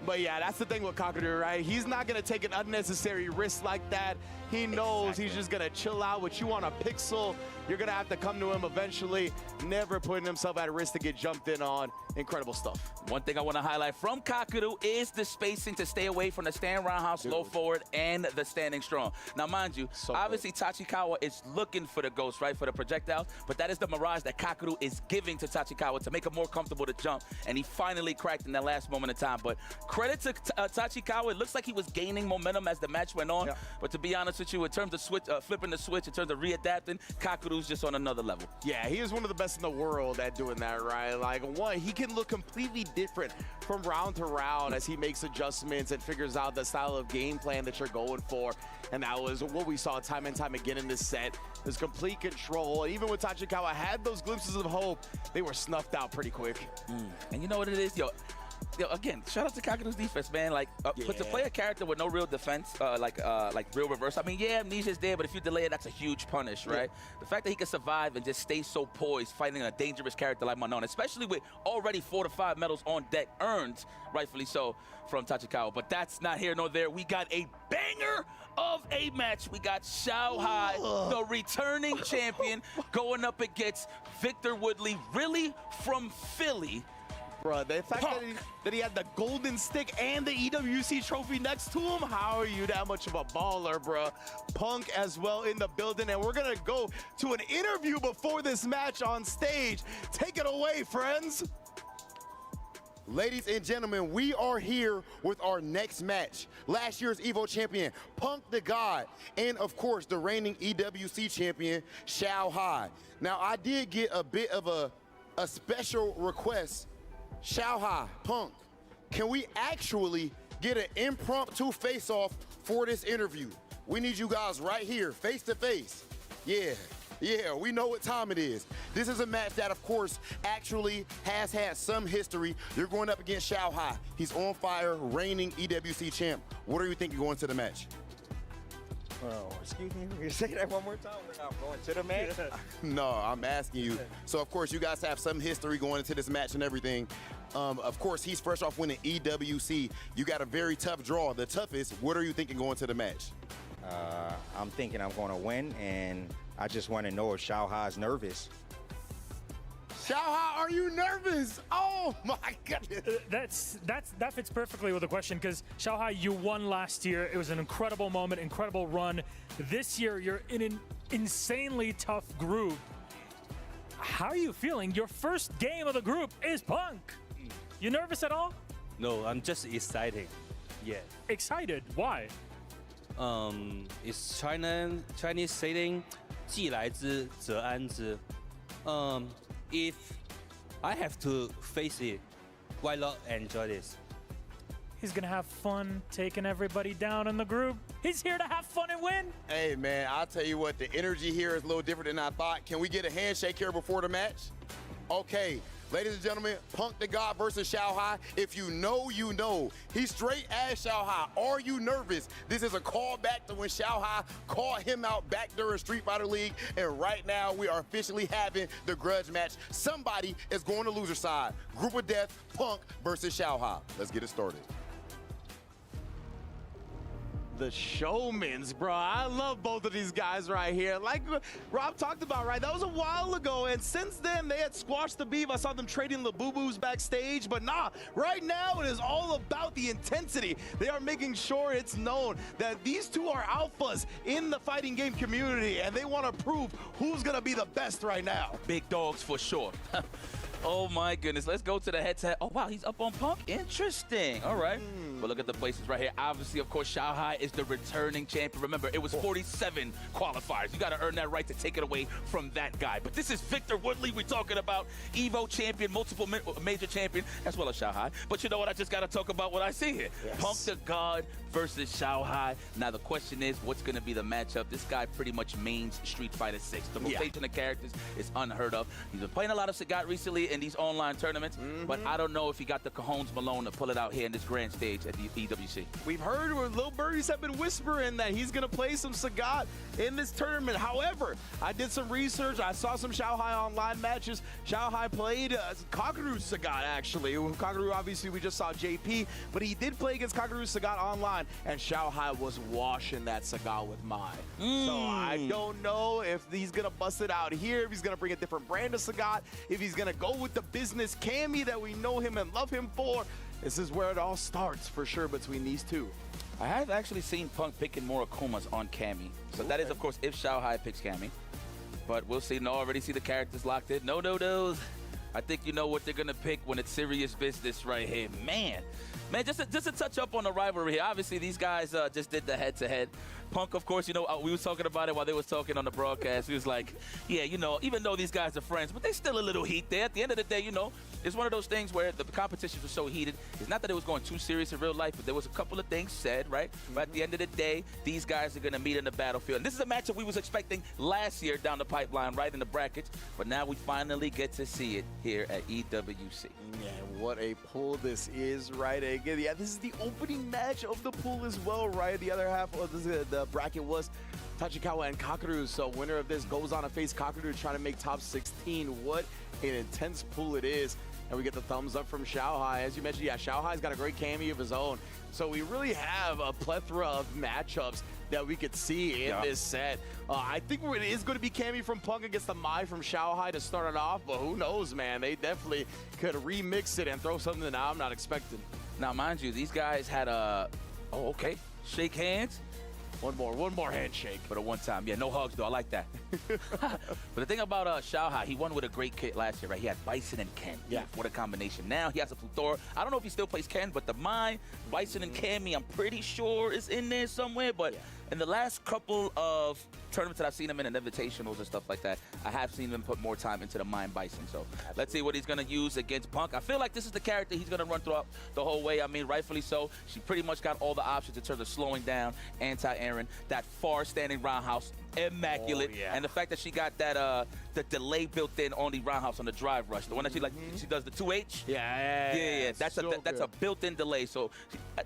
R: But yeah, that's the thing with Kakeru, right? He's not going to take an unnecessary risk like that. He knows he's just going to chill out. With you on a pixel, you're going to have to come to him eventually. Never putting himself at risk to get jumped in on. Incredible stuff.
F: One thing I want to highlight from Kakeru is the spacing to stay away from the stand roundhouse, low forward, and the standing strong. Now, mind you, obviously Tachikawa is looking for the ghost, right, for the projectiles, but that is the mirage that Kakeru is giving to Tachikawa to make him more comfortable to jump, and he finally cracked in that last moment of time. But credit to Tachikawa. It looks like he was gaining momentum as the match went on, but to be honest with you, in terms of flipping the switch, in terms of readapting, Kakeru's just on another level.
R: Yeah, he is one of the best in the world at doing that, right? Like, one, he can look completely different from round to round as he makes adjustments and figures out the style of game plan that you're going for. And that was what we saw time and time again in this set. There's complete control. Even when Tachikawa had those glimpses of hope, they were snuffed out pretty quick.
F: And you know what it is? Yo, again, shout out to Kakeru's defense, man. Like, but to play a character with no real defense, like real reverse. I mean, yeah, amnesia's there, but if you delay it, that's a huge punish, right? The fact that he can survive and just stay so poised, fighting a dangerous character like Manon, especially with already 4 to 5 medals on deck, earned, rightfully so, from Tachikawa. But that's not here nor there. We got a banger of a match. We got Xiao Hai, the returning champion, going up against Victor Woodley, really from Philly.
R: Bruh, the fact that he had the golden stick and the EWC trophy next to him, how are you that much of a baller, bruh? Punk as well in the building, and we're gonna go to an interview before this match on stage. Take it away, friends.
A: Ladies and gentlemen, we are here with our next match. Last year's EVO champion, Punk the God, and of course, the reigning EWC champion, Xiao Hai. Now, I did get a bit of a special request. Xiao Hai, Punk, can we actually get an impromptu face-off for this interview? We need you guys right here, face to face. Yeah, we know what time it is. This is a match that, of course, actually has had some history. You're going up against Xiao Hai. He's on fire, reigning EWC champ. What do you think going to the match?
I: Oh, excuse me, can you say that one more time without going to the match?
A: No, I'm asking you. So, of course, you guys have some history going into this match and everything. Of course, he's fresh off winning EWC. You got a very tough draw, the toughest. What are you thinking going to the match?
I: I'm thinking I'm going to win, and I just want to know if Xiao Hai's nervous.
A: Xiao Hai, are you nervous? Oh my goodness.
W: That fits perfectly with the question, because Xiao Hai, you won last year. It was an incredible moment, incredible run. This year, you're in an insanely tough group. How are you feeling? Your first game of the group is Punk. You nervous at all?
H: No, I'm just excited. Yeah.
W: Excited? Why?
H: It's Chinese saying, 既来之则安之. If I have to face it, why not enjoy this?
W: He's gonna have fun taking everybody down in the group. He's here to have fun and win.
A: Hey, man, I'll tell you what, the energy here is a little different than I thought. Can we get a handshake here before the match? Okay, ladies and gentlemen, Punk the God versus Xiaohai. If you know, you know. He's straight as Xiaohai. Are you nervous? This is a callback to when Xiaohai called him out back during Street Fighter League, and right now we are officially having the grudge match. Somebody is going to loser side. Group of death, Punk versus Xiaohai. Let's get it started.
R: The Showmans, bro. I love both of these guys right here. Like Rob talked about, right? That was a while ago, and since then, they had squashed the beef. I saw them trading the boo-boos backstage, but nah, right now, it is all about the intensity. They are making sure it's known that these two are alphas in the fighting game community, and they want to prove who's going to be the best right now.
F: Big dogs for sure. Oh my goodness, let's go to the head-to-head. Oh wow, he's up on Punk. Interesting. All right. But look at the places right here. Obviously, of course, Xiaohai is the returning champion. Remember, it was 47 qualifiers. You got to earn that right to take it away from that guy. But this is Victor Woodley we're talking about. Evo champion, multiple major champion, as well as Xiaohai. But you know what? I just got to talk about what I see here. Yes. Punk the God versus Xiaohai. Now, the question is, what's going to be the matchup? This guy pretty much mains Street Fighter 6. The rotation of characters is unheard of. He's been playing a lot of Sagat recently in these online tournaments, but I don't know if he got the cojones Malone to pull it out here in this grand stage at the EWC.
R: We've heard where little birdies have been whispering that he's going to play some Sagat in this tournament. However, I did some research. I saw some Xiaohai online matches. Xiaohai played Kaguru Sagat, actually. Kaguru, obviously, we just saw JP, but he did play against Kaguru Sagat online, and Xiaohai was washing that Sagat with Mai. So I don't know if he's going to bust it out here, if he's going to bring a different brand of Sagat, if he's going to go with the business Cammy that we know him and love him for. This is where it all starts for sure between these two.
F: I have actually seen Punk picking more Akumas on Cammy. So that is, of course, if Xiaohai picks Cammy. But we'll see. No, already see the characters locked in. No. I think you know what they're going to pick when it's serious business right here. Man, just to touch up on the rivalry here. Obviously, these guys just did the head-to-head. Punk, of course, you know, we was talking about it while they was talking on the broadcast. He was like, yeah, you know, even though these guys are friends, but there's still a little heat there. At the end of the day, you know, it's one of those things where the competitions were so heated. It's not that it was going too serious in real life, but there was a couple of things said, right? But at the end of the day, these guys are going to meet in the battlefield. And this is a matchup we was expecting last year down the pipeline, right in the brackets. But now we finally get to see it here at EWC.
R: Man, what a pool this is, right? Again, yeah, this is the opening match of the pool as well, right? The other half of the bracket was Tachikawa and Kakaru, so winner of this goes on to face Kakaru trying to make top 16. What an intense pool it is. And we get the thumbs up from Xiaohai. As you mentioned, yeah, Xiaohai's got a great cameo of his own. So we really have a plethora of matchups that we could see in this set. I think it is going to be cameo from Punk against the Mai from Xiaohai to start it off, but who knows, man? They definitely could remix it and throw something that I'm not expecting.
F: Now, mind you, these guys had a, shake hands.
R: One more handshake.
F: But a one time. Yeah, no hugs, though. I like that. But the thing about Xiaohai, he won with a great kit last year, right? He had Bison and Ken. Yeah. What a combination. Now he has a plethora. I don't know if he still plays Ken, but the Mai, Bison, and Cammy, I'm pretty sure is in there somewhere. But in the last couple of tournaments that I've seen him in and invitationals and stuff like that, I have seen him put more time into the Mind Bison. So let's see what he's going to use against Punk. I feel like this is the character he's going to run throughout the whole way. I mean, rightfully so. She pretty much got all the options in terms of slowing down, anti-airing, that far-standing roundhouse, immaculate. And the fact that she got that the delay built in on the roundhouse on the drive rush, the one that she does the 2H. Yeah. That's a built-in delay. So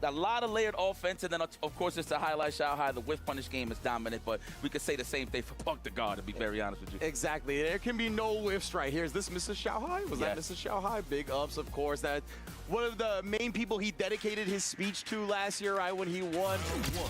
F: a lot of layered offense, and then of course it's to highlight Xiaohai. The whiff punish game is dominant, but we could say the same thing for Punk the God, to be very honest with you.
R: Exactly. There can be no whiffs right here. Is this Mrs. Xiaohai? Was that Mrs. Xiaohai? Big ups, of course. That one of the main people he dedicated his speech to last year, right, when he won.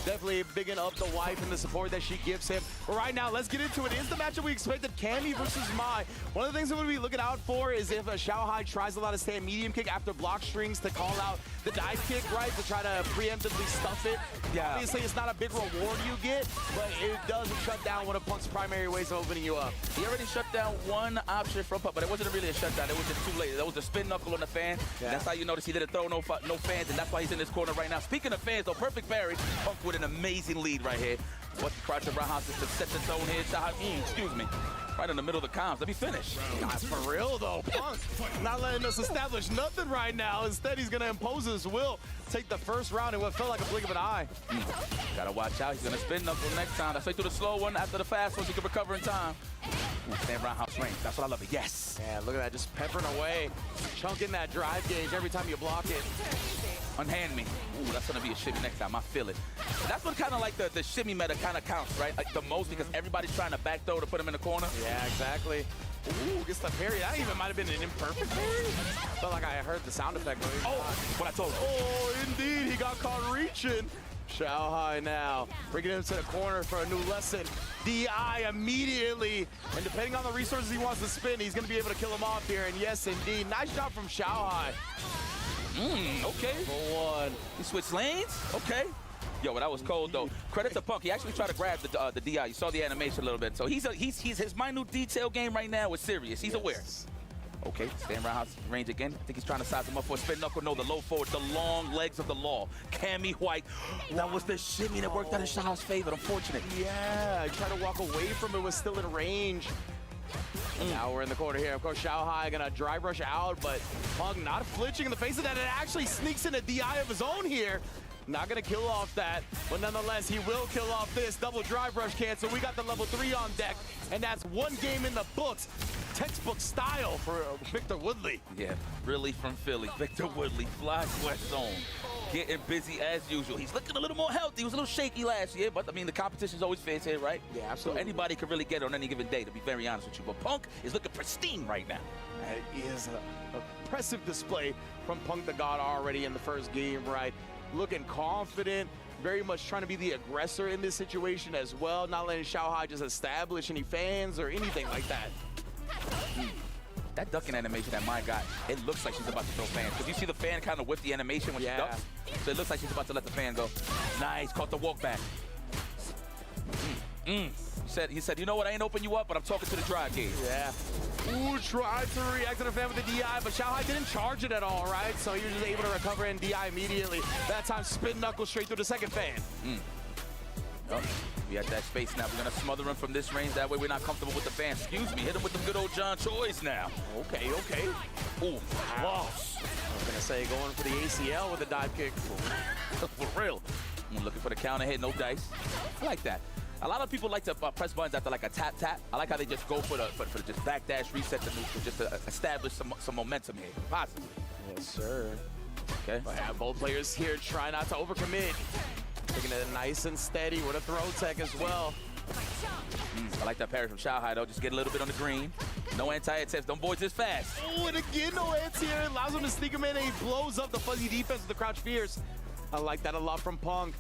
R: Definitely bigging up the wife and the support that she gives him. But right now, let's get into it. Is the matchup we expected, Cammy versus Mai. One of the things that we'll be looking out for is if Xiaohai tries a lot of stand medium kick after block strings to call out the dive kick, right, to try to preemptively stuff it. Yeah. Obviously, it's not a big reward you get, but it does shut down one of Punk's primary ways of opening you up.
F: He already shut down one option from Punk, but it wasn't really a shutdown. It was just too late. That was the spin knuckle on the fan.
R: Yeah.
F: That's how you notice he didn't throw no fans, and that's why he's in this corner right now. Speaking of fans, though, perfect parry. Punk with an amazing lead right here. What's the crouch of roundhouse to set the tone here? Excuse me. Right in the middle of the comms. Let me finish.
R: Not for real, though. Punk not letting us establish nothing right now. Instead, he's going to impose his will. Take the first round in what felt like a blink of an eye.
F: Gotta watch out. He's going to spin knuckle next time. That's right through the slow one. After the fast one, he can recover in time. Stand roundhouse range. That's what I love it. Yes.
R: Yeah, look at that. Just peppering away. Chunking that drive gauge every time you block it.
F: Unhand me. Ooh, that's gonna be a shimmy next time. I feel it. That's what kind of like the shimmy meta kind of counts, right? Like the most because everybody's trying to back throw to put him in the corner.
R: Yeah, exactly. Ooh, gets the parry. That even might have been an imperfect parry. Felt like I heard the sound effect.
F: Oh, what I told you.
R: Oh, indeed. He got caught reaching. Xiaohai now bringing him to the corner for a new lesson. DI immediately. And depending on the resources he wants to spend, he's going to be able to kill him off here. And yes, indeed. Nice shot from Xiaohai.
F: Okay.
R: For one.
F: He switched lanes? Okay. Yo, that was cold, though. Credit to Punk. He actually tried to grab the DI. You saw the animation a little bit. So he's his minute detail game right now is serious. He's aware. Okay, stand roundhouse range again. I think he's trying to size him up for a spin knuckle. No, the low forward, the long legs of the law. Cammy White. That was the shimmy that worked out in Xiaohai's favor. Unfortunate.
R: Yeah, he tried to walk away from it, was still in range. Now we're in the corner here. Of course, Xiaohai gonna drive rush out, but Punk not flinching in the face of that. It actually sneaks in a DI of his own here. Not gonna kill off that, but nonetheless, he will kill off this. Double drive rush cancel. We got the level 3 on deck, and that's one game in the books. Textbook style for Victor Woodley.
F: Yeah, really from Philly. Victor Woodley, flies West Zone. Getting busy as usual. He's looking a little more healthy. He was a little shaky last year, but I mean, the competition's always fierce here, right?
R: Yeah, absolutely.
F: So anybody can really get it on any given day, to be very honest with you. But Punk is looking pristine right now.
R: That is an impressive display from Punk the God already in the first game, right? Looking confident, very much trying to be the aggressor in this situation as well, not letting Xiaohai just establish any fans or anything like that.
F: That ducking animation that Mai got, it looks like she's about to throw fans. Because you see the fan kind of whip the animation when she ducks. So it looks like she's about to let the fan go. Nice, caught the walk back. He said, you know what, I ain't open you up, but I'm talking to the drive gauge.
R: Yeah. Ooh, tried to react to the fan with the DI, but Xiaohai didn't charge it at all, right? So you're just able to recover and DI immediately. That time, spin knuckle straight through the second fan.
F: Oh, we at that space now. We're going to smother him from this range. That way we're not comfortable with the fan. Excuse me. Hit him with the good old John Choice now.
R: Okay, okay.
F: Ooh,
R: loss. I was going to say going for the ACL with a dive kick.
F: For real. I'm looking for the counter hit, no dice. I like that. A lot of people like to press buttons after like a tap. I like how they just go for the just backdash reset the neutral just to establish some momentum here, possibly.
R: Yes, sir.
F: Okay.
R: But yeah, both players here try not to overcommit. Taking it nice and steady with a throw tech as well.
F: I like that parry from Xiaohai, though. Just get a little bit on the green. No anti-air tips. Them boys is fast.
R: Oh, and again, no anti-air. Allows him to sneak him in, and he blows up the fuzzy defense with the crouch fierce. I like that a lot from Punk.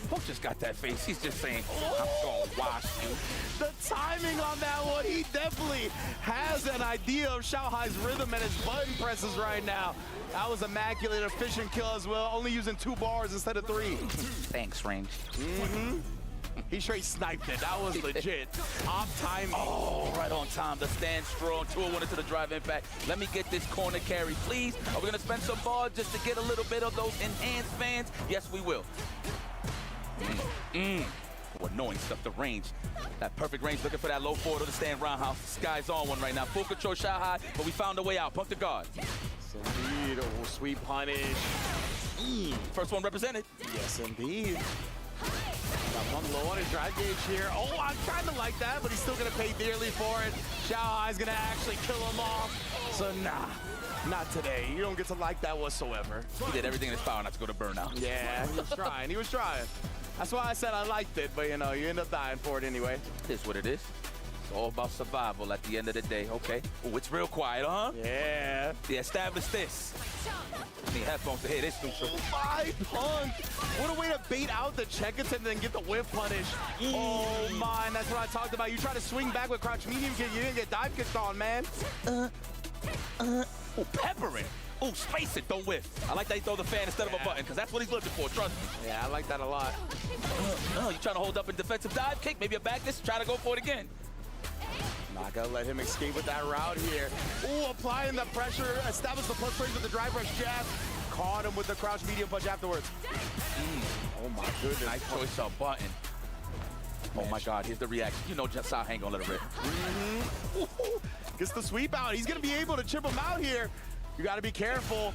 F: Punk just got that face. He's just saying, I'm going to wash you.
R: The timing on that one, he definitely has an idea of Xiaohai's rhythm and his button presses right now. That was immaculate, efficient kill as well, only using 2 bars instead of 3.
F: Thanks, range.
R: He straight sniped it. That was legit. Off timing.
F: Oh, right on time. The stand strong. 2-1 into the drive impact. Let me get this corner carry, please. Are we going to spend some bars just to get a little bit of those enhanced fans? Yes, we will. Annoying stuff, the range. That perfect range, looking for that low forward of the stand roundhouse. Sky's on one right now. Full control, Xiaohai, but we found a way out. Punk the guard.
R: Indeed. Oh, sweet punish.
F: First one represented.
R: Yes, indeed. Got one low on his drive gauge here. Oh, I'm kind of like that, but he's still going to pay dearly for it. Xiaohai's going to actually kill him off. So, nah. Not today. You don't get to like that whatsoever.
F: He did everything in his power not to go to burnout.
R: Yeah, he was trying. He was trying. That's why I said I liked it, but you know, you end up dying for it anyway.
F: It is what it is. It's all about survival at the end of the day, okay? Oh, it's real quiet, huh?
R: Yeah.
F: Yeah, establish this. Need headphones to hear this neutral.
R: Oh my, Punk. What a way to bait out the check-ins and then get the whiff punish. Oh my, that's what I talked about. You try to swing back with crouch medium kick, you didn't get dive kicked on, man.
F: Oh, peppering. Oh, space it, don't whiff. I like that he throw the fan instead of a button, because that's what he's looking for, trust me.
R: Yeah, I like that a lot.
F: You trying to hold up a defensive dive kick, maybe a back this, try to go for it again.
R: Not gonna let him escape with that route here. Ooh, applying the pressure, establish the plus range with the drive rush jab. Caught him with the crouch medium punch afterwards. Oh my goodness.
F: Nice choice of button. Oh my God, here's the reaction. You know Jessau ain't gonna let it rip.
R: Gets the sweep out. He's gonna be able to chip him out here. You gotta be careful.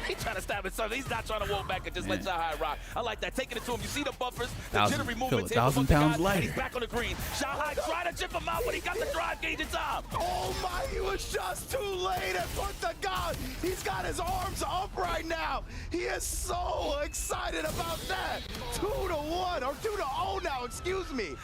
F: He's trying to stab it, something. He's not trying to walk back and just let Xiaohai rock. I like that. Taking it to him. You see the buffers, the jittery movements.
C: Feel 1,000 pounds lighter.
F: He's back on the green. Xiaohai tried to chip him out, but he got the drive gauge in time.
R: Oh my, he was just too late. And put the God, he's got his arms up right now. He is so excited about that. 2-1 or 2-0 now, excuse me.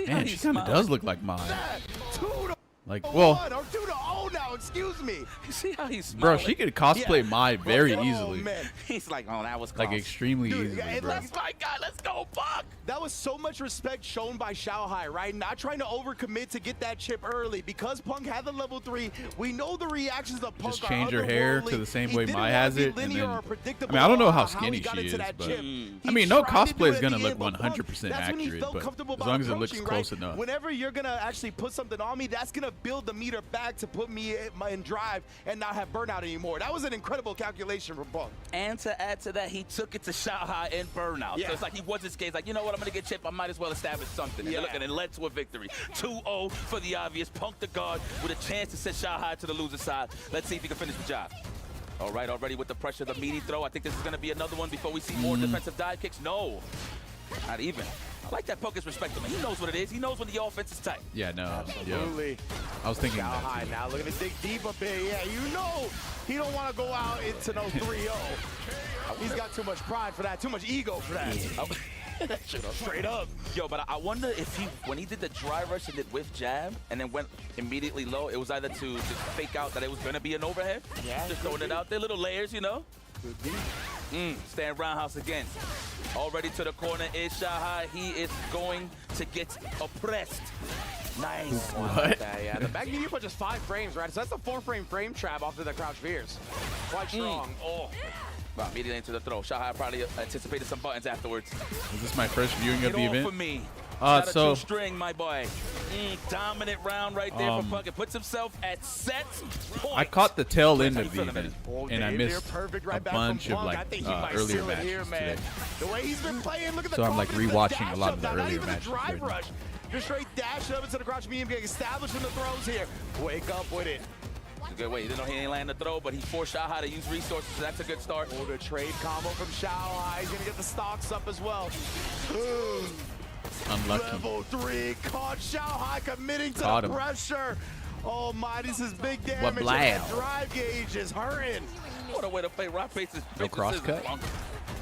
C: Man, she kind of does look like mine.
R: That 2-1
C: Like, well,
R: or 2-0 now, excuse me.
F: You see how he's
C: bro, she could cosplay Mai very
R: Oh,
C: easily.
R: man.
F: He's like, oh, that was
C: Like, extremely
R: Dude,
C: easily,
R: and
C: bro.
R: that's
F: my guy. Let's go, Buck.
R: That was so much respect shown by Xiaohai, right? Not trying to overcommit to get that chip early. Because Punk had the level 3, we know the reactions of Punk
C: Just change her hair to the same way Mai has it, and then, I
R: predictable
C: mean, I don't know how
R: he
C: skinny
R: got
C: she
R: into
C: is,
R: that
C: but
R: chip.
C: I mean, no
R: tried to do
C: cosplay
R: it
C: is
R: at
C: gonna
R: the
C: look
R: end, but Punk,
C: 100%
R: that's when he
C: accurate,
R: felt
C: but
R: comfortable
C: as
R: about
C: long as it looks
R: approaching,
C: close
R: right?
C: enough.
R: Whenever you're gonna actually put something on me, that's gonna build the meter back to put me in drive and not have burnout anymore. That was an incredible calculation from Punk.
F: And to add to that, he took it to Xiaohai in burnout.
R: Yeah.
F: So it's like he wasn't scared. He's like, you know what, I'm going to get chipped. I might as well establish something. And look, and it led to a victory. 2-0 for the obvious. Punk the guard with a chance to set Xiaohai to the loser side. Let's see if he can finish the job. All right, already with the pressure, the meaty throw. I think this is going to be another one before we see more defensive dive kicks. No, not even. I like that Punk is respectable. He knows what it is. He knows when the offense is tight.
C: Yeah, no.
R: Absolutely.
C: I was thinking that
R: Xiaohai
C: too.
R: now looking to dig deep a bit. Yeah, you know he don't want to go out into no 3-0. He's got too much pride for that, too much ego for that. Straight up.
F: Yo, but I wonder if he, when he did the dry rush and did whiff jab and then went immediately low, it was either to just fake out that it was going to be an overhead.
R: Yeah.
F: Just throwing it out there, little layers, you know.
R: Could be.
F: Stand roundhouse again. Already to the corner is Xiaohai. He is going to get oppressed. Nice.
C: What?
R: Yeah, the back medium punch is 5 frames, right? So that's a 4-frame frame trap after the crouch veers. Quite strong.
F: Oh. Wow, immediately into the throw. Xiaohai probably anticipated some buttons afterwards.
C: Is this my first viewing of the
F: Get
C: event?
F: off for me.
C: So
F: string, my boy. Dominant round right there for Punk. It puts himself at set point.
C: I caught the tail end of the
F: Feeling
C: event,
R: Oh,
C: and I
R: Dave,
C: missed
R: they're perfect right
C: a
R: back
C: bunch
R: from
C: of
R: Punk.
C: like
R: I think he might
C: earlier
R: seal it here,
C: matches
R: man.
C: today.
R: The way he's been playing, look at the
C: So I'm like
R: confidence, the
C: rewatching
R: dash
C: a lot
R: up
C: of the
R: now, not
C: earlier
R: even the
C: matches
R: drive
C: right now.
R: rush. Just straight dash up into the crouch medium, getting established in the throws here. Wake up with it.
F: It's a good way. He didn't know he ain't land the throw, but he forced Xiaohai to use resources, so that's a good start.
R: Oh, the trade combo from Xiaohai. He's going to get the stocks up as well.
C: Unlucky.
R: Level 3, caught Xiaohai committing to
C: Caught
R: the
C: him.
R: pressure. Oh my, this is big damage.
C: What
R: and
C: blow?
R: that drive gauge is hurting.
F: What a way to play rock faces.
C: No cross cut?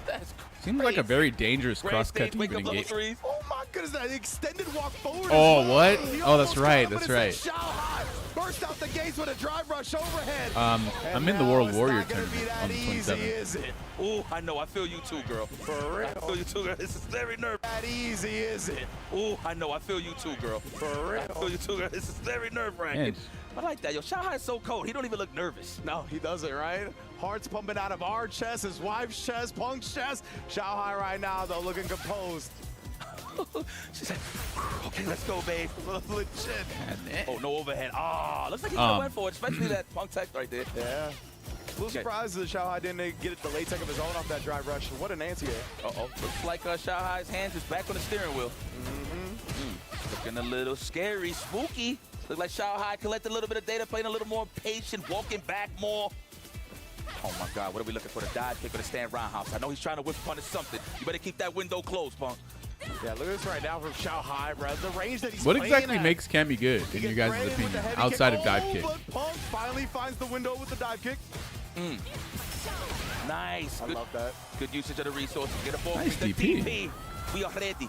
F: That's
C: Seems like a very dangerous
F: Great
C: cross cut
F: stage,
C: to
F: wake
C: even
F: up level
C: engage.
F: 3s.
R: Oh my goodness, that extended walk forward.
C: Oh,
R: as well.
C: what?
R: He
C: Oh, that's
R: almost
C: right,
R: caught him,
C: that's
R: but
C: right.
R: instead Xiaohai burst out the gates with a drive rush overhead.
C: I'm in the World Warrior tournament on the
R: Easy,
C: 27th.
R: is it?
F: Ooh, I know. I feel you too, girl.
R: For real.
F: I feel you too, girl. This is very nervous.
R: That easy, is it?
F: Ooh, I know. I feel you too, girl.
R: For real.
F: I feel you too, girl. This is very nerve-wracking.
C: Man.
F: I like that. Yo, Xiaohai is so cold. He don't even look nervous.
R: No, he doesn't, right? Heart's pumping out of our chest, his wife's chest, Punk's chest. Xiaohai right now, though, looking composed.
F: She's like, okay, let's go, babe.
R: Legit.
F: Oh, no overhead. Ah, looks like he could have went for it, especially that Punk tech right there.
R: Yeah. A little
F: Okay.
R: surprised that Xiaohai didn't get the late tech of his own off that drive rush. What an anti-air.
F: Uh-oh. Looks like Xiaohai's hands is back on the steering wheel. Looking a little scary, spooky. Look like Xiaohai collected a little bit of data, playing a little more patient, walking back more. Oh my God, what are we looking for? The dive kick or the stand roundhouse? I know he's trying to whip punish something. You better keep that window closed, Punk.
R: Yeah, look at this right now from Xiaohai, bro. The range that he's
C: What
R: playing
C: exactly
R: at.
C: makes Cammy good, in your guys'
R: Brandon with the
C: opinion,
R: heavy
C: outside
R: kick.
C: of dive
R: Oh,
C: kick?
R: but Punk finally finds the window with the dive kick.
F: Nice.
R: I
F: Good,
R: love that.
F: good usage of the resources. Get a ball.
C: Nice
F: The
C: DP.
F: DP. We are ready.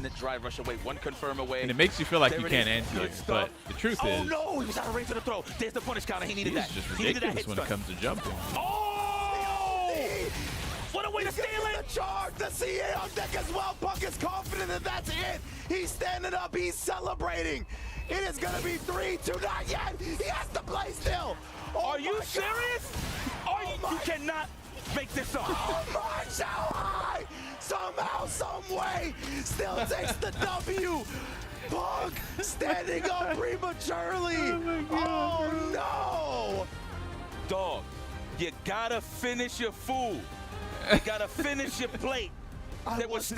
F: one drive rush away, one confirm away.
C: And it makes you feel like
F: There
C: you
F: it
C: can't
F: is.
C: answer
F: Good
C: it.
F: stuff.
C: But the truth
F: Oh
C: is,
F: no, he was out of range of the throw. There's the punish counter. He needed
C: he's
F: that.
C: just
F: He needed that
C: ridiculous
F: hit
C: when it
F: stun.
C: comes to jumping.
F: Oh! What a way to steal it!
D: The charge, the CA on deck as well. Punk is confident that that's it. He's standing up, he's celebrating. It is gonna be 3-2, not yet. He has to play still.
F: Are you serious? You cannot make this up.
D: Oh my, so high. Somehow, some way, still takes the W. Punk standing up prematurely. Oh no.
F: Dog, you gotta finish your food. You gotta finish your plate.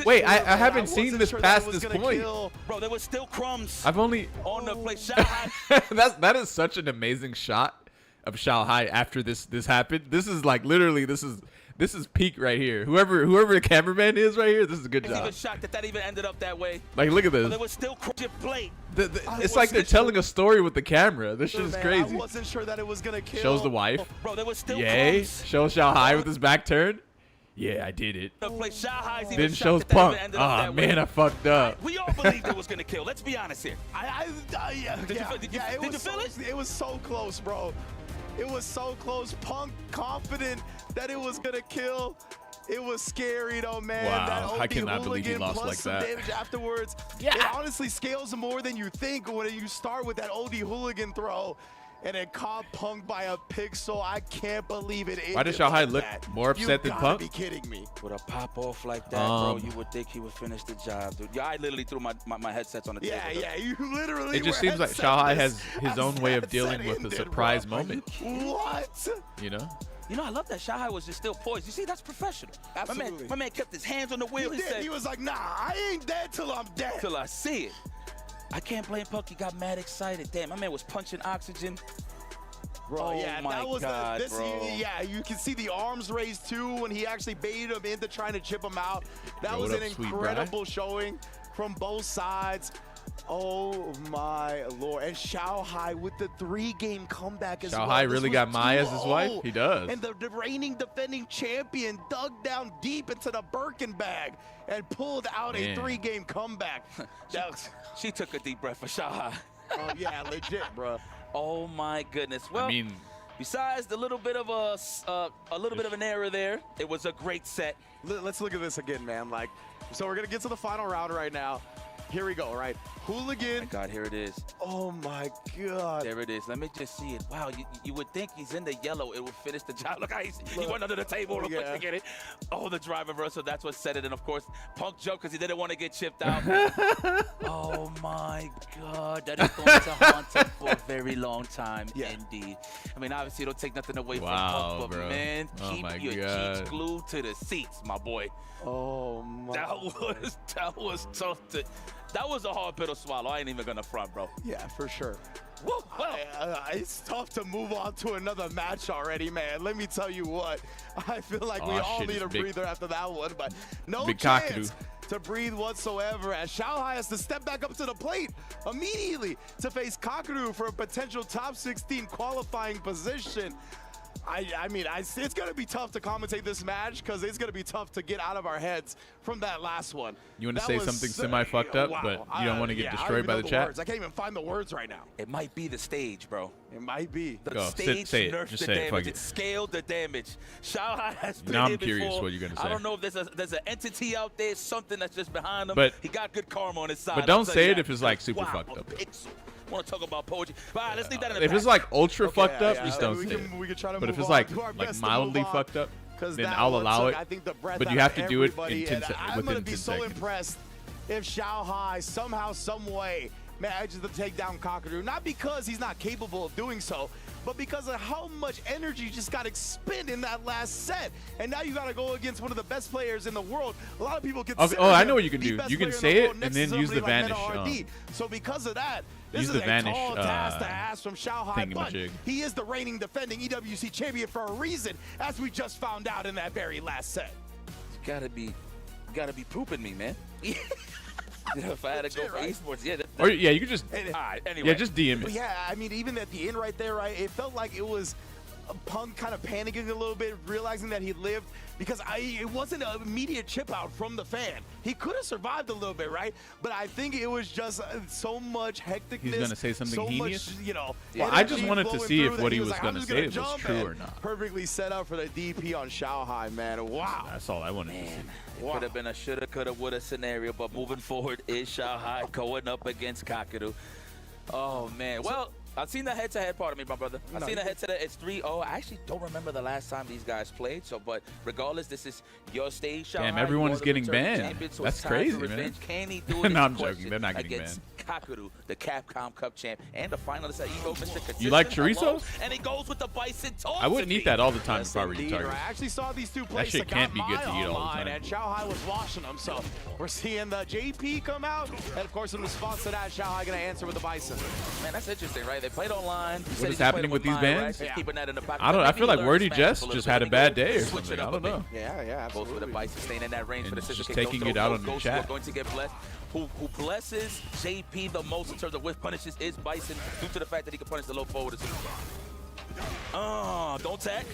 C: Wait, I haven't seen this past this point.
F: Bro, there was still crumbs.
C: I've only
F: on the plate. Shanghai.
C: that is such an amazing shot of Shanghai after this happened. This is like literally this is peak right here. Whoever the cameraman is right here, this is a good
F: I'm
C: job.
F: even shocked that even ended up that way.
C: Like look at this.
F: There was still crumbs on your plate.
C: It's like they're telling a story with the camera. This shit is crazy.
D: I wasn't sure that it was gonna kill.
C: Shows the wife.
F: Bro, there was still
C: Yay.
F: crumbs.
C: Shows Shanghai with his back turned. Yeah, I did it. Then shows Punk. Ah, man, I fucked up.
F: We all believed it was gonna kill. Let's be honest here. Did you feel it?
D: It was so close, bro. It was so close. Punk confident that it was gonna kill. It was scary though, man.
C: Wow,
D: that OD
C: I cannot believe he lost
D: plus
C: like
D: some
C: that.
D: damage afterwards.
C: Yeah.
D: It honestly scales more than you think when you start with that OD hooligan throw. And it caught Punk by a pixel. I can't believe it.
C: Why does Shanghai look more upset than Punk?
D: You gotta be kidding me.
F: With a pop off like that, bro, you would think he would finish the job, dude. Yeah, I literally threw my headsets on the table.
D: Yeah, you literally.
C: It just seems like Shanghai has his own way of dealing with the surprise moment.
D: What?
C: You know?
F: You know, I love that Shanghai was just still poised. You see, that's professional.
D: Absolutely.
F: My man kept his hands on the wheel.
D: He did. He was like, nah, I ain't dead till I'm dead.
F: Till I see it. I can't blame Punk. He got mad excited. Damn, my man was punching oxygen.
D: Bro,
F: oh
D: yeah,
F: my
D: that was
F: God, bro.
D: Yeah, you can see the arms raised too when he actually baited him into trying to chip him out. That was an incredible showing from both sides. Oh my Lord. And Shanghai with the 3-game comeback as well.
C: Shanghai really got Mai as his wife? He does.
D: And the reigning defending champion dug down deep into the Birkin bag and pulled out a 3-game comeback.
F: She took a deep breath for Shanghai.
D: Oh yeah, legit, bro.
F: Oh my goodness. Well,
C: I mean,
F: besides the little bit of a little bit of an error there, it was a great set.
D: Let's look at this again, man. Like, so we're gonna get to the final round right now. Here we go, right? Hooligan.
F: Oh my God, here it is.
D: Oh my God.
F: There it is. Let me just see it. Wow, you would think he's in the yellow. It would finish the job. Look, he went under the table real quick to get it. Oh, the drive reversal. That's what set it. And of course, Punk joked because he didn't want to get chipped out. Oh my God, that is going to haunt him for a very long time, indeed. I mean, obviously, don't take nothing away from Punk, but
C: bro.
F: man, keep your cheeks glued to the seats, my boy.
D: Oh my.
F: That was tough to. That was a hard pill to swallow. I ain't even gonna front, bro.
D: Yeah, for sure. Woo, well, it's tough to move on to another match already, man. Let me tell you what. I feel like we all need a breather after that one, but no chance to breathe whatsoever as Shanghai has to step back up to the plate immediately to face Kakaru for a potential top 16 qualifying position. I mean, it's going to be tough to commentate this match because it's going to be tough to get out of our heads from that last one.
C: You want to say something semi-fucked up, but you don't want to get destroyed by the chat?
D: Words. I can't even find the words right now.
F: It might be the stage, bro.
D: It might be.
F: The stage nerfed the damage. It scaled the damage. Shanghai has been
C: now
F: here
C: I'm curious
F: before.
C: what you're going to say.
F: I don't know if there's an entity out there, something that's just behind him.
C: But
F: he got good karma on his side.
C: But don't say it if it's like super fucked up.
F: I want to talk about poetry. All right, let's leave that in the
C: If
F: past.
C: it's like ultra fucked up, just don't say it.
D: We can try to
C: but if
D: move
C: it's like
D: on.
C: mildly fucked up, then
D: that
C: I'll
D: one
C: allow
D: took,
C: it.
D: I think, the breath
C: But you
D: out
C: have
D: of
C: to do it
D: everybody,
C: in 10
D: and I'm
C: within
D: gonna
C: 10
D: be so
C: seconds.
D: impressed if Shanghai somehow, some way manages to take down Kakaru. Not because he's not capable of doing so, but because of how much energy just got expended in that last set. And now you got to go against one of the best players in the world. A lot of people consider
C: I know what you can
D: the
C: do.
D: best
C: You can
D: player in
C: say
D: the
C: it
D: world
C: and
D: next
C: then
D: to
C: use the
D: somebody like
C: vanish.
D: Meta RD. So because of that, this
C: Use
D: is
C: the
D: a
C: vanish,
D: tall task to ask from Shanghai, but
C: thingamajig.
D: he is the reigning defending EWC champion for a reason, as we just found out in that very last set.
F: You gotta be pooping me, man. If I had to go for esports,
C: Or you could just
F: all right, anyway.
C: yeah, just DM it.
D: But yeah, I mean, even at the end right there, right, it felt like it was
R: Punk kind of panicking a little bit, realizing that he lived, because it wasn't an immediate chip out from the fan. He could have survived a little bit, right? But I think it was just so much hecticness.
C: He's going to say something
R: so
C: heinous?
R: much, you know,
C: Well, I just
R: energy
C: wanted to
R: flowing
C: see
R: through
C: if
R: that
C: what he was
R: like,
C: going
R: I'm
C: to
R: just
C: say
R: gonna
C: was
R: jump,
C: true
R: and
C: or not.
R: Perfectly set up for the DP on Shanghai, man. Wow.
C: That's all I wanted to see.
F: It could have been a shoulda, coulda, woulda scenario, but moving forward is Shanghai going up against Kakaru. Oh, man. Well, I've seen the head-to-head part of me, my brother. I've seen the head-to-head. It's 3-0. I actually don't remember the last time these guys played. So, but regardless, this is your stage, Shanghai.
C: Damn, everyone is getting
F: returning
C: banned.
F: champion, so
C: That's
F: it's time
C: crazy,
F: for
C: man.
F: revenge. Can he do it?
C: No,
F: is
C: I'm
F: the
C: joking.
F: question
C: They're not getting
F: against Kakaru, the Capcom Cup champ, and the finalist at Evo, Mr. Consistent.
C: You like chorizo?
F: Alone, and he goes with the bison toss.
C: I wouldn't eat that all the time
R: Yes,
C: if I were
R: indeed.
C: retarded.
R: I actually saw these two play
C: That shit can't be good to eat all the time.
R: and Shanghai was washing them. So we're seeing the JP come out, and of course in response to that, Shanghai gonna answer with the bison.
F: Man, that's interesting, right? They played online.
C: What is happening with these bands?
F: Right? Keeping that in the pocket.
C: I don't. I
F: Maybe
C: feel
F: he
C: like
F: learned
C: Wordy
F: Spanish
C: Jess
F: a little
C: just
F: bit
C: had a
F: and
C: bad
F: he
C: day or
F: switched
C: something.
F: it
C: I
F: up
C: don't
F: a bit.
C: know.
R: Yeah,
F: Both with the bison staying in that range for the
C: And
F: scissor
C: just
F: kick.
C: taking
F: Don't
C: it
F: throw
C: out
F: both
C: on the
F: ghosts
C: chat.
F: who are going to get blessed. Who blesses JP the most in terms of whiff punishes is Bison, due to the fact that he can punish the low forward as well. Don't tech.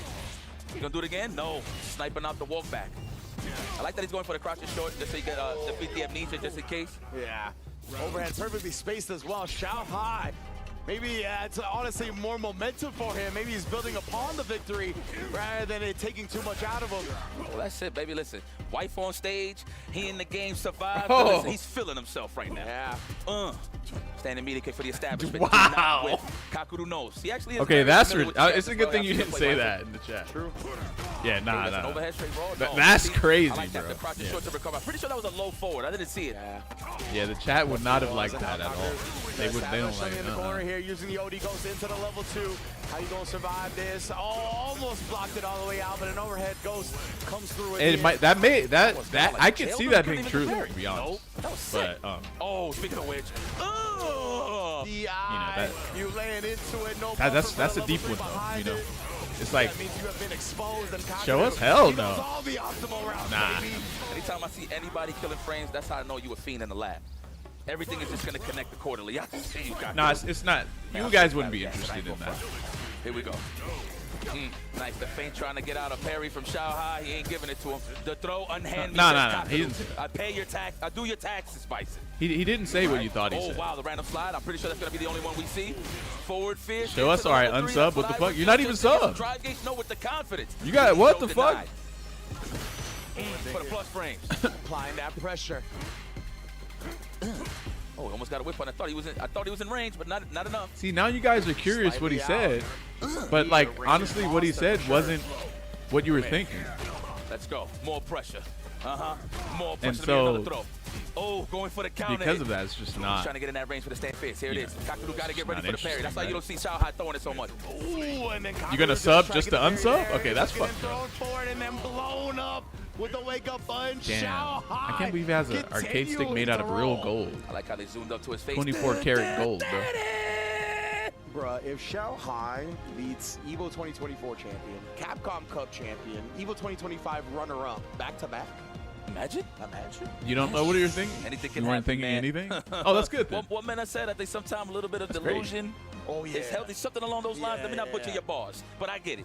F: You gonna do it again? No. Sniping out the walk back. I like that he's going for the crouch and short just so he can defeat the amnesia just in case.
R: Yeah. Overhead perfectly spaced as well. Shanghai. Maybe it's honestly more momentum for him. Maybe he's building upon the victory rather than it taking too much out of him.
F: Well, that's it, baby. Listen, wife on stage, he in the game survived.
C: Oh.
F: Listen, he's feeling himself right now.
R: Yeah.
F: Standing media kick for the establishment.
C: Wow.
F: With Kakaru knows. He actually is
C: Okay,
F: very
C: that's
F: familiar with the
C: it's a
F: stats
C: good
F: as
C: thing
F: well.
C: you didn't
F: Play
C: say
F: rifle.
C: that in the chat.
R: True.
C: Yeah, nah,
F: That's an
C: nah.
F: overhead straight roll? No.
C: That's
F: See,
C: crazy,
F: I like that.
C: bro.
F: The crouch and
C: Yeah.
F: short to recover. I'm pretty sure that was a low forward. I didn't see it.
C: Yeah, the chat would not have liked that at all. They would. They don't like
R: in the
C: it.
R: corner here using the OD goes into the level 2. How you gonna survive this? Oh, almost blocked it all the way out, but an overhead ghost comes through.
C: It might that I could see that being true,
F: Nope.
C: to be honest.
F: That was sick.
C: But
F: Oh, speaking of which.
R: The eye, you laying into it. No
C: that's
R: buffer for
C: a
R: the
C: deep
R: level
C: one
R: 3
C: though.
R: behind
C: You know,
R: it.
C: it's like
R: That means you have been exposed and
C: show us
R: Kakaru,
C: hell
R: he knows
C: no.
R: all the optimal routes,
C: Nah.
R: baby.
F: Anytime I see anybody killing frames, that's how I know you a fiend in the lab. Everything is just going to connect accordingly. I see you got
C: Nah, it's not. You guys wouldn't be interested in that.
F: Here we go. Nice. The feint trying to get out of parry from Shanghai. He ain't giving it to him. The throw unhand.
C: Nah. He didn't say that.
F: I pay your tax. I do your taxes, Bison.
C: He didn't say what you thought he
F: Oh,
C: said.
F: wow. The random slide. I'm pretty sure that's going to be the only one we see. Forward fish.
C: Show us. All right, unsub. What the fuck? You're not even sub.
F: Drive gauge. No, with the confidence.
C: You got what
F: Joe
C: the fuck?
F: denied. For the plus frames.
R: Applying that pressure.
F: Oh, he almost got a whip on. I thought he was in range, but not enough.
C: See, now you guys are curious what he said, but like honestly, what he said wasn't what you were thinking.
F: Let's go. More pressure. More pressure.
C: And
F: to
C: so,
F: another throw. Oh, going for the counter.
C: because
F: hit.
C: of that, it's just
F: He's
C: not.
F: trying to get in that range for the stand face. Here it is. Kakaru got to get ready
C: not
F: for the parry. That's why you don't
C: interesting,
F: see Shanghai throwing it so much.
R: Ooh, and then
C: You gonna
R: Kakaru
C: sub
R: trying
C: just
R: to
C: to
R: get the parry
C: unsub?
R: there.
C: Okay, that's
R: Just getting
C: fucked up.
R: thrown forward and then blown up with the wake up button.
C: Damn.
R: Shanghai
C: I can't believe he has an arcade stick made out of real gold.
F: I like how they zoomed up to his face.
C: 24 karat gold, bro.
R: Bruh, if Shanghai beats Evo 2024 champion, Capcom Cup champion, Evo 2025 runner-up, back-to-back,
F: Imagine.
C: You don't know what you're thinking?
F: Anything
C: You
F: can
C: weren't
F: happen,
C: thinking
F: man.
C: anything? Oh, that's good then.
F: What man I said, I think sometimes a little bit of
C: That's great.
F: delusion is healthy. Something along those lines. Let me not butcher your bars, but I get it.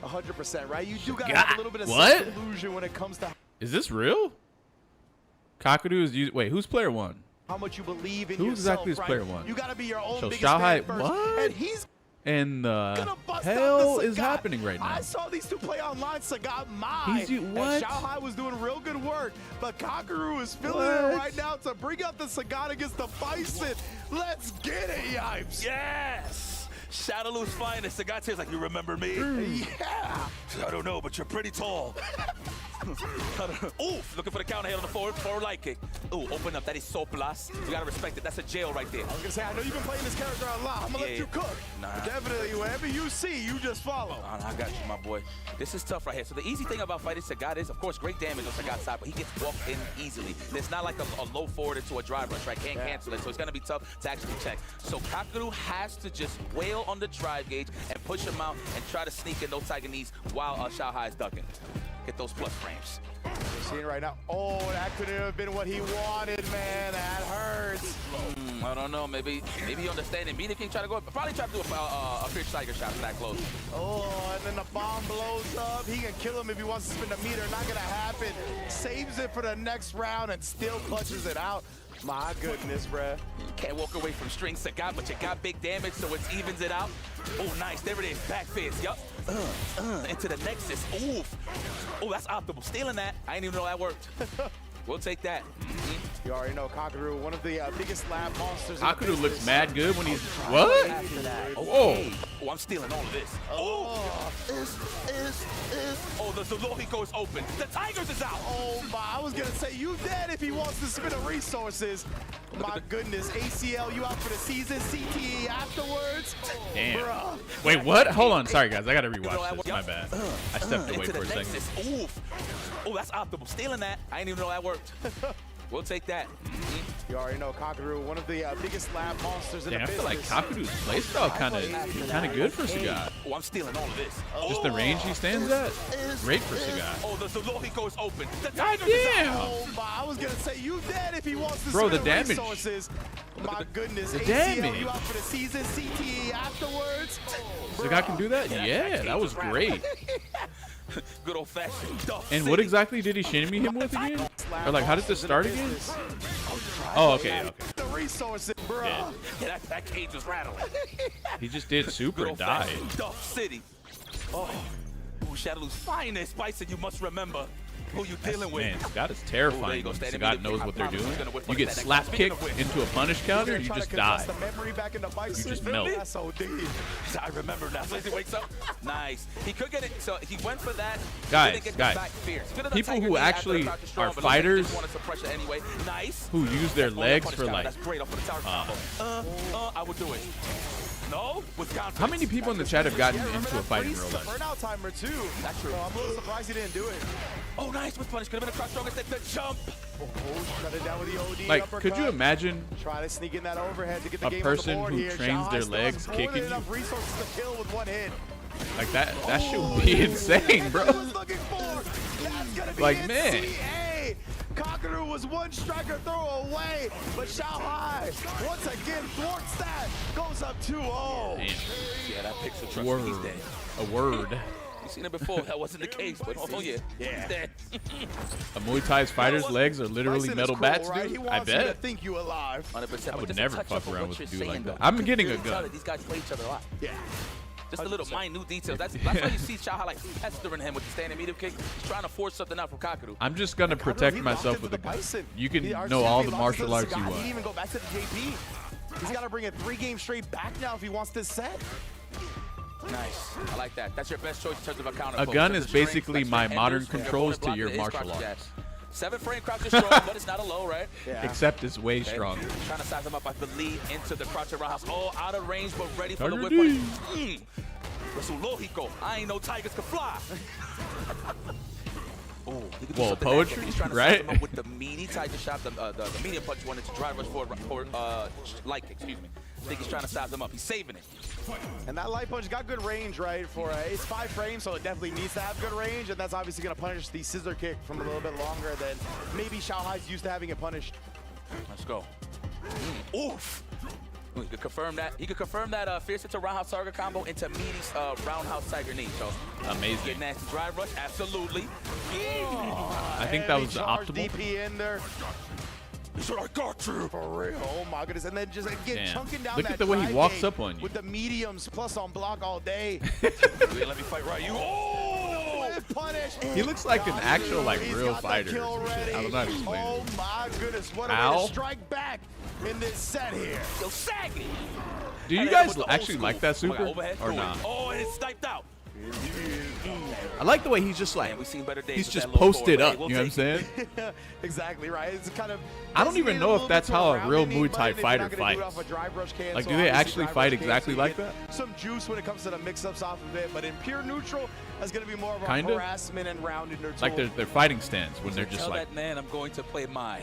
R: 100%, right? You do got to
C: God,
R: have a little bit of
C: what?
R: self-delusion when it comes to
C: Is this real? Kakaru is using. Wait, who's player one?
R: how much you believe in
C: Who
R: yourself,
C: exactly is
R: right?
C: player one?
R: You got to be your own
C: So
R: biggest
C: Shanghai,
R: fan first.
C: what?
R: And he's
C: And the
R: gonna bust
C: hell
R: out the
C: is
R: Sagat.
C: happening right now?
R: I saw these two play online. Sagat Mai.
C: What?
R: And Shanghai was doing real good work, but Kakaru is feeling
C: What?
R: it right now to bring out the Sagat against the Bison. Let's get it, Yipes.
F: Yes. Shadowloo's finest. The guy says like, you remember me?
R: Yeah.
F: I don't know, but you're pretty tall. Oof, looking for the counter hit on the forward light kick. Ooh, open up. That is so plus. You gotta respect it. That's a jail right there.
R: I was gonna say, I know you've been playing this character a lot. I'm gonna let you cook.
F: Nah.
R: Definitely, whatever you see, you just follow.
F: I got you, my boy. This is tough right here. So the easy thing about fighting Sagat is, of course, great damage on Sagat's side, but he gets walked in easily. It's not like a low forward into a drive rush, right? Can't cancel it, so it's gonna be tough to actually check. So Kakaru has to just wail on the drive gauge and push him out and try to sneak in those tiger knees while Shanghai is ducking. Get those plus frames.
R: We're seeing right now. Oh, that couldn't have been what he wanted, man. That hurts.
F: I don't know. Maybe you understand it. Media King try to go. Probably try to do a Fierce Tiger shot from that close.
R: Oh, and then the bomb blows up. He can kill him if he wants to spin the meter. Not gonna happen. Saves it for the next round and still clutches it out. My goodness, bruh.
F: You can't walk away from string Sagat, but you got big damage, so it evens it out. Oh, nice. There it is. Back fist. Yup. Into the Nexus. Oof. Oh, that's optimal. Stealing that. I didn't even know that worked. We'll take that.
R: You already know Kakaru, one of the biggest lab monsters.
C: Kakaru looks mad good when he's what?
F: Oh, I'm stealing all of this.
R: Oh,
F: oh, the Zoologico is open. The Tigers is out.
R: Oh my! I was gonna say you dead if he wants to spin the resources. My goodness, ACL, you out for the season. CTE afterwards.
C: Damn.
R: Bruh.
C: Wait, what? Hold on. Sorry, guys. I gotta rewatch this. My bad. I stepped away for a second.
F: Oof. Oh, that's optimal. Stealing that. I didn't even know that worked. We'll take that.
R: You already know Kakaru, one of the biggest lab monsters in
C: Yeah,
R: the
C: I
R: business.
C: feel like Kakaru's playstyle kind of good for Sagat.
F: Oh, I'm stealing all of this.
C: Just the range he stands at, great for Sagat.
F: Oh, the Zoologico is open. The
C: God
F: Tigers is
C: damn.
F: out.
R: Oh my! I was gonna say you dead if he wants to
C: Bro,
R: spin
C: the damage.
R: resources. My goodness,
C: The
R: ACL,
C: damage.
R: you out for the season. CTE afterwards.
C: Sagat can do that? Yeah, that was great.
F: Good old fashioned stuff.
C: And what exactly did he shimmy him with again? Or like, how did this start again? Oh, okay, okay.
R: The resources, bro.
C: Yeah.
F: Yeah, that cage was rattling.
C: He just did super and died.
F: Duff City. Oh, Shadowloo's finest. Bison, you must remember who you dealing with.
C: Man, Sagat is terrifying when Sagat knows what they're doing. You get slap kicked into a punish counter, you just die. You just melt.
R: That's so deep.
F: I remember now. He wakes up. Nice. He could get it. So he went for that.
C: Guys, people who actually are fighters
F: anyway. Nice.
C: who use their legs for like,
F: That's great off of the tower combo. I would do it. No, with confidence.
C: how many people in the chat have gotten into a fight in real life?
R: Burnout timer too.
F: That's true.
R: So I'm a little surprised he didn't do it.
F: Oh, nice with punish. Could have been a cross strong attack. The jump.
R: Oh, shut it down with the OD
C: Like,
R: uppercut.
C: could you imagine
R: Try to sneak in that overhead to get the
C: a
R: game
C: person
R: on the board
C: who
R: here.
C: trains
R: Shanghai
C: their
R: still
C: legs
R: has more
C: kicking
R: than
C: you?
R: enough resources to kill with one hit.
C: Like that should be insane, bro.
R: That's gonna be
C: Like,
R: it.
C: man.
R: CA. Kakaru was one striker throw away, but Shanghai once again thwarts that. Goes up 2-0.
F: Yeah, that pixel truck.
C: Word.
F: He's dead.
C: A word.
F: You've seen it before. That wasn't the case, but oh yeah. He's dead.
C: A Muay Thai's fighter's legs are literally metal bats,
R: right?
C: dude.
R: He
C: I
R: wants you to
C: bet.
R: think you alive.
F: 100%.
C: I would
F: Just
C: never
F: touch
C: fuck
F: up on
C: around
F: what
C: with a
F: you're
C: dude like
F: saying,
C: that.
F: though.
C: I'm getting a
F: You can tell
C: gun.
F: that these guys play each other a lot.
R: Yeah.
F: Just the little minute details. That's why you see Shanghai like pestering him with the standing medium kick. He's trying to force something out from Kakaru.
C: I'm just gonna protect myself with a gun. You can know all the martial arts you
R: He
C: want.
R: didn't even go back to the JP. He's got to bring it 3 games straight back now if he wants this set.
F: Nice. I like that. That's your best choice in terms of a counter.
C: A gun is basically my modern controls to your martial arts.
F: 7 frame crouch is strong, but it's not a low, right?
R: Yeah.
C: Except it's way stronger.
F: Trying to size him up, I believe, into the crouch and roundhouse. Oh, out of range, but ready for the
C: Tiger
F: whip.
C: D.
F: Zoologico. I ain't know tigers can fly. Oh,
C: Well, poetry,
F: He's trying to
C: right?
F: size him up with the meaty tiger shot, the medium punch one into drive rush for light kick, excuse me. I think he's trying to size him up. He's saving it.
R: And that light punch got good range, right? For it's 5 frames, so it definitely needs to have good range, and that's obviously going to punish the scissor kick from a little bit longer than maybe Shanghai's used to having it punished.
F: Let's go. Oof. He could confirm that. He could confirm that fierce into roundhouse target combo into meaty roundhouse tiger knee. So
C: Amazing.
F: Get nasty drive rush, absolutely.
C: I think that was the
R: Charge
C: optimal.
R: DP in there.
F: That's what I got you.
R: For real. Oh my goodness. And then just again
C: Damn.
R: chunking down
C: Look
R: that
C: at the way he
R: drive
C: walks
R: gate
C: up on you.
R: with the mediums plus on block all day.
F: Let me fight right. You.
R: Punish.
C: He looks like an actual, like,
R: He's
C: real
R: got the
C: fighter.
R: kill ready.
C: I don't know how to explain
R: Oh
C: it.
R: my goodness. What a way
C: Ow.
R: to strike back in this set here.
F: Yo, saggy.
C: Do you
F: And
C: guys
F: with the old
C: actually
F: school.
C: like that super
F: Overhead
C: or
F: through it.
C: not?
F: Oh, and it's sniped out.
C: I like the way he's just like,
F: Man, we've seen better days
C: he's
F: with
C: just
F: that little
C: posted
F: forward.
C: up.
F: Hey,
C: You know what I'm
F: we'll
C: saying?
R: Exactly right. It's kind of.
C: I don't even know if that's how a real Muay Thai fighter fights. Like, do they actually fight exactly like that?
R: Some juice when it comes to the mix-ups off of it, but in pure neutral, that's going to be more of a
C: Kinda?
R: harassment and rounded neutral.
C: Like their fighting stance when they're just
F: Tell
C: like,
F: that man I'm going to play my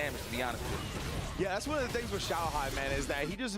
F: damage, to be honest with you.
R: Yeah, that's one of the things with Xiaohai, man, is that he just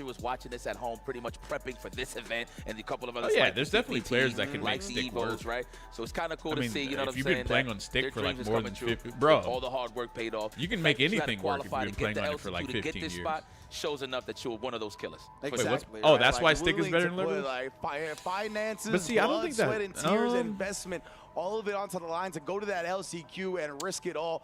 F: actually was watching this at home, pretty much prepping for this event and a couple of other.
C: Oh, yeah, there's definitely players that can
F: like
C: make
F: the
C: stick
F: Evos,
C: work.
F: right? So it's kind of cool
C: I
F: to
C: mean,
F: see. You know what I'm
C: if you've
F: saying?
C: been playing
F: that
C: on stick
F: their
C: for like
F: dreams is
C: more
F: coming
C: than
F: true.
C: 50, bro,
F: all the hard work paid off.
C: you can
F: The
C: make
F: fact that you had to
C: anything work if
F: qualify
C: you've
F: to
C: been
F: get
C: playing
F: the
C: on it for like
F: LCQ to
C: 15
F: get this
C: years.
F: spot shows enough that you're one of those killers.
R: Exactly.
C: Oh,
R: right?
C: that's
R: Like,
C: why stick is
R: willing
C: better
R: to
C: than
R: put,
C: Liberty?
R: like finances,
C: But see, I don't
R: blood,
C: think that-
R: sweat, and tears, investment, all of it onto the line to go to that LCQ and risk it all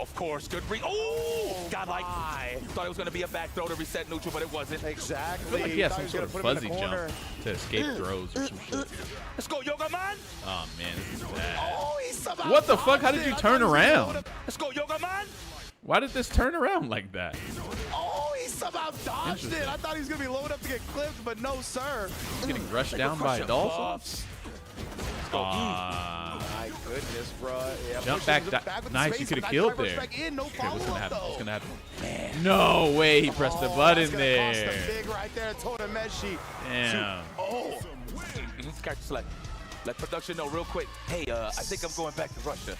F: of course, good read. Oh, godlike. Thought it was going to be a back throw to reset neutral, but it wasn't.
R: Exactly.
C: I feel like he has some sort of fuzzy jump to escape throws or some shit.
F: Let's go, Yoga Man.
C: Oh, man, this is bad.
F: Oh, he somehow
C: What the fuck? How did you turn around?
F: Let's go, Yoga Man.
C: Why did this turn around like that?
R: Oh, he somehow dodged it. I thought he was going to be low enough to get clipped, but no, sir.
C: He's getting rushed down by Dawson.
R: My goodness, bro. Yeah,
C: Jump
R: pushing
C: back.
R: with the
C: Nice,
R: space,
C: you could have
R: but
C: killed
R: drive rush
C: there.
R: back in, no
C: Okay, what's gonna
R: follow-up,
C: happen? What's
R: though.
C: gonna happen?
R: Man.
C: No way, he pressed the button
R: That's gonna
C: there.
R: cost him big right there, Tonameshi.
C: Damn.
R: Oh.
F: Like production know real quick. Hey, I think I'm going back to Russia.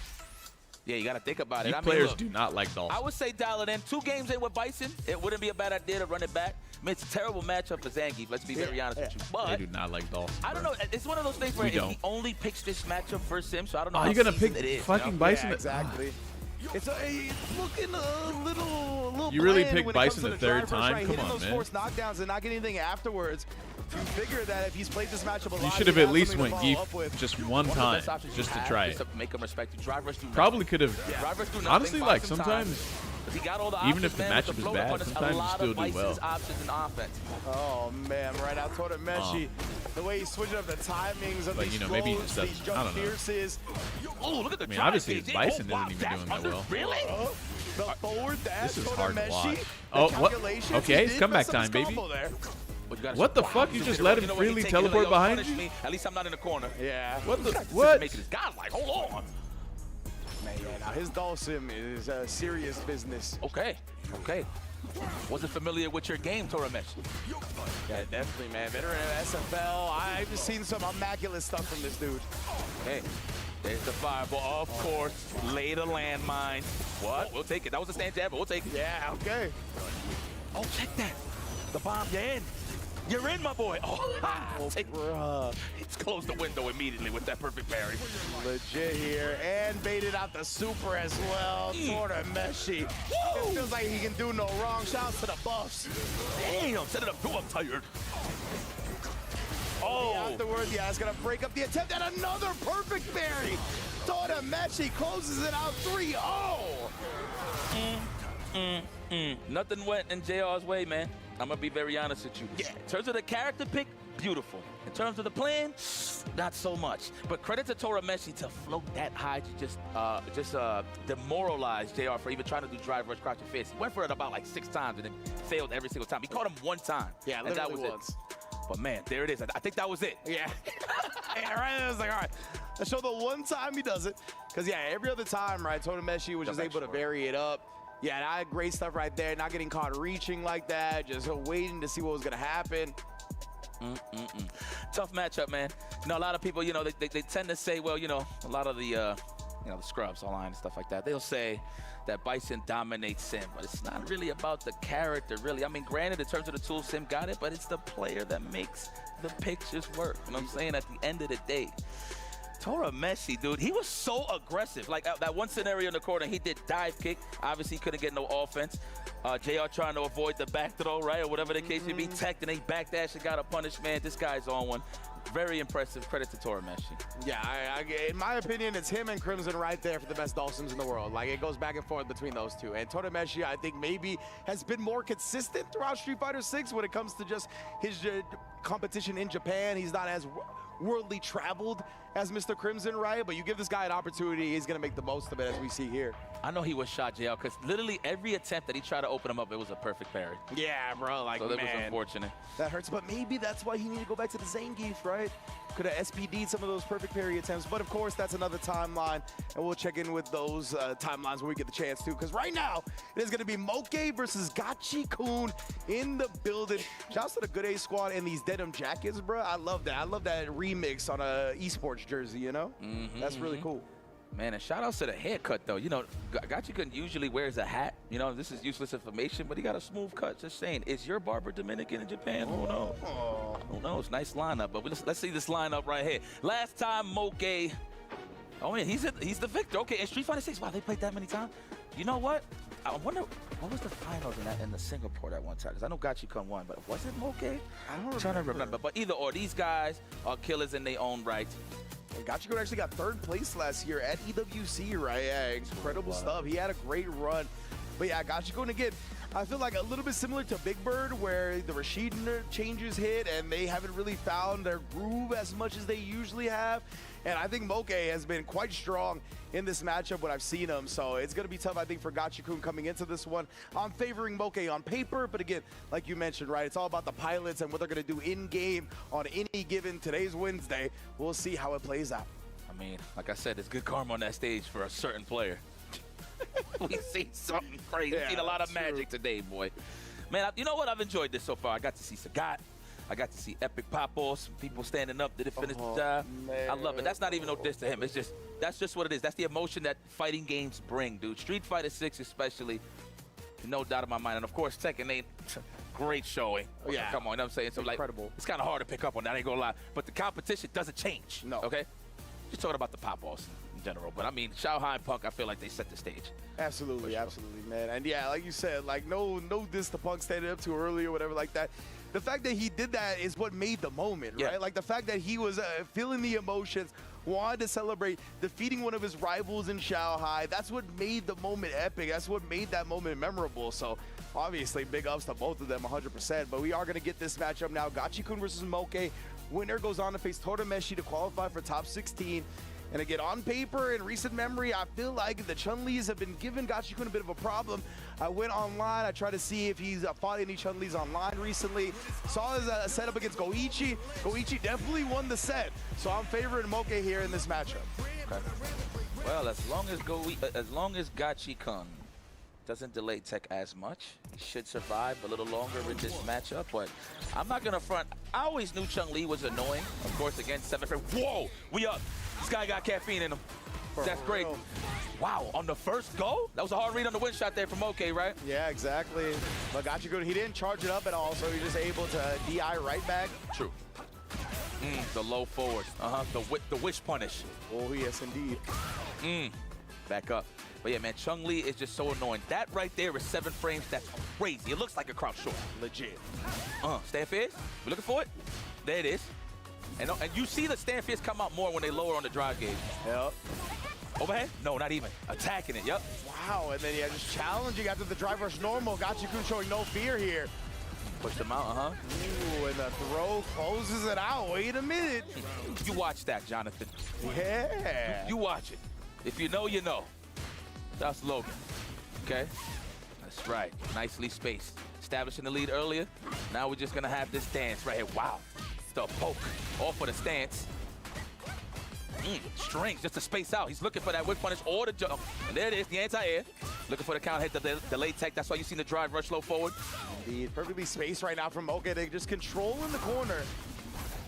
F: Yeah, you got to think about it.
C: You
F: I mean,
C: players
F: look,
C: do not like Dolph.
F: I would say dial it in. 2 games in with Bison, it wouldn't be a bad idea to run it back. I mean, it's a terrible matchup for Zangief, let's be very honest with you. But
C: They do not like Dolph.
F: I don't know. It's one of those things where
C: We
F: if
C: don't.
F: he only picks this matchup for Sim, so I don't know
C: Oh,
F: how
C: you're gonna
F: seasoned
C: pick
F: it is.
C: fucking Bison?
R: Yeah, exactly. It's looking a little
C: You really
R: bland
C: picked
R: when it comes
C: Bison
R: to
C: the
R: drive
C: third
R: rush,
C: time?
R: right?
C: Come
R: Hitting
C: on,
R: those
C: man.
R: forced knockdowns and not getting anything afterwards. You figure that if he's played this matchup a lot,
C: You should have
R: he'd
C: at least
R: something
C: went
R: to follow up
C: Geef
R: with.
C: just one
F: One of the
C: time,
F: best options
C: just
F: you
C: to
F: have
C: try
F: is
C: it.
F: to make him respect you. Drive rush do nothing.
C: Probably could have.
F: Drive rush do nothing,
C: Honestly,
F: buy
C: like
F: some
C: sometimes,
F: time. He got all the
C: even
F: options,
C: if the
F: man, with
C: matchup is
F: float
C: bad,
F: opponents, a
C: sometimes you
F: lot
C: still
F: of
C: do well.
F: Bison's options in offense.
R: Oh man, right now Torameshi, the way he's switching up the timings of
C: But,
R: these
C: you know, maybe he
R: flows,
C: just
R: these
C: doesn't- I
R: jump
C: don't know.
R: fierces.
F: Oh, look at the
C: I mean,
F: drive
C: obviously,
F: phase.
C: his Bison
F: Oh, wow,
C: isn't even
F: that's
C: doing that
F: under-
C: well.
F: Really?
R: The forward dash,
C: This is hard to watch.
R: Torameshi,
C: Oh,
R: the
C: what?
R: calculations,
C: Okay,
R: he
C: it's
R: did
C: comeback
R: mess up
C: time,
R: his
C: baby.
R: combo there.
C: What the fuck? You just let him freely teleport behind you?
F: Me. At least I'm not in the corner.
R: Yeah.
C: What the?
F: This guy's
C: What?
F: making his guy like, hold on.
R: Man, yeah, now his Dawson is serious business.
F: Okay. Wasn't familiar with your game, Torameshi.
R: Yeah, definitely, man. Veteran of SFL. I've seen some immaculate stuff from this dude.
F: Hey, there's the fireball. Of course, lay the landmine. What? We'll take it. That was a stand jab, but we'll take it.
R: Yeah, okay.
F: Oh, check that. The bomb, you're in. You're in, my boy. Oh,
R: bruh.
F: It's closed the window immediately with that perfect parry.
R: Legit here, and baited out the super as well. Torameshi. It feels like he can do no wrong. Shouts to the buffs.
F: Damn, set it up. Go, I'm tired. Oh.
R: Afterwards, yeah, it's gonna break up the attempt at another perfect parry. Torameshi closes it out 3-0.
F: Nothing went in JR's way, man. I'm gonna be very honest with you. Yeah. In terms of the character pick, beautiful. In terms of the plan, not so much. But credit to Torameshi to float that high to just demoralize JR for even trying to do drive rush crouching fist. He went for it about like 6 times and then failed every single time. He caught him 1 time.
R: Yeah,
F: and that was
R: literally once.
F: it. But man, there it is. I think that was it.
R: Yeah. Yeah, right. I was like, all right. Let's show the one time he does it. Because, yeah, every other time, right, Torameshi was just able to vary it up. Yeah, and I had great stuff right there. Not getting caught reaching like that. Just waiting to see what was going to happen.
F: Tough matchup, man. You know, a lot of people, you know, they tend to say, well, you know, a lot of the, you know, the scrubs online and stuff like that, they'll say that Bison dominates Sim, but it's not really about the character, really. I mean, granted, in terms of the tools, Sim got it, but it's the player that makes the pictures work. You know what I'm saying? At the end of the day, Torameshi, dude, he was so aggressive. Like that one scenario in the corner, he did dive kick. Obviously, he couldn't get no offense. JR trying to avoid the back throw, right? Or whatever the case may be. Tech, and he backdash and got a punish, man. This guy's on one. Very impressive. Credit to Torameshi.
R: Yeah, in my opinion, it's him and Crimson right there for the best Dawsons in the world. Like, it goes back and forth between those two. And Torameshi, I think, maybe has been more consistent throughout Street Fighter 6 when it comes to just his competition in Japan. He's not as worldly traveled as Mr. Crimson, right? But you give this guy an opportunity, he's going to make the most of it, as we see here.
F: I know he was shot, JL, because literally every attempt that he tried to open him up, it was a perfect parry.
R: Yeah, bro, like,
F: so that
R: man,
F: was unfortunate.
R: That hurts, but maybe that's why he needed to go back to the Zangief, right? Could have SPD'd some of those perfect parry attempts, but of course, that's another timeline, and we'll check in with those timelines when we get the chance to, because right now, it is going to be Moke versus Gachi-kun in the building. Shouts to the Good A Squad and these denim jackets, bro. I love that. I love that remix on a esports jersey, you know? That's really cool.
F: Man, and shout outs to the haircut, though. You know, Gachi-kun usually wears a hat. You know, this is useless information, but he got a smooth cut. Just saying, is your barber Dominican in Japan? Who knows? Who knows? Nice lineup, but let's see this lineup right here. Last time, Moke. Oh, man, he's the victor. Okay, in Street Fighter 6, wow, they played that many times. You know what? I wonder, what was the finals in the Singapore that one time? Because I know Gachi-kun won, but was it Moke? I'm trying to remember. But either or, these guys are killers in their own right.
R: And Gachi-kun actually got 3rd place last year at EWC, right? Yeah, incredible stuff. He had a great run. But yeah, Gachi-kun again, I feel like a little bit similar to Big Bird, where the Rashid changes hit and they haven't really found their groove as much as they usually have. And I think Moke has been quite strong in this matchup when I've seen him. So it's going to be tough, I think, for Gachi-kun coming into this one. I'm favoring Moke on paper, but again, like you mentioned, right, it's all about the pilots and what they're going to do in-game on any given today's Wednesday. We'll see how it plays out.
F: I mean, like I said, it's good karma on that stage for a certain player. We've seen something crazy. We've seen a lot of magic today, boy. Man, you know what? I've enjoyed this so far. I got to see Sagat. I got to see Epic Papos, people standing up, did it finish the job.
R: Man.
F: I love it. That's not even no diss to him. It's just That's just what it is. That's the emotion that fighting games bring, dude. Street Fighter 6 especially, no doubt in my mind. And of course, Tekken 8, great showing.
R: Yeah.
F: Come on, you know what I'm saying? So
R: incredible.
F: Like, it's kind of hard to pick up on that, I ain't gonna lie. But the competition doesn't change.
R: No.
F: Okay? Just talking about the pop balls in general. But I mean, Xiaohai and Punk, I feel like they set the stage.
R: Absolutely, absolutely, man. And yeah, like you said, like no diss to Punk standing up too early or whatever like that. The fact that he did that is what made the moment, right? Like the fact that he was feeling the emotions, wanted to celebrate defeating one of his rivals in Xiaohai. That's what made the moment epic. That's what made that moment memorable. So obviously, big ups to both of them 100%. But we are going to get this matchup now. Gachi-kun versus Moke. Winner goes on to face Torameshi to qualify for top 16. And again, on paper, in recent memory, I feel like the Chun-Lis have been giving Gachi-kun a bit of a problem. I went online, I tried to see if he's fought any Chun-Lis online recently. Saw his setup against Goichi. Goichi definitely won the set. So I'm favoring Moke here in this matchup.
F: Okay. Well, as long as Gachi-kun doesn't delay Tech as much, he should survive a little longer in this matchup. But I'm not gonna front. I always knew Chun-Li was annoying. Of course, against 7 frame. Whoa, we up. This guy got caffeine in him. That's great. Wow, on the first go? That was a hard read on the win shot there from OK, right?
R: Yeah, exactly. But Gachi-kun, he didn't charge it up at all, so he's just able to DI right back.
F: True. The low forward. The wish punish.
R: Oh, yes, indeed.
F: Back up. But yeah, man, Chun-Li is just so annoying. That right there is 7 frames. That's crazy. It looks like a crouch short.
R: Legit.
F: Stand fierce. We looking for it? There it is. And you see the stand fierce come out more when they lower on the drive gauge.
R: Yep.
F: Overhead? No, not even. Attacking it, yep.
R: Wow, and then yeah, just challenging after the drive rush normal. Gachi-kun showing no fear here.
F: Push them out,
R: Ooh, and the throw closes it out. Wait a minute.
F: You watch that, Jonathan.
R: Yeah.
F: You watch it. If you know, you know. That's Logan. Okay? That's right. Nicely spaced. Establishing the lead earlier. Now we're just going to have this dance right here. Wow. The poke off for the stance. Strings just to space out. He's looking for that whip punish or the jump. And there it is, the anti-air. Looking for the counter hit, the delayed tech. That's why you seen the drive rush low forward.
R: Indeed, perfectly spaced right now from Moke. They just controlling the corner.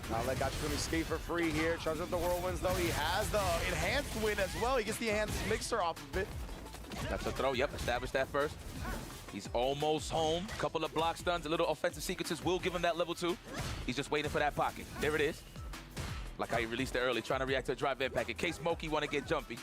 R: Now let Gachi-kun escape for free here. Charges up the whirlwinds though. He has the enhanced win as well. He gets the enhanced mixer off of it.
F: That's a throw. Yep, establish that first. He's almost home. Couple of block stuns, a little offensive sequences will give him that level 2. He's just waiting for that pocket. There it is. Like how he released it early, trying to react to a drive impact in case Moki want to get jumpy.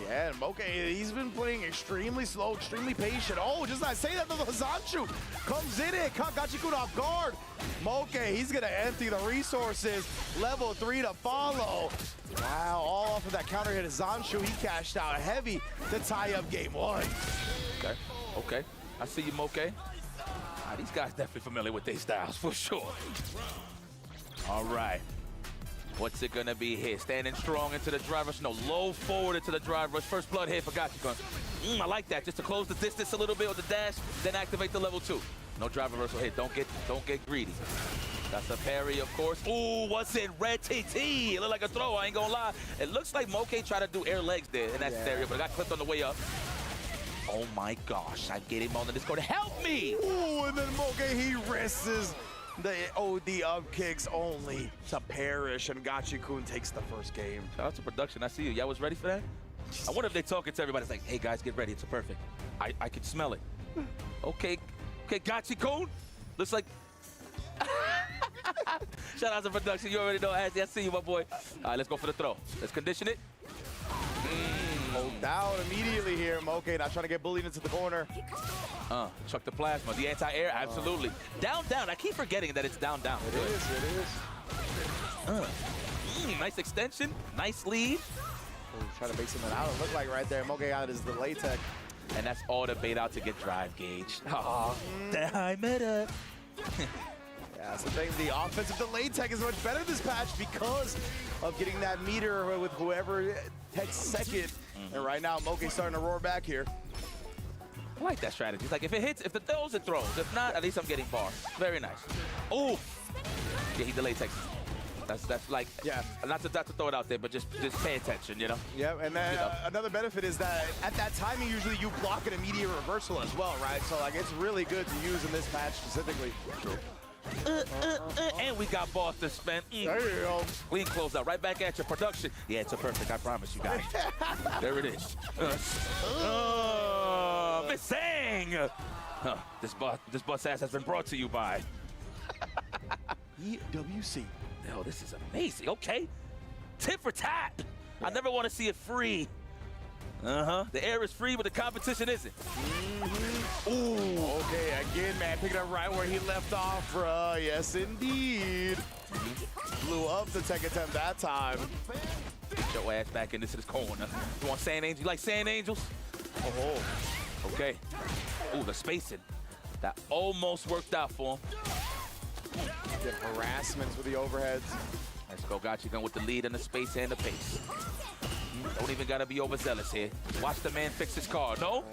R: Yeah, and Moke, he's been playing extremely slow, extremely patient. Oh, just not say that, the Zanshu comes in it, caught Gachi-kun off guard. Moke, he's gonna empty the resources. Level 3 to follow. Wow, all off of that counter hit of Zanshu. He cashed out heavy to tie up game 1.
F: Okay. I see you, Moke. These guys definitely familiar with their styles, for sure. All right. What's it gonna be here? Standing strong into the drive rush. No, low forward into the drive rush. First blood hit for Gachi-kun. I like that. Just to close the distance a little bit with the dash, then activate the level 2. No drive reversal hit. Don't get greedy. That's a parry, of course. Ooh, what's in red TT? It looked like a throw, I ain't gonna lie. It looks like Moke tried to do air legs there in that scenario, but it got clipped on the way up. Oh my gosh, I get him on this corner. Help me!
R: Ooh, and then Moke, he risks the OD up kicks only to perish, and Gachi-kun takes the first game.
F: Shout out to production. I see you. Y'all was ready for that? I wonder if they're talking to everybody. It's like, hey guys, get ready. It's a perfect. I can smell it. Okay, Gachi-kun. Looks like. Shout out to production. You already know, Azzy. I see you, my boy. All right, let's go for the throw. Let's condition it.
R: Hold down immediately here. Moke not trying to get bullied into the corner.
F: Chuck the plasma. The anti-air, absolutely. Down. I keep forgetting that it's down.
R: It is.
F: Nice extension. Nice lead.
R: Trying to bait something out. It looked like right there. Moke got his delay tech.
F: And that's all the bait out to get drive gauge. I met up.
R: Yeah, that's the thing. The offensive delay tech is much better this patch because of getting that meter with whoever techs second. And right now, Moke's starting to roar back here.
F: I like that strategy. It's like if it hits, if the throws, it throws. If not, at least I'm getting bars. Very nice. Ooh. Yeah, he delayed Texas. That's like, yeah, not to throw it out there, but just pay attention, you know?
R: Yeah, and then another benefit is that at that timing, usually you block an immediate reversal as well, right? So, like, it's really good to use in this patch specifically.
F: True. And we got Boston spent.
R: There you go.
F: Clean close out. Right back at your production. Yeah, it's a perfect. I promise you guys. There it is. Miss Sang. This bus ass has been brought to you by
R: EWC.
F: Oh, this is amazing. Okay. Tit for tat. I never want to see it free. The air is free, but the competition isn't.
R: Ooh, okay, again, man, picking up right where he left off, bruh. Yes, indeed. Blew up the tech attempt that time.
F: Get your ass back into this corner. You want Sand Angels? You like Sand Angels?
R: Oh,
F: okay. Ooh, the spacing. That almost worked out for him.
R: Get harassments with the overheads.
F: Let's go, got you going with the lead and the space and the pace. Don't even gotta be overzealous here. Watch the man fix his car. No?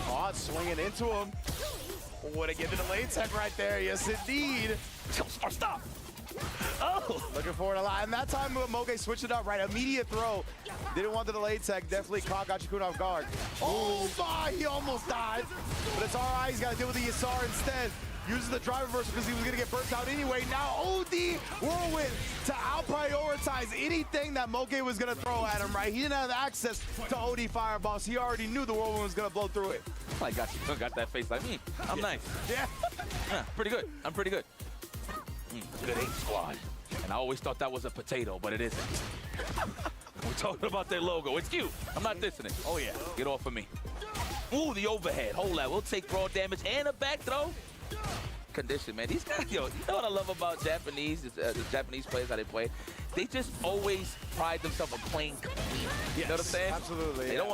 R: Caught swinging into him. Would have given the lane tech right there. Yes, indeed.
F: Stop. Oh.
R: Looking forward a lot. And that time, Moge switched it up, right? Immediate throw. Didn't want the delay tech. Definitely caught Gachikun off guard. Oh, my. He almost died. But it's all right. He's got to deal with the Yasar instead. Uses the drive reversal because he was going to get burnt out anyway. Now OD Whirlwind to out-prioritize anything that Moge was going to throw at him, right? He didn't have access to OD fireballs. He already knew the Whirlwind was going to blow through it.
F: I got that face like, I'm nice.
R: Yeah.
F: Pretty good. I'm pretty good. Good aim squad. And I always thought that was a potato, but it isn't. We're talking about their logo. It's cute. I'm not dissing it.
R: Oh, yeah.
F: Get off of me. Ooh, the overhead. Hold that. We'll take raw damage and a back throw. Condition, man. These guys, yo, you know what I love about Japanese, the Japanese players, how they play? They just always pride themselves on playing clean. You know what I'm saying?
R: Absolutely.
F: They don't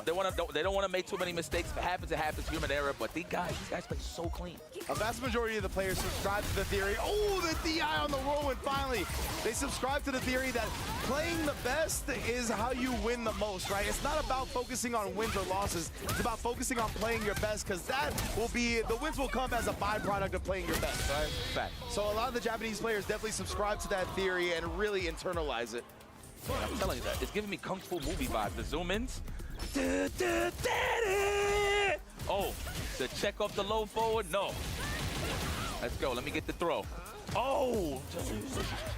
F: want to make too many mistakes. If it happens, it happens. Human error. But these guys play so clean.
R: A vast majority of the players subscribe to the theory. Oh, the DI on the Whirlwind finally. They subscribe to the theory that playing the best is how you win the most, right? It's not about focusing on wins or losses. It's about focusing on playing your best, because that will be, the wins will come as a byproduct of playing your best, right?
F: Fact.
R: So a lot of the Japanese players definitely subscribe to that theory and really internalize it.
F: Man, I'm telling you that. It's giving me Kung Fu movie vibes. The zoom-ins. Oh, the check off the low forward? No. Let's go. Let me get the throw. Oh,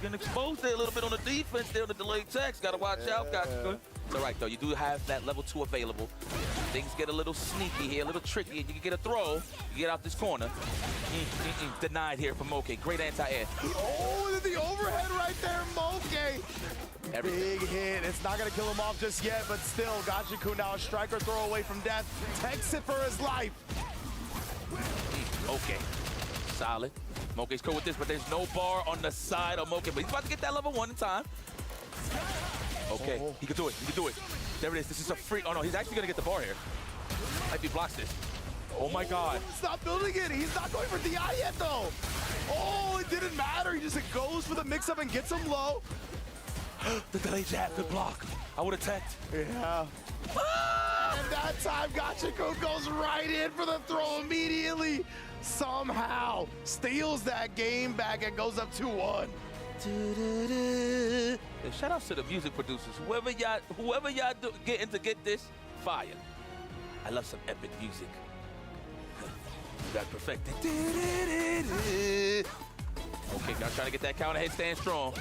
F: getting exposed there a little bit on the defense there on the delayed text. Got to watch out. It's all right, though. You do have that level 2 available. Things get a little sneaky here, a little tricky, and you can get a throw. You get out this corner. Denied here for Moke. Great anti-air.
R: Oh, the overhead right there, Moke. Big hit. It's not going to kill him off just yet, but still, Gachikun now a striker throw away from death. Takes it for his life.
F: Okay. Solid. Moke's cool with this, but there's no bar on the side of Moke. But he's about to get that level 1 in time. Okay, he can do it. He can do it. There it is. This is a free. Oh, no, he's actually going to get the bar here. If he blocks this. Oh, my God.
R: Stop building it. He's not going for DI yet, though. Oh, it didn't matter. He just goes for the mix-up and gets him low.
F: The delay jab, good block. I would have teched.
R: Yeah. And that time, Gachikun goes right in for the throw immediately. Somehow steals that game back and goes up 2-1.
F: Shout outs to the music producers. Whoever y'all get this, fire. I love some epic music. You got perfected. Okay, y'all trying to get that counter headstand strong.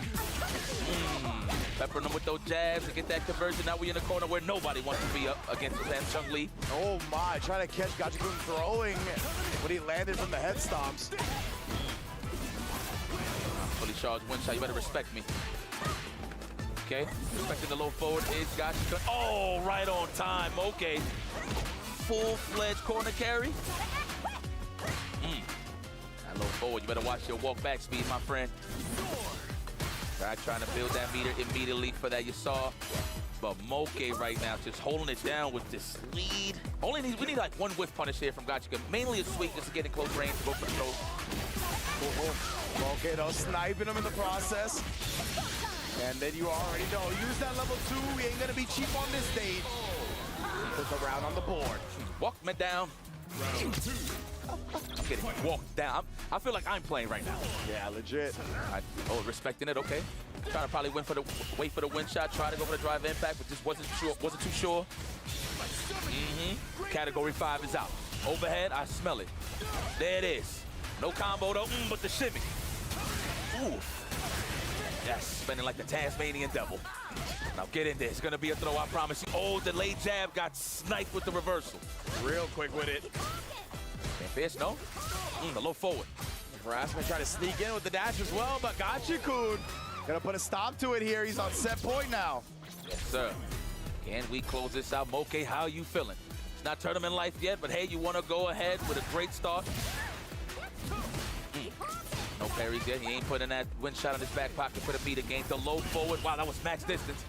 F: Peppering them with those jabs to get that conversion. Now we in the corner where nobody wants to be up against Chung Lee.
R: Oh my, trying to catch Gachikun throwing when he landed from the head stomps.
F: Fully charged one shot, you better respect me. Okay, respecting the low forward is Gachikun. Oh, right on time, okay. Full-fledged corner carry. That low forward, you better watch your walk back speed, my friend. Right, trying to build that meter immediately for that you saw. But Moke right now just holding it down with this lead. We need like one whiff punish here from Gachikun. Mainly a sweep just to get in close range to go for the throw.
R: Moke though, sniping him in the process. And then you already know, use that level 2. We ain't gonna be cheap on this stage. Put the round on the board.
F: Walk me down. Round 2. I'm getting walked down. I feel like I'm playing right now.
R: Yeah, legit.
F: Oh, respecting it, okay. Trying to probably wait for the win shot, try to go for the drive impact, but just wasn't too sure. Category 5 is out. Overhead, I smell it. There it is. No combo though, but the shimmy. Ooh. Yes, spinning like the Tasmanian devil. Now get in there. It's going to be a throw, I promise you. Oh, delayed jab got sniped with the reversal.
R: Real quick with it.
F: Can't fish, no? The low forward.
R: Harassment trying to sneak in with the dash as well, but Gachikun gonna put a stop to it here. He's on set point now.
F: Yes, sir. Can we close this out? Moke, how you feeling? It's not tournament life yet, but hey, you want to go ahead with a great start? No parries yet. He ain't putting that wind shot in his back pocket for the meter game. The low forward. Wow, that was max distance.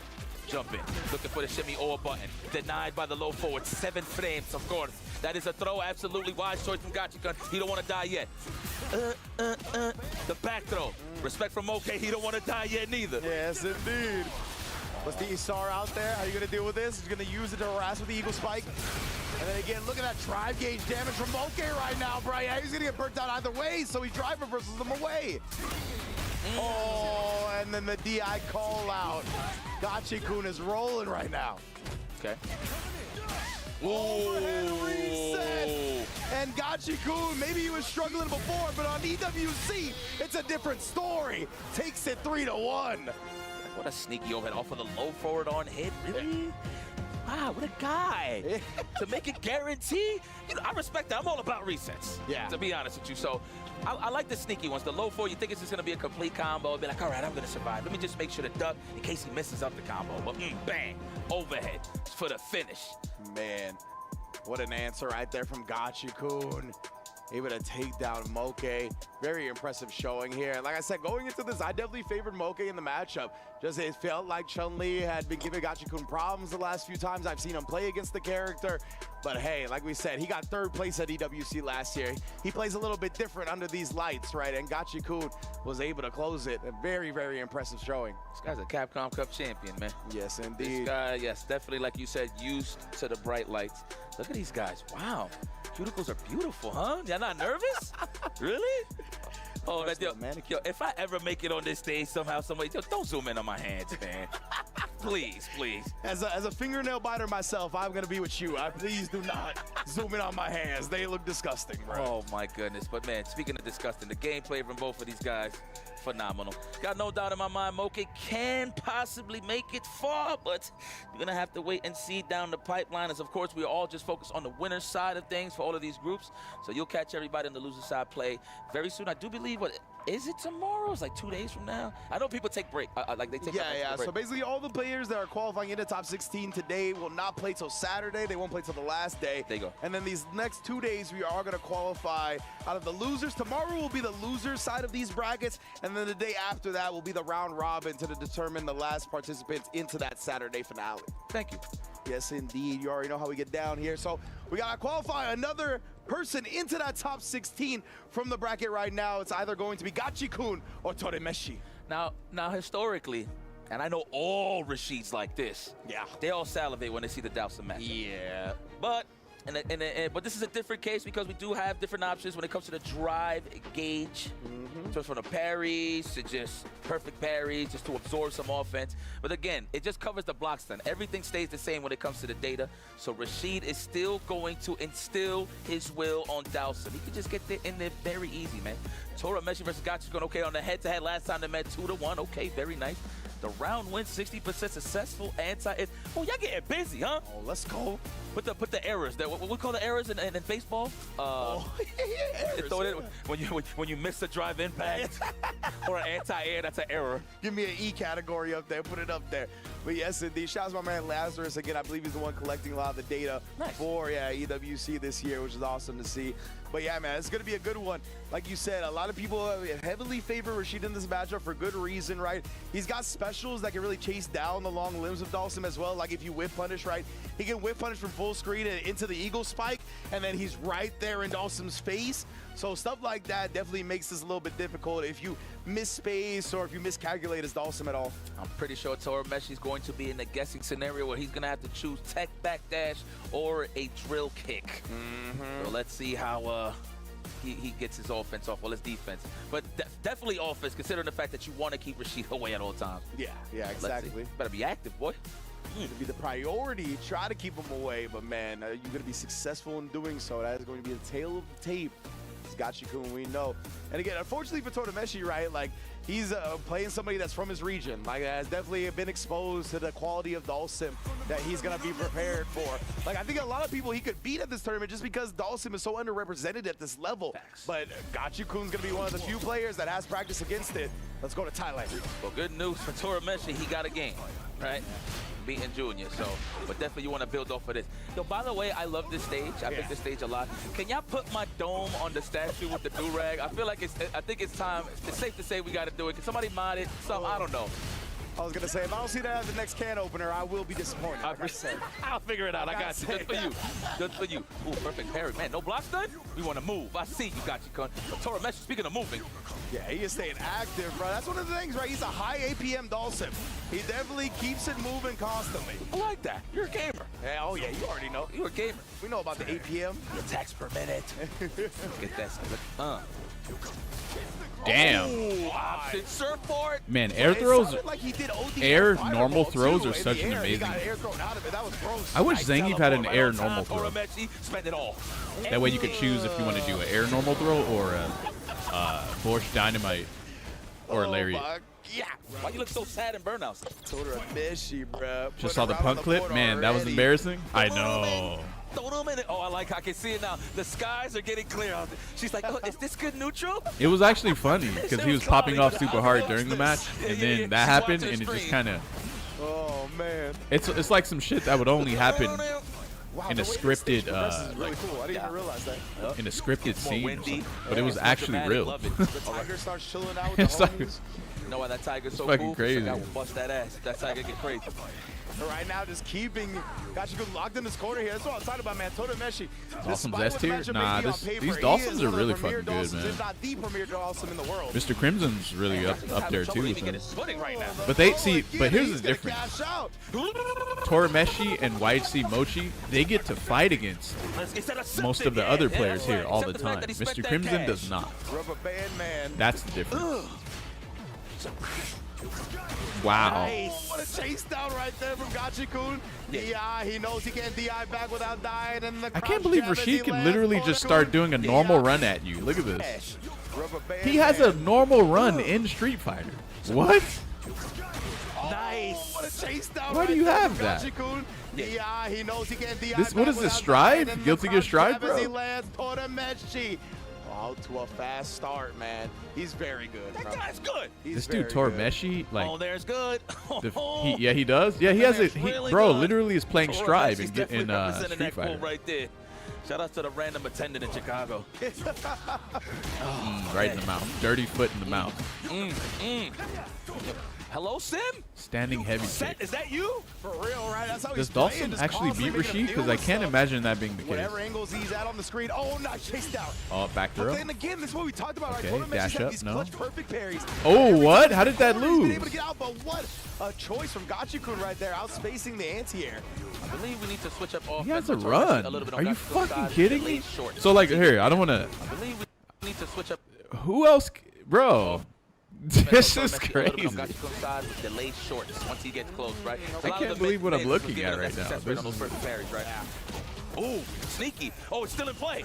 F: Jump in. Looking for the shimmy or button. Denied by the low forward. 7 frames, of course. That is a throw. Absolutely wise choice from Gachikun. He don't want to die yet. The back throw. Respect from Moke. He don't want to die yet neither.
R: Yes, indeed. What's the Isar out there? How are you going to deal with this? He's going to use it to harass with the Eagle Spike. And then again, look at that drive gauge damage from Moke right now, bro. Yeah, he's going to get burnt out either way, so he drive reversals them away. Oh, and then the DI call out. Gachikun is rolling right now.
F: Okay.
R: Overhead reset. And Gachikun, maybe he was struggling before, but on EWC, it's a different story. Takes it 3-1.
F: What a sneaky overhead off of the low forward on hit. Really? Wow, what a guy. To make it guarantee. You know, I respect that. I'm all about resets.
R: Yeah.
F: To be honest with you. So I like the sneaky ones. The low forward, you think it's just going to be a complete combo. Be like, all right, I'm going to survive. Let me just make sure to duck in case he messes up the combo. But bang, overhead for the finish.
R: Man, what an answer right there from Gachikun. Able to take down Moke. Very impressive showing here. Like I said, going into this, I definitely favored Moke in the matchup. Just it felt like Chun-Li had been giving Gachikun problems the last few times I've seen him play against the character. But hey, like we said, he got 3rd place at EWC last year. He plays a little bit different under these lights, right? And Gachikun was able to close it. A very, very impressive showing.
F: This guy's a Capcom Cup champion, man.
R: Yes, indeed.
F: This guy, yes, definitely, like you said, used to the bright lights. Look at these guys. Wow. Cuticles are beautiful, huh? You're not nervous? Really? Oh, that, yo, if I ever make it on this stage somehow, somebody, yo, don't zoom in on my hands, man. Please, please.
R: As a fingernail biter myself, I'm going to be with you. Please do not zoom in on my hands. They look disgusting, bro.
F: Oh, my goodness. But, man, speaking of disgusting, the gameplay from both of these guys, phenomenal. Got no doubt in my mind Moke can possibly make it far, but we're going to have to wait and see down the pipeline. As, of course, we are all just focused on the winner's side of things for all of these groups. So you'll catch everybody on the loser side play very soon. I do believe, what, is it tomorrow? It's like 2 days from now. I know people take break. Like they take
R: Yeah.
F: break.
R: So basically all the players that are qualifying into top 16 today will not play till Saturday. They won't play till the last day.
F: There you go.
R: And then these next 2 days, we are going to qualify out of the losers. Tomorrow will be the losers side of these brackets. And then the day after that will be the round robin to determine the last participants into that Saturday finale.
F: Thank you.
R: Yes, indeed. You already know how we get down here. So we got to qualify another person into that top 16 from the bracket right now. It's either going to be Gachikun or Toremeshi.
F: Now, historically, and I know all Rashids like this.
R: Yeah.
F: They all salivate when they see the Dowson match.
R: Yeah.
F: But but this is a different case because we do have different options when it comes to the drive gauge. So from the parries to just perfect parries, just to absorb some offense. But again, it just covers the block stun. Everything stays the same when it comes to the data. So Rashid is still going to instill his will on Dowson. He can just get there in there very easy, man. Toremeshi versus Gachikun, okay, on the head-to-head last time they met 2-1. Okay, very nice. The round win, 60% successful anti-it. Oh, y'all getting busy, huh?
R: Oh, let's go.
F: Put the errors there. What we call the errors in baseball?
R: Errors,
F: throw it in, when you miss a drive impact or an anti-air, that's an error.
R: Give me an E category up there. Put it up there. But yes, indeed. Shout out to my man Lazarus. Again, I believe he's the one collecting a lot of the data for EWC this year, which is awesome to see. But yeah, man, it's going to be a good one. Like you said, a lot of people heavily favor Rashid in this matchup for good reason, right? He's got specials that can really chase down the long limbs of Dhalsim as well. Like if you whip punish, right? He can whip punish from full screen and into the Eagle Spike, and then he's right there in Dhalsim's face. So stuff like that definitely makes this a little bit difficult if you miss space or if you miscalculate his Dhalsim at all.
F: I'm pretty sure Toremeshi is going to be in a guessing scenario where he's going to have to choose tech backdash or a drill kick. So let's see how he gets his offense off, well, his defense. But definitely offense, considering the fact that you want to keep Rashid away at all times.
R: Yeah, exactly.
F: Better be active, boy.
R: To be the priority, try to keep him away, but man, you're going to be successful in doing so. That is going to be the tail of the tape It's Gachi-kun, we know. And again, unfortunately for Totameshi, right, like, he's playing somebody that's from his region. Like, has definitely been exposed to the quality of Dhalsim that he's going to be prepared for. Like, I think a lot of people he could beat at this tournament just because Dhalsim is so underrepresented at this level. But Gachi-kun's going to be one of the few players that has practice against it. Let's go to Thailand.
F: Well, good news for Torameshi, he got a game, right? Beating Junior, so, but definitely you want to build off of this. Yo, by the way, I love this stage. I pick this stage a lot. Can y'all put my dome on the statue with the do-rag? I feel like I think it's time. It's safe to say we got to do it. Can somebody mod it? So I don't know.
R: I was going to say, if I don't see that as the next can opener, I will be disappointed.
F: I'll figure it out. I got you. Good for you. Good for you. Ooh, perfect parry. Man, no blocks done? We want to move. I see you, Gachi-kun. But Torameshi, speaking of moving.
R: Yeah, he is staying active, bro. That's one of the things, right? He's a high APM Dhalsim. He definitely keeps it moving constantly.
F: I like that. You're a gamer.
R: Yeah, oh, yeah, you already know.
F: You're a gamer.
R: We know about the APM.
F: The attacks per minute. Get that.
C: Damn.
F: Ooh, option surfboard.
C: Man, air throws,
R: like he did
C: air normal throws are such an amazing. I wish Zangief had an air normal throw.
F: Spend it all.
C: That way you could choose if you want to do an air normal throw or a Borscht Dynamite or a Lariat.
F: Yeah. Why you look so sad in burnouts?
R: Totameshi, bro.
C: Just saw the punt clip. Man, that was embarrassing. I know.
F: Throw them in it. Oh, I like how I can see it now. The skies are getting clear. She's like, oh, is this good neutral?
C: It was actually funny because he was popping off super hard during the match, and then that happened, and it just kind of.
R: Oh man.
C: It's like some shit that would only happen in a scripted
R: really cool. I didn't even realize that.
C: in a scripted scene, or something. But it was actually real.
R: The tiger starts chilling out with the homies.
F: You know why that tiger's so
C: fucking
F: cool?
C: crazy.
F: I will bust that ass. That tiger get crazy.
R: Right now, just keeping Gachi-kun locked in this corner here. That's what I'm talking about, man. Totameshi.
C: Dhalsim's S tier? Nah, these Dhalsims are really fucking good, man.
R: Not the premier Dhalsim in the world.
C: Mr. Crimson's really up there too with him.
F: Right now.
C: But they see, but here's the difference. Torameshi and YHC Mochi, they get to fight against most of the other players here all the time. Mr. Crimson does not.
R: Rubber band man.
C: That's the difference. Wow.
R: Nice. What a chase down right there from Gachi-kun. DI, he knows he can't DI back without dying. And
C: I can't believe Rashid can literally just start doing a normal run at you. Look at this. He has a normal run in Street Fighter. What?
R: Nice. What a chase down.
C: Why do you have that?
R: DI, he knows he can't DI.
C: This, what is this, Stride? Guilty Gear Stride, bro?
R: Out to a fast start, man. He's very good.
F: That guy's good.
C: This dude Torameshi, like,
F: oh, there's good.
C: yeah, he does. Yeah, he has it.
F: Really
C: bro,
F: good.
C: literally is playing Strive in Street
F: that
C: Fighter.
F: right there. Shout out to the random attendant in Chicago.
C: Right in the mouth. Dirty foot in the mouth.
F: Hello, Sim?
C: Standing heavy kick.
R: Is that you? For real, right? That's how
C: Does
R: he's playing.
C: Dhalsim actually beat Rashid? Because I can't imagine that being the case.
R: Whatever angles he's at on the screen. Oh, nice chase down.
C: Oh, back throw.
R: But then again, this is what we talked about.
C: Okay,
R: right?
C: dash up,
R: these
C: no.
R: clutch perfect parries.
C: Oh, what? How did that
R: He's been
C: lose?
R: able to get out, but what a choice from Gachi-kun right there, outspacing the anti-air.
F: I believe we need to switch up offense.
C: He has a
F: a
C: run.
F: little bit on
C: Are you
F: Gachi-kun's
C: fucking
F: side.
C: kidding
F: Delay
C: me?
F: short.
C: So, like, here, I don't want to.
F: I believe we need to switch up.
C: Who else? Bro. This is crazy.
F: Delay shorts once he gets close, right?
C: I can't believe what I'm looking at right now.
F: This is parries, right? Ooh, sneaky. Oh, it's still in play.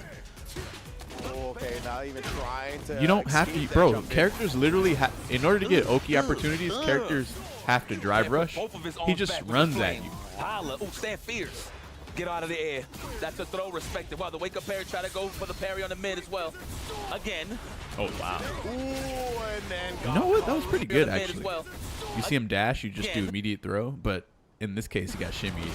R: Okay, not even trying to.
C: You don't have to, bro. Characters literally in order to get Oki opportunities, characters have to drive rush. He just runs at you.
F: Holla. Ooh, stand fierce. Get out of the air. That's a throw, respected. Wow, the wake-up parry, try to go for the parry on the mid as well. Again.
C: Oh, wow.
R: Ooh, and then
C: You know what? That was pretty good, actually.
F: Well.
C: You see him dash, you just do immediate throw, but in this case, he got shimmied.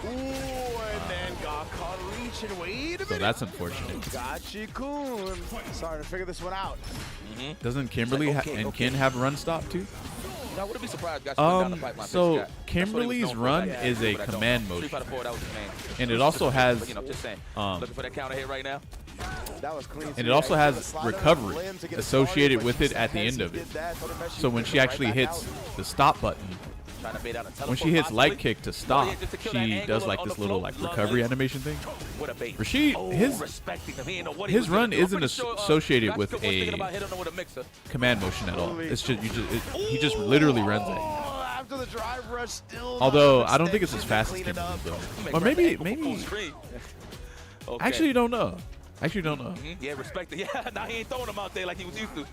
R: Ooh, and then got caught reaching. Wait a minute.
C: So that's unfortunate.
R: Gachi-kun starting to figure this one out.
C: Doesn't Kimberly and Ken have run stop too?
F: I wouldn't be surprised. Down the pipeline.
C: So Kimberly's run is a command motion, and it also has
F: looking for that counter hit right now.
R: That was clean.
C: and it also has recovery associated with it at the end of it. So when she actually hits the stop button, when she hits light kick to stop, she does like this little like recovery animation thing. Rashid, his run isn't associated with a command motion at all. It's just he just literally runs at you.
R: After the drive rush, still.
C: Although I don't think it's as fast as Kimberly though, or maybe. Actually, you don't know. I actually don't know.
F: Yeah, respect it. Yeah, now he ain't throwing him out there like he was used to.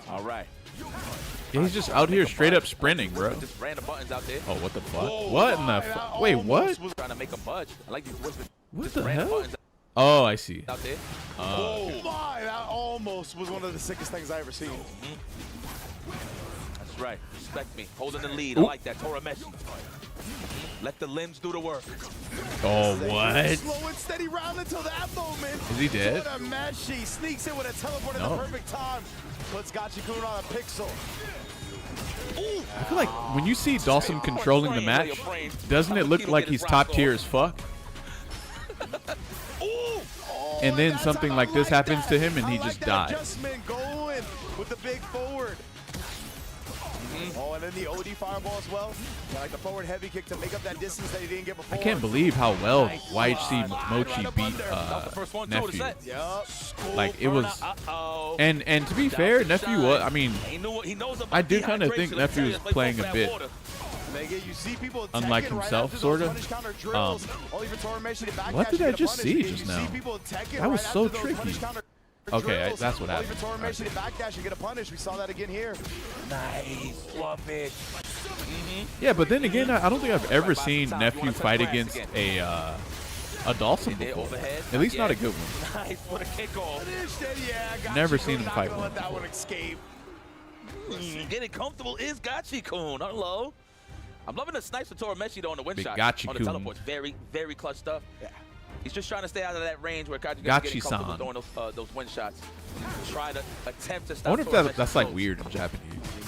F: All right.
C: Yeah, he's just out here straight up sprinting, bro.
F: Just random buttons out there.
C: Oh, what the fuck? What in the fuck? Wait, what?
F: Was trying to make a budge. I like these whispers.
C: What
F: Just
C: the
F: random
C: hell?
F: buttons
C: Oh, I see.
F: out there.
R: Oh my, that almost was one of the sickest things I ever seen.
F: That's right. Respect me. Holding the lead. I like that. Tora Messi. Let the limbs do the work.
C: Oh, what?
R: Slow and steady round until that moment.
C: Is he dead?
R: Tora Messi sneaks in with a teleport at
C: No.
R: the perfect time. Puts Gachikun on a pixel.
C: I feel like when you see Dawson controlling the match, doesn't it look like he's top tier as fuck? And then something like this happens to him and he just dies.
R: Adjustment going with the big forward. Oh, and then the OD fireball as well. Yeah, like the forward heavy kick to make up that distance that he didn't get before.
C: I can't believe how well YHC Mochi beat Nephew. Like it was, and to be fair, Nephew was. I mean, I do kind of think Nephew is playing a bit unlike himself, sort of. What did I just see just now? That was so tricky. Okay, that's what happened.
R: Right. Backdash and get a punish. We saw that again here.
F: Nice. Love it.
C: Yeah, but then again, I don't think I've ever seen Nephew fight against a Dawson before. At least not a good one.
F: Nice for the kickoff.
C: Never seen him fight one.
R: Let that one escape.
F: Getting comfortable is Gachikun. Hello. I'm loving the snipes of Tora Messi though on the win
C: Big
F: shot.
C: Gachikun.
F: On the teleports. Very, very clutch stuff. Yeah. He's just trying to stay out of that range where Kaji
C: Gachi-san.
F: getting comfortable throwing those win shots. Try to attempt to stop.
C: I wonder if
F: Tora
C: that's
F: Messi
C: like
F: close.
C: weird in Japanese.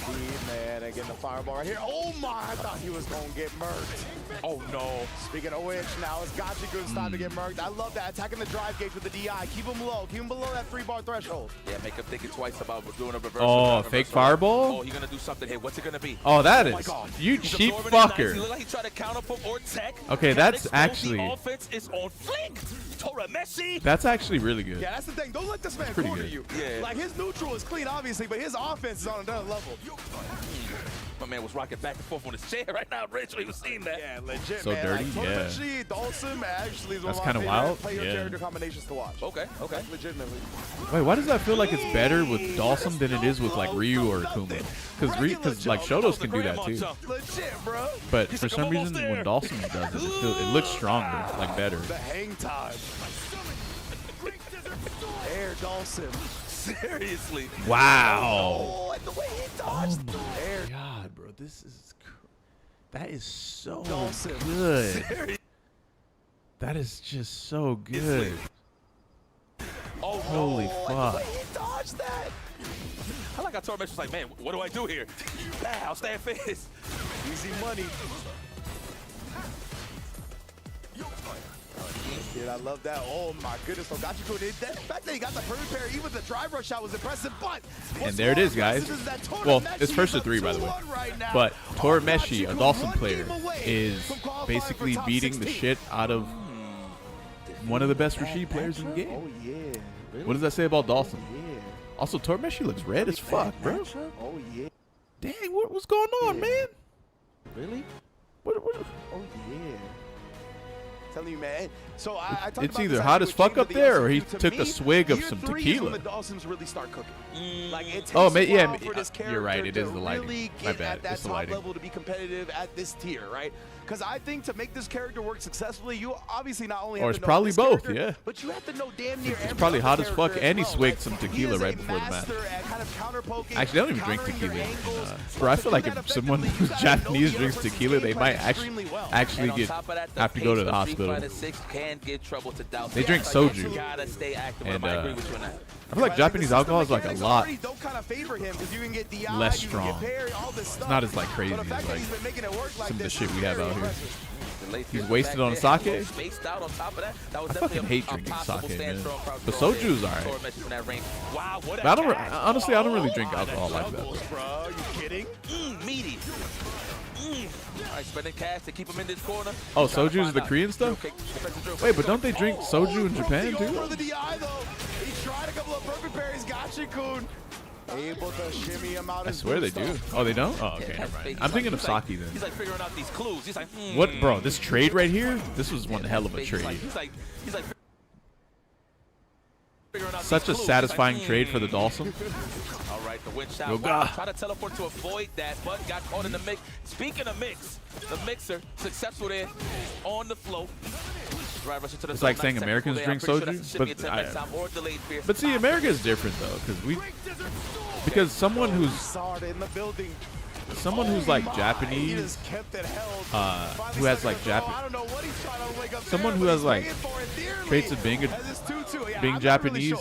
R: Indeed, man. Again, the fireball right here. Oh my, I thought he was going to get murked.
F: Oh no.
R: Speaking of which, now it's Gachikun's time to get murked. I love that. Attacking the drive gauge with the DI. Keep him low. Keep him below that 3-bar threshold.
F: Yeah, make him think twice about doing a reverse.
C: Oh, fake fireball?
F: Oh, he's going to do something here. What's it going to be?
C: Oh, that
F: my
C: is.
F: God.
C: You
F: He's
C: cheap
F: absorbing it nice. He
C: fucker.
F: looked like he tried to counter pump or tech.
C: Okay,
F: Can't
C: that's
F: explode.
C: actually.
F: The offense is on flick. Tora Messi.
C: That's actually really good.
R: Yeah, that's the thing. Don't let this man
C: Pretty
R: corner
C: good.
R: you.
F: Yeah.
R: Like, his neutral is clean, obviously, but his offense is on another level.
F: My man was rocking back and forth on his chair right now, Rich. We was seeing that.
R: Yeah, legit,
C: So
R: man.
C: dirty,
R: like, Tora
C: yeah.
R: Messi, Dawson actually is one
C: That's
R: of my
C: kinda
R: favorite
C: wild,
R: player
C: yeah.
R: character combinations to watch.
F: Okay, okay.
R: Like, legitimately.
C: Wait, why does that feel like it's better with Dawson than it is with like Ryu or Akuma? Because like Shotos can do that too.
R: Legit, bro.
C: But for some reason, when Dawson does it, it looks stronger, like better.
R: The hang time. Air Dawson.
F: Seriously.
C: Wow.
R: Oh, and the way he dodged.
C: Oh my God, bro, this is that is so
R: Dawson.
C: good. That is just so good.
F: Oh,
C: Holy fuck.
R: He dodged that.
F: I like how Tora Messi was like, man, what do I do here? Nah, I'll stand fast.
R: Easy money. Dude, I love that. Oh my goodness. So Gachikun, the fact that he got the perfect parry, even the drive rush shot was impressive, but
C: And there it is, guys. Well, it's first to 3, by the way. But Tora Meshi, a Dawson player, is basically beating the shit out of one of the best Rashid players in the game.
R: Oh yeah. Really?
C: What does that say about Dawson?
R: Yeah.
C: Also, Tora Meshi looks red as fuck, bro.
R: Oh yeah.
C: Dang, what's going on, man?
R: Really?
C: What?
R: Oh yeah. Telling you, man. So I talked
C: It's
R: about
C: either
R: this
C: hot as
R: actually
C: fuck
R: with
C: up
R: James
C: there,
R: of
C: or
R: the
C: he
R: LCQ. To
C: took a
R: me,
C: swig of
R: year
C: some
R: 3 is
C: tequila.
R: when the Dawsons really start cooking. Like it takes
C: Oh,
R: a
C: yeah,
R: while for this
C: you're right.
R: character
C: It is
R: to
C: the lighting.
R: really
C: My
R: get
C: bad.
R: at that
C: It's the
R: top
C: lighting.
R: level to be competitive at this tier, right? Because I think to make this character work successfully, you obviously not only
C: Or
R: have
C: it's
R: to know
C: probably
R: this
C: both,
R: character,
C: yeah.
R: but you have to know damn near
C: It's
R: every
C: probably
R: other
C: hot as fuck,
R: character
C: and he
R: well.
C: swigged
R: Like,
C: some
R: he
C: tequila
R: is
C: right
R: a
C: before the match.
R: master at kind of counter-poking,
C: Actually, I don't even drink
R: countering your
C: tequila.
R: angles.
C: Bro, I feel like
R: To do
C: if
R: that
C: someone
R: effectively,
C: who's
R: you gotta know
C: Japanese
R: the
C: drinks
R: other person's
C: tequila, they
R: game
C: might
R: plan extremely well.
C: actually
F: And on
C: get
F: top of that,
C: have to go to the
F: pace of Street
C: hospital.
F: Fighter 6 can give trouble to doubt.
C: They drink
F: Like,
C: soju.
F: You gotta stay active.
C: And,
F: I agree with you on that.
C: I feel like Japanese alcohol is like a lot
R: Don't kind of favor him because you can get DI,
C: less
R: you can
C: strong.
R: get parry, all this stuff.
C: It's not as like crazy
R: So the fact
C: as
R: that
C: like
R: he's been making it work like
C: some of the
R: this
C: shit
R: is
C: we have
R: very
C: out here.
R: impressive.
C: He's wasted on sake.
F: Spaced out on top of that. That was
C: I
F: definitely
C: fucking hate
F: a
C: drinking
F: possible
C: sake,
F: stand
C: man.
F: strong crowd
C: But
F: control
C: soju's
F: there.
C: alright.
F: Tora Messi from that range. Wow, what
C: But I don't.
F: attack.
C: Honestly, I don't really drink alcohol like that.
R: Bro, are you kidding?
F: Meaty. All right, spending cash to keep him in this corner.
C: Oh,
F: Trying to
C: soju is
F: find
C: the
F: out.
C: Korean stuff?
F: Drill kick, defensive drill
C: Wait,
F: kick.
C: but don't they drink soju in Japan
R: For
C: too?
R: the DI though, he tried a couple of perfect parries. Gachikun able to shimmy him out.
C: I swear they do. Oh, they don't? Oh, okay, never mind. I'm thinking of sake then.
F: He's like figuring out these clues. He's like,
C: What, bro? This trade right here? This was one hell of a
F: He's
C: trade.
F: like,
C: such a satisfying trade for the Dawson.
F: All right, the wind shot.
C: Yoga.
F: Try to teleport to avoid that, but got caught in the mix. Speaking of mix, the mixer successful there on the float.
C: It's like saying Americans drink soju, but see, America is different though, because someone who's like Japanese, who has like someone who has like traits of being Japanese.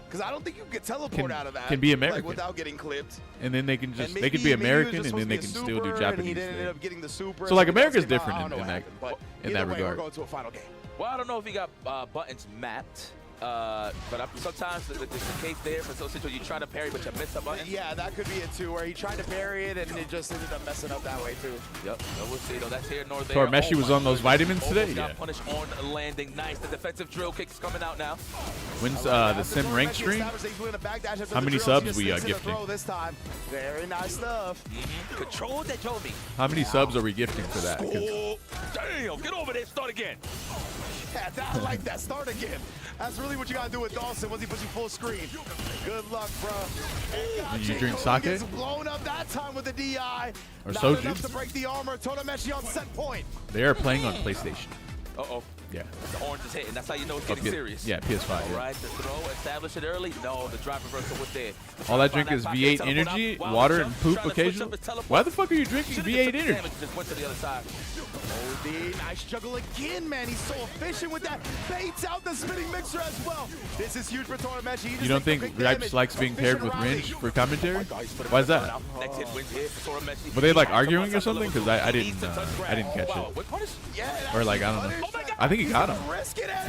R: Because I don't think you can teleport out of that.
C: Can be American
R: without getting clipped.
C: And then they can just they could be American and then they can still do Japanese things. So like America's different in that regard.
R: We're going to a final game.
F: Well, I don't know if he got buttons mapped. But sometimes it's the case there for those situations you try to parry, but you miss a button.
R: Yeah, that could be it too, where he tried to parry it and it just ended up messing up that way too.
F: Yep, we'll see though. That's here nor there.
C: Tor Meshi was on those vitamins today. Yeah.
F: Got punished on landing. Nice. The defensive drill kick's coming out now.
C: When's the Sim rank stream? How many subs we gifting?
R: This time. Very nice stuff.
F: Control that Toby.
C: How many subs are we gifting for that?
F: Oh, damn! Get over there. Start again.
R: Yeah, I like that. Start again. That's really what you gotta do with Dawson once he puts you full screen. Good luck, bro.
C: Did you drink sake?
R: Gets blown up that time with the DI.
C: Or
R: Not
C: soju?
R: enough to break the armor. Totameshi on set point.
C: They are playing on PlayStation.
F: Uh-oh.
C: Yeah.
F: The orange is hitting. That's how you know it's getting serious.
C: Yeah, PS5.
F: All right, the throw, establish it early. No, the drive reversal was there.
C: All I drink is V8 energy, water, and poop occasionally. Why the fuck are you drinking V8 energy?
F: Just went to the other side.
R: OD, nice juggle again, man. He's so efficient with that. Baits out the spinning mixer as well. This is huge for Torameshi.
C: You don't think Ripes likes being paired with Ringe for commentary? Why is that? Were they like arguing or something? Because I didn't catch it. Or like, I don't know. I think he got him.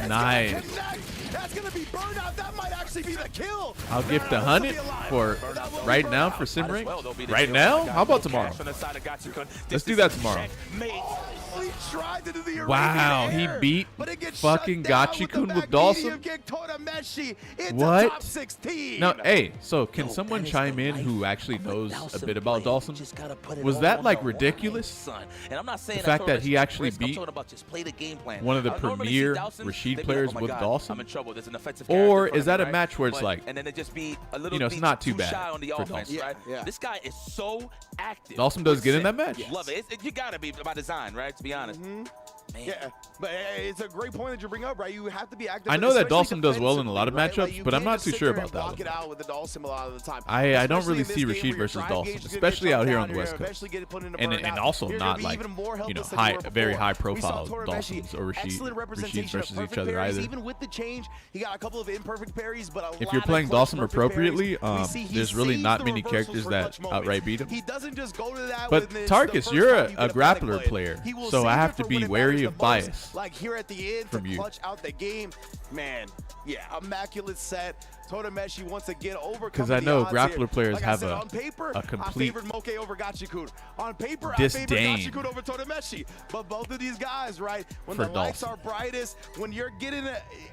C: Nice.
R: That's gonna be burnout. That might actually be the kill.
C: I'll gift 100 for right now for Sim Rank. Right now? How about tomorrow? Let's do that tomorrow.
R: He tried to do the
C: Wow, he beat fucking Gachikun with Dawson. What? Now, hey, so can someone chime in who actually knows a bit about Dawson? Was that like ridiculous? The fact that he actually beat one of the premier Rashid players with Dawson? Or is that a match where it's like, you know, it's not too bad for Dawson?
F: This guy is so active.
C: Dawson does get in that match.
F: Love it. You gotta be by design, right? To be honest.
R: Yeah, but it's a great point that you bring up, right? You have to be active.
C: I know that Dawson does well in a lot of matchups, but I'm not too sure about that one.
R: It out with the Dawson a lot of the time.
C: I don't really see Rashid versus Dawson, especially out here on the West Coast, and also not like, you know, very high profile Dawsons or Rashids versus each other either.
R: Even with the change, he got a couple of imperfect parries, but
C: if you're playing Dawson appropriately, there's really not many characters that outright beat him.
R: He doesn't just go to that.
C: But Tarkus, you're a grappler player, so I have to be wary of bias.
R: Like here at the end to clutch out the game, man. Yeah, immaculate set. Totameshi once again overcoming.
C: Because I know grappler players
R: like
C: have
R: on paper,
C: a complete
R: I favored Moke over Gachikun. On paper,
C: disdain.
R: I favored Gachikun over Totameshi. But both of these guys, right, when the lights are brightest, when you're getting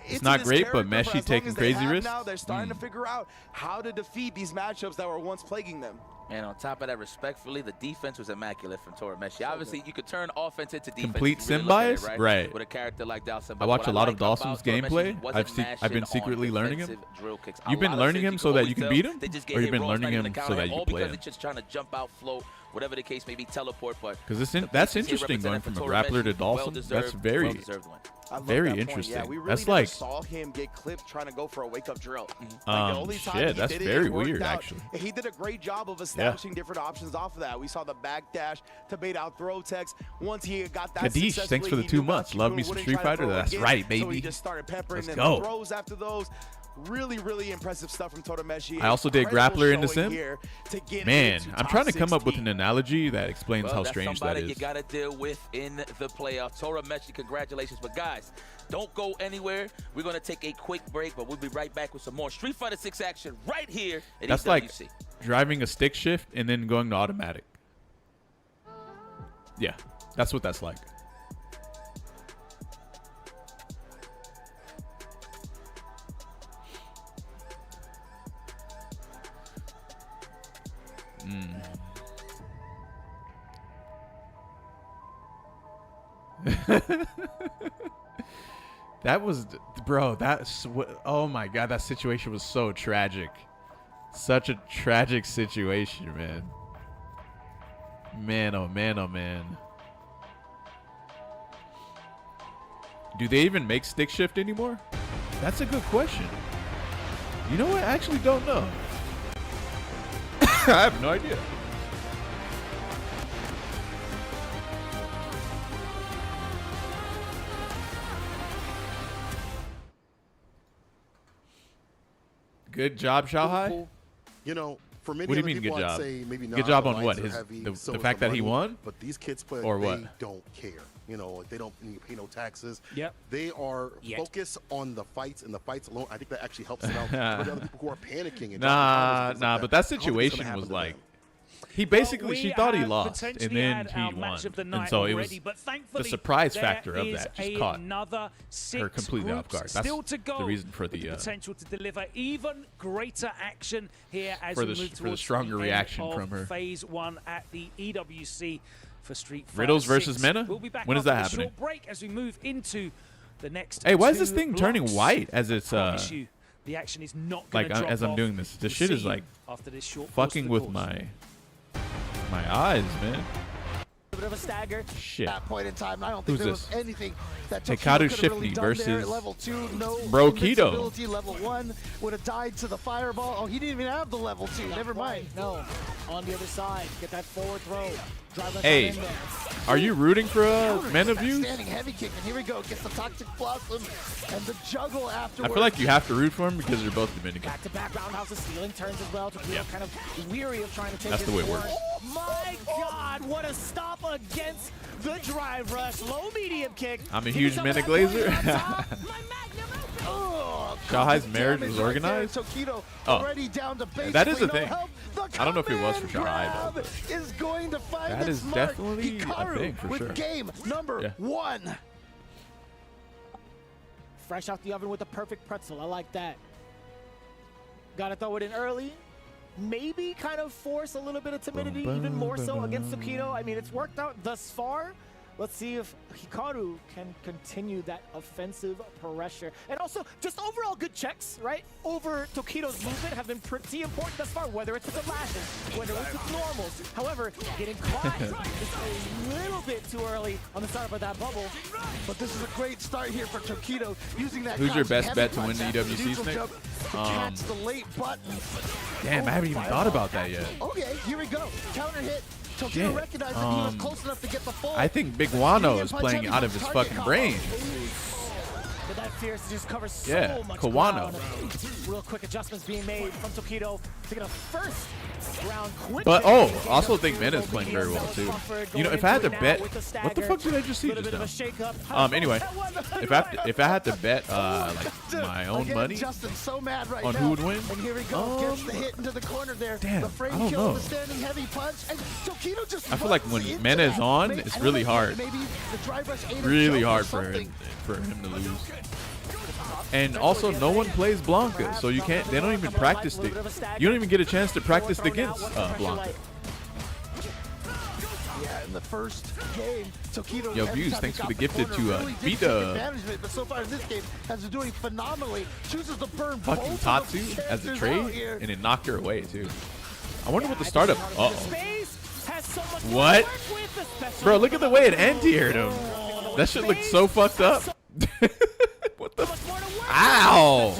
C: it's not great, but Meshi taking crazy risks.
R: Now they're starting to figure out how to defeat these matchups that were once plaguing them.
F: And on top of that, respectfully, the defense was immaculate from Torameshi. Obviously, you could turn offense into defense.
C: Complete sim bias, right?
F: With a character like Dawson.
C: I watch a lot of Dawson's gameplay. I've been secretly learning him. You've been learning him so that you can beat him, or you've been learning him so that you can play him?
F: Just trying to jump out, float, whatever the case may be, teleport. But
C: because that's interesting going from a grappler to Dawson. That's very interesting.
R: Yeah, we really
C: that's like
R: saw him get clipped trying to go for a wake-up drill.
C: Shit, that's very weird, actually.
R: He did a great job of establishing different options off of that. We saw the backdash to bait out throw text. Once he got that
C: Kadish, thanks for the 2 months. Love me some Street Fighter. That's right, baby.
R: So he just started peppering
C: Let's
R: in
C: go.
R: the throws after those. Really, really impressive stuff from Totameshi.
C: I also did grappler in the sim. Man, I'm trying to come up with an analogy that explains how strange that is.
F: You got to deal with in the playoffs. Torameshi, congratulations. But guys, don't go anywhere. We're going to take a quick break, but we'll be right back with some more Street Fighter 6 action right here at
C: That's
F: EWC.
C: like driving a stick shift and then going to automatic. Yeah, that's what that's like. That was Bro, oh my God, that situation was so tragic. Such a tragic situation, man. Man, oh man, oh man. Do they even make stick shift anymore? That's a good question. You know what? I actually don't know. I have no idea. Good job, Xiaohai.
L: You know, for many
C: What do you
L: other
C: mean
L: people,
C: good
L: I'd
C: job?
L: say maybe not.
C: Good job
L: the
C: on what?
L: lights are heavy,
C: The
L: so
C: fact
L: is the
C: that he
L: money,
C: won?
L: But these kids play
C: Or
L: like
C: what?
L: they don't care. You know, like they don't pay no taxes.
G: Yep.
L: They are focused on the fights and the fights alone. I think that actually helps them out. But the other people who are panicking and
C: Nah, but that situation was like, he basically, she thought he lost, and then he won. And so it was the surprise factor of that just caught her completely off guard. That's the reason for the
G: potential to deliver even greater action here as
C: for
G: we
C: the
G: move towards
C: stronger
G: the
C: reaction
G: end
C: from her.
G: of Phase 1 at the EWC for Street Fighter
C: Riddles
G: 6.
C: versus Mena?
G: We'll be back
C: When is
G: after
C: that
G: a
C: happening?
G: short break as we move into the next.
C: Hey, why is
G: 2
C: this thing turning
G: blocks.
C: white as it's
G: Promise you, the action is not
C: like
G: gonna drop
C: as I'm
G: off.
C: doing this? This
G: We'll
C: shit
G: see
C: is
G: you
C: like
G: after this short
C: fucking with my eyes, man.
Q: A bit of a stagger.
C: Shit.
B: At that point in time, I don't
C: Who's
B: think there
C: this?
B: was anything that
C: Hikaru
B: Tokido could have really
C: Shifty
B: done there at
C: versus
B: level 2. No
C: Bro Keto.
B: invincibility. Level 1 would have died to the fireball. Oh, he didn't even have the level 2. Never mind.
Q: No. On the other side, get that forward throw. Drive us
C: Hey,
Q: in there.
C: are you rooting for Men of You?
B: Standing heavy kick, and here we go. Gets the Toxic Blossom and the juggle
C: I
B: afterwards.
C: feel like you have to root for him because they're both Dominican.
Q: Back-to-back roundhouses, stealing turns as well. Tokido kind of weary of trying to take
C: That's
Q: his
C: the way it
Q: forward.
C: works.
Q: Oh my God, what a stop against the drive rush. Low medium kick.
C: I'm a huge Mena Glazer. Xiaohai's marriage was organized?
B: Tokido
C: Oh,
B: already down to
C: that is a
B: basically
C: thing.
B: no help. The
C: I don't know if it was for Xiaohai though.
B: is going to find
C: That
B: its
C: is
B: mark.
C: definitely a
B: Hikaru
C: thing for
B: with
C: sure.
B: game number 1.
Q: Fresh out the oven with a perfect pretzel. I like that. Gotta throw it in early. Maybe kind of force a little bit of timidity, even more so against Tokido. I mean, it's worked out thus far. Let's see if Hikaru can continue that offensive pressure. And also, just overall good checks, right? Over Tokido's movement have been pretty important thus far, whether it's with the lashes, whether it's with normals. However, getting caught is a little bit too early on the start of that bubble.
B: But this is a great start here for Tokido, using that.
C: Who's your
B: crouching
C: best
B: heavy
C: bet to
B: punch
C: win the
B: after
C: EWC,
B: neutral
C: Snake?
B: jump to catch the late button.
C: Damn, I haven't even thought about that yet.
B: Okay, here we go. Counter hit. Tokido
C: Shit.
B: recognized that he was close enough to get the full.
C: I think Big Wano is playing out of his fucking brain.
Q: But that fierce just covers so
C: Yeah,
Q: much
C: Kawano.
Q: ground. Real quick adjustments being made from Tokido to get a first round quick.
C: But
Q: victory.
C: also think Mena's playing very well too. You know, if I had to bet, what the fuck did I just see
Q: Little bit of a
C: just
Q: shake-up.
C: now? Anyway, if I had to bet like my own
B: Again,
C: money
B: Justin's so mad right
C: on
B: now.
C: who would win,
B: And here we go. Gets the hit into the corner there.
C: damn,
B: the frame
C: I don't
B: kill,
C: know.
B: the standing heavy punch, and Tokido just.
C: I feel like
B: runs
C: when
B: into
C: Mena is
B: that.
C: on,
B: Maybe-
C: it's
B: I don't
C: really
B: know,
C: hard.
B: Maybe the drive rush ate his
C: really
B: jump or
C: hard
B: something.
C: for him to lose. And also, no one plays Blanca, so you can't. They don't even practice it. You don't even get a chance to practice against Blanca.
B: Yeah, in the first game, Tokido.
C: Yo,
B: every
C: Views,
B: time
C: thanks
B: he
C: for the
B: got
C: gifted
B: corner,
C: to
B: really did
C: beat
B: take advantage of it, but so far in this game has been doing phenomenally. Chooses to burn
C: Fucking
B: both
C: Tatsu
B: of the
C: as a
B: characters
C: trade,
B: out here.
C: and it knocked her away too. I wonder what the startup. Uh oh.
Q: Has so much
C: What?
Q: to work with, especially
C: Bro, look at the way it anti-aired him. That shit looked so fucked up. What the? Ow!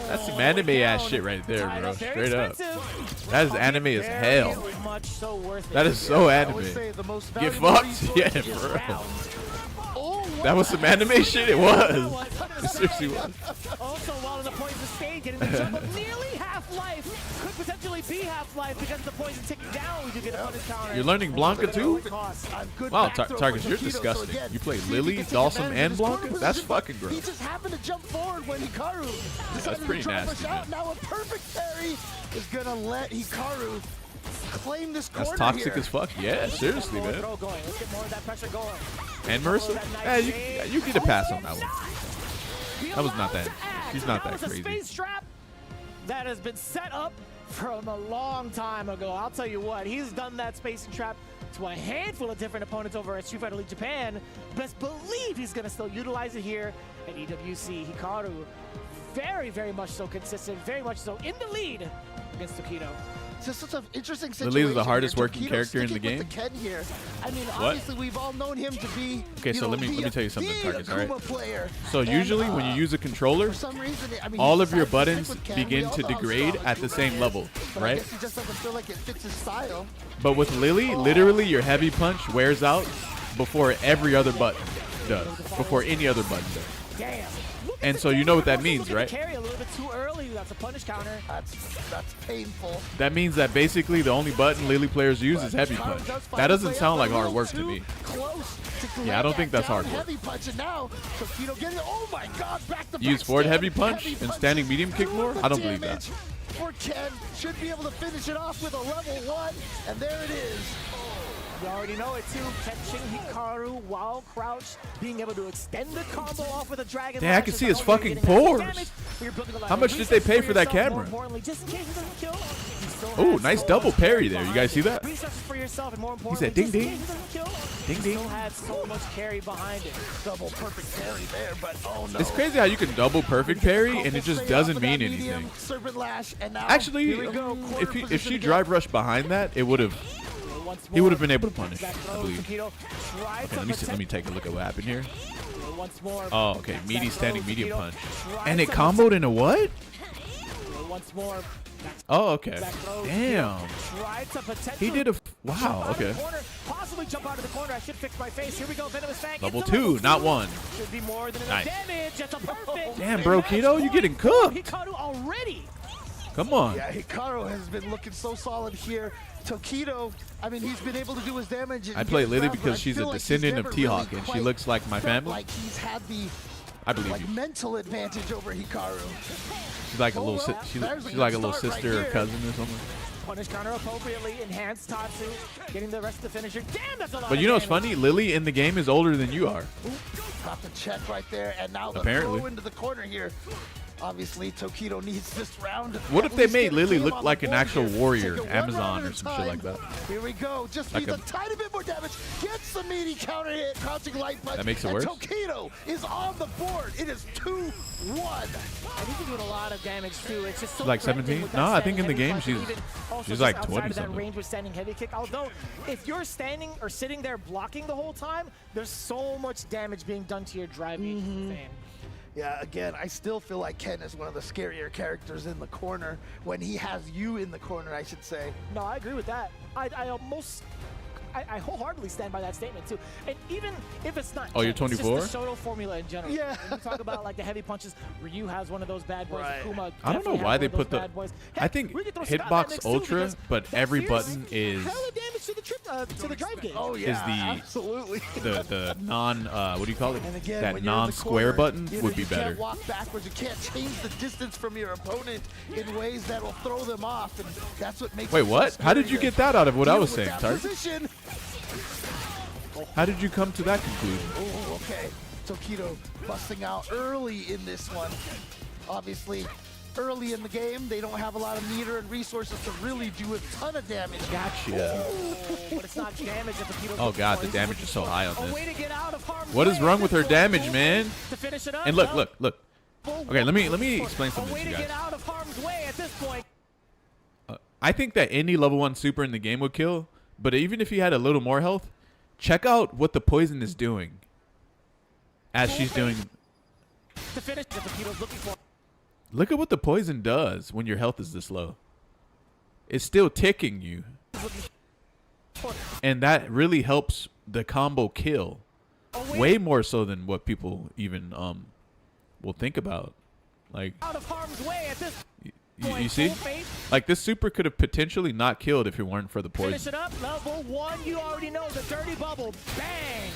C: That's some anime ass shit right there, bro. Straight up. That is anime as hell. That is so anime. Get fucked? Yeah, bro. That was some anime shit? It was. It seriously was.
Q: Also, while in the poison state, getting the jump of nearly half-life. Could potentially be half-life because the poison ticking down. We do get a punish counter.
C: You're learning Blanca too? Wow, Targus, you're disgusting. You play Lily, Dawson, and Blanca? That's fucking
B: He
C: gross.
B: just happened to jump forward when Hikaru decided
C: pretty
B: to drive
C: nasty,
B: us out.
C: man.
B: Now a perfect parry is gonna let Hikaru claim this corner
C: That's toxic
B: here.
C: as fuck. Yeah, seriously, man.
Q: Let's get more of that pressure going.
C: And Marissa? Yeah, you get a pass on that one. That was not that. She's not that
Q: was a
C: crazy.
Q: space trap that has been set up from a long time ago. I'll tell you what, he's done that spacing trap to a handful of different opponents over at Street Fighter League Japan. Best believe he's going to still utilize it here at EWC. Hikaru, very, very much so consistent, very much so in the lead against Tokido.
B: It's just such an interesting situation.
C: Lily is the hardest
B: here.
C: working
B: Tokido
C: character in the
B: sticking
C: game.
B: with the Ken here. I mean,
C: What?
B: obviously we've all known him to be.
C: Okay, so let me tell you something, Tarkus. All right.
B: Player.
C: So
B: And,
C: usually when you use a controller,
B: for some reason, I mean,
C: all
B: he
C: of your
B: decided to
C: buttons
B: stick with Ken. We
C: begin
B: all
C: to
B: know how
C: degrade
B: strong
C: at the same
B: Kuma
C: level,
B: is, but I
C: right?
B: guess he just doesn't feel like it fits his style.
C: But with Lily, literally your heavy punch wears out before every other button does, before any other button does.
Q: Damn.
C: And so you know what that means, right?
Q: Carry a little bit too early. That's a punish counter.
B: That's painful.
C: That means that basically the only button Lily players use is heavy punch. That doesn't sound like hard work to me. Yeah, I don't think that's hard work.
B: Heavy punch, and now Tokido getting, oh my God, back to
C: Use forward heavy punch and standing medium kick more? I don't believe that.
B: For Ken, should be able to finish it off with a level 1, and there it is.
Q: You already know it too. Catching Hikaru while crouched, being able to extend the combo off with a dragon.
C: Dang, I can see his fucking pores. How much did they pay for that camera? Oh, nice double parry there. You guys see that? He said ding ding. Ding ding.
Q: Still had so much carry behind it.
B: Double perfect parry there, but oh no.
C: It's crazy how you can double perfect parry and it just doesn't mean anything.
B: Serpent lash, and now
C: Actually, if she drive rushed behind that, it would have. He would have been able to punish, I believe. Okay, let me take a look at what happened here. Oh, okay, meaty standing medium punch, and it comboed into what?
Q: Once more.
C: Oh, okay. Damn. He did a wow. Okay.
Q: Possibly jump out of the corner. I should fix my face. Here we go. Venomous Fang.
C: Level 2, not 1.
Q: Should be more than
C: nice.
Q: Damage. That's a perfect.
C: Damn, bro, Keto, you getting cooked.
Q: Hikaru already.
C: Come on.
B: Yeah, Hikaru has been looking so solid here. Tokido, I mean, he's been able to do his damage.
C: I play Lily because she's a descendant of T-Hawk, and she looks like my family.
B: Like he's had the
C: I believe you.
B: mental advantage over Hikaru.
C: She's like a little, she's like a little sister or cousin or something.
Q: Punish counter appropriately. Enhanced Tatsu. Getting the rest of the finisher. Damn, that's a lot.
C: But you know what's funny? Lily in the game is older than you are.
B: Ooh, got the check right there, and now the
C: Apparently.
B: throw into the corner here. Obviously, Tokido needs this round.
C: What if they made Lily look like an actual warrior, Amazon or some shit like that?
B: Here we go. Just
C: Like
B: needs a tiny bit more damage. Gets the meaty counter hit. Crouching light punch.
C: That makes it
B: and
C: worse?
B: Tokido is on the board. It is 2-1.
Q: I think he's doing a lot of damage too. It's just so
C: Like 17? No, I think in the game she's like 20
Q: that
C: something.
Q: range with standing heavy kick. Although, if you're standing or sitting there blocking the whole time, there's so much damage being done to your driving fan.
B: Yeah, again, I still feel like Ken is one of the scarier characters in the corner when he has you in the corner, I should say.
Q: No, I agree with that. I wholeheartedly stand by that statement too. And even if it's not,
C: Oh, you're
Q: Ken, it's
C: 24?
Q: just the Shoto formula in general.
B: Yeah.
Q: When you talk about like the heavy punches, Ryu has one of those bad boys.
B: Right.
Q: Akuma
C: I don't know
Q: definitely
C: why
Q: has
C: they
Q: one of those
C: put the.
Q: bad boys.
C: I
Q: Heck,
C: think
Q: we could throw Scott in that
C: Hitbox
Q: mix too,
C: Ultra,
Q: because
C: but
Q: that
C: every
Q: fierce
C: button is
Q: hella damage to the to the drive gauge.
B: Oh yeah, absolutely.
C: the non what do you call it?
B: And again,
C: That
B: when you're in the
C: non-square
B: corner,
C: button
B: you know,
C: would be
B: you
C: better.
B: can't walk backwards. You can't change the distance from your opponent in ways that will throw them off, and that's what makes.
C: Wait,
B: it so
C: what? How did
B: scary
C: you get
B: to
C: that out of what I
B: deal
C: was
B: with
C: saying,
B: that
C: Tark?
B: position.
C: How did you come to that conclusion?
B: Oh, okay. Tokido busting out early in this one. Obviously, early in the game, they don't have a lot of meter and resources to really do a ton of damage.
C: Gotcha.
Q: But it's not damage that Tokido's
C: Oh god, the
Q: looking for.
C: damage is so high on
Q: A way
C: this.
Q: to get out of harm's
C: What is
Q: way
C: wrong
Q: at
C: with
Q: this
C: her
Q: point.
C: damage, man?
Q: To finish it up,
C: And look,
Q: no.
C: look, look. Okay, let me explain
Q: A
C: something
Q: way
C: to
Q: to
C: you
Q: get
C: guys.
Q: out of harm's way at this point.
C: I think that any level 1 super in the game would kill, but even if he had a little more health, check out what the poison is doing. As she's doing.
Q: To finish that Tokido's looking for.
C: Look at what the poison does when your health is this low. It's still ticking you. And that really helps the combo kill. Way more so than what people even will think about. Like
Q: Out of harm's way at this
C: you see? Like this super could have potentially not killed if it weren't for the poison.
Q: Finish it up. Level 1, you already know the dirty bubble. Bang!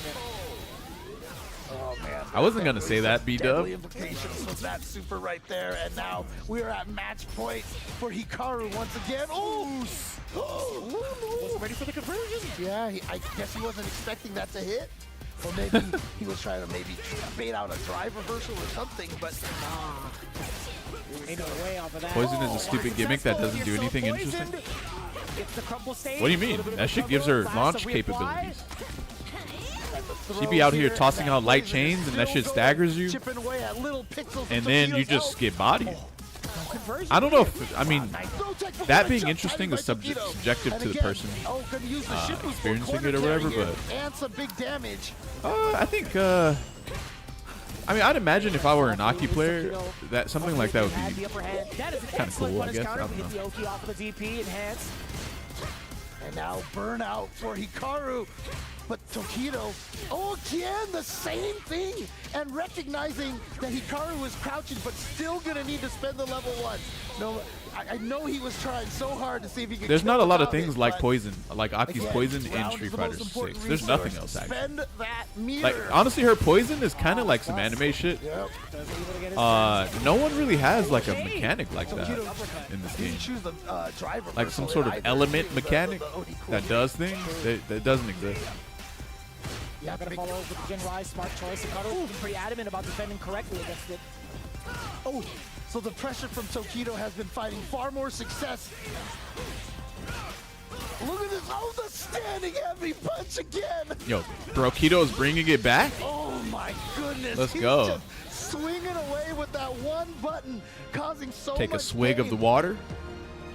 B: Oh man.
C: I wasn't gonna say that, B-Dub.
B: Deadly implications from that super right there, and now we are at match point for Hikaru once again. Oh!
Q: Was ready for the conversion?
B: Yeah, I guess he wasn't expecting that to hit. Or maybe he was trying to bait out a drive reversal or something, but
Q: ain't no way off of that.
C: Poison is a stupid gimmick that doesn't do anything interesting.
Q: Gets the crumble stage.
C: What do you mean? That shit gives her launch capabilities. She be out here tossing out light chains and that shit staggers you. And then you just get bodied. I don't know if, I mean, that being interesting is subjective to the person experiencing it or whatever, but
B: And some big damage.
C: I think, I mean, I'd imagine if I were an Aki player, that something like that would be kind of cool, I guess. I don't know.
B: And now burnout for Hikaru. But Tokido, oh, again, the same thing. And recognizing that Hikaru was crouching, but still going to need to spend the level 1. No, I know he was trying so hard to see if he could.
C: There's
B: kill
C: not a lot of
B: without
C: things
B: it,
C: like
B: but
C: poison, like Aki's
B: again,
C: poison in
B: round
C: Street
B: is the
C: Fighter
B: most
C: 6.
B: important
C: There's nothing
B: resource.
C: else, actually.
B: Spend that meter.
C: Like, honestly, her poison is kind of like some anime shit. No one really has like a mechanic like that in this game. Like some sort of element mechanic that does things that doesn't exist.
Q: Yeah, gonna follow with the Gen Rise, smart choice. Hikaru pretty adamant about defending correctly against it.
B: Oh, so the pressure from Tokido has been finding far more success. Look at this, oh, the standing heavy punch again.
C: Yo, bro, Kito's bringing it back?
B: Oh my goodness.
C: Let's
B: He's
C: go.
B: Just swinging away with that one button, causing so
C: Take a
B: much
C: swig of
B: pain.
C: the water.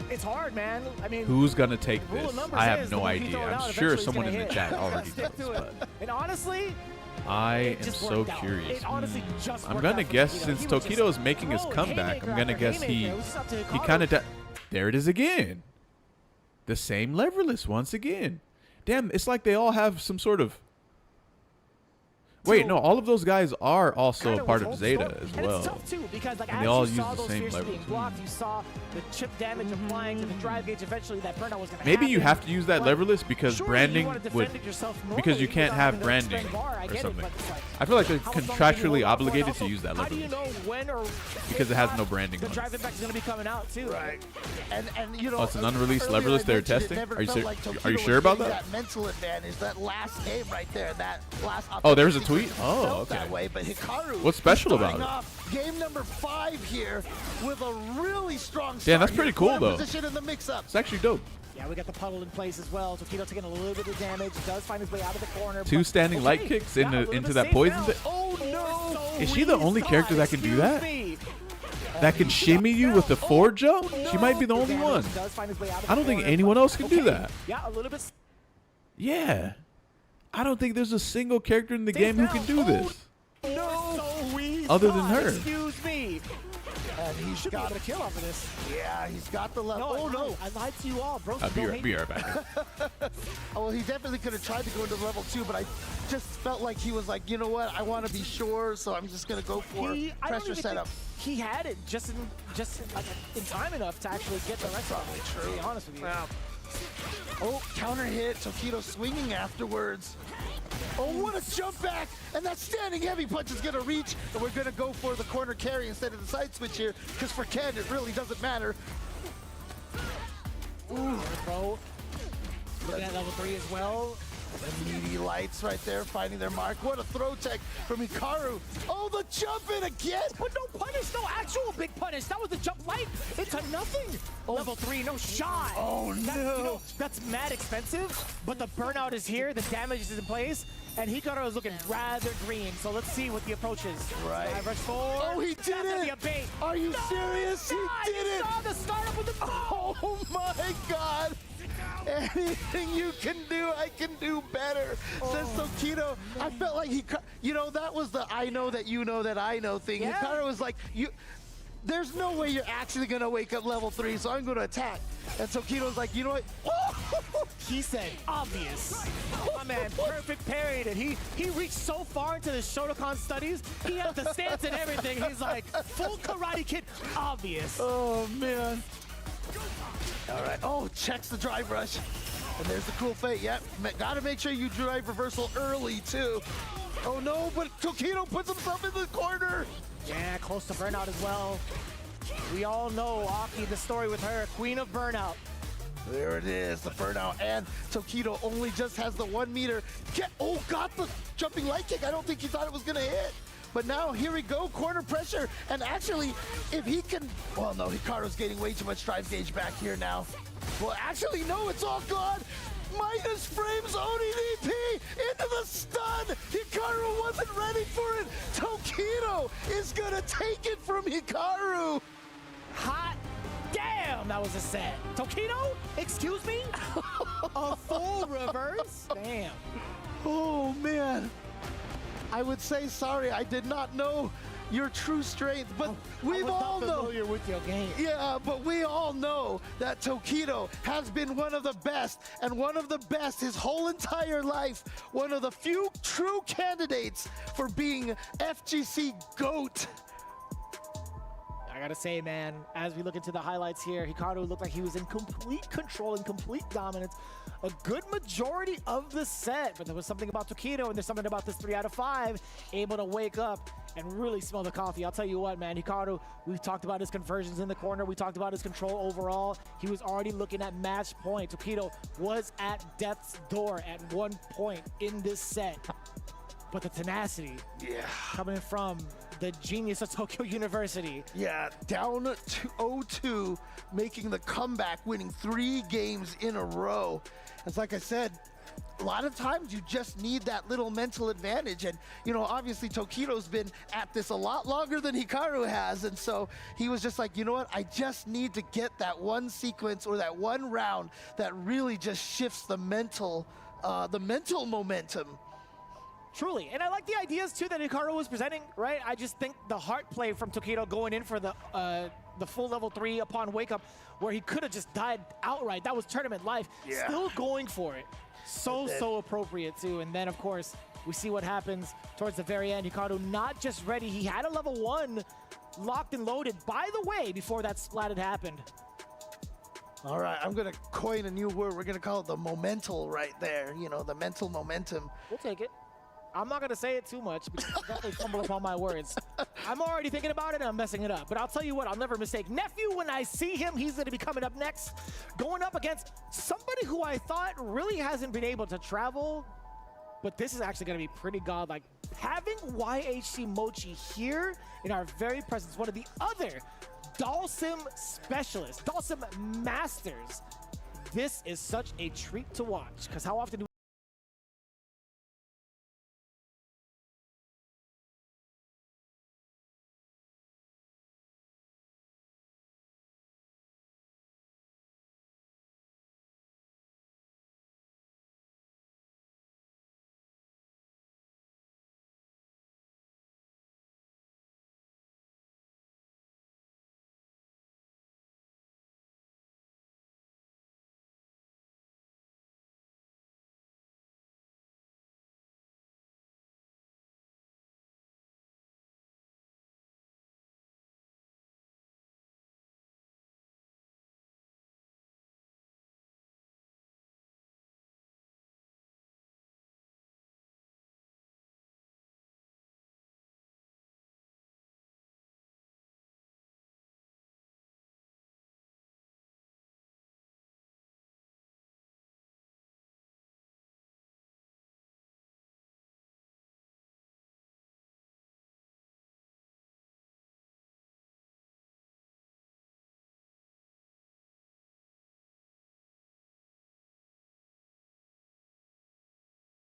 Q: It's hard, man. I mean,
C: Who's gonna take
Q: rule of
C: this?
Q: numbers
C: I have
Q: is
C: no
Q: when you
C: idea.
Q: throw it
C: I'm
Q: out,
C: sure
Q: eventually
C: someone
Q: it's
C: in the
Q: gonna
C: chat
Q: hit.
C: already
Q: Stick
C: knows,
Q: to it.
C: but
Q: And honestly,
C: I
Q: it
C: am
Q: just
C: so
Q: worked out.
C: curious.
Q: It honestly just
C: I'm
Q: worked
C: gonna
Q: out for
C: guess
Q: Tokido.
C: since
Q: He was
C: Tokido is
Q: just
C: making his
Q: throwing
C: comeback,
Q: haymaker
C: I'm gonna
Q: after
C: guess
Q: haymaker. It was up to
C: he
Q: Hikaru.
C: kind of there it is again. The same leverless once again. Damn, it's like they all have some sort of. Wait, no, all of those guys are also a part of Zeta as well.
Q: And it's tough too because like
C: And
Q: as
C: they all
Q: you
C: use
Q: saw
C: the
Q: those
C: same
Q: fierce being
C: levels.
Q: blocked, you saw the chip damage applying to the drive gauge. Eventually, that burnout was going to
C: Maybe
Q: happen.
C: you have to use that
Q: But
C: leverless because
Q: sure,
C: branding
Q: you wanna defend
C: would
Q: it yourself
C: because you
Q: normally
C: can't
Q: without
C: have
Q: having to
C: branding
Q: expend VAR. I
C: or
Q: get it,
C: something.
Q: but it's like,
C: I feel like they're
Q: how long can you
C: contractually
Q: hold off for it?
C: obligated
Q: Also,
C: to use that
Q: How do you
C: leverless
Q: know when or
C: because it has no branding
Q: the
C: on it.
Q: drive impact is going to be coming out too? Right.
B: And you know,
C: Oh, it's an unreleased
B: earlier
C: leverless
B: I
C: they're
B: mentioned it
C: testing?
B: never
C: Are you
B: felt
C: ser-
B: like
C: are you
B: Tokido
C: sure
B: was
C: about
B: getting
C: that?
B: mental advantage, that last game right there, that last.
C: Oh, there's a
B: opportunity
C: tweet? Oh,
B: felt
C: okay.
B: That way, but Hikaru
C: What's special about
B: starting
C: it?
B: off game number 5 here with a really strong start.
C: Damn, that's pretty
B: here.
C: cool,
B: Corner
C: though.
B: Position in the mix-up.
C: It's actually dope.
Q: Yeah, we got the puddle in place as well. Tokido taking a little bit of damage. Does find his way out of the corner.
C: Two
Q: but
C: standing light
Q: okay,
C: kicks
Q: got a little
C: into
Q: bit
C: that
Q: safe
C: poison.
Q: now.
C: Oh
Q: no!
C: Is she the only character that can do that? That can shimmy you with the forward jump? She might be the only one. I don't think anyone else can do that.
Q: Yeah, a little bit.
C: Yeah. I don't think there's a single character in the game who can do this. Other than her.
Q: Excuse me. And he should got a kill off of this.
B: Yeah, he's got the level.
Q: No, no, I lied to you all, bro.
C: Be right back.
B: Oh, well, he definitely could have tried to go into level 2, but I just felt like he was like, you know what? I want to be sure, so I'm just gonna go for pressure setup.
Q: He had it just like in time enough to actually get the rest of it. To be honest with you.
B: Oh, counter hit. Tokido swinging afterwards. Oh, what a jump back! And that standing heavy punch is gonna reach, and we're gonna go for the corner carry instead of the side switch here, because for Ken, it really doesn't matter. Ooh,
Q: bro. Looking at level 3 as well.
B: The meaty lights right there finding their mark. What a throw tech from Hikaru. Oh, the jump in again!
Q: But no punish, no actual big punish. That was the jump light into nothing. Oh. Level 3, no shot.
B: Oh, no.
Q: You know, that's mad expensive, but the burnout is here, the damage is in place, and Hikaru is looking rather green. So let's see what the approach is.
B: Right.
Q: Rush forward.
B: Oh, he did
Q: That's gonna
B: it!
Q: be a bait.
B: Are you serious? He did it!
Q: Saw the startup with the
B: Oh my God! Anything you can do, I can do better. Says Tokido. I felt like you know, that was the I know that you know that I know thing.
Q: Yeah.
B: Hikaru was like, there's no way you're actually gonna wake up level 3, so I'm gonna attack. And Tokido's like, you know what?
Q: He said, obvious. My man, perfect parried it. He reached so far into the Shotokan studies, he had the stance and everything. He's like, full Karate Kid, obvious.
B: Oh, man. All right. Oh, checks the drive rush. And there's the cool fate. Yep. Gotta make sure you drive reversal early, too. Oh, no, but Tokido puts himself in the corner.
Q: Yeah, close to burnout as well. We all know Aki, the story with her, queen of burnout.
B: There it is, the burnout, and Tokido only just has the 1 meter. Got the jumping light kick. I don't think he thought it was gonna hit. But now, here we go, corner pressure. And actually, if he can, well, no, Hikaru's getting way too much drive gauge back here now. Well, actually, no, it's all gone. Minus frames ODDP into the stun. Hikaru wasn't ready for it. Tokido is gonna take it from Hikaru.
Q: Hot damn, that was a set. Tokido? Excuse me? A full reverse? Damn.
B: Oh, man. I would say sorry, I did not know your true strength, but we've all know.
Q: Familiar with your game.
B: Yeah, but we all know that Tokido has been one of the best, and one of the best his whole entire life. One of the few true candidates for being FGC GOAT.
Q: I gotta say, man, as we look into the highlights here, Hikaru looked like he was in complete control and complete dominance a good majority of the set, but there was something about Tokido, and there's something about this 3 out of 5, able to wake up and really smell the coffee. I'll tell you what, man, Hikaru, we've talked about his conversions in the corner, we talked about his control overall. He was already looking at match point. Tokido was at death's door at one point in this set. But the tenacity coming from the genius of Tokyo University.
B: Yeah, down to 0-2, making the comeback, winning 3 games in a row. It's like I said, a lot of times you just need that little mental advantage. And, you know, obviously Tokido's been at this a lot longer than Hikaru has. And so he was just like, you know what? I just need to get that one sequence or that one round that really just shifts the mental momentum.
Q: Truly, and I like the ideas too that Hikaru was presenting, right? I just think the heart play from Tokido going in for the full level 3 upon wake up, where he could have just died outright. That was tournament life.
B: Yeah.
Q: Still going for it. So appropriate too. And then of course, we see what happens towards the very end. Hikaru not just ready, he had a level 1 locked and loaded, by the way, before that splat had happened.
B: All right, I'm gonna coin a new word. We're gonna call it the momental right there. You know, the mental momentum.
Q: We'll take it. I'm not going to say it too much because I definitely fumble upon my words. I'm already thinking about it and I'm messing it up. But I'll tell you what, I'll never mistake Nephew when I see him. He's going to be coming up next, going up against somebody who I thought really hasn't been able to travel. But this is actually going to be pretty godlike. Having YHC Mochi here in our very presence, one of the other Dalsim specialists, Dalsim masters. This is such a treat to watch because how often do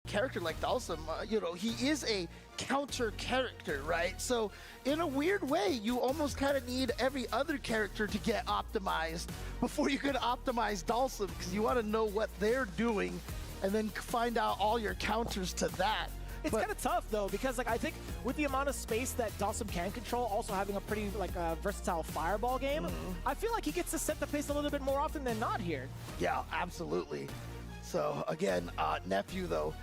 B: character like Dalsim, you know, he is a counter character, right? So in a weird way, you almost kind of need every other character to get optimized before you can optimize Dalsim, because you want to know what they're doing and then find out all your counters to that.
Q: It's kind of tough though, because like I think with the amount of space that Dalsim can control, also having a pretty like versatile fireball game, I feel like he gets to set the pace a little bit more often than not here.
B: Yeah, absolutely. So again, Nephew though,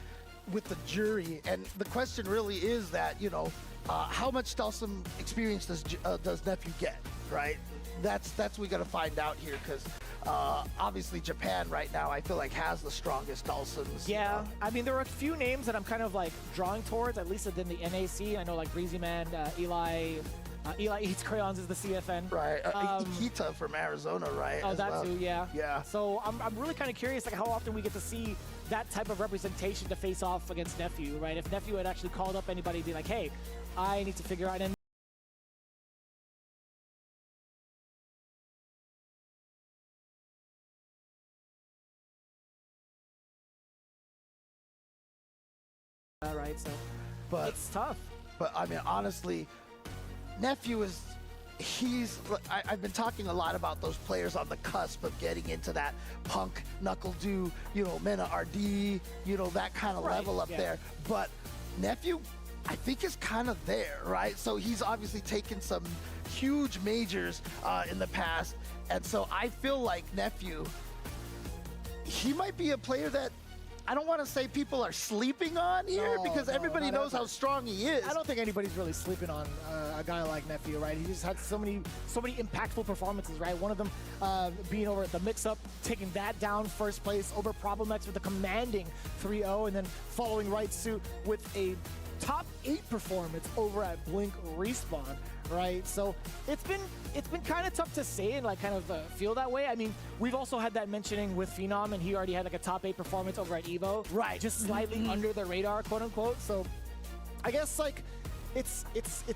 B: with the jury, and the question really is that, you know, how much Dalsim experience does Nephew get, right? That's we gotta find out here, because obviously Japan right now I feel like has the strongest Dalsims.
Q: Yeah, I mean there are a few names that I'm kind of like drawing towards, at least within the NAC. I know like Breezy Man, Eli Eats Crayons is the CFN.
B: Right, Ikita from Arizona, right?
Q: Oh, that too, yeah.
B: Yeah.
Q: So I'm really kind of curious like how often we get to see that type of representation to face off against Nephew, right? If Nephew had actually called up anybody, be like, hey, I need to figure out, and right? So
B: but
Q: it's tough.
B: But I mean, honestly, Nephew is. I've been talking a lot about those players on the cusp of getting into that Punk, Knuckle Do, Mena RD, that kind of level up there. But Nephew, I think is kind of there, right? So he's obviously taken some huge majors in the past. And so I feel like Nephew, he might be a player that I don't want to say people are sleeping on here because everybody knows how strong he is.
Q: I don't think anybody's really sleeping on a guy like Nephew, right? He just had so many impactful performances, right? One of them being over at the mix-up, taking that down first place over Problem X with a commanding 3-0, and then following right suit with a top 8 performance over at Blink Respawn, right? So it's been kind of tough to say and kind of feel that way. I mean, we've also had that mentioning with Phenom, and he already had a top 8 performance over at Evo, right? Just slightly under the radar, quote unquote. So I guess it's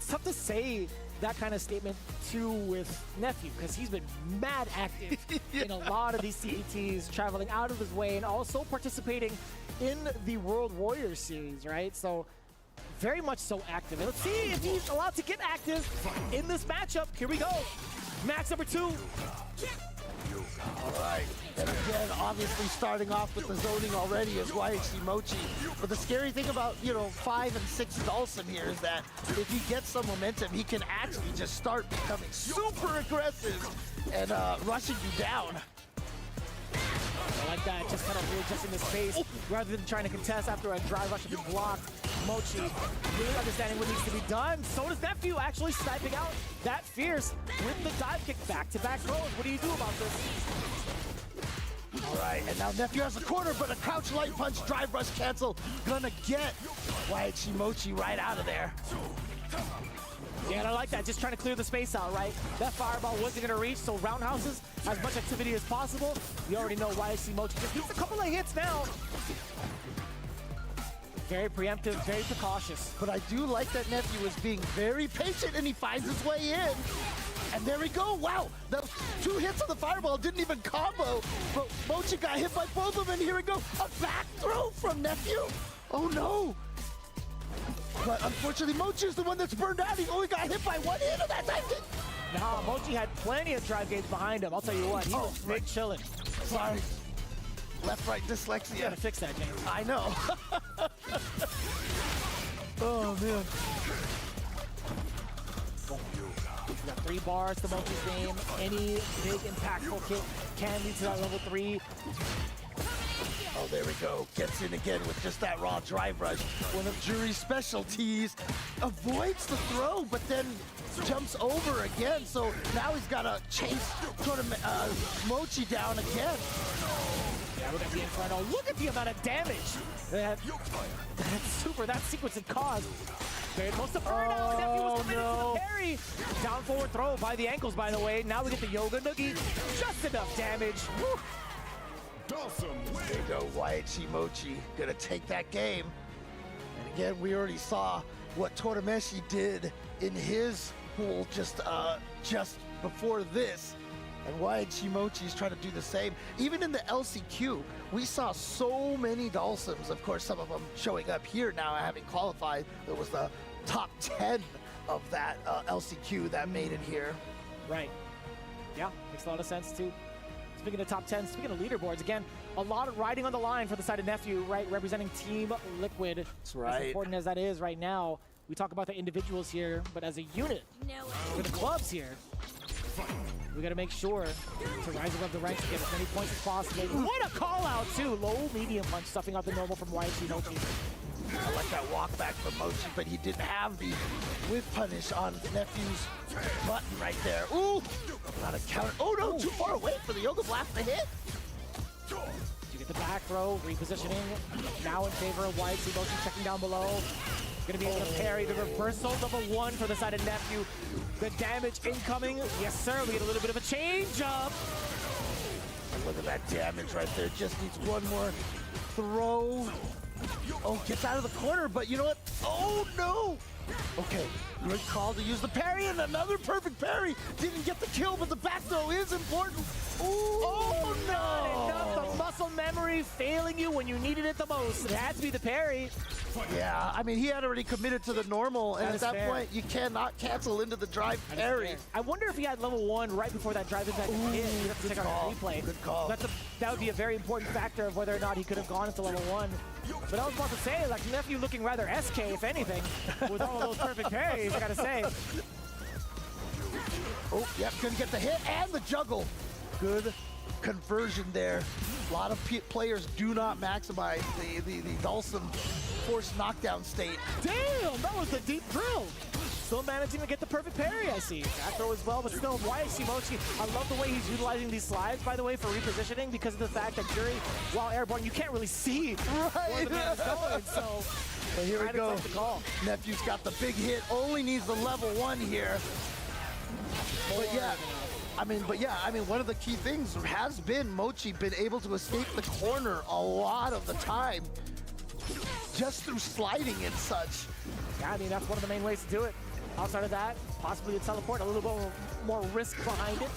Q: tough to say that kind of statement too with Nephew because he's been mad active in a lot of these CETs, traveling out of his way and also participating in the World Warriors series, right? So very much so active. And let's see if he's allowed to get active in this matchup. Here we go. Match number 2.
B: All right. And again, obviously starting off with the zoning already is Ewc Mochi. But the scary thing about, 5 and 6 Dawson here is that if he gets some momentum, he can actually just start becoming super aggressive and rushing you down.
Q: I like that, just kind of readjusting the space rather than trying to contest after a drive rush and block. Mochi really understanding what needs to be done. So does Nephew, actually sniping out that Fierce with the dive kick back-to-back throws. What do you do about this?
B: All right, and now Nephew has a corner, but a crouch light punch drive rush cancel gonna get Ewc Mochi right out of there.
Q: Yeah, and I like that, just trying to clear the space out, right? That fireball wasn't gonna reach, so roundhouses, as much activity as possible. You already know Ewc Mochi just needs a couple of hits now. Very preemptive, very precautious.
B: But I do like that Nephew is being very patient and he finds his way in. And there we go. Wow, those 2 hits of the fireball didn't even combo. But Mochi got hit by both of them. And here we go. A back throw from Nephew. Oh no. But unfortunately, Mochi is the one that's burned out. He only got hit by 1 hit of that time.
Q: Nah, Mochi had plenty of drive games behind him. I'll tell you what, he was big chilling.
B: Sorry. Left-right dyslexia.
Q: You gotta fix that, James.
B: I know. Oh, man.
Q: We got 3 bars to Mochi's game. Any big impactful kick can lead to that level 3.
B: Oh, there we go. Gets in again with just that raw drive rush. One of Jury's specialties. Avoids the throw, but then jumps over again. So now he's got to chase Mochi down again.
Q: Yeah, look at the Inferno. Look at the amount of damage that sequence had caused. Very close to burnout. Nephew was committed to the parry. Down forward throw by the ankles, by the way. Now we get the Yoga Noogie. Just enough damage. Woo.
B: There you go, Ewc Mochi gonna take that game. And again, we already saw what Torameshi did in his pool just before this. And Ewc Mochi's trying to do the same. Even in the LCQ, we saw so many Dhalsims. Of course, some of them showing up here now, having qualified. There was the top 10 of that LCQ that made it here.
Q: Right. Yeah, makes a lot of sense too. Speaking of top 10, speaking of leaderboards, again, a lot of riding on the line for the side of Nephew, right? Representing Team Liquid.
B: That's right.
Q: As important as that is right now, we talk about the individuals here, but as a unit, for the clubs here, we got to make sure to rise above the ranks to get as many points as possible. What a call out too! Low medium punch stuffing out the normal from Ewc Mochi.
B: I like that walk back from Mochi, but he didn't have the whip punish on Nephew's button right there. Ooh! Not a counter. Oh no, too far away for the Yoga Blast to hit.
Q: You get the back throw, repositioning. Now in favor of Ewc Mochi, checking down below. Gonna be able to parry the reversal double 1 for the side of Nephew. The damage incoming. Yes, sir. We get a little bit of a change up.
B: Look at that damage right there. Just needs one more throw. Oh, gets out of the corner, but you know what? Oh, no. Okay, good call to use the parry, and another perfect parry. Didn't get the kill, but the back throw is important. Ooh,
Q: Oh, no. Not enough. The muscle memory failing you when you needed it the most. It had to be the parry.
B: Yeah, I mean, he had already committed to the normal, and at that
Q: fair.
B: point, you cannot cancel into the drive parry.
Q: I wonder if he had level 1 right before that drive impact hit. You'd have to check out the replay.
B: Good call.
Q: That would be a very important factor of whether or not he could have gone into level 1. But I was about to say, like, Nephew looking rather SK, if anything, with all of those perfect parries, I gotta say.
B: Oh, yep, gonna get the hit and the juggle. Good conversion there. A lot of players do not maximize the Dhalsim force knockdown state.
Q: Damn, that was the deep drill. Still managing to get the perfect parry, I see. Back throw as well, but still, Ewc Mochi. I love the way he's utilizing these slides, by the way, for repositioning because of the fact that Jury, while airborne, you can't really see where the man is going. So,
B: but here we go. Nephew's got the big hit. Only needs the level 1 here. But yeah. I mean, one of the key things has been Mochi been able to escape the corner a lot of the time, just through sliding and such.
Q: Yeah, I mean, that's one of the main ways to do it. Outside of that, possibly a teleport, a little bit more risk behind it.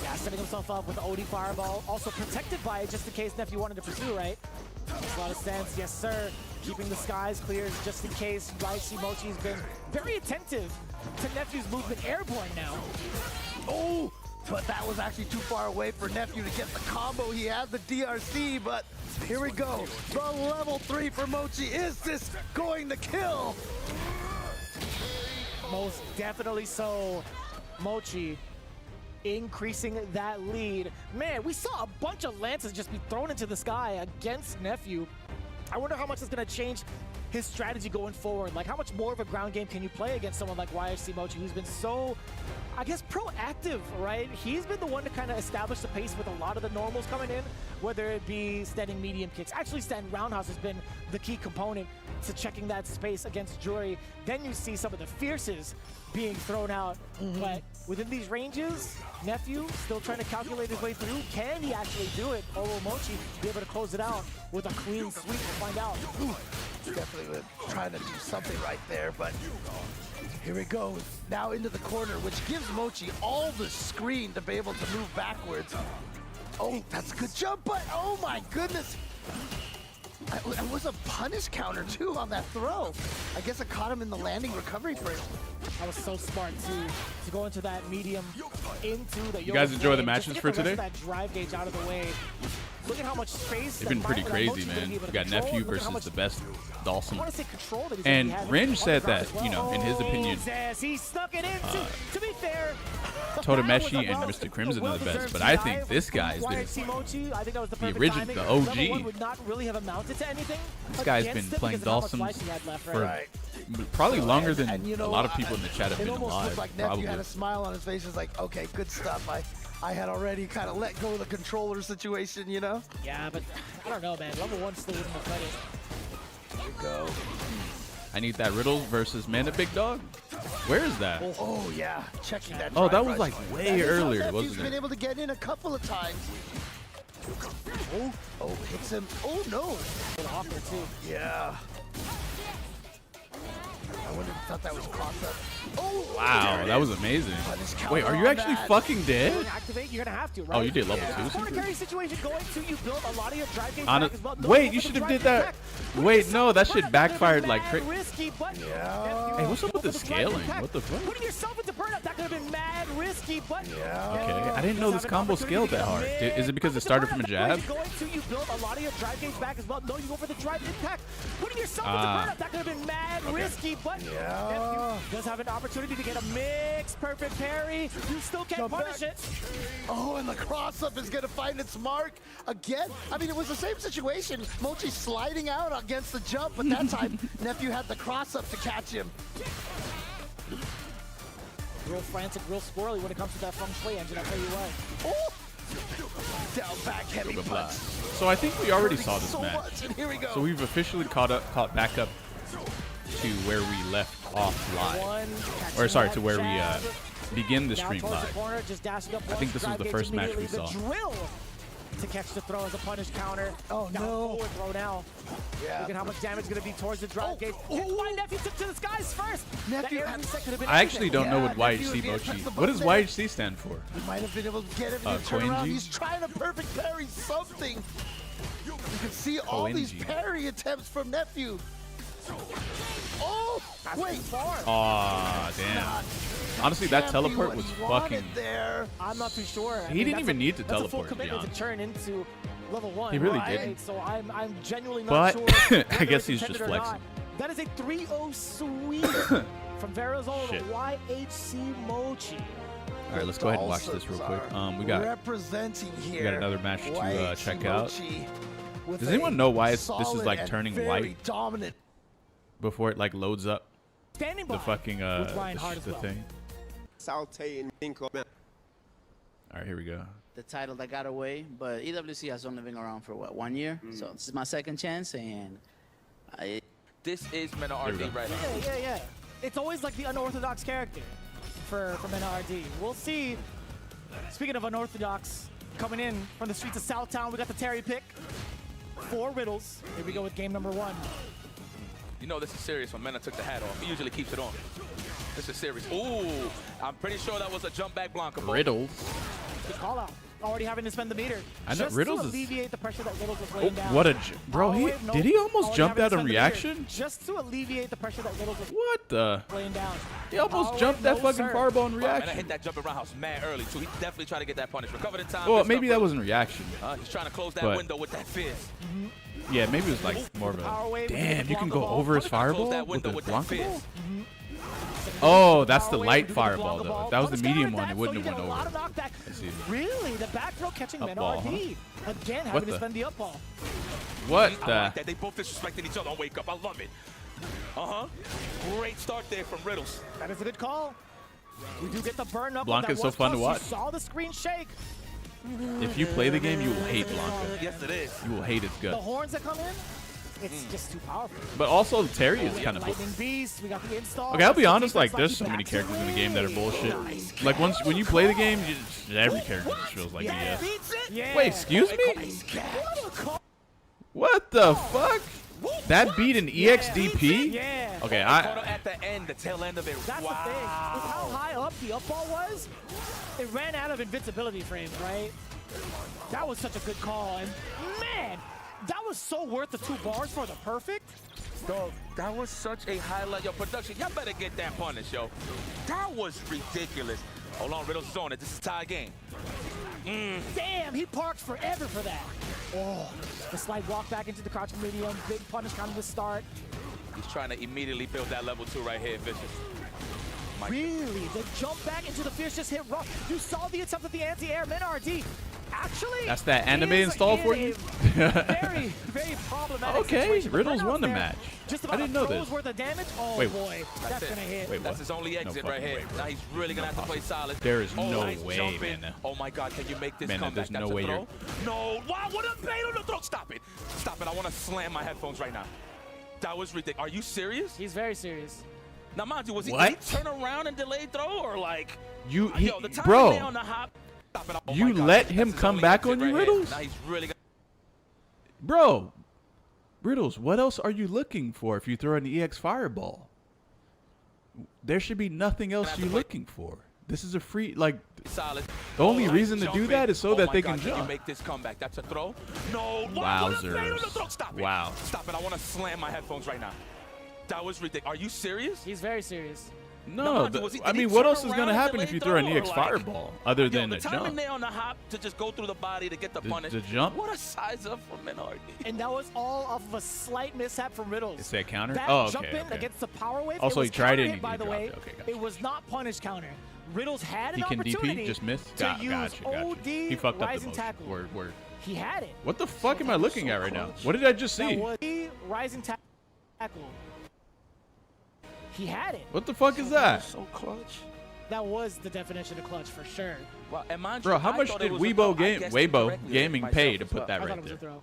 Q: Yeah, setting himself up with the OD Fireball, also protected by it just in case Nephew wanted to pursue, right? Makes a lot of sense, yes sir. Keeping the skies clear just in case. Ewc Mochi's been very attentive to Nephew's movement airborne now.
B: Oh, but that was actually too far away for Nephew to get the combo. He had the DRC, but here we go. The level 3 for Mochi. Is this going to kill?
Q: Most definitely so. Mochi increasing that lead. Man, we saw a bunch of lances just be thrown into the sky against Nephew. I wonder how much is going to change his strategy going forward. Like, how much more of a ground game can you play against someone like Ewc Mochi, who's been so, I guess, proactive, right? He's been the one to kind of establish the pace with a lot of the normals coming in, whether it be standing medium kicks. Actually, standing roundhouse has been the key component to checking that space against Jury. Then you see some of the fierces being thrown out. But within these ranges, Nephew still trying to calculate his way through. Can he actually do it? Or will Mochi be able to close it out with a clean sweep? We'll find out.
B: Definitely trying to do something right there, but here we go. Now into the corner, which gives Mochi all the screen to be able to move backwards. Oh, that's a good jump, but oh my goodness. It was a punish counter too on that throw. I guess it caught him in the landing recovery frame.
Q: That was so smart to go into that medium, into the.
C: You guys enjoy the matches for today?
Q: That drive gauge out of the way. Look at how much space.
C: They've been pretty crazy, man. You got Nephew versus the best Dhalsim.
Q: I want to say control that he's
C: and
Q: had
C: Ringe said that,
Q: well.
C: you know, in his opinion,
Q: He snuck it in. To be fair,
C: Totemeshi and Mr. Crimson are the best, but I think this guy's been the original, the OG.
Q: Would not really have amounted to anything.
C: This guy's been playing Dhalsim for probably longer than a lot of people in the chat have been alive.
B: Looked like
C: Probably.
B: Nephew had a smile on his face. He's like, okay, good stuff. I had already kind of let go of the controller situation, you know?
Q: Yeah, but I don't know, man. Level 1 still wouldn't have cut it.
B: Here we go.
C: I need that Riddle versus Mana Big Dog. Where is that?
B: Oh yeah, checking that.
C: Oh, that
B: drive
C: was
B: rush.
C: like way earlier,
B: Nephew's
C: wasn't
B: been
C: it?
B: able to get in a couple of times. Oh, hits him. Oh no.
Q: Off there too.
B: Yeah. I wouldn't have thought that was crossed up. Oh,
C: Wow, that was amazing. Wait, are you actually fucking dead?
Q: Activate, you're gonna have to, right?
C: Oh, you did level 2?
Q: Corner carry situation going to, you build a lot of your drive games
C: On
Q: back
C: a,
Q: as well.
C: wait, you should have did that. Wait, no, that shit backfired like crazy.
Q: Risky, but
C: Hey, what's up with the scaling? What the fuck?
Q: Putting yourself into burnout, that could have been mad risky, but
C: Okay, I didn't know this combo scaled that hard. Is it because it started from a jab?
Q: Going to, you build a lot of your drive games back as well. No, you go for the drive impact. Putting yourself into burnout, that could have been mad risky, but does have an opportunity to get a mixed perfect parry. You still can't punish it.
B: Oh, and the cross-up is going to find its mark again. I mean, it was the same situation. Mochi sliding out against the jump, but that time, Nephew had the cross-up to catch him.
Q: Real frantic, real squirrely when it comes to that feng shui engine, I'll tell you what.
B: Oh! Down back heavy punch.
C: So I think we already saw this
B: So
C: match.
B: much, and here we go.
C: So we've officially caught back up to where we left off live. Or sorry, to where we begin the stream live. I think this was the first match we saw.
Q: to catch the throw as a punish counter.
B: Oh,
Q: now
B: no.
Q: Forward throw now.
B: Yeah.
Q: Look at how much damage is going to be towards the drive gate. My nephew took to the skies first.
B: Nephew,
Q: That air reset could have been
C: I actually don't know what
B: Nephew
C: YHC
B: would be a
C: Mochi.
B: touch the
C: What does
B: button there.
C: YHC stand for?
B: He might have been able to get everything to turn around.
C: Koenji?
B: He's trying to perfect parry something. You can see all these
C: Koenji.
B: parry attempts from Nephew. Oh, wait.
C: Aw, damn. Honestly, that teleport was fucking.
B: There.
Q: I'm not too sure. I
C: He
Q: mean,
C: didn't
Q: that's
C: even need to
Q: that's a full
C: teleport, to be
Q: commitment
C: honest.
Q: to turn into level 1.
C: He really
Q: right?
C: didn't.
Q: So I'm genuinely not
C: But
Q: sure.
C: I
Q: whether
C: guess
Q: it's
C: he's just
Q: intended or not.
C: flexing.
Q: That is a 3-0 sweep from Verazon
C: Shit.
Q: YHC Mochi.
C: All right, let's go ahead and watch this real quick. We got
B: representing here.
C: we got another match to
B: YHC
C: check out.
B: Mochi with
C: Does anyone know why this is
B: solid
C: like
B: and
C: turning
B: very
C: white
B: dominant.
C: before it like loads up
Q: Standing
C: the
Q: by
C: fucking
Q: with Ryan Hart as
C: the
Q: well.
C: thing?
O: Saltating Inco, man.
C: All right, here we go.
J: The title that got away, but EWC has only been around for what, 1 year? So this is my second chance, and
F: This is Mena RD right now.
Q: Yeah. It's always like the unorthodox character for NRD. We'll see. Speaking of unorthodox, coming in from the streets of Southtown, we got the Terry pick. 4 riddles. Here we go with game number 1.
F: You know this is serious when Mena took the hat off. He usually keeps it on. This is serious. Ooh, I'm pretty sure that was a jump back Blanca.
C: Riddles.
Q: Good call out. Already having to spend the meter.
C: I know,
Q: Just
C: Riddles
Q: to
C: is-
Q: alleviate the pressure that Riddles was
C: Oh,
Q: laying down.
C: what a bro! He
Q: Always,
C: did he almost
Q: already
C: jumped
Q: having
C: out
Q: to
C: on
Q: spend the meter.
C: reaction?
Q: Just to alleviate the pressure that Riddles was
C: What the?
Q: laying down.
C: He almost
Q: Always,
C: jumped that
Q: no,
C: fucking
Q: sir.
C: fireball in
F: Mena
C: reaction.
F: hit that jumping roundhouse mad early, too. He definitely tried to get that punish. Recovered in time.
C: Well,
F: missed
C: maybe
F: up.
C: that wasn't reaction.
F: He's trying to close that
C: But-
F: window with that fist.
C: Yeah, maybe it was like more of a. Damn, you can go over his fireball
F: that
C: with
F: window
C: the
F: with that
C: Blanca ball?
F: fist.
C: Oh, that's the light fireball though. If that was the medium one, it wouldn't have went
Q: A lot
C: over.
Q: of knockback.
C: I see.
Q: Really? The back throw catching
C: Up
Q: Mena
C: ball,
Q: RD. Again,
C: What
Q: having to
C: the-
Q: spend the up ball.
C: What
F: I
C: the?
F: like that. They both disrespecting each other on Wake Up. I love it. Great start there from Riddles.
Q: That is a good call. We do get the burn up.
C: Blanca's so fun to watch.
Q: You saw the screen shake.
C: If you play the game, you will hate Blanca.
F: Yes, it is.
C: You will hate its
Q: The
C: guts.
Q: horns that come in, it's just too powerful.
C: But also Terry is
Q: We
C: kind
Q: got
C: of.
Q: Lightning Beast. We got the install.
C: Okay, I'll be
Q: The
C: honest. Like,
Q: defense
C: there's so
Q: you
C: many
Q: back
C: characters in the game that are bullshit.
Q: Nice.
C: Like when you play the game, every character just feels like BS.
Q: Yeah.
C: Wait, excuse me? What the fuck? That beat an EXDP?
Q: Yeah.
C: Okay,
F: Caught
C: I.
F: him at the end, the tail end of it.
Q: That's the thing. With how high up the up ball was, it ran out of invincibility frames, right? That was such a good call. And man, that was so worth the 2 bars for the perfect.
F: Dog, that was such a highlight. Yo, production, y'all better get that punish, yo. That was ridiculous. Hold on, Riddles is on it. This is a tie game.
Q: Damn, he parked forever for that. Oh, the slide walk back into the crouching medium. Big punish coming to start.
F: He's trying to immediately build that level 2 right here, Vicious.
Q: Really? The jump back into the fierce just hit rough. You saw the attempt at the anti-air. Mena RD actually.
C: That's that anime
Q: is
C: install for
Q: in
C: you?
Q: a very, very problematic
C: Okay,
Q: situation. But
C: Riddles
Q: right
C: won the
Q: out there,
C: match.
Q: Just
C: I
Q: about
C: didn't
Q: a
C: know
Q: throw's
C: this.
Q: worth of damage. Oh
C: Wait,
Q: boy, that's
F: it.
Q: gonna hit.
C: Wait,
F: That's
C: what?
F: his only exit
C: No
F: right here.
C: fucking way.
F: Now he's really gonna have to play solid.
C: There is
F: Oh,
C: no
F: nice
C: way,
F: jump in.
C: man.
F: Oh my God, can you make this
C: Man,
F: comeback?
C: there's
F: That's
C: no
F: a
C: way
F: throw. No, wow, what a bait on the throat. Stop it. Stop it. I want to slam my headphones right now. That was ridiculous. Are you serious?
Q: He's very serious.
F: Now, mind you, was he,
C: What?
F: did he turn around and delay throw or like?
C: You,
F: Yo, the time
C: bro.
F: delay on the hop. Stop it. Oh
C: You
F: my God,
C: let
F: that's
C: him
F: his
C: come
F: only
C: back
F: exit
C: on you,
F: right here.
C: Riddles?
F: Now he's really gonna.
C: Bro, Riddles, what else are you looking for if you throw an EX fireball? There should be nothing else you're looking for. This is a free, like,
F: Solid.
C: the only
F: Oh,
C: reason to do
F: jumping.
C: that is so
F: Oh
C: that
F: my
C: they
F: God,
C: can
F: Can you
C: jump.
F: make this comeback? That's a throw. No. Wow, what a bait on the throat. Stop it.
C: Wow.
F: Stop it. I want to slam my headphones right now. That was ridiculous. Are you serious?
Q: He's very serious.
C: No,
F: mind you, was he-
C: I
F: did he
C: mean, what
F: turn
C: else is
F: around
C: going to
F: and
C: happen
F: delay
C: if you throw an
F: throw or
C: EX
F: like-
C: fireball other
F: Yo,
C: than
F: the
C: a
F: timing
C: jump?
F: there on the hop to just go through the body to get the punish.
C: The jump?
F: What a size up from Menard.
Q: And that was all off of a slight mishap from Riddles.
C: Is that counter?
Q: That
C: Oh,
Q: jump
C: okay,
Q: in
C: okay.
Q: against the power wave.
C: Also,
Q: it
C: he
Q: was
C: tried it
Q: counter
C: and
Q: hit,
C: he
Q: by the
C: dropped
Q: way.
C: it. Okay, gotcha.
Q: It was not punish counter. Riddles had
C: He
Q: an
C: can
Q: opportunity
C: DP, just missed.
Q: to use
C: Gotcha.
Q: OD
C: He fucked up the
Q: rising
C: motion.
Q: tackle.
C: Word.
Q: He had it.
C: What the fuck am I looking at right now? What did I just
Q: That
C: see?
Q: was the rising tackle. He had it.
C: What the fuck is that?
F: So clutch.
Q: That was the definition of clutch for sure.
F: Well, and mind
C: Bro,
F: you,
C: how
F: I
C: much
F: thought
C: did
F: it was a
C: Weibo
F: throw. I
C: game,
F: guessed
C: Weibo
F: correctly
C: Gaming
F: myself
C: pay to
F: as
C: put
F: well.
C: that
Q: I thought
C: right
Q: it was
C: there?
Q: a throw.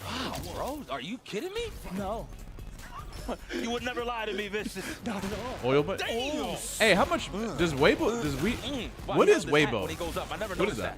F: Wow, bro, are you kidding me?
Q: No.
F: You would never lie to me, Vicious.
Q: Not at all.
C: Oil, but
F: Damn.
C: hey, how much does Weibo? Does we?
F: Wow,
C: What
F: he
C: is
F: has this hat
C: Weibo?
F: When he goes up, I never
C: What is
F: noticed
C: that?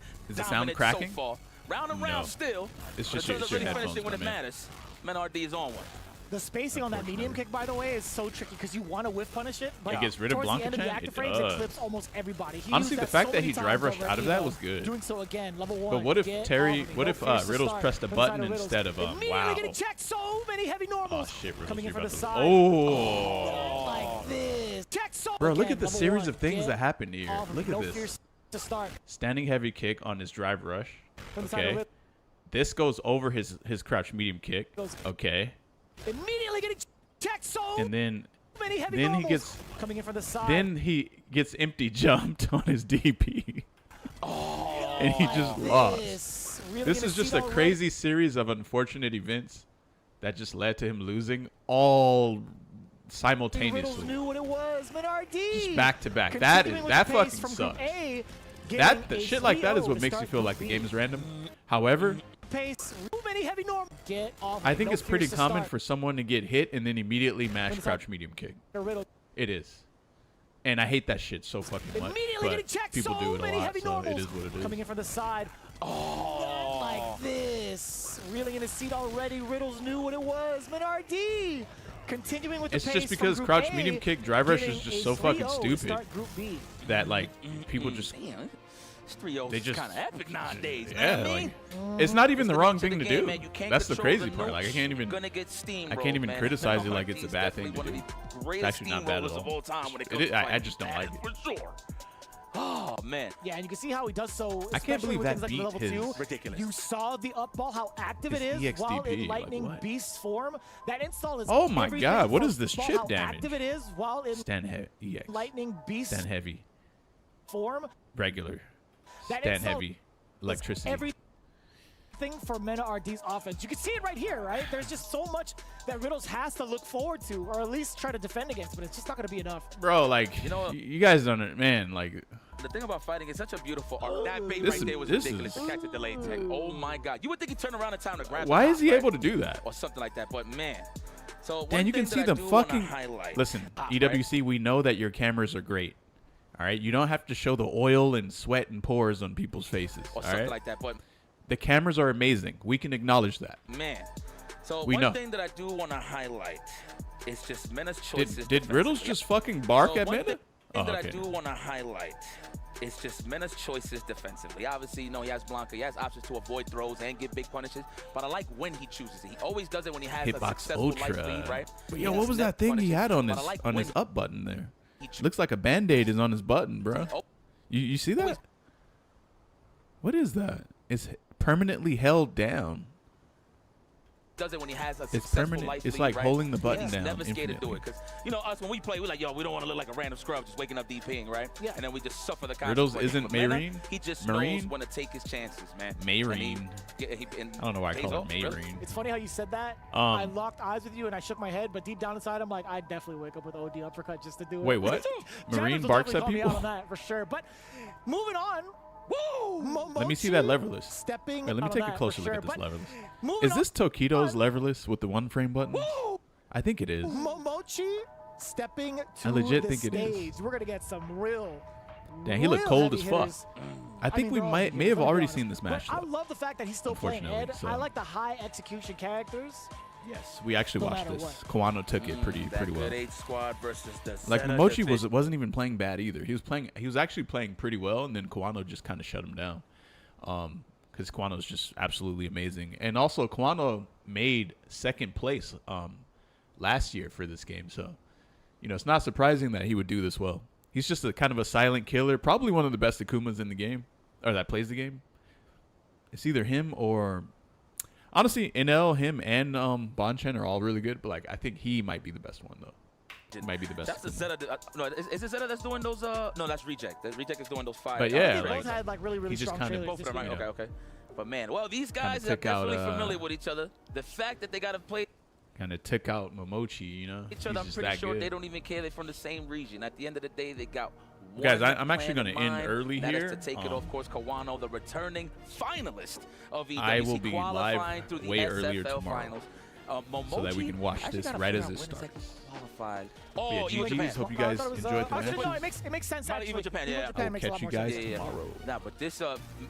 C: Is the sound
F: dominant
C: cracking?
F: so far. Round and round
C: No.
F: still.
C: It's
F: but
C: just
F: in
C: your
F: terms of really
C: headphones,
F: finishing when
C: my
F: it
C: man.
F: matters, Men RD is on one.
Q: The spacing on that medium kick, by the way, is so tricky because you want to whiff punish it, but
C: It gets rid of
Q: towards the end of the
C: Blanca
Q: active
C: Chain?
Q: frames,
C: It
Q: it
C: does.
Q: clips almost everybody. He
C: Honestly,
Q: used
C: the fact
Q: so
C: that he
Q: many
C: drive
Q: times
C: rushed out
Q: already,
C: of that
Q: though.
C: was good.
Q: Doing so again, level 1.
C: But what if
Q: get
C: Terry,
Q: off of it.
C: what
Q: No
C: if
Q: fears to
C: Riddles
Q: start.
C: pressed a
Q: From the side
C: button
Q: Riddles.
C: instead of
Q: Immediately
C: wow?
Q: getting checked, so many heavy normals.
C: Oh shit, Riddles,
Q: Coming in
C: you're
Q: from the
C: about to-
Q: side.
C: Oh.
Q: Like this. Check so
C: Bro, look
Q: again,
C: at the
Q: level
C: series
Q: 1.
C: of things
Q: Get
C: that happened here.
Q: off of
C: Look
Q: it.
C: at
Q: No
C: this.
Q: fears to start.
C: Standing heavy kick on his drive rush.
Q: From the side of
C: Okay.
Q: Riddles.
C: This goes over his crouch medium kick. Okay.
Q: Immediately getting checked, so
C: And then
Q: many heavy
C: he
Q: normals.
C: gets
Q: Coming in from the side.
C: then he gets empty jumped on his DP. And he just lost.
Q: Really
C: This
Q: gonna
C: is just
Q: see
C: a
Q: that right?
C: crazy series of unfortunate events that just led to him losing all
Q: Riddles
C: simultaneously.
Q: knew what it was. Menardi.
C: Just back to back. That
Q: Continuing
C: is
Q: with
C: that
Q: the pace
C: fucking
Q: from Group
C: sucks.
Q: A,
C: That
Q: getting a
C: shit like that is
Q: 3-0
C: what
Q: to
C: makes you
Q: start
C: feel
Q: Group
C: like the
Q: B.
C: game is random. However,
Q: Pace. Too many heavy norm. Get off.
C: I think
Q: no
C: it's pretty
Q: fears to
C: common
Q: start.
C: for someone to get hit and then immediately mash
Q: Inside.
C: crouch medium kick.
Q: Riddle.
C: It is. And I hate that shit so fucking much.
Q: Immediately getting
C: But
Q: checked.
C: people
Q: So
C: do it a
Q: many
C: lot,
Q: heavy
C: so it
Q: normals.
C: is what it is.
Q: Coming in from the side. Oh, like this. Reeling in his seat already. Riddles knew what it was. Menardi. Continuing with the
C: It's
Q: pace
C: just
Q: from
C: because
Q: Group
C: crouch
Q: A,
C: medium kick drive rush
Q: getting
C: is just
Q: a
C: so fucking
Q: 3-0 to
C: stupid
Q: start Group B.
C: that like people just
F: Damn, this 3-0
C: they
F: is
C: just
F: kind of epic nowadays.
C: yeah,
F: man. I
C: like,
F: mean,
C: it's not even the wrong
F: to
C: thing to
F: game,
C: do.
F: man. You can't
C: That's the
F: control
C: crazy part. Like I
F: notes.
C: can't even
F: You're gonna get steamrolled,
C: I can't even
F: man.
C: criticize it like it's a bad thing to
F: One of
C: do.
F: the
C: It's
F: greatest
C: actually not bad at
F: steamrollers of
C: all.
F: all time when it
C: It
F: comes
C: is-
F: to
C: I
F: fighting.
C: just don't
F: That
C: like
F: is
C: it.
F: for sure. Oh man.
Q: Yeah, and you can see how he does so.
C: I can't
Q: especially
C: believe
Q: with
C: that
Q: things like
C: beat
Q: level
C: his-
Q: 2.
F: Ridiculous.
Q: You saw the up ball, how active it
C: His
Q: is while in
C: EXDP, like
Q: Lightning
C: what?
Q: Beast form. That install is.
C: Oh my
Q: everything
C: God, what
Q: from
C: is this
Q: ball,
C: chip
Q: how
C: damage?
Q: active it is while in
C: stand EX.
Q: Lightning Beast
C: Stand heavy.
Q: form.
C: Regular.
Q: That
C: Stand
Q: install
C: heavy. Electricity.
Q: Everything for Mena RD's offense. You can see it right here, right? There's just so much that Riddles has to look forward to, or at least try to defend against, but it's just not going to be enough.
C: Bro, like
F: You know-
C: you guys don't know, man, like
F: The thing about fighting is such a beautiful art. That bait
C: This
F: right
C: is-
F: there was
C: this
F: ridiculous.
C: is-
F: To catch a delayed tech. Oh my God. You would think he'd turn around in time to grab
C: why
F: the
C: is he
F: top,
C: able
F: right?
C: to do that?
F: Or something like that. But man. So
C: Dan,
F: one
C: you can
F: thing
C: see
F: that I
C: the
F: do wanna
C: fucking
F: highlight.
C: listen,
F: Right?
C: EWC, we know that your cameras are great. All right, you don't have to show the oil and sweat and pores on people's faces.
F: Or
C: All
F: something
C: right,
F: like that. But
C: the cameras are amazing. We can acknowledge that.
F: man. So
C: We
F: one
C: know.
F: thing that I do want to highlight is just Mena's choices.
C: Did Riddles
F: defensively.
C: just fucking bark
F: So
C: at
F: one
C: Mena?
F: thing
C: Oh,
F: that
C: okay.
F: I do want to highlight is just Mena's choices defensively. Obviously, you know, he has Blanca. He has options to avoid throws and give big punishes. But I like when he chooses it. He always does it when he has a
C: Hitbox
F: successful life
C: Ultra.
F: lead, right?
C: But
F: He
C: yo,
F: has
C: what was
F: net
C: that thing he
F: punishes,
C: had on
F: but
C: his
F: I like
C: on
F: when
C: his up button there?
F: he
C: Looks like a Band-Aid is on his button, bro.
F: Oh.
C: You see that? What is that? It's permanently held down.
F: does it when he has a
C: It's
F: successful
C: permanent.
F: life
C: It's
F: lead,
C: like
F: right?
C: holding the button
F: He's
C: down
F: never scared to do
C: infinitely.
F: it because, you know, us when we play, we're like, yo, we don't want to look like a random scrub just waking up DPing, right? Yeah. And then we just suffer the
C: Riddles
F: consequences.
C: isn't
F: But Mena,
C: Mayreen?
F: He just
C: Marine?
F: knows when to take his chances, man.
C: Mayreen. I don't know why I call it Mayreen.
Q: It's funny how you said that.
C: Um,
Q: I locked eyes with you and I shook my head, but deep down inside, I'm like, I'd definitely wake up with OD uppercut just to do it.
C: Wait, what?
Q: Janice
C: Marine
Q: will
C: barks
Q: definitely
C: at
Q: call me
C: people?
Q: out on that for sure. But moving on. Woo!
C: Let me see that leverless.
Q: Stepping
C: Wait, let me
Q: out on
C: take a
Q: that
C: closer
Q: for
C: look at
Q: sure.
C: this
Q: But
C: leverless.
Q: moving
C: Is this Tokido's leverless with the one frame button? I think it is.
Q: Mochi stepping to
C: I legit
Q: the
C: think it is.
Q: stage. We're gonna get some real.
C: Damn, he looked
Q: real
C: cold
Q: heavy
C: as fuck.
Q: hitters.
C: I think
Q: mean,
C: we
Q: they're all
C: may
Q: heavy
C: have
Q: hitters, let's be
C: already
Q: honest.
C: seen this match.
Q: But I
C: though.
Q: love the fact that he's still playing Ed.
C: Unfortunately, so.
Q: I like the high execution characters.
C: Yes, we actually
Q: No
C: watched
Q: matter
C: this. Kawano took it pretty well.
F: Good 8 squad versus the
C: Like
F: Zeta
C: Momochi
F: division.
C: wasn't even playing bad either. He was actually playing pretty well, and then Kawano just kind of shut him down. Because Kawano is just absolutely amazing, and also Kawano made second place last year for this game, so you know it's not surprising that he would do this well. He's just a kind of a silent killer, probably one of the best Akumas in the game, or that plays the game. It's either him or honestly, NL, him, and Bonchen are all really good, but like I think he might be the best one though. Might be the best.
F: That's the Zeta. No, is it Zeta that's doing those? No, that's Reject. Reject is doing those 5.
C: But yeah,
Q: They
C: like,
Q: both had like really
C: he just
Q: strong
C: kinda-
Q: trailers.
F: both of them, right?
C: Yeah.
F: Okay. But man, well, these guys are
C: took out,
F: definitely familiar with each other. The fact that they got to play
C: kind of took out Momochi, you know.
F: each
C: He's
F: other, I'm
C: just
F: pretty
C: that
F: sure
C: good.
F: they don't even care. They're from the same region. At the end of the day, they got one
C: Guys, I'm actually
F: plan in
C: gonna end
F: mind.
C: early
F: That is
C: here.
F: to take it, of course, Kawano, the returning finalist of EWC,
C: I will be
F: qualifying
C: live
F: through the
C: way
F: SFL
C: earlier tomorrow.
F: finals.
C: so that we can watch this right as it starts.
F: Qualified.
C: Oh, yeah, GG's. Hope you guys enjoyed the match.
Q: No, it makes sense.
F: Probably even Japan, yeah.
Q: Japan makes a lot
C: Catch you
Q: more
C: guys
Q: sense.
C: tomorrow.
F: Nah, but this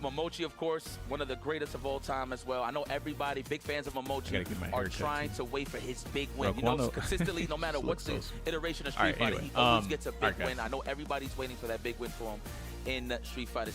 F: Momochi, of course, one of the greatest of all time as well. I know everybody, big fans of Momochi, are trying to wait for his big win. You know, consistently, no matter what's the iteration of Street Fighter, he always gets a big win. I know everybody's waiting for that big win for him in Street Fighter